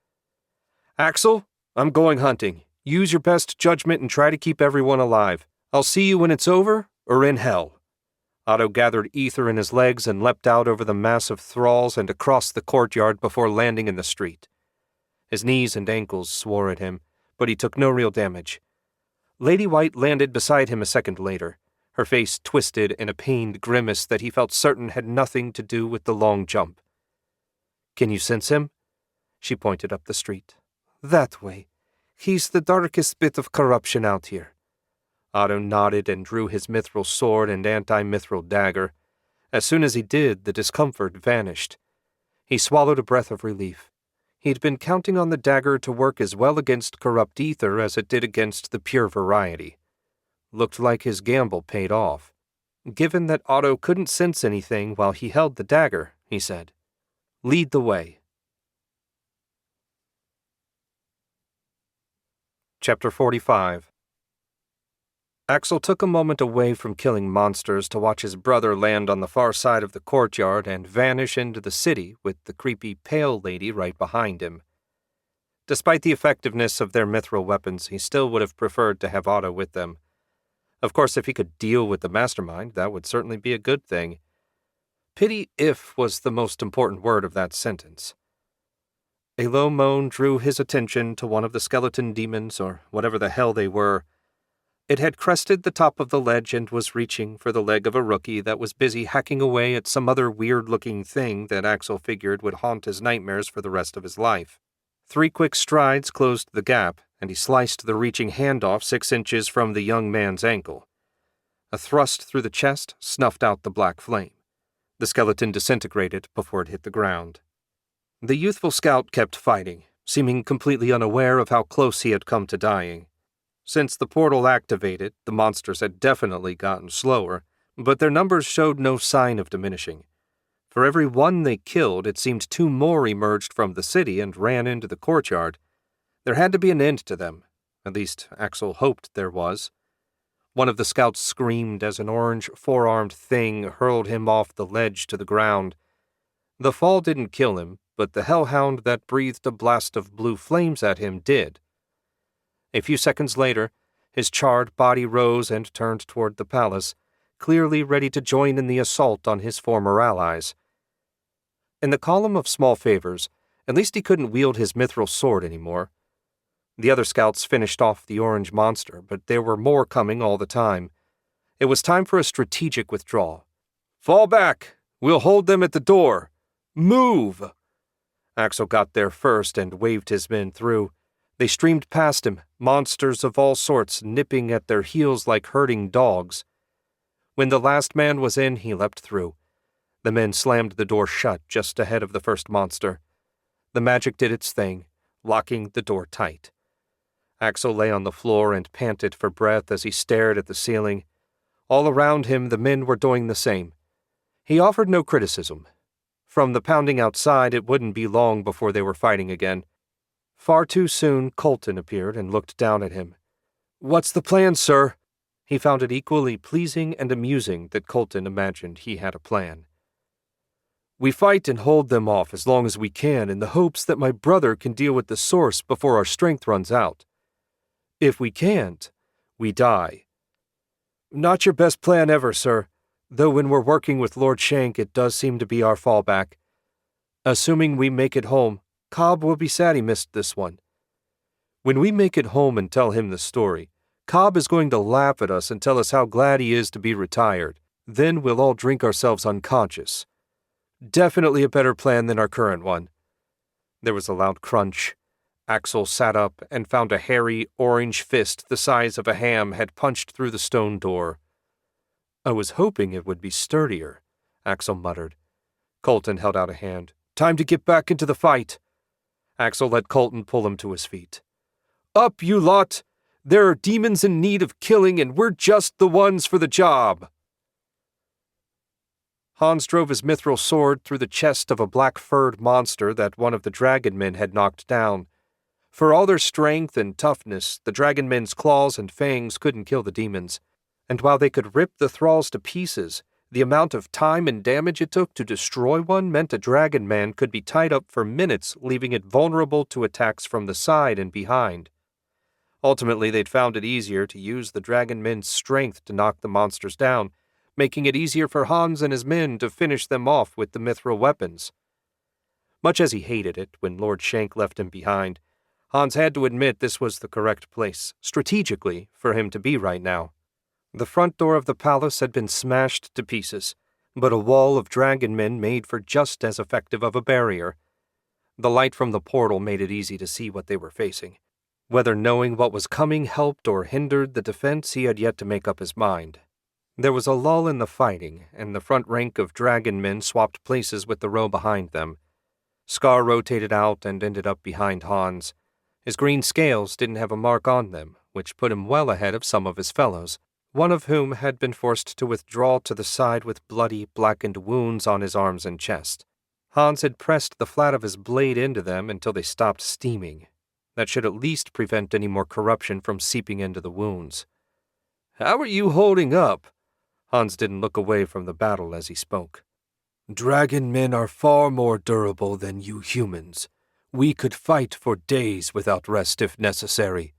"Axel, I'm going hunting. Use your best judgment and try to keep everyone alive. I'll see you when it's over, or in hell." Otto gathered ether in his legs and leapt out over the mass of thralls and across the courtyard before landing in the street. His knees and ankles swore at him, but he took no real damage. Lady White landed beside him a second later, her face twisted in a pained grimace that he felt certain had nothing to do with the long jump. "Can you sense him?" She pointed up the street. "That way. He's the darkest bit of corruption out here." Otto nodded and drew his mithril sword and anti-mithril dagger. As soon as he did, the discomfort vanished. He swallowed a breath of relief. He'd been counting on the dagger to work as well against corrupt ether as it did against the pure variety. Looked like his gamble paid off. Given that Otto couldn't sense anything while he held the dagger, he said, "Lead the way." Chapter 45. Axel took a moment away from killing monsters to watch his brother land on the far side of the courtyard and vanish into the city with the creepy pale lady right behind him. Despite the effectiveness of their mithril weapons, he still would have preferred to have Otto with them. Of course, if he could deal with the mastermind, that would certainly be a good thing. Pity "if" was the most important word of that sentence. A low moan drew his attention to one of the skeleton demons, or whatever the hell they were. It had crested the top of the ledge and was reaching for the leg of a rookie that was busy hacking away at some other weird-looking thing that Axel figured would haunt his nightmares for the rest of his life. 3 quick strides closed the gap, and he sliced the reaching hand off 6 inches from the young man's ankle. A thrust through the chest snuffed out the black flame. The skeleton disintegrated before it hit the ground. The youthful scout kept fighting, seeming completely unaware of how close he had come to dying. Since the portal activated, the monsters had definitely gotten slower, but their numbers showed no sign of diminishing. For every one they killed, it seemed 2 more emerged from the city and ran into the courtyard. There had to be an end to them. At least Axel hoped there was. One of the scouts screamed as an orange 4-armed thing hurled him off the ledge to the ground. The fall didn't kill him, but the hellhound that breathed a blast of blue flames at him did. A few seconds later, his charred body rose and turned toward the palace, clearly ready to join in the assault on his former allies. In the column of small favors, at least he couldn't wield his mithril sword anymore. The other scouts finished off the orange monster, but there were more coming all the time. It was time for a strategic withdrawal. Fall back! We'll hold them at the door! Move! Axel got there first and waved his men through. They streamed past him, monsters of all sorts nipping at their heels like herding dogs. When the last man was in, he leapt through. The men slammed the door shut just ahead of the first monster. The magic did its thing, locking the door tight. Axel lay on the floor and panted for breath as he stared at the ceiling. All around him, the men were doing the same. He offered no criticism. From the pounding outside, it wouldn't be long before they were fighting again. Far too soon, Colton appeared and looked down at him. "What's the plan, sir?" He found it equally pleasing and amusing that Colton imagined he had a plan. "We fight and hold them off as long as we can in the hopes that my brother can deal with the source before our strength runs out. If we can't, we die." "Not your best plan ever, sir, though when we're working with Lord Shenk it does seem to be our fallback. Assuming we make it home, Cobb will be sad he missed this one. When we make it home and tell him the story, Cobb is going to laugh at us and tell us how glad he is to be retired. Then we'll all drink ourselves unconscious. Definitely a better plan than our current one." There was a loud crunch. Axel sat up and found a hairy, orange fist the size of a ham had punched through the stone door. "I was hoping it would be sturdier," Axel muttered. Colton held out a hand. "Time to get back into the fight." Axel let Colton pull him to his feet. "Up, you lot! There are demons in need of killing, and we're just the ones for the job." Hans drove his mithril sword through the chest of a black-furred monster that one of the dragon men had knocked down. For all their strength and toughness, the dragon men's claws and fangs couldn't kill the demons, and while they could rip the thralls to pieces, the amount of time and damage it took to destroy one meant a dragon man could be tied up for minutes, leaving it vulnerable to attacks from the side and behind. Ultimately, they'd found it easier to use the dragon men's strength to knock the monsters down, making it easier for Hans and his men to finish them off with the mithril weapons. Much as he hated it when Lord Shenk left him behind, Hans had to admit this was the correct place, strategically, for him to be right now. The front door of the palace had been smashed to pieces, but a wall of dragon men made for just as effective of a barrier. The light from the portal made it easy to see what they were facing. Whether knowing what was coming helped or hindered the defense, he had yet to make up his mind. There was a lull in the fighting, and the front rank of dragon men swapped places with the row behind them. Scar rotated out and ended up behind Hans. His green scales didn't have a mark on them, which put him well ahead of some of his fellows, one of whom had been forced to withdraw to the side with bloody, blackened wounds on his arms and chest. Hans had pressed the flat of his blade into them until they stopped steaming. That should at least prevent any more corruption from seeping into the wounds. "How are you holding up?" Hans didn't look away from the battle as he spoke. "Dragon men are far more durable than you humans. We could fight for days without rest if necessary."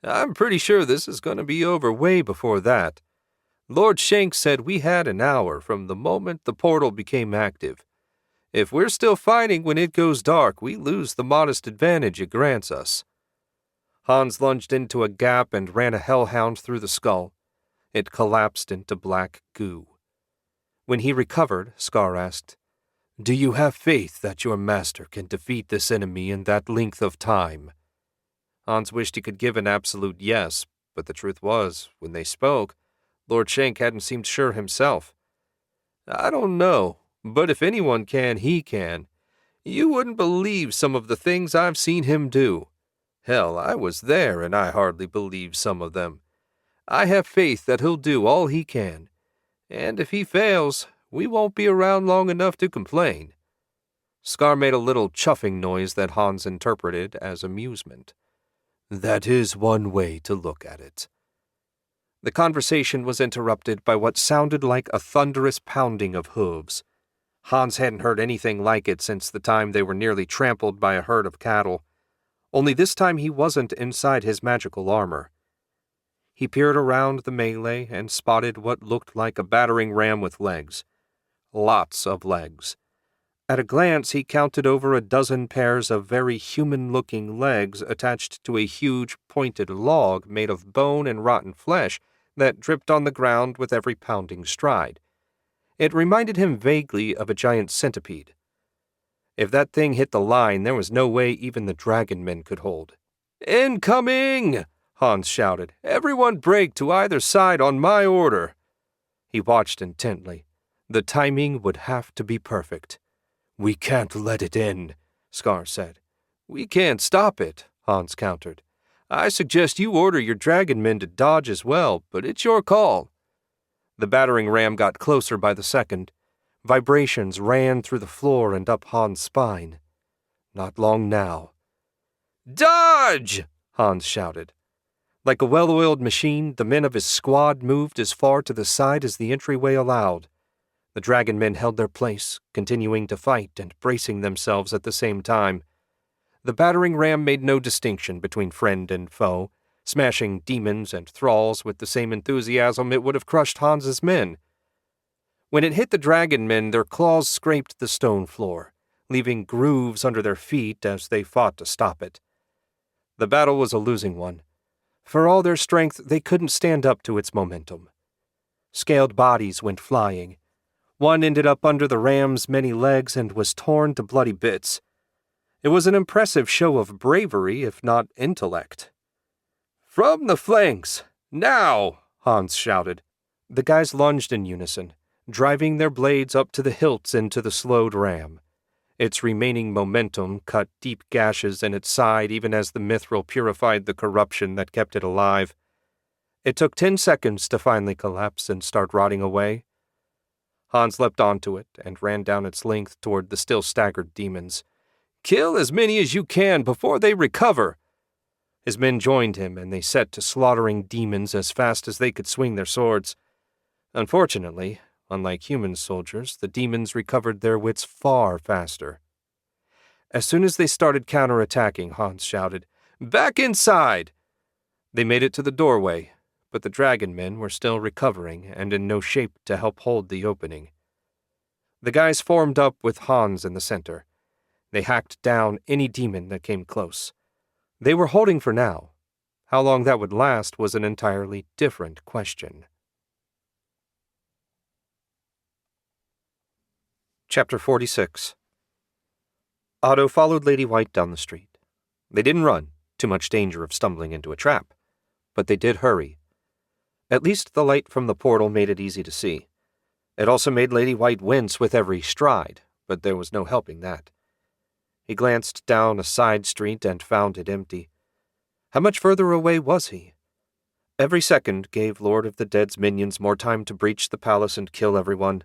"I'm pretty sure this is going to be over way before that. Lord Shenk said we had an hour from the moment the portal became active. If we're still fighting when it goes dark, we lose the modest advantage it grants us." Hans lunged into a gap and ran a hellhound through the skull. It collapsed into black goo. When he recovered, Scar asked, "Do you have faith that your master can defeat this enemy in that length of time?" Hans wished he could give an absolute yes, but the truth was, when they spoke, Lord Shenk hadn't seemed sure himself. "I don't know, but if anyone can, he can. You wouldn't believe some of the things I've seen him do. Hell, I was there and I hardly believe some of them. I have faith that he'll do all he can, and if he fails, we won't be around long enough to complain." Scar made a little chuffing noise that Hans interpreted as amusement. "That is one way to look at it." The conversation was interrupted by what sounded like a thunderous pounding of hooves. Hans hadn't heard anything like it since the time they were nearly trampled by a herd of cattle. Only this time he wasn't inside his magical armor. He peered around the melee and spotted what looked like a battering ram with legs. Lots of legs. At a glance, he counted over a dozen pairs of very human-looking legs attached to a huge, pointed log made of bone and rotten flesh that dripped on the ground with every pounding stride. It reminded him vaguely of a giant centipede. If that thing hit the line, there was no way even the dragon men could hold. "Incoming!" Hans shouted. "Everyone break to either side on my order." He watched intently. The timing would have to be perfect. "We can't let it in," Scar said. "We can't stop it," Hans countered. "I suggest you order your dragon men to dodge as well, but it's your call." The battering ram got closer by the second. Vibrations ran through the floor and up Hans' spine. Not long now. "Dodge!" Hans shouted. Like a well-oiled machine, the men of his squad moved as far to the side as the entryway allowed. The dragon men held their place, continuing to fight and bracing themselves at the same time. The battering ram made no distinction between friend and foe, smashing demons and thralls with the same enthusiasm it would have crushed Hans's men. When it hit the dragon men, their claws scraped the stone floor, leaving grooves under their feet as they fought to stop it. The battle was a losing one. For all their strength, they couldn't stand up to its momentum. Scaled bodies went flying. One ended up under the ram's many legs and was torn to bloody bits. It was an impressive show of bravery, if not intellect. "From the flanks! Now!" Hans shouted. The guys lunged in unison, driving their blades up to the hilts into the slowed ram. Its remaining momentum cut deep gashes in its side even as the mithril purified the corruption that kept it alive. It took 10 seconds to finally collapse and start rotting away. Hans leapt onto it and ran down its length toward the still staggered demons. "Kill as many as you can before they recover!" His men joined him, and they set to slaughtering demons as fast as they could swing their swords. Unfortunately, unlike human soldiers, the demons recovered their wits far faster. As soon as they started counterattacking, Hans shouted, "Back inside!" They made it to the doorway, but the dragon men were still recovering and in no shape to help hold the opening. The guys formed up with Hans in the center. They hacked down any demon that came close. They were holding for now. How long that would last was an entirely different question. Chapter 46. Otto followed Lady White down the street. They didn't run, too much danger of stumbling into a trap, but they did hurry. At least the light from the portal made it easy to see. It also made Lady White wince with every stride, but there was no helping that. He glanced down a side street and found it empty. How much further away was he? Every second gave Lord of the Dead's minions more time to breach the palace and kill everyone.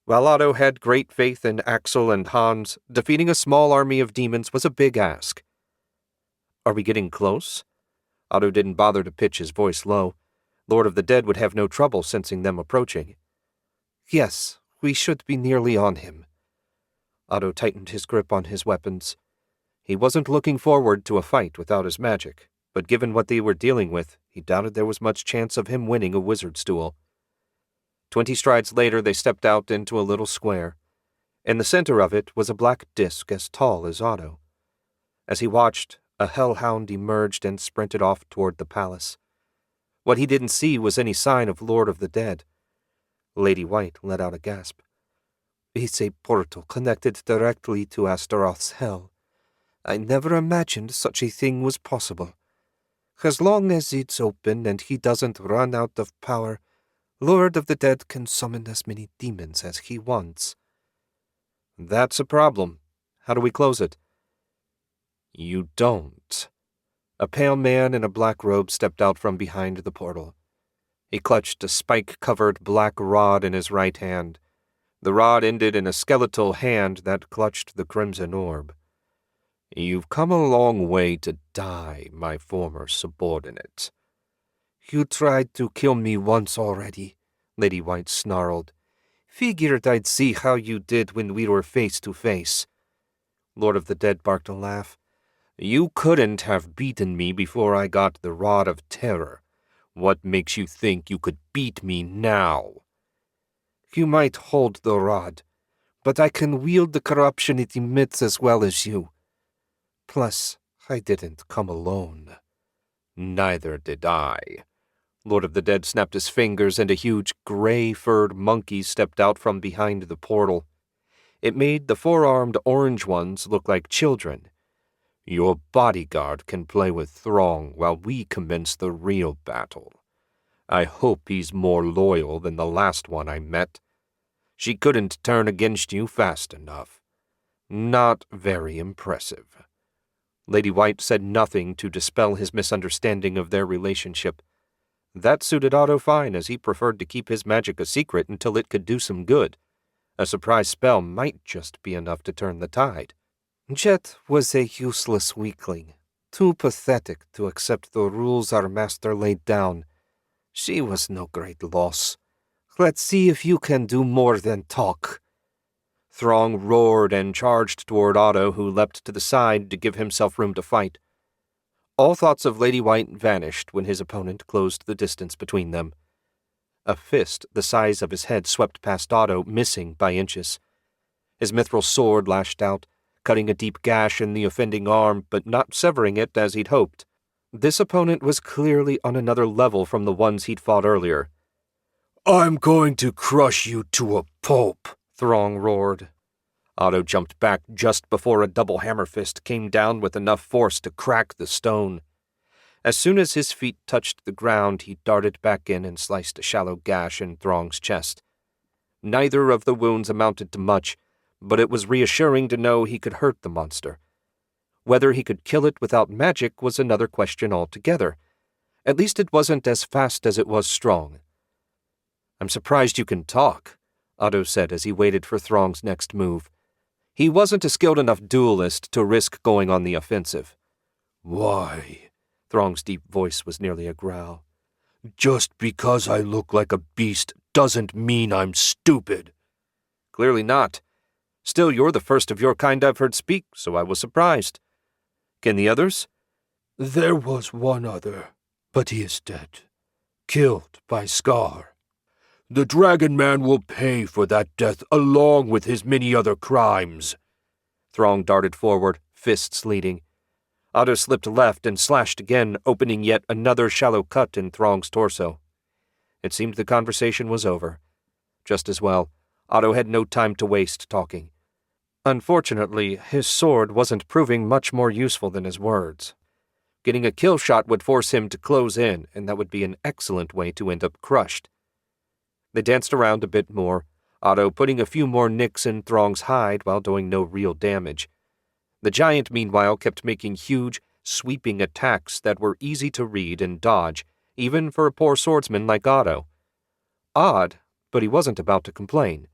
While Otto had great faith in Axel and Hans, defeating a small army of demons was a big ask. "Are we getting close?" Otto didn't bother to pitch his voice low. Lord of the Dead would have no trouble sensing them approaching. "Yes, we should be nearly on him." Otto tightened his grip on his weapons. He wasn't looking forward to a fight without his magic, but given what they were dealing with, he doubted there was much chance of him winning a wizard's duel. 20 strides later, they stepped out into a little square. In the center of it was a black disk as tall as Otto. As he watched, A hellhound emerged and sprinted off toward the palace. What he didn't see was any sign of Lord of the Dead. Lady White let out a gasp. It's a portal connected directly to Astaroth's hell. I never imagined such a thing was possible. As long as it's open and he doesn't run out of power, Lord of the Dead can summon as many demons as he wants. That's a problem. How do we close it? You don't. A pale man in a black robe stepped out from behind the portal. He clutched a spike-covered black rod in his right hand. The rod ended in a skeletal hand that clutched the crimson orb. You've come a long way to die, my former subordinate. You tried to kill me once already, Lady White snarled. Figured I'd see how you did when we were face to face. Lord of the Dead barked a laugh. You couldn't have beaten me before I got the Rod of Terror. What makes you think you could beat me now? You might hold the rod, but I can wield the corruption it emits as well as you. Plus, I didn't come alone. Neither did I. Lord of the Dead snapped his fingers and a huge gray-furred monkey stepped out from behind the portal. It made the four-armed orange ones look like children. Your bodyguard can play with Throng while we commence the real battle. I hope he's more loyal than the last one I met. She couldn't turn against you fast enough. Not very impressive. Lady White said nothing to dispel his misunderstanding of their relationship. That suited Otto fine, as he preferred to keep his magic a secret until it could do some good. A surprise spell might just be enough to turn the tide. Jet was a useless weakling, too pathetic to accept the rules our master laid down. She was no great loss. Let's see if you can do more than talk. Throng roared and charged toward Otto, who leapt to the side to give himself room to fight. All thoughts of Lady White vanished when his opponent closed the distance between them. A fist the size of his head swept past Otto, missing by inches. His mithril sword lashed out, cutting a deep gash in the offending arm, but not severing it as he'd hoped. This opponent was clearly on another level from the ones he'd fought earlier. I'm going to crush you to a pulp, Throng roared. Otto jumped back just before a double hammer fist came down with enough force to crack the stone. As soon as his feet touched the ground, he darted back in and sliced a shallow gash in Throng's chest. Neither of the wounds amounted to much, but it was reassuring to know he could hurt the monster. Whether he could kill it without magic was another question altogether. At least it wasn't as fast as it was strong. I'm surprised you can talk, Otto said as he waited for Throng's next move. He wasn't a skilled enough duelist to risk going on the offensive. Why? Throng's deep voice was nearly a growl. Just because I look like a beast doesn't mean I'm stupid. Clearly not. Still, you're the first of your kind I've heard speak, so I was surprised. Can the others? There was one other, but he is dead. Killed by Scar. The Dragon Man will pay for that death along with his many other crimes. Throng darted forward, fists leading. Otto slipped left and slashed again, opening yet another shallow cut in Throng's torso. It seemed the conversation was over. Just as well, Otto had no time to waste talking. Unfortunately, his sword wasn't proving much more useful than his words. Getting a kill shot would force him to close in, and that would be an excellent way to end up crushed. They danced around a bit more, Otto putting a few more nicks in Throng's hide while doing no real damage. The giant, meanwhile, kept making huge, sweeping attacks that were easy to read and dodge, even for a poor swordsman like Otto. Odd, but he wasn't about to complain.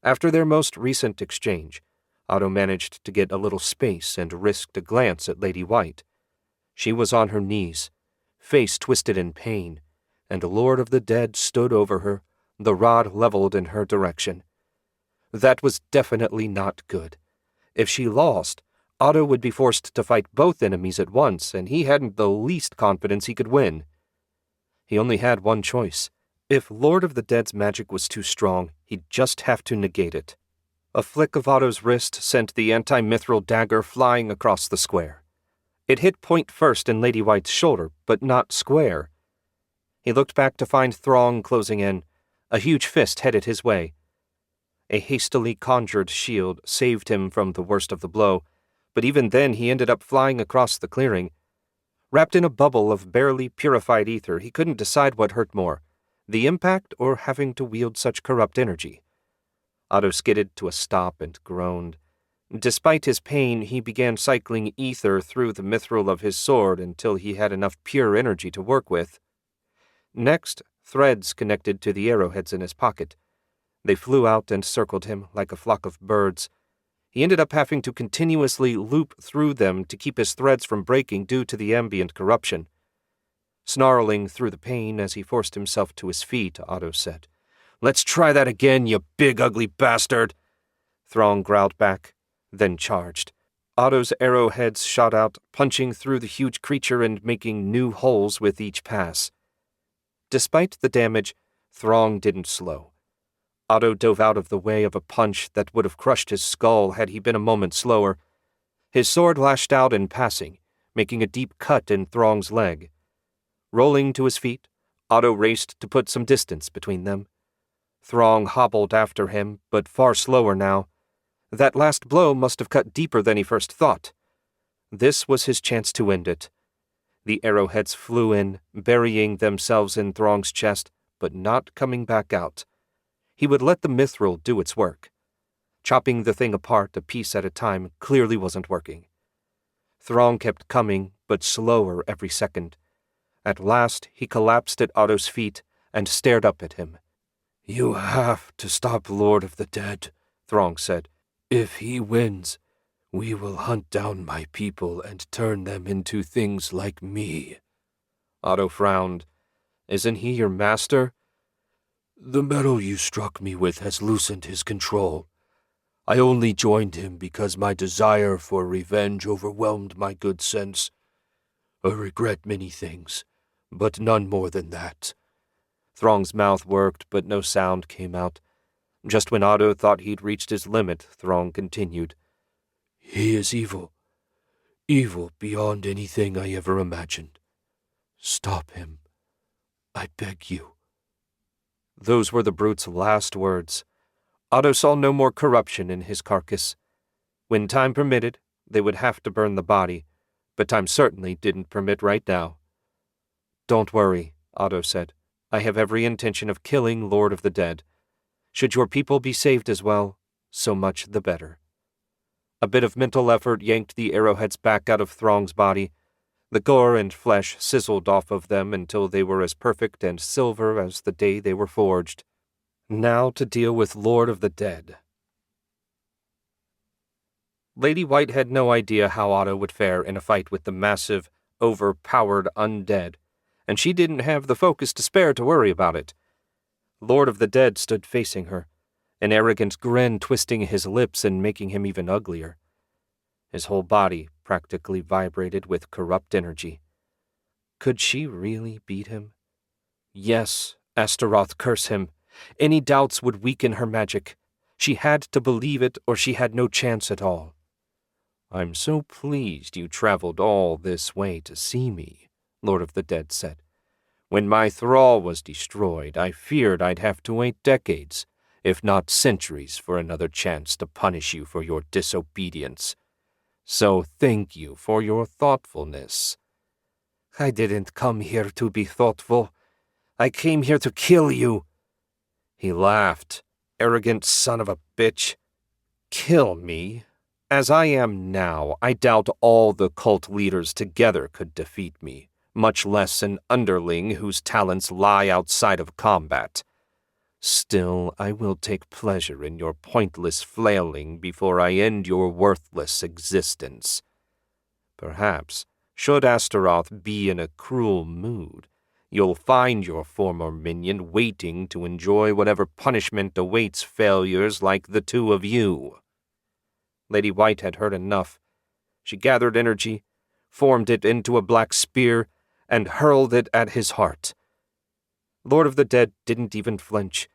After their most recent exchange, Otto managed to get a little space and risked a glance at Lady White. She was on her knees, face twisted in pain, and Lord of the Dead stood over her, the rod leveled in her direction. That was definitely not good. If she lost, Otto would be forced to fight both enemies at once, and he hadn't the least confidence he could win. He only had one choice. If Lord of the Dead's magic was too strong, he'd just have to negate it. A flick of Otto's wrist sent the anti-mithril dagger flying across the square. It hit point first in Lady White's shoulder, but not square. He looked back to find Throng closing in. A huge fist headed his way. A hastily conjured shield saved him from the worst of the blow, but even then he ended up flying across the clearing. Wrapped in a bubble of barely purified ether, he couldn't decide what hurt more, the impact or having to wield such corrupt energy. Otto skidded to a stop and groaned. Despite his pain, he began cycling ether through the mithril of his sword until he had enough pure energy to work with. Next, threads connected to the arrowheads in his pocket. They flew out and circled him like a flock of birds. He ended up having to continuously loop through them to keep his threads from breaking due to the ambient corruption. Snarling through the pain as he forced himself to his feet, Otto said, "Let's try that again, you big ugly bastard!" Throng growled back, then charged. Otto's arrowheads shot out, punching through the huge creature and making new holes with each pass. Despite the damage, Throng didn't slow. Otto dove out of the way of a punch that would have crushed his skull had he been a moment slower. His sword lashed out in passing, making a deep cut in Throng's leg. Rolling to his feet, Otto raced to put some distance between them. Throng hobbled after him, but far slower now. That last blow must have cut deeper than he first thought. This was his chance to end it. The arrowheads flew in, burying themselves in Throng's chest, but not coming back out. He would let the mithril do its work. Chopping the thing apart a piece at a time clearly wasn't working. Throng kept coming, but slower every second. At last he collapsed at Otto's feet and stared up at him. "You have to stop Lord of the Dead," Throng said. "If he wins, we will hunt down my people and turn them into things like me." Otto frowned. "Isn't he your master?" "The metal you struck me with has loosened his control. I only joined him because my desire for revenge overwhelmed my good sense. I regret many things, but none more than that." Throng's mouth worked, but no sound came out. Just when Otto thought he'd reached his limit, Throng continued. "He is evil. Evil beyond anything I ever imagined. Stop him. I beg you." Those were the brute's last words. Otto saw no more corruption in his carcass. When time permitted, they would have to burn the body, but time certainly didn't permit right now. "Don't worry," Otto said. "I have every intention of killing Lord of the Dead. Should your people be saved as well, so much the better." A bit of mental effort yanked the arrowheads back out of Throng's body. The gore and flesh sizzled off of them until they were as perfect and silver as the day they were forged. Now to deal with Lord of the Dead. Lady White had no idea how Otto would fare in a fight with the massive, overpowered undead, and she didn't have the focus to spare to worry about it. Lord of the Dead stood facing her, an arrogant grin twisting his lips and making him even uglier. His whole body practically vibrated with corrupt energy. Could she really beat him? Yes, Astaroth curse him. Any doubts would weaken her magic. She had to believe it or she had no chance at all. "I'm so pleased you traveled all this way to see me," Lord of the Dead said. "When my thrall was destroyed, I feared I'd have to wait decades, if not centuries, for another chance to punish you for your disobedience. So thank you for your thoughtfulness." "I didn't come here to be thoughtful. I came here to kill you." He laughed. "Arrogant son of a bitch. Kill me? As I am now, I doubt all the cult leaders together could defeat me, much less an underling whose talents lie outside of combat. Still, I will take pleasure in your pointless flailing before I end your worthless existence. Perhaps, should Astaroth be in a cruel mood, you'll find your former minion waiting to enjoy whatever punishment awaits failures like the two of you." Lady White had heard enough. She gathered energy, formed it into a black spear, and hurled it at his heart. Lord of the Dead didn't even flinch.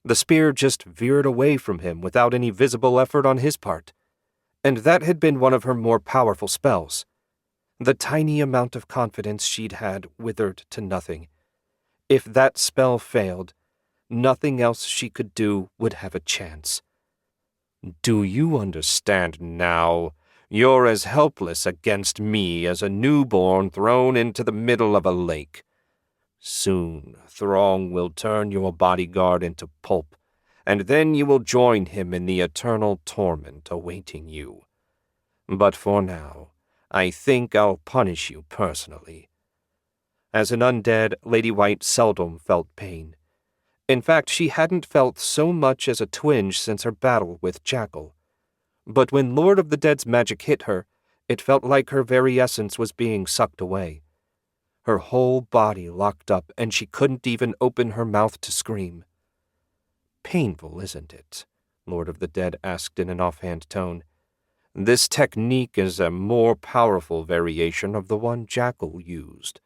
The spear just veered away from him without any visible effort on his part. And that had been one of her more powerful spells. The tiny amount of confidence she'd had withered to nothing. If that spell failed, nothing else she could do would have a chance. Do you understand now? You're as helpless against me as a newborn thrown into the middle of a lake. Soon, Throng will turn your bodyguard into pulp, and then you will join him in the eternal torment awaiting you. But for now, I think I'll punish you personally. As an undead, Lady White seldom felt pain. In fact, she hadn't felt so much as a twinge since her battle with Jackal. But when Lord of the Dead's magic hit her, it felt like her very essence was being sucked away. Her whole body locked up, and she couldn't even open her mouth to scream. Painful, isn't it? Lord of the Dead asked in an offhand tone. This technique is a more powerful variation of the one Jackal used.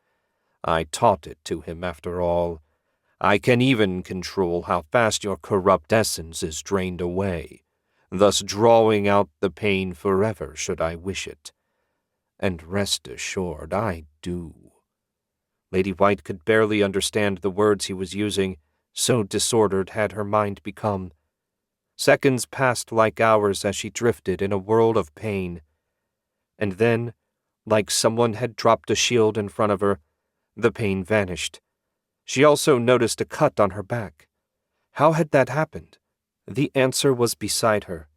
I taught it to him, after all. I can even control how fast your corrupt essence is drained away, thus drawing out the pain forever should I wish it. And rest assured, I do. Lady White could barely understand the words he was using, so disordered had her mind become. Seconds passed like hours as she drifted in a world of pain. And then, like someone had dropped a shield in front of her, the pain vanished. She also noticed a cut on her back. How had that happened? The answer was beside her.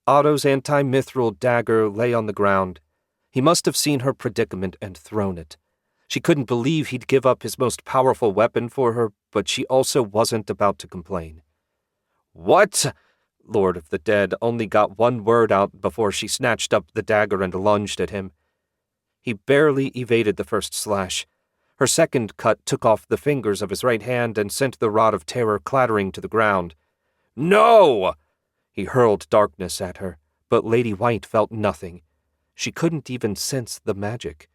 Otto's anti-mithril dagger lay on the ground. He must have seen her predicament and thrown it. She couldn't believe he'd give up his most powerful weapon for her, but she also wasn't about to complain. "What?" Lord of the Dead only got one word out before she snatched up the dagger and lunged at him. He barely evaded the first slash. Her second cut took off the fingers of his right hand and sent the rod of terror clattering to the ground. "No!" He hurled darkness at her, but Lady White felt nothing. She couldn't even sense the magic.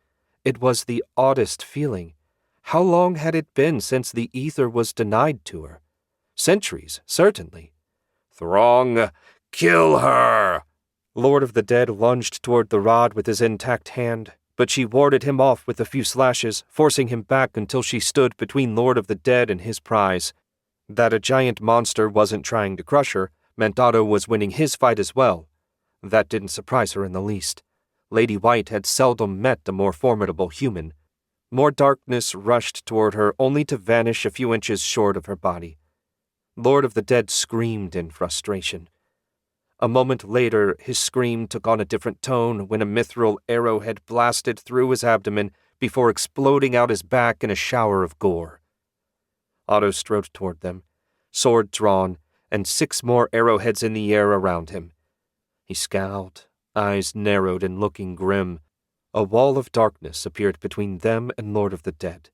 It was the oddest feeling. How long had it been since the ether was denied to her? Centuries, certainly. "Throng, kill her!" Lord of the Dead lunged toward the rod with his intact hand, but she warded him off with a few slashes, forcing him back until she stood between Lord of the Dead and his prize. That a giant monster wasn't trying to crush her meant Otto was winning his fight as well. That didn't surprise her in the least. Lady White had seldom met a more formidable human. More darkness rushed toward her, only to vanish a few inches short of her body. Lord of the Dead screamed in frustration. A moment later, his scream took on a different tone when a mithril arrowhead blasted through his abdomen before exploding out his back in a shower of gore. Otto strode toward them, sword drawn, and 6 more arrowheads in the air around him. He scowled, eyes narrowed and looking grim. A wall of darkness appeared between them and Lord of the Dead.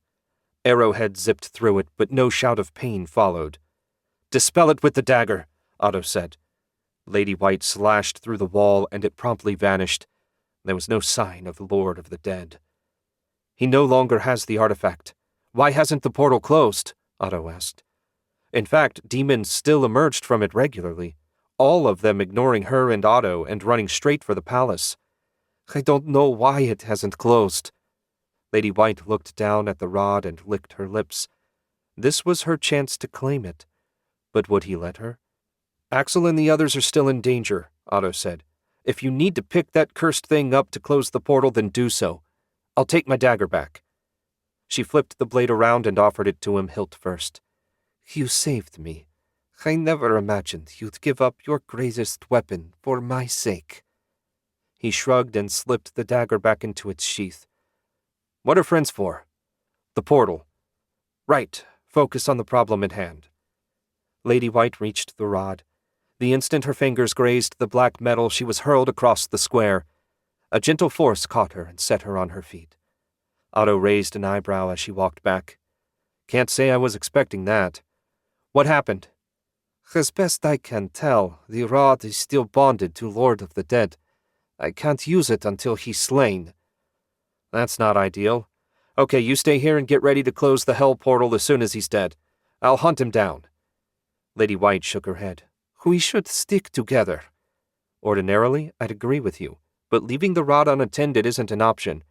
Arrowheads zipped through it, but no shout of pain followed. "Dispel it with the dagger," Otto said. Lady White slashed through the wall, and it promptly vanished. There was no sign of Lord of the Dead. "He no longer has the artifact. Why hasn't the portal closed?" Otto asked. In fact, demons still emerged from it regularly, all of them ignoring her and Otto and running straight for the palace. "I don't know why it hasn't closed." Lady White looked down at the rod and licked her lips. This was her chance to claim it. But would he let her? "Axel and the others are still in danger," Otto said. "If you need to pick that cursed thing up to close the portal, then do so. I'll take my dagger back." She flipped the blade around and offered it to him hilt first. "You saved me. I never imagined you'd give up your greatest weapon for my sake." He shrugged and slipped the dagger back into its sheath. "What are friends for?" "The portal." "Right. Focus on the problem at hand." Lady White reached the rod. The instant her fingers grazed the black metal, she was hurled across the square. A gentle force caught her and set her on her feet. Otto raised an eyebrow as she walked back. "Can't say I was expecting that. What happened?" "As best I can tell, the rod is still bonded to Lord of the Dead. I can't use it until he's slain." "That's not ideal. Okay, you stay here and get ready to close the hell portal as soon as he's dead. I'll hunt him down." Lady White shook her head. "We should stick together." "Ordinarily, I'd agree with you, but leaving the rod unattended isn't an option.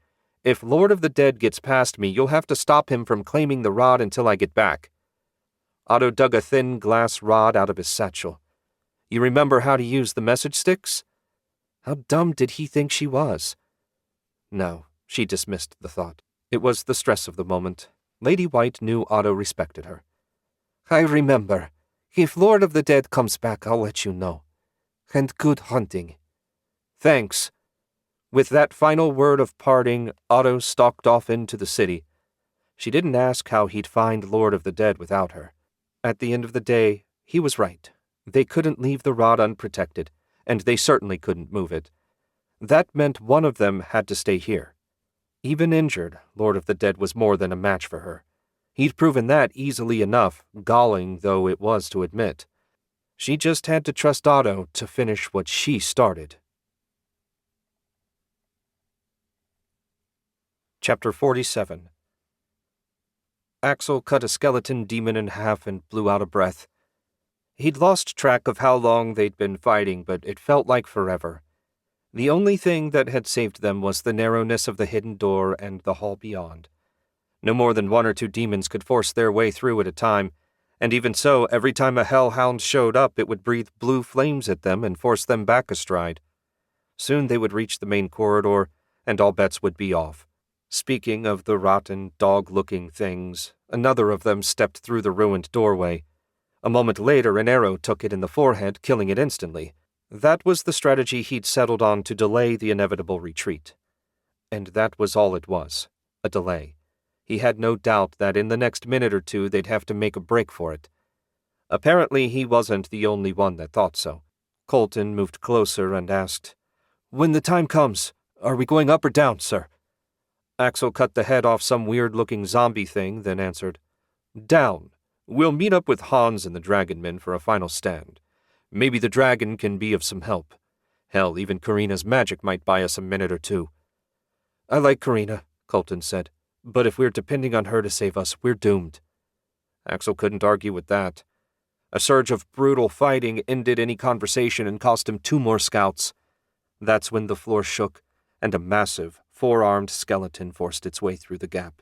If Lord of the Dead gets past me, you'll have to stop him from claiming the rod until I get back." Otto dug a thin glass rod out of his satchel. "You remember how to use the message sticks?" How dumb did he think she was? No, she dismissed the thought. It was the stress of the moment. Lady White knew Otto respected her. "I remember. If Lord of the Dead comes back, I'll let you know. And good hunting." "Thanks." With that final word of parting, Otto stalked off into the city. She didn't ask how he'd find Lord of the Dead without her. At the end of the day, he was right. They couldn't leave the rod unprotected, and they certainly couldn't move it. That meant one of them had to stay here. Even injured, Lord of the Dead was more than a match for her. He'd proven that easily enough, galling though it was to admit. She just had to trust Otto to finish what she started. Chapter 47. Axel cut a skeleton demon in half and blew out a breath. He'd lost track of how long they'd been fighting, but it felt like forever. The only thing that had saved them was the narrowness of the hidden door and the hall beyond. No more than 1 or 2 demons could force their way through at a time, and even so, every time a hellhound showed up, it would breathe blue flames at them and force them back a stride. Soon they would reach the main corridor, and all bets would be off. Speaking of the rotten, dog-looking things, another of them stepped through the ruined doorway. A moment later, an arrow took it in the forehead, killing it instantly. That was the strategy he'd settled on to delay the inevitable retreat. And that was all it was, a delay. He had no doubt that in the next minute or two they'd have to make a break for it. Apparently he wasn't the only one that thought so. Colton moved closer and asked, "When the time comes, are we going up or down, sir?" Axel cut the head off some weird-looking zombie thing, then answered, "Down. We'll meet up with Hans and the Dragonmen for a final stand. Maybe the dragon can be of some help. Hell, even Karina's magic might buy us a minute or two." "I like Karina," Colton said, "but if we're depending on her to save us, we're doomed." Axel couldn't argue with that. A surge of brutal fighting ended any conversation and cost him 2 more scouts. That's when the floor shook, and a massive, 4-armed skeleton forced its way through the gap.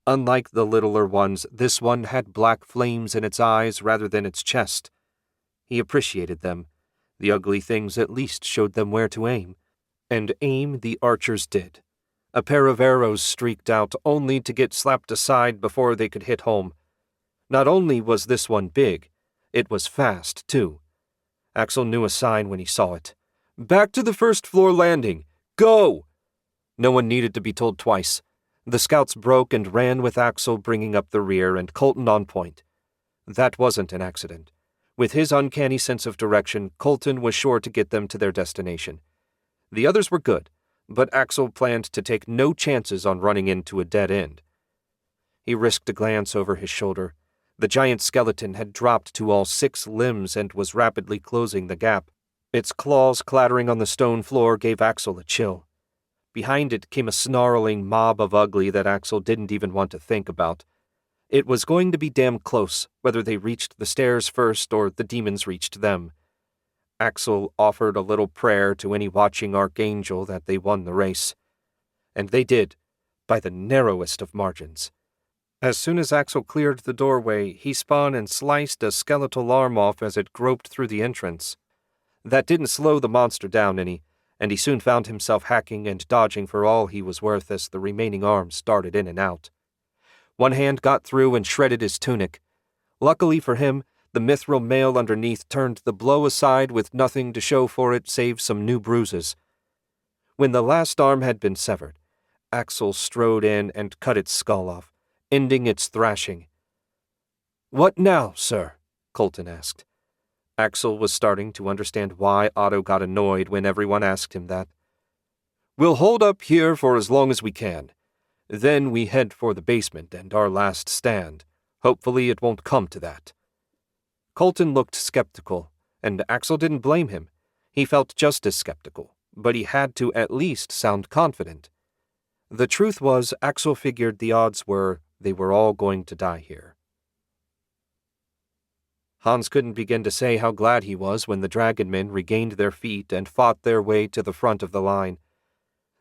Unlike the littler ones, this one had black flames in its eyes rather than its chest. He appreciated them. The ugly things at least showed them where to aim. And aim the archers did. A pair of arrows streaked out, only to get slapped aside before they could hit home. Not only was this one big, it was fast, too. Axel knew a sign when he saw it. "Back to the first-floor landing! Go!" No one needed to be told twice. The scouts broke and ran with Axel bringing up the rear and Colton on point. That wasn't an accident. With his uncanny sense of direction, Colton was sure to get them to their destination. The others were good, but Axel planned to take no chances on running into a dead end. He risked a glance over his shoulder. The giant skeleton had dropped to all 6 limbs and was rapidly closing the gap. Its claws clattering on the stone floor gave Axel a chill. Behind it came a snarling mob of ugly that Axel didn't even want to think about. It was going to be damn close, whether they reached the stairs first or the demons reached them. Axel offered a little prayer to any watching archangel that they won the race. And they did, by the narrowest of margins. As soon as Axel cleared the doorway, he spun and sliced a skeletal arm off as it groped through the entrance. That didn't slow the monster down any, and he soon found himself hacking and dodging for all he was worth as the remaining arms darted in and out. One hand got through and shredded his tunic. Luckily for him, the mithril mail underneath turned the blow aside with nothing to show for it save some new bruises. When the last arm had been severed, Axel strode in and cut its skull off, ending its thrashing. "What now, sir?" Colton asked. Axel was starting to understand why Otto got annoyed when everyone asked him that. "We'll hold up here for as long as we can. Then we head for the basement and our last stand. Hopefully it won't come to that." Colton looked skeptical, and Axel didn't blame him. He felt just as skeptical, but he had to at least sound confident. The truth was, Axel figured the odds were they were all going to die here. Hans couldn't begin to say how glad he was when the Dragonmen regained their feet and fought their way to the front of the line.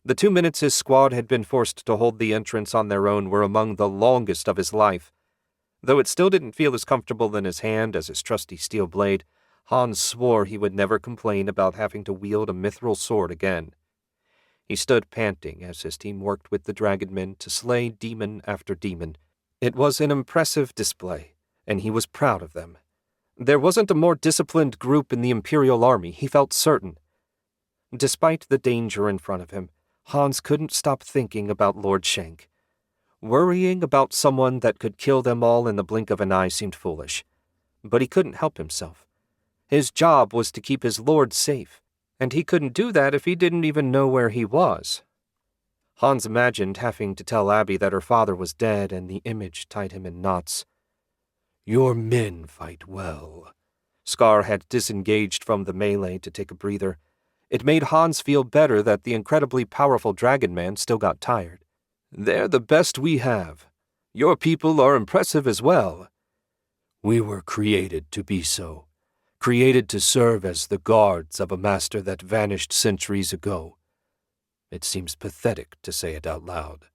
The 2 minutes his squad had been forced to hold the entrance on their own were among the longest of his life. Though it still didn't feel as comfortable in his hand as his trusty steel blade, Hans swore he would never complain about having to wield a mithril sword again. He stood panting as his team worked with the dragonmen to slay demon after demon. It was an impressive display, and he was proud of them. There wasn't a more disciplined group in the Imperial Army, he felt certain. Despite the danger in front of him, Hans couldn't stop thinking about Lord Shenk. Worrying about someone that could kill them all in the blink of an eye seemed foolish. But he couldn't help himself. His job was to keep his lord safe, and he couldn't do that if he didn't even know where he was. Hans imagined having to tell Abby that her father was dead, and the image tied him in knots. Your men fight well. Scar had disengaged from the melee to take a breather. It made Hans feel better that the incredibly powerful dragon man still got tired. They're the best we have. Your people are impressive as well. We were created to be so. Created to serve as the guards of a master that vanished centuries ago. It seems pathetic to say it out loud.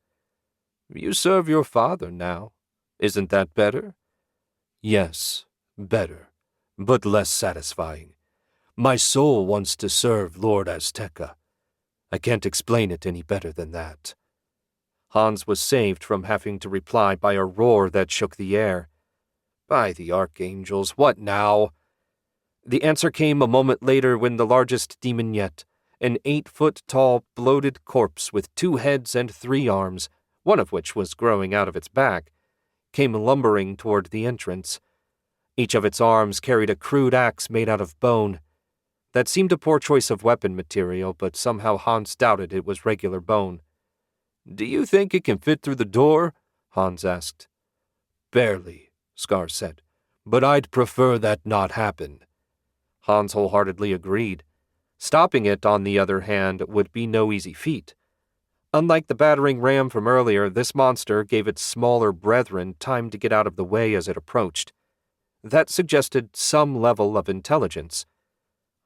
You serve your father now. Isn't that better? Yes, better, but less satisfying. My soul wants to serve Lord Azteca. I can't explain it any better than that. Hans was saved from having to reply by a roar that shook the air. By the archangels, what now? The answer came a moment later when the largest demon yet, an 8-foot-tall, bloated corpse with 2 heads and 3 arms, one of which was growing out of its back, came lumbering toward the entrance. Each of its arms carried a crude axe made out of bone. That seemed a poor choice of weapon material, but somehow Hans doubted it was regular bone. Do you think it can fit through the door? Hans asked. Barely, Scar said, but I'd prefer that not happen. Hans wholeheartedly agreed. Stopping it, on the other hand, would be no easy feat. Unlike the battering ram from earlier, this monster gave its smaller brethren time to get out of the way as it approached. That suggested some level of intelligence.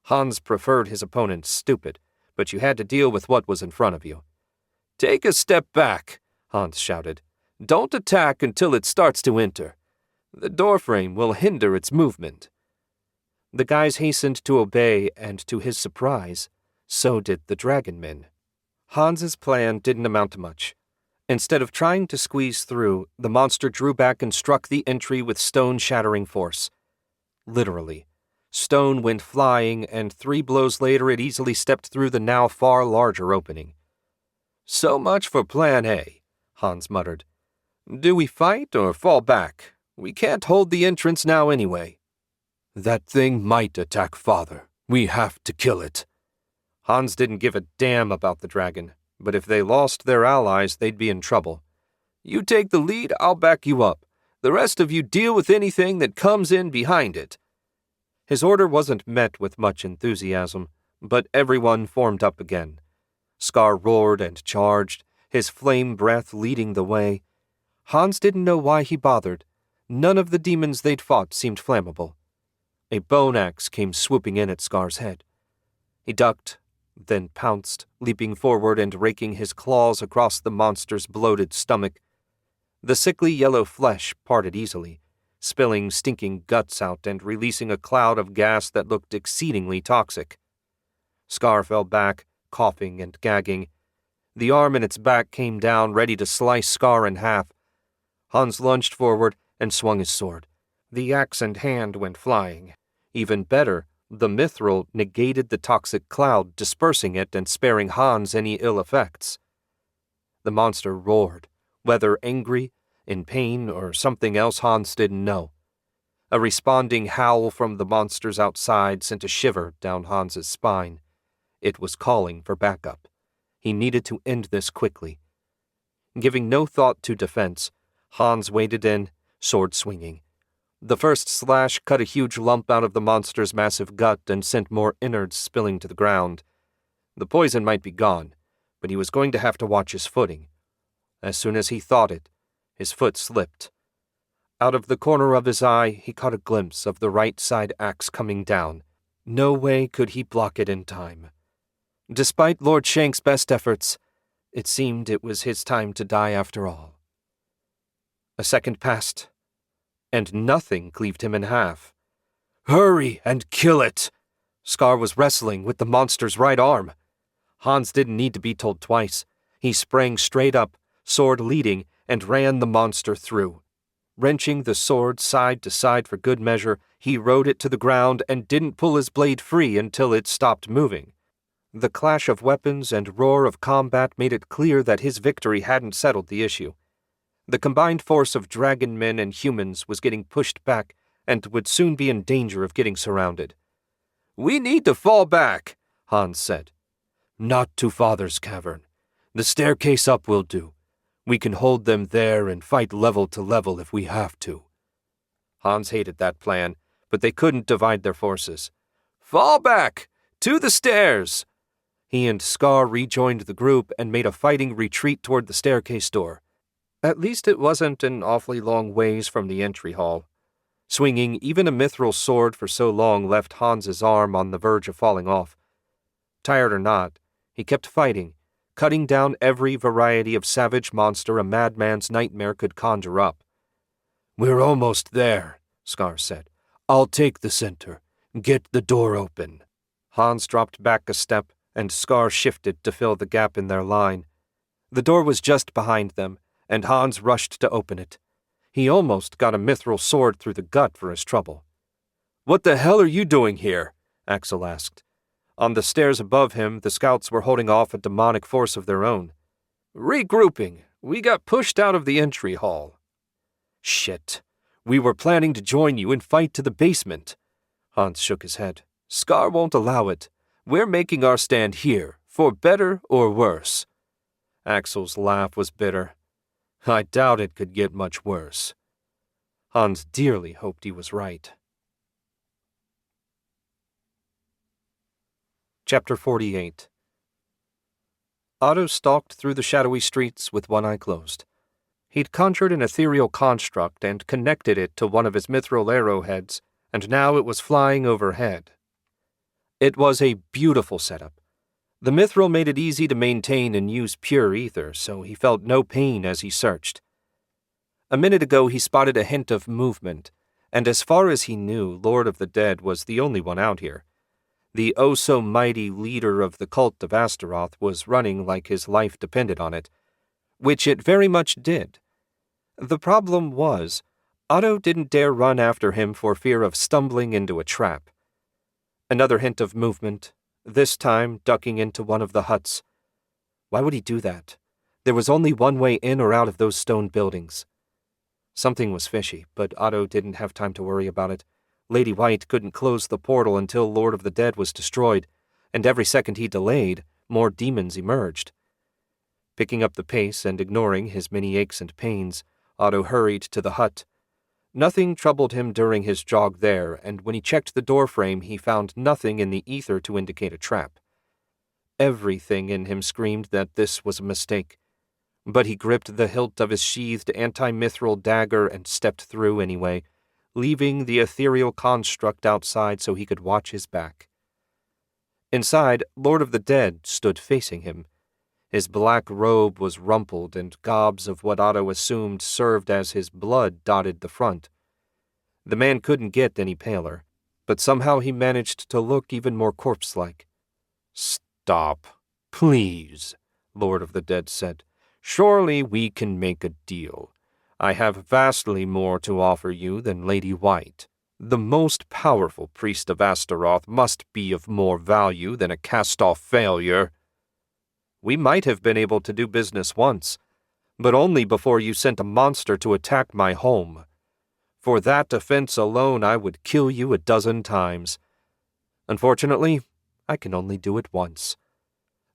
Hans preferred his opponents stupid, but you had to deal with what was in front of you. Take a step back, Hans shouted. Don't attack until it starts to enter. The doorframe will hinder its movement. The guys hastened to obey, and to his surprise, so did the dragonmen. Hans's plan didn't amount to much. Instead of trying to squeeze through, the monster drew back and struck the entry with stone-shattering force. Literally. Stone went flying, and 3 blows later it easily stepped through the now far larger opening. So much for Plan A, Hans muttered. Do we fight or fall back? We can't hold the entrance now anyway. That thing might attack Father. We have to kill it. Hans didn't give a damn about the dragon, but if they lost their allies, they'd be in trouble. You take the lead, I'll back you up. The rest of you deal with anything that comes in behind it. His order wasn't met with much enthusiasm, but everyone formed up again. Scar roared and charged, his flame breath leading the way. Hans didn't know why he bothered. None of the demons they'd fought seemed flammable. A bone axe came swooping in at Scar's head. He ducked, then pounced, leaping forward and raking his claws across the monster's bloated stomach. The sickly yellow flesh parted easily, spilling stinking guts out and releasing a cloud of gas that looked exceedingly toxic. Scar fell back, coughing and gagging. The arm in its back came down, ready to slice Scar in half. Hans lunged forward and swung his sword. The axe and hand went flying. Even better, the mithril negated the toxic cloud, dispersing it and sparing Hans any ill effects. The monster roared, whether angry, in pain, or something else Hans didn't know. A responding howl from the monsters outside sent a shiver down Hans's spine. It was calling for backup. He needed to end this quickly. Giving no thought to defense, Hans waded in, sword swinging. The first slash cut a huge lump out of the monster's massive gut and sent more innards spilling to the ground. The poison might be gone, but he was going to have to watch his footing. As soon as he thought it, his foot slipped. Out of the corner of his eye, he caught a glimpse of the right side axe coming down. No way could he block it in time. Despite Lord Shenk's best efforts, It seemed it was his time to die after all. A second passed, and nothing cleaved him in half. "Hurry and kill it!" Scar was wrestling with the monster's right arm. Hans didn't need to be told twice. He sprang straight up, sword leading, and ran the monster through. Wrenching the sword side to side for good measure, he rode it to the ground and didn't pull his blade free until it stopped moving. The clash of weapons and roar of combat made it clear that his victory hadn't settled the issue. The combined force of dragon men and humans was getting pushed back and would soon be in danger of getting surrounded. "We need to fall back," Hans said. "Not to Father's Cavern. The staircase up will do. We can hold them there and fight level to level if we have to." Hans hated that plan, but they couldn't divide their forces. "Fall back! To the stairs!" He and Scar rejoined the group and made a fighting retreat toward the staircase door. At least it wasn't an awfully long ways from the entry hall. Swinging even a mithril sword for so long left Hans's arm on the verge of falling off. Tired or not, he kept fighting, cutting down every variety of savage monster a madman's nightmare could conjure up. "We're almost there," Scar said. "I'll take the center. Get the door open." Hans dropped back a step, and Scar shifted to fill the gap in their line. The door was just behind them, and Hans rushed to open it. He almost got a mithril sword through the gut for his trouble. "What the hell are you doing here?" Axel asked. On the stairs above him, the scouts were holding off a demonic force of their own. "Regrouping. We got pushed out of the entry hall." "Shit. We were planning to join you and fight to the basement." Hans shook his head. "Scar won't allow it. We're making our stand here, for better or worse." Axel's laugh was bitter. "I doubt it could get much worse." Hans dearly hoped he was right. Chapter 48. Otto stalked through the shadowy streets with one eye closed. He'd conjured an ethereal construct and connected it to one of his mithril arrowheads, and now it was flying overhead. It was a beautiful setup. The mithril made it easy to maintain and use pure ether, so he felt no pain as he searched. A minute ago he spotted a hint of movement, and as far as he knew, Lord of the Dead was the only one out here. The oh-so-mighty leader of the cult of Astaroth was running like his life depended on it, which it very much did. The problem was, Otto didn't dare run after him for fear of stumbling into a trap. Another hint of movement, this time ducking into one of the huts. Why would he do that? There was only one way in or out of those stone buildings. Something was fishy, but Otto didn't have time to worry about it. Lady White couldn't close the portal until Lord of the Dead was destroyed, and every second he delayed, more demons emerged. Picking up the pace and ignoring his many aches and pains, Otto hurried to the hut. Nothing troubled him during his jog there, and when he checked the doorframe he found nothing in the ether to indicate a trap. Everything in him screamed that this was a mistake, but he gripped the hilt of his sheathed anti-mithril dagger and stepped through anyway, leaving the ethereal construct outside so he could watch his back. Inside, Lord of the Dead stood facing him. His black robe was rumpled, and gobs of what Otto assumed served as his blood dotted the front. The man couldn't get any paler, but somehow he managed to look even more corpse-like. "Stop, please," Lord of the Dead said. "Surely we can make a deal. I have vastly more to offer you than Lady White. The most powerful priest of Astaroth must be of more value than a cast-off failure. We might have been able to do business once, but only before you sent a monster to attack my home. For that offense alone I would kill you 12 times. Unfortunately, I can only do it once."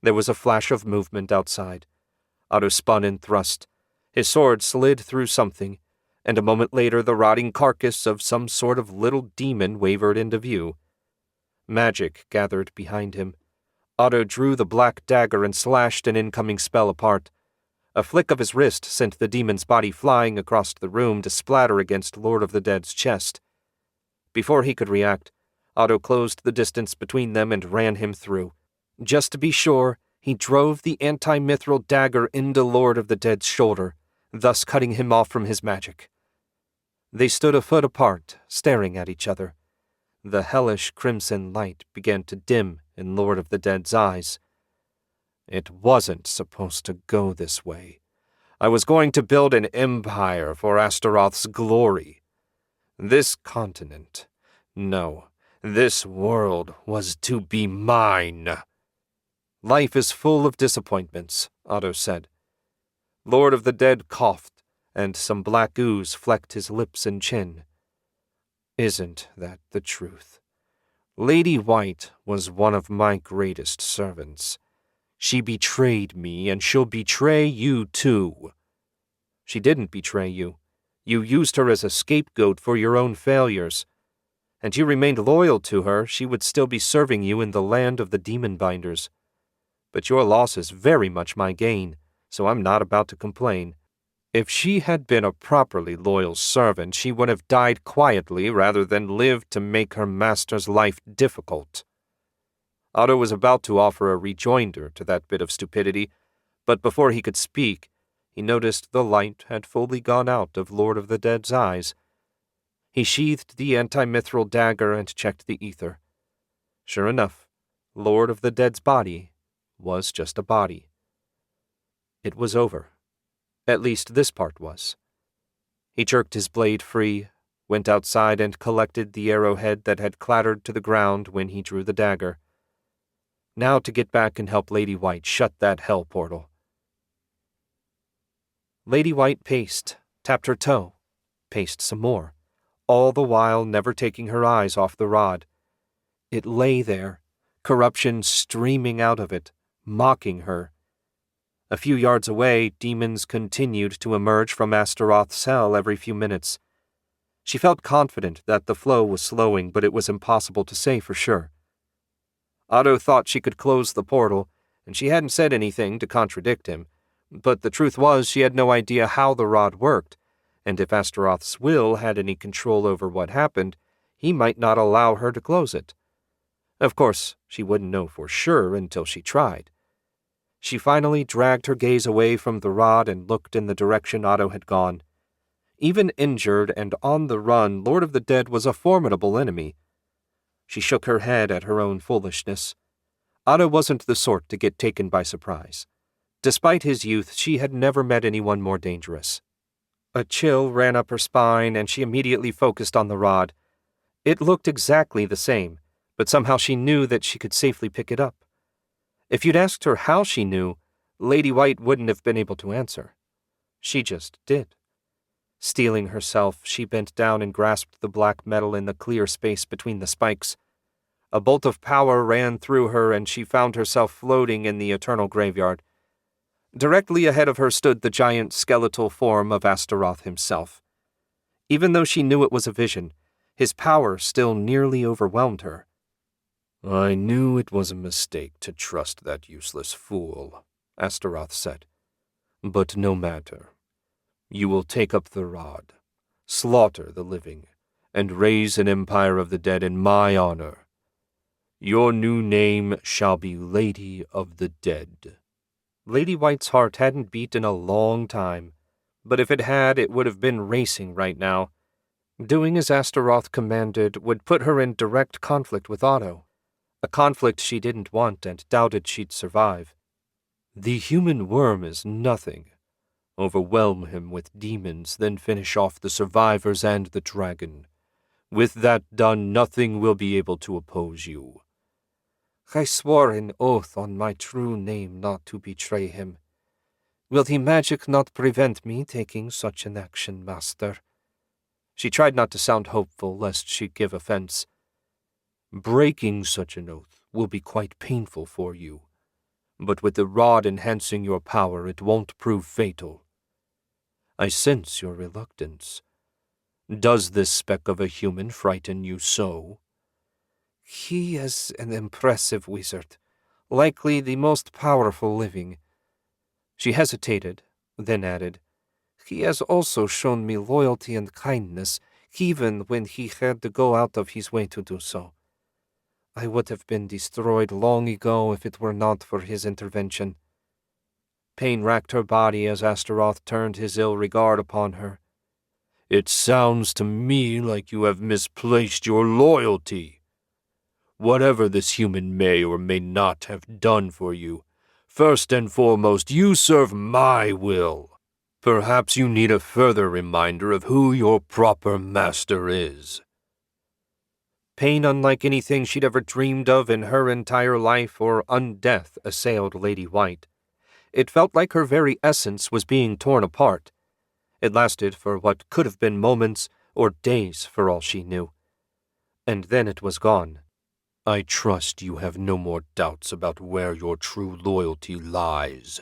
There was a flash of movement outside. Otto spun and thrust. His sword slid through something, and a moment later the rotting carcass of some sort of little demon wavered into view. Magic gathered behind him. Otto drew the black dagger and slashed an incoming spell apart. A flick of his wrist sent the demon's body flying across the room to splatter against Lord of the Dead's chest. Before he could react, Otto closed the distance between them and ran him through. Just to be sure, He drove the anti-mithril dagger into Lord of the Dead's shoulder, thus cutting him off from his magic. They stood a foot apart, staring at each other. The hellish crimson light began to dim in Lord of the Dead's eyes. It wasn't supposed to go this way. I was going to build an empire for Astaroth's glory. This continent, no, this world was to be mine. Life is full of disappointments, Otto said. Lord of the Dead coughed, and some black ooze flecked his lips and chin. Isn't that the truth? Lady White was one of my greatest servants. She betrayed me, and she'll betray you too. She didn't betray you. You used her as a scapegoat for your own failures. And you remained loyal to her, she would still be serving you in the land of the demon binders. But your loss is very much my gain, so I'm not about to complain. If she had been a properly loyal servant, she would have died quietly rather than lived to make her master's life difficult. Otto was about to offer a rejoinder to that bit of stupidity, but before he could speak, he noticed the light had fully gone out of Lord of the Dead's eyes. He sheathed the anti-mithril dagger and checked the ether. Sure enough, Lord of the Dead's body was just a body. It was over. At least this part was. He jerked his blade free, went outside and collected the arrowhead that had clattered to the ground when he drew the dagger. Now to get back and help Lady White shut that hell portal. Lady White paced, tapped her toe, paced some more, all the while never taking her eyes off the rod. It lay there, corruption streaming out of it, mocking her. A few yards away, demons continued to emerge from Astaroth's hell every few minutes. She felt confident that the flow was slowing, but it was impossible to say for sure. Otto thought she could close the portal, and she hadn't said anything to contradict him, but the truth was she had no idea how the rod worked, and if Astaroth's will had any control over what happened, he might not allow her to close it. Of course, she wouldn't know for sure until she tried. She finally dragged her gaze away from the rod and looked in the direction Otto had gone. Even injured and on the run, Lord of the Dead was a formidable enemy. She shook her head at her own foolishness. Otto wasn't the sort to get taken by surprise. Despite his youth, she had never met anyone more dangerous. A chill ran up her spine, and she immediately focused on the rod. It looked exactly the same, but somehow she knew that she could safely pick it up. If you'd asked her how she knew, Lady White wouldn't have been able to answer. She just did. Steeling herself, she bent down and grasped the black metal in the clear space between the spikes. A bolt of power ran through her, and she found herself floating in the eternal graveyard. Directly ahead of her stood the giant skeletal form of Astaroth himself. Even though she knew it was a vision, his power still nearly overwhelmed her. I knew it was a mistake to trust that useless fool, Astaroth said. But no matter. You will take up the rod, slaughter the living, and raise an empire of the dead in my honor. Your new name shall be Lady of the Dead. Lady White's heart hadn't beat in a long time, but if it had, it would have been racing right now. Doing as Astaroth commanded would put her in direct conflict with Otto, a conflict she didn't want and doubted she'd survive. The human worm is nothing. Overwhelm him with demons, then finish off the survivors and the dragon. With that done, nothing will be able to oppose you. I swore an oath on my true name not to betray him. Will the magic not prevent me taking such an action, master? She tried not to sound hopeful, lest she'd give offense. Breaking such an oath will be quite painful for you, but with the rod enhancing your power, it won't prove fatal. I sense your reluctance. Does this speck of a human frighten you so? He is an impressive wizard, likely the most powerful living. She hesitated, then added, He has also shown me loyalty and kindness, even when he had to go out of his way to do so. I would have been destroyed long ago if it were not for his intervention. Pain racked her body as Astaroth turned his ill regard upon her. It sounds to me like you have misplaced your loyalty. Whatever this human may or may not have done for you, first and foremost, you serve my will. Perhaps you need a further reminder of who your proper master is. Pain unlike anything she'd ever dreamed of in her entire life or undeath assailed Lady White. It felt like her very essence was being torn apart. It lasted for what could have been moments or days for all she knew. And then it was gone. I trust you have no more doubts about where your true loyalty lies,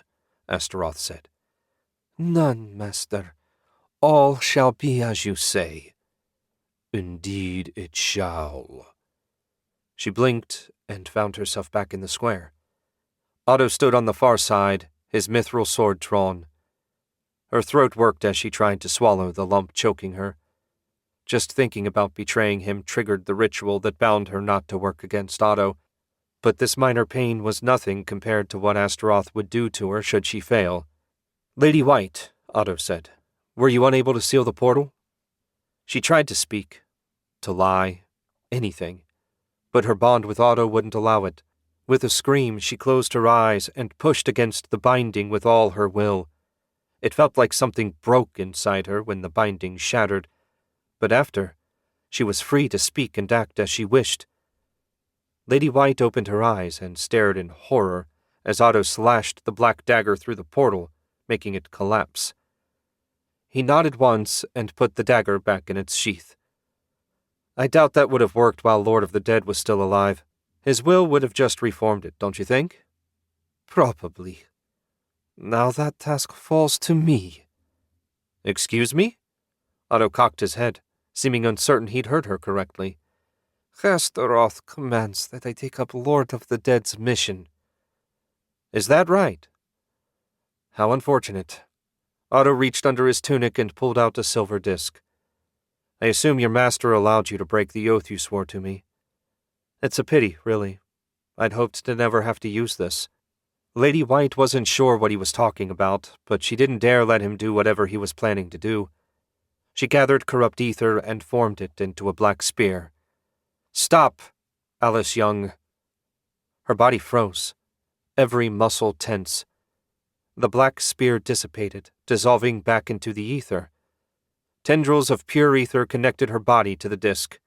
Astaroth said. None, master. All shall be as you say. Indeed it shall. She blinked and found herself back in the square. Otto stood on the far side, his mithril sword drawn. Her throat worked as she tried to swallow the lump choking her. Just thinking about betraying him triggered the ritual that bound her not to work against Otto, but this minor pain was nothing compared to what Astaroth would do to her should she fail. "Lady White," Otto said, "were you unable to seal the portal?" She tried to speak, to lie, anything, but her bond with Otto wouldn't allow it. With a scream, she closed her eyes and pushed against the binding with all her will. It felt like something broke inside her when the binding shattered, but after, she was free to speak and act as she wished. Lady White opened her eyes and stared in horror as Otto slashed the black dagger through the portal, making it collapse. He nodded once and put the dagger back in its sheath. I doubt that would have worked while Lord of the Dead was still alive. His will would have just reformed it, don't you think? Probably. Now that task falls to me. Excuse me? Otto cocked his head, seeming uncertain he'd heard her correctly. Astaroth commands that I take up Lord of the Dead's mission. Is that right? How unfortunate. Otto reached under his tunic and pulled out a silver disc. I assume your master allowed you to break the oath you swore to me. It's a pity, really. I'd hoped to never have to use this. Lady White wasn't sure what he was talking about, but she didn't dare let him do whatever he was planning to do. She gathered corrupt ether and formed it into a black spear. "Stop, Alice Young." Her body froze, every muscle tense. The black spear dissipated, dissolving back into the ether. Tendrils of pure ether connected her body to the disc.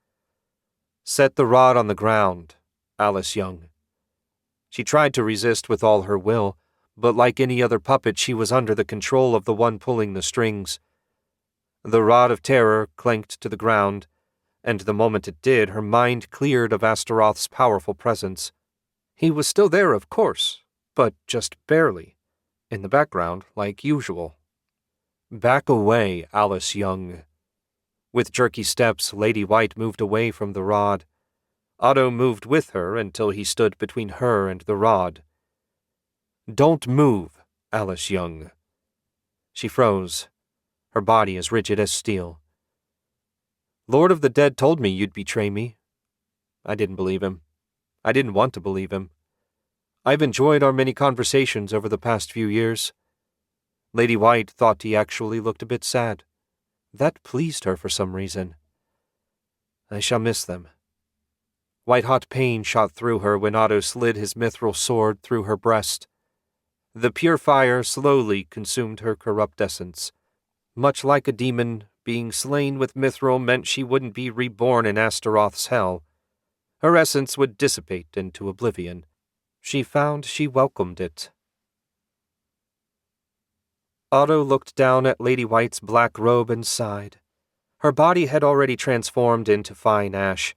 "Set the rod on the ground, Alice Young." She tried to resist with all her will, but like any other puppet, she was under the control of the one pulling the strings. The rod of terror clanked to the ground, and the moment it did, her mind cleared of Astaroth's powerful presence. He was still there, of course, but just barely. In the background, like usual. "Back away, Alice Young." With jerky steps, Lady White moved away from the rod. Otto moved with her until he stood between her and the rod. "Don't move, Alice Young." She froze, her body as rigid as steel. "Lord of the Dead told me you'd betray me." I didn't believe him. I didn't want to believe him. I've enjoyed our many conversations over the past few years. Lady White thought he actually looked a bit sad. That pleased her for some reason. I shall miss them. White-hot pain shot through her when Otto slid his mithril sword through her breast. The pure fire slowly consumed her corrupt essence. Much like a demon, being slain with mithril meant she wouldn't be reborn in Astaroth's hell. Her essence would dissipate into oblivion. She found she welcomed it. Otto looked down at Lady White's black robe and sighed. Her body had already transformed into fine ash.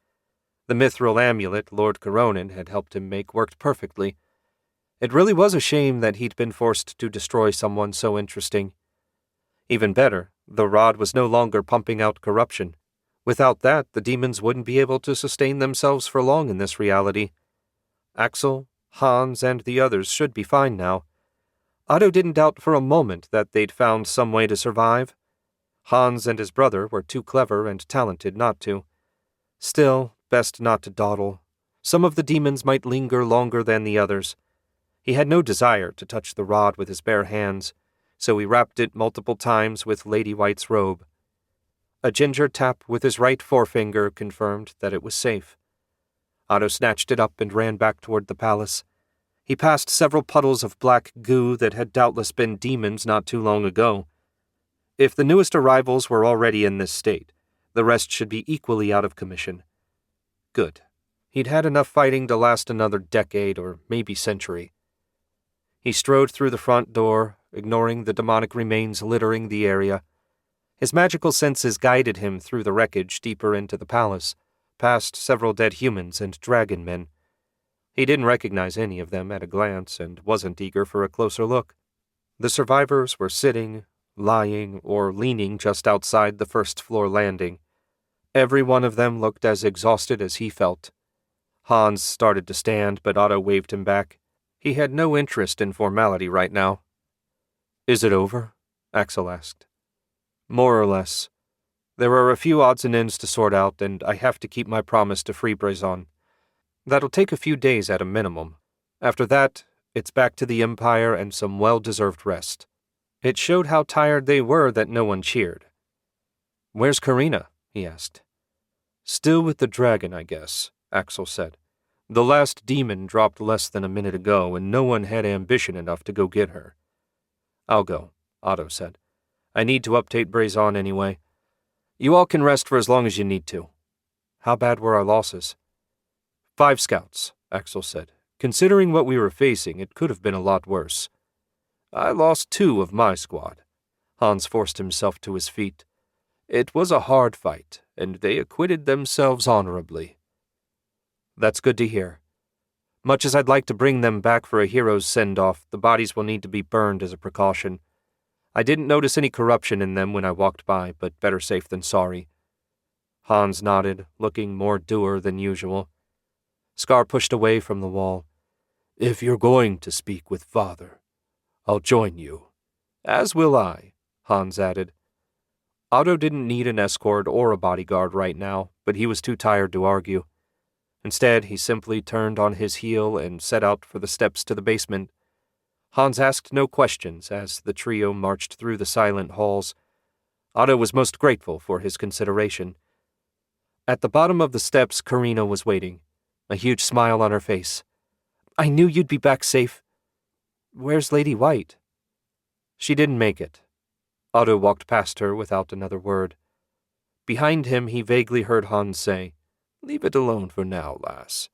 The mithril amulet Lord Coronin had helped him make worked perfectly. It really was a shame that he'd been forced to destroy someone so interesting. Even better, the rod was no longer pumping out corruption. Without that, the demons wouldn't be able to sustain themselves for long in this reality. Axel, Hans, and the others should be fine now. Otto didn't doubt for a moment that they'd found some way to survive. Hans and his brother were too clever and talented not to. Still, best not to dawdle. Some of the demons might linger longer than the others. He had no desire to touch the rod with his bare hands, so he wrapped it multiple times with Lady White's robe. A ginger tap with his right forefinger confirmed that it was safe. Otto snatched it up and ran back toward the palace. He passed several puddles of black goo that had doubtless been demons not too long ago. If the newest arrivals were already in this state, the rest should be equally out of commission. Good. He'd had enough fighting to last another decade or maybe century. He strode through the front door, ignoring the demonic remains littering the area. His magical senses guided him through the wreckage deeper into the palace, past several dead humans and dragon men. He didn't recognize any of them at a glance and wasn't eager for a closer look. The survivors were sitting, lying, or leaning just outside the first-floor landing. Every one of them looked as exhausted as he felt. Hans started to stand, but Otto waved him back. He had no interest in formality right now. "Is it over?" Axel asked. "More or less. There are a few odds and ends to sort out, and I have to keep my promise to free Brezon. That'll take a few days at a minimum. After that, it's back to the Empire and some well-deserved rest." It showed how tired they were that no one cheered. "Where's Karina?" he asked. "Still with the dragon, I guess," Axel said. "The last demon dropped less than a minute ago, and no one had ambition enough to go get her." "I'll go," Otto said. "I need to update Brezon anyway. You all can rest for as long as you need to." "How bad were our losses?" 5 scouts, Axel said. "Considering what we were facing, it could have been a lot worse." "I lost 2 of my squad." Hans forced himself to his feet. "It was a hard fight, and they acquitted themselves honorably." "That's good to hear. Much as I'd like to bring them back for a hero's send-off, the bodies will need to be burned as a precaution. I didn't notice any corruption in them when I walked by, but better safe than sorry." Hans nodded, looking more dour than usual. Scar pushed away from the wall. "If you're going to speak with Father, I'll join you." "As will I," Hans added. Otto didn't need an escort or a bodyguard right now, but he was too tired to argue. Instead, he simply turned on his heel and set out for the steps to the basement. Hans asked no questions as the trio marched through the silent halls. Otto was most grateful for his consideration. At the bottom of the steps, Karina was waiting, a huge smile on her face. "I knew you'd be back safe." "Where's Lady White?" "She didn't make it." Otto walked past her without another word. Behind him, he vaguely heard Hans say, "Leave it alone for now, lass."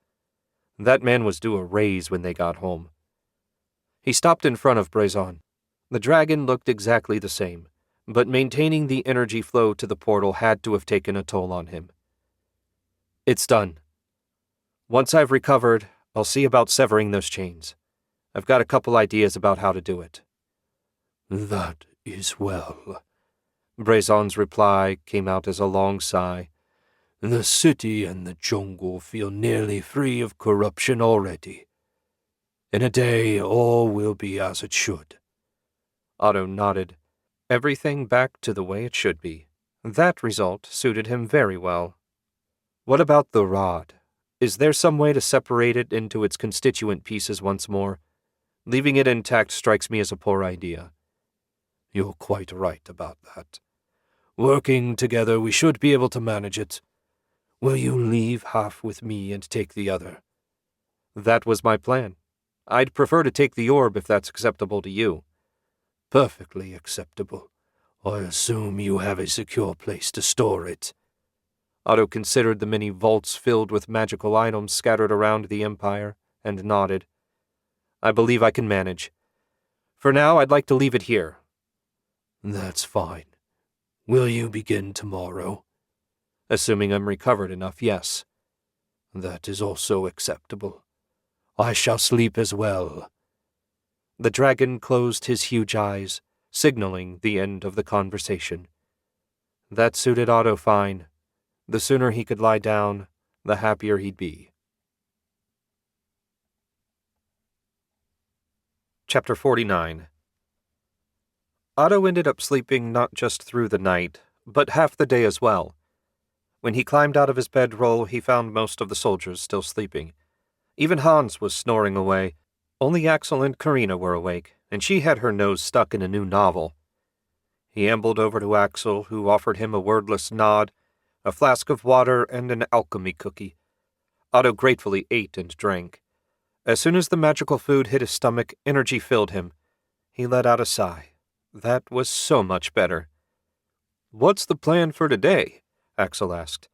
That man was due a raise when they got home. He stopped in front of Brezon. The dragon looked exactly the same, but maintaining the energy flow to the portal had to have taken a toll on him. "It's done. Once I've recovered, I'll see about severing those chains. I've got a couple ideas about how to do it." "That is well." Brezon's reply came out as a long sigh. "The city and the jungle feel nearly free of corruption already. In a day, all will be as it should." Otto nodded. Everything back to the way it should be. That result suited him very well. "What about the rod? Is there some way to separate it into its constituent pieces once more? Leaving it intact strikes me as a poor idea." "You're quite right about that. Working together, we should be able to manage it. Will you leave half with me and take the other?" "That was my plan. I'd prefer to take the orb if that's acceptable to you." "Perfectly acceptable. I assume you have a secure place to store it." Otto considered the many vaults filled with magical items scattered around the Empire and nodded. "I believe I can manage. For now, I'd like to leave it here." "That's fine. Will you begin tomorrow?" "Assuming I'm recovered enough, yes." "That is also acceptable. I shall sleep as well." The dragon closed his huge eyes, signaling the end of the conversation. That suited Otto fine. The sooner he could lie down, the happier he'd be. Chapter 49. Otto ended up sleeping not just through the night, but half the day as well. When he climbed out of his bedroll, he found most of the soldiers still sleeping. Even Hans was snoring away. Only Axel and Karina were awake, and she had her nose stuck in a new novel. He ambled over to Axel, who offered him a wordless nod, a flask of water, and an alchemy cookie. Otto gratefully ate and drank. As soon as the magical food hit his stomach, energy filled him. He let out a sigh. That was so much better. "What's the plan for today?" Axel asked.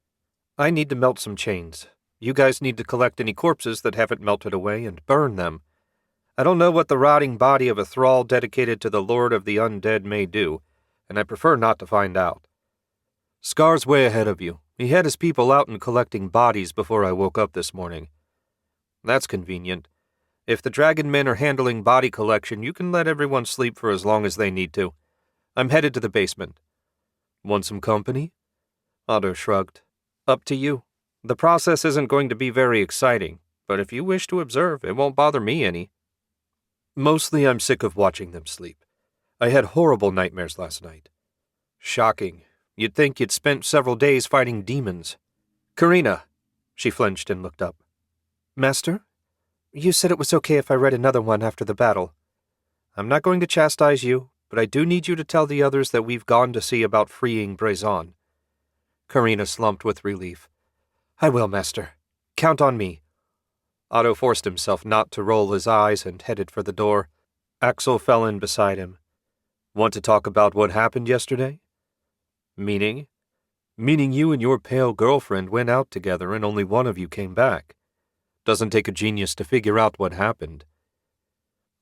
"I need to melt some chains. You guys need to collect any corpses that haven't melted away and burn them. I don't know what the rotting body of a thrall dedicated to the Lord of the Undead may do, and I prefer not to find out. Scar's way ahead of you. He had his people out and collecting bodies before I woke up this morning. That's convenient. If the dragon men are handling body collection, you can let everyone sleep for as long as they need to. I'm headed to the basement." "Want some company?" Otto shrugged. "Up to you. The process isn't going to be very exciting, but if you wish to observe, it won't bother me any." "Mostly I'm sick of watching them sleep. I had horrible nightmares last night." "Shocking. You'd think you'd spent several days fighting demons." "Karina." She flinched and looked up. "Master? You said it was okay if I read another one after the battle. I'm not going to chastise you, but I do need you to tell the others that we've gone to see about freeing Brazon." Karina slumped with relief. "I will, Master. Count on me." Otto forced himself not to roll his eyes and headed for the door. Axel fell in beside him. "Want to talk about what happened yesterday?" "Meaning?" "Meaning you and your pale girlfriend went out together and only one of you came back. Doesn't take a genius to figure out what happened."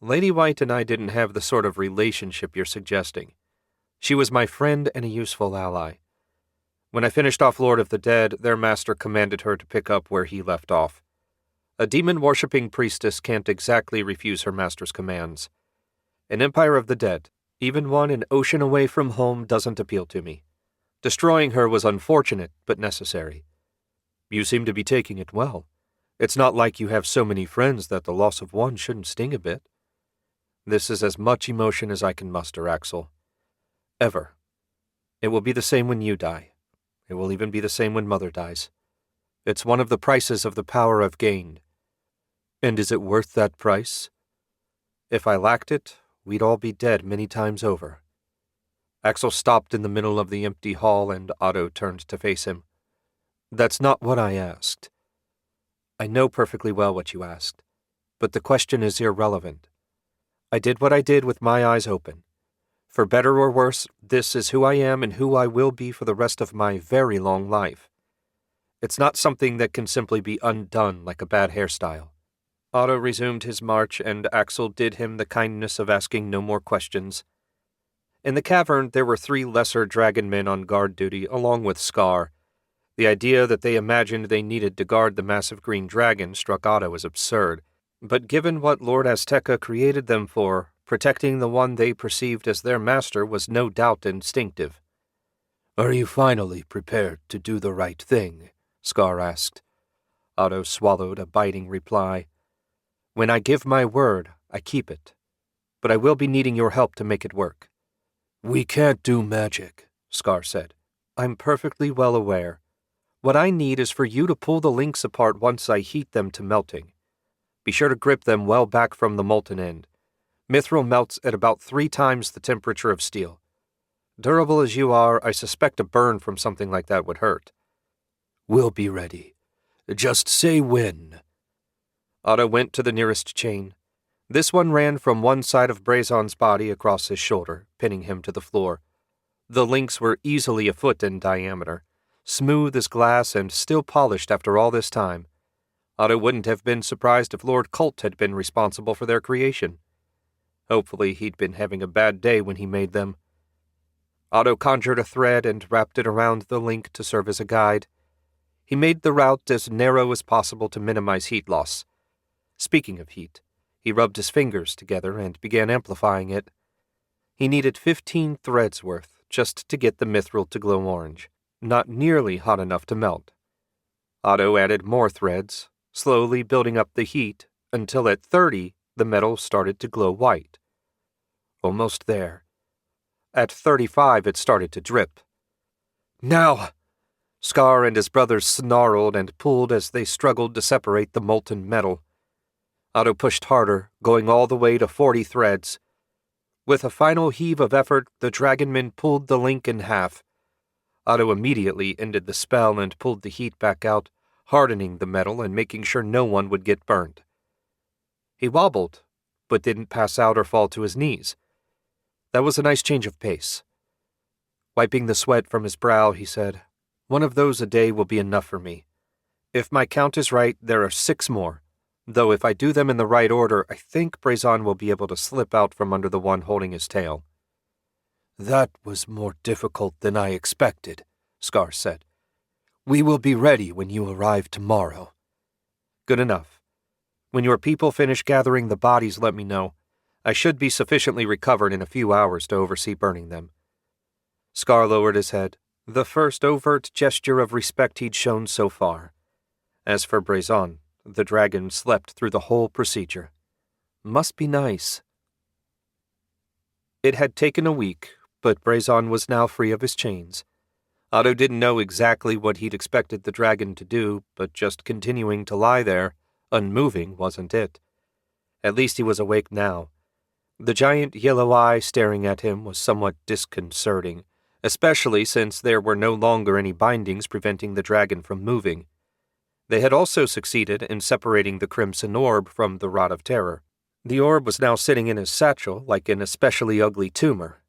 "Lady White and I didn't have the sort of relationship you're suggesting. She was my friend and a useful ally. When I finished off Lord of the Dead, their master commanded her to pick up where he left off. A demon-worshipping priestess can't exactly refuse her master's commands. An Empire of the Dead, even one an ocean away from home, doesn't appeal to me. Destroying her was unfortunate, but necessary." "You seem to be taking it well. It's not like you have so many friends that the loss of one shouldn't sting a bit." "This is as much emotion as I can muster, Axel. Ever. It will be the same when you die. It will even be the same when Mother dies. It's one of the prices of the power I've gained." "And is it worth that price?" "If I lacked it, we'd all be dead many times over." Axel stopped in the middle of the empty hall and Otto turned to face him. "That's not what I asked." "I know perfectly well what you asked, but the question is irrelevant. I did what I did with my eyes open. For better or worse, this is who I am and who I will be for the rest of my very long life. It's not something that can simply be undone like a bad hairstyle." Otto resumed his march, and Axel did him the kindness of asking no more questions. In the cavern, there were 3 lesser dragon men on guard duty, along with Scar. The idea that they imagined they needed to guard the massive green dragon struck Otto as absurd, but given what Lord Azteca created them for, protecting the one they perceived as their master was no doubt instinctive. "Are you finally prepared to do the right thing?" Scar asked. Otto swallowed a biting reply. "When I give my word, I keep it. But I will be needing your help to make it work." "We can't do magic," Scar said. "I'm perfectly well aware. What I need is for you to pull the links apart once I heat them to melting. Be sure to grip them well back from the molten end. Mithril melts at about 3 times the temperature of steel. Durable as you are, I suspect a burn from something like that would hurt." "We'll be ready. Just say when." Otto went to the nearest chain. This one ran from one side of Brazon's body across his shoulder, pinning him to the floor. The links were easily a foot in diameter, smooth as glass and still polished after all this time. Otto wouldn't have been surprised if Lord Colt had been responsible for their creation. Hopefully he'd been having a bad day when he made them. Otto conjured a thread and wrapped it around the link to serve as a guide. He made the route as narrow as possible to minimize heat loss. Speaking of heat, he rubbed his fingers together and began amplifying it. He needed 15 threads worth just to get the mithril to glow orange, not nearly hot enough to melt. Otto added more threads, slowly building up the heat until at 30 the metal started to glow white. Almost there. At 35 it started to drip. "Now!" Scar and his brothers snarled and pulled as they struggled to separate the molten metal. Otto pushed harder, going all the way to 40 threads. With a final heave of effort, the dragonmen pulled the link in half. Otto immediately ended the spell and pulled the heat back out, hardening the metal and making sure no one would get burned. He wobbled, but didn't pass out or fall to his knees. That was a nice change of pace. Wiping the sweat from his brow, he said, "One of those a day will be enough for me. If my count is right, there are 6 more. Though if I do them in the right order, I think Brazon will be able to slip out from under the one holding his tail." "That was more difficult than I expected," Scar said. "We will be ready when you arrive tomorrow." "Good enough. When your people finish gathering the bodies, let me know. I should be sufficiently recovered in a few hours to oversee burning them." Scar lowered his head, the first overt gesture of respect he'd shown so far. As for Brazon, the dragon slept through the whole procedure. Must be nice. It had taken a week, but Brazon was now free of his chains. Otto didn't know exactly what he'd expected the dragon to do, but just continuing to lie there, unmoving, wasn't it. At least he was awake now. The giant yellow eye staring at him was somewhat disconcerting, especially since there were no longer any bindings preventing the dragon from moving. They had also succeeded in separating the crimson orb from the Rod of Terror. The orb was now sitting in his satchel like an especially ugly tumor.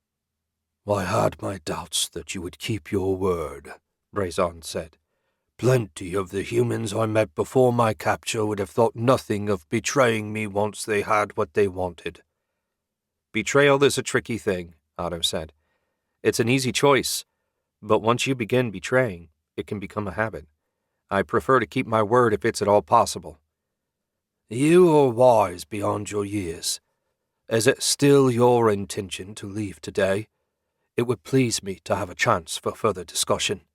"I had my doubts that you would keep your word," Brazon said. "Plenty of the humans I met before my capture would have thought nothing of betraying me once they had what they wanted." "Betrayal is a tricky thing," Otto said. "It's an easy choice, but once you begin betraying, it can become a habit. I prefer to keep my word if it's at all possible." "You are wise beyond your years. Is it still your intention to leave today? It would please me to have a chance for further discussion."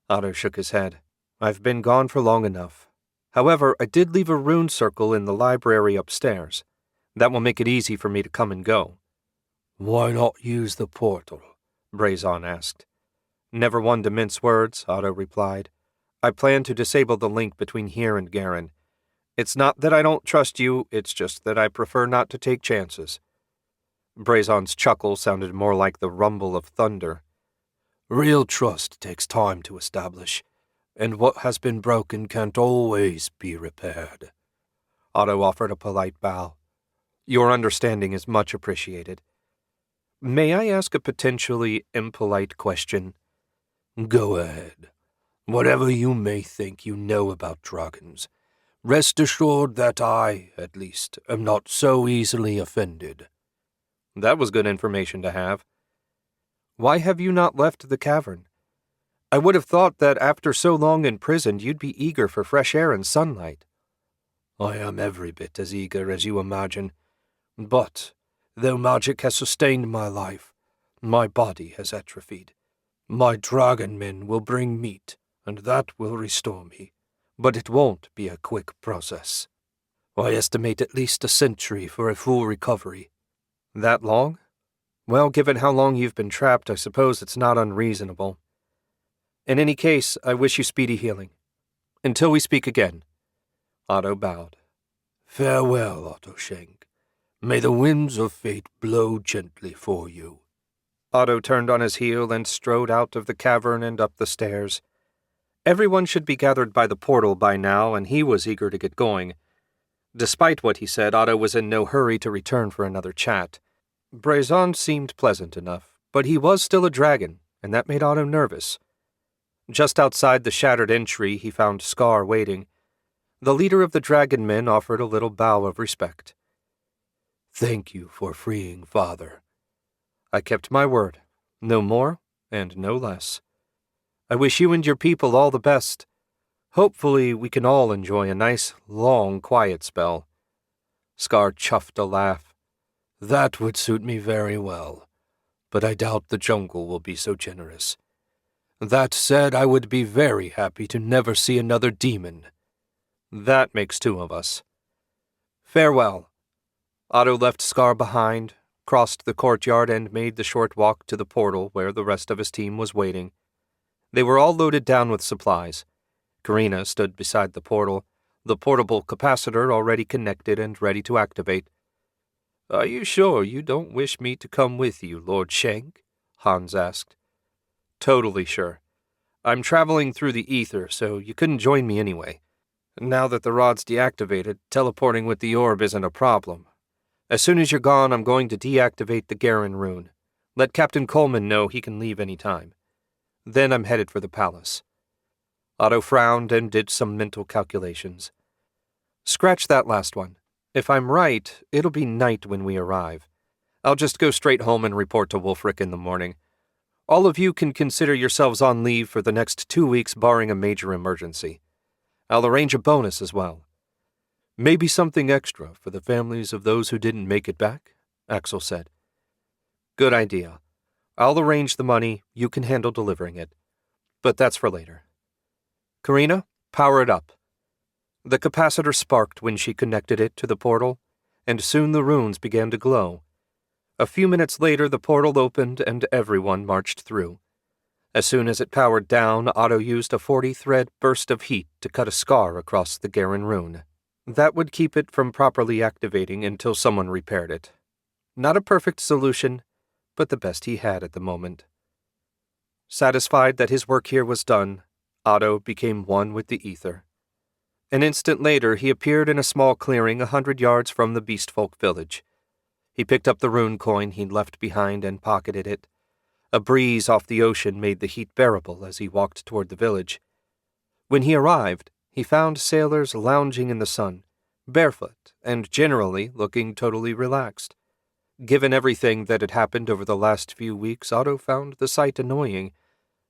Otto shook his head. "I've been gone for long enough. However, I did leave a rune circle in the library upstairs. That will make it easy for me to come and go." "Why not use the portal?" Brazon asked. "Never one to mince words," Otto replied. "I plan to disable the link between here and Garen. It's not that I don't trust you, it's just that I prefer not to take chances." Brazon's chuckle sounded more like the rumble of thunder. "Real trust takes time to establish, and what has been broken can't always be repaired." Otto offered a polite bow. "Your understanding is much appreciated. May I ask a potentially impolite question?" "Go ahead. Whatever you may think you know about dragons, rest assured that I, at least, am not so easily offended." That was good information to have. "Why have you not left the cavern? I would have thought that after so long imprisoned you'd be eager for fresh air and sunlight." "I am every bit as eager as you imagine, but, though magic has sustained my life, my body has atrophied. My dragon men will bring meat, and that will restore me, but it won't be a quick process. I estimate at least a century for a full recovery." "That long? Well, given how long you've been trapped, I suppose it's not unreasonable. In any case, I wish you speedy healing. Until we speak again." Otto bowed. "Farewell, Otto Shenk. May the winds of fate blow gently for you." Otto turned on his heel and strode out of the cavern and up the stairs. Everyone should be gathered by the portal by now, and he was eager to get going. Despite what he said, Otto was in no hurry to return for another chat. Brazon seemed pleasant enough, but he was still a dragon, and that made Otto nervous. Just outside the shattered entry, he found Scar waiting. The leader of the dragon men offered a little bow of respect. "Thank you for freeing Father." "I kept my word, no more and no less. I wish you and your people all the best. Hopefully we can all enjoy a nice, long, quiet spell." Scar chuffed a laugh. "That would suit me very well, but I doubt the jungle will be so generous. That said, I would be very happy to never see another demon." "That makes 2 of us. Farewell." Otto left Scar behind, crossed the courtyard, and made the short walk to the portal where the rest of his team was waiting. They were all loaded down with supplies. Karina stood beside the portal, the portable capacitor already connected and ready to activate. "Are you sure you don't wish me to come with you, Lord Shenk?" Hans asked. "Totally sure. I'm traveling through the ether, so you couldn't join me anyway. Now that the rod's deactivated, teleporting with the orb isn't a problem. As soon as you're gone, I'm going to deactivate the Garen rune. Let Captain Coleman know he can leave any time. Then I'm headed for the palace." Otto frowned and did some mental calculations. "Scratch that last one. If I'm right, it'll be night when we arrive. I'll just go straight home and report to Wulfric in the morning. All of you can consider yourselves on leave for the next 2 weeks barring a major emergency. I'll arrange a bonus as well. Maybe something extra for the families of those who didn't make it back," Axel said. "Good idea. I'll arrange the money, you can handle delivering it. But that's for later. Karina, power it up." The capacitor sparked when she connected it to the portal, and soon the runes began to glow. A few minutes later, the portal opened and everyone marched through. As soon as it powered down, Otto used a 40-thread burst of heat to cut a scar across the Garen rune. That would keep it from properly activating until someone repaired it. Not a perfect solution, but the best he had at the moment. Satisfied that his work here was done, Otto became one with the ether. An instant later, he appeared in a small clearing 100 yards from the Beastfolk village. He picked up the rune coin he'd left behind and pocketed it. A breeze off the ocean made the heat bearable as he walked toward the village. When he arrived, he found sailors lounging in the sun, barefoot and generally looking totally relaxed. Given everything that had happened over the last few weeks, Otto found the sight annoying.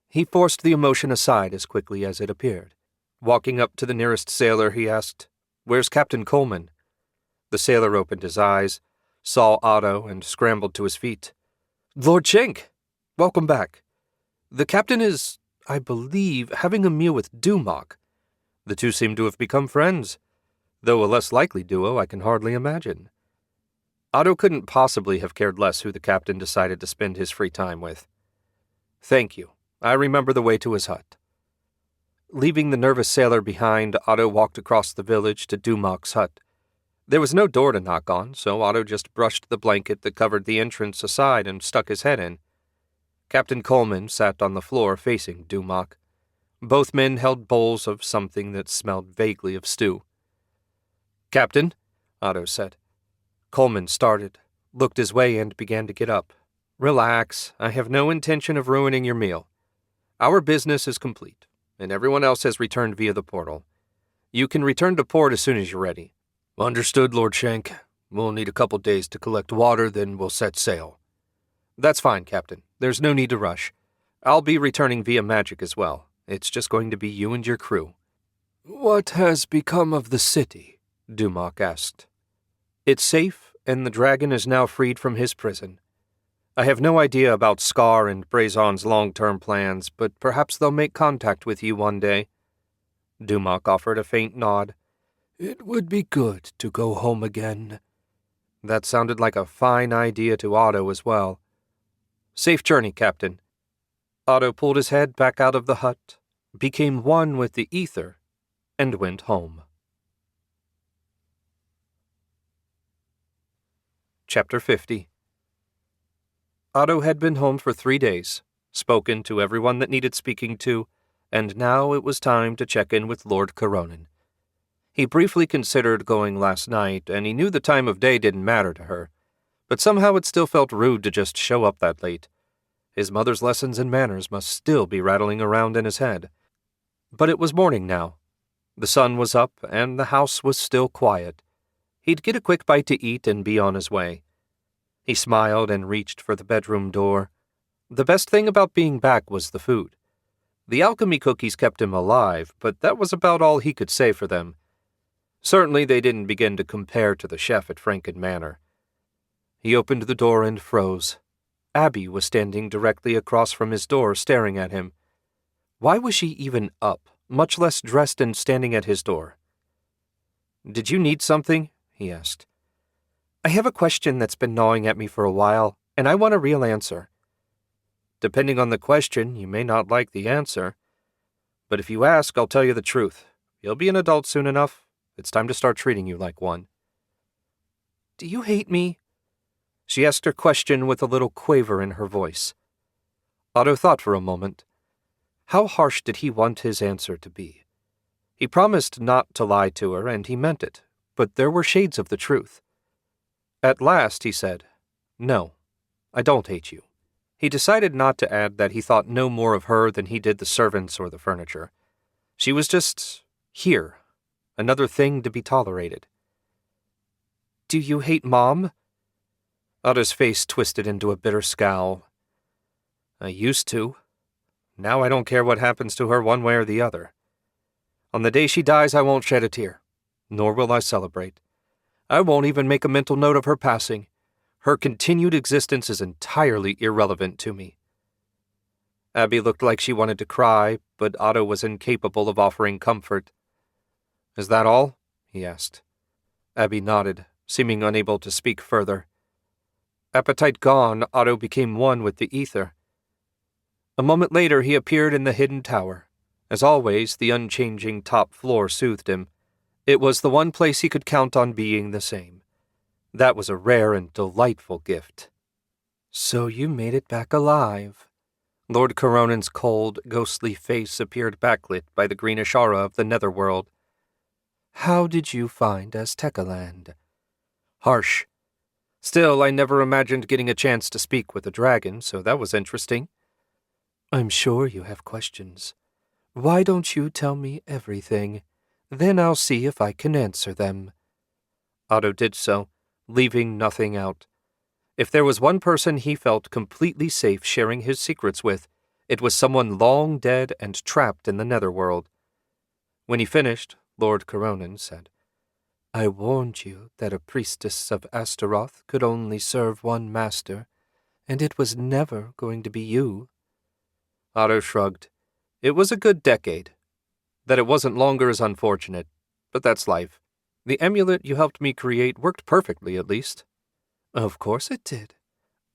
He forced the emotion aside as quickly as it appeared. Walking up to the nearest sailor, he asked, "Where's Captain Coleman?" The sailor opened his eyes, saw Otto, and scrambled to his feet. "Lord Shenk! Welcome back. The captain is, I believe, having a meal with Dumok. The two seem to have become friends, though a less likely duo I can hardly imagine." Otto couldn't possibly have cared less who the captain decided to spend his free time with. "Thank you. I remember the way to his hut." Leaving the nervous sailor behind, Otto walked across the village to Dumok's hut. There was no door to knock on, so Otto just brushed the blanket that covered the entrance aside and stuck his head in. Captain Coleman sat on the floor facing Dumok. Both men held bowls of something that smelled vaguely of stew. "Captain," Otto said. Coleman started, looked his way, and began to get up. "Relax. I have no intention of ruining your meal. Our business is complete, and everyone else has returned via the portal. You can return to port as soon as you're ready." "Understood, Lord Shenk. We'll need a couple days to collect water, then we'll set sail." "That's fine, Captain. There's no need to rush. I'll be returning via magic as well. It's just going to be you and your crew." "What has become of the city?" Dumok asked. "It's safe, and the dragon is now freed from his prison. I have no idea about Scar and Brazon's long-term plans, but perhaps they'll make contact with you one day." Dumok offered a faint nod. "It would be good to go home again." That sounded like a fine idea to Otto as well. "Safe journey, Captain." Otto pulled his head back out of the hut, became one with the ether, and went home. Chapter 50. Otto had been home for 3 days, spoken to everyone that needed speaking to, and now it was time to check in with Lord Coronin. He briefly considered going last night, and he knew the time of day didn't matter to her, but somehow it still felt rude to just show up that late. His mother's lessons and manners must still be rattling around in his head. But it was morning now. The sun was up, and the house was still quiet. He'd get a quick bite to eat and be on his way. He smiled and reached for the bedroom door. The best thing about being back was the food. The alchemy cookies kept him alive, but that was about all he could say for them. Certainly they didn't begin to compare to the chef at Franken Manor. He opened the door and froze. Abby was standing directly across from his door, staring at him. Why was she even up, much less dressed and standing at his door? "Did you need something?" he asked. "I have a question that's been gnawing at me for a while, and I want a real answer." Depending on the question, you may not like the answer. But if you ask, I'll tell you the truth. You'll be an adult soon enough. It's time to start treating you like one." Do you hate me? She asked her question with a little quaver in her voice. Otto thought for a moment. How harsh did he want his answer to be? He promised not to lie to her, and he meant it, but there were shades of the truth. At last he said, "No, I don't hate you." He decided not to add that he thought no more of her than he did the servants or the furniture. She was just here, another thing to be tolerated. Do you hate Mom? Otto's face twisted into a bitter scowl. "I used to. Now I don't care what happens to her one way or the other. On the day she dies, I won't shed a tear, nor will I celebrate. I won't even make a mental note of her passing. Her continued existence is entirely irrelevant to me." Abby looked like she wanted to cry, but Otto was incapable of offering comfort. "Is that all?" he asked. Abby nodded, seeming unable to speak further. Appetite gone, Otto became one with the ether. A moment later he appeared in the hidden tower. As always, the unchanging top floor soothed him. It was the one place he could count on being the same. That was a rare and delightful gift. So you made it back alive. Lord Coronan's cold, ghostly face appeared backlit by the greenish aura of the Netherworld. How did you find Aztecaland? Harsh. Still, I never imagined getting a chance to speak with a dragon, so that was interesting. I'm sure you have questions. Why don't you tell me everything? Then I'll see if I can answer them. Otto did so, leaving nothing out. If there was one person he felt completely safe sharing his secrets with, it was someone long dead and trapped in the Netherworld. When he finished, Lord Coronan said, I warned you that a priestess of Astaroth could only serve one master, and it was never going to be you. Otto shrugged. It was a good decade. That it wasn't longer is unfortunate, but that's life. The amulet you helped me create worked perfectly, at least. Of course it did.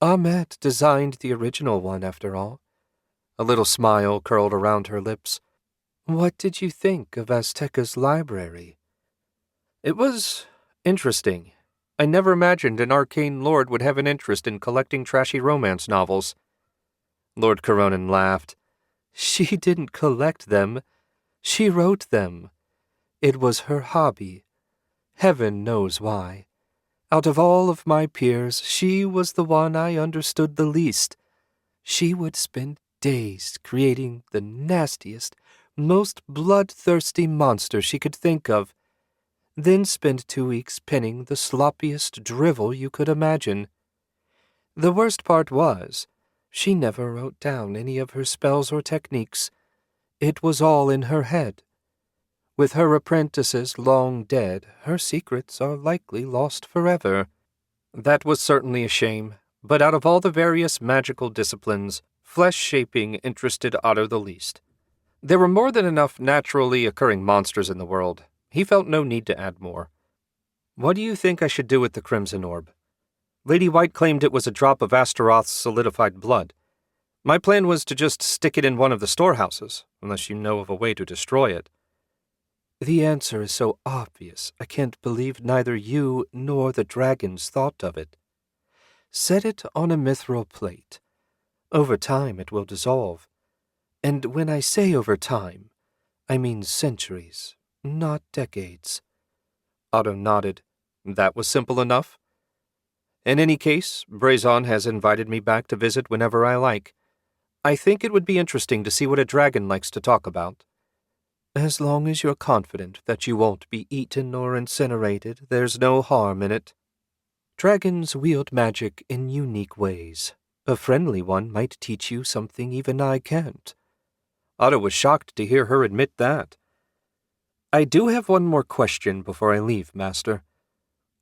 Amet designed the original one, after all. A little smile curled around her lips. What did you think of Azteca's library? It was interesting. I never imagined an arcane lord would have an interest in collecting trashy romance novels. Lord Coronan laughed. She didn't collect them. She wrote them. It was her hobby. Heaven knows why. Out of all of my peers, she was the one I understood the least. She would spend days creating the nastiest, most bloodthirsty monster she could think of, then spend 2 weeks penning the sloppiest drivel you could imagine. The worst part was, she never wrote down any of her spells or techniques. It was all in her head. With her apprentices long dead, her secrets are likely lost forever. That was certainly a shame, but out of all the various magical disciplines, flesh-shaping interested Otto the least. There were more than enough naturally occurring monsters in the world. He felt no need to add more. What do you think I should do with the Crimson Orb? Lady White claimed it was a drop of Astaroth's solidified blood. My plan was to just stick it in one of the storehouses, unless you know of a way to destroy it. The answer is so obvious, I can't believe neither you nor the dragons thought of it. Set it on a mithril plate. Over time it will dissolve. And when I say over time, I mean centuries, not decades. Otto nodded. That was simple enough. In any case, Brazon has invited me back to visit whenever I like. I think it would be interesting to see what a dragon likes to talk about. As long as you're confident that you won't be eaten or incinerated, there's no harm in it. Dragons wield magic in unique ways. A friendly one might teach you something even I can't. Otto was shocked to hear her admit that. I do have one more question before I leave, Master.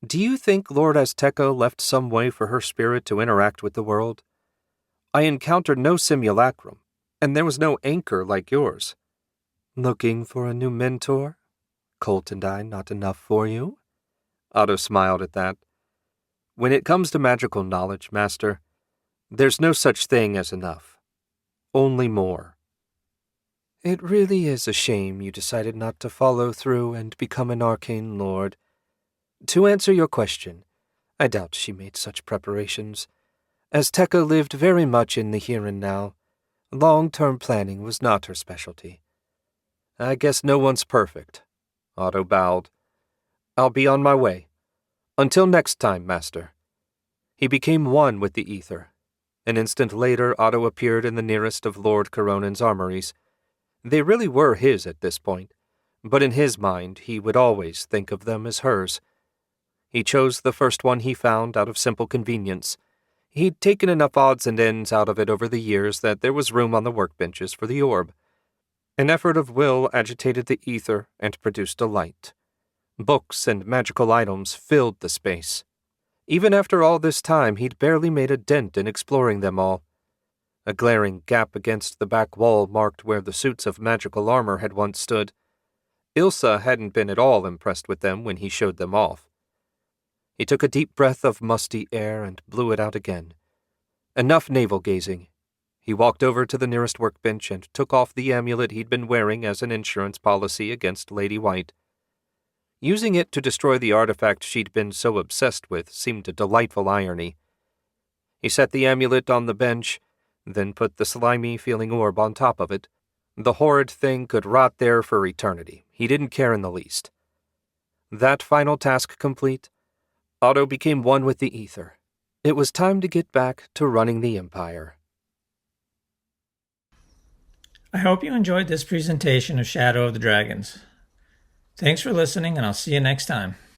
Do you think Lord Azteca left some way for her spirit to interact with the world? I encountered no simulacrum, and there was no anchor like yours. Looking for a new mentor? Colt and I not enough for you? Otto smiled at that. When it comes to magical knowledge, Master, there's no such thing as enough. only more. It really is a shame you decided not to follow through and become an arcane lord. To answer your question, I doubt she made such preparations. Azteca lived very much in the here and now. Long-term planning was not her specialty. I guess no one's perfect. Otto bowed. I'll be on my way. Until next time, Master. He became one with the ether. An instant later, Otto appeared in the nearest of Lord Coronan's armories. They really were his at this point, but in his mind he would always think of them as hers. He chose the first one he found out of simple convenience. He'd taken enough odds and ends out of it over the years that there was room on the workbenches for the orb. An effort of will agitated the ether and produced a light. Books and magical items filled the space. Even after all this time, he'd barely made a dent in exploring them all. A glaring gap against the back wall marked where the suits of magical armor had once stood. Ilsa hadn't been at all impressed with them when he showed them off. He took a deep breath of musty air and blew it out again. Enough navel-gazing. He walked over to the nearest workbench and took off the amulet he'd been wearing as an insurance policy against Lady White. Using it to destroy the artifact she'd been so obsessed with seemed a delightful irony. He set the amulet on the bench, then put the slimy-feeling orb on top of it. The horrid thing could rot there for eternity. He didn't care in the least. That final task complete, Otto became one with the ether. It was time to get back to running the Empire. I hope you enjoyed this presentation of Shadow of the Dragons. Thanks for listening, and I'll see you next time.